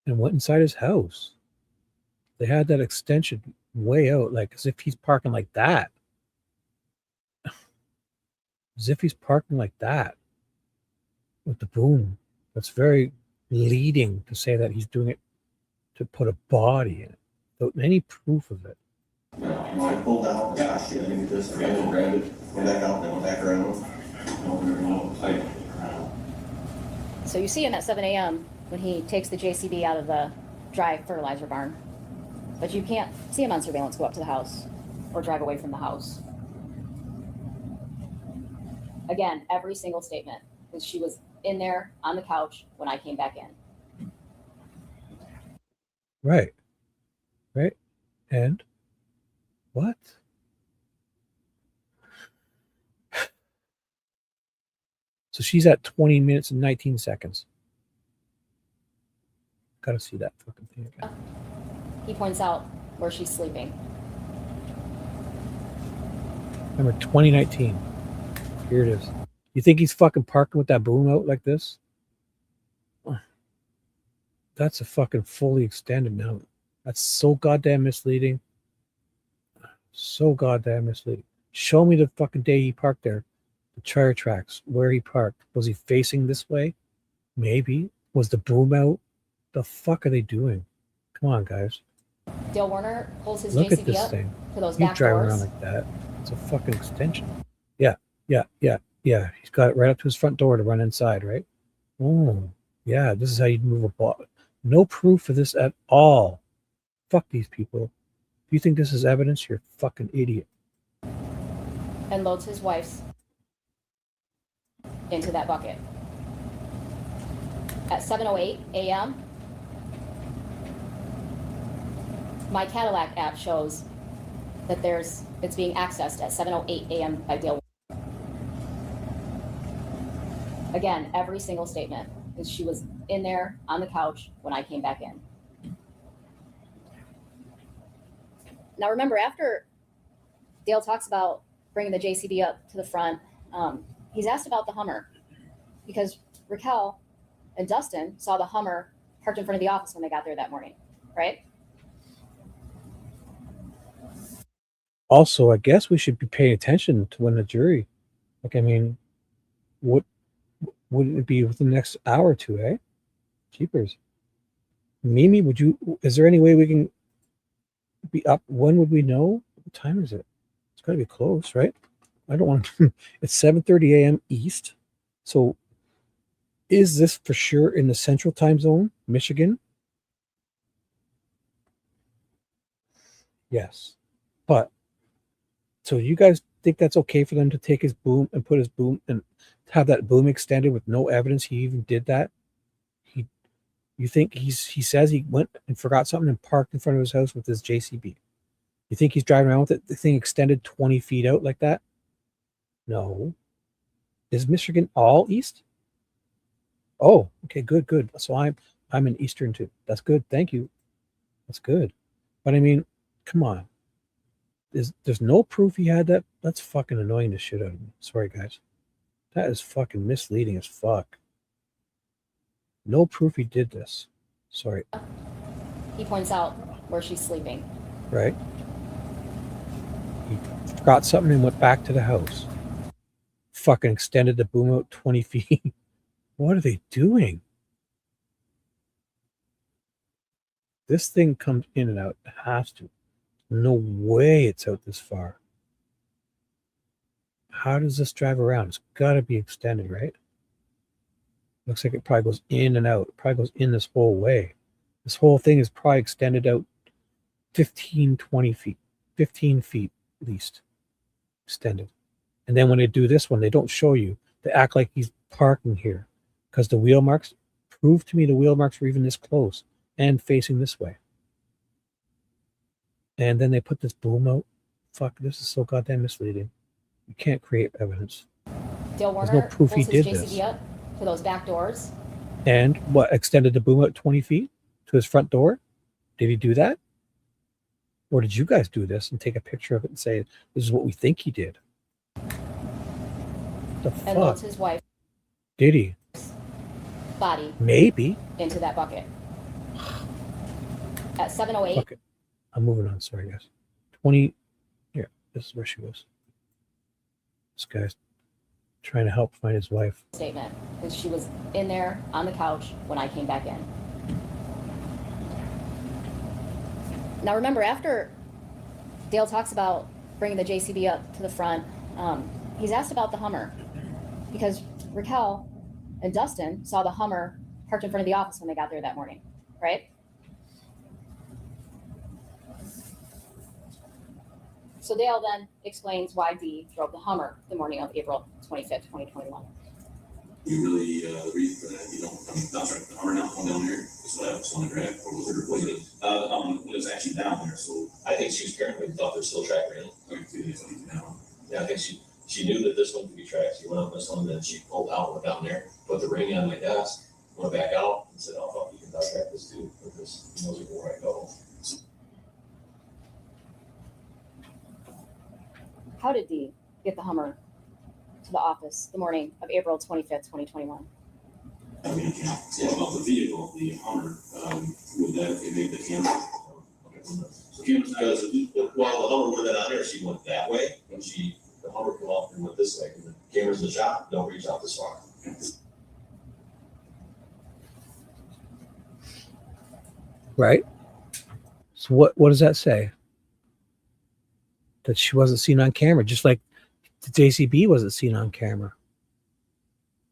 and went inside his house. They had that extension way out, like as if he's parking like that. As if he's parking like that with the boom. That's very leading to say that he's doing it to put a body in it without any proof of it. I pulled out, gosh, shit, I didn't get this, I ran and grabbed it, went back out, then went back around. So you see him at 7 a.m. when he takes the JCB out of the dry fertilizer barn. But you can't see him on surveillance go up to the house or drive away from the house. Again, every single statement was she was in there on the couch when I came back in. Right. And what? So she's at 20 minutes and 19 seconds. Gotta see that fucking thing again. He points out where she's sleeping. Remember 2019. Here it is. You think he's fucking parking with that boom out like this? That's a fucking fully extended now. That's so goddamn misleading. So goddamn misleading. Show me the fucking day he parked there. The tire tracks, where he parked. Was he facing this way? Maybe. Was the boom out? The fuck are they doing? Come on, guys. Dale Warner pulls his Look at JCB this up thing. to those He's back driving doors. around like that. It's a fucking extension. Yeah. He's got it right up to his front door to run inside, right? Oh, yeah. This is how you move a ball. No proof of this at all. Fuck these people. you think this is evidence? You're a fucking idiot. And loads his wife's into that bucket. At 7:08 a.m., my Cadillac app shows that it's being accessed at 7:08 a.m. by Dale. Again, every single statement is she was in there on the couch when I came back in. Now remember, after Dale talks about bringing the JCB up to the front, he's asked about the Hummer because Raquel and Dustin saw the Hummer parked in front of the office when they got there that morning, right? Also, I guess we should be paying attention to when the jury, like, I mean, what wouldn't it be within the next hour or two, eh? Jeepers. Mimi, is there any way we can be up? When would we know? What time is it? It's got to be close, right? I don't want to. It's 7:30 a.m. East. So is this for sure in the central time zone, Michigan? Yes. But, so you guys think that's okay for them to take his boom and put his boom and have that boom extended with no evidence he even did that? You think he says he went and forgot something and parked in front of his house with his JCB? You think he's driving around with it, the thing extended 20 feet out like that? No. Is Michigan all east? Oh, okay, good. So I'm in Eastern too. That's good. Thank you. That's good. But I mean, come on. There's no proof he had that. That's fucking annoying the shit out of me. Sorry, guys. That is fucking misleading as fuck. No proof he did this. Sorry. He points out where she's sleeping. Right? He forgot something and went back to the house. Fucking extended the boom out 20 feet. What are they doing? This thing comes in and out. It has to. No way it's out this far. How does this drive around? It's got to be extended, right? Looks like it probably goes in and out. It probably goes in this whole way. This whole thing is probably extended out 15, 20 feet. 15 feet at least. Extended. And then when they do this one, they don't show you. They act like he's parking here. Because the wheel marks, prove to me the wheel marks were even this close and facing this way. And then they put this boom out. Fuck, this is so goddamn misleading. You can't create evidence. Dale Warner There's no proof he pulls his did JCB this. up to those back doors. And what, extended the boom out 20 feet to his front door? Did he do that? Or did you guys do this and take a picture of it and say, this is what we think he did? The And loads his wife's Did he? body Maybe. into that bucket. At 7:08. Okay. I'm moving on. Sorry, guys. 20. Here, this is where she was. This guy's trying to help find his wife. Statement is she was in there on the couch when I came back in. Now remember, after Dale talks about bringing the JCB up to the front, he's asked about the Hummer because Raquel and Dustin saw the Hummer parked in front of the office when they got there that morning, right? So Dale then explains why Dee drove the Hummer the morning of April 25th, 2021. You really, the reason for that, you don't, that's right, the Hummer not going down there, is what I was on the track, or was it? It was actually down there, so. I think she was paranoid, thought there's still track running. Yeah, I think she knew that this one could be tracked. She went up this one, then she pulled out, went down there, put the ring on my desk, went back out, and said, oh, fuck, you can track this too, because he knows where I go. How did Dee get the Hummer to the office the morning of April 25th, 2021? I mean, yeah, about the vehicle, the Hummer, would that, it made the camera. So cameras, because, while the Hummer went on there, she went that way, when the Hummer came off and went this way, and the cameras in the shop don't reach out this far. Right? So what does that say? That she wasn't seen on camera, just like the JCB wasn't seen on camera.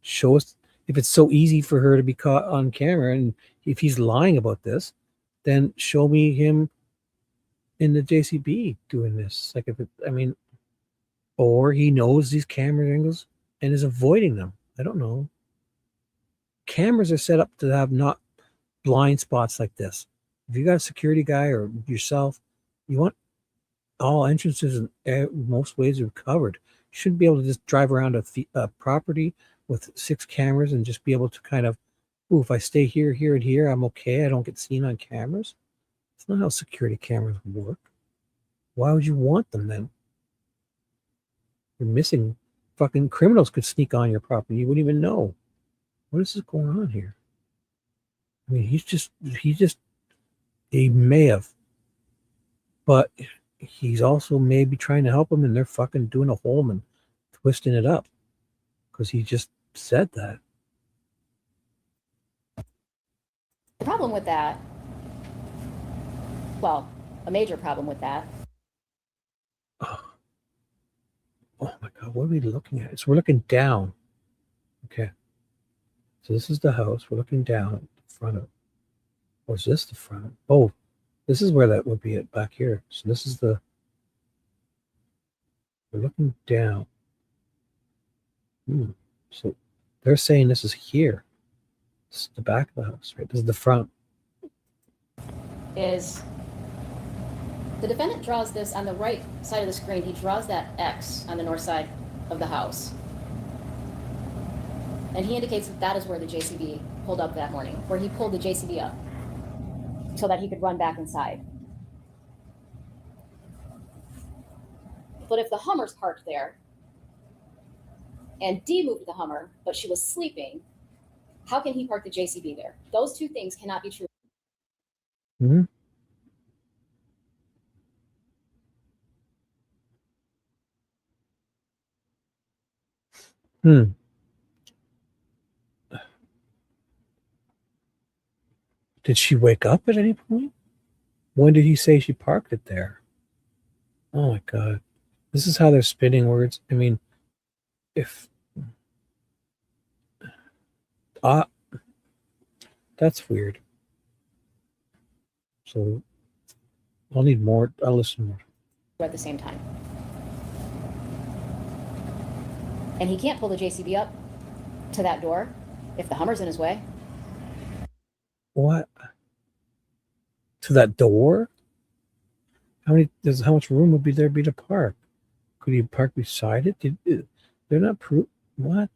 Show us, if it's so easy for her to be caught on camera, and if he's lying about this, then show me him in the JCB doing this. Like, if it, I mean, or he knows these camera angles and is avoiding them. I don't know. Cameras are set up to have not blind spots like this. If you got a security guy or yourself, you want all entrances and most ways are covered. You shouldn't be able to just drive around a property with 6 cameras and just be able to kind of, ooh, if I stay here, here, and here, I'm okay. I don't get seen on cameras. It's not how security cameras work. Why would you want them then? You're missing. Fucking criminals could sneak on your property. You wouldn't even know. What is going on here? I mean, he may have, but he's also maybe trying to help them, and they're fucking doing a Holman, twisting it up because he just said that. The problem with that, well, a major problem with that. Oh my God, what are we looking at? So we're looking down. Okay. So this is the house. We're looking down at the front of it. Or is this the front? Oh, this is where that would be at back here. So this is we're looking down. So they're saying this is here. This is the back of the house, right? This is the front. Is the defendant draws this on the right side of the screen. He draws that X on the north side of the house. And he indicates that that is where the JCB pulled up that morning, where he pulled the JCB up so that he could run back inside. But if the Hummer's parked there and Dee moved the Hummer, but she was sleeping, how can he park the JCB there? Those two things cannot be true. Mm-hmm. Did she wake up at any point? When did he say she parked it there? Oh my God. This is how they're spinning words. I mean, if that's weird. So I'll need more. I'll listen more. At the same time. And he can't pull the JCB up to that door if the Hummer's in his way. What? To that door? How much room would there be to park? Could he park beside it? They're not what?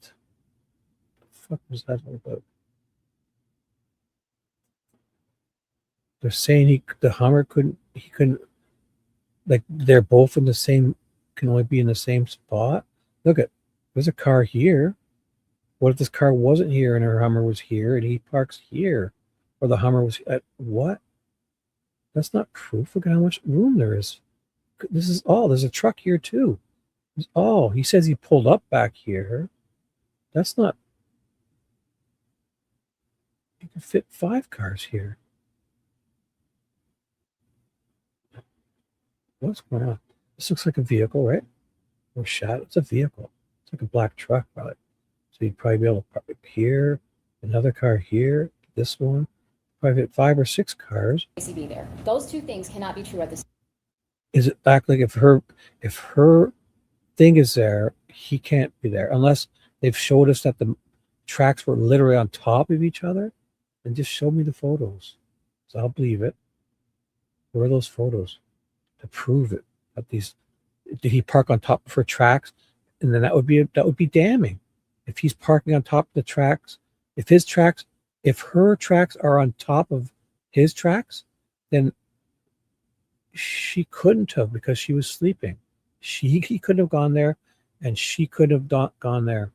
The fuck was that all about? They're saying the Hummer couldn't, like, they're both in the same, can only be in the same spot. Look there's a car here. What if this car wasn't here and her Hummer was here and he parks here? Or the Hummer was at what? That's not proof. Look at how much room there is. There's a truck here too. He says he pulled up back here. That's not, you can fit 5 cars here. What's going on? This looks like a vehicle, right? Or shadow. It's a vehicle. It's like a black truck, probably. So you'd probably be able to park it here, another car here, this one. Probably fit 5 or 6 cars. JCB there. Those two things cannot be true at the same time. Is it back like if her thing is there, he can't be there unless they've showed us that the tracks were literally on top of each other? And just show me the photos, so I'll believe it. Where are those photos to prove it? Did he park on top of her tracks? And then that would be damning. If he's parking on top of the tracks, if her tracks are on top of his tracks, then she couldn't have, because she was sleeping. He couldn't have gone there, and she could have gone there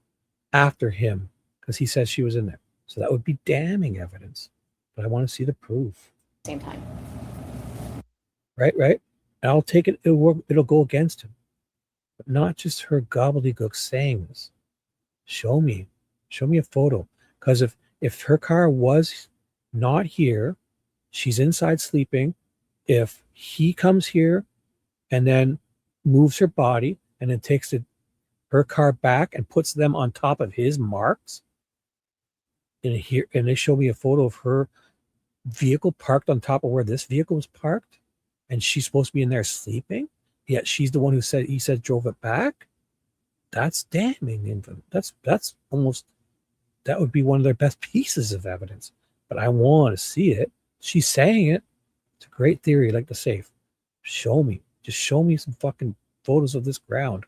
after him because he says she was in there. So that would be damning evidence. But I want to see the proof. Same time. Right. And I'll take it. It'll go against him, but not just her gobbledygook saying this. Show me a photo. Because if her car was not here, she's inside sleeping. If he comes here and then moves her body and then takes her car back and puts them on top of his marks, and they show me a photo of her vehicle parked on top of where this vehicle was parked, and she's supposed to be in there sleeping, yet she's the one who said he said drove it back. That's damning. That's almost, that would be one of their best pieces of evidence. But I want to see it. She's saying it. It's a great theory, like the safe. Show me. Just show me some fucking photos of this ground.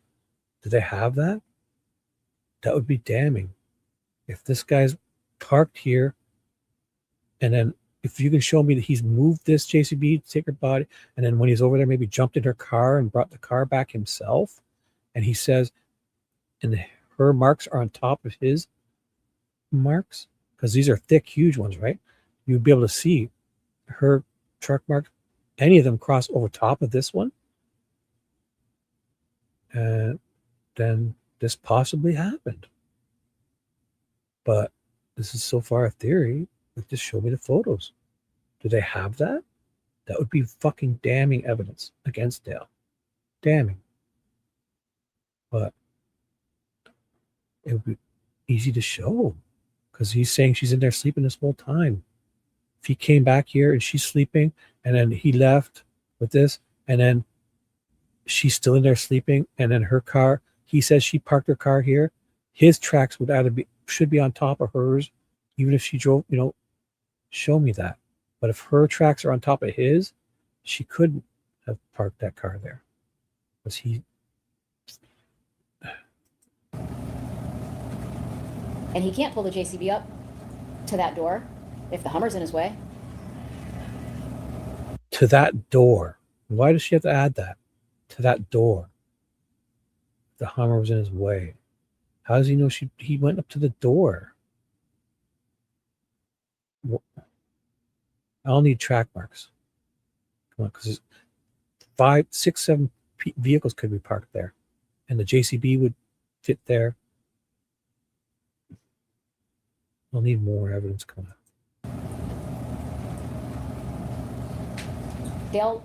Do they have that? That would be damning. If this guy's parked here, and then if you can show me that he's moved this JCB to take her body, and then when he's over there, maybe jumped in her car and brought the car back himself, and he says, and her marks are on top of his marks, because these are thick, huge ones, right? You'd be able to see her truck marks, any of them cross over top of this one, and then this possibly happened. But this is so far a theory. Like, just show me the photos. Do they have that? That would be fucking damning evidence against Dale. Damning. But it would be easy to show, because he's saying she's in there sleeping this whole time. If he came back here and she's sleeping, and then he left with this, and then she's still in there sleeping, and then her car, he says she parked her car here, his tracks would either be, should be on top of hers, even if she drove, show me that. But if her tracks are on top of his, she couldn't have parked that car there. Was he? And he can't pull the JCB up to that door if the Hummer's in his way. To that door. Why does she have to add that? To that door. The Hummer was in his way. How does he know he went up to the door? I'll need track marks. Come on, because 5, 6, 7 vehicles could be parked there, and the JCB would fit there. I'll need more evidence coming up. Dale,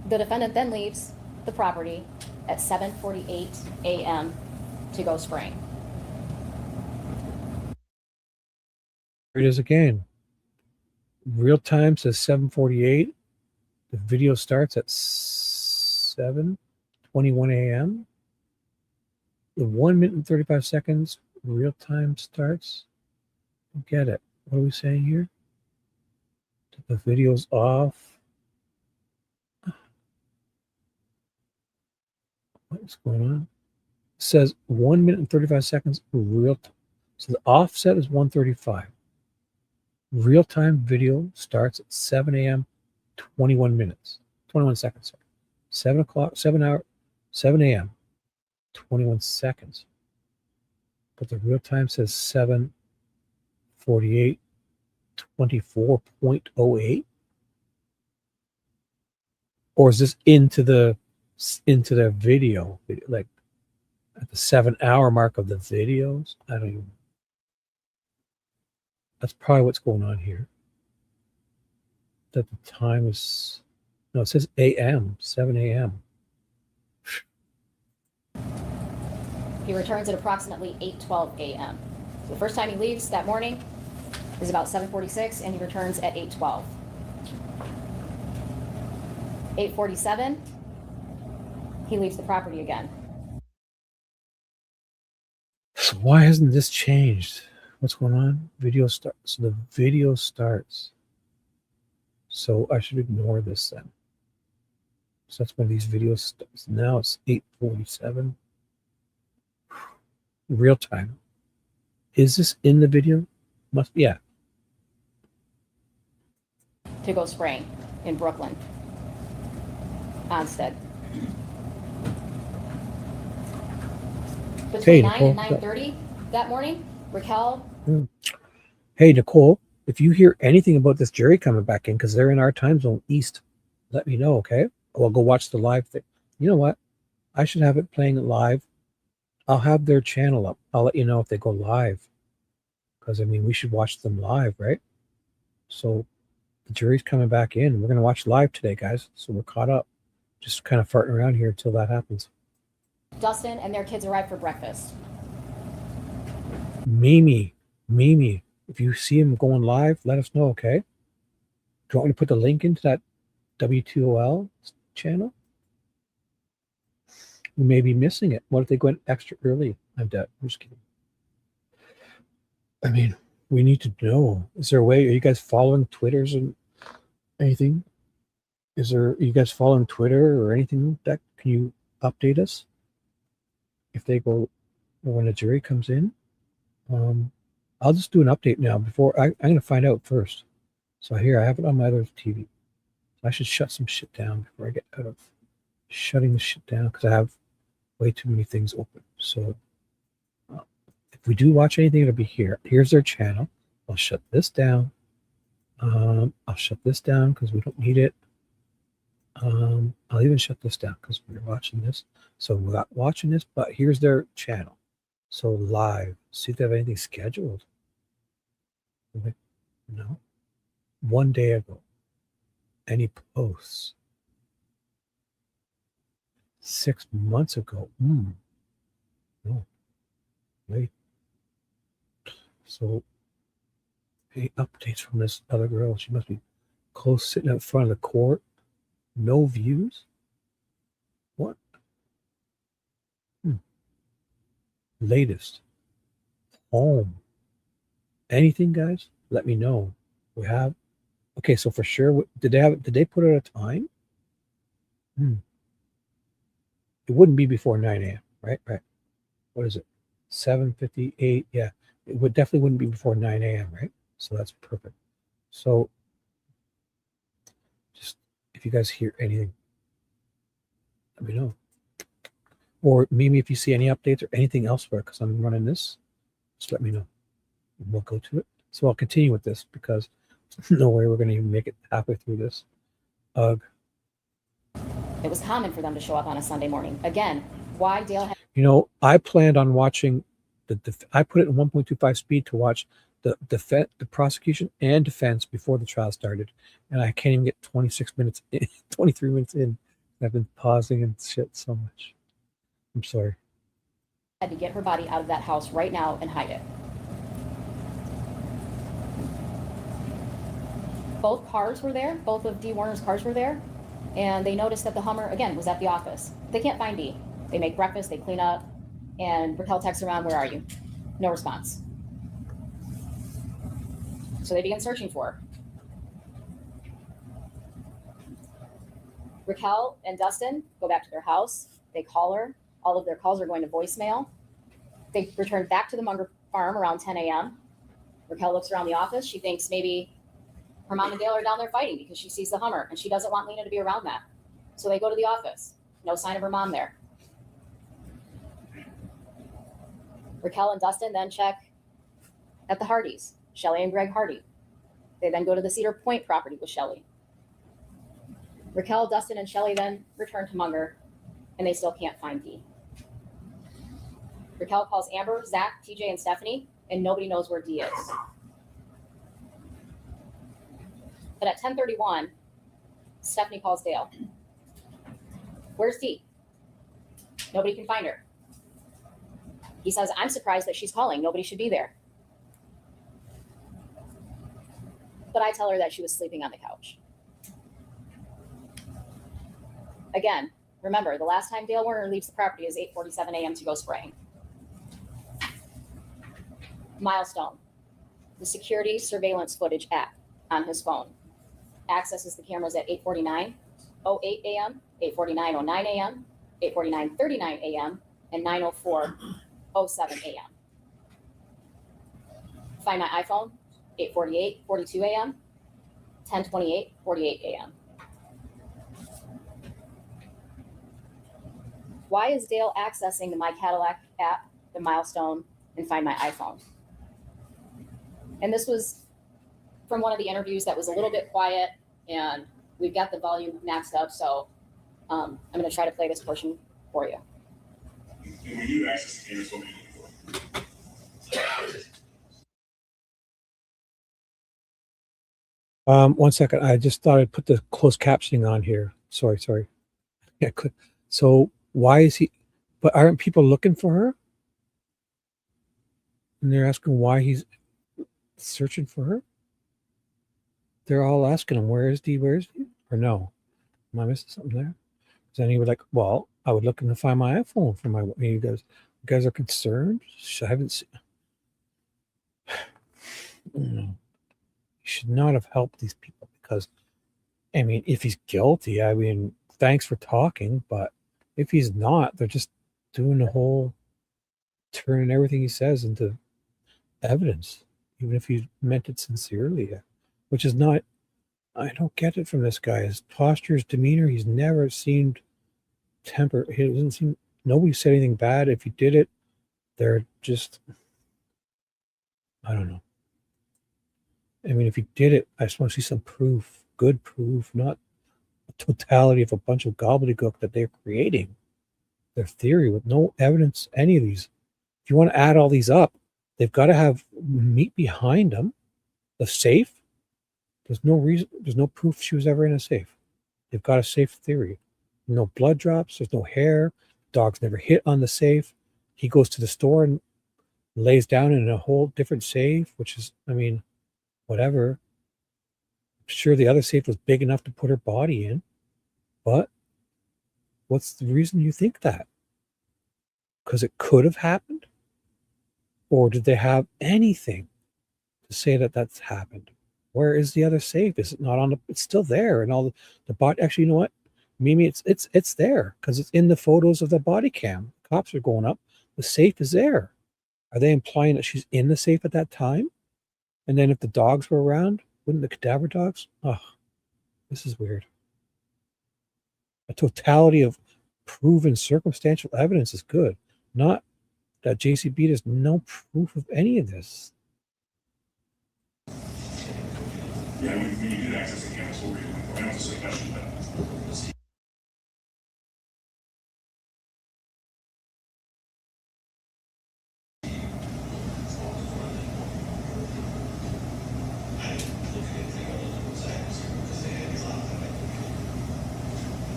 the defendant then leaves the property at 7:48 a.m. to go spraying. Here it is again. Real time says 7:48. The video starts at 7:21 a.m. The 1 minute and 35 seconds real time starts. Get it. What are we saying here? The video's off. What is going on? It says 1 minute and 35 seconds real time. So the offset is 1:35. Real time video starts at 7 a.m. 21 minutes. 21 seconds. Sorry. 7 a.m. 21 seconds. But the real time says 7:48, 24.08. Or is this into the video, like at the 7-hour mark of the videos? I don't even. That's probably what's going on here. That the time is, no, it says a.m., 7 a.m. He returns at approximately 8:12 a.m. So the first time he leaves that morning is about 7:46, and he returns at 8:12. 8:47, he leaves the property again. So why hasn't this changed? What's going on? Video start. So the video starts. So I should ignore this then. So that's when these videos start. Now it's 8:47. Real time. Is this in the video? Must, yeah. To go spraying in Brooklyn. Onstead. Between 9 and 9:30 that morning, Raquel. Hey, Nicole, if you hear anything about this jury coming back in, because they're in our time zone east, let me know, okay? Or I'll go watch the live thing. You know what? I should have it playing live. I'll have their channel up. I'll let you know if they go live. Because, I mean, we should watch them live, right? So the jury's coming back in. We're going to watch live today, guys. So we're caught up. Just kind of farting around here until that happens. Dustin and their kids arrive for breakfast. Mimi, if you see him going live, let us know, okay? Do you want me to put the link into that W2OL channel? We may be missing it. What if they went extra early? I'm just kidding. I mean, we need to know. Is there a way? Are you guys following Twitters and anything? Are you guys following Twitter or anything? That can you update us if they go when the jury comes in? I'll just do an update now before I'm going to find out first. So here I have it on my other TV. I should shut some shit down before I get out of shutting the shit down because I have way too many things open. So if we do watch anything, it'll be here. Here's their channel. I'll shut this down. I'll shut this down because we don't need it. I'll even shut this down because we're watching this. So we're not watching this, but here's their channel. So live. See if they have anything scheduled. No. 1 day ago. Any posts? 6 months ago. No. Wait. So any updates from this other girl? She must be close, sitting out front of the court. No views? What? Latest. Home. Anything, guys? Let me know. We have. Okay, so for sure, did they put out a time? It wouldn't be before 9 a.m., right? Right. What is it? 7:58. Yeah, it definitely wouldn't be before 9 a.m., right? So that's perfect. So just if you guys hear anything, let me know. Or maybe if you see any updates or anything elsewhere, because I'm running this, just let me know. We'll go to it. So I'll continue with this because no way we're going to even make it halfway through this. Ugh. It was common for them to show up on a Sunday morning. Again, why Dale had You know, I planned on watching I put it in 1.25 speed to watch the prosecution and defense before the trial started, and I can't even get 26 minutes in, 23 minutes in. I've been pausing and shit so much. I'm sorry. to get her body out of that house right now and hide it. Both cars were there. Both of Dee Warner's cars were there. And they noticed that the Hummer, again, was at the office. They can't find Dee. They make breakfast, they clean up, and Raquel texts around, "Where are you?" No response. So they begin searching for her. Raquel and Dustin go back to their house. They call her. All of their calls are going to voicemail. They return back to the Munger farm around 10 a.m. Raquel looks around the office. She thinks maybe her mom and Dale are down there fighting because she sees the Hummer and she doesn't want Lena to be around that. So they go to the office. No sign of her mom there. Raquel and Dustin then check at the Hardys, Shelley and Greg Hardy. They then go to the Cedar Point property with Shelley. Raquel, Dustin, and Shelley then return to Munger, and they still can't find Dee. Raquel calls Amber, Zach, TJ, and Stephanie, and nobody knows where Dee is. But at 10:31, Stephanie calls Dale. "Where's Dee?" Nobody can find her. He says, "I'm surprised that she's calling. Nobody should be there." But I tell her that she was sleeping on the couch. Again, remember, the last time Dale Warner leaves the property is 8:47 a.m. to go spraying. Milestone. The security surveillance footage app on his phone accesses the cameras at 8:49:08 a.m., 8:49:09 a.m., 8:49:39 a.m., and 9:04:07 a.m. Find My iPhone, 8:48:42 a.m., 10:28:48 a.m. Why is Dale accessing the My Cadillac app, the Milestone, and Find My iPhone? And this was from one of the interviews that was a little bit quiet, and we've got the volume maxed up, so I'm going to try to play this portion for you. And when you access the cameras, what do you do? 1 second. I just thought I'd put the closed captioning on here. Sorry. Yeah, so why is he? But aren't people looking for her? And they're asking why he's searching for her. They're all asking him, "Where is Dee? Where is Dee?" Or no? Am I missing something there? Then he was like, well, I would look to find my iPhone for my. And he goes, you guys are concerned? I haven't seen. You should not have helped these people because, I mean, if he's guilty, I mean, thanks for talking, but if he's not, they're just doing the whole turning everything he says into evidence, even if he meant it sincerely, which is not. I don't get it from this guy. His posture, his demeanor, he's never seemed temper. He doesn't seem. Nobody said anything bad. If he did it, they're just. I don't know. I mean, if he did it, I just want to see some proof, good proof, not a totality of a bunch of gobbledygook that they're creating. Their theory with no evidence, any of these. If you want to add all these up, they've got to have meat behind them. The safe. There's no reason. There's no proof she was ever in a safe. They've got a safe theory. No blood drops. There's no hair. Dog's never hit on the safe. He goes to the store and lays down in a whole different safe, which is, I mean, whatever. I'm sure the other safe was big enough to put her body in, but what's the reason you think that? Because it could have happened? Or did they have anything to say that that's happened? Where is the other safe? Is it not on the? It's still there, and all the body. Actually, you know what, Mimi? It's there because it's in the photos of the body cam. Cops are going up. The safe is there. Are they implying that she's in the safe at that time? And then if the dogs were around, wouldn't the cadaver dogs? Oh, this is weird. A totality of proven circumstantial evidence is good. Not that JCB has no proof of any of this. Yeah, when you did access the cameras, what were you doing? I know it's a silly question, but.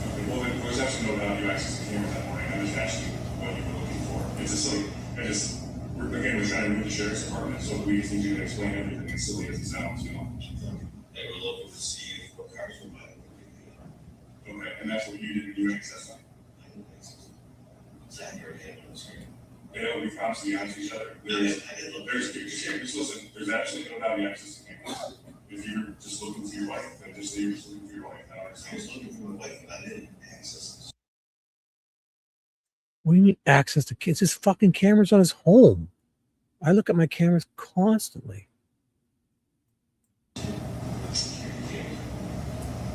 Okay, well, then, there's absolutely no doubt you accessed the cameras that morning. I just asked you what you were looking for. It's a silly, again, we're trying to move the sheriff's department, so we just need you to explain everything as silly as it sounds, you know? They were looking to see what cars were buying. Okay, and that's what you didn't do access on? Yeah, we constantly answer each other. Just listen, there's absolutely no doubt you access the cameras. If you're just looking for your wife, then just say you're just looking for your wife. I was looking for my wife, and I didn't access. What do you mean access to kids? His fucking cameras on his home. I look at my cameras constantly.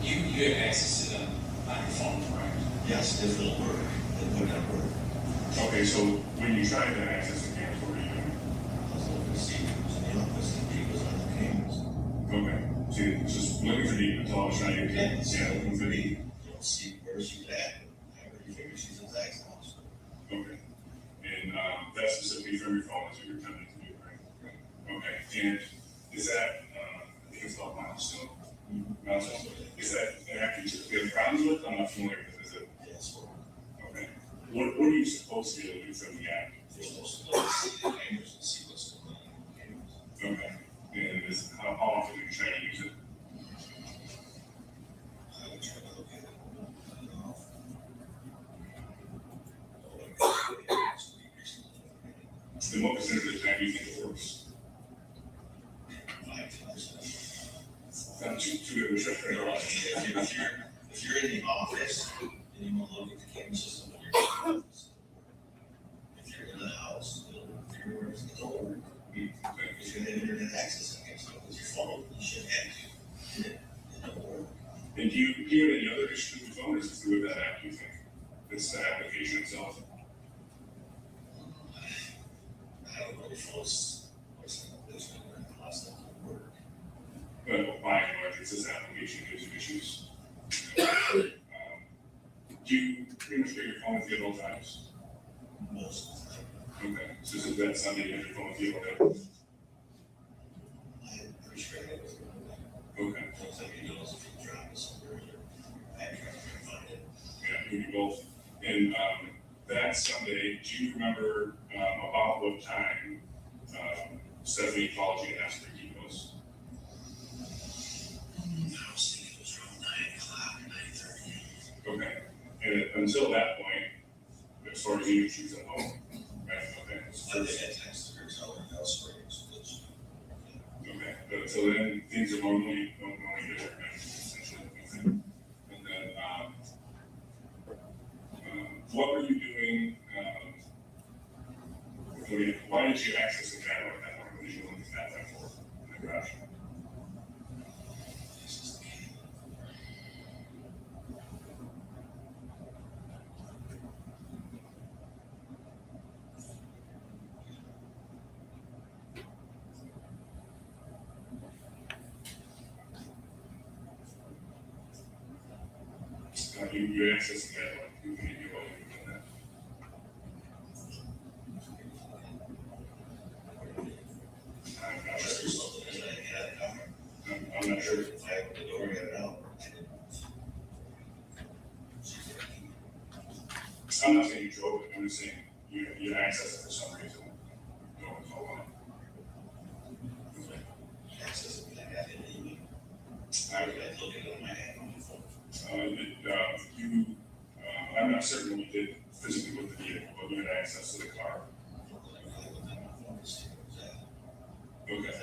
You have access to them on your phone, correct? Yes, it will work. It would not work. Okay, so when you tried to access the cameras, what were you doing? I was looking to see if it was in the office and he was on the cameras. Okay, so you're just looking for deep, that's all it's trying to do. Yeah, Looking for deep. you know, see where she's at. I already figured she's in Zach's house. Okay. And that's specifically from your phone, that's what you're attempting to do, right? Okay, and is that, I think it's called milestone. Milestone. Is that an app you typically have problems with? I'm not familiar with it, is it? Yes, Okay. What are you supposed to be able to do from the app? you're supposed to look see the cameras and see what's going on in the cameras. Okay. And how often do you try to use it? I would try to look at it. Then what percentage of the time do you think it works? 5%. Not too big of a stretch, right? If you're in the office and you want to look at the camera system in your office, if you're in the house, it'll work. If you're working, it'll work. If you have internet access against it with your phone, you should have it. It'll work. And do you have any other issues with your phone, or is it through that app, do you think? It's the application itself? I don't know if it's what's going to last time it work. But by and large, it's this application gives you issues. Do you pretty much get your phone with you at all times? Most of the time. Okay, so is that Sunday you have your phone with you all day? I'm pretty sure I was Okay. don't think he knows if he dropped it somewhere or I tried to find it. Yeah, maybe both. And that Sunday, do you remember about what time Stephanie called you and asked for details? I was thinking it was around 9 o'clock, 9:30. And until that point, as far as you choose at home, right? Okay. Okay, but until then, things are normally different, right? Essentially. And then, what were you doing? Why did you access the camera at that point? What did you look at that for in the garage? You access the camera. You can do what you do that. I'm not sure if I have the door yet or not. I'm not saying you drove it, I'm just saying you access it for some reason. No one's all on. Access it, I got it in the email. I would have to look at it on my hand on the phone. I'm not certain what you did physically with the vehicle, but you had access to the car. Okay.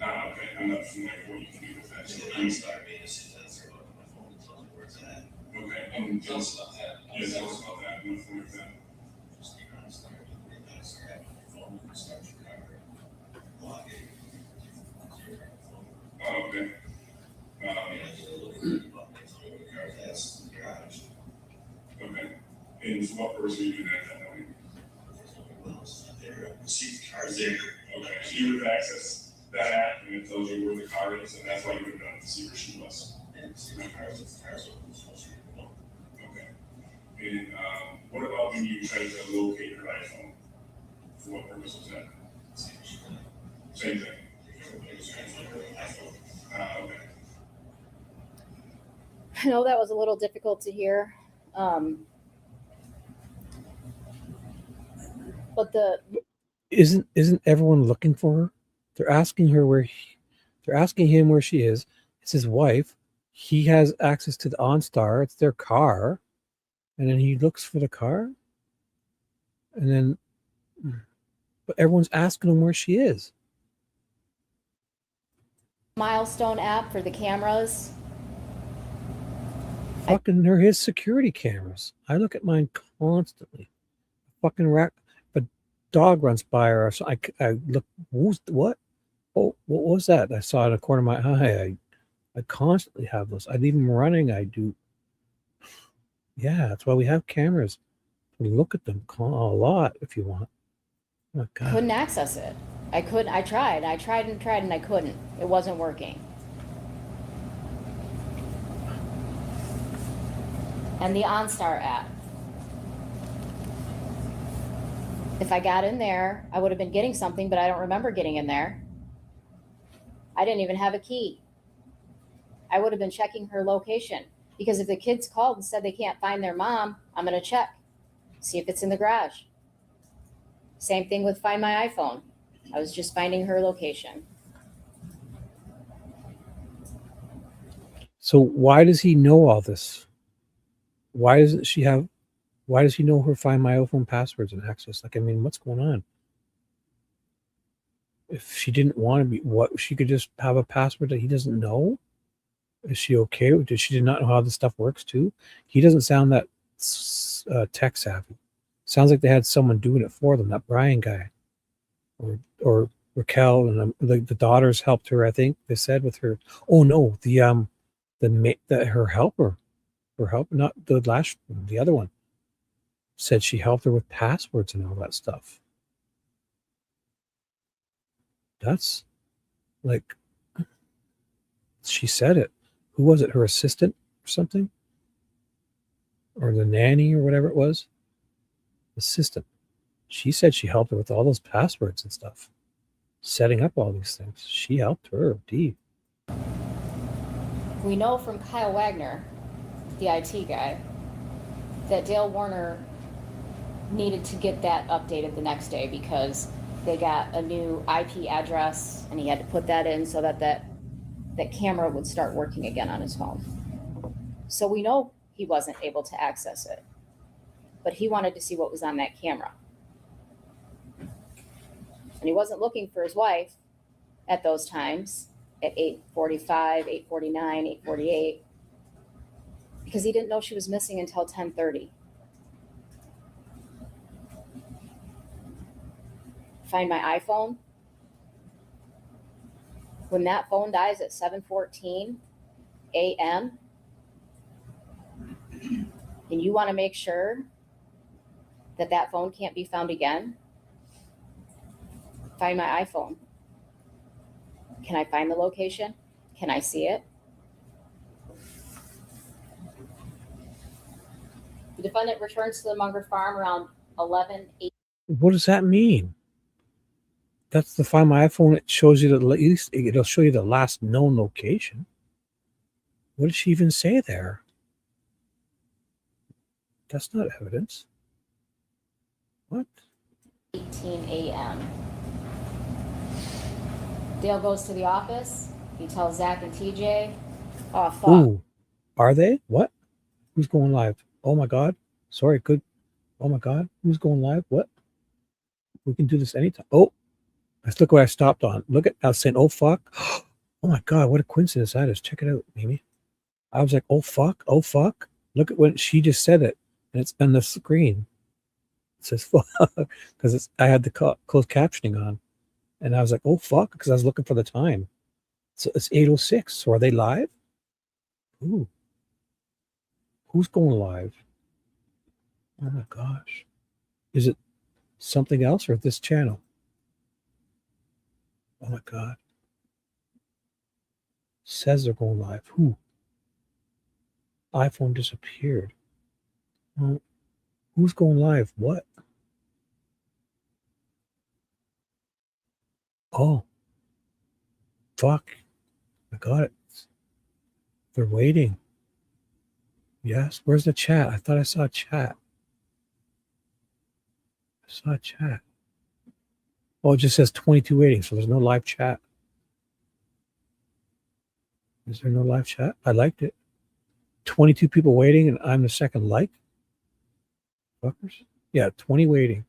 Okay, I'm not familiar with what you can do with that. So I'm sorry, okay, and tell us about that. Yeah, tell us about that. I'm not familiar with that. Oh, okay. Okay. And for what purpose are you doing that morning? See the car's there. Okay, so you would have accessed that app and it tells you where the car is, and that's why you would have done it to see where she was. Okay. And what about when you tried to locate her iPhone? For what purpose was that? Same thing. Okay. I know that was a little difficult to hear. But Isn't everyone looking for her? They're asking her they're asking him where she is. It's his wife. He has access to the OnStar. It's their car. And then he looks for the car. And then, but everyone's asking him where she is. Milestone app for the cameras. Fucking, they're his security cameras. I look at mine constantly. Fucking rack. A dog runs by her. So I look. What? Oh, what was that? I saw it in the corner of my eye. I constantly have those. I leave them running. I do. Yeah, that's why we have cameras. We look at them a lot if you want. Oh, God. Couldn't access it. I tried and I couldn't. It wasn't working. And the OnStar app. If I got in there, I would have been getting something, but I don't remember getting in there. I didn't even have a key. I would have been checking her location because if the kids called and said they can't find their mom, I'm going to check, see if it's in the garage. Same thing with Find My iPhone. I was just finding her location. So why does he know all this? Why does he know her Find My iPhone passwords and access? Like, I mean, what's going on? If she didn't want to be, she could just have a password that he doesn't know? Is she okay? Does she not know how this stuff works too? He doesn't sound that tech savvy. Sounds like they had someone doing it for them, that Brian guy. Or Raquel and the daughters helped her, I think they said, with her. Oh no, her helper. Her help, not the other one, said she helped her with passwords and all that stuff. That's like, she said it. Who was it? Her assistant or something? Or the nanny or whatever it was? Assistant. She said she helped her with all those passwords and stuff. Setting up all these things. She helped her, indeed. We know from Kyle Wagner, the IT guy, that Dale Warner needed to get that updated the next day because they got a new IP address and he had to put that in so that camera would start working again on his phone. So we know he wasn't able to access it. But he wanted to see what was on that camera. And he wasn't looking for his wife at those times at 8:45, 8:49, 8:48, because he didn't know she was missing until 10:30. Find my iPhone. When that phone dies at 7:14 a.m., and you want to make sure that that phone can't be found again, find my iPhone. Can I find the location? Can I see it? The defendant returns to the Munger farm around 11:08. What does that mean? That's the Find My iPhone. It shows you the, at least it'll show you the last known location. What did she even say there? That's not evidence. What? 18 a.m. Dale goes to the office. He tells Zach and TJ, "Oh fuck." Ooh, are they? What? Who's going live? Oh my God. Sorry, good. Oh my God. Who's going live? What? We can do this anytime. Oh, let's look what I stopped on. Look at, I was saying, oh fuck. Oh my God, what a coincidence that is. Check it out, Mimi. I was like, oh fuck, oh fuck. Look at when she just said it, and it's on the screen. It says fuck, because I had the closed captioning on, and I was like, oh fuck, because I was looking for the time. So it's 8:06. So are they live? Ooh. Who's going live? Oh my gosh. Is it something else or this channel? Oh my God. Says they're going live. Who? iPhone disappeared. Well, who's going live? What? Oh. Fuck. I got it. They're waiting. Yes. Where's the chat? I thought I saw a chat. I saw a chat. Oh, it just says 22 waiting, so there's no live chat. Is there no live chat? I liked it. 22 people waiting, and I'm the second like. Fuckers. Yeah, 20 waiting.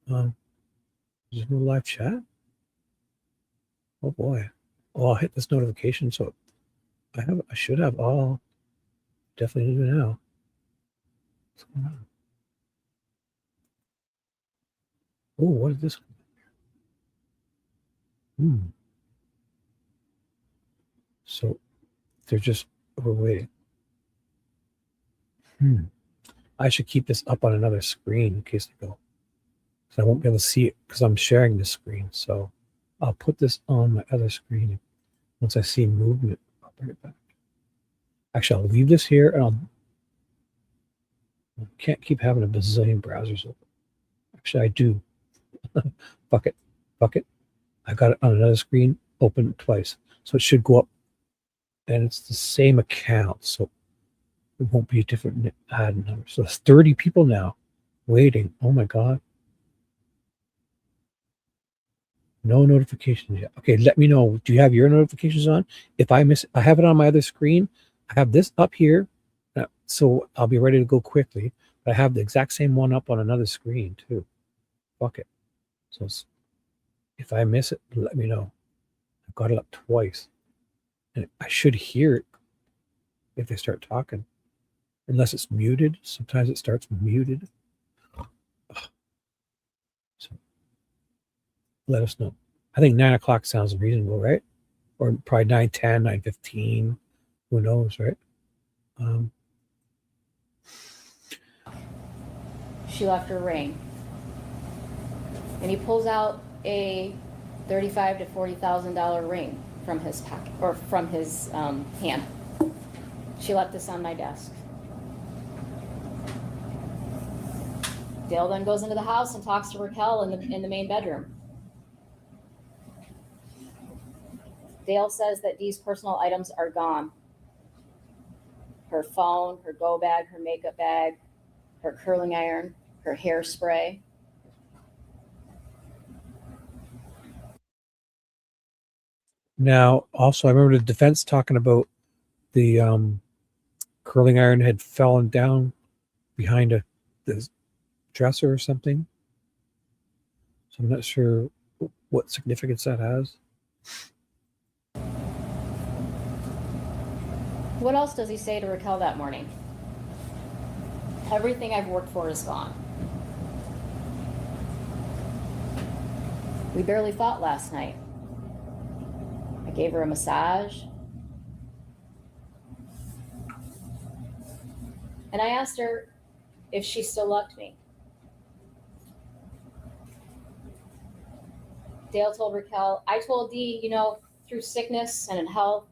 There's no live chat? Oh boy. Oh, I'll hit this notification, so I should have all. Definitely do now. What's going on? Oh, what is this? So we're waiting. I should keep this up on another screen in case they go. So I won't be able to see it because I'm sharing this screen. So I'll put this on my other screen. Once I see movement, I'll bring it back. Actually, I'll leave this here, and I can't keep having a bazillion browsers open. Actually, I do. Fuck it. Fuck it. I got it on another screen, open twice. So it should go up. And it's the same account. So it won't be a different ad number. So there's 30 people now waiting. Oh my God. No notifications yet. Okay, let me know. Do you have your notifications on? If I miss it, I have it on my other screen. I have this up here. So I'll be ready to go quickly. But I have the exact same one up on another screen too. Fuck it. So if I miss it, let me know. I've got it up twice. And I should hear it if they start talking. Unless it's muted. Sometimes it starts muted. So let us know. I think 9 o'clock sounds reasonable, right? Or probably 9:10, 9:15. Who knows, right? She left her ring. And he pulls out a $35,000 to $40,000 ring from his pocket or from his hand. She left this on my desk. Dale then goes into the house and talks to Raquel in the main bedroom. Dale says that Dee's personal items are gone. Her phone, her go bag, her makeup bag, her curling iron, her hairspray. Now, also, I remember the defense talking about the curling iron had fallen down behind the dresser or something. So I'm not sure what significance that has. What else does he say to Raquel that morning? Everything I've worked for is gone. We barely fought last night. I gave her a massage. And I asked her if she still loved me. Dale told Raquel, I told Dee, through sickness and in health,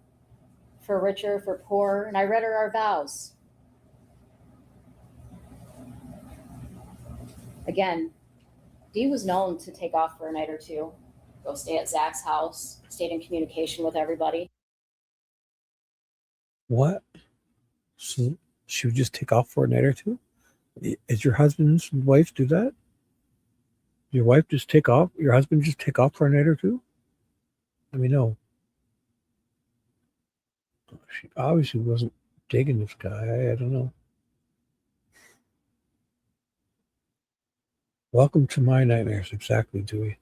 for richer, for poor, and I read her our vows. Again, Dee was known to take off for a night or two, go stay at Zach's house, stayed in communication with everybody. What? So she would just take off for a night or two? Is your husband's wife do that? Your wife just take off? Your husband just take off for a night or two? Let me know. She obviously wasn't digging this guy. I don't know. Welcome to my nightmares. Exactly, Dewey.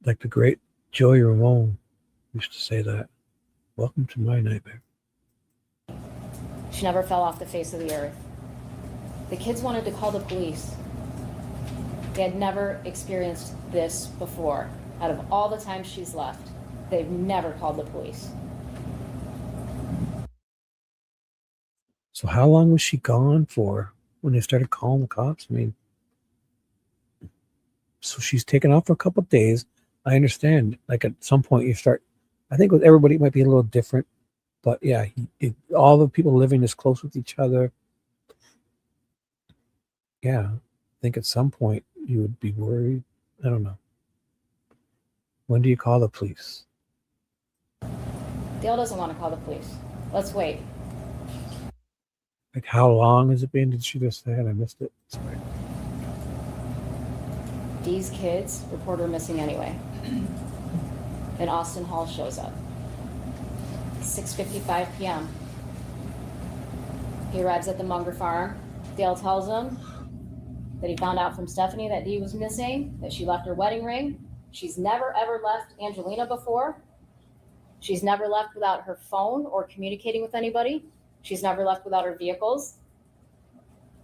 Like the great Joey Ramone used to say that. Welcome to my nightmare. She never fell off the face of the earth. The kids wanted to call the police. They had never experienced this before. Out of all the time she's left, they've never called the police. So how long was she gone for when they started calling the cops? I mean, so she's taken off for a couple of days. I understand. Like at some point you start, I think with everybody it might be a little different, but yeah, all the people living this close with each other. Yeah, I think at some point you would be worried. I don't know. When do you call the police? Dale doesn't want to call the police. Let's wait. Like how long has it been? Did she just say it? I missed it. Sorry. Dee's kids report her missing anyway. And Austin Hall shows up. 6:55 p.m. He arrives at the Munger farm. Dale tells him that he found out from Stephanie that Dee was missing, that she left her wedding ring. She's never ever left Angelina before. She's never left without her phone or communicating with anybody. She's never left without her vehicles.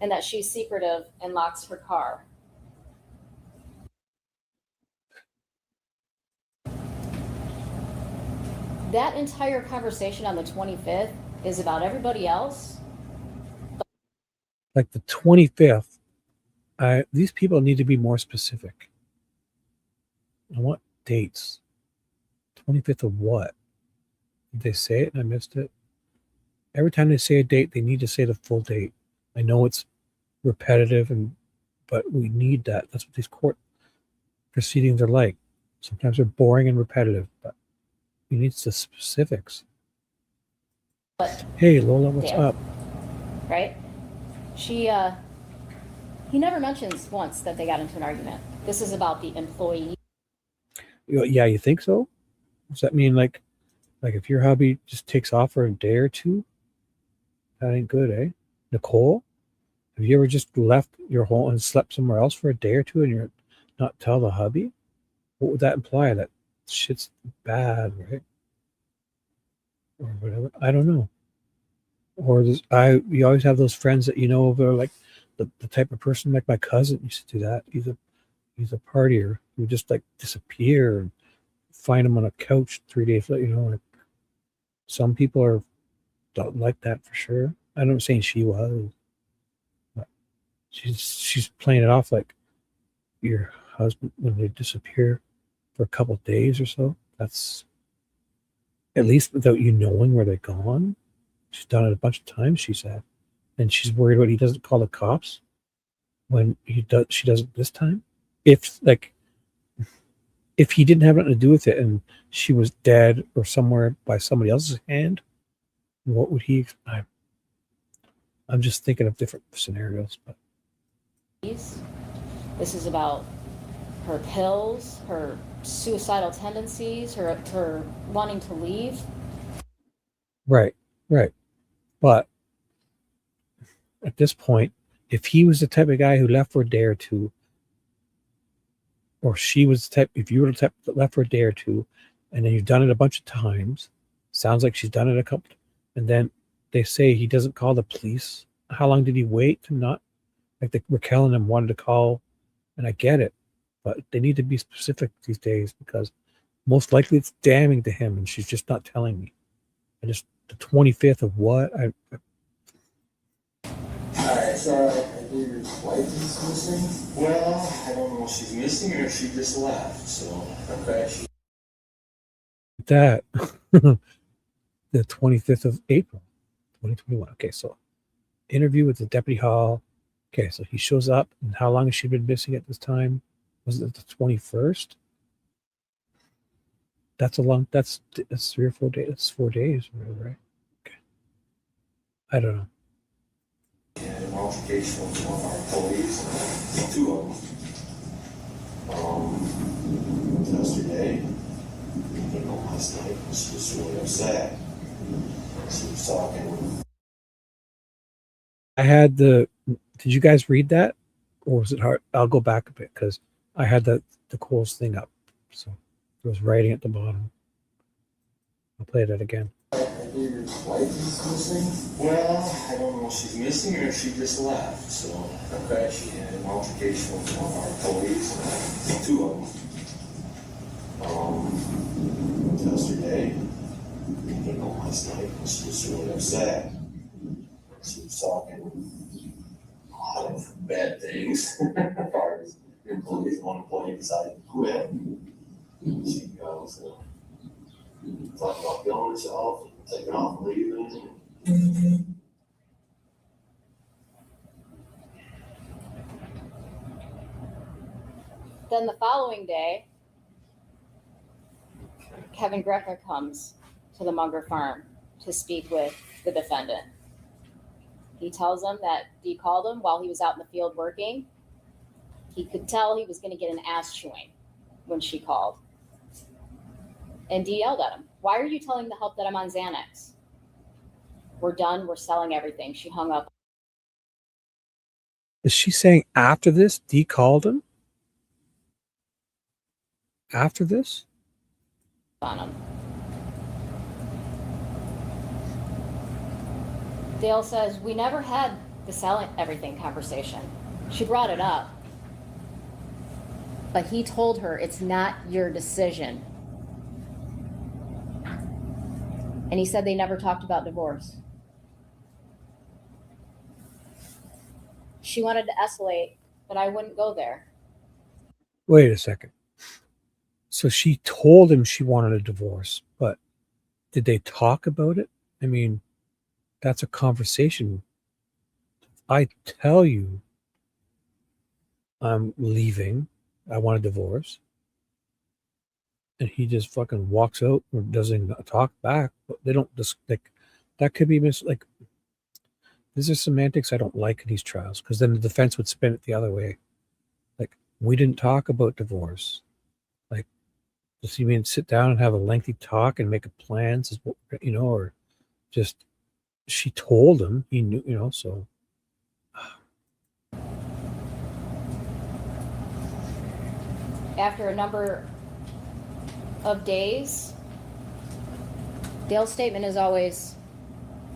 And that she's secretive and locks her car. That entire conversation on the 25th is about everybody else. Like the 25th, these people need to be more specific. I want dates. 25th of what? Did they say it and I missed it? Every time they say a date, they need to say the full date. I know it's repetitive, but we need that. That's what these court proceedings are like. Sometimes they're boring and repetitive, but we need the specifics. But hey, Lola, what's Dale, up? Right? He never mentions once that they got into an argument. This is about the employee. Yeah, you think so? Does that mean like if your hubby just takes off for a day or two? That ain't good, eh? Nicole, have you ever just left your home and slept somewhere else for a day or two and you're not tell the hubby? What would that imply? That shit's bad, right? Or whatever. I don't know. Or you always have those friends that they're like the type of person like my cousin used to do that. He's a partier who would just like disappear and find him on a couch 3 days later. Like some people don't like that for sure. I'm not saying she was, but she's playing it off like your husband when they disappear for a couple of days or so. That's at least without you knowing where they're gone. She's done it a bunch of times, she said. And she's worried what he doesn't call the cops when she doesn't this time. If he didn't have nothing to do with it and she was dead or somewhere by somebody else's hand, what would he? I'm just thinking of different scenarios. But this is about her pills, her suicidal tendencies, her wanting to leave. Right. But at this point, if he was the type of guy who left for a day or two, or she was the type, if you were the type that left for a day or two, and then you've done it a bunch of times, sounds like she's done it a couple, and then they say he doesn't call the police. How long did he wait to not, like Raquel and him wanted to call, and I get it, but they need to be specific these days because most likely it's damning to him, and she's just not telling me. I just, the 25th of what? Alright, so I believe your wife is missing? Well, I don't know if she's missing or if she just left, so, okay. That, the 25th of April, 2021. Okay, so interview with the Deputy Hall. Okay, so he shows up, and how long has she been missing at this time? Was it the 21st? That's a long, that's 3 or 4 days. That's 4 days, right? Okay. I don't know. And an altercation with one of our employees, 2 of them. Yesterday, last night, she was really upset. She was talking. I had did you guys read that? Or was it hard? I'll go back a bit because I had the Coles thing up. So there was writing at the bottom. I'll play that again. I believe your wife is missing? Well, I don't know if she's missing or if she just left, so, okay. She had an altercation with one of our employees, 2 of them. Yesterday, last night, she was really upset. She was talking a lot of bad things as far as employees. One employee decided to quit. She goes, talking about killing herself, taking off and leaving. Then the following day, Kevin Greca comes to the Munger farm to speak with the defendant. He tells them that Dee called him while he was out in the field working. He could tell he was going to get an ass chewing when she called. And Dee yelled at him, "Why are you telling the help that I'm on Xanax? We're done. We're selling everything." She hung up. Is she saying after this, Dee called him? After this? On him. Dale says, "We never had the selling everything conversation. She brought it up. But he told her it's not your decision." And he said they never talked about divorce. She wanted to escalate, but I wouldn't go there. Wait a second. So she told him she wanted a divorce, but did they talk about it? I mean, that's a conversation. I tell you I'm leaving, I want a divorce, and he just fucking walks out or doesn't talk back. But they don't just like that could be like these are semantics I don't like in these trials because then the defense would spin it the other way. Like, we didn't talk about divorce. Like, does he mean sit down and have a lengthy talk and make a plan, or just she told him, he knew, so. After a number of days, Dale's statement is always,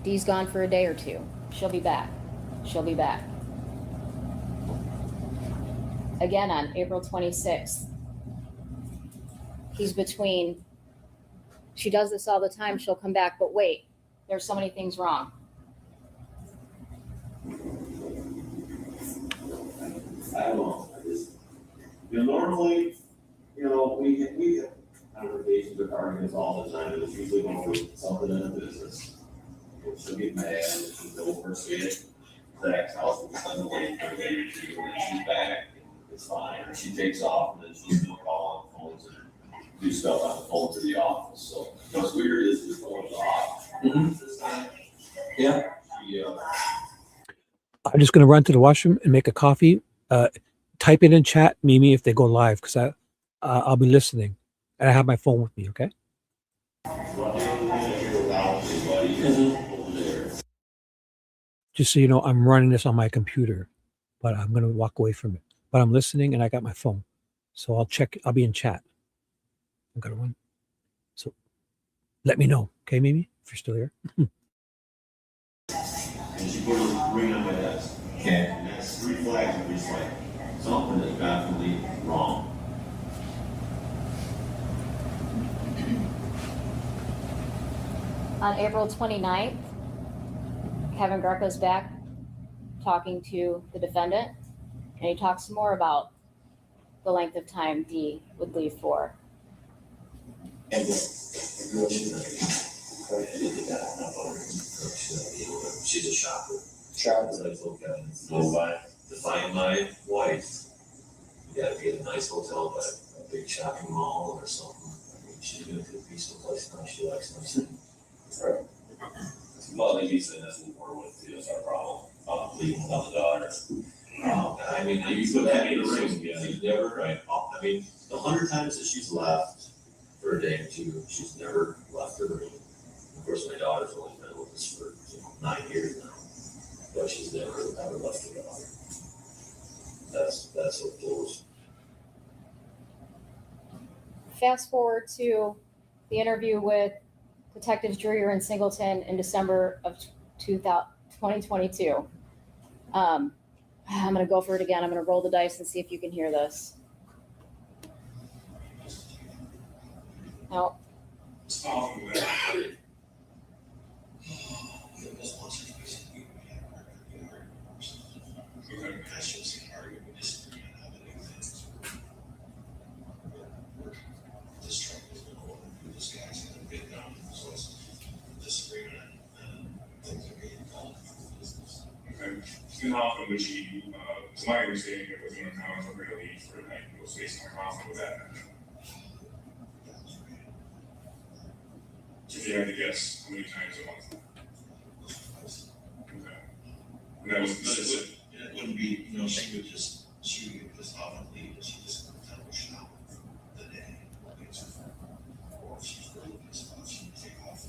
"Dee's gone for a day or two. She'll be back. She'll be back." Again, on April 26th, he's between, "She does this all the time. She'll come back, but wait, there's so many things wrong." I don't know. Normally, we have conversations with arguments all the time, and it's usually when we're something in a business. She'll get mad, and she'll overstate Zach's house will send away for a day or two, and she's back, and it's fine. Or she takes off, and then she'll still call on phones and do stuff on the phone to the office. So what's weird is this phone is off. This time. Yeah. I'm just going to run to the washroom and make a coffee. Type it in chat, Mimi, if they go live, because I'll be listening. And I have my phone with me, okay? Just so you know, I'm running this on my computer, but I'm going to walk away from it. But I'm listening and I got my phone. So I'll check. I'll be in chat. I'm going to run. So let me know. Okay, Mimi, if you're still here. And she put a ring on my desk. Okay. And that's 3 flags of just like something is definitely wrong. On April 29th, Kevin Greco's back talking to the defendant, and he talks some more about the length of time Dee would leave for. And she's a shopper. As I told Kevin, to find my wife, you gotta be at a nice hotel, but a big shopping mall or something. I mean, she's gonna be someplace nice. She likes nice things. Right. Well, I think he's saying that's what we're with too. That's our problem. Leaving without the daughter. I mean, you put that in the ring. She's never, right? I mean, the 100 times that she's left for a day or two, she's never left the ring. Of course, my daughter's only been with us for 9 years now, but she's never ever left her daughter. That's what blows. Fast forward to the interview with Detectives Dreyer and Singleton in December of 2022. I'm going to go for it again. I'm going to roll the dice and see if you can hear this. No. And how often would she, it's my understanding it was when her comments were going to leave for the night, it was facing her how often was that? So if you had to guess, how many times a month? Okay. And that was consistent? It wouldn't be, she would just often leave, and she just wouldn't tell her shop the day. Or if she's really pissed off, she'd take off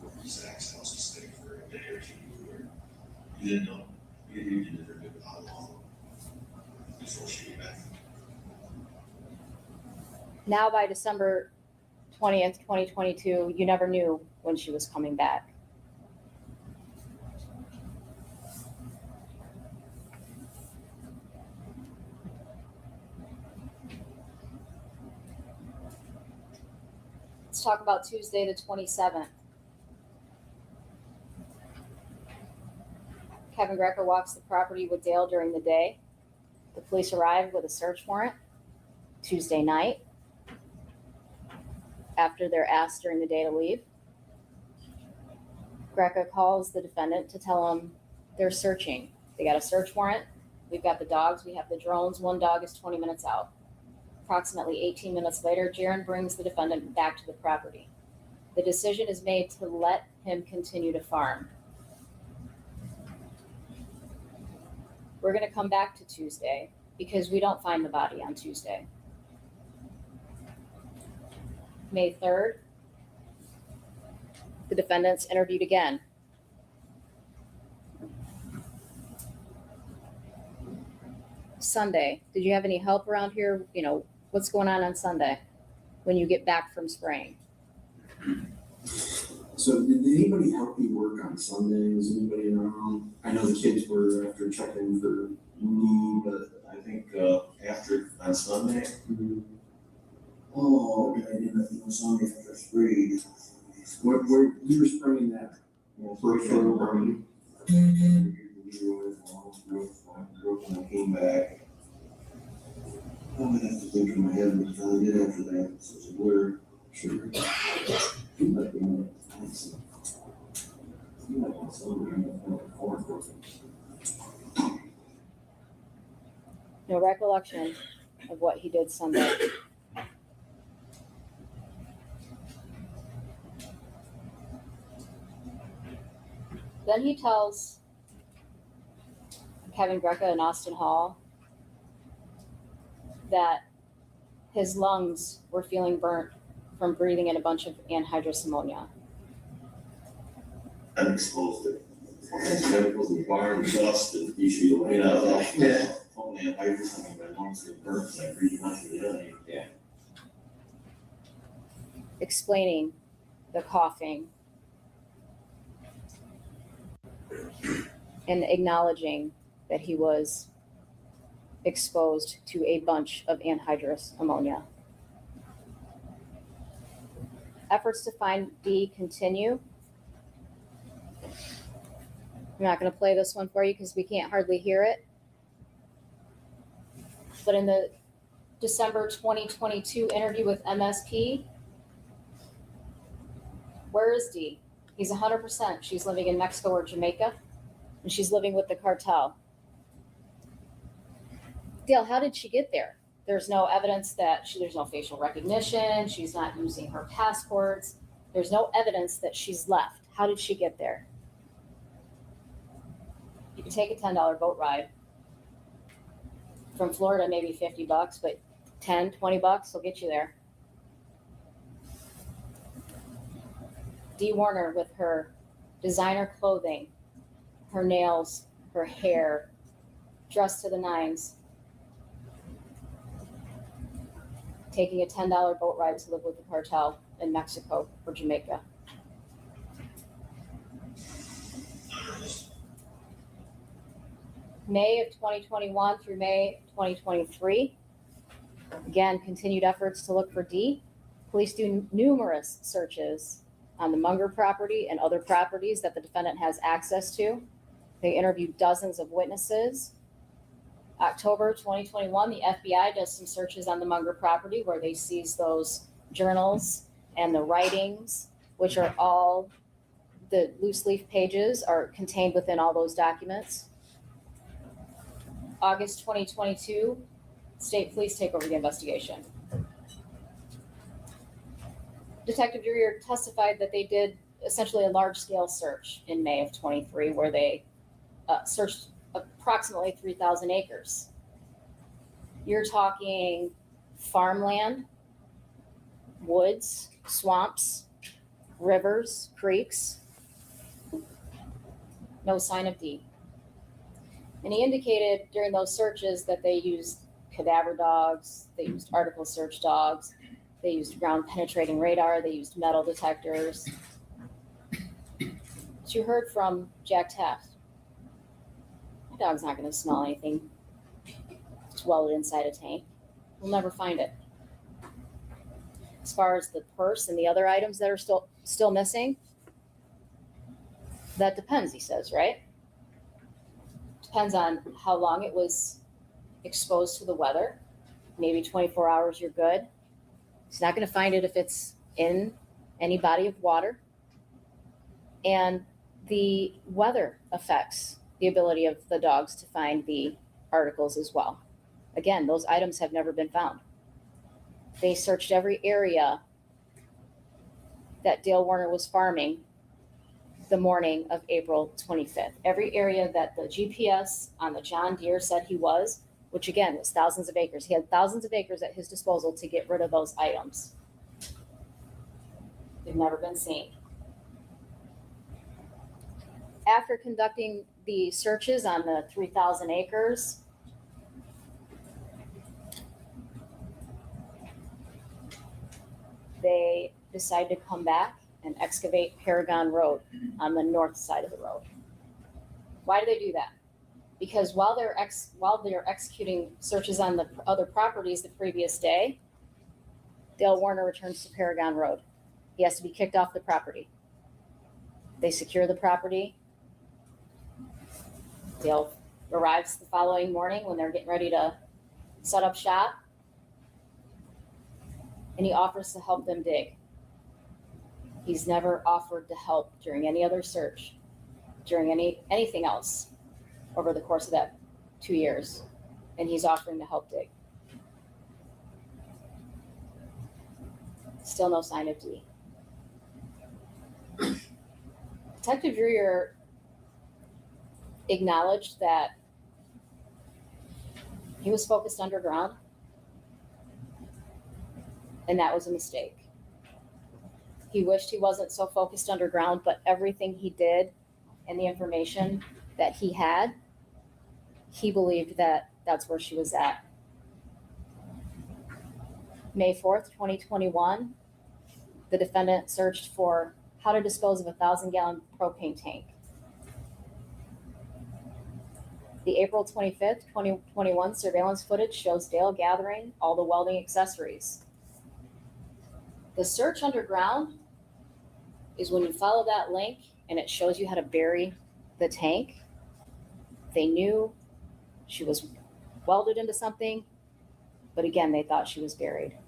for Zach's house and stay for a day or two. You didn't know. You didn't ever know how long before she came back. Now by December 20th, 2022, you never knew when she was coming back. Let's talk about Tuesday the 27th. Kevin Greco walks the property with Dale during the day. The police arrive with a search warrant Tuesday night after they're asked during the day to leave. Greco calls the defendant to tell him they're searching. They got a search warrant. We've got the dogs. We have the drones. One dog is 20 minutes out. Approximately 18 minutes later, Jaron brings the defendant back to the property. The decision is made to let him continue to farm. We're going to come back to Tuesday because we don't find the body on Tuesday. May 3rd, the defendant's interviewed again. Sunday, did you have any help around here? What's going on Sunday when you get back from spraying? So did anybody help you work on Sunday? Was anybody around? I know the kids were after checking for me, but I think after on Sunday. Mm-hmm. Oh, okay. I didn't know Sunday after sprayed. Where you were spraying that? First row burning. When I came back. I would have to think in my head what I did after that. So it's a blur. Sure. No recollection of what he did Sunday. Then he tells Kevin Greco and Austin Hall that his lungs were feeling burnt from breathing in a bunch of anhydrous ammonia. Unexposed it. chemicals in the barn, dust, and you should be looking at it. Yeah. Only a pipe or something, but long as it burns, like really much of it. Yeah. Explaining the coughing and acknowledging that he was exposed to a bunch of anhydrous ammonia. Efforts to find D continue. I'm not going to play this one for you because we can't hardly hear it. But in the December 2022 interview with MSP, where is D? He's 100%. She's living in Mexico or Jamaica, and she's living with the cartel. Dale, how did she get there? There's no evidence that there's no facial recognition. She's not using her passports. There's no evidence that she's left. How did she get there? You can take a $10 boat ride from Florida, maybe $50, but 10, 20 bucks will get you there. Dee Warner with her designer clothing, her nails, her hair, dressed to the nines, taking a $10 boat ride to live with the cartel in Mexico or Jamaica. May of 2021 through May 2023. Again, continued efforts to look for D. Police do numerous searches on the Munger property and other properties that the defendant has access to. They interviewed dozens of witnesses. October 2021, the FBI does some searches on the Munger property where they seize those journals and the writings, which are all the loose leaf pages are contained within all those documents. August 2022, state police take over the investigation. Detective Dreyer testified that they did essentially a large-scale search in May of 23, where they searched approximately 3,000 acres. You're talking farmland, woods, swamps, rivers, creeks. No sign of D. And he indicated during those searches that they used cadaver dogs, they used article search dogs, they used ground penetrating radar, they used metal detectors. As you heard from Jack Taft, my dog's not going to smell anything that's welded inside a tank. We'll never find it. As far as the purse and the other items that are still missing, that depends, he says, right? Depends on how long it was exposed to the weather. Maybe 24 hours, you're good. He's not going to find it if it's in any body of water. And the weather affects the ability of the dogs to find the articles as well. Again, those items have never been found. They searched every area that Dale Warner was farming the morning of April 25th. Every area that the GPS on the John Deere said he was, which again was thousands of acres. He had thousands of acres at his disposal to get rid of those items. They've never been seen. After conducting the searches on the 3,000 acres, they decided to come back and excavate Paragon Road on the north side of the road. Why do they do that? Because while they're executing searches on the other properties the previous day, Dale Warner returns to Paragon Road. He has to be kicked off the property. They secure the property. Dale arrives the following morning when they're getting ready to set up shop, and he offers to help them dig. He's never offered to help during any other search, during anything else over the course of that 2 years, and he's offering to help dig. Still no sign of D. Detective Dreyer acknowledged that he was focused underground, and that was a mistake. He wished he wasn't so focused underground, but everything he did and the information that he had, he believed that that's where she was at. May 4th, 2021, the defendant searched for how to dispose of a 1,000-gallon propane tank. The April 25th, 2021 surveillance footage shows Dale gathering all the welding accessories. The search underground is when you follow that link and it shows you how to bury the tank. They knew she was welded into something, but again, they thought she was buried.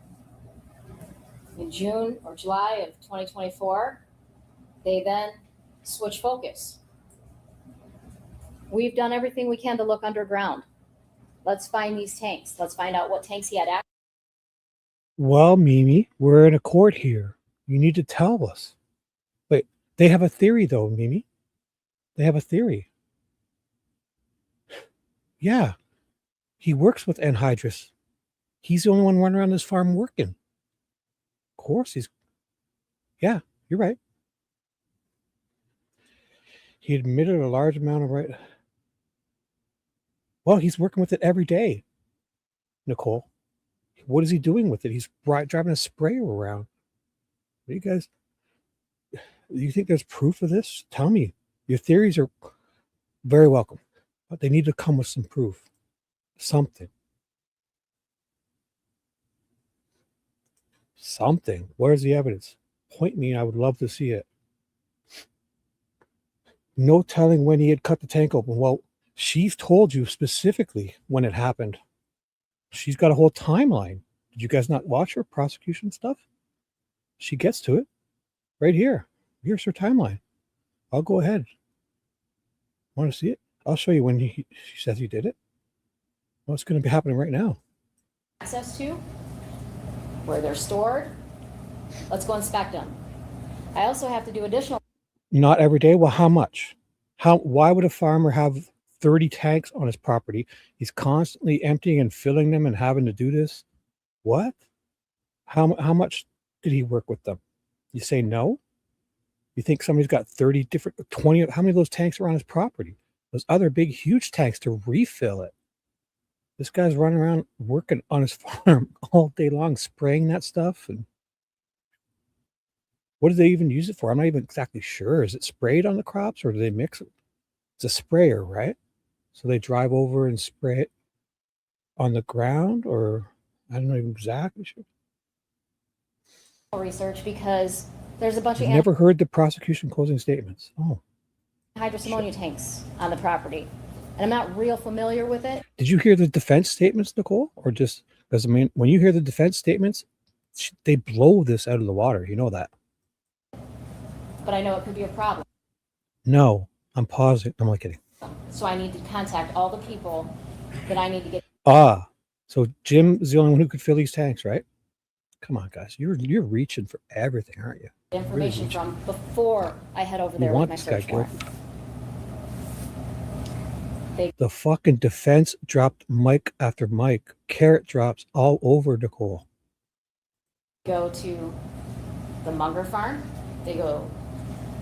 In June or July of 2024, they then switch focus. We've done everything we can to look underground. Let's find these tanks. Let's find out what tanks he had access. Well, Mimi, we're in a court here. You need to tell us. Wait, they have a theory though, Mimi. They have a theory. Yeah. He works with anhydrous. He's the only one running around this farm working. Of course he's... Yeah, you're right. He admitted a large amount of right... Well, he's working with it every day, Nicole. What is he doing with it? He's driving a sprayer around. What do you guys... You think there's proof of this? Tell me. Your theories are very welcome, but they need to come with some proof. Something. Something. Where's the evidence? Point me. I would love to see it. No telling when he had cut the tank open. Well, she's told you specifically when it happened. She's got a whole timeline. Did you guys not watch her prosecution stuff? She gets to it right here. Here's her timeline. I'll go ahead. Want to see it? I'll show you when she says he did it. What's going to be happening right now? Access to, where they're stored. Let's go inspect them. I also have to do additional. Not every day. Well, how much? Why would a farmer have 30 tanks on his property? He's constantly emptying and filling them and having to do this. What? How much did he work with them? You say no? You think somebody's got 30 different, 20, how many of those tanks are on his property? Those other big, huge tanks to refill it. This guy's running around working on his farm all day long, spraying that stuff. And what do they even use it for? I'm not even exactly sure. Is it sprayed on the crops or do they mix it? It's a sprayer, right? So they drive over and spray it on the ground, or I'm not even exactly sure. Research because there's a bunch I've of never heard the prosecution closing statements. Oh. anhydrous ammonia tanks on the property. And I'm not real familiar with it. Did you hear the defense statements, Nicole? Or just because, I mean, when you hear the defense statements, they blow this out of the water. You know that. But I know it could be a problem. No, I'm pausing. I'm not kidding. So I need to contact all the people that I need to get So Jim is the only one who could fill these tanks, right? Come on, guys. You're reaching for everything, aren't you? information Really? from before I head over You there with want my this guy search warrant. guilty. The fucking defense dropped mic after mic. Carrot drops all over Nicole. Go to the Munger farm. They go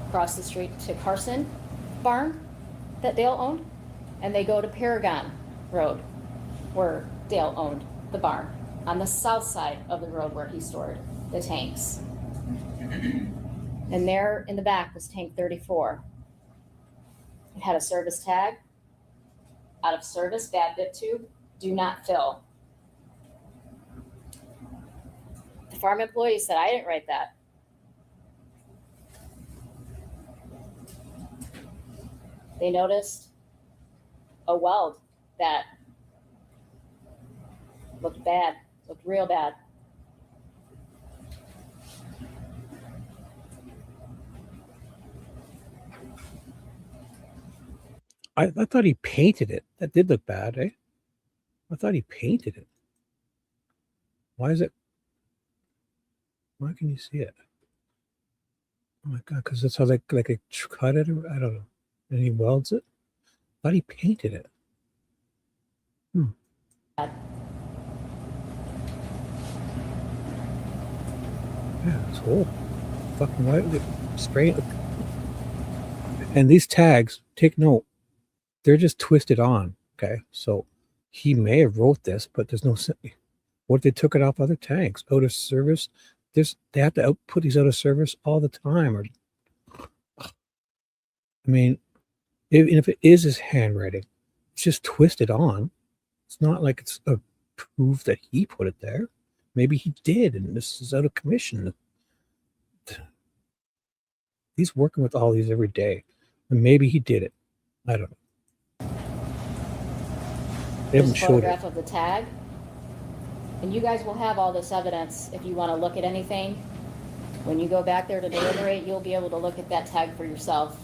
across the street to Carson barn that Dale owned. And they go to Paragon Road where Dale owned the barn on the south side of the road where he stored the tanks. And there in the back was tank 34. It had a service tag. Out of service, bad dip tube, do not fill. The farm employee said, I didn't write that. They noticed a weld that looked bad, looked real bad. I thought he painted it. That did look bad, eh? I thought he painted it. Why is it? Why can you see it? Oh my God, because that's how they cut it? I don't know. And he welds it? I thought he painted it. Yeah, it's whole. Fucking white. Spray it. And these tags, take note, they're just twisted on. Okay, so he may have wrote this, but there's no. What if they took it off other tanks, out of service? They have to put these out of service all the time. Or, I mean, if it is his handwriting, it's just twisted on. It's not like it's a proof that he put it there. Maybe he did, and this is out of commission. He's working with all these every day, and maybe he did it. I don't know. They haven't This showed it. photograph of the tag. And you guys will have all this evidence if you want to look at anything. When you go back there to deliberate, you'll be able to look at that tag for yourself.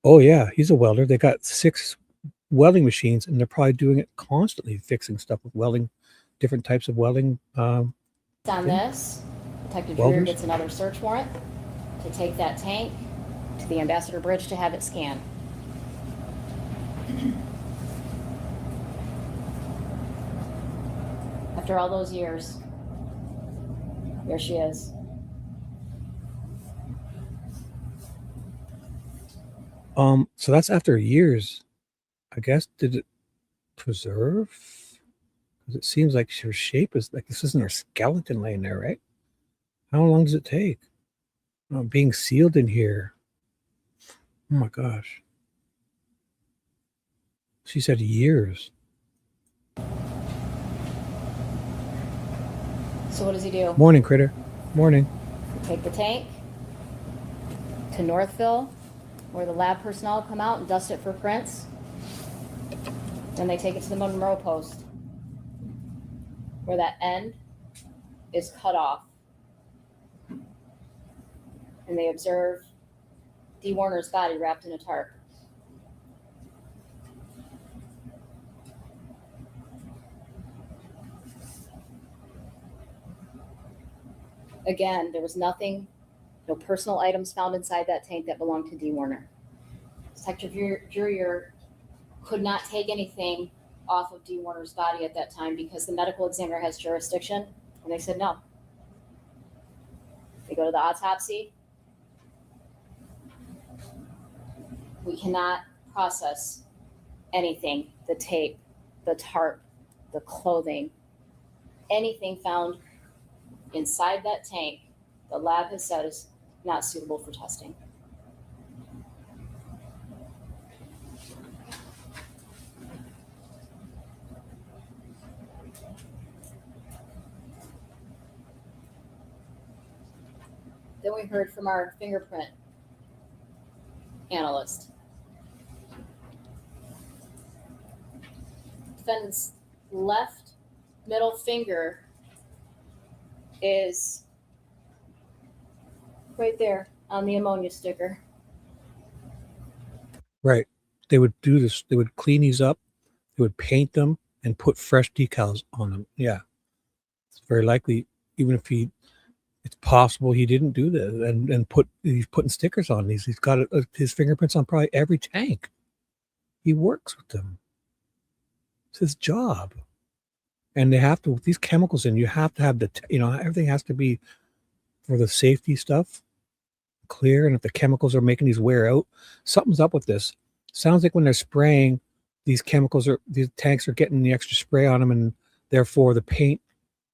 Oh yeah, he's a welder. They got 6 welding machines, and they're probably doing it constantly, fixing stuff with welding, different types of welding. On this, Detective Dreer Welders? gets another search warrant to take that tank to the Ambassador Bridge to have it scanned. After all those years, there she is. So that's after years. I guess, did it preserve? Because it seems like her shape is like, this isn't her skeleton laying there, right? How long does it take? Being sealed in here. Oh my gosh. She said years. So what does he do? Morning, critter. Morning. Take the tank to Northville, where the lab personnel come out and dust it for prints. Then they take it to the Monroe post, where that end is cut off. And they observe Dee Warner's body wrapped in a tarp. Again, there was nothing, no personal items found inside that tank that belonged to Dee Warner. Detective Dreer could not take anything off of Dee Warner's body at that time because the medical examiner has jurisdiction, and they said no. They go to the autopsy. We cannot process anything, the tape, the tarp, the clothing, anything found inside that tank, the lab has said is not suitable for testing. Then we heard from our fingerprint analyst. Defendant's left middle finger is right there on the ammonia sticker. Right. They would do this. They would clean these up. They would paint them and put fresh decals on them. Yeah. It's very likely, even if it's possible he didn't do this and he's putting stickers on these. He's got his fingerprints on probably every tank. He works with them. It's his job. And they have to, with these chemicals in, you have to have everything has to be for the safety stuff clear. And if the chemicals are making these wear out, something's up with this. Sounds like when they're spraying, these tanks are getting the extra spray on them, and therefore the paint,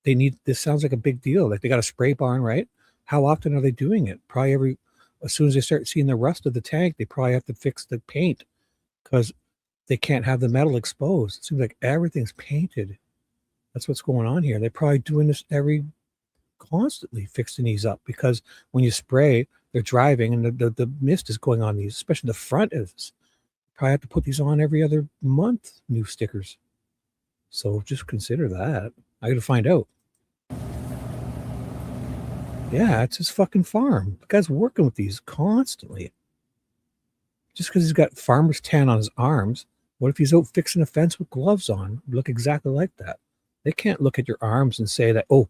this sounds like a big deal. Like they got a spray barn, right? How often are they doing it? Probably as soon as they start seeing the rust of the tank, they probably have to fix the paint because they can't have the metal exposed. It seems like everything's painted. That's what's going on here. They're probably doing this constantly fixing these up, because when you spray, they're driving and the mist is going on these, especially the front is. Probably have to put these on every other month, new stickers. So just consider that. I got to find out. Yeah, it's his fucking farm. The guy's working with these constantly. Just because he's got farmer's tan on his arms, what if he's out fixing a fence with gloves on? Look exactly like that. They can't look at your arms and say that, oh,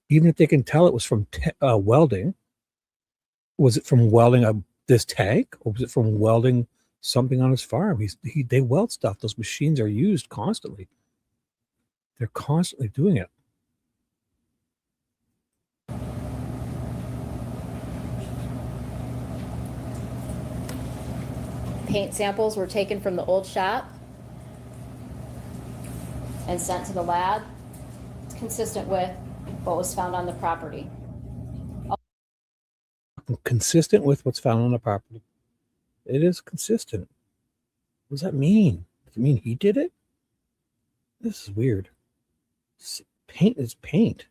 even if they can tell it was from welding, was it from welding this tank, or was it from welding something on his farm? They weld stuff. Those machines are used constantly. They're constantly doing it. paint samples were taken from the old shop and sent to the lab. It's consistent with what was found on the property. Consistent with what's found on the property. It is consistent. What does that mean? Does it mean he did it? This is weird. Paint is paint.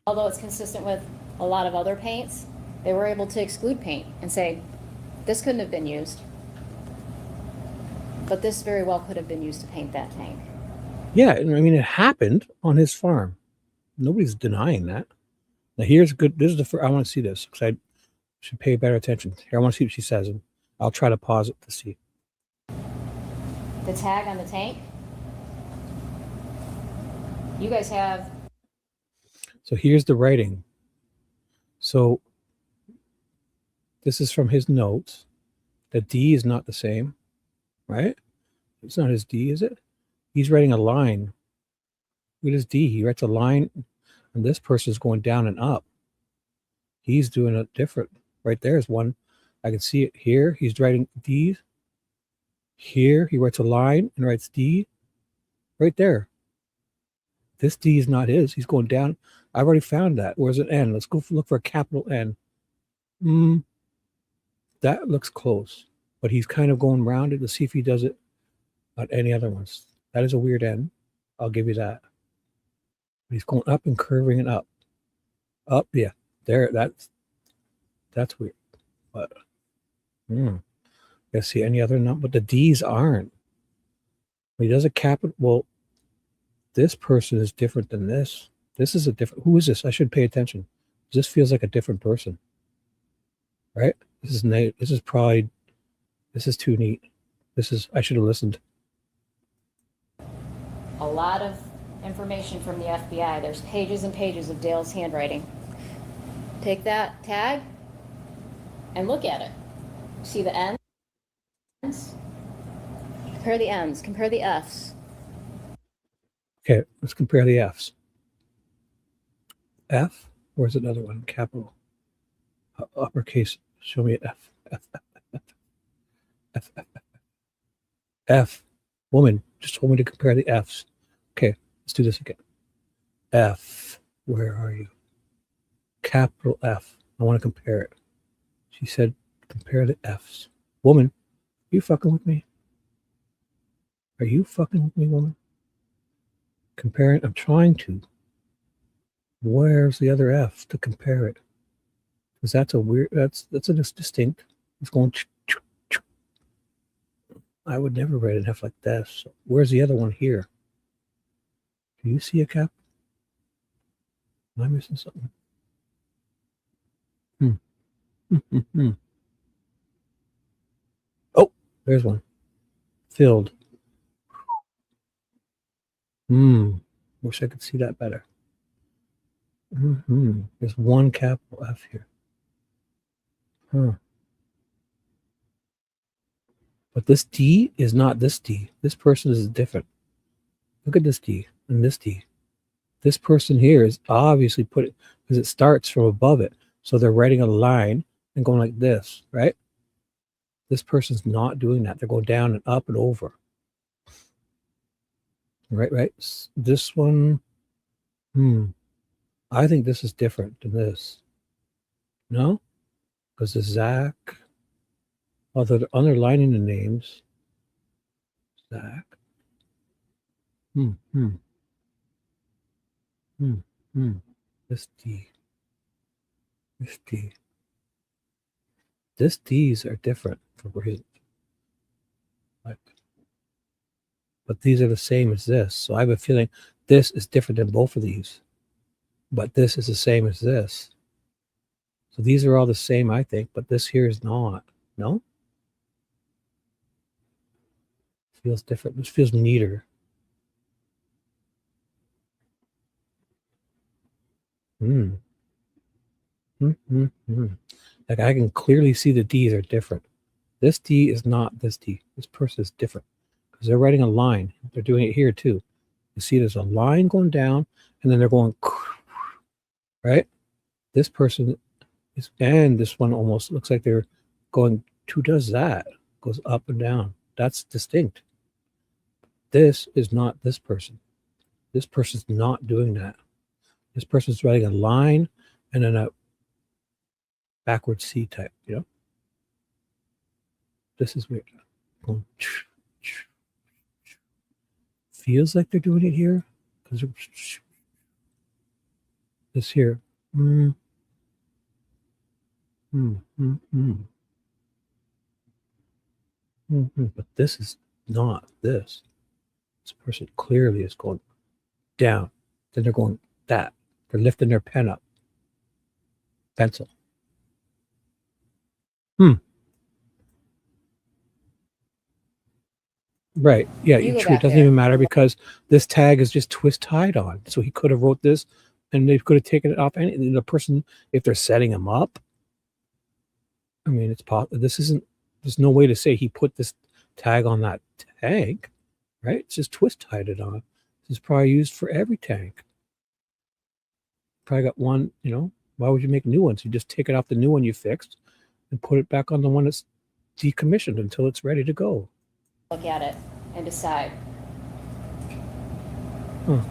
Although it's consistent with a lot of other paints, they were able to exclude paint and say, this couldn't have been used. But this very well could have been used to paint that tank. Yeah, I mean, it happened on his farm. Nobody's denying that. Now, here's good. This is the first. I want to see this because I should pay better attention. Here, I want to see what she says, and I'll try to pause it to see. The tag on the tank, you guys have. So here's the writing. So this is from his notes. The D is not the same, right? It's not his D, is it? He's writing a line. Look at his D. He writes a line, and this person's going down and up. He's doing it different. Right there is one. I can see it here. He's writing D. Here, he writes a line and writes D. Right there. This D is not his. He's going down. I've already found that. Where's an N? Let's go look for a capital N. That looks close. But he's kind of going around it to see if he does it on any other ones. That is a weird N. I'll give you that. He's going up and curving it up. Up, yeah. There, that's weird. But let's see any other number. But the D's aren't. When he does a capital, well, this person is different than this. This is a different. Who is this? I should pay attention. This feels like a different person, right? This is probably. This is too neat. I should have listened. A lot of information from the FBI. There's pages and pages of Dale's handwriting. Take that tag and look at it. See the N's? Compare the M's, compare the F's. Okay, let's compare the F's. F, where's another one? Capital. Uppercase. Show me an F. F. Woman just told me to compare the F's. Okay, let's do this again. F. Where are you? Capital F. I want to compare it. She said, compare the F's. Woman, are you fucking with me? Are you fucking with me, woman? Comparing, I'm trying to. Where's the other F to compare it? Because that's a weird, that's a distinct. It's going. I would never write an F like this. So where's the other one here? Do you see a cap? Am I missing something? Oh, there's one. Filled. Wish I could see that better. There's one capital F here. But this D is not this D. This person is different. Look at this D and this D. This person here is obviously put it because it starts from above it. So they're writing a line and going like this, right? This person's not doing that. They're going down and up and over. Right. This one, I think this is different than this. No? Because the Zach, although they're underlining the names. Zach. This D. This D. This D's are different for reasons. But these are the same as this. So I have a feeling this is different than both of these. But this is the same as this. So these are all the same, I think, but this here is not. No? Feels different. This feels neater. Like I can clearly see the D's are different. This D is not this D. This person is different because they're writing a line. They're doing it here too. You see there's a line going down and then they're going, right? This person is, and this one almost looks like they're going, who does that? goes up and down. That's distinct. This is not this person. This person's not doing that. This person's writing a line and then a backward C type, you know? This is weird. Feels like they're doing it here. Because this here. But this is not this. This person clearly is going down. Then they're going that. They're lifting their pen up. Pencil. Right. Yeah, You go true. It back doesn't there. even matter because this tag is just twist tied on. So he could have wrote this and they could have taken it off. And the person, if they're setting him up, I mean, it's possible. This isn't, there's no way to say he put this tag on that tank, right? It's just twist tied it on. This is probably used for every tank. Probably got one, you know, why would you make new ones? You just take it off the new one you fixed and put it back on the one that's decommissioned until it's ready to go. Look at it and decide. The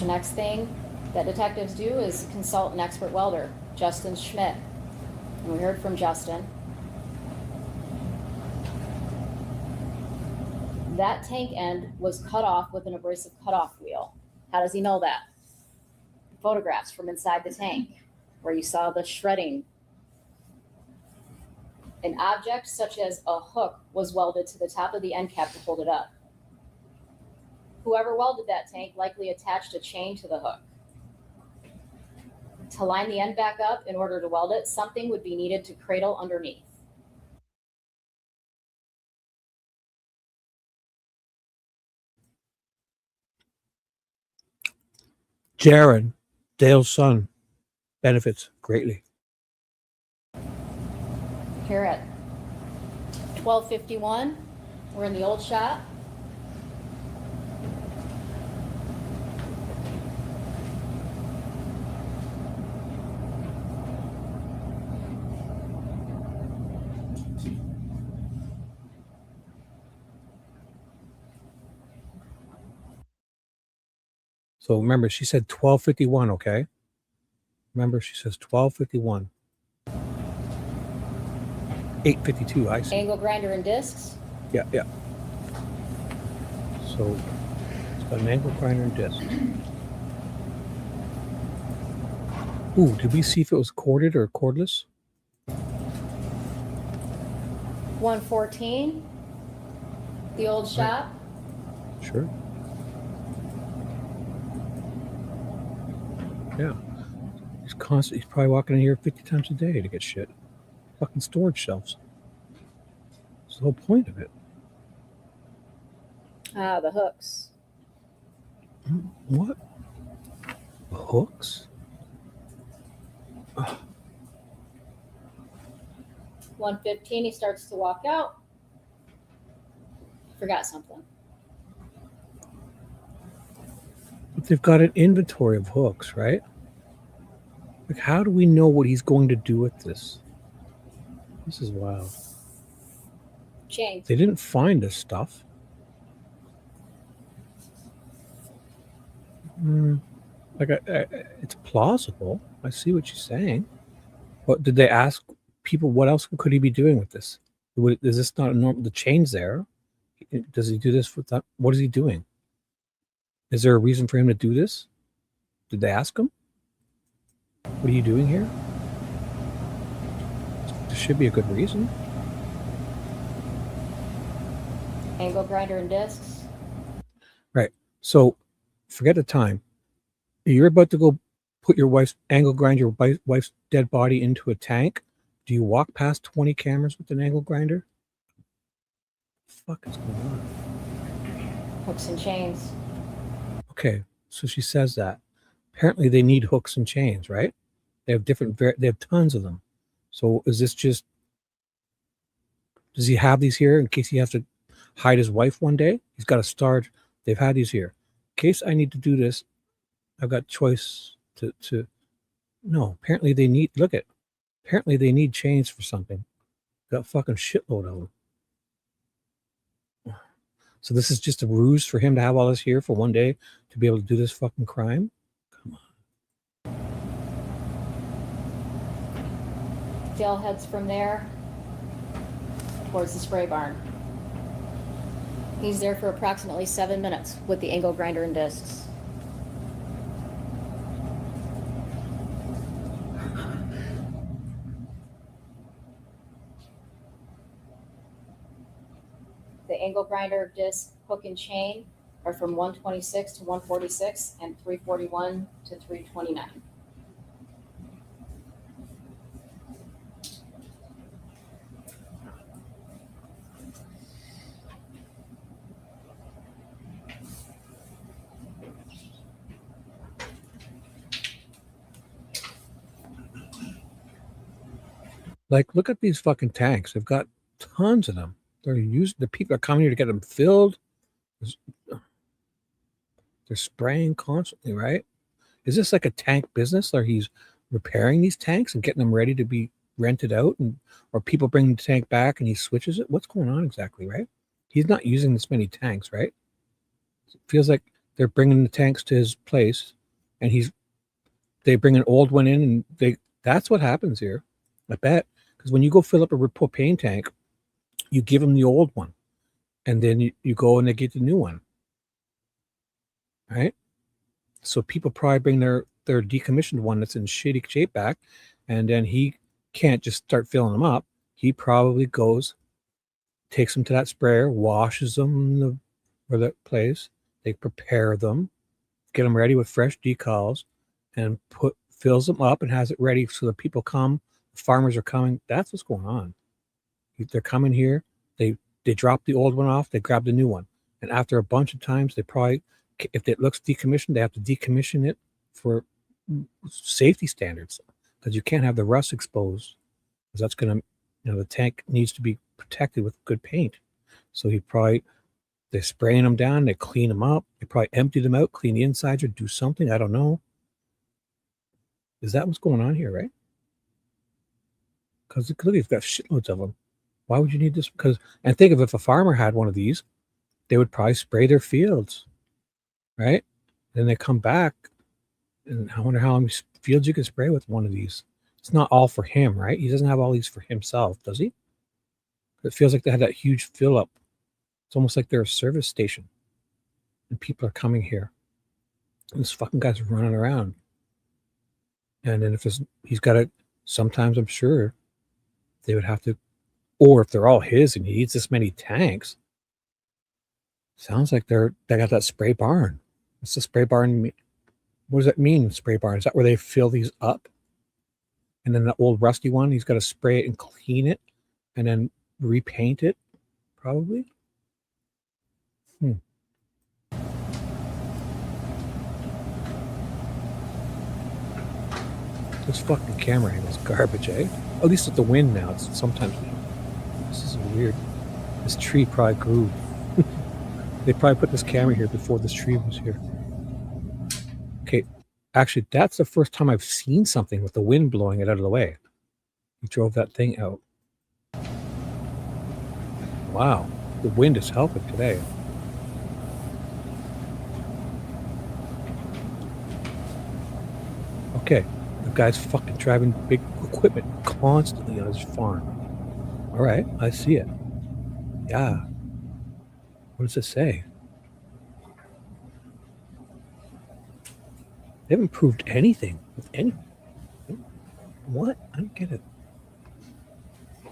next thing that detectives do is consult an expert welder, Justin Schmidt. And we heard from Justin. That tank end was cut off with an abrasive cutoff wheel. How does he know that? Photographs from inside the tank where you saw the shredding. An object such as a hook was welded to the top of the end cap to hold it up. Whoever welded that tank likely attached a chain to the hook. To line the end back up in order to weld it, something would be needed to cradle underneath. Jaron, Dale's son, benefits greatly. Here at 12:51, we're in the old shop. So remember, she said 12:51, okay? Remember, she says 12:51. 8:52, I see. Angle grinder and discs. Yeah. So it's got an angle grinder and disc. Ooh, did we see if it was corded or cordless? 114, the old shop. Sure. Yeah. He's probably walking in here 50 times a day to get shit. Fucking storage shelves. That's the whole point of it. Ah, the hooks. What? The hooks? 115, he starts to walk out. Forgot something. But they've got an inventory of hooks, right? Like, how do we know what he's going to do with this? This is wild. Chain. They didn't find this stuff. It's plausible. I see what you're saying. But did they ask people what else could he be doing with this? Is this not a normal? The chain's there. Does he do this with that? What is he doing? Is there a reason for him to do this? Did they ask him? What are you doing here? There should be a good reason. Angle grinder and discs. Right. So forget the time. You're about to go put your wife's grind your wife's dead body into a tank. Do you walk past 20 cameras with an angle grinder? What the fuck is going on? Hooks and chains. Okay, so she says that. Apparently they need hooks and chains, right? They have they have tons of them. So is this just, does he have these here in case he has to hide his wife one day? He's got a starge. They've had these here. In case I need to do this, I've got choice to no, apparently they need, apparently they need chains for something. Got a fucking shitload of them. So this is just a ruse for him to have all this here for one day to be able to do this fucking crime? Dale heads from there towards the spray barn. He's there for approximately 7 minutes with the angle grinder and discs. The angle grinder, disc, hook, and chain are from 126 to 146 and 341 to 329. Like, look at these fucking tanks. They've got tons of them. The people are coming here to get them filled. They're spraying constantly, right? Is this like a tank business, or he's repairing these tanks and getting them ready to be rented out, or people bring the tank back and he switches it? What's going on exactly, right? He's not using this many tanks, right? It feels like they're bringing the tanks to his place, and they bring an old one in, and that's what happens here, I bet. Because when you go fill up a propane tank, you give them the old one, and then you go and they get the new one, right? So people probably bring their decommissioned one that's in shitty shape back, and then he can't just start filling them up. He probably goes, takes them to that sprayer, washes them or that place. They prepare them, get them ready with fresh decals, and fills them up and has it ready so the people come. Farmers are coming. That's what's going on. They're coming here. They drop the old one off. They grab the new one, and after a bunch of times, they probably, if it looks decommissioned, they have to decommission it for safety standards, because you can't have the rust exposed, because that's going to, the tank needs to be protected with good paint. So they're spraying them down. They clean them up. They probably empty them out, clean the insides, or do something. I don't know. Is that what's going on here, right? Because look, you've got shitloads of them. Why would you need this? And think of, if a farmer had one of these, they would probably spray their fields, right? Then they come back, and I wonder how many fields you can spray with one of these. It's not all for him, right? He doesn't have all these for himself, does he? It feels like they had that huge fill up. It's almost like they're a service station, and people are coming here. And this fucking guy's running around. And then he's got sometimes I'm sure they would have to, or if they're all his and he needs this many tanks, sounds like they got that spray barn. What's the spray barn? What does that mean, spray barn? Is that where they fill these up? And then the old rusty one, he's got to spray it and clean it and then repaint it, probably? This fucking camera angle is garbage, eh? At least with the wind now, it's sometimes. This is weird. This tree probably grew. They probably put this camera here before this tree was here. Okay, actually, that's the first time I've seen something with the wind blowing it out of the way. He drove that thing out. Wow, the wind is helping today. Okay, the guy's fucking driving big equipment constantly on his farm. All right, I see it. Yeah. What does it say? They haven't proved anything with any. What? I don't get it.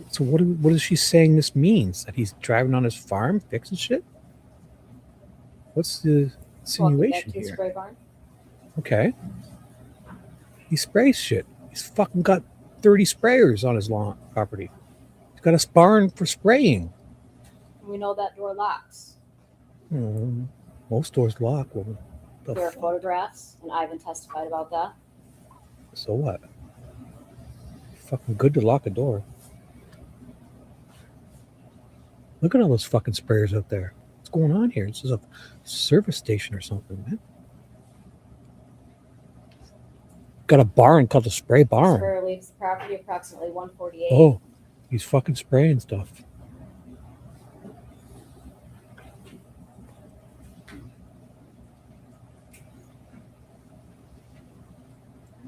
So what is she saying this means? That he's driving on his farm fixing shit? What's the insinuation here? Spray barn. Okay. He sprays shit. He's fucking got 30 sprayers on his lawn property. He's got a barn for spraying. We know that door locks. Most doors lock. Well, There are photographs, and Ivan testified about that. So what? Fucking good to lock a door. Look at all those fucking sprayers out there. What's going on here? This is a service station or something, man. Got a barn called the spray barn. Sprayer leaves the property approximately 148. Oh, he's fucking spraying stuff.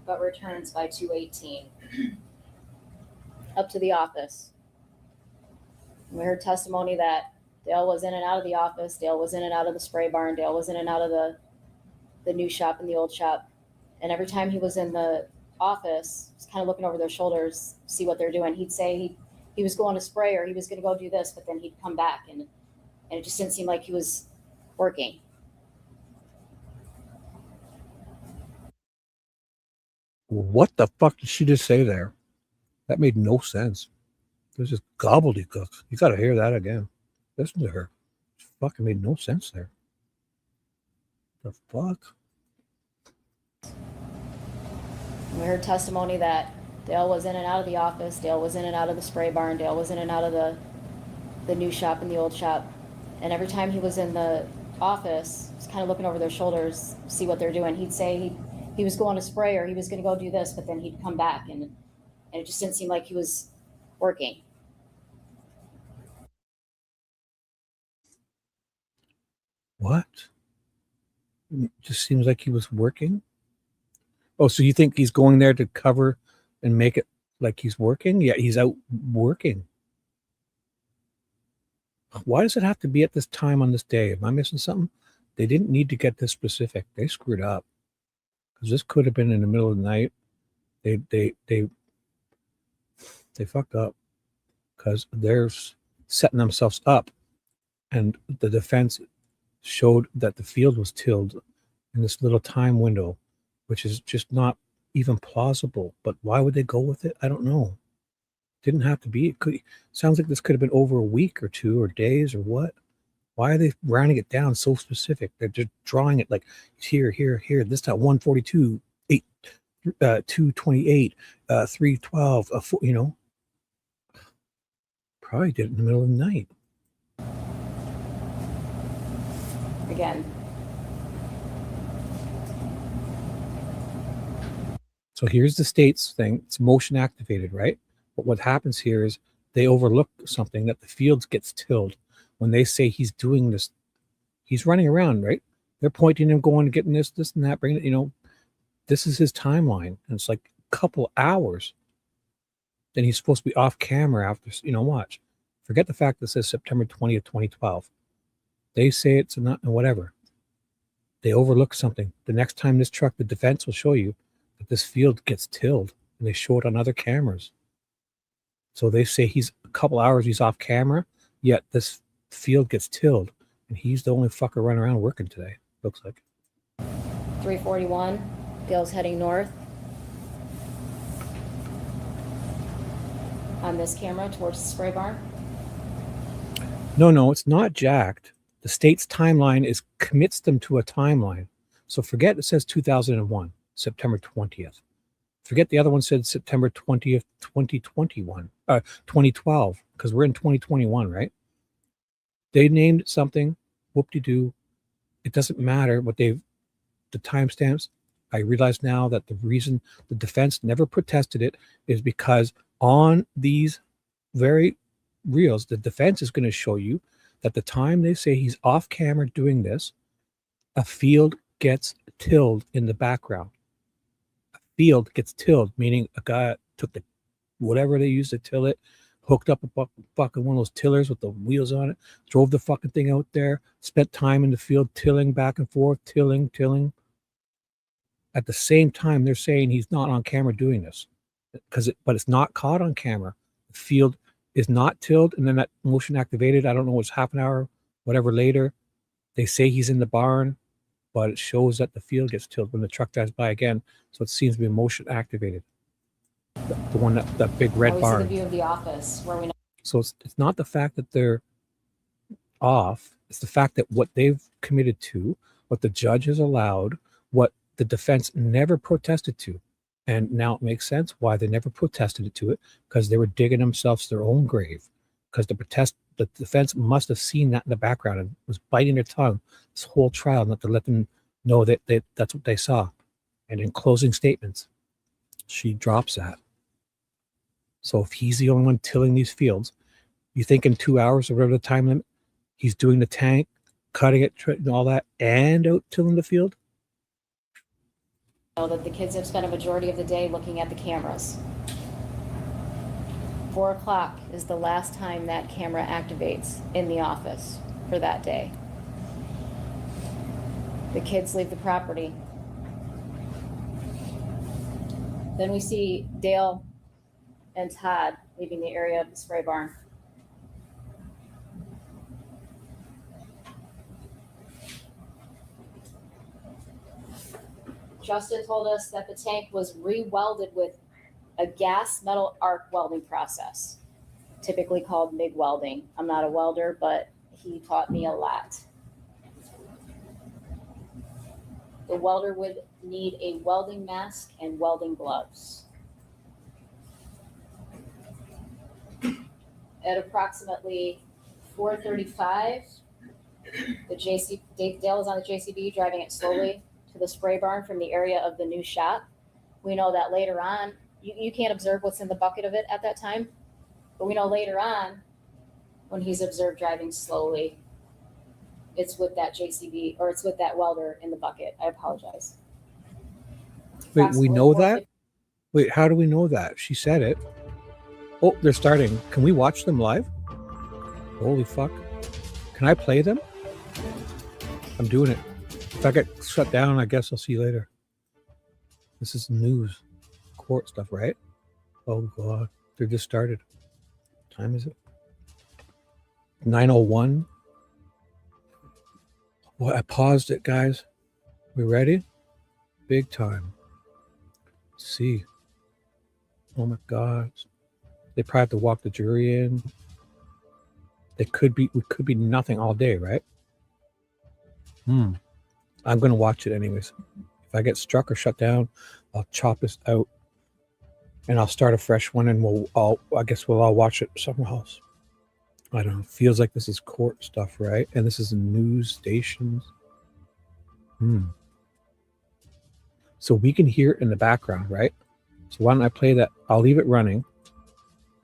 but returns by 2:18 up to the office. We heard testimony that Dale was in and out of the office. Dale was in and out of the spray barn. Dale was in and out of the new shop and the old shop. And every time he was in the office, just kind of looking over their shoulders, see what they're doing. He'd say he was going to spray or he was going to go do this, but then he'd come back and it just didn't seem like he was working. What the fuck did she just say there? That made no sense. It was just gobbledygook. You got to hear that again. Listen to her. It fucking made no sense there. The fuck? We heard testimony that Dale was in and out of the office. Dale was in and out of the spray barn. Dale was in and out of the new shop and the old shop. And every time he was in the office, just kind of looking over their shoulders, see what they're doing. He'd say he was going to spray or he was going to go do this, but then he'd come back and it just didn't seem like he was working. What? It just seems like he was working? Oh, so you think he's going there to cover and make it like he's working? Yeah, he's out working. Why does it have to be at this time on this day? Am I missing something? They didn't need to get this specific. They screwed up. Because this could have been in the middle of the night. They fucked up. Because they're setting themselves up. And the defense showed that the field was tilled in this little time window, which is just not even plausible. But why would they go with it? I don't know. Didn't have to be. It could sounds like this could have been over a week or two or days or what. Why are they rounding it down so specific? They're just drawing it like here. This time 142, 8, 228, 312, 4, you know. Probably did it in the middle of the night. Again. So here's the state's thing. It's motion activated, right? But what happens here is they overlook something, that the field gets tilled. When they say he's doing this, he's running around, right? They're pointing him, going and getting this and that, bringing it, you know, this is his timeline. And it's like a couple hours. Then he's supposed to be off camera after, you know, watch. Forget the fact that it says September 20th, 2012. They say it's not, whatever. They overlook something. The next time this truck, the defense will show you that this field gets tilled, and they show it on other cameras. So they say he's a couple hours, he's off camera, yet this field gets tilled, and he's the only fucker running around working today, looks like. 341, Dale's heading north on this camera towards the spray barn. No, it's not jacked. The state's timeline commits them to a timeline. So forget it says 2001, September 20th. Forget the other one said September 20th, 2012, because we're in 2021, right? They named something, whoop-de-doo. It doesn't matter what the timestamps. I realize now that the reason the defense never protested it is because on these very reels, the defense is going to show you that the time they say he's off camera doing this, a field gets tilled in the background. A field gets tilled, meaning a guy took the whatever they used to till it, hooked up a fucking one of those tillers with the wheels on it, drove the fucking thing out there, spent time in the field tilling back and forth, tilling. At the same time, they're saying he's not on camera doing this, but it's not caught on camera. The field is not tilled, and then that motion activated. I don't know, it's half an hour, whatever later. They say he's in the barn, but it shows that the field gets tilled when the truck drives by again. So it seems to be motion activated. The one that big red We barn. see the view of the office where we know. So it's not the fact that they're off. It's the fact that what they've committed to, what the judge has allowed, what the defense never protested to. And now it makes sense why they never protested it to it, because they were digging themselves their own grave. Because the defense must have seen that in the background and was biting their tongue this whole trial, not to let them know that that's what they saw. And in closing statements, she drops that. So if he's the only one tilling these fields, you think in 2 hours or whatever the time limit, he's doing the tank, cutting it, and all that, and out tilling the field? Know that the kids have spent a majority of the day looking at the cameras. 4 o'clock is the last time that camera activates in the office for that day. The kids leave the property. Then we see Dale and Todd leaving the area of the spray barn. Justin told us that the tank was re-welded with a gas metal arc welding process, typically called MIG welding. I'm not a welder, but he taught me a lot. The welder would need a welding mask and welding gloves. At approximately 4:35, Dale is on the JCB driving it slowly to the spray barn from the area of the new shop. We know that later on, you can't observe what's in the bucket of it at that time, but we know later on when he's observed driving slowly, it's with that JCB or it's with that welder in the bucket. I apologize. Wait, we know that? Wait, how do we know that? She said it. Oh, they're starting. Can we watch them live? Holy fuck. Can I play them? I'm doing it. If I get shut down, I guess I'll see you later. This is news. Court stuff, right? Oh, God. They're just started. What time is it? 9:01. Well, I paused it, guys. We ready? Big time. Let's see. Oh, my God. They probably have to walk the jury in. We could be nothing all day, right? I'm going to watch it anyways. If I get struck or shut down, I'll chop this out and I'll start a fresh one and we'll all watch it somewhere else. I don't know. Feels like this is court stuff, right? And this is news stations. So we can hear it in the background, right? So why don't I play that? I'll leave it running.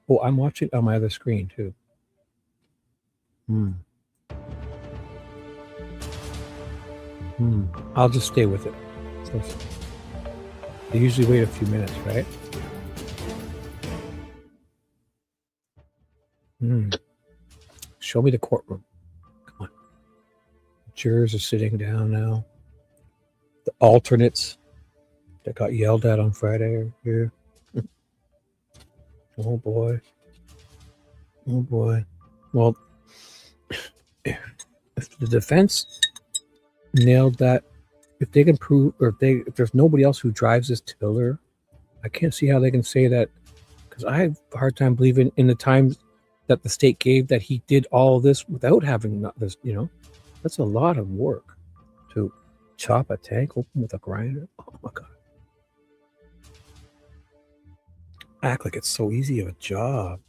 Oh, I'm watching on my other screen too. I'll just stay with it. They usually wait a few minutes, right? Show me the courtroom. Come on. Jurors are sitting down now. The alternates that got yelled at on Friday are here. Oh boy. Oh boy. Well, if the defense nailed that, if they can prove, or if there's nobody else who drives this tiller, I can't see how they can say that, because I have a hard time believing in the times that the state gave that he did all this without having this, that's a lot of work to chop a tank open with a grinder. Oh my God. Act like it's so easy of a job.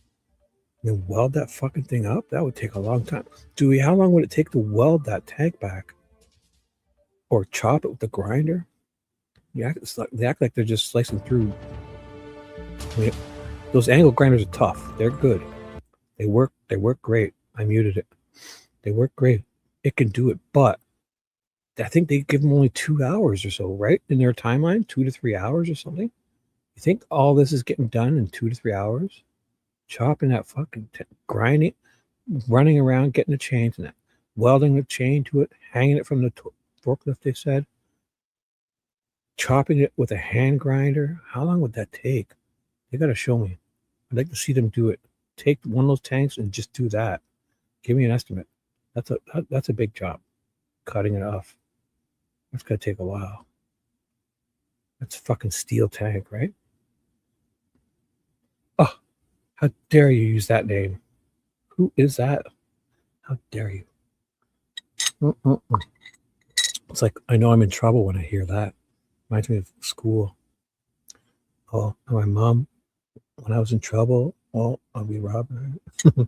And then weld that fucking thing up? That would take a long time. Dewey, how long would it take to weld that tank back? Or chop it with the grinder? They act like they're just slicing through. I mean, those angle grinders are tough. They're good. They work great. I muted it. They work great. It can do it, but I think they give them only 2 hours or so, right? In their timeline, 2 to 3 hours or something. You think all this is getting done in 2 to 3 hours? Chopping that fucking grinding, running around, getting the chains and that, welding the chain to it, hanging it from the forklift, they said. Chopping it with a hand grinder. How long would that take? They got to show me. I'd like to see them do it. Take one of those tanks and just do that. Give me an estimate. That's a big job. Cutting it off. That's going to take a while. That's a fucking steel tank, right? Oh, how dare you use that name? Who is that? How dare you? It's like I know I'm in trouble when I hear that. Reminds me of school. Oh, my mom, when I was in trouble, oh, I'll be Robert. I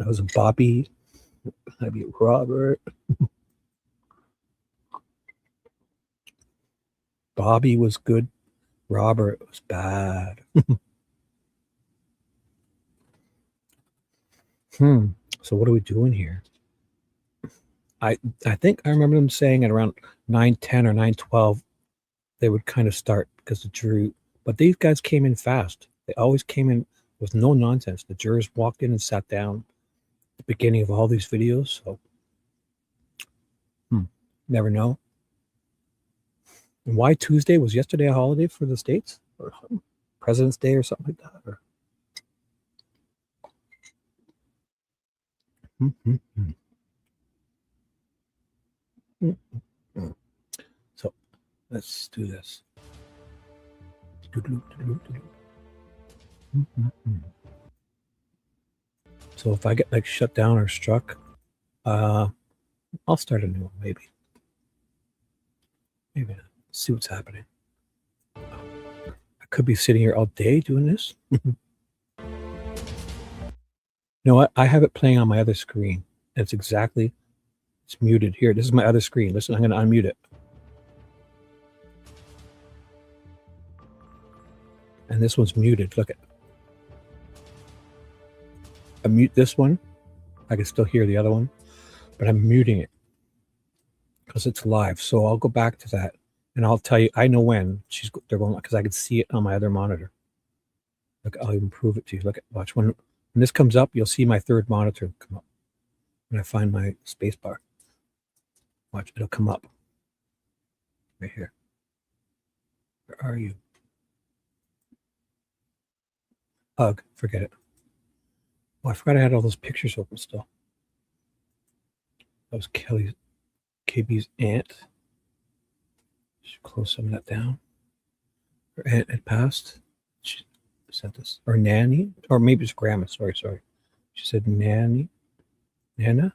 was a Bobby. I'd be Robert. Bobby was good. Robert was bad. So what are we doing here? I think I remember them saying at around 9:10 or 9:12, they would kind of start because the jury, but these guys came in fast. They always came in with no nonsense. The jurors walked in and sat down at the beginning of all these videos. So, never know. And why Tuesday? Was yesterday a holiday for the States? Or President's Day or something like that? Or... So let's do this. So if I get like shut down or struck, I'll start a new one, maybe. Maybe not. See what's happening. I could be sitting here all day doing this. You know what? I have it playing on my other screen. It's muted here. This is my other screen. Listen, I'm going to unmute it. And this one's muted. Look at. I mute this one. I can still hear the other one, but I'm muting it because it's live. So I'll go back to that and I'll tell you. I know when they're going because I can see it on my other monitor. Look, I'll even prove it to you. Look at watch when this comes up. You'll see my third monitor come up when I find my space bar. Watch, it'll come up right here. Where are you? Ugh, forget it. Oh, I forgot I had all those pictures open still. That was KB's aunt. Should close some of that down. Her aunt had passed. She sent this. Or nanny. Or maybe it's grandma. Sorry. She said nanny. Nana.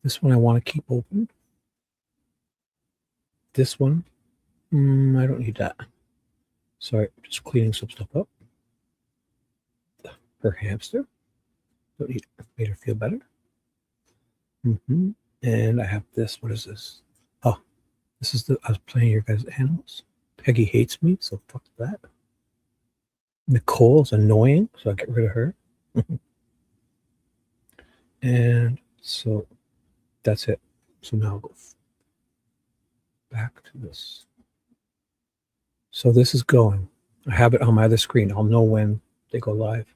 This one I want to keep open. This one. I don't need that. Sorry, just cleaning some stuff up. Her hamster. Don't need it. Made her feel better. And I have this. What is this? Oh, this is I was playing your guys' animals. Peggy hates me, so fuck that. Nicole's annoying, so I get rid of her. And so that's it. So now I'll go back to this. So this is going. I have it on my other screen. I'll know when they go live.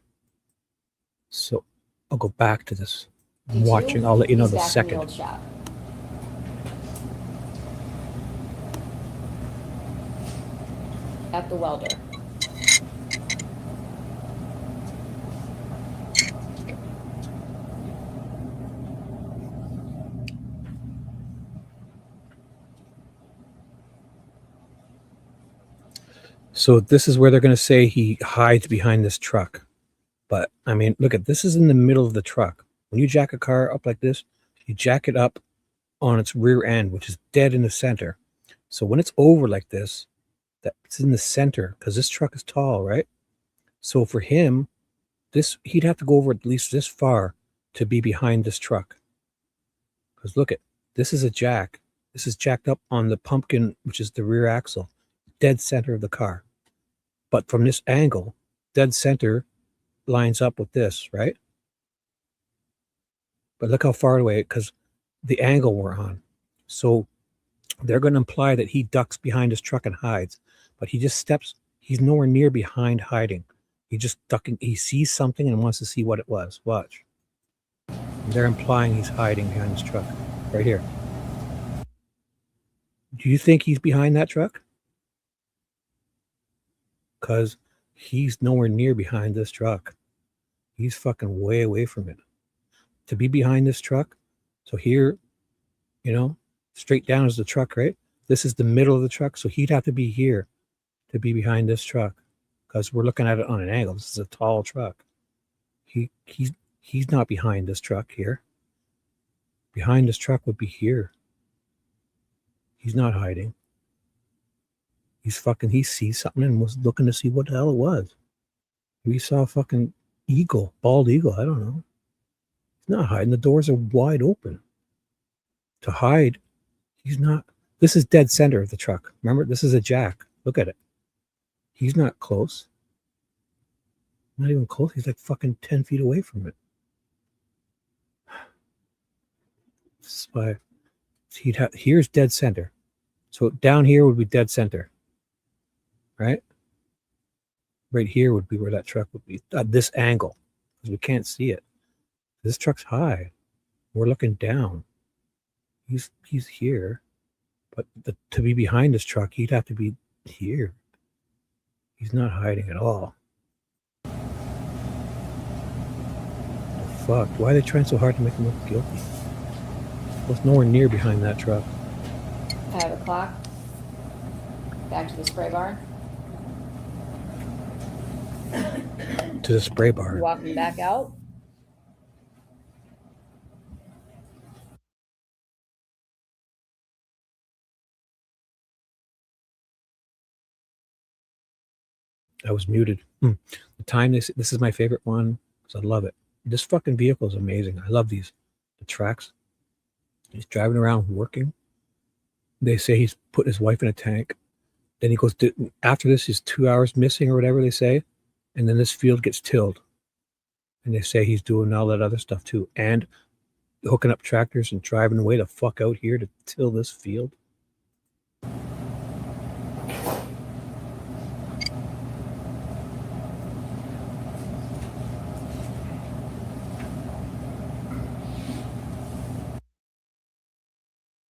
So I'll go back to this. I'm watching. I'll let you know the second. At the welder. So this is where they're going to say he hides behind this truck. But I mean, look at this is in the middle of the truck. When you jack a car up like this, you jack it up on its rear end, which is dead in the center. So when it's over like this, that's in the center because this truck is tall, right? So for him, he'd have to go over at least this far to be behind this truck. Because look at, this is a jack. This is jacked up on the pumpkin, which is the rear axle, dead center of the car. But from this angle, dead center lines up with this, right? But look how far away, because the angle we're on. So they're going to imply that he ducks behind his truck and hides, but he just steps. He's nowhere near behind hiding. He just ducking. He sees something and wants to see what it was. Watch. And they're implying he's hiding behind his truck right here. Do you think he's behind that truck? Because he's nowhere near behind this truck. He's fucking way away from it. To be behind this truck, so here, straight down is the truck, right? This is the middle of the truck, so he'd have to be here to be behind this truck, because we're looking at it on an angle. This is a tall truck. He's not behind this truck here. Behind this truck would be here. He's not hiding. He sees something and was looking to see what the hell it was. We saw a fucking eagle, bald eagle, I don't know. He's not hiding. The doors are wide open. To hide, he's not. This is dead center of the truck. Remember, this is a jack. Look at it. He's not close. Not even close. He's like fucking 10 feet away from it. This is why here's dead center. So down here would be dead center, right? Right here would be where that truck would be at this angle, because we can't see it. This truck's high. We're looking down. He's here, but to be behind this truck, he'd have to be here. He's not hiding at all. The fuck? Why are they trying so hard to make him look guilty? Well, it's nowhere near behind that truck. 5 o'clock. Back to the spray barn. To the spray barn. Walking back out. I was muted. The time this is my favorite one because I love it. This fucking vehicle is amazing. I love these. The tracks. He's driving around working. They say he's put his wife in a tank. Then he goes after this, he's 2 hours missing or whatever they say. And then this field gets tilled. And they say he's doing all that other stuff too. And hooking up tractors and driving away the fuck out here to till this field.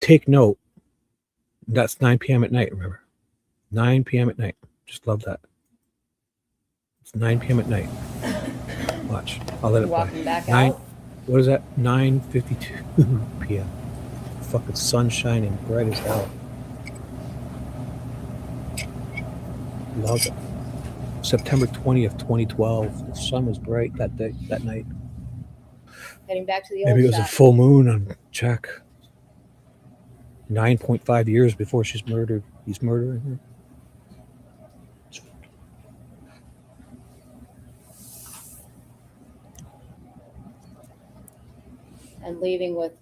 Take note, that's 9 p.m. at night, remember? 9 p.m. at night. Just love that. It's 9 p.m. at night. Watch. I'll let it Walking play. back 9, out. what is that? 9:52 p.m. Fucking sun shining bright as hell. Love it. September 20th, 2012. The sun was bright that day, that night. Heading back to the Maybe it old was a shop. full moon on Jack. 9.5 years before she's murdered. He's murdering her. And leaving with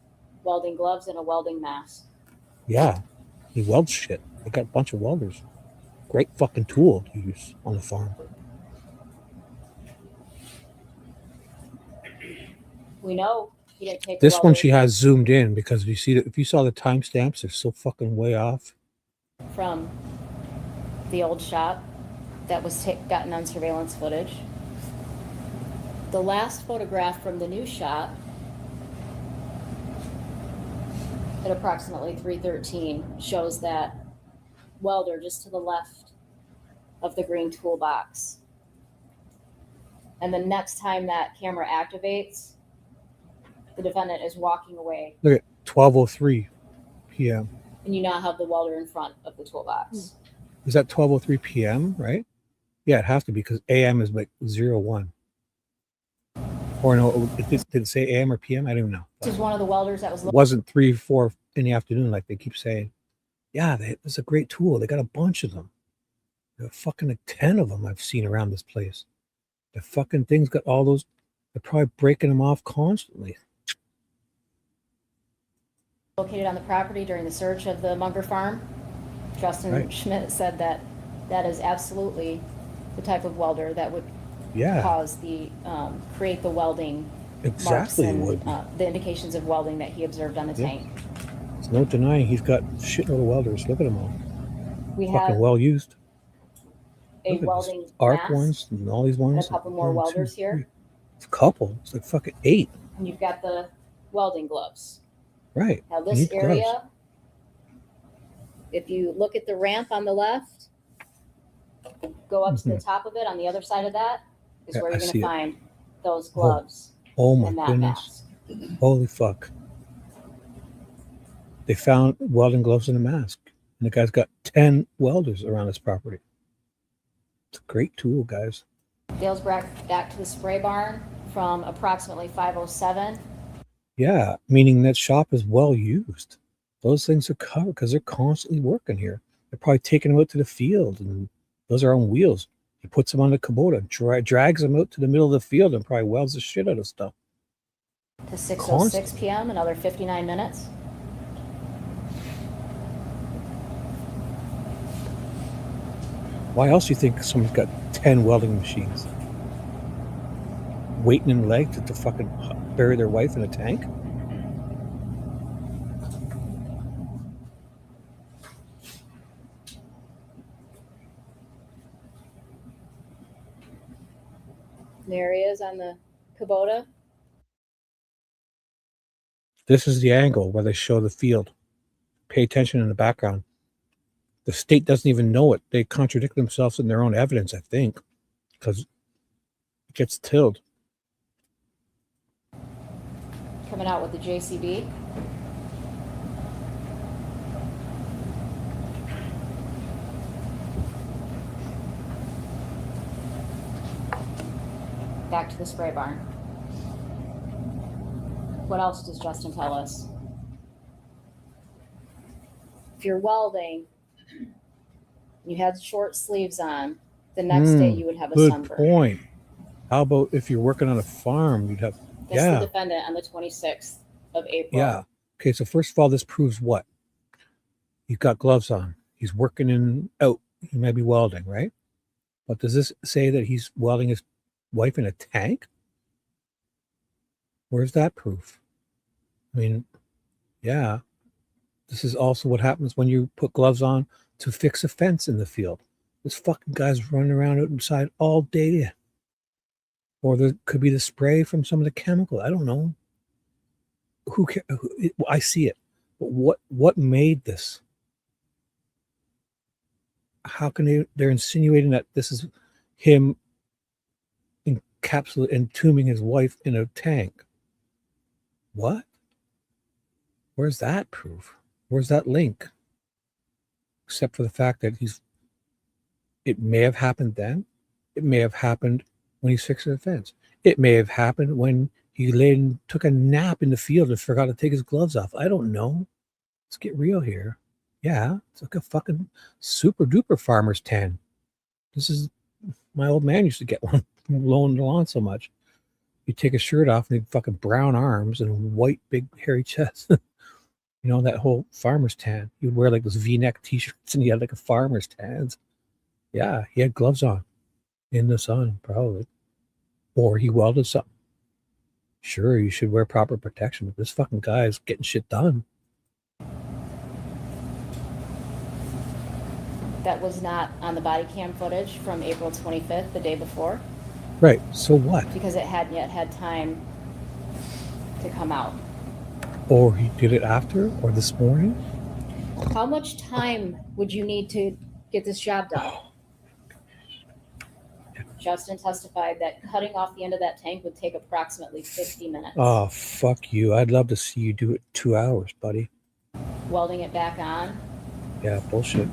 welding gloves and a welding mask. Yeah, he welds shit. They got a bunch of welders. Great fucking tool to use on the farm. We know he didn't take This the one welder she has zoomed in because if you saw the timestamps, they're so fucking way off. from the old shop that was gotten on surveillance footage. The last photograph from the new shop at approximately 3:13 shows that welder just to the left of the green toolbox. And the next time that camera activates, the defendant is walking away, Look at 12:03 p.m. and you now have the welder in front of the toolbox. Is that 12:03 p.m., right? Yeah, it has to be because AM is like 01. Or no, did it say AM or PM? I don't know. This is one of the welders that was It wasn't 3, 4 in the afternoon like they keep saying. Yeah, it's a great tool. They got a bunch of them. There are fucking like 10 of them I've seen around this place. The fucking thing's got all those. They're probably breaking them off constantly. located on the property during the search of the Munger farm. Justin Right. Schmidt said that that is absolutely the type of welder that would Yeah. cause the create the welding Exactly marks it and would. the indications of welding that he observed on the Yeah. tank. There's no denying he's got shitload of welders. Look at them all. We Fucking have well used. a Look at welding these arc mask ones and all these and ones. a couple more 1, 2, welders 3. here, It's a couple. It's like fucking 8. and you've got the welding gloves. Right. Now You this need area, gloves. if you look at the ramp on the left, go up to the top of it on the other side of that is Yeah, where I you're going see to it. find those gloves Oh my and that goodness. mask. Holy fuck. They found welding gloves and a mask. And the guy's got 10 welders around his property. It's a great tool, guys. Dale's back to the spray barn from approximately 5:07. Yeah, meaning that shop is well used. Those things are covered because they're constantly working here. They're probably taking them out to the field, and those are on wheels. He puts them on the Kubota, drags them out to the middle of the field, and probably welds the shit out of stuff. To 6:06 p.m., another 59 minutes. Why else do you think someone's got 10 welding machines? Waiting in leg to fucking bury their wife in a tank? There he is on the Kubota. This is the angle where they show the field. Pay attention in the background. The state doesn't even know it. They contradict themselves in their own evidence, I think, because it gets tilled. Coming out with the JCB. Back to the spray barn. What else does Justin tell us? If you're welding, you had short sleeves on, the next day you would have a Good sunburn. point. How about if you're working on a farm, you'd have, That's the defendant on the 26th of April. Yeah. Okay, so first of all, this proves what? He's got gloves on. He's working out. He may be welding, right? But does this say that he's welding his wife in a tank? Where's that proof? I mean, yeah. This is also what happens when you put gloves on to fix a fence in the field. This fucking guy's running around outside all day. Or there could be the spray from some of the chemical. I don't know. Who cares? I see it. But what made this? How can they're insinuating that this is him entombing his wife in a tank? What? Where's that proof? Where's that link? Except for the fact that it may have happened then. It may have happened when he's fixing the fence. It may have happened when he laid and took a nap in the field and forgot to take his gloves off. I don't know. Let's get real here. Yeah, it's like a fucking super duper farmer's tan. This is, my old man used to get one mowing the lawn so much. You take his shirt off and he'd fucking brown arms and white big hairy chest. You know, that whole farmer's tan. He would wear like those V-neck t-shirts and he had like a farmer's tan. Yeah, he had gloves on in the sun, probably. Or he welded something. Sure, you should wear proper protection, but this fucking guy is getting shit done. That was not on the body cam footage from April 25th, the day before. Right, so what? Because it hadn't yet had time to come out. Or he did it after, or this morning? How much time would you need to get this job done? Justin testified that cutting off the end of that tank would take approximately 50 minutes. Oh, fuck you. I'd love to see you do it 2 hours, buddy. Welding it back on? Yeah, bullshit.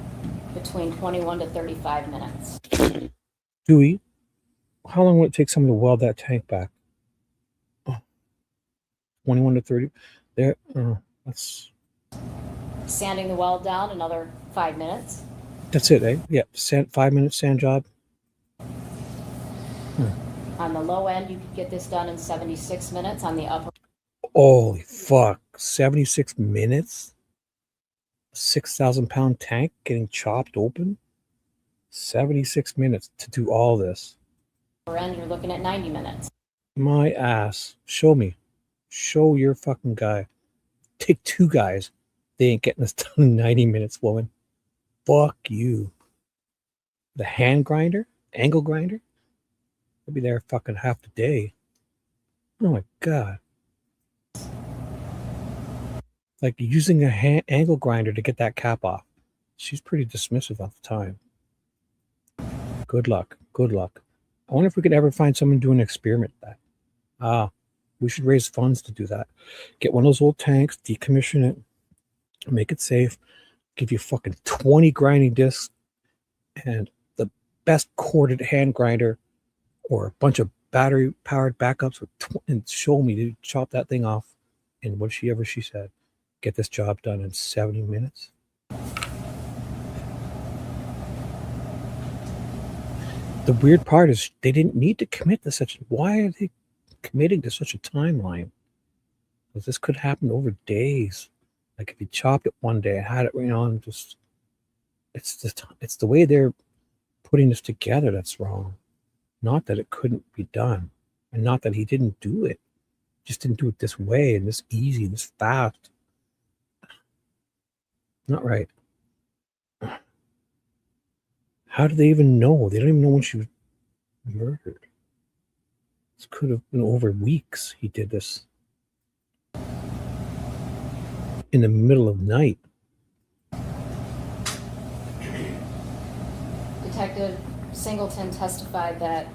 Between 21 to 35 minutes. Dewey, how long would it take someone to weld that tank back? 21 to 30? There, that's... Sanding the weld down, another 5 minutes. That's it, eh? Yeah, 5 minutes sand job. On the low end, you could get this done in 76 minutes. On the upper... Holy fuck. 76 minutes? 6,000 pound tank getting chopped open? 76 minutes to do all this. end, you're looking at 90 minutes. My ass. Show me. Show your fucking guy. Take 2 guys. They ain't getting this done in 90 minutes, woman. Fuck you. The hand grinder? Angle grinder? They'll be there fucking half the day. Oh my God. Like using a angle grinder to get that cap off. She's pretty dismissive of the time. Good luck. Good luck. I wonder if we could ever find someone doing an experiment with that. We should raise funds to do that. Get one of those old tanks, decommission it, make it safe, give you fucking 20 grinding discs and the best corded hand grinder or a bunch of battery powered backups and show me to chop that thing off. And whatever she said, get this job done in 70 minutes. The weird part is they didn't need to commit to such. Why are they committing to such a timeline? Because this could happen over days. Like if you chopped it one day, had it, and just it's the way they're putting this together that's wrong. Not that it couldn't be done, and not that he didn't do it. Just didn't do it this way and this easy, this fast. Not right. How do they even know? They don't even know when she was murdered. This could have been over weeks. He did this in the middle of night. Detective Singleton testified that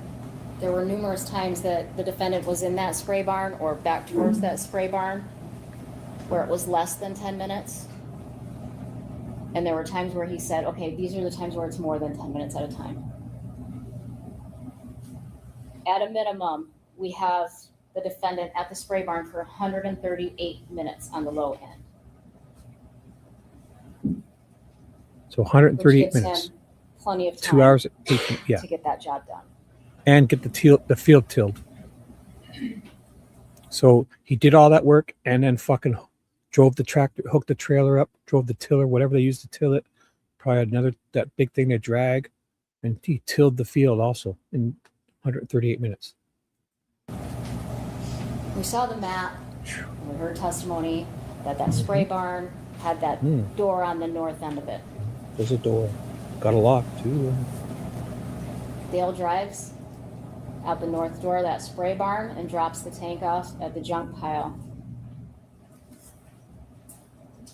there were numerous times that the defendant was in that spray barn or back towards that spray barn where it was less than 10 minutes. And there were times where he said, okay, these are the times where it's more than 10 minutes at a time. At a minimum, we have the defendant at the spray barn for 138 minutes on the low end. So 138 which gives minutes. him plenty of time 2 hours, 18, yeah. to get that job done. And get the field tilled. So he did all that work and then fucking drove the tractor, hooked the trailer up, drove the tiller, whatever they used to till it. Probably another, that big thing they drag. And he tilled the field also in 138 minutes. We saw the map, we heard testimony that that spray barn had that door on the north end of it. There's a door. Got a lock too. Dale drives out the north door of that spray barn and drops the tank off at the junk pile.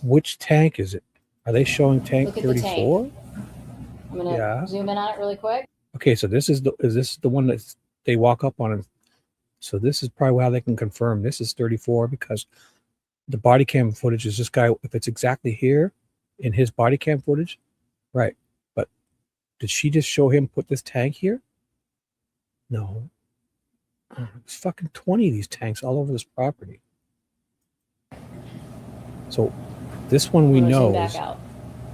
Which tank is it? Are they showing tank Look at the 34? tank. I'm gonna zoom in on it really quick. Okay, so this is the one that they walk up on, and so this is probably how they can confirm this is 34 because the body cam footage is this guy. If it's exactly here in his body cam footage, right? But did she just show him put this tank here? No. There's fucking 20 of these tanks all over this property. So this one we know is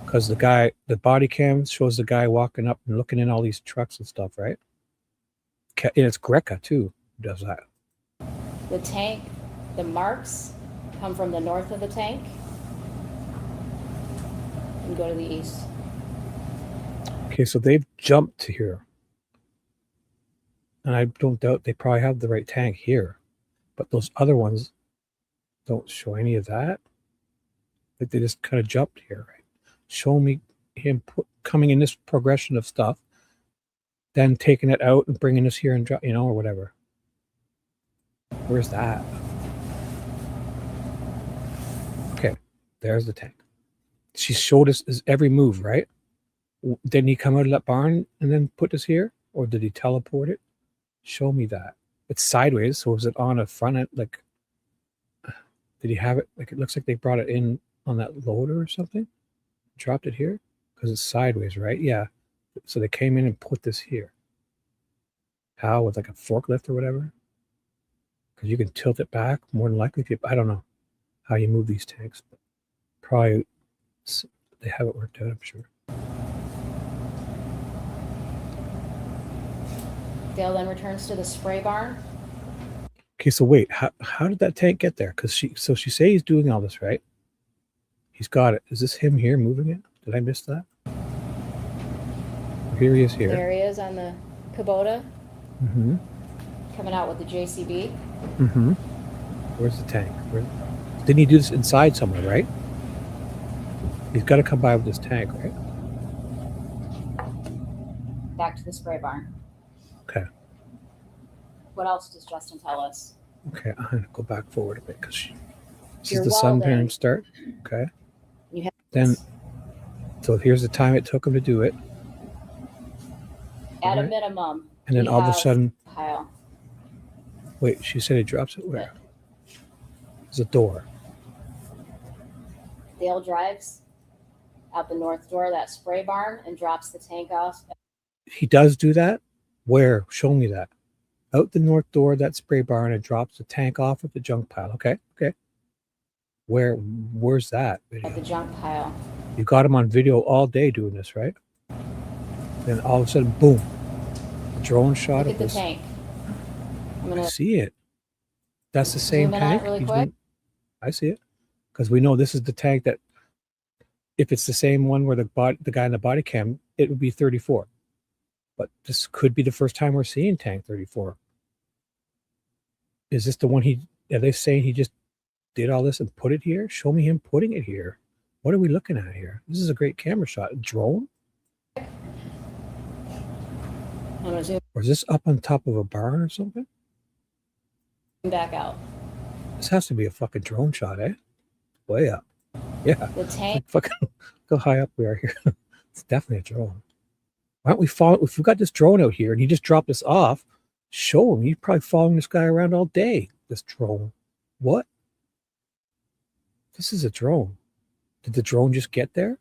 because the body cam shows the guy walking up and looking in all these trucks and stuff, right? And it's Greca too who does that. The tank, the marks come from the north of the tank and go to the east. Okay, so they've jumped to here. And I don't doubt they probably have the right tank here. But those other ones don't show any of that. Like they just kind of jumped here, right? Show me him coming in this progression of stuff, then taking it out and bringing us here and drop, or whatever. Where's that? Okay, there's the tank. She showed us his every move, right? Didn't he come out of that barn and then put this here? Or did he teleport it? Show me that. It's sideways, so is it on a front end? Like, did he have it? Like, it looks like they brought it in on that loader or something. Dropped it here? Because it's sideways, right? Yeah. So they came in and put this here. How? With like a forklift or whatever? Because you can tilt it back more than likely. I don't know how you move these tanks, but probably they have it worked out, I'm sure. Dale then returns to the spray barn. Okay, so wait, how did that tank get there? Because she say he's doing all this, right? He's got it. Is this him here moving it? Did I miss that? Here he is here. There he is on the Kubota. Mm-hmm. Coming out with the JCB. Mm-hmm. Where's the tank? Didn't he do this inside somewhere, right? He's got to come by with this tank, right? Back to the spray barn. Okay. What else does Justin tell us? Okay, I'm going to go back forward a bit because this You're is the sun welding. parent start. Okay. You have Then, so here's the time it took him to do it. at a Alright. minimum. And then we all of a have sudden, Kyle. wait, she said he drops it where? There's a door. Dale drives out the north door of that spray barn and drops the tank off. He does do that? Where? Show me that. Out the north door of that spray barn and drops the tank off at the junk pile. Okay. Where's that video? At the junk pile. You got him on video all day doing this, right? Then all of a sudden, boom. Drone shot Look of at the this. tank. I'm I gonna see it. That's the same zoom in on tank? it really He's quick. I see it. Because we know this is the tank that, if it's the same one where the guy in the body cam, it would be 34. But this could be the first time we're seeing tank 34. Is this the one are they saying he just did all this and put it here? Show me him putting it here. What are we looking at here? This is a great camera shot. A drone? I'm gonna zoom. Or is this up on top of a barn or something? back out. This has to be a fucking drone shot, eh? Way up. Yeah. The tank. Like fucking look how high up we are here. It's definitely a drone. Why don't we follow? If we've got this drone out here and he just dropped us off, show him. He's probably following this guy around all day. This drone. What? This is a drone. Did the drone just get there?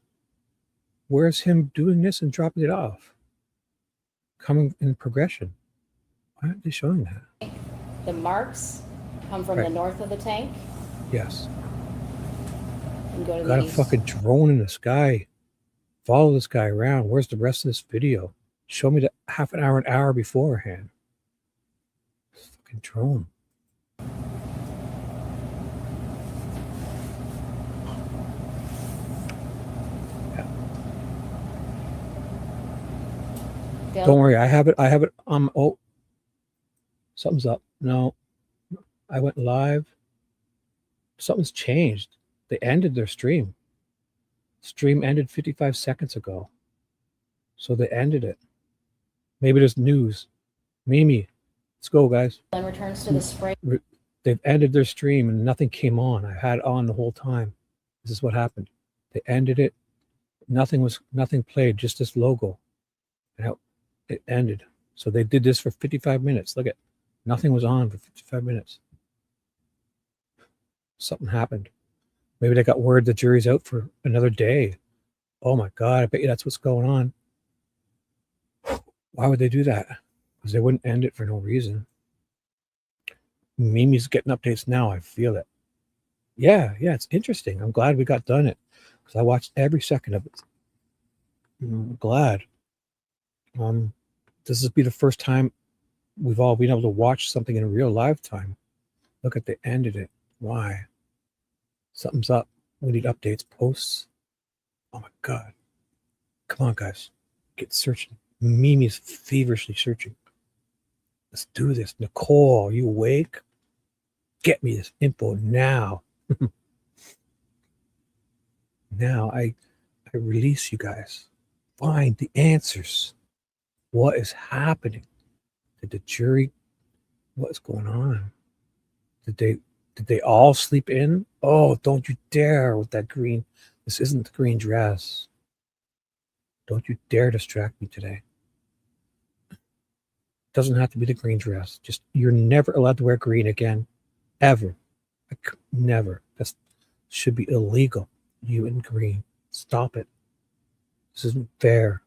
Where's him doing this and dropping it off? Coming in progression. Why aren't they showing that? The marks come from the north of the tank Yes. and go to Got the a east. fucking drone in the sky. Follow this guy around. Where's the rest of this video? Show me the half an hour beforehand. Fucking drone. Don't worry, I have it. Oh, something's up. No, I went live. Something's changed. They ended their stream. Stream ended 55 seconds ago. So they ended it. Maybe there's news. Mimi, let's go, guys. Then returns to the spray. They've ended their stream and nothing came on. I had it on the whole time. This is what happened. They ended it. Nothing played, just this logo. And it ended. So they did this for 55 minutes. Look at, nothing was on for 55 minutes. Something happened. Maybe they got word the jury's out for another day. Oh my God, I bet you that's what's going on. Why would they do that? Because they wouldn't end it for no reason. Mimi's getting updates now. I feel it. Yeah, it's interesting. I'm glad we got done it because I watched every second of it. I'm glad. This will be the first time we've all been able to watch something in real live time. Look at the end of it. Why? Something's up. We need updates, posts. Oh my God. Come on, guys. Get searching. Mimi's feverishly searching. Let's do this. Nicole, are you awake? Get me this info now. Now I release you guys. Find the answers. What is happening? Did the jury, what's going on? Did they all sleep in? Oh, don't you dare with that green. This isn't the green dress. Don't you dare distract me today. Doesn't have to be the green dress. Just, you're never allowed to wear green again. Ever. Never. That should be illegal. You in green. Stop it. This isn't fair.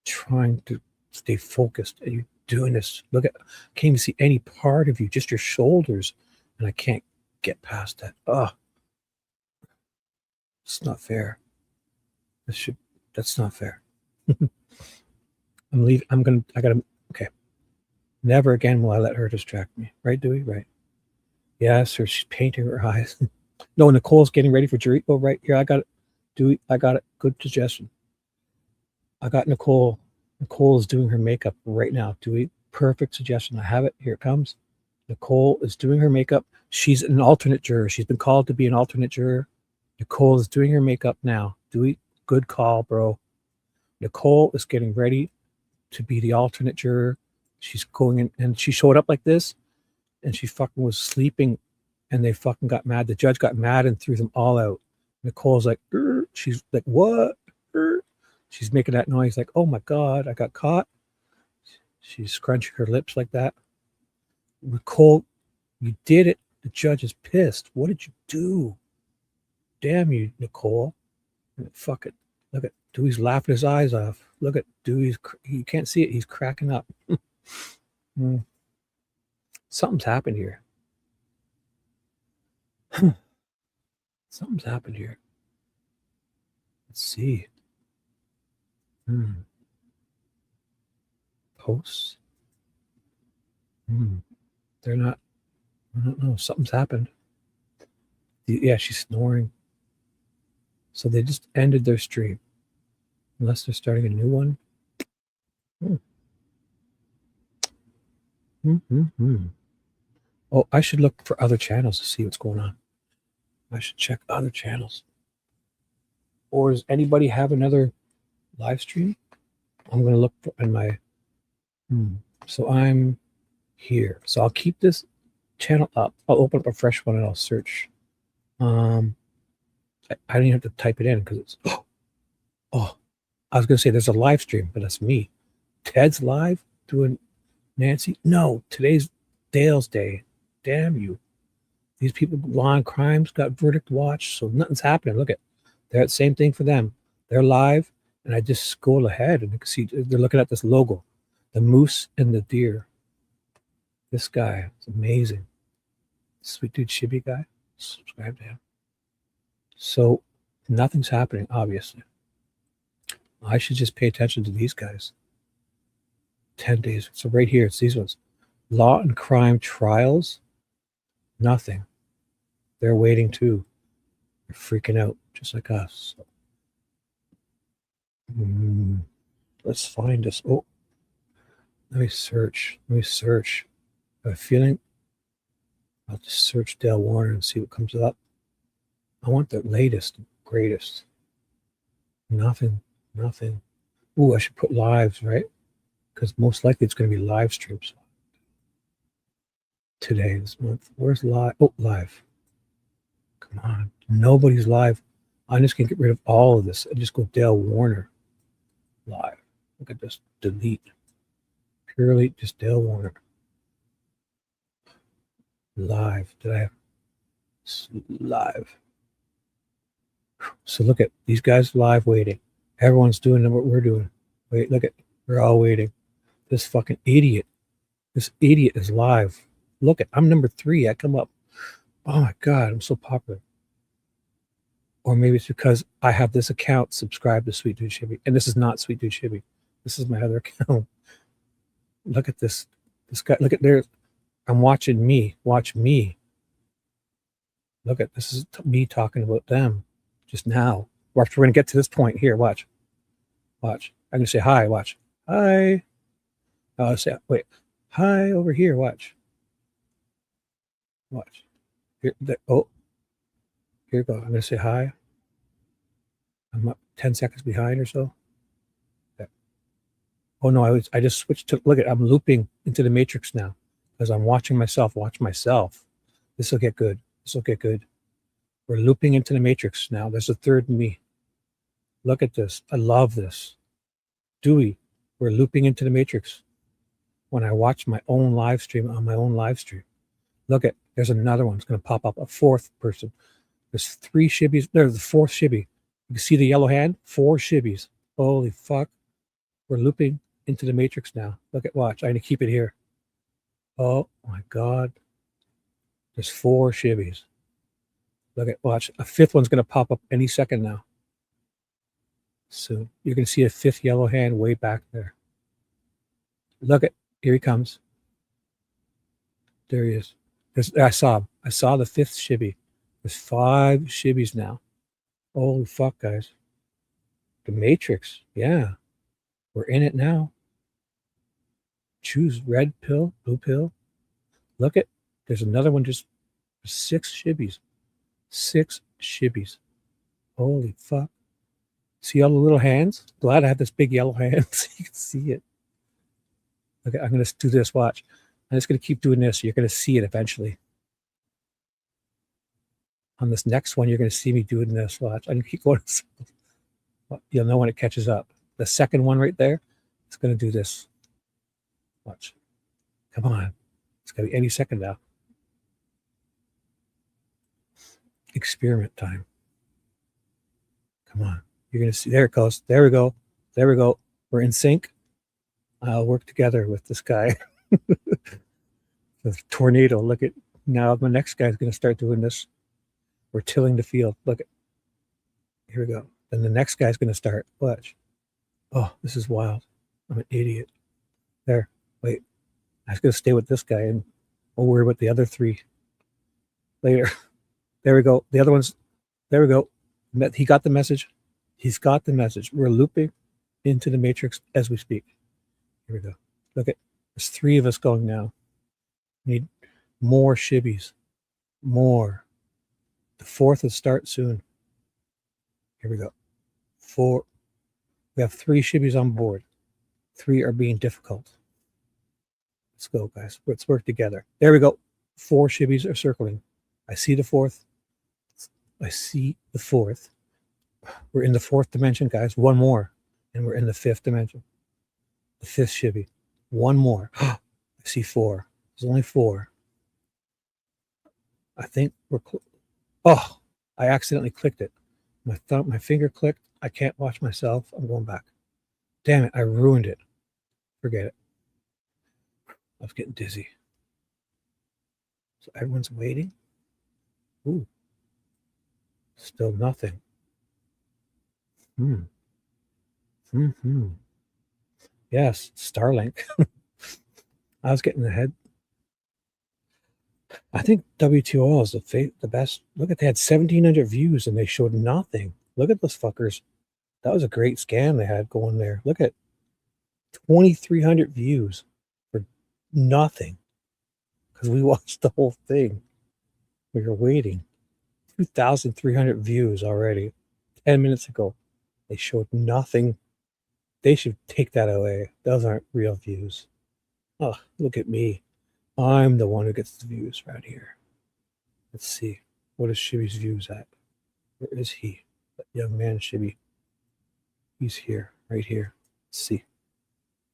Trying to stay focused and you're doing this. Look at, can't even see any part of you, just your shoulders. And I can't get past that. It's not fair. That's not fair. I'm leaving. Okay. Never again will I let her distract me. Right, Dewey? Right. Yes, she's painting her eyes. No, Nicole's getting ready for jury. Oh, right here. I got it. Dewey, I got it. Good suggestion. I got Nicole. Nicole is doing her makeup right now. Dewey, perfect suggestion. I have it. Here it comes. Nicole is doing her makeup. She's an alternate juror. She's been called to be an alternate juror. Nicole is doing her makeup now. Dewey, good call, bro. Nicole is getting ready to be the alternate juror. She's going in, and she showed up like this, and she fucking was sleeping, and they fucking got mad. The judge got mad and threw them all out. Nicole's like, she's like, what? She's making that noise like, oh my God, I got caught. She's scrunching her lips like that. Nicole, you did it. The judge is pissed. What did you do? Damn you, Nicole. Fuck it. Look at Dewey's laughing his eyes off. Look at Dewey's, you can't see it. He's cracking up. Something's happened here. Something's happened here. Let's see. Posts. They're not, I don't know. Something's happened. Yeah, she's snoring. So they just ended their stream. Unless they're starting a new one. Oh, I should look for other channels to see what's going on. I should check other channels. Or does anybody have another live stream? I'm going to look in my... So I'm here. So I'll keep this channel up. I'll open up a fresh one and I'll search. I don't even have to type it in because it's, oh, I was going to say there's a live stream, but that's me. Ted's live doing Nancy. No, today's Dale's day. Damn you. These people, law and crimes, got verdict watch, so nothing's happening. Look at, they're the same thing for them. They're live, and I just scroll ahead and you can see they're looking at this logo, the moose and the deer. This guy is amazing. Sweet Dude Chibi guy. Subscribe to him. So nothing's happening, obviously. I should just pay attention to these guys. 10 days. So right here, it's these ones. Law and crime trials. Nothing. They're waiting too. They're freaking out, just like us. So, let's find us. Oh, let me search. I have a feeling I'll just search Dale Warner and see what comes up. I want the latest, greatest. Nothing. Ooh, I should put lives, right? Because most likely it's going to be live streams today, this month. Where's live? Oh, live. Come on. Nobody's live. I'm just going to get rid of all of this and just go Dale Warner live. Look at this. Delete. Purely just Dale Warner. Live. Did I have live? So look at these guys live waiting. Everyone's doing what we're doing. Wait, look at, we're all waiting. This fucking idiot. This idiot is live. Look at, I'm number 3. I come up. Oh my God, I'm so popular. Or maybe it's because I have this account subscribed to Sweet Dude Chibi. And this is not Sweet Dude Chibi. This is my other account. Look at this. This guy, look at there. I'm watching me. Watch me. Look at, this is me talking about them just now. Watch, we're going to get to this point here. Watch. Watch. I'm going to say hi. Watch. Hi. I'll say, wait. Hi over here. Watch. Watch. Here, oh. Here we go. I'm going to say hi. I'm up 10 seconds behind or so. Okay. Oh no, I just switched to, look at, I'm looping into the matrix now because I'm watching myself watch myself. This will get good. This will get good. We're looping into the matrix now. There's a third me. Look at this. I love this. Dewey, we're looping into the matrix. When I watch my own live stream on my own live stream. Look at, there's another one. It's going to pop up, a fourth person. There's 3 shibbies. There's the 4th shibby. You can see the yellow hand? 4 shibbies. Holy fuck. We're looping into the matrix now. Look at, watch. I'm going to keep it here. Oh my God. There's 4 shibbies. Look at, watch. A 5th one's going to pop up any second now. So you're going to see a 5th yellow hand way back there. Look at, here he comes. There he is. I saw him. I saw the 5th shibby. There's 5 shibbies now. Holy fuck, guys. The Matrix. Yeah. We're in it now. Choose red pill, blue pill. Look at, there's another one, just 6 shibbies. 6 shibbies. Holy fuck. See all the little hands? Glad I have this big yellow hand so you can see it. Okay, I'm going to do this. Watch. I'm just going to keep doing this. You're going to see it eventually. On this next one, you're going to see me doing this. Watch. I'm going to keep going. You'll know when it catches up. The second one right there, it's going to do this. Watch. Come on. It's going to be any second now. Experiment time. Come on. You're going to see. There it goes. There we go. There we go. We're in sync. I'll work together with this guy. The tornado. Look at, now the next guy's going to start doing this. We're tilling the field. Look at, here we go. Then the next guy's going to start. Watch. Oh, this is wild. I'm an idiot. There. Wait. I was going to stay with this guy and we'll worry about the other 3 later. There we go. The other one's, there we go. He got the message. He's got the message. We're looping into the matrix as we speak. Here we go. Look at, there's 3 of us going now. We need more shibbies. More. The 4th will start soon. Here we go. 4. We have 3 shibbies on board. 3 are being difficult. Let's go, guys. Let's work together. There we go. 4 shibbies are circling. I see the fourth. I see the fourth. We're in the 4th dimension, guys. One more, and we're in the 5th dimension. The 5th shibby. One more. I see 4. There's only 4. I think we're. Oh, I accidentally clicked it. My finger clicked. I can't watch myself. I'm going back. Damn it! I ruined it. Forget it. I was getting dizzy. So everyone's waiting. Ooh. Still nothing. Yes, Starlink. I was getting ahead. I think WTO is the best. Look at they had 1,700 views and they showed nothing. Look at those fuckers. That was a great scam they had going there. Look at 2,300 views for nothing because we watched the whole thing. We were waiting. 2,300 views already. 10 minutes ago. They showed nothing. They should take that away. Those aren't real views. Oh, look at me. I'm the one who gets the views right here. Let's see. What is Shibby's views at? Where is he? That young man, Shibby. He's here, right here. Let's see.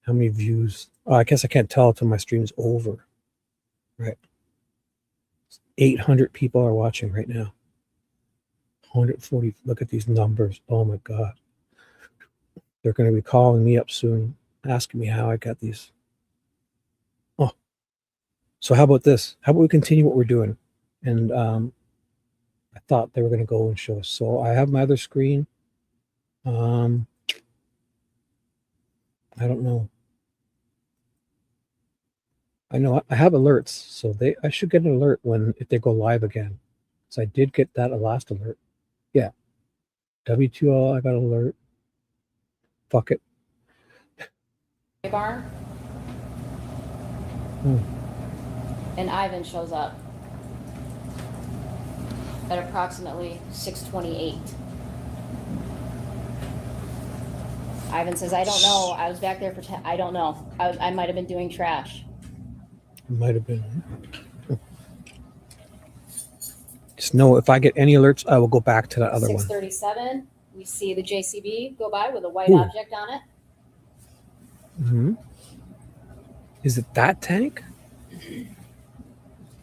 How many views? Oh, I guess I can't tell until my stream's over. Right. 800 people are watching right now. 140. Look at these numbers. Oh my God. They're going to be calling me up soon, asking me how I got these. Oh. So how about this? How about we continue what we're doing? And I thought they were going to go and show us. So I have my other screen. I don't know. I know I have alerts, so I should get an alert if they go live again. So I did get that last alert. Yeah. W2L, I got an alert. Fuck it. Barn. And Ivan shows up at approximately 6:28. Ivan says, I don't know. I was back there for I don't know. I might have been doing trash. It might have been. Just know if I get any alerts, I will go back to that other one. 6:37, we see the JCB go by with a white Ooh. object on it. Mm-hmm. Is it that tank?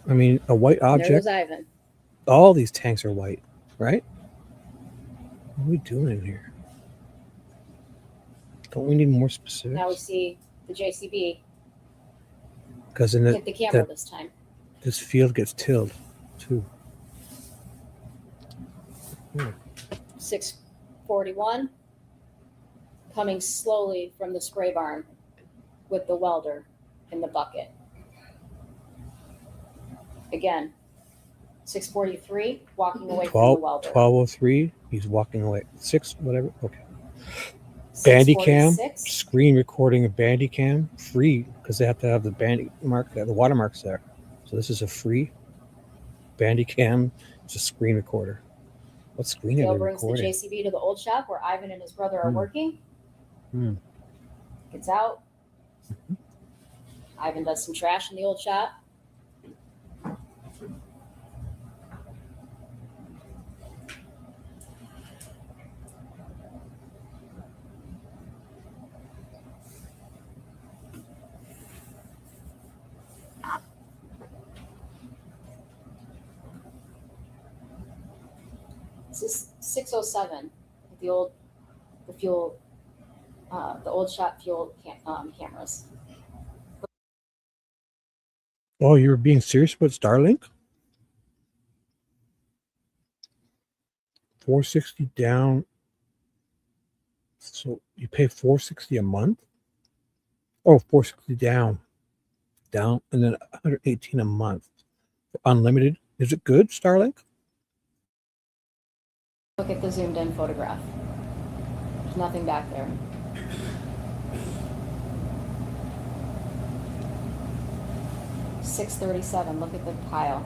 I mean, a white object. There goes Ivan. All these tanks are white, right? What are we doing in here? Don't we need more specifics? Now we see the JCB Because in hit the camera this time. This field gets tilled, too. 6:41, coming slowly from the spray barn with the welder in the bucket. Again, 6:43, walking away from the welder. 12:03, he's walking away. 6, whatever, okay. Bandicam, screen recording of Bandicam, free, because they have to have the the watermarks there. So this is a free Bandicam. It's a screen recorder. What screen are Dale they brings recording? the JCB to the old shop where Ivan and his brother are working. Gets out. Ivan does some trash in the old shop. This is 6:07. The old shop fuel cameras. Oh, you were being serious about Starlink? 460 down. So you pay 460 a month? Oh, 460 down, and then 118 a month. Unlimited. Is it good, Starlink? Look at the zoomed in photograph. There's nothing back there. $637. Look at the pile.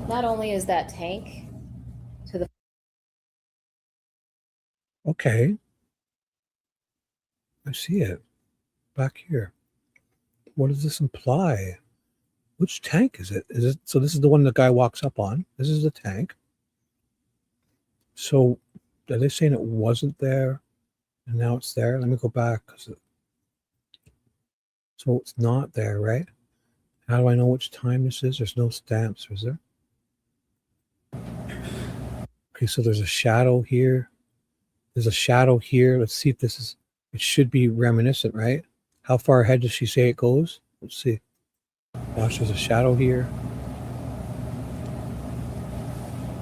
Not only is that tank to the Okay. I see it back here. what does this imply? Which tank is it? Is it so? This is the one the guy walks up on. This is the tank. So, are they saying it wasn't there, and now it's there? Let me go back. So it's not there, right? How do I know which time this is? There's no stamps, is there? Okay, so there's a shadow here. There's a shadow here. Let's see if this is. It should be reminiscent, right? How far ahead does she say it goes? Let's see. Gosh, there's a shadow here.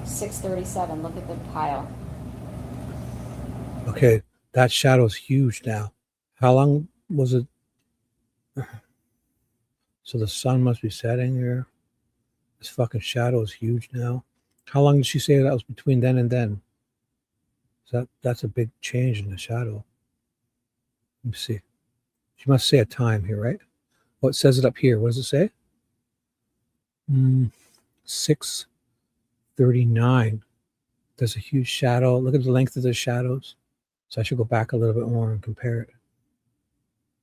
6:37. Look at the pile. Okay, that shadow's huge now. How long was it? So the sun must be setting here. This fucking shadow is huge now. How long did she say that was between then and then? So that's a big change in the shadow. Let me see. She must say a time here, right? Oh, it says it up here. What does it say? 6:39. There's a huge shadow. Look at the length of the shadows. So I should go back a little bit more and compare it.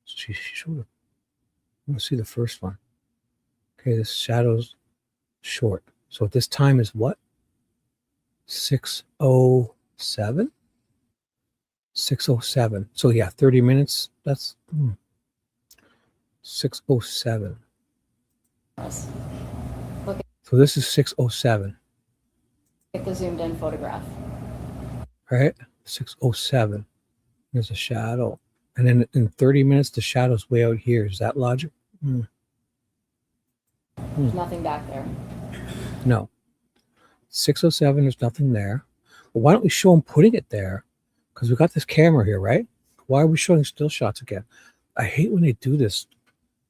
So she showed it. I want to see the first one. Okay, this shadow's short. So at this time is what? 6:07? 6:07. So yeah, 30 minutes. That's 6:07. Look So this is 6:07, at the zoomed in photograph. right? 6:07. There's a shadow. And then in 30 minutes, the shadow's way out here. Is that logic? There's nothing back there. No. 6:07, there's nothing there. Well, why don't we show them putting it there? Because we got this camera here, right? Why are we showing still shots again? I hate when they do this.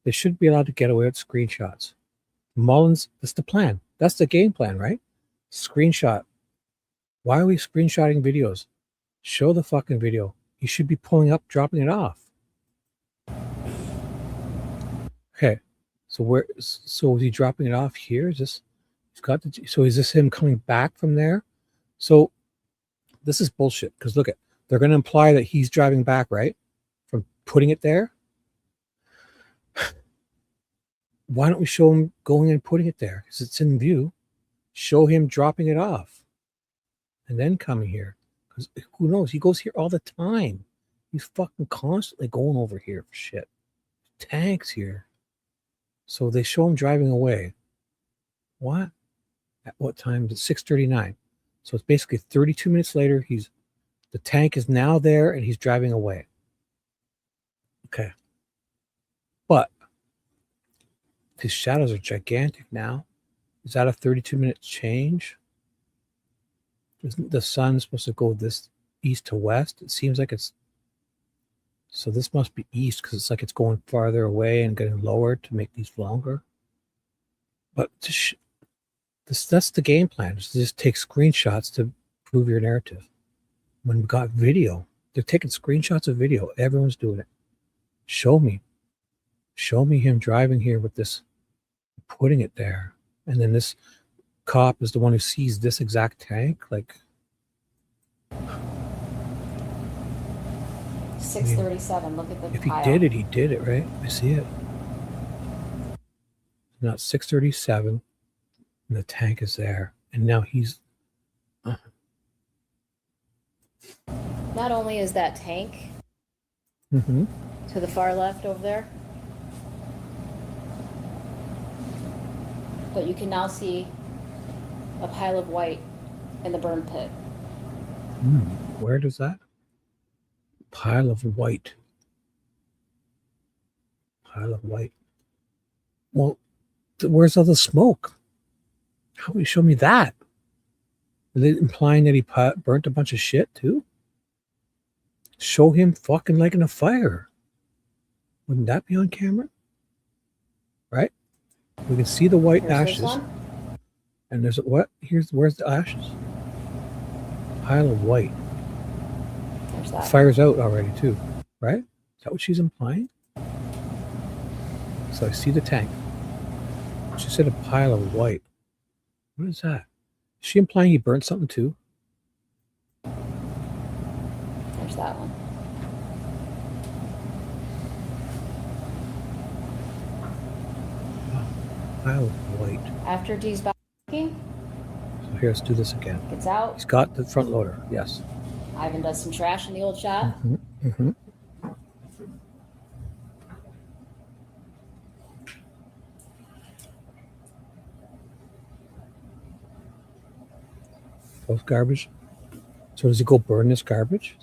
They should be allowed to get away with screenshots. Mullins, that's the plan. That's the game plan, right? Screenshot. Why are we screenshotting videos? Show the fucking video. You should be pulling up, dropping it off. Okay. So is he dropping it off here? Is this so is this him coming back from there? So this is bullshit because look at, they're going to imply that he's driving back, right? From putting it there. Why don't we show him going and putting it there? Because it's in view. Show him dropping it off and then coming here. Because who knows? He goes here all the time. He's fucking constantly going over here for shit. Tanks here. So they show him driving away. What? At what time? It's 6:39. So it's basically 32 minutes later. The tank is now there and he's driving away. Okay. But his shadows are gigantic now. Is that a 32-minute change? Isn't the sun supposed to go this east to west? It seems like it's. So this must be east because it's like it's going farther away and getting lower to make these longer. But that's the game plan. Is to just take screenshots to prove your narrative. When we got video, they're taking screenshots of video. Everyone's doing it. Show me him driving here with this, putting it there. And then this cop is the one who sees this exact tank. Like 6:37. Look at the if he pile. did it, he did it, right? I see it. Now it's 6:37 and the tank is there. And now he's Not only is that tank to the far left over there, but you can now see a pile of white in the burn pit. Where does that? Pile of white. Pile of white. Well, where's all the smoke? How would you show me that? Are they implying that he burnt a bunch of shit too? Show him fucking lighting a fire. Wouldn't that be on camera? Right? We can see the white Here's this ashes. one. And there's what? Where's the ashes? Pile of white. There's The that. fire's out already too, right? Is that what she's implying? So I see the tank. She said a pile of white. What is that? Is she implying he burnt something too? There's that one. Pile of white. After Dee's backing, So here, let's do this again. gets out. He's got the front loader. Yes. Ivan does some trash in the old shop. Both garbage. So does he go burn this garbage?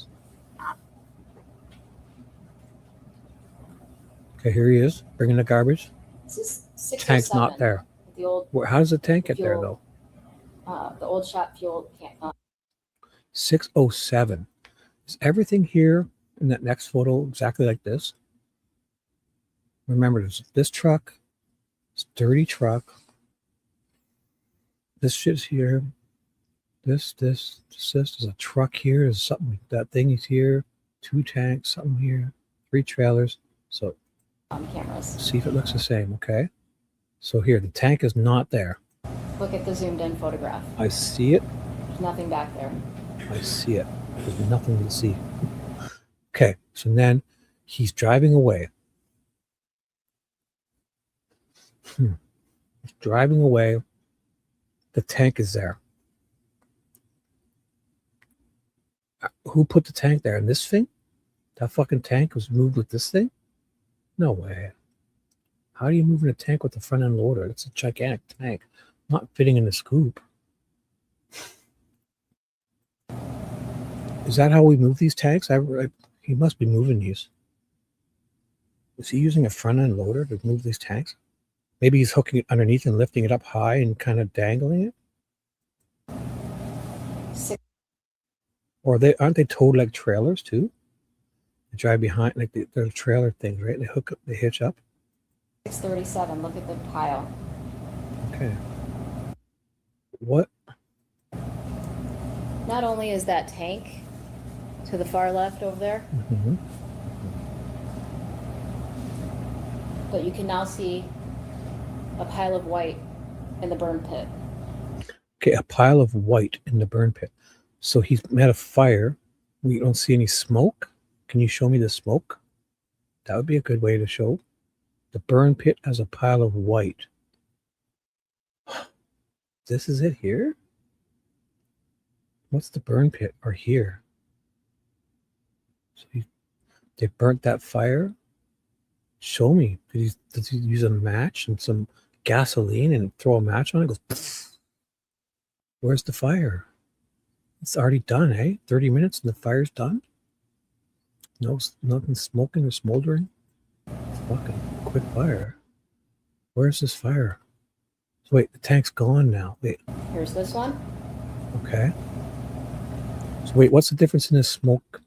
Okay, here he is, bringing the garbage. This is 607. Tank's not there. The old How does the tank get there, fuel, though? the old shop fuel can't. 607. Is everything here in that next photo exactly like this? Remember, there's this truck, this dirty truck. This shit's here. This. There's a truck here. There's something. That thing is here. 2 tanks, something here. 3 trailers. So Cameras. see if it looks the same, okay? So here, the tank is not there. Look at the zoomed in photograph. I see it. There's nothing back there. I see it. There's nothing to see. Okay, so then he's driving away. He's driving away. The tank is there. Who put the tank there? In this thing? That fucking tank was moved with this thing? No way. How are you moving a tank with the front end loader? It's a gigantic tank, not fitting in the scoop. Is that how we move these tanks? He must be moving these. Is he using a front end loader to move these tanks? Maybe he's hooking it underneath and lifting it up high and kind of dangling it? Or aren't they towed like trailers too? They drive behind, like they're trailer things, right? They hook up, they hitch up. 637. Look at the pile. Okay. What? Not only is that tank to the far left over there, but you can now see a pile of white in the burn pit. Okay, a pile of white in the burn pit. So he's had a fire. We don't see any smoke. Can you show me the smoke? That would be a good way to show. The burn pit as a pile of white. This is it here? What's the burn pit? Or here? So they burnt that fire? Show me. Did he use a match and some gasoline and throw a match on it? It goes, pfft. Where's the fire? It's already done, eh? 30 minutes and the fire's done? No, nothing smoking or smoldering? It's fucking quick fire. Where's this fire? So wait, the tank's gone now. Wait. Here's this one. Okay. So wait, what's the difference in this smoke?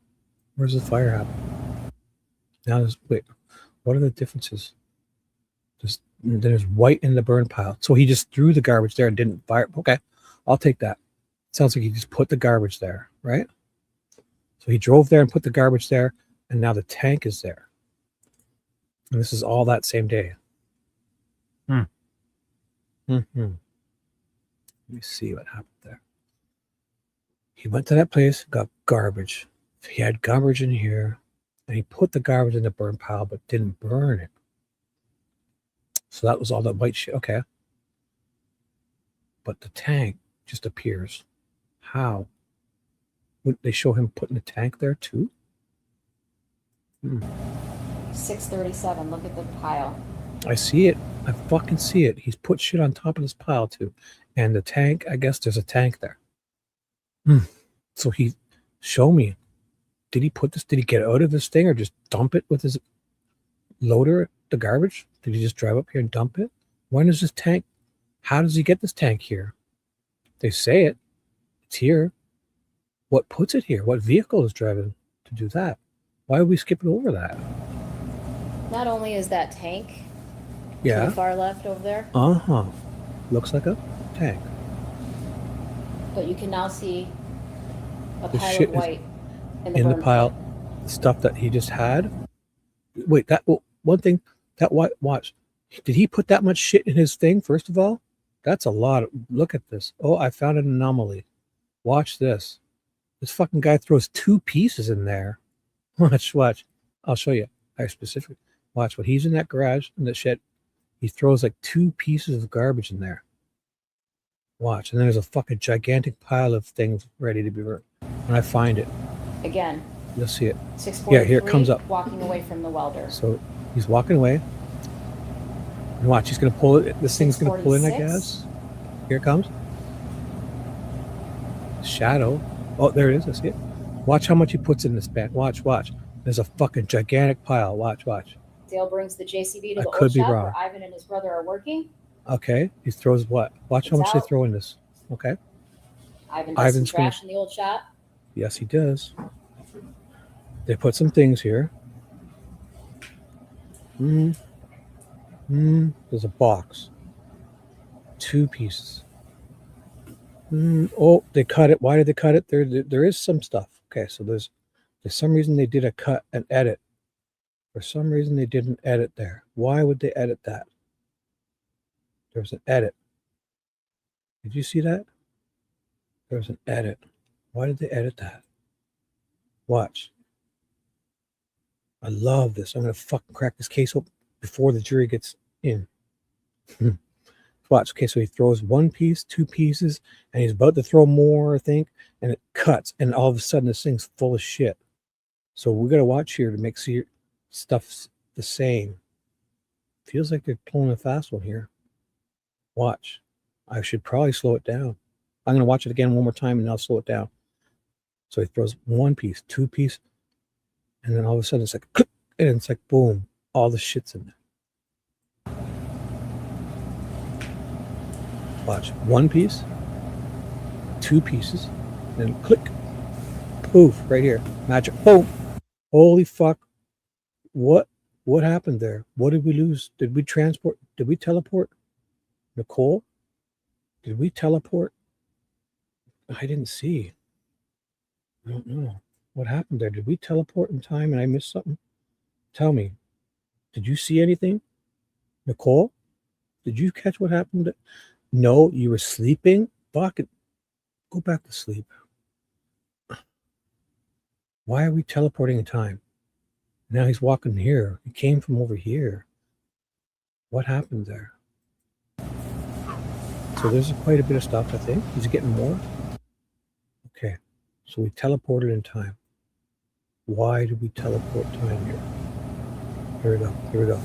Where's the fire happen? Now what are the differences? There's white in the burn pile. So he just threw the garbage there and didn't fire. Okay, I'll take that. Sounds like he just put the garbage there, right? So he drove there and put the garbage there, and now the tank is there. And this is all that same day. Let me see what happened there. He went to that place, got garbage. He had garbage in here, and he put the garbage in the burn pile, but didn't burn it. So that was all that white shit. Okay. But the tank just appears. How? Would they show him putting the tank there too? 637. Look at the pile. I see it. I fucking see it. He's put shit on top of this pile too. And the tank, I guess there's a tank there. So show me. Did he get out of this thing or just dump it with his loader, the garbage? Did he just drive up here and dump it? When is this tank? How does he get this tank here? They say it's here. What puts it here? What vehicle is driving to do that? Why are we skipping over that? Not only is that tank to Yeah. the far left over there, Looks like a tank. but you can now see a The pile shit of is white in in the burn pile. pit. Stuff that he just had. Wait, one thing. That watch. Did he put that much shit in his thing? First of all, that's a lot. Look at this. Oh, I found an anomaly. Watch this. This fucking guy throws 2 pieces in there. Watch. I'll show you. I specifically watch when he's in that garage in the shed. He throws like 2 pieces of garbage in there. Watch. And then there's a fucking gigantic pile of things ready to be burnt. When I find it, Again, you'll see it. 643, Yeah, here it comes up. walking away from the welder. So he's walking away. And watch, he's going to pull it. This thing's going to pull in, I 646. guess. Here it comes. Shadow. Oh, there it is. I see it. Watch how much he puts in this band. Watch. There's a fucking gigantic pile. Watch. Dale brings the JCB to I the could old be shop wrong. where Ivan and his brother are working. Okay. He throws what? Watch how It's much they out. throw in this. Okay. Ivan does Ivan's some gonna- trash in the old shop. Yes, he does. They put some things here. There's a box. 2 pieces. Oh, they cut it. Why did they cut it? There is some stuff. Okay, so there's some reason they did an edit. For some reason they didn't edit there. Why would they edit that? There's an edit. Did you see that? There's an edit. Why did they edit that? Watch. I love this. I'm going to fucking crack this case open before the jury gets in. Watch. Okay, so he throws 1 piece, 2 pieces, and he's about to throw more, I think, and it cuts, and all of a sudden this thing's full of shit. So we got to watch here to make sure stuff's the same. Feels like they're pulling a fast one here. Watch. I should probably slow it down. I'm going to watch it again one more time, and I'll slow it down. So he throws 1 piece, 2 piece, and then all of a sudden it's like, click, and it's like, boom, all the shit's in there. Watch. 1 piece, 2 pieces, then click, poof, right here. Magic. Boom. Holy fuck. What happened there? What did we lose? Did we transport? Did we teleport? Nicole? Did we teleport? I didn't see. I don't know. What happened there? Did we teleport in time and I missed something? Tell me. Did you see anything? Nicole? Did you catch what happened? No, you were sleeping? Fuck it. Go back to sleep. Why are we teleporting in time? Now he's walking here. He came from over here. What happened there? So there's quite a bit of stuff, I think. He's getting more. Okay. So we teleported in time. Why did we teleport time here? Here we go.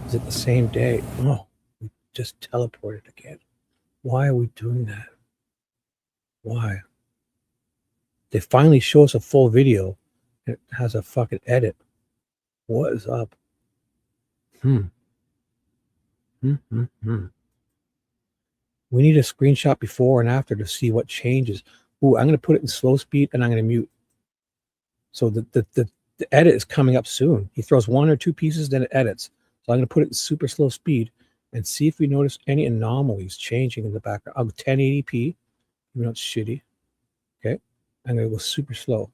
Is it the same day? No. We just teleported again. Why are we doing that? Why? They finally show us a full video. It has a fucking edit. What is up? We need a screenshot before and after to see what changes. Ooh, I'm going to put it in slow speed and I'm going to mute. So the edit is coming up soon. He throws 1 or 2 pieces, then it edits. So I'm going to put it in super slow speed and see if we notice any anomalies changing in the background. I'll go 1080p, even though it's shitty. Okay. I'm going to go super slow.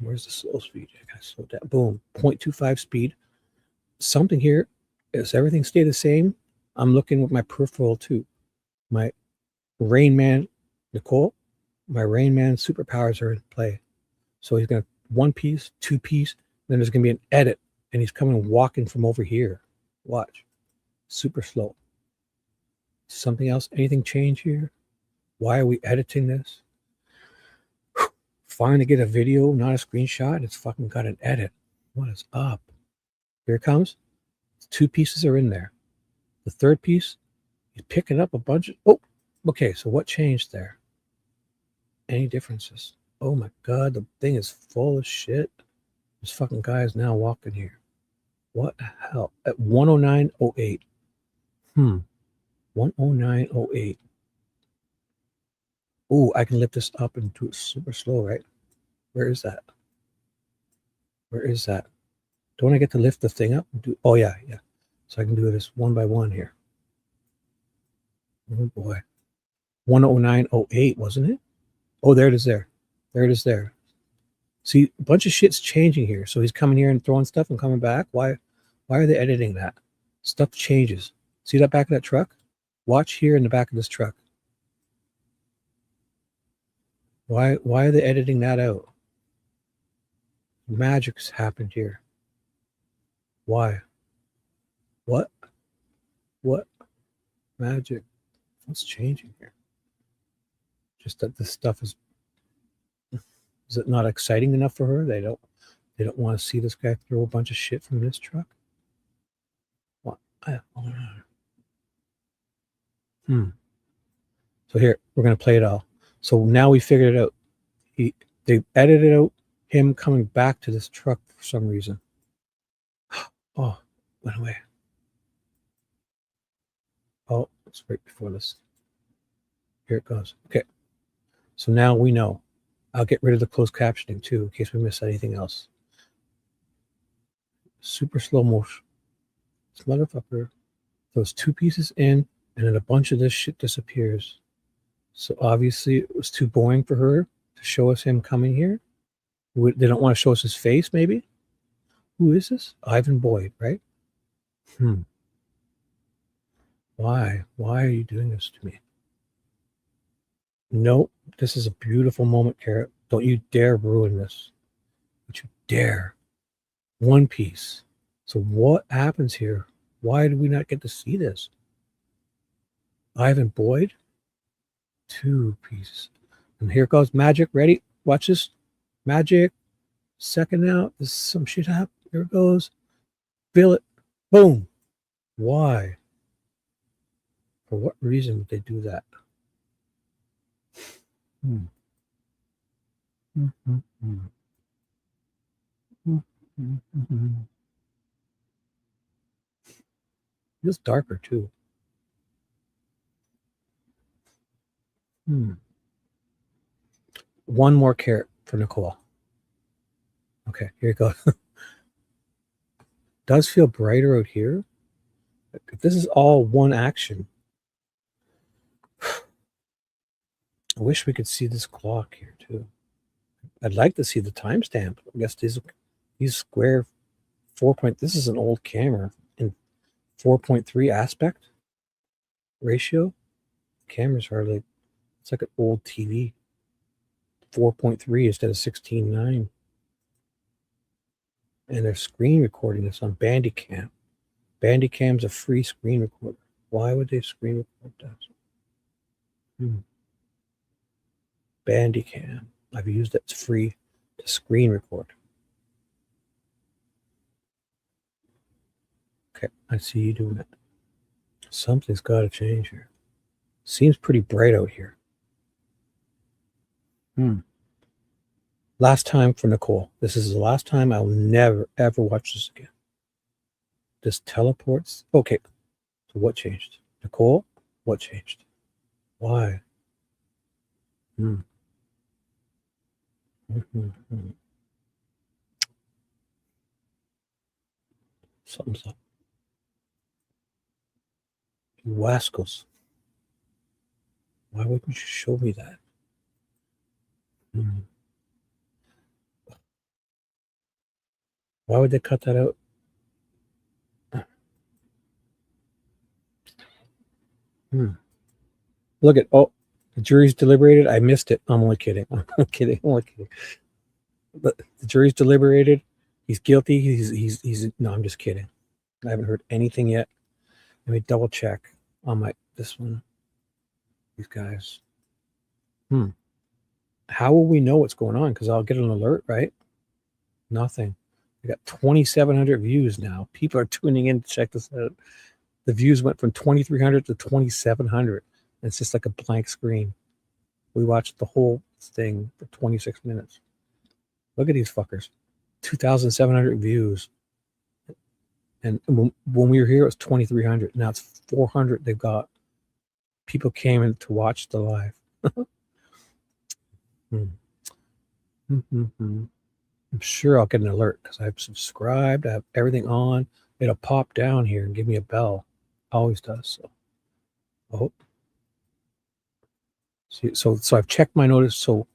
Where's the slow speed? I got to slow down. Boom. 0.25 speed. Something here. Does everything stay the same? I'm looking with my peripheral too. My Rain Man, Nicole, my Rain Man superpowers are in play. So he's going to 1 piece, 2 piece, then there's going to be an edit, and he's coming walking from over here. Watch. Super slow. Something else? Anything change here? Why are we editing this? Finally get a video, not a screenshot. It's fucking got an edit. What is up? Here it comes. 2 pieces are in there. The 3rd piece, he's picking up a bunch of... Oh, okay, so what changed there? Any differences? Oh my God, the thing is full of shit. This fucking guy is now walking here. What the hell? At 109.08. 109.08. Oh, I can lift this up and do it super slow, right? Where is that? Where is that? Don't I get to lift the thing up? Oh, yeah. So I can do this one by one here. Oh, boy. 109.08, wasn't it? Oh, there it is there. There it is there. See, a bunch of shit's changing here. So he's coming here and throwing stuff and coming back. Why are they editing that? Stuff changes. See that back of that truck? Watch here in the back of this truck. Why are they editing that out? Magic's happened here. Why? What? What? Magic. What's changing here? Just that this stuff is it not exciting enough for her? They don't want to see this guy throw a bunch of shit from this truck? What? So here, we're going to play it all. So now we figured it out. They edited out him coming back to this truck for some reason. Oh, went away. Oh, it's right before this. Here it goes. Okay. So now we know. I'll get rid of the closed captioning too, in case we miss anything else. Super slow motion. This motherfucker throws 2 pieces in, and then a bunch of this shit disappears. So obviously it was too boring for her to show us him coming here. They don't want to show us his face, maybe? Who is this? Ivan Boyd, right? Why? Why are you doing this to me? Nope. This is a beautiful moment, Carrot. Don't you dare ruin this. Don't you dare. One piece. So what happens here? Why did we not get to see this? Ivan Boyd? 2 pieces. And here goes magic. Ready? Watch this. Magic. Second out. This is some shit happened. Here it goes. Feel it. Boom. Why? For what reason would they do that? Feels darker too. One more carrot for Nicole. Okay, here you go. Does feel brighter out here. If this is all one action, I wish we could see this clock here too. I'd like to see the timestamp. I guess these square 4 point. This is an old camera in 4.3 aspect ratio. Cameras are like, it's like an old TV. 4.3 instead of 16:9. And they're screen recording this on Bandicam. Bandicam's a free screen recorder. Why would they screen record that? Bandicam. I've used it. It's free to screen record. Okay, I see you doing it. Something's got to change here. Seems pretty bright out here. Last time for Nicole. This is the last time. I'll never, ever watch this again. This teleports. Okay, so what changed? Nicole, what changed? Why? Something's up. You wascals. Why wouldn't you show me that? Why would they cut that out? Look at, oh, the jury's deliberated. I missed it. I'm only kidding. I'm only kidding. But the jury's deliberated. He's guilty. He's no, I'm just kidding. I haven't heard anything yet. Let me double check on this one. These guys. How will we know what's going on? Because I'll get an alert, right? Nothing. We got 2,700 views now. People are tuning in to check this out. The views went from 2,300 to 2,700. It's just like a blank screen. We watched the whole thing for 26 minutes. Look at these fuckers. 2,700 views. And when we were here, it was 2,300. Now it's 400 they've got. People came in to watch the live. I'm sure I'll get an alert because I've subscribed. I have everything on. It'll pop down here and give me a bell. Always does. So, see, so I've checked my notice. So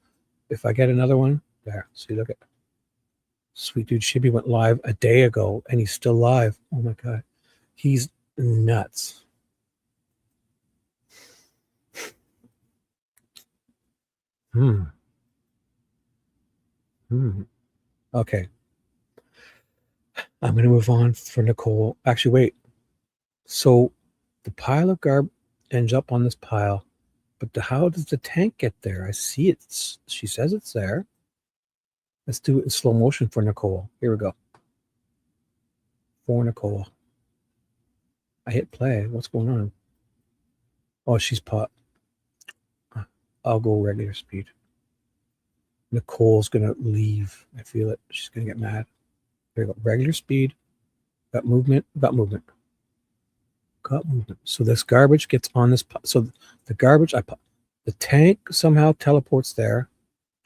if I get another one, there. See, look at Sweet Dude Shibby went live a day ago and he's still live. Oh my God. He's nuts. Okay. I'm going to move on for Nicole. Actually, wait. So the pile of garbage ends up on this pile, but how does the tank get there? I see it. She says it's there. Let's do it in slow motion for Nicole. Here we go. For Nicole. I hit play. What's going on? Oh, she's pot. I'll go regular speed. Nicole's going to leave. I feel it. She's going to get mad. There you go. Regular speed. Got movement. Got movement. Got movement. So this garbage gets on this. So the garbage, the tank somehow teleports there,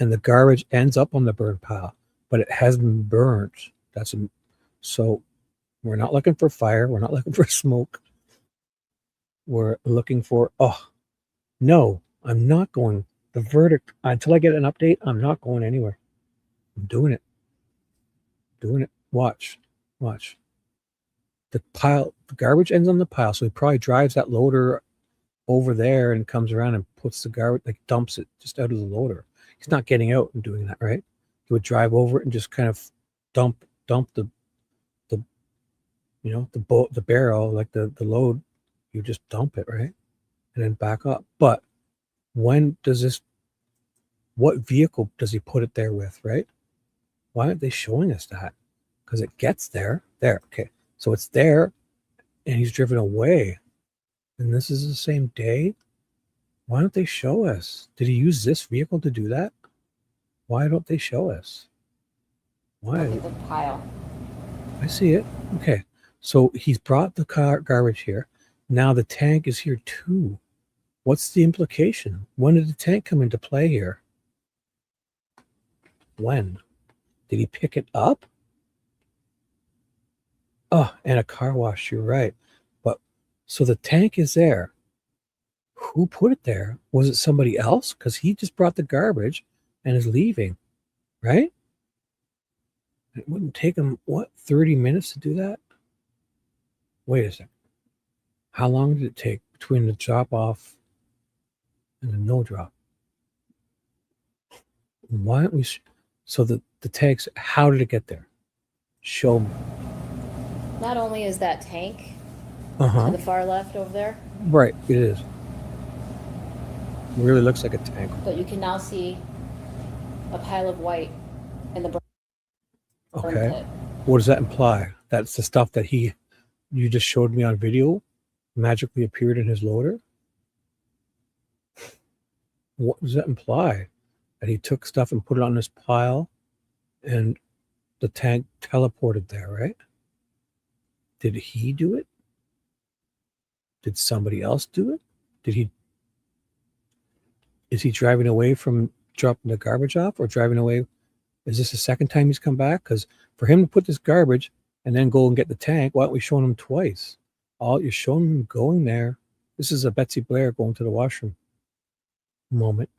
and the garbage ends up on the burn pile, but it hasn't been burned. So we're not looking for fire. We're not looking for smoke. We're looking for, no, I'm not going. The verdict, until I get an update, I'm not going anywhere. I'm doing it. Doing it. Watch. The garbage ends on the pile, so he probably drives that loader over there and comes around and puts the garbage, like dumps it just out of the loader. He's not getting out and doing that, right? He would drive over it and just kind of dump the barrel, like the load. You just dump it, right? And then back up. But what vehicle does he put it there with, right? Why aren't they showing us that? Because it gets there. There, okay. So it's there, and he's driven away. And this is the same day? Why don't they show us? Did he use this vehicle to do that? Why don't they show us? Why? Look at the pile. I see it. Okay. So he's brought the garbage here. Now the tank is here too. What's the implication? When did the tank come into play here? When? Did he pick it up? Oh, and a car wash, you're right. But so the tank is there. Who put it there? Was it somebody else? Because he just brought the garbage and is leaving, right? It wouldn't take him, 30 minutes to do that? Wait a second. How long did it take between the drop off and the no drop? Why don't we? So the tanks, how did it get there? Show me. Not only is that tank Uh-huh. to the far left over there, Right, it is. It really looks like a tank. but you can now see a pile of white in the burn Okay. pit. What does that imply? That's the stuff that you just showed me on video magically appeared in his loader? What does that imply? That he took stuff and put it on this pile and the tank teleported there, right? Did he do it? Did somebody else do it? Is he driving away from dropping the garbage off or driving away? Is this the second time he's come back? Because for him to put this garbage and then go and get the tank, why aren't we showing him twice? You're showing him going there. This is a Betsy Blair going to the washroom moment.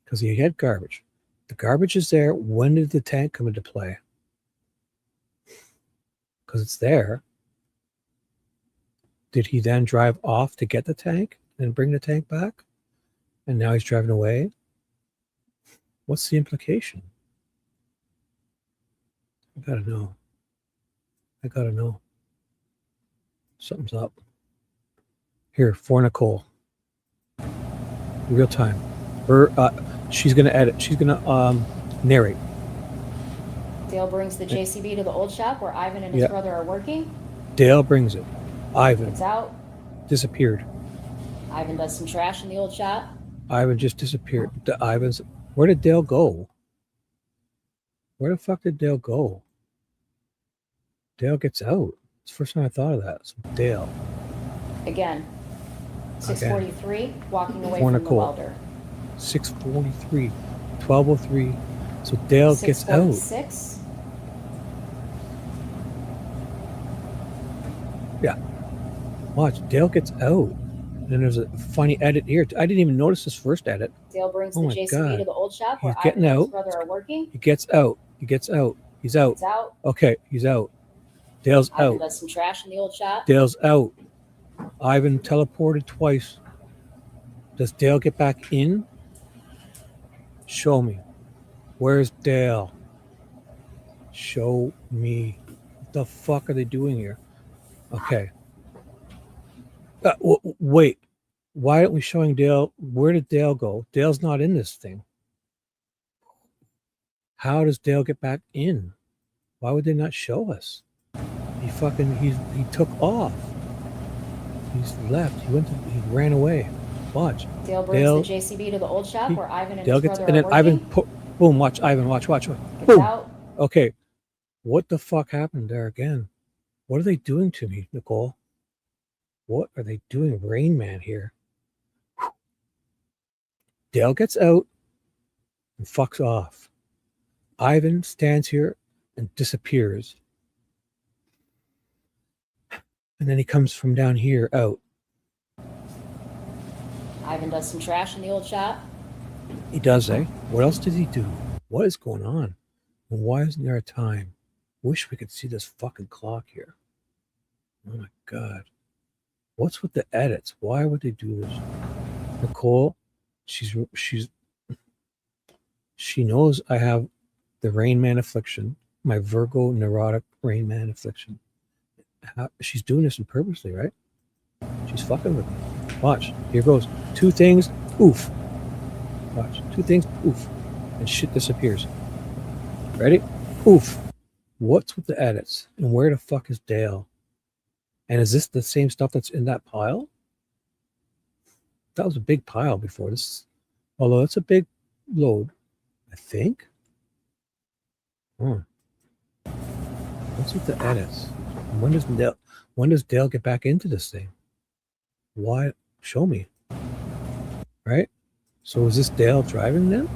Because he had garbage. The garbage is there. When did the tank come into play? Because it's there. Did he then drive off to get the tank and bring the tank back? And now he's driving away? What's the implication? I gotta know. Something's up. Here, for Nicole. Real time. She's gonna edit. She's gonna narrate. Dale brings the JCB to the old shop where Ivan and his brother are working. Dale brings it. Ivan It's out. disappeared. Ivan does some trash in the old shop. Ivan just disappeared. Where did Dale go? Where the fuck did Dale go? Dale gets out. It's the first time I thought of that. So Dale. Again, 6:43, walking away For from Nicole. the welder. 6:43, 12:03. So Dale gets out. 6:46. Yeah. Watch, Dale gets out. Then there's a funny edit here. I didn't even notice this first edit. Dale brings Oh the my JCB God. to the old shop He's where getting Ivan and his out. brother are working. He gets out. He's out. It's out. Okay, he's out. Dale's Ivan out. does some trash in the old shop. Dale's out. Ivan teleported twice. Does Dale get back in? Show me. Where's Dale? Show me. What the fuck are they doing here? Okay. Wait, why aren't we showing Dale? Where did Dale go? Dale's not in this thing. How does Dale get back in? Why would they not show us? He took off. He's left. He ran away. Watch. Dale brings the JCB to the old shop where Ivan and Dale his gets, brother and are then working. Ivan, boom, watch Ivan, watch. Gets Boom. out. Okay. What the fuck happened there again? What are they doing to me, Nicole? What are they doing, Rain Man here? Dale gets out and fucks off. Ivan stands here and disappears. And then he comes from down here out. Ivan does some trash in the old shop. He does, eh? What else did he do? What is going on? And why isn't there a time? Wish we could see this fucking clock here. Oh my God. What's with the edits? Why would they do this? Nicole, she knows I have the Rain Man affliction, my Virgo neurotic Rain Man affliction. She's doing this purposely, right? She's fucking with me. Watch. Here goes. 2 things. Oof. Watch. 2 things. Oof. And shit disappears. Ready? Oof. What's with the edits? And where the fuck is Dale? And is this the same stuff that's in that pile? That was a big pile before this. Although it's a big load, I think. What's with the edits? When does Dale get back into this thing? Why? Show me. Right? So is this Dale driving then?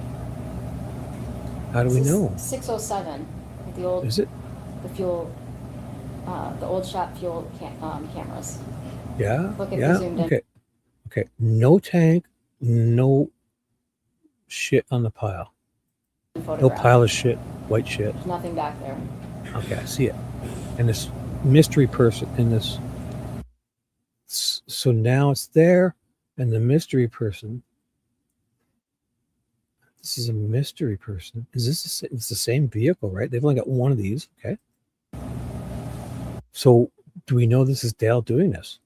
How do we know? 607. The old. Is it? The fuel. The old shop fuel cameras. Yeah. Look at yeah. the zoomed in. Okay. Okay. No tank. No shit on the pile. No Photograph. pile of shit. White shit. There's nothing back there. Okay, I see it. And this mystery person in this. So now it's there, and the mystery person. This is a mystery person. Is this it's the same vehicle, right? They've only got one of these. Okay. So do we know this is Dale doing this?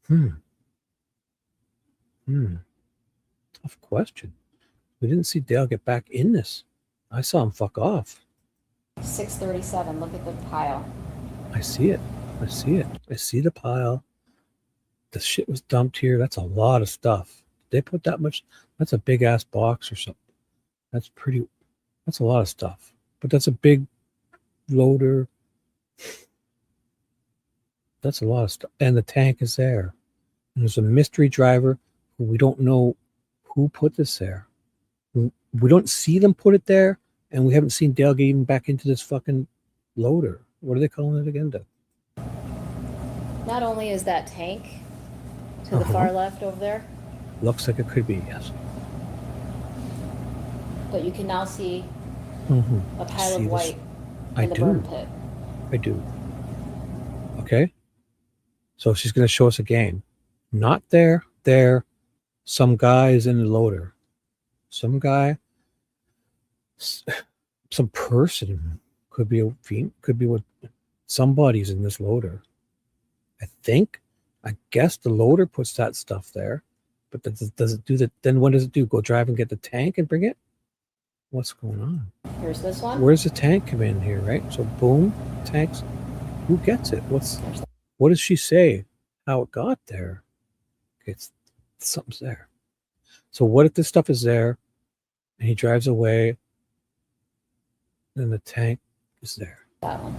Tough question. We didn't see Dale get back in this. I saw him fuck off. 637. Look at the pile. I see it. I see it. I see the pile. The shit was dumped here. That's a lot of stuff. They put that much. That's a big ass box or something. That's a lot of stuff. But that's a big loader. That's a lot of stuff. And the tank is there. And there's a mystery driver who we don't know who put this there. We don't see them put it there. And we haven't seen Dale get even back into this fucking loader. What are they calling it again? Not only is that tank to the far left over there, Looks like it could be, yes. but you can now see a pile See of this? white I in the do. burn pit. I do. Okay. So she's going to show us again. Not there. Some guy is in the loader. Some guy. Some person. Could be what. Somebody's in this loader. I guess the loader puts that stuff there. But does it do that? Then what does it do? Go drive and get the tank and bring it? What's going on? Here's this one. Where's the tank come in here, right? So boom, tanks. Who gets it? What does she say? How it got there? Okay, something's there. So what if this stuff is there and he drives away and the tank is there? That one.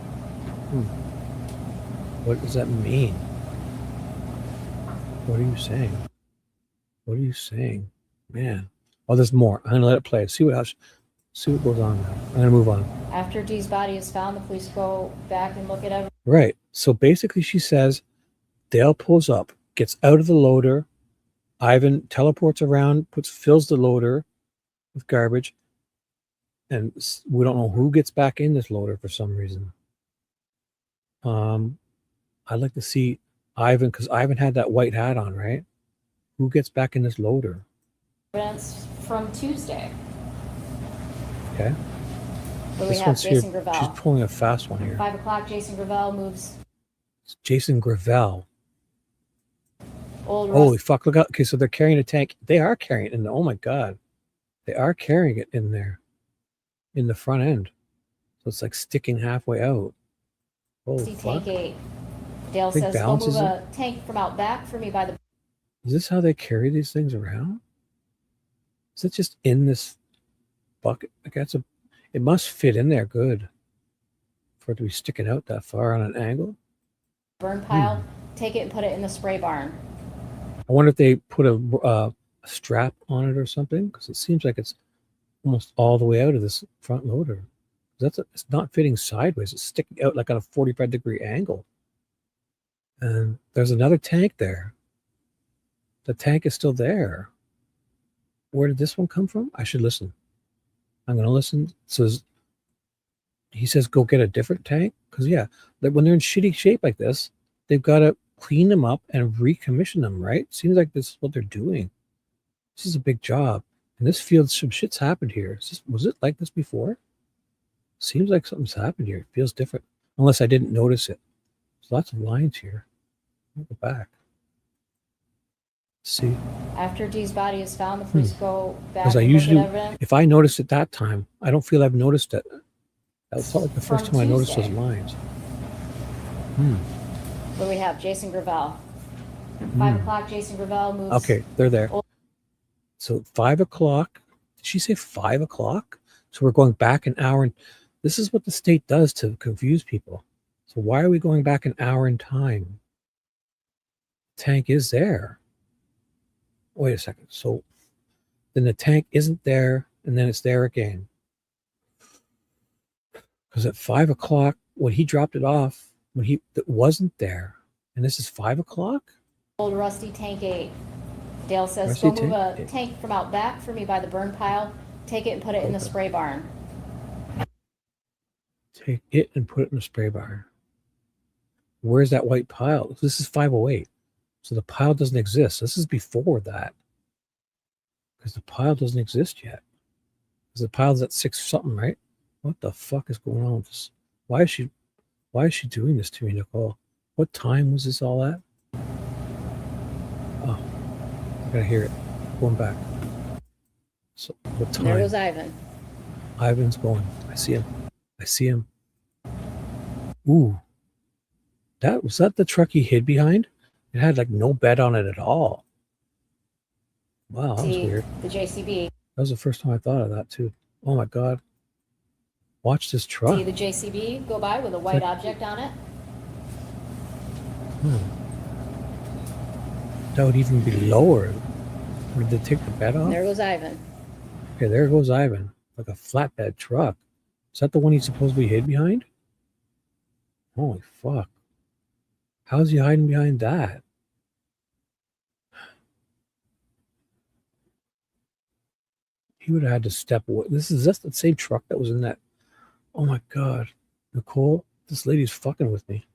What does that mean? What are you saying? What are you saying? Man. Oh, there's more. I'm gonna let it play. See what goes on now. I'm gonna move on. After Dee's body is found, the police go back and look at everything. Right. So basically she says Dale pulls up, gets out of the loader, Ivan teleports around, fills the loader with garbage, and we don't know who gets back in this loader for some reason. I'd like to see Ivan, because Ivan had that white hat on, right? Who gets back in this loader? Evidence from Tuesday. Okay. Where we This have one's Jason here. Gravel. She's pulling a fast one here. 5 o'clock, Jason Gravel moves. Jason Gravel. Old Holy rust. fuck! Look out. Okay, so they're carrying a tank. They are carrying it in there. Oh my god, they are carrying it in there, in the front end. So it's like sticking halfway out. Oh Rusty fuck! tank 8. Dale Big says, go balances move it. a tank from out back for me by the. Is this how they carry these things around? Is it just in this bucket? Like it must fit in there good for it to be sticking out that far on an angle. burn pile. Take it and put it in the spray barn. I wonder if they put a strap on it or something, because it seems like it's almost all the way out of this front loader. It's not fitting sideways. It's sticking out like on a 45-degree angle. And there's another tank there. The tank is still there. Where did this one come from? I should listen. I'm going to listen. So he says, go get a different tank. Because, yeah, when they're in shitty shape like this, they've got to clean them up and recommission them, right? Seems like this is what they're doing. This is a big job. In this field, some shit's happened here. Was it like this before? Seems like something's happened here. It feels different. Unless I didn't notice it. There's lots of lines here. I'll go back. See? After Dee's body is found, the police go back Because I and look at usually, evidence. if I noticed it that time, I don't feel I've noticed it. That felt like the first From time I noticed those Tuesday. lines. What do we have? Jason Gravel. 5 o'clock, Jason Gravel moves. Okay, they're there. So 5 o'clock. Did she say 5 o'clock? So we're going back an hour. And this is what the state does to confuse people. So why are we going back an hour in time? Tank is there. Wait a second. So then the tank isn't there, and then it's there again. Because at 5 o'clock, when he dropped it off, it wasn't there. And this is 5 o'clock? Old rusty tank 8. Dale says, Rusty go move a tank? tank from out back for me by the burn pile. Take it and put it in the spray barn. Take it and put it in the spray barn. Where's that white pile? This is 508. So the pile doesn't exist. This is before that. Because the pile doesn't exist yet. Because the pile's at 6 something, right? What the fuck is going on with this? Why is she doing this to me, Nicole? What time was this all at? Oh, I gotta hear it. Going back. So what time? There goes Ivan. Ivan's going. I see him. Ooh. Was that the truck he hid behind? It had like no bed on it at all. Wow, that was weird. The JCB. That was the first time I thought of that too. Oh my God. Watch this truck. See the JCB go by with a white object on it. That would even be lower. Did they take the bed off? There goes Ivan. Okay, there goes Ivan. Like a flatbed truck. Is that the one he's supposed to be hid behind? Holy fuck. How's he hiding behind that? He would have had to step away. This is just the same truck that was in that. Oh my God. Nicole, this lady's fucking with me.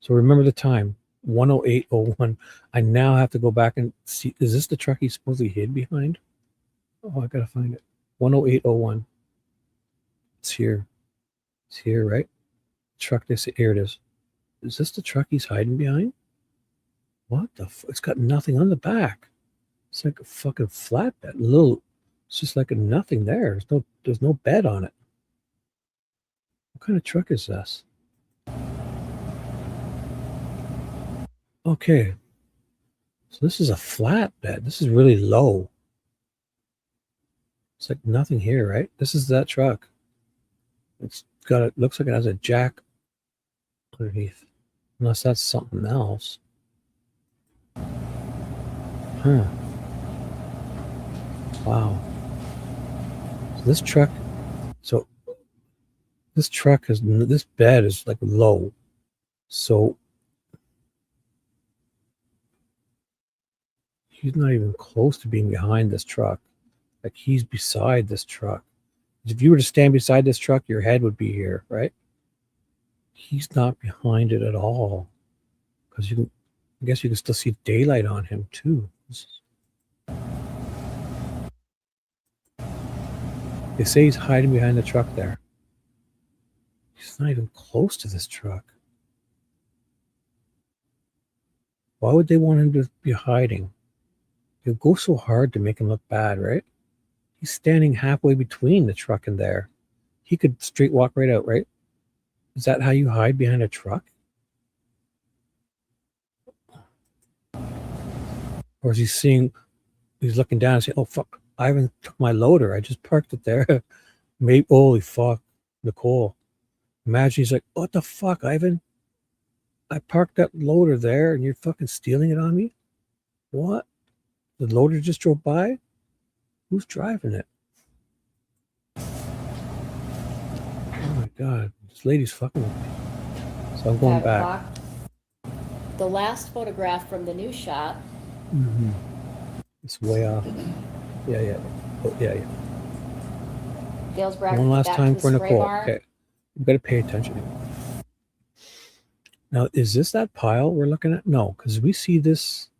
So remember the time, 108:01. I now have to go back and see. Is this the truck he's supposedly hid behind? Oh, I gotta find it. 108:01. It's here. It's here, right? Truck, here it is. Is this the truck he's hiding behind? What the fuck? It's got nothing on the back. It's like a fucking flatbed. It's just like a nothing there. There's no bed on it. What kind of truck is this? Okay. So this is a flatbed. This is really low. It's like nothing here, right? This is that truck. Looks like it has a jack underneath. Unless that's something else. Huh. Wow. So this bed is like low. So he's not even close to being behind this truck. Like he's beside this truck. If you were to stand beside this truck, your head would be here, right? He's not behind it at all. Because I guess you can still see daylight on him too. They say he's hiding behind the truck there. He's not even close to this truck. Why would they want him to be hiding? They go so hard to make him look bad, right? He's standing halfway between the truck and there. He could straight walk right out, right? Is that how you hide behind a truck? Or is he seeing, he's looking down and saying, oh, fuck, Ivan took my loader. I just parked it there. Maybe, holy fuck, Nicole. Imagine he's like, what the fuck, Ivan? I parked that loader there and you're fucking stealing it on me? What? The loader just drove by? Who's driving it? Oh my God, this lady's fucking with me. So I'm going 5 back. o'clock. The last photograph from the new shot. Mm-hmm. It's way off. Yeah. Oh, yeah. Dale's back One last back time to for the spray Nicole. barn. Okay. You better pay attention. Now, is this that pile we're looking at? No, because we see this.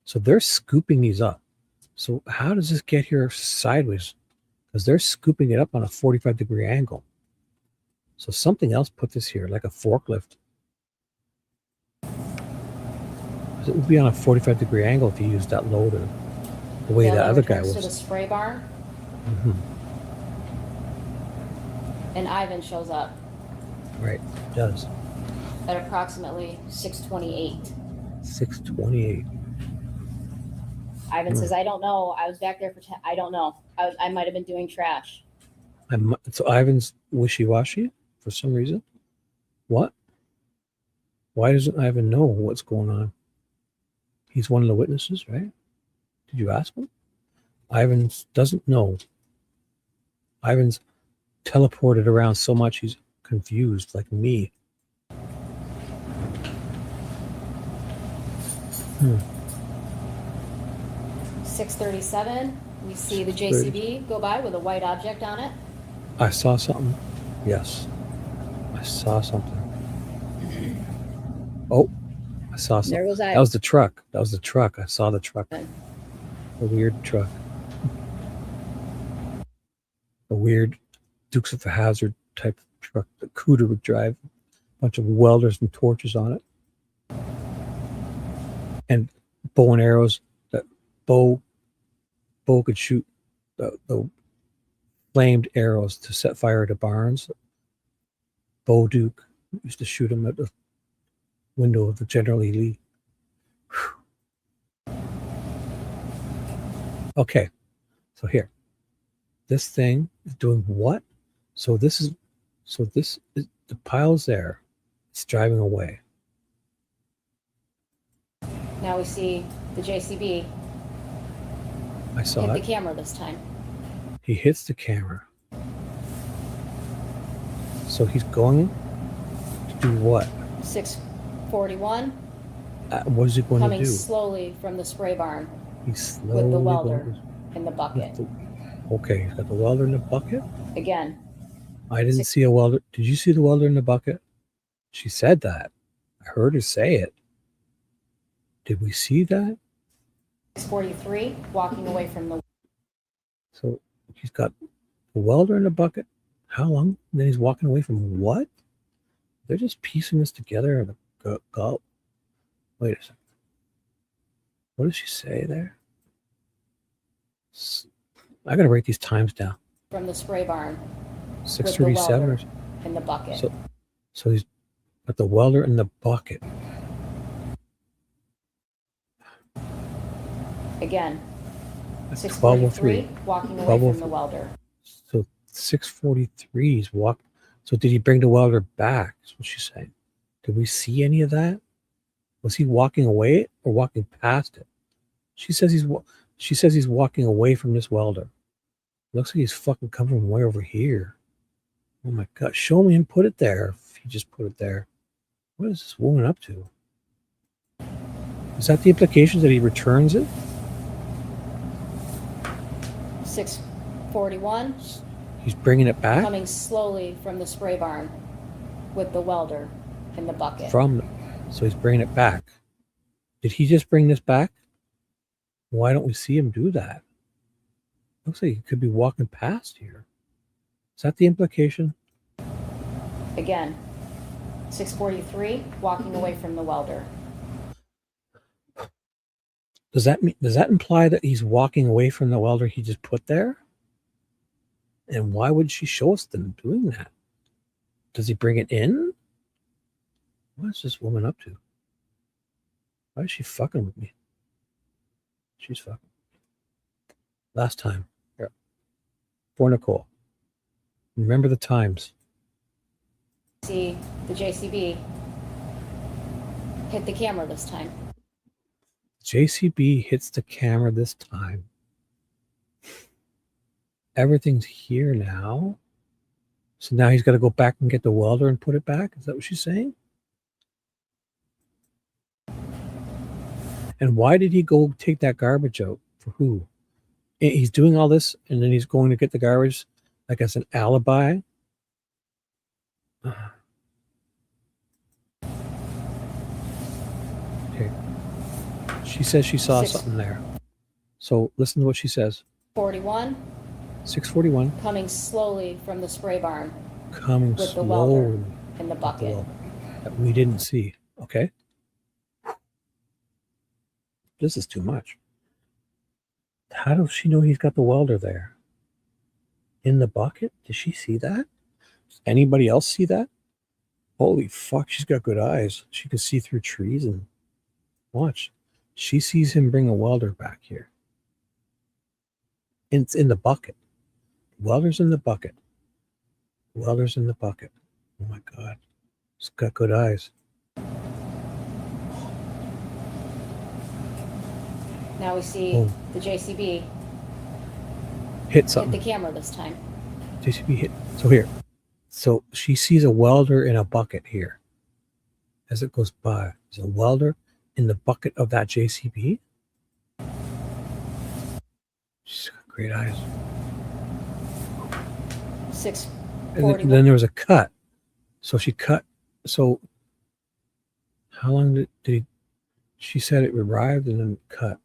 So they're scooping these up. So how does this get here sideways? Because they're scooping it up on a 45-degree angle. So something else put this here, like a forklift. It would be on a 45-degree angle if you used that loader. The way Dale that then other guy returns to the was. spray barn, Mm-hmm. and Ivan shows up Right, it does. at approximately 6:28. 6:28. Ivan says, "I don't know. I was back there for. I don't know. I might have been doing trash." So Ivan's wishy-washy for some reason. What? Why doesn't Ivan know what's going on? He's one of the witnesses, right? Did you ask him? Ivan doesn't know. Ivan's teleported around so much he's confused, like me. 6:37. We see the JCB go by with a white object on it. I saw something. Yes. I saw something. Oh, I saw something. There goes That was the truck. That was the truck. I saw the truck. A weird truck. A weird Dukes of Hazzard type truck that Cooter would drive. A bunch of welders and torches on it. And bow and arrows. That Bo could shoot the flamed arrows to set fire to barns. Bo Duke used to shoot them at the window of the General E. Lee. Okay, so here, this thing is doing what? So this is the pile's there. It's driving away. Now we see the JCB I saw hit the it. camera this time. He hits the camera. So he's going to do what? 6:41. What is he going to Coming do? slowly from the spray barn He's slowly with the going welder in the bucket. Okay, he's got the welder in the bucket. Again, I didn't see a welder. Did you see the welder in the bucket? She said that. I heard her say it. Did we see that? 6:43. Walking away from the. So he's got the welder in the bucket. How long? And then he's walking away from what? They're just piecing this together in a go. Wait a second. What did she say there? I gotta write these times down. From the spray barn. 6:37 or in the bucket. so he's got the welder in the bucket. Again, That's 6:43. 12:03. Walking away from the 12:03. welder. So 6:43 is walk. So did he bring the welder back? That's what she's saying. Did we see any of that? Was he walking away or walking past it? She says he's walking away from this welder. Looks like he's fucking coming from way over here. Oh my God! Show me him put it there. If he just put it there, what is this woman up to? Is that the implication that he returns it? 6:41. He's bringing it back Coming slowly from the spray barn with the welder in the bucket. So he's bringing it back. Did he just bring this back? Why don't we see him do that? Looks like he could be walking past here. Is that the implication? Again, 6:43, walking away from the welder. Does that imply that he's walking away from the welder he just put there? And why would she show us them doing that? Does he bring it in? What is this woman up to? Why is she fucking with me? She's fucking. Last time. Yeah. For Nicole. Remember the times. See the JCB hit the camera this time. JCB hits the camera this time. Everything's here now. So now he's got to go back and get the welder and put it back? Is that what she's saying? And why did he go take that garbage out? For who? He's doing all this and then he's going to get the garbage like as an alibi? Okay. She says she saw something there. So listen to what she says. 41. 6:41. Coming slowly from the spray barn. Coming with the welder slowly in the bucket. that we didn't see. Okay. This is too much. How does she know he's got the welder there? In the bucket? Does she see that? Does anybody else see that? Holy fuck, she's got good eyes. She can see through trees and watch. She sees him bring a welder back here. It's in the bucket. Welder's in the bucket. Welder's in the bucket. Oh my God. She's got good eyes. Now we see the JCB Hit something. hit the camera this time. JCB hit. So here. So she sees a welder in a bucket here. As it goes by. There's a welder in the bucket of that JCB. She's got great eyes. 6:41. And then there was a cut. So she cut. So how long did he? She said it arrived and then cut.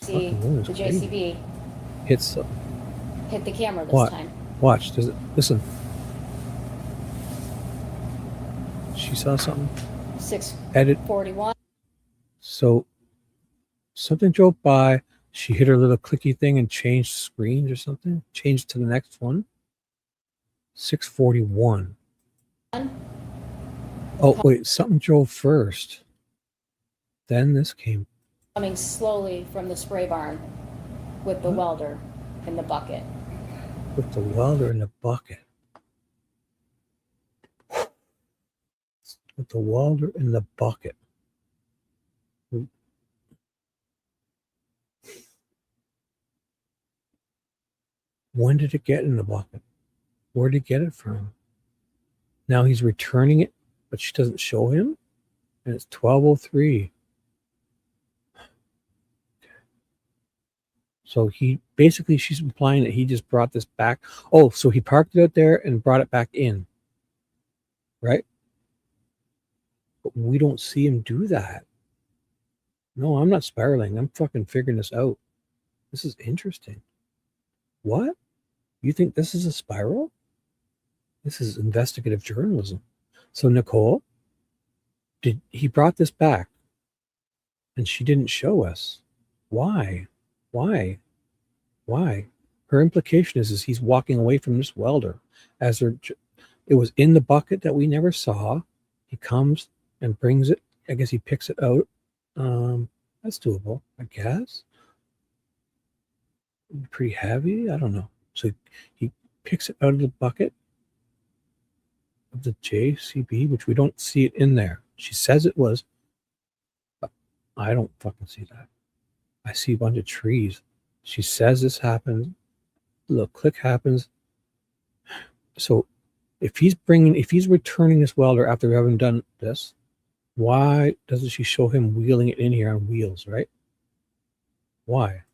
See the JCB Hits something. hit the camera this What? time. Watch. Does it? Listen. She saw something. 6:41. So something drove by. She hit her little clicky thing and changed screens or something. Changed to the next one. 6:41. Oh wait, something drove first. Then this came. Coming slowly from the spray barn with the welder in the bucket. With the welder in the bucket. With the welder in the bucket. When did it get in the bucket? Where did he get it from? Now he's returning it, but she doesn't show him. And it's 12:03. So he basically, she's implying that he just brought this back. Oh, so he parked it out there and brought it back in. Right? But we don't see him do that. No, I'm not spiraling. I'm fucking figuring this out. This is interesting. What? You think this is a spiral? This is investigative journalism. So Nicole, he brought this back and she didn't show us. Why? Why? Her implication is he's walking away from this welder. It was in the bucket that we never saw. He comes and brings it. I guess he picks it out. That's doable, I guess. Pretty heavy. I don't know. So he picks it out of the bucket of the JCB, which we don't see it in there. She says it was, but I don't fucking see that. I see a bunch of trees. She says this happened. A little click happens. So if he's returning this welder after having done this, why doesn't she show him wheeling it in here on wheels, right? Why?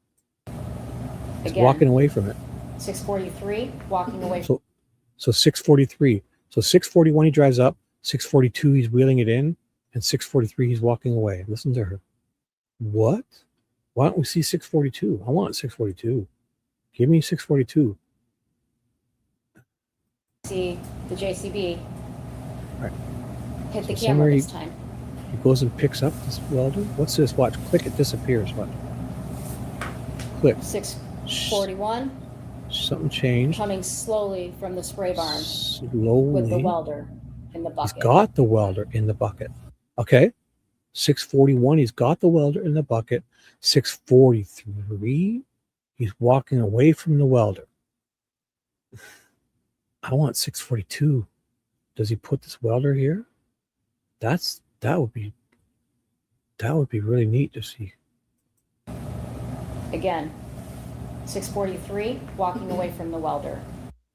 He's Again. walking away from it. 6:43, walking away. So 6:43. So 6:41 he drives up. 6:42 he's wheeling it in, and 6:43 he's walking away. Listen to her. What? Why don't we see 6:42? I want 6:42. Give me 6:42. See the JCB Right. Hit the So camera somewhere this time. He goes and picks up this welder. What's this? Watch. Click, it disappears. What? Click. 6:41. Something changed. Coming slowly from the spray barn Slowly. with the welder in the He's bucket. got the welder in the bucket. Okay. 6:41. He's got the welder in the bucket. 6:43. He's walking away from the welder. I want 6:42. Does he put this welder here? That would be really neat to see. Again, 6:43, walking away from the welder.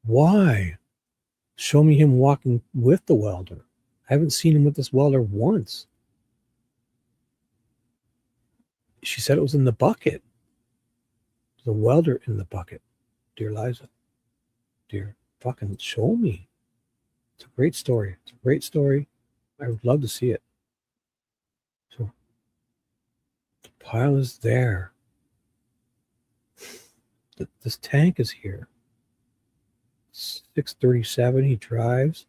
Why? Show me him walking with the welder. I haven't seen him with this welder once. She said it was in the bucket. The welder in the bucket. Dear Liza. Dear, fucking show me. It's a great story. It's a great story. I would love to see it. So the pile is there. This tank is here. 6:37, he drives,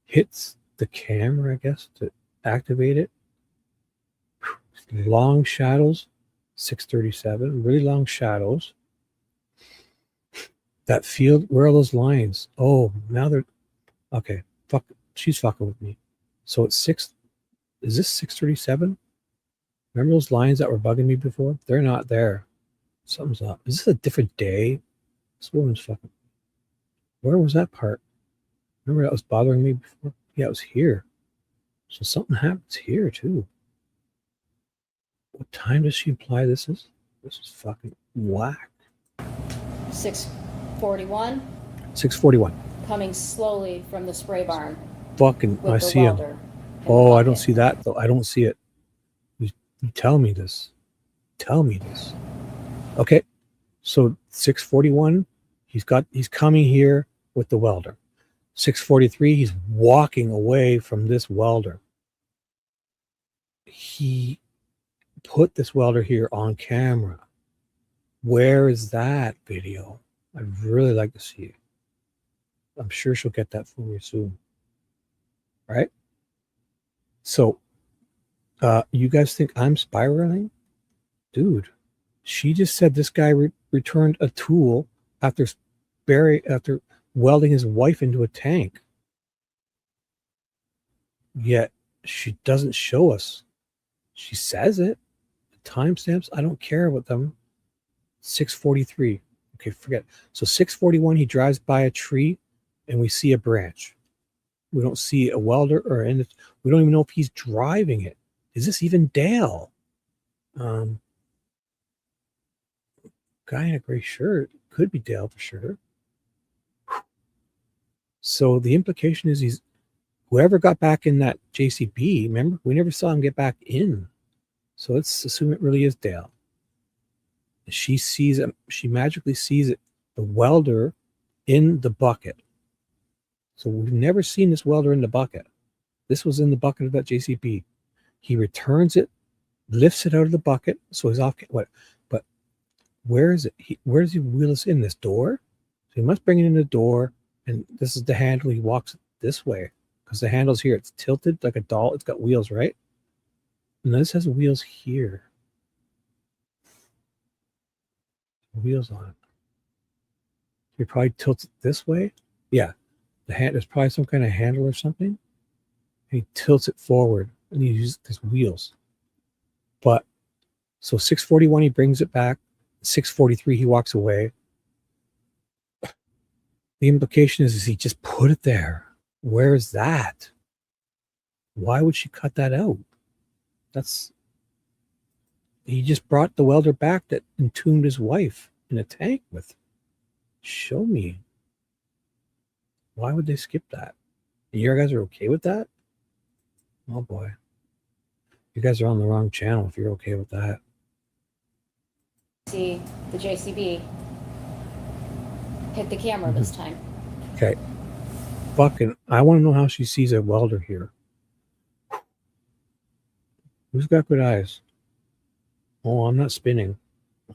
hits the camera, I guess, to activate it. Long shadows, 6:37, really long shadows. That field, where are those lines? Oh, now they're, okay, fuck, she's fucking with me. So it's is this 6:37? Remember those lines that were bugging me before? They're not there. Something's up. Is this a different day? This woman's fucking, where was that part? Remember that was bothering me before? Yeah, it was here. So something happens here too. What time does she imply this is? This is fucking whack. 6:41, 6:41. coming slowly from the spray barn Fucking, with I the see him. welder. Oh, I don't see that though. I don't see it. You tell me this. Tell me this. Okay. So 6:41, he's coming here with the welder. 6:43, he's walking away from this welder. He put this welder here on camera. Where is that video? I'd really like to see it. I'm sure she'll get that for me soon. Right? So, you guys think I'm spiraling? Dude, she just said this guy returned a tool after welding his wife into a tank. Yet she doesn't show us. She says it. The timestamps, I don't care about them. 6:43. Okay, forget. So 6:41, he drives by a tree and we see a branch. We don't see a welder we don't even know if he's driving it. Is this even Dale? Guy in a gray shirt. Could be Dale for sure. So the implication is whoever got back in that JCB, remember? We never saw him get back in. So let's assume it really is Dale. She sees him. She magically sees it, the welder in the bucket. So we've never seen this welder in the bucket. This was in the bucket of that JCB. He returns it, lifts it out of the bucket. So he's off. What? But where is it? Where does he wheel us in? This door? So he must bring it in the door. And this is the handle. He walks this way because the handle's here. It's tilted like a doll. It's got wheels, right? And this has wheels here. Wheels on it. He probably tilts it this way. Yeah. There's probably some kind of handle or something. And he tilts it forward and he uses his wheels. But so 6:41, he brings it back. 6:43, he walks away. The implication is he just put it there. Where is that? Why would she cut that out? He just brought the welder back that entombed his wife in a tank with. Show me. Why would they skip that? And you guys are okay with that? Oh boy. You guys are on the wrong channel if you're okay with that. See the JCB hit the camera this time. Okay. Fucking, I want to know how she sees a welder here. Who's got good eyes? Oh, I'm not spinning.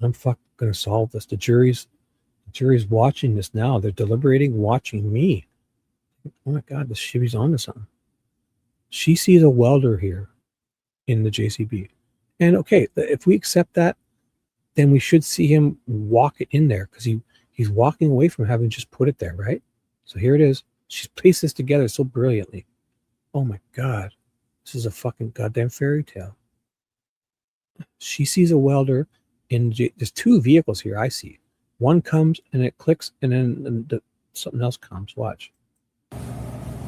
I'm gonna solve this. The jury's watching this now. They're deliberating, watching me. Oh my God, this shivvy's onto something. She sees a welder here in the JCB. And okay, if we accept that, then we should see him walk it in there because he's walking away from having just put it there, right? So here it is. She's placed this together so brilliantly. Oh my God. This is a fucking goddamn fairy tale. She sees a welder there's two vehicles here I see. One comes and it clicks and then something else comes. Watch.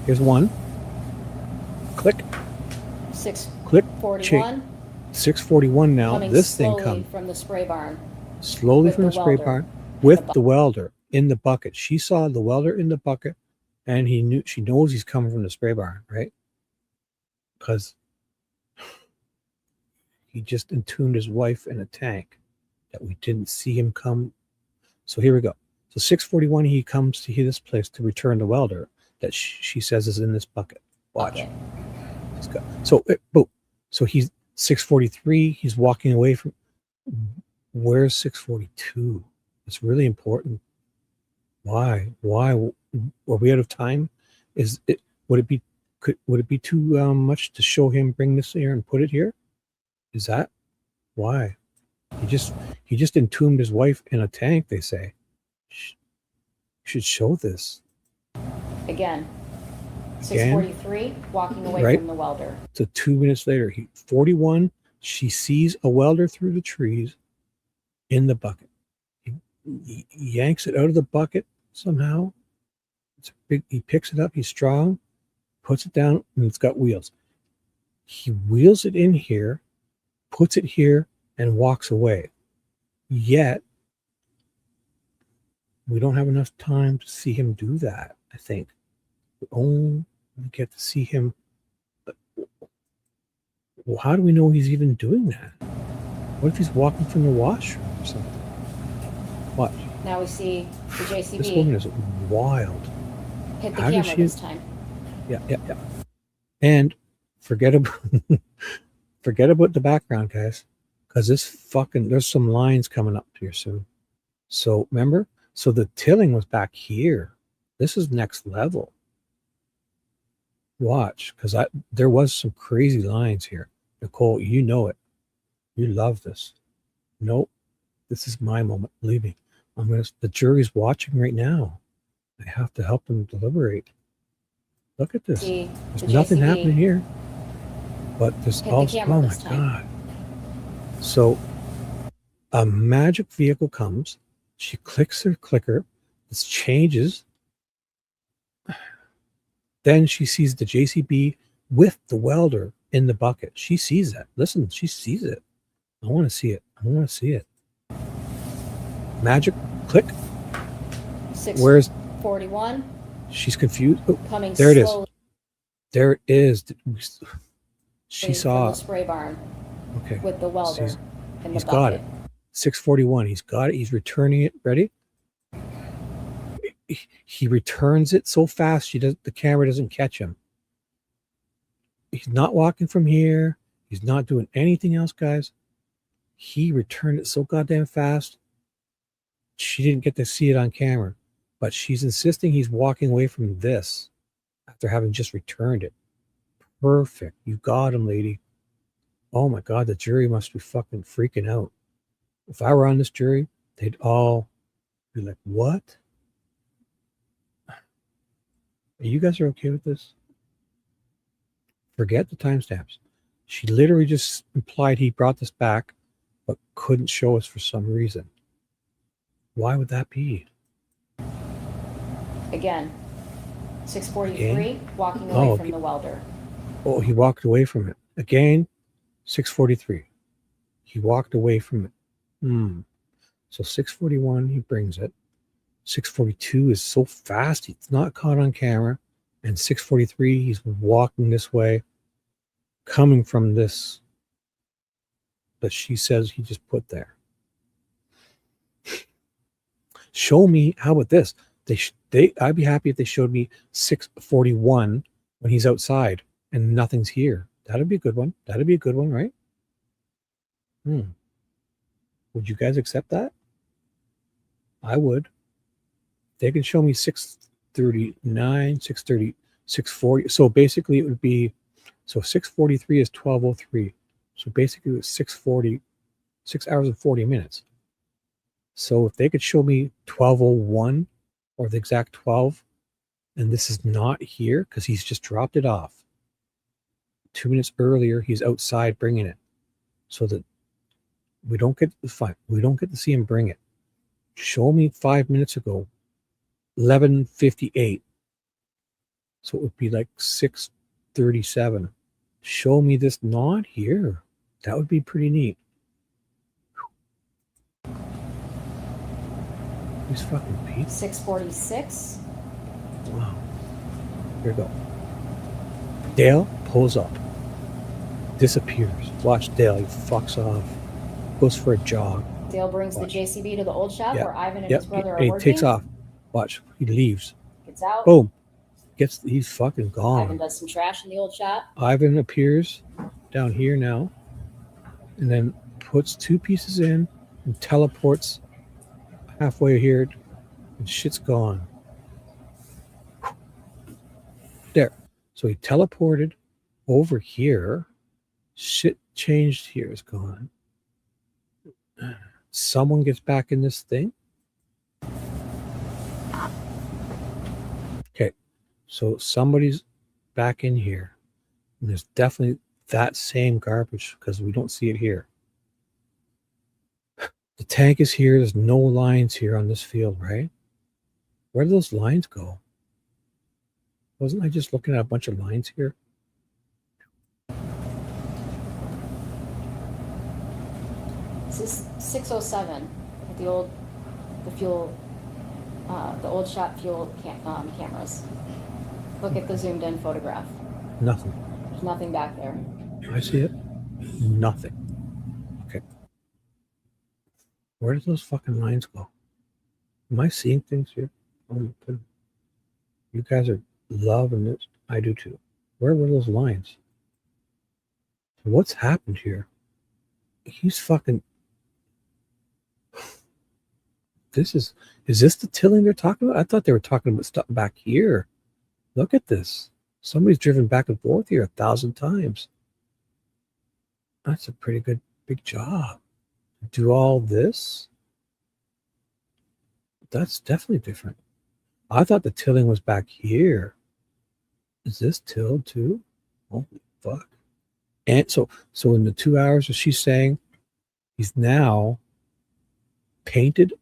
Here's one. Click. 641. 641 now. Coming This thing slowly comes from the spray barn. slowly with from the the spray welder barn with the welder in the bucket. She saw the welder in the bucket and she knows he's coming from the spray barn, right? Because he just entombed his wife in a tank that we didn't see him come. So here we go. So 641, he comes to this place to return the welder that she says is in this bucket. Watch. Let's go. So boom. So he's 643. He's walking away from. Where's 642? It's really important. Why? Are we out of time? Would it be too much to show him bring this here and put it here? Is that why? He just entombed his wife in a tank, they say. Should show this. Again. 643, walking away right? from the welder. So 2 minutes later, 41, she sees a welder through the trees in the bucket. He yanks it out of the bucket somehow. It's big. He picks it up. He's strong, puts it down, and it's got wheels. He wheels it in here, puts it here, and walks away. Yet, we don't have enough time to see him do that, I think. We only get to see him. Well, how do we know he's even doing that? What if he's walking from the washroom or something? Watch. Now we see the JCB. This woman is wild. Hit the How does camera she- this time. Yeah. And forget about the background, guys, because there's some lines coming up here soon. So remember, so the tilling was back here. This is next level. Watch, because there was some crazy lines here. Nicole, you know it. You love this. Nope. This is my moment. Believe me. The jury's watching right now. I have to help them deliberate. Look at this. See There's the nothing JCB. happening here. But there's Hit the also, camera oh my this time. God. So a magic vehicle comes. She clicks her clicker. This changes. Then she sees the JCB with the welder in the bucket. She sees that. Listen, she sees it. I want to see it. Magic click. Where's 641. she's confused? Oh, Coming there it is. slowly There it is. She from saw. the spray barn Okay. with the welder in the He's bucket. got it. 641. He's got it. He's returning it. Ready? He returns it so fast the camera doesn't catch him. He's not walking from here. He's not doing anything else, guys. He returned it so goddamn fast. She didn't get to see it on camera, but she's insisting he's walking away from this after having just returned it. Perfect. You got him, lady. Oh my God, the jury must be fucking freaking out. If I were on this jury, they'd all be like, what? You guys are okay with this? Forget the timestamps. She literally just implied he brought this back, but couldn't show us for some reason. Why would that be? Again. 643, Again? walking away Oh, from the welder. Oh, he walked away from it. Again, 643. He walked away from it. So 641, he brings it. 642 is so fast, it's not caught on camera. And 643, he's walking this way, coming from this that she says he just put there. Show me, how about this? I'd be happy if they showed me 641 when he's outside and nothing's here. That'd be a good one. That'd be a good one, right? Would you guys accept that? I would. They can show me 639, 630, 640. So basically it would be So 6:43 is 12:03. So basically it was 6:40, 6 hours and 40 minutes. So if they could show me 12:01 or the exact 12, and this is not here because he's just dropped it off. 2 minutes earlier, he's outside bringing it, so that we don't get to see him bring it. Show me 5 minutes ago, 11:58. So it would be like 6:37. Show me this not here. That would be pretty neat. These fucking people. 6:46. Wow. Here we go. Dale pulls up. Disappears. Watch Dale. He fucks off. Goes for a jog. Dale brings Watch. the JCB to the old shop where Ivan and Yep. his brother are And he working. takes off. Watch. He leaves. Gets out. Boom. He's fucking gone. Ivan does some trash in the old shop. Ivan appears down here now, and then puts 2 pieces in and teleports halfway here, and shit's gone. There. So he teleported over here. Shit changed here. Is gone. Someone gets back in this thing. Okay. So somebody's back in here. And there's definitely that same garbage because we don't see it here. The tank is here. There's no lines here on this field, right? Where do those lines go? Wasn't I just looking at a bunch of lines here? This is 6:07 at the old shop fuel cameras. Look at the zoomed in photograph. Nothing. There's nothing back there. I see it. Nothing. Okay. Where do those fucking lines go? Am I seeing things here? Oh my goodness. You guys are loving this. I do too. Where were those lines? What's happened here? He's fucking. Is this the tilling they're talking about? I thought they were talking about stuff back here. Look at this. Somebody's driven back and forth here 1,000 times. That's a pretty good big job. Do all this? That's definitely different. I thought the tilling was back here. Is this tilled too? Holy fuck. And so in the 2 hours that she's saying, he's now painted.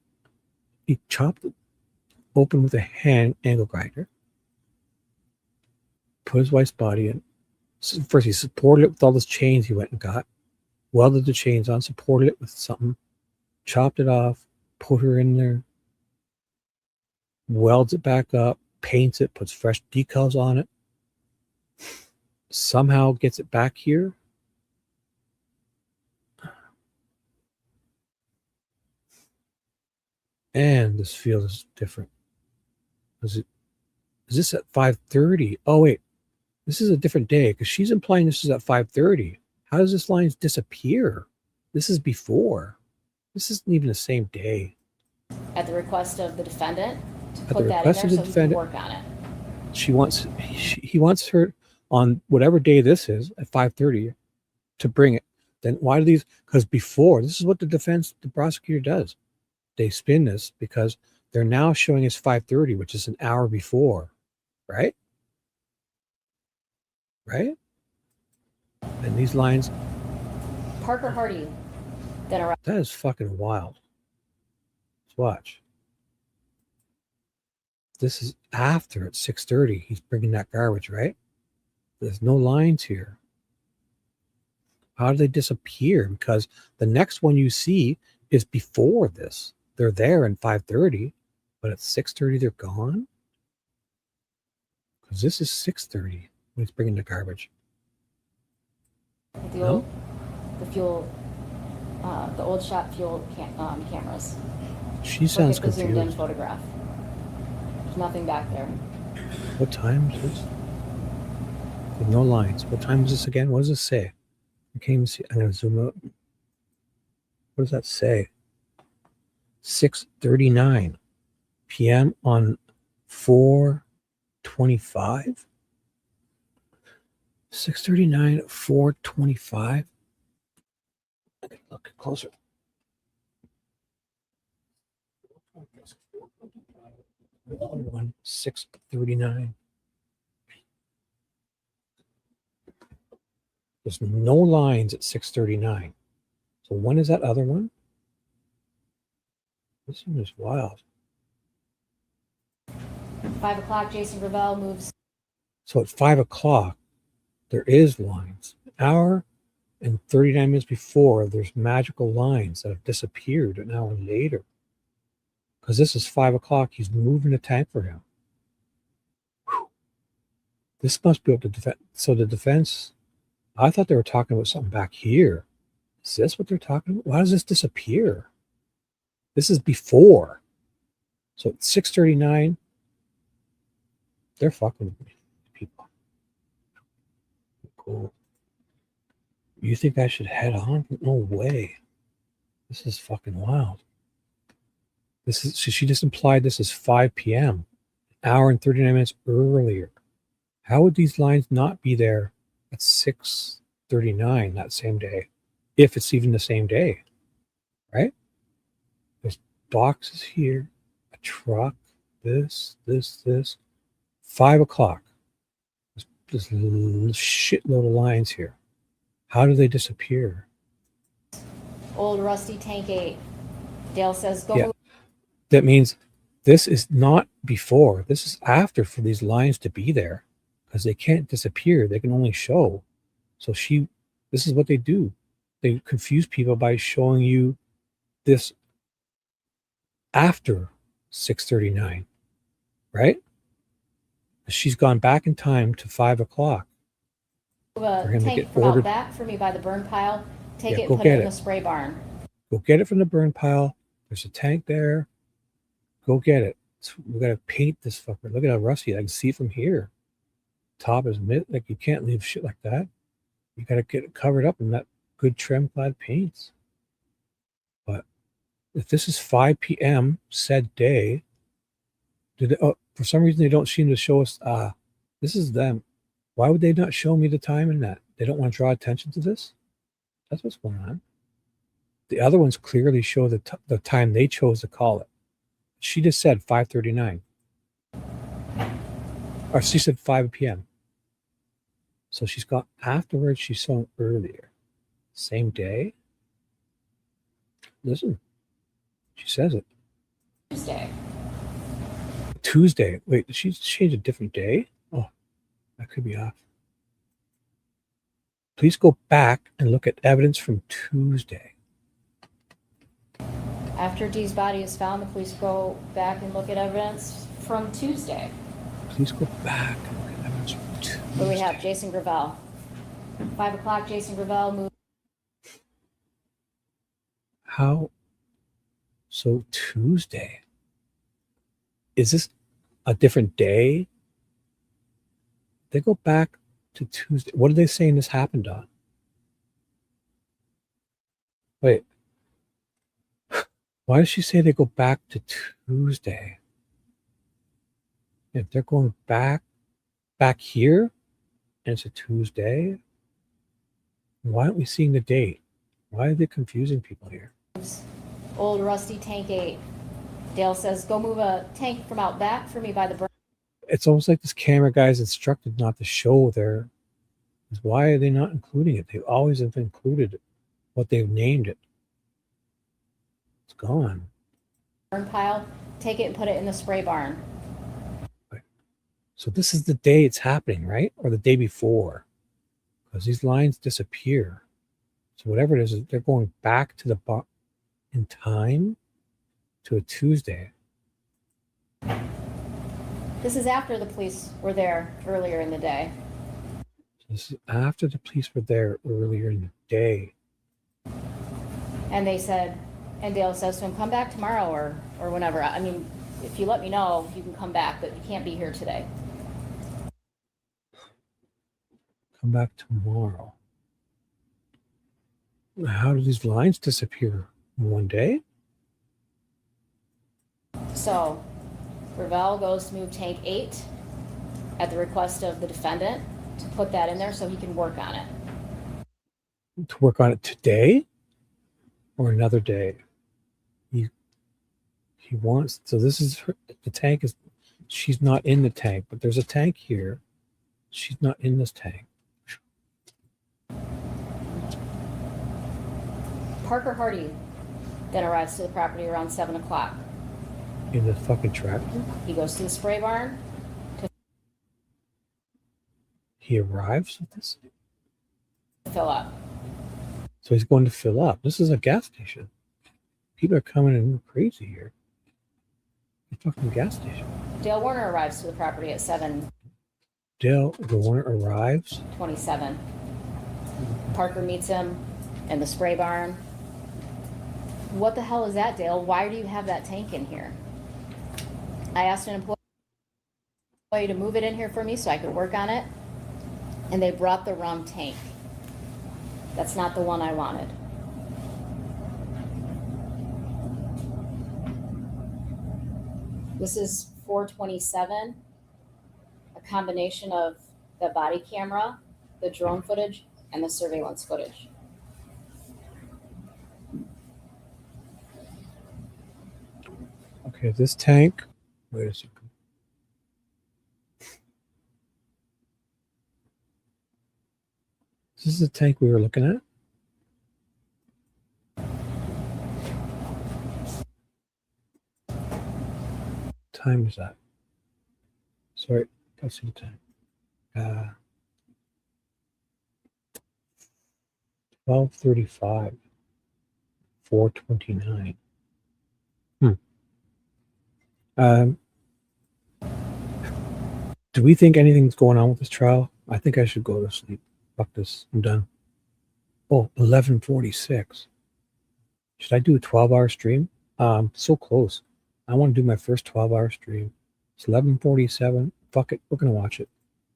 He chopped it open with a hand angle grinder. Put his wife's body in. First, he supported it with all those chains he went and got. Welded the chains on, supported it with something. Chopped it off, put her in there. Welds it back up, paints it, puts fresh decals on it. Somehow gets it back here. And this field is different. Is this at 5:30? Oh wait, this is a different day because she's implying this is at 5:30. How does this line disappear? This is before. This isn't even the same day. At the request of the defendant to At put the that in request there of the so he can defendant. work on it. He wants her on whatever day this is at 5:30 to bring it. Then why do these? Because before, this is what the prosecutor does. They spin this because they're now showing us 5:30, which is an hour before, right? Right? And these lines, Parker Hardy then arrived. that is fucking wild. Let's watch. This is after at 6:30. He's bringing that garbage, right? There's no lines here. How do they disappear? Because the next one you see is before this. They're there in 5:30, but at 6:30 they're gone. Because this is 6:30 when he's bringing the garbage. The old shop fuel cameras. She sounds Look at the zoomed in confused. photograph. There's nothing back there. What time is this? With no lines. What time is this again? What does it say? I can't even see. I'm going to zoom out. What does that say? 6:39 p.m. on 4/25. 6:39 at 4:25. Look closer. One 6:39. There's no lines at 6:39. So when is that other one? This one is wild. 5 o'clock, Jason Gravel moves. So at 5 o'clock, there is lines. An hour and 39 minutes before, there's magical lines that have disappeared an hour later. Because this is 5 o'clock, he's moving the tank for him. Whew. This must be able to defend. So the defense, I thought they were talking about something back here. Is this what they're talking about? Why does this disappear? This is before. So at 6:39, they're fucking with me, people. Cool. You think I should head on? No way. This is fucking wild. This is, so she just implied this is 5 p.m., an hour and 39 minutes earlier. How would these lines not be there at 6:39 that same day, if it's even the same day, right? There's boxes here, a truck, this. 5 o'clock. There's a shitload of lines here. How do they disappear? Old rusty tank 8. Dale says, go Yeah. move. That means this is not before. This is after for these lines to be there, because they can't disappear. They can only show. So this is what they do. They confuse people by showing you this after 6:39, right? She's gone back in time to 5 o'clock. Move a For him to tank get from out ordered. back for me by the burn pile. Take Yeah, it go and put get it in it. the spray barn. Go get it from the burn pile. There's a tank there. Go get it. We gotta paint this fucker. Look at how rusty. I can see from here. Top is like you can't leave shit like that. You gotta get it covered up in that good trim clad paints. But if this is 5 p.m. said day, for some reason they don't seem to show us. This is them. Why would they not show me the time in that? They don't want to draw attention to this. That's what's going on. The other ones clearly show the time they chose to call it. She just said 5:39. Or she said 5 p.m. So she's got afterwards, she's shown earlier. Same day. Listen, she says it. Tuesday. Wait, did she change a different day? Oh, that could be off. Please go back and look at evidence from Tuesday. After Dee's body is found, the police go back and look at evidence from Tuesday. Please go back and look at evidence from Tuesday. What do we have? Jason Gravel. 5 o'clock, Jason Gravel moves. How? So Tuesday. Is this a different day? They go back to Tuesday. What are they saying this happened on? Wait. Why does she say they go back to Tuesday? If they're going back here, and it's a Tuesday, why aren't we seeing the date? Why are they confusing people here? Old rusty tank 8. Dale says, go move a tank from out back for me by the burn. It's almost like this camera guy's instructed not to show their. Why are they not including it? They always have included what they've named it. It's gone. Burn pile. Take it and put it in the spray barn. So this is the day it's happening, right? Or the day before. Because these lines disappear. So whatever it is, they're going back to in time to a Tuesday. This is after the police were there earlier in the day. This is after the police were there earlier in the day. And they said, and Dale says to him, come back tomorrow or whenever. I mean, if you let me know, you can come back, but you can't be here today. Come back tomorrow. How do these lines disappear in one day? So, Gravel goes to move tank 8 at the request of the defendant. to put that in there so he can work on it. To work on it today or another day? He wants, so this is the tank is, she's not in the tank, but there's a tank here. She's not in this tank. Parker Hardy then arrives to the property around 7 o'clock. In the fucking tractor? He goes to the spray barn. He arrives with this? Fill up. So he's going to fill up. This is a gas station. People are coming in crazy here. A fucking gas station. Dale Warner arrives to the property at 7:27. Dale Warner arrives. Parker meets him in the spray barn. What the hell is that, Dale? Why do you have that tank in here? I asked an employee to move it in here for me so I could work on it, and they brought the wrong tank. That's not the one I wanted. This is 427, a combination of the body camera, the drone footage, and the surveillance footage. Okay, this tank. Wait a second. This is the tank we were looking at. Time is that? Sorry, let's see the time. 12:35. 4:29. Do we think anything's going on with this trial? I think I should go to sleep. Fuck this. I'm done. Oh, 11:46. Should I do a 12-hour stream? So close. I want to do my first 12-hour stream. It's 11:47. Fuck it. We're going to watch it.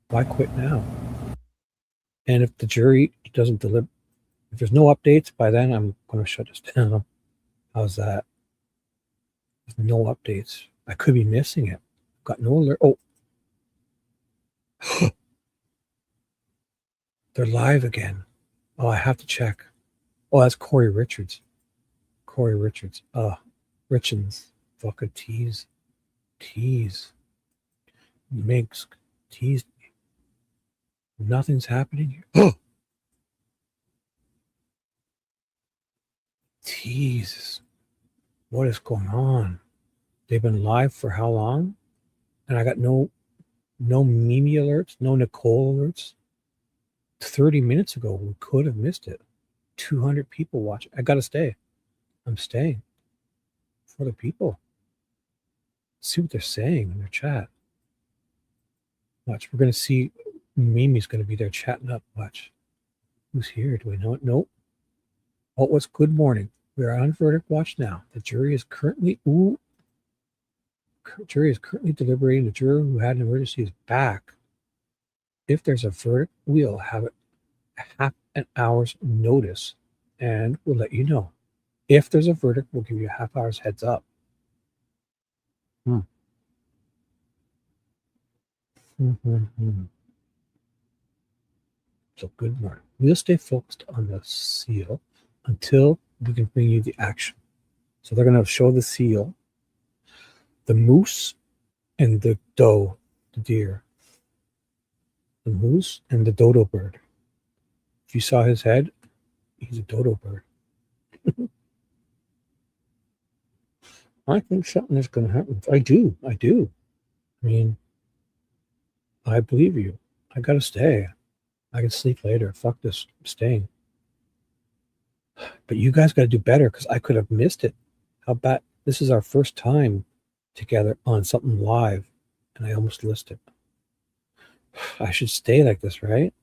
Why quit now? And if the jury doesn't deliver, if there's no updates by then, I'm going to shut this down. How's that? There's no updates. I could be missing it. Got no alert. Oh. They're live again. Oh, I have to check. Oh, that's Corey Richards. Corey Richards. Richards. Fucking tease. Minx teased me. Nothing's happening here. Jesus. What is going on? They've been live for how long? And I got no Mimi alerts, no Nicole alerts. 30 minutes ago, we could have missed it. 200 people watching. I got to stay. I'm staying for the people. See what they're saying in their chat. Watch. We're going to see Mimi's going to be there chatting up. Watch. Who's here? Do we know it? Nope. Oh, what's good morning? We are on verdict watch now. The jury is currently deliberating. The juror who had an emergency is back. If there's a verdict, we'll have it half an hour's notice, and we'll let you know. If there's a verdict, we'll give you a half hour's heads up. So good morning. We'll stay focused on the seal until we can bring you the action. So they're going to show the seal, the moose, and the doe, the deer. The moose and the dodo bird. If you saw his head, he's a dodo bird. I think something is going to happen. I do. I mean, I believe you. I got to stay. I can sleep later. Fuck this. I'm staying. But you guys got to do better because I could have missed it. How bad? This is our first time together on something live, and I almost missed it. I should stay like this, right?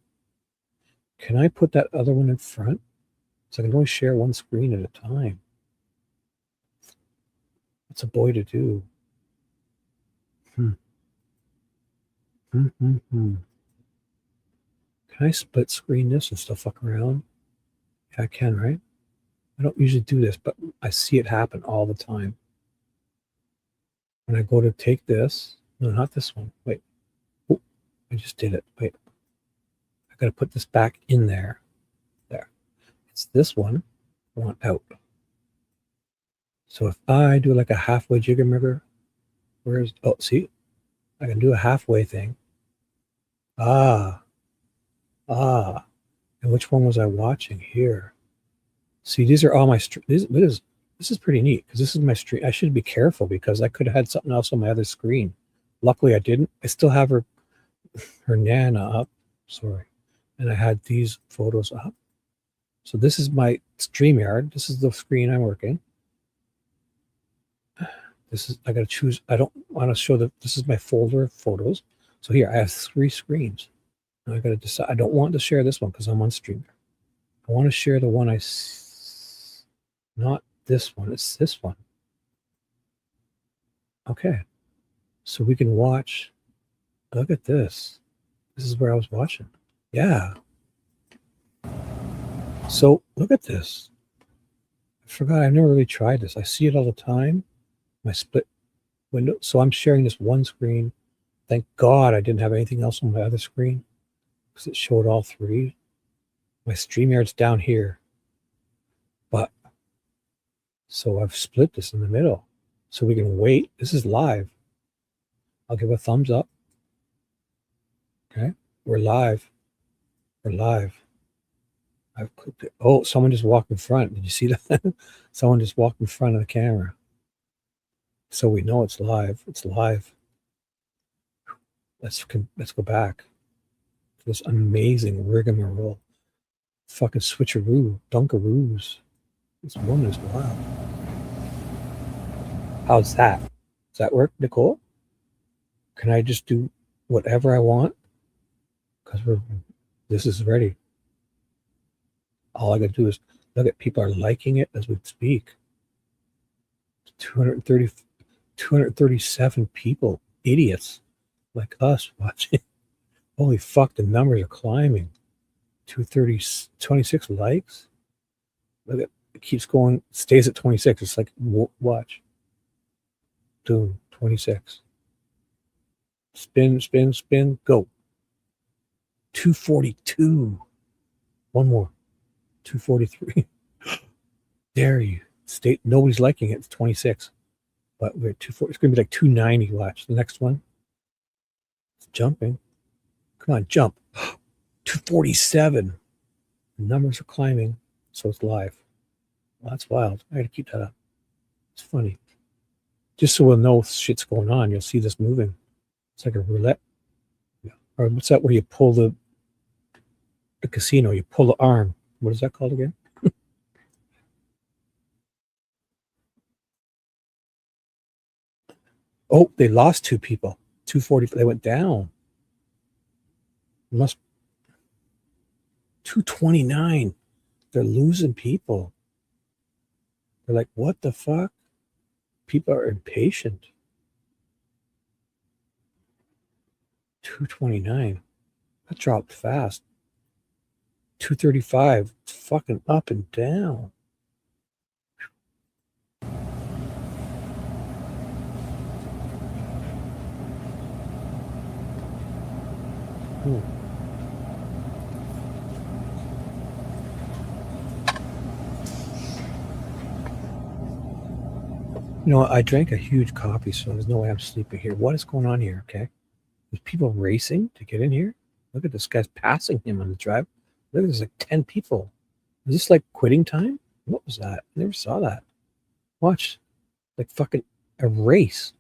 Can I put that other one in front? So I can only share one screen at a time. What's a boy to do? Can I split screen this and still fuck around? Yeah, I can, right? I don't usually do this, but I see it happen all the time. When I go to take this, no, not this one. Wait. Oh, I just did it. Wait. I got to put this back in there. There. It's this one. I want out. So if I do like a halfway jigger-migger, oh, see? I can do a halfway thing. And which one was I watching here? See, these are all my this is pretty neat because this is my stream. I should be careful because I could have had something else on my other screen. Luckily, I didn't. I still have her Nana up. Sorry, and I had these photos up. So this is my StreamYard. This is the screen I'm working. This is I got to choose. I don't want to show this is my folder of photos. So here I have 3 screens. I got to decide. I don't want to share this one because I'm on StreamYard. I want to share the one not this one, it's this one. Okay. So we can watch. Look at this. This is where I was watching. Yeah. So look at this. I forgot. I've never really tried this. I see it all the time. My split window. So I'm sharing this one screen. Thank God I didn't have anything else on my other screen because it showed all 3. My StreamYard's down here. But so I've split this in the middle so we can wait. This is live. I'll give a thumbs up. Okay. We're live. We're live. I've clicked it. Oh, someone just walked in front. Did you see that? Someone just walked in front of the camera. So we know it's live. It's live. Let's go back to this amazing rigmarole. Fucking switcheroo, dunkaroos. This woman is wild. How's that? Does that work, Nicole? Can I just do whatever I want? Because this is ready. All I got to do is look at people are liking it as we speak. 237 people, idiots like us watching. Holy fuck, the numbers are climbing. 26 likes. Look at it, keeps going, stays at 26. It's like watch. Boom, 26. Spin, spin, spin, go. 242. One more. 243. Dare you. Nobody's liking it. It's 26. But we're at 240. It's going to be like 290. Watch. The next one. It's jumping. Come on, jump. 247. The numbers are climbing. So it's live. Well, that's wild. I got to keep that up. It's funny. Just so we'll know shit's going on. You'll see this moving. It's like a roulette. Yeah. Or what's that where you pull the casino? You pull the arm. What is that called again? Oh, they lost 2 people. 240. They went down. 229. They're losing people. They're like, what the fuck? People are impatient. 229. That dropped fast. 235. It's fucking up and down. You know, I drank a huge coffee, so there's no way I'm sleeping here. What is going on here? Okay. There's people racing to get in here. Look at this guy's passing him on the drive. Look, there's like 10 people. Is this like quitting time? What was that? I never saw that. Watch. Like fucking a race.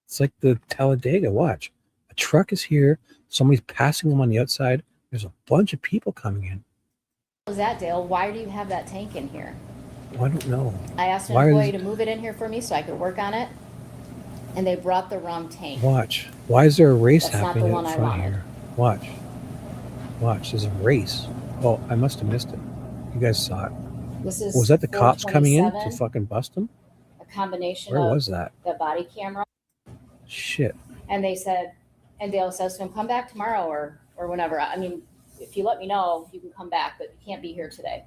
It's like the Talladega. Watch. A truck is here. Somebody's passing them on the outside. There's a bunch of people coming in. What was that, Dale? Why do you have that tank in here? Well, I don't know. I asked an employee to move it in here for me so I could work on it, and they brought the wrong tank. Watch. Why is there a race That's not happening the one in I front wanted. here? Watch. Watch. There's a race. Oh, I must have missed it. You guys saw it. This is Was that the cops coming in to 427, fucking bust them? a combination Where of was that? the body camera. Shit. And they said, and Dale says to him, come back tomorrow or whenever. I mean, if you let me know, you can come back, but you can't be here today.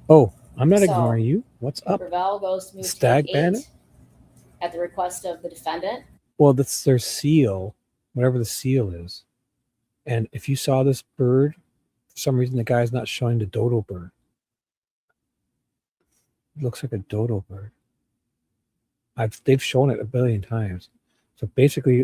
Oh, I'm not So, ignoring you. What's up? Ravel goes to move Stag tank 8 bandit? at the request of the defendant. Well, that's their seal, whatever the seal is. And if you saw this bird For some reason, the guy's not showing the dodo bird. It looks like a dodo bird. They've shown it a billion times. So basically,